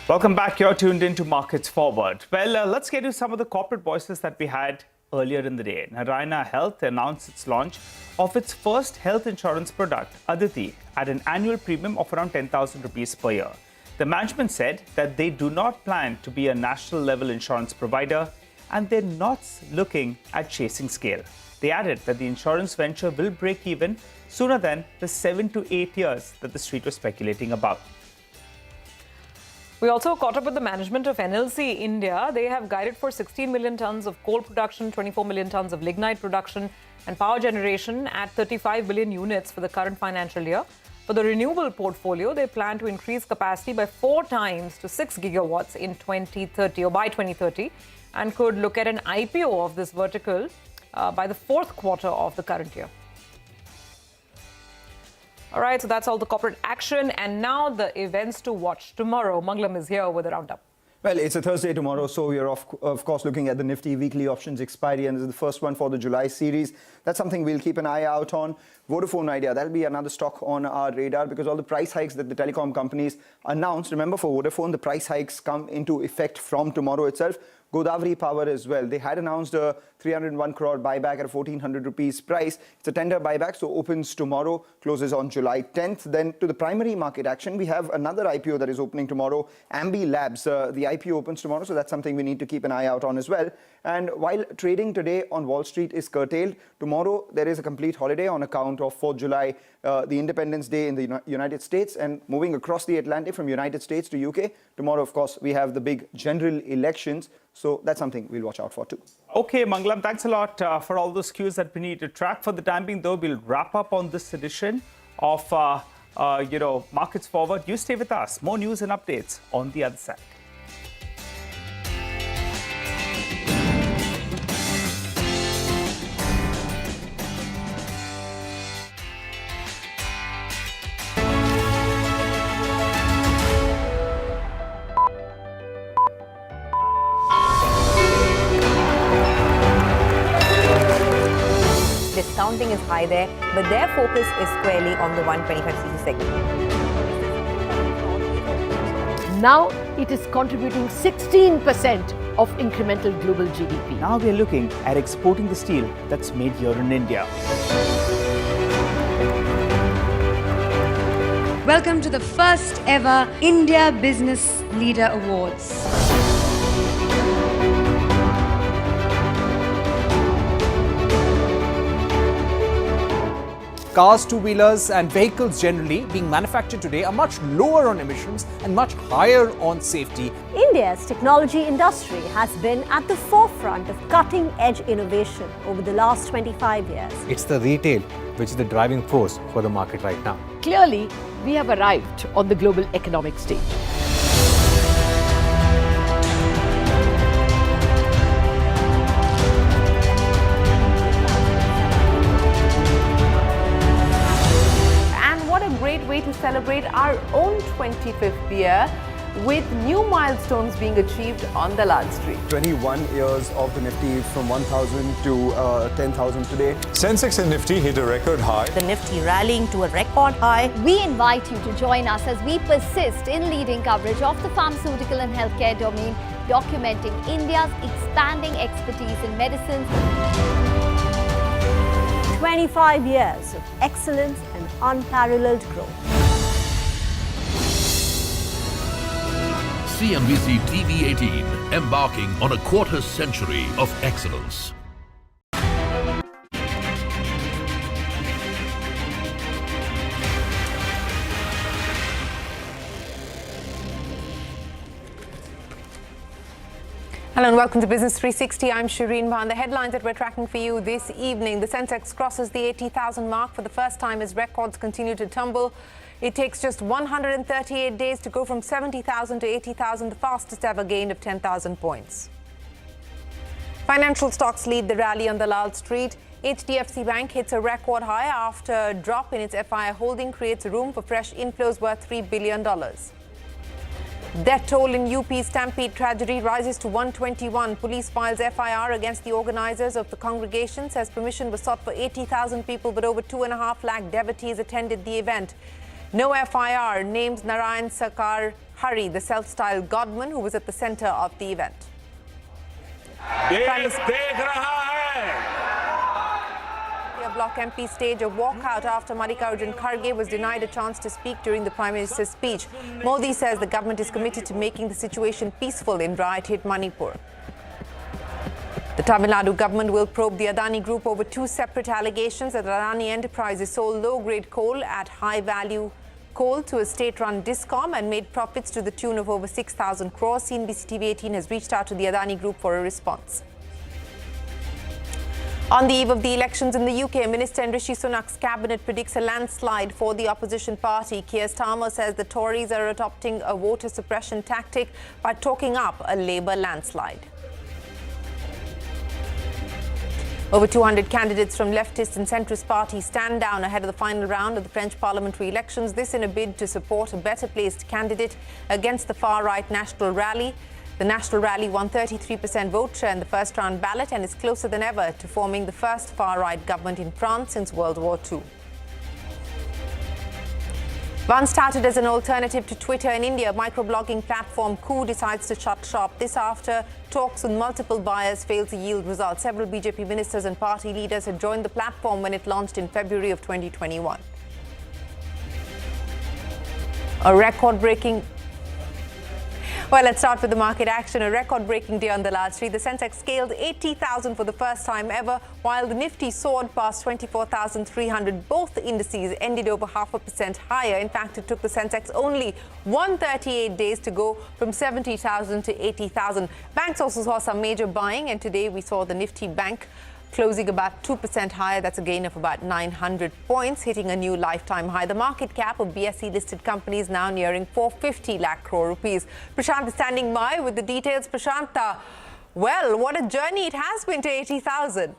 Welcome back. You're tuned into Markets Forward. Well, let's get to some of the corporate voices that we had earlier in the day. Narayana Health announced its launch of its first health insurance product, Aditi, at an annual premium of around 10,000 rupees per year. The management said that they do not plan to be a national level insurance provider and they're not looking at chasing scale. They added that the insurance venture will break even sooner than the 7 to 8 years that the street was speculating about. We also caught up with the management of NLC India. They have guided for 16 million tons of coal production, 24 million tons of lignite production and power generation at 35 billion units for the current financial year. For the renewable portfolio, they plan to increase capacity by 4 times to 6 gigawatts in 2030 or by 2030 and could look at an IPO of this vertical by the 4th quarter of the current year. All right, so that's all the corporate action. And now the events to watch tomorrow. Manglam is here with a roundup. Well, it's a Thursday tomorrow, so we are of course looking at the Nifty weekly options expiry, and this is the first one for the July series. That's something we'll keep an eye out on. Vodafone Idea, that'll be another stock on our radar because all the price hikes that the telecom companies announced, remember for Vodafone, the price hikes come into effect from tomorrow itself. Godavari Power as well. They had announced a 301 crore buyback at a 1,400 rupees price. It's a tender buyback, so opens tomorrow, closes on July 10th. Then to the primary market action, we have another IPO that is opening tomorrow, Ambi Labs. The IPO opens tomorrow, so that's something we need to keep an eye out on as well. And while trading today on Wall Street is curtailed, tomorrow there is a complete holiday on account of 4th July, the Independence Day in the United States, and moving across the Atlantic from United States to UK. Tomorrow, of course, we have the big general elections. So that's something we'll watch out for too. Okay, Manglam, thanks a lot for all those cues that we need to track. For the time being, though, we'll wrap up on this edition of, Markets Forward. You stay with us. More news and updates on the other side. remaining is high there, but their focus is squarely on the 125cc segment. Now it is contributing 16% of incremental global GDP. Now we are looking at exporting the steel that's made here in India. Welcome to the first ever India Business Leader Awards. Cars, two-wheelers and vehicles generally being manufactured today are much lower on emissions and much higher on safety. India's technology industry has been at the forefront of cutting-edge innovation over the last 25 years. It's the retail which is the driving force for the market right now. Clearly, we have arrived on the global economic stage. Great way to celebrate our own 25th year with new milestones being achieved on the Lal Street. 21 years of the Nifty from 1,000 to 10,000 today. Sensex and Nifty hit a record high. The Nifty rallying to a record high. We invite you to join us as we persist in leading coverage of the pharmaceutical and healthcare domain, documenting India's expanding expertise in medicines. 25 years of excellence and unparalleled growth. CNBC-TV18, embarking on a quarter century of excellence. Hello and welcome to Business 360. I'm Shireen Bhan. The headlines that we're tracking for you this evening. The Sensex crosses the 80,000 mark for the first time as records continue to tumble. It takes just 138 days to go from 70,000 to 80,000, the fastest ever gain of 10,000 points. Financial stocks lead the rally on the Lal Street. HDFC Bank hits a record high after a drop in its FII holding creates room for fresh inflows worth $3 billion. Death toll in UP's stampede tragedy rises to 121. Police files FIR against the organizers of the congregation, says permission was sought for 80,000 people, but over 2.5 lakh devotees attended the event. No FIR names Narayan Sakar Hari, the self-styled godman who was at the center of the event. Bloc MP stage a walkout after Mallikarjun Kharge was denied a chance to speak during the Prime Minister's speech. Modi says the government is committed to making the situation peaceful in riot-hit Manipur. The Tamil Nadu government will probe the Adani Group over two separate allegations that Adani Enterprises sold low-grade coal at high-value coal to a state-run discom and made profits to the tune of over 6,000 crores. CNBC-TV18 has reached out to the Adani Group for a response. On the eve of the elections in the UK, Minister and Rishi Sunak's cabinet predicts a landslide for the opposition party. Keir Starmer says the Tories are adopting a voter suppression tactic by talking up a Labour landslide. Over 200 candidates from leftist and centrist parties stand down ahead of the final round of the French parliamentary elections, this in a bid to support a better-placed candidate against the far-right National Rally. The National Rally won 33% vote share in the first-round ballot and is closer than ever to forming the first far-right government in France since World War II. Once started as an alternative to Twitter in India, microblogging platform Crude decides to shut shop. This after talks with multiple buyers failed to yield results. Several BJP ministers and party leaders had joined the platform when it launched in February of 2021. A record-breaking... Well, let's start with the market action. A record-breaking day on the Lal Street. The Sensex scaled 80,000 for the first time ever, while the Nifty soared past 24,300. Both indices ended over 0.5% higher. In fact, it took the Sensex only 138 days to go from 70,000 to 80,000. Banks also saw some major buying, and today we saw the Nifty Bank closing about 2% higher. That's a gain of about 900 points, hitting a new lifetime high. The market cap of BSE-listed companies now nearing 450 lakh crore rupees. Prashant is standing by with the details. Prashant, well, what a journey it has been to 80,000.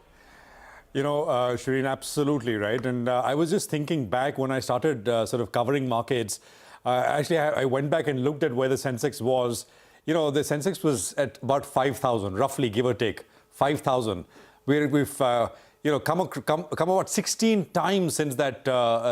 You know, Shireen, absolutely right. And I was just thinking back when I started sort of covering markets. Actually, I went back and looked at where the Sensex was. You know, the Sensex was at about 5,000, roughly, give or take, 5,000. We've come about 16 times since that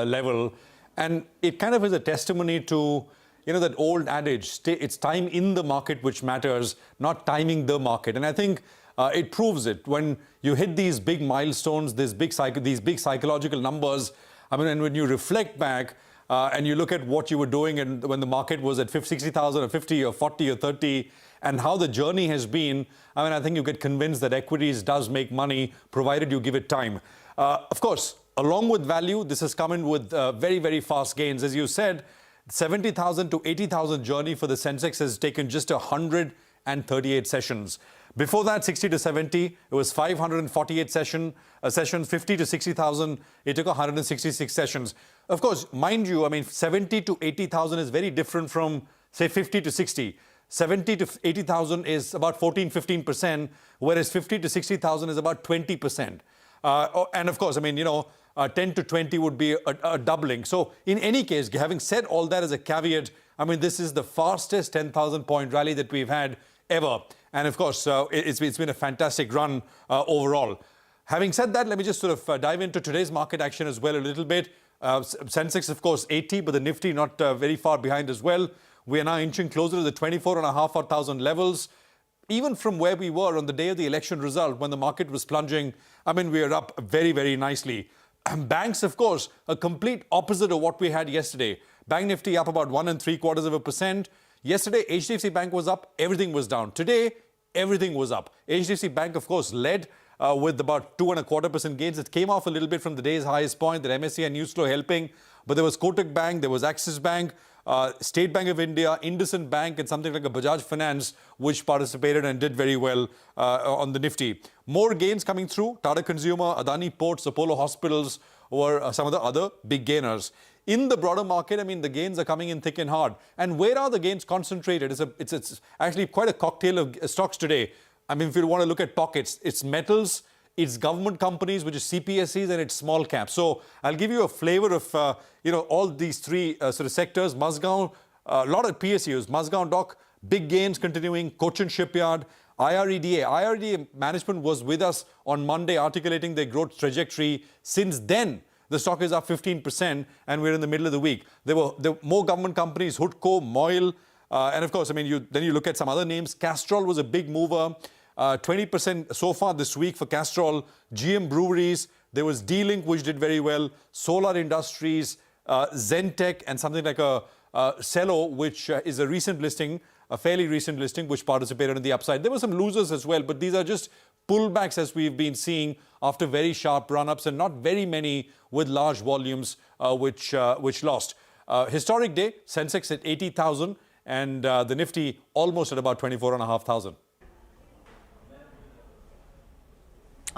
level. And it kind of is a testimony to, that old adage, it's time in the market which matters, not timing the market. And I think it proves it. When you hit these big milestones, these big psychological numbers, and when you reflect back and you look at what you were doing and when the market was at 60,000 or 50 or 40 or 30, and how the journey has been, I think you get convinced that equities does make money, provided you give it time. Of course, along with value, this has come in with very, very fast gains. As you said, 70,000 to 80,000 journey for the Sensex has taken just 138 sessions. Before that, 60 to 70, it was 548 sessions. 50 to 60,000, it took 166 sessions. Of course, mind you, 70 to 80,000 is very different from, say, 50 to 60. 70 to 80,000 is about 14-15%, whereas 50 to 60,000 is about 20%. And of course, 10 to 20 would be a doubling. So in any case, having said all that as a caveat, this is the fastest 10,000 point rally that we've had ever. And of course, it's been a fantastic run overall. Having said that, let me just sort of dive into today's market action as well a little bit. Sensex, of course, 80, but the Nifty not very far behind as well. We are now inching closer to the 24,500 levels. Even from where we were on the day of the election result, when the market was plunging, we are up very, very nicely. Banks, of course, a complete opposite of what we had yesterday. Bank Nifty up about 1 3/4%. Yesterday, HDFC Bank was up, everything was down. Today, everything was up. HDFC Bank, of course, led with about 2 1/4% gains. It came off a little bit from the day's highest point, that MSCI and News Flow helping. But there was Kotak Bank, there was Axis Bank, State Bank of India, IndusInd Bank, and something like a Bajaj Finance, which participated and did very well on the Nifty. More gains coming through. Tata Consumer, Adani Ports, Apollo Hospitals were some of the other big gainers. In the broader market, the gains are coming in thick and hard. And where are the gains concentrated? It's actually quite a cocktail of stocks today. If you want to look at pockets, it's metals, it's government companies, which is CPSEs, and it's small caps. So I'll give you a flavor of all these three sort of sectors. Mazgaon, a lot of PSUs. Mazgaon Dock, big gains continuing. Cochin Shipyard, IREDA. IREDA management was with us on Monday articulating their growth trajectory. Since then, the stock is up 15%, and we're in the middle of the week. There were more government companies, Hoodco, Moil, and of course, then you look at some other names. Castrol was a big mover. 20% so far this week for Castrol. GM Breweries, there was D-Link, which did very well. Solar Industries, Zentech, and something like a Cello, which is a recent listing, a fairly recent listing, which participated in the upside. There were some losers as well, but these are just pullbacks as we've been seeing after very sharp run-ups, and not very many with large volumes which lost. Historic day, Sensex at 80,000, and the Nifty almost at about 24,500.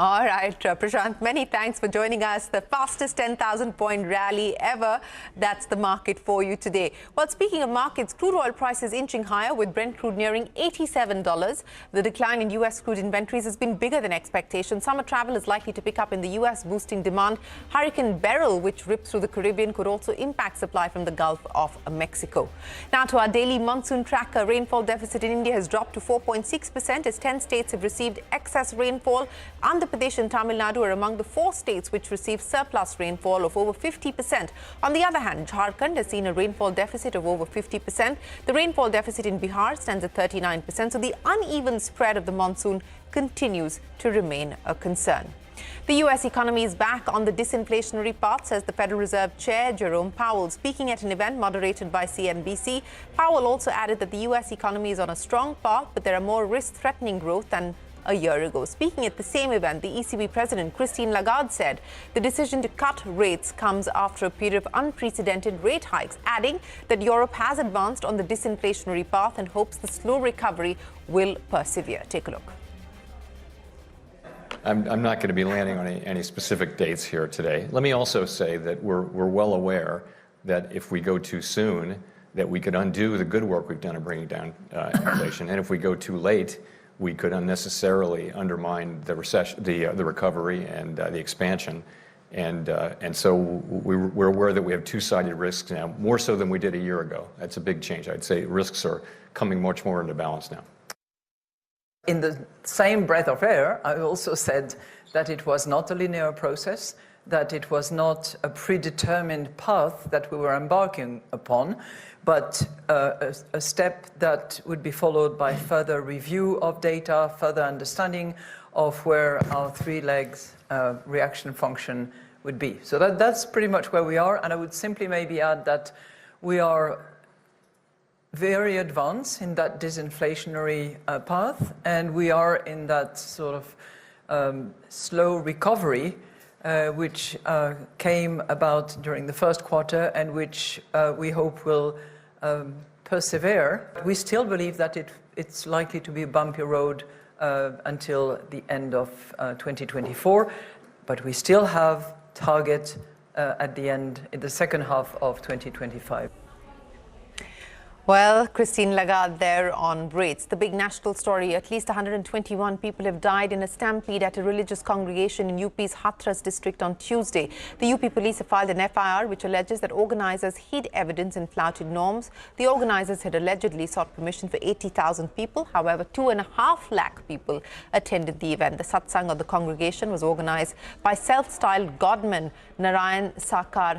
All right, Prashant, many thanks for joining us. The fastest 10,000 point rally ever. That's the market for you today. Well, speaking of markets, crude oil prices inching higher with Brent crude nearing $87. The decline in U.S. crude inventories has been bigger than expectations. Summer travel is likely to pick up in the U.S., boosting demand. Hurricane Beryl, which ripped through the Caribbean, could also impact supply from the Gulf of Mexico. Now to our daily monsoon tracker. Rainfall deficit in India has dropped to 4.6% as 10 states have received excess rainfall. Andhra Pradesh and Tamil Nadu are among the 4 states which received surplus rainfall of over 50%. On the other hand, Jharkhand has seen a rainfall deficit of over 50%. The rainfall deficit in Bihar stands at 39%. So the uneven spread of the monsoon continues to remain a concern. The U.S. economy is back on the disinflationary path, says the Federal Reserve Chair Jerome Powell. Speaking at an event moderated by CNBC, Powell also added that the U.S. economy is on a strong path, but there are more risk-threatening growth than a year ago. Speaking at the same event, the ECB President Christine Lagarde said the decision to cut rates comes after a period of unprecedented rate hikes, adding that Europe has advanced on the disinflationary path and hopes the slow recovery will persevere. Take a look. I'm not going to be landing on any specific dates here today. Let me also say that we're well aware that if we go too soon, that we could undo the good work we've done in bringing down inflation, and if we go too late, we could unnecessarily undermine the recession, the recovery, and the expansion, and so we're aware that we have two-sided risks now, more so than we did a year ago. That's a big change. I'd say risks are coming much more into balance now. in the same breath of air, I also said that it was not a linear process, that it was not a predetermined path that we were embarking upon, but a step that would be followed by further review of data, further understanding of where our three legs reaction function would be. So that's pretty much where we are, and I would simply maybe add that we are very advanced in that disinflationary path, and we are in that sort of slow recovery which came about during the first quarter and which we hope will persevere. We still believe that it's likely to be a bumpy road until the end of 2024, but we still have target at the end, in the second half of 2025. Well, Christine Lagarde there on rates. The big national story, at least 121 people have died in a stampede at a religious congregation in UP's Hathras district on Tuesday. The UP police have filed an FIR which alleges that organizers hid evidence and flouted norms. The organizers had allegedly sought permission for 80,000 people. However, 2.5 lakh people attended the event. The satsang of the congregation was organized by self-styled godman Narayana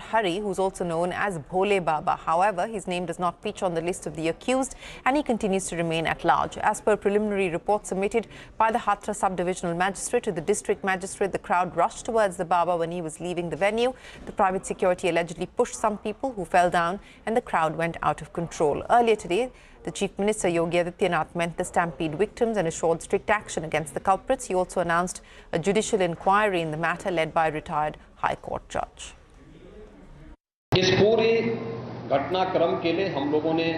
Hari, who's also known as Bhole Baba. However, his name does not feature on the list of the accused, and he continues to remain at large. As per preliminary report submitted by the Hathras Sub-Divisional Magistrate to the District Magistrate, the crowd rushed towards the Baba when he was leaving the venue. The private security allegedly pushed some people who fell down, and the crowd went out of control. Earlier today, the Chief Minister Yogi Adityanath met the stampede victims and assured strict action against the culprits. He also announced a judicial inquiry in the matter led by a retired High Court judge. इस पूरे घटनाक्रम के लिए हम लोगों ने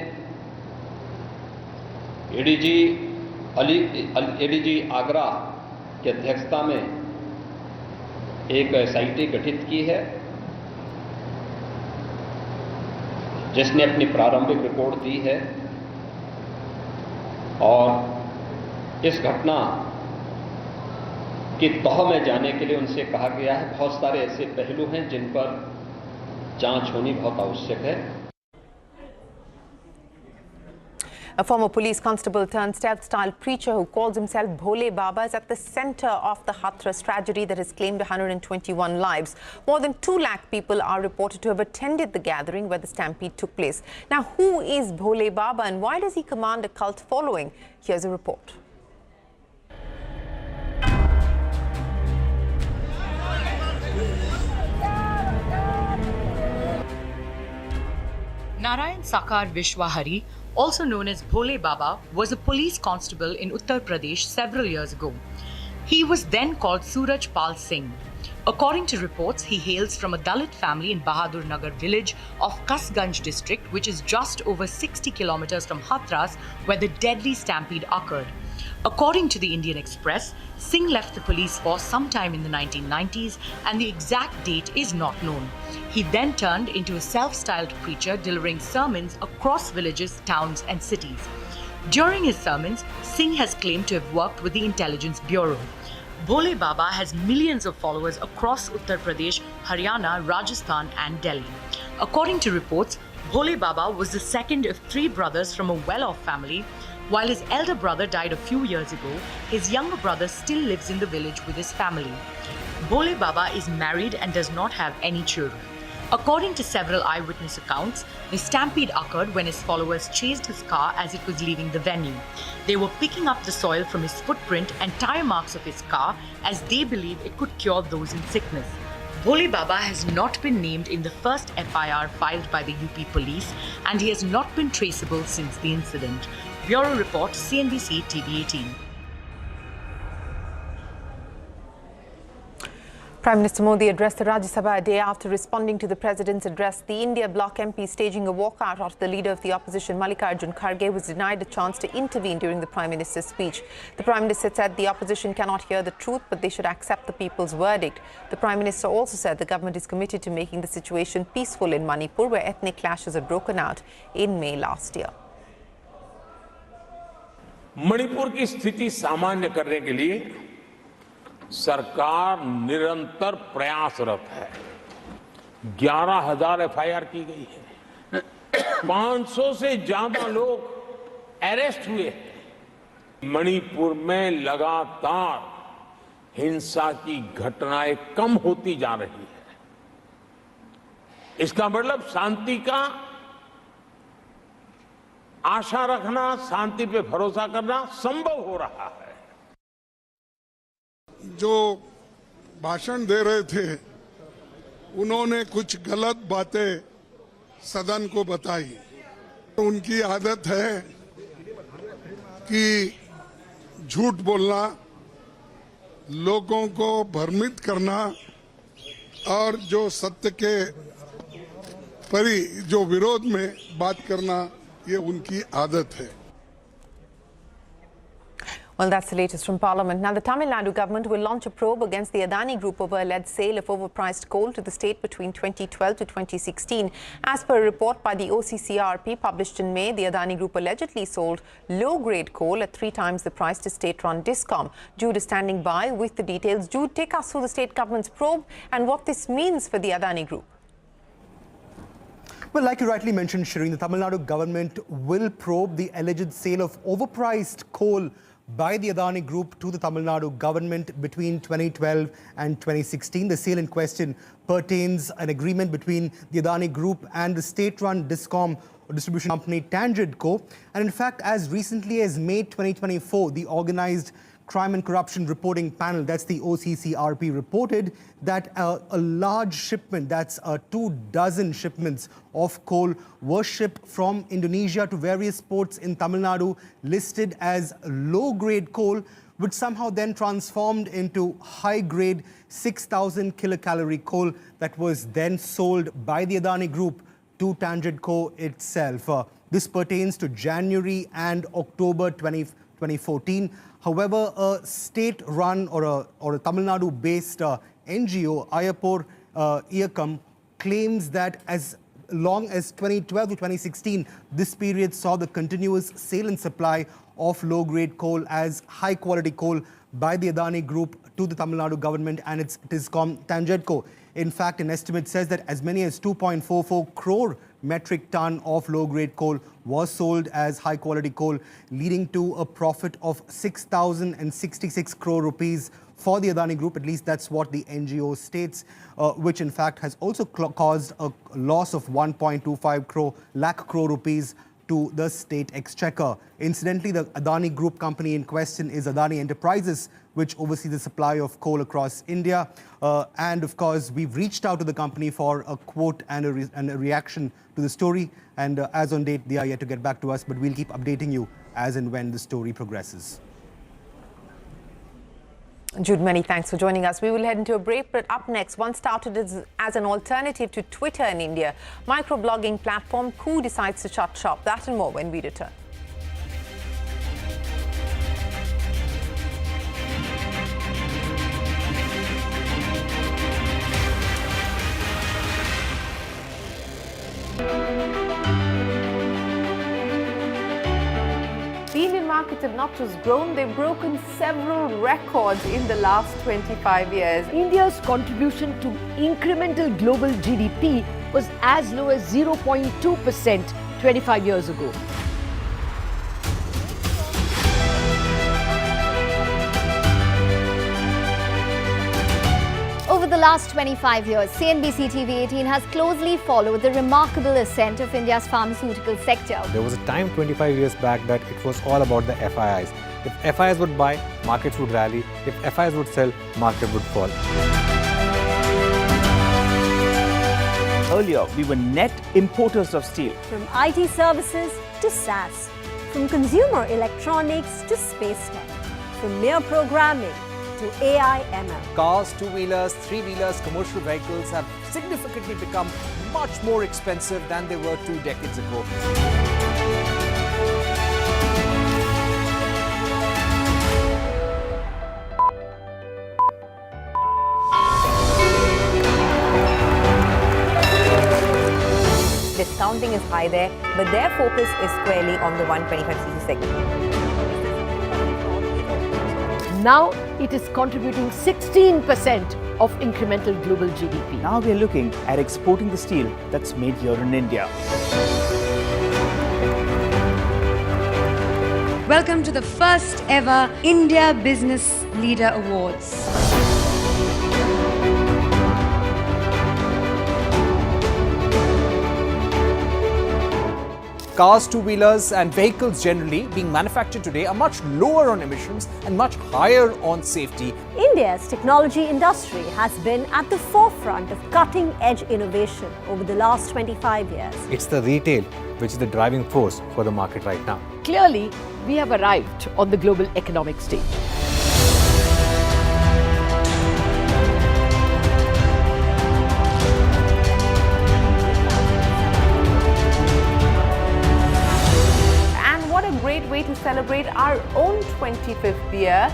ADG Agra की अध्यक्षता में एक एसआईटी गठित की है, जिसने अपनी प्रारंभिक रिपोर्ट दी है और इस घटना की तह में जाने के लिए उनसे कहा गया है। बहुत सारे ऐसे पहलू हैं जिन पर जांच होनी बहुत आवश्यक है। A former police constable turned stealth-style preacher who calls himself Bhole Baba is at the center of the Hathras tragedy that has claimed 121 lives. More than 2 lakh people are reported to have attended the gathering where the stampede took place. Now, who is Bhole Baba and why does he command a cult following? Here's a report. Narayan Vishwahari, also known as Bhole Baba, was a police constable in Uttar Pradesh several years ago. He was then called Suraj Pal Singh. According to reports, he hails from a Dalit family in Bahadur Nagar village of Kasganj district, which is just over 60 kilometers from Hathras, where the deadly stampede occurred. According to the Indian Express, Singh left the police force sometime in the 1990s and the exact date is not known. He then turned into a self-styled preacher delivering sermons across villages, towns and cities. During his sermons, Singh has claimed to have worked with the Intelligence Bureau. Bhole Baba has millions of followers across Uttar Pradesh, Haryana, Rajasthan and Delhi. According to reports, Bhole Baba was the second of 3 brothers from a well-off family. While his elder brother died a few years ago, his younger brother still lives in the village with his family. Bhole Baba is married and does not have any children. According to several eyewitness accounts, the stampede occurred when his followers chased his car as it was leaving the venue. They were picking up the soil from his footprint and tire marks of his car as they believe it could cure those in sickness. Bhole Baba has not been named in the first FIR filed by the UP police and he has not been traceable since the incident. Bureau Report, CNBC-TV18. Prime Minister Modi addressed the Rajya Sabha a day after responding to the President's address. The India bloc MP staging a walkout after the leader of the opposition, Mallikarjun Kharge, was denied a chance to intervene during the Prime Minister's speech. The Prime Minister said the opposition cannot hear the truth, but they should accept the people's verdict. The Prime Minister also said the government is committed to making the situation peaceful in Manipur, where ethnic clashes had broken out in May last year. Manipur की स्थिति सामान्य करने के लिए सरकार निरंतर प्रयासरत है। 11,000 एफआईआर की गई है, 500 से ज्यादा लोग अरेस्ट हुए हैं मणिपुर में लगातार हिंसा की घटनाएं कम होती जा रही है। इसका मतलब शांति का आशा रखना, शांति पे भरोसा करना संभव हो रहा है। जो भाषण दे रहे थे उन्होंने कुछ गलत बातें सदन को बताई। उनकी आदत है कि झूठ बोलना, लोगों को भ्रमित करना और जो सत्य के जो विरोध में बात करना, ये उनकी आदत है। Well, that's the latest from Parliament. Now, the Tamil Nadu government will launch a probe against the Adani Group over alleged sale of overpriced coal to the state between 2012 to 2016. As per a report by the OCCRP published in May, the Adani Group allegedly sold low-grade coal at 3 times the price to state-run Discom. Jude is standing by with the details. Jude, take us through the state government's probe and what this means for the Adani Group. Well, like you rightly mentioned, Shireen, the Tamil Nadu government will probe the alleged sale of overpriced coal by the Adani Group to the Tamil Nadu government between 2012 and 2016. The sale in question pertains an agreement between the Adani Group and the state-run Discom distribution company Tangedco. And in fact, as recently as May 2024, the Organized Crime and Corruption Reporting Panel, that's the OCCRP, reported that a large shipment, that's 24 shipments of coal, were shipped from Indonesia to various ports in Tamil Nadu, listed as low-grade coal, which somehow then transformed into high-grade 6,000 kilocalorie coal that was then sold by the Adani Group to Tangedco itself. This pertains to January and October 2014. However, a state-run or a Tamil Nadu-based NGO, Ayapur Iyakam, claims that as long as 2012 to 2016, this period saw the continuous sale and supply of low-grade coal as high-quality coal by the Adani Group to the Tamil Nadu government and its Discom Tangedco. In fact, an estimate says that as many as 2.44 crore metric ton of low-grade coal was sold as high-quality coal, leading to a profit of 6,066 crore rupees for the Adani Group. At least that's what the NGO states, which in fact has also caused a loss of 1.25 lakh crore rupees to the state exchequer. Incidentally, the Adani Group company in question is Adani Enterprises, which oversees the supply of coal across India. And of course, we've reached out to the company for a quote and a reaction to the story. And as on date, they are yet to get back to us, but we'll keep updating you as and when the story progresses. Jude, many thanks for joining us. We will head into a break, but up next, one started as an alternative to Twitter in India, microblogging platform Crude decides to shut shop. That and more when we return. The Indian markets have not just grown, they've broken several records in the last 25 years. India's contribution to incremental global GDP was as low as 0.2% 25 years ago. Over the last 25 years, CNBC-TV18 has closely followed the remarkable ascent of India's pharmaceutical sector. There was a time 25 years back that it was all about the FIIs. If FIIs would buy, markets would rally. If FIIs would sell, market would fall. Earlier, we were net importers of steel. From IT services to SaaS, from consumer electronics to space tech, from mere programming to AI ML. Cars, two-wheelers, three-wheelers, commercial vehicles have significantly become much more expensive than they were 2 decades ago. Discounting is high there, but their focus is squarely on the 125cc segment. Now it is contributing 16% of incremental global GDP. Now we are looking at exporting the steel that's made here in India. Welcome to the first ever India Business Leader Awards. Cars, two-wheelers and vehicles generally being manufactured today are much lower on emissions and much higher on safety. India's technology industry has been at the forefront of cutting-edge innovation over the last 25 years. It's the retail which is the driving force for the market right now. Clearly, we have arrived on the global economic stage. Great way to celebrate our own 25th year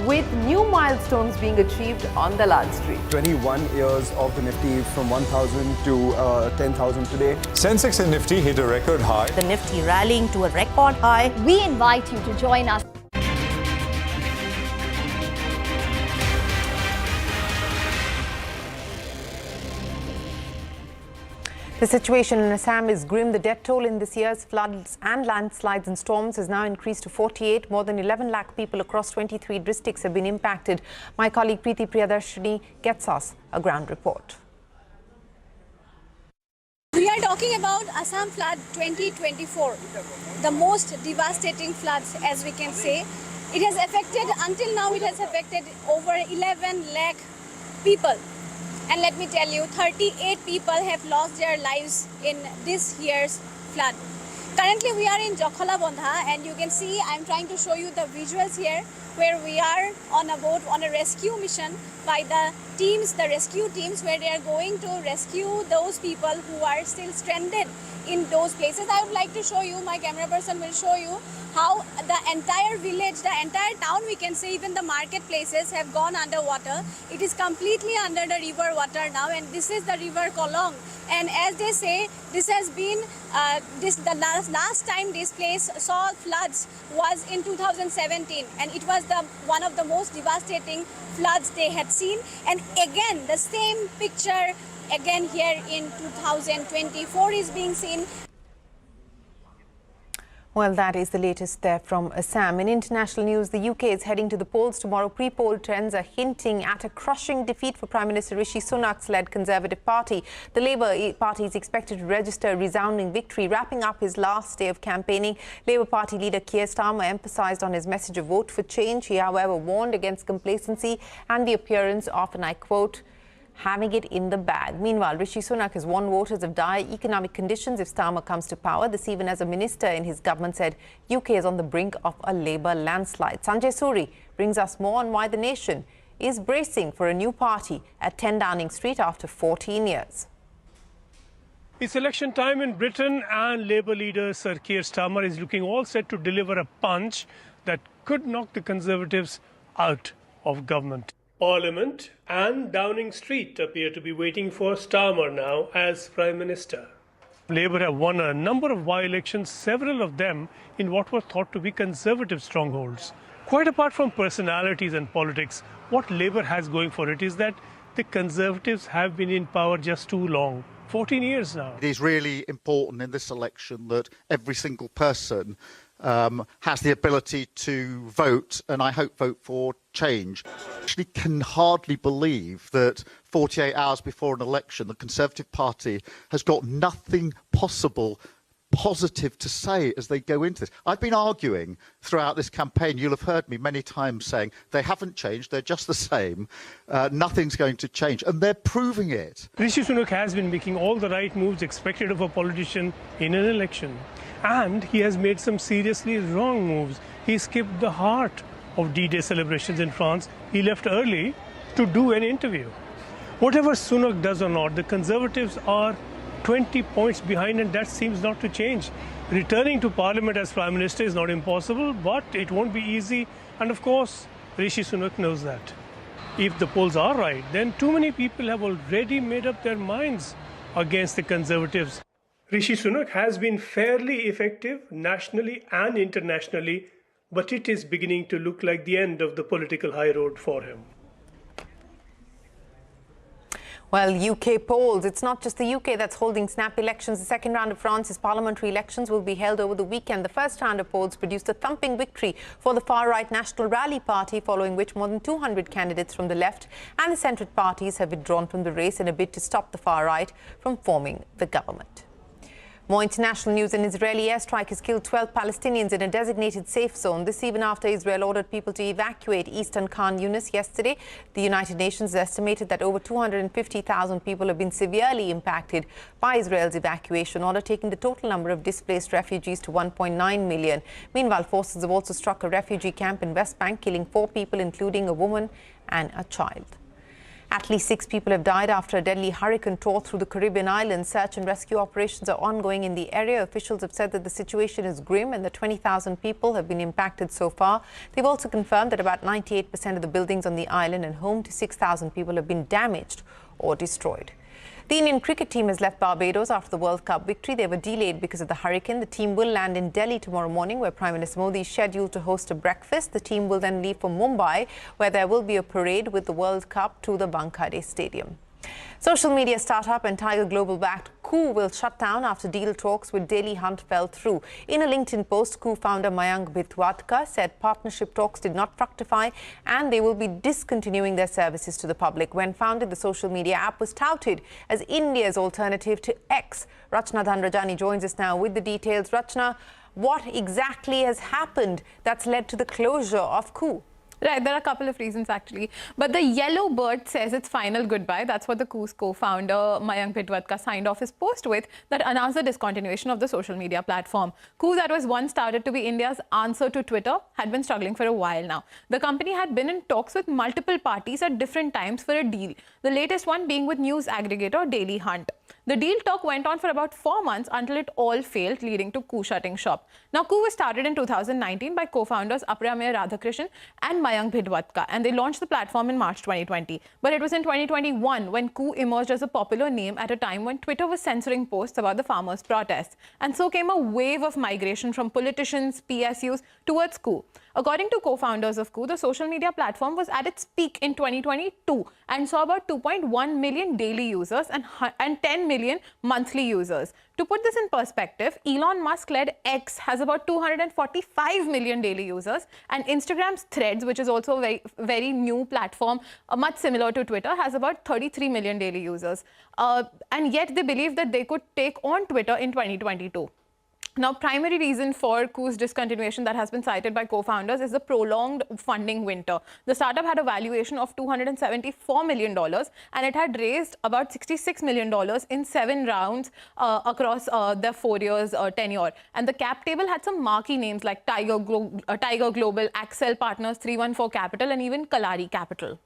with new milestones being achieved on the Lal Street. 21 years of the Nifty from 1,000 to 10,000 today. Sensex and Nifty hit a record high. The Nifty rallying to a record high. We invite you to join us. The situation in Assam is grim. The death toll in this year's floods and landslides and storms has now increased to 48. More than 11 lakh people across 23 districts have been impacted. My colleague Preeti Priyadarshini gets us a ground report. We are talking about Assam flood 2024, the most devastating floods, as we can say. It has affected, until now, it has affected over 11 lakh people. And let me tell you, 38 people have lost their lives in this year's flood. Currently, we are in Jokhala Bandha, and you can see I'm trying to show you the visuals here, where we are on a boat on a rescue mission by the teams, the rescue teams, where they are going to rescue those people who are still stranded in those places. I would like to show you, my camera person will show you how the entire village, the entire town, we can say, even the marketplaces have gone underwater. It is completely under the river water now, and this is the river Kolong. And as they say, this has been the last time this place saw floods was in 2017, and it was one of the most devastating floods they had seen. And again, the same picture again here in 2024 is being seen. Well, that is the latest there from Assam. In international news, the UK is heading to the polls tomorrow. Pre-poll trends are hinting at a crushing defeat for Prime Minister Rishi Sunak's led Conservative Party. The Labour Party is expected to register a resounding victory. Wrapping up his last day of campaigning, Labour Party leader Keir Starmer emphasised on his message of vote for change. He, however, warned against complacency and the appearance of, and I quote, having it in the bag. Meanwhile, Rishi Sunak has warned voters of dire economic conditions if Starmer comes to power. This even as a minister in his government said UK is on the brink of a Labour landslide. Sanjay Suri brings us more on why the nation is bracing for a new party at 10 Downing Street after 14 years. It's election time in Britain, and Labour leader Sir Keir Starmer is looking all set to deliver a punch that could knock the Conservatives out of government. Parliament and Downing Street appear to be waiting for Starmer now as Prime Minister. Labour have won a number of by-elections, several of them in what were thought to be Conservative strongholds. Quite apart from personalities and politics, what Labour has going for it is that the Conservatives have been in power just too long. 14 years now. It is really important in this election that every single person has the ability to vote, and I hope vote for change. I actually can hardly believe that 48 hours before an election, the Conservative Party has got nothing possible positive to say as they go into this. I've been arguing throughout this campaign, you'll have heard me many times saying they haven't changed, they're just the same, nothing's going to change, and they're proving it. Rishi Sunak has been making all the right moves expected of a politician in an election, and he has made some seriously wrong moves. He skipped the heart of D-Day celebrations in France. He left early to do an interview. Whatever Sunak does or not, the Conservatives are 20 points behind, and that seems not to change. Returning to Parliament as Prime Minister is not impossible, but it won't be easy, and of course, Rishi Sunak knows that. If the polls are right, then too many people have already made up their minds against the Conservatives. Rishi Sunak has been fairly effective nationally and internationally, but it is beginning to look like the end of the political high road for him. Well, UK polls. It's not just the UK that's holding snap elections. The second round of France's parliamentary elections will be held over the weekend. The first round of polls produced a thumping victory for the far-right National Rally Party, following which more than 200 candidates from the left and the centred parties have withdrawn from the race in a bid to stop the far-right from forming the government. More international news. An Israeli airstrike has killed 12 Palestinians in a designated safe zone. This even after Israel ordered people to evacuate eastern Khan Yunis yesterday. The United Nations estimated that over 250,000 people have been severely impacted by Israel's evacuation order, taking the total number of displaced refugees to 1.9 million. Meanwhile, forces have also struck a refugee camp in West Bank, killing 4 people, including a woman and a child. At least 6 people have died after a deadly hurricane tore through the Caribbean islands. Search and rescue operations are ongoing in the area. Officials have said that the situation is grim and that 20,000 people have been impacted so far. They've also confirmed that about 98% of the buildings on the island and home to 6,000 people have been damaged or destroyed. The Indian cricket team has left Barbados after the World Cup victory. They were delayed because of the hurricane. The team will land in Delhi tomorrow morning, where Prime Minister Modi is scheduled to host a breakfast. The team will then leave for Mumbai, where there will be a parade with the World Cup to the Wankhede Stadium. Social media startup and Tiger Global-backed Crude will shut down after deal talks with Daily Hunt fell through. In a LinkedIn post, Crude founder Mayank Bhitwadkar said partnership talks did not fructify and they will be discontinuing their services to the public. When founded, the social media app was touted as India's alternative to X. Rachna Dhanrajani joins us now with the details. Rachna, what exactly has happened that's led to the closure of Crude? Right, there are a couple of reasons actually. But the yellow bird says its final goodbye. That's what the Crude co-founder Mayank Bhitwadkar signed off his post with, that announced the discontinuation of the social media platform. Crude, that was once started to be India's answer to Twitter, had been struggling for a while now. The company had been in talks with multiple parties at different times for a deal. The latest one being with news aggregator Daily Hunt. The deal talk went on for about 4 months until it all failed, leading to Crude shutting shop. Now, Crude was started in 2019 by co-founders Aprameya Radhakrishnan and Mayank Bhitwadkar, and they launched the platform in March 2020. But it was in 2021 when Crude emerged as a popular name at a time when Twitter was censoring posts about the farmers' protests. And so came a wave of migration from politicians, PSUs towards Crude. According to co-founders of Crude, the social media platform was at its peak in 2022 and saw about 2.1 million daily users and 10 million monthly users. To put this in perspective, Elon Musk-led X has about 245 million daily users, and Instagram's Threads, which is also a very, very new platform, much similar to Twitter, has about 33 million daily users. And yet they believe that they could take on Twitter in 2022. Now, primary reason for Crude's discontinuation that has been cited by co-founders is the prolonged funding winter. The startup had a valuation of $274 million and it had raised about $66 million in 7 rounds across their 4 years tenure. And the cap table had some marquee names like Tiger Global, Accel Partners, 314 Capital, and even Kalari Capital.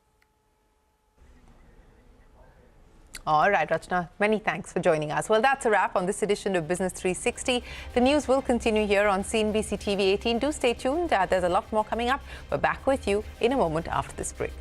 All right, Rachna, many thanks for joining us. Well, that's a wrap on this edition of Business 360. The news will continue here on CNBC TV18. Do stay tuned. There's a lot more coming up. We're back with you in a moment after this break.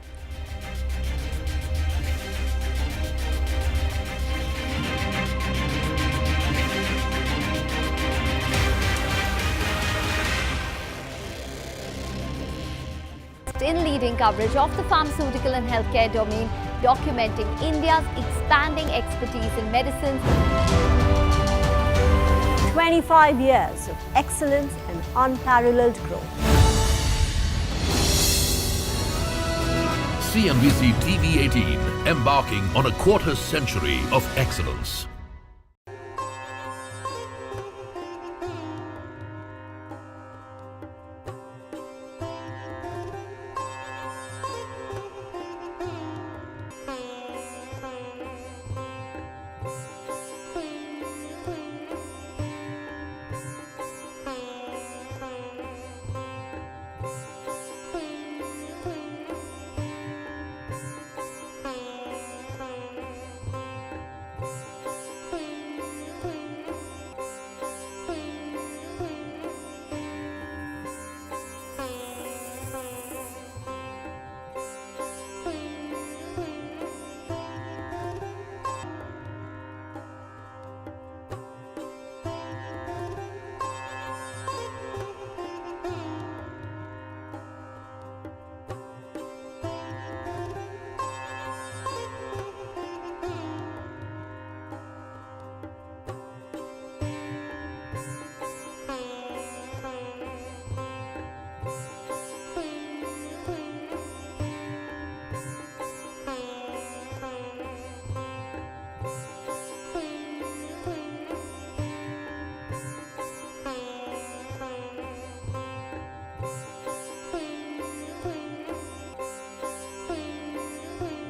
In leading coverage of the pharmaceutical and healthcare domain, documenting India's expanding expertise in medicines. 25 years of excellence and unparalleled growth. CNBC TV18, embarking on a quarter century of excellence.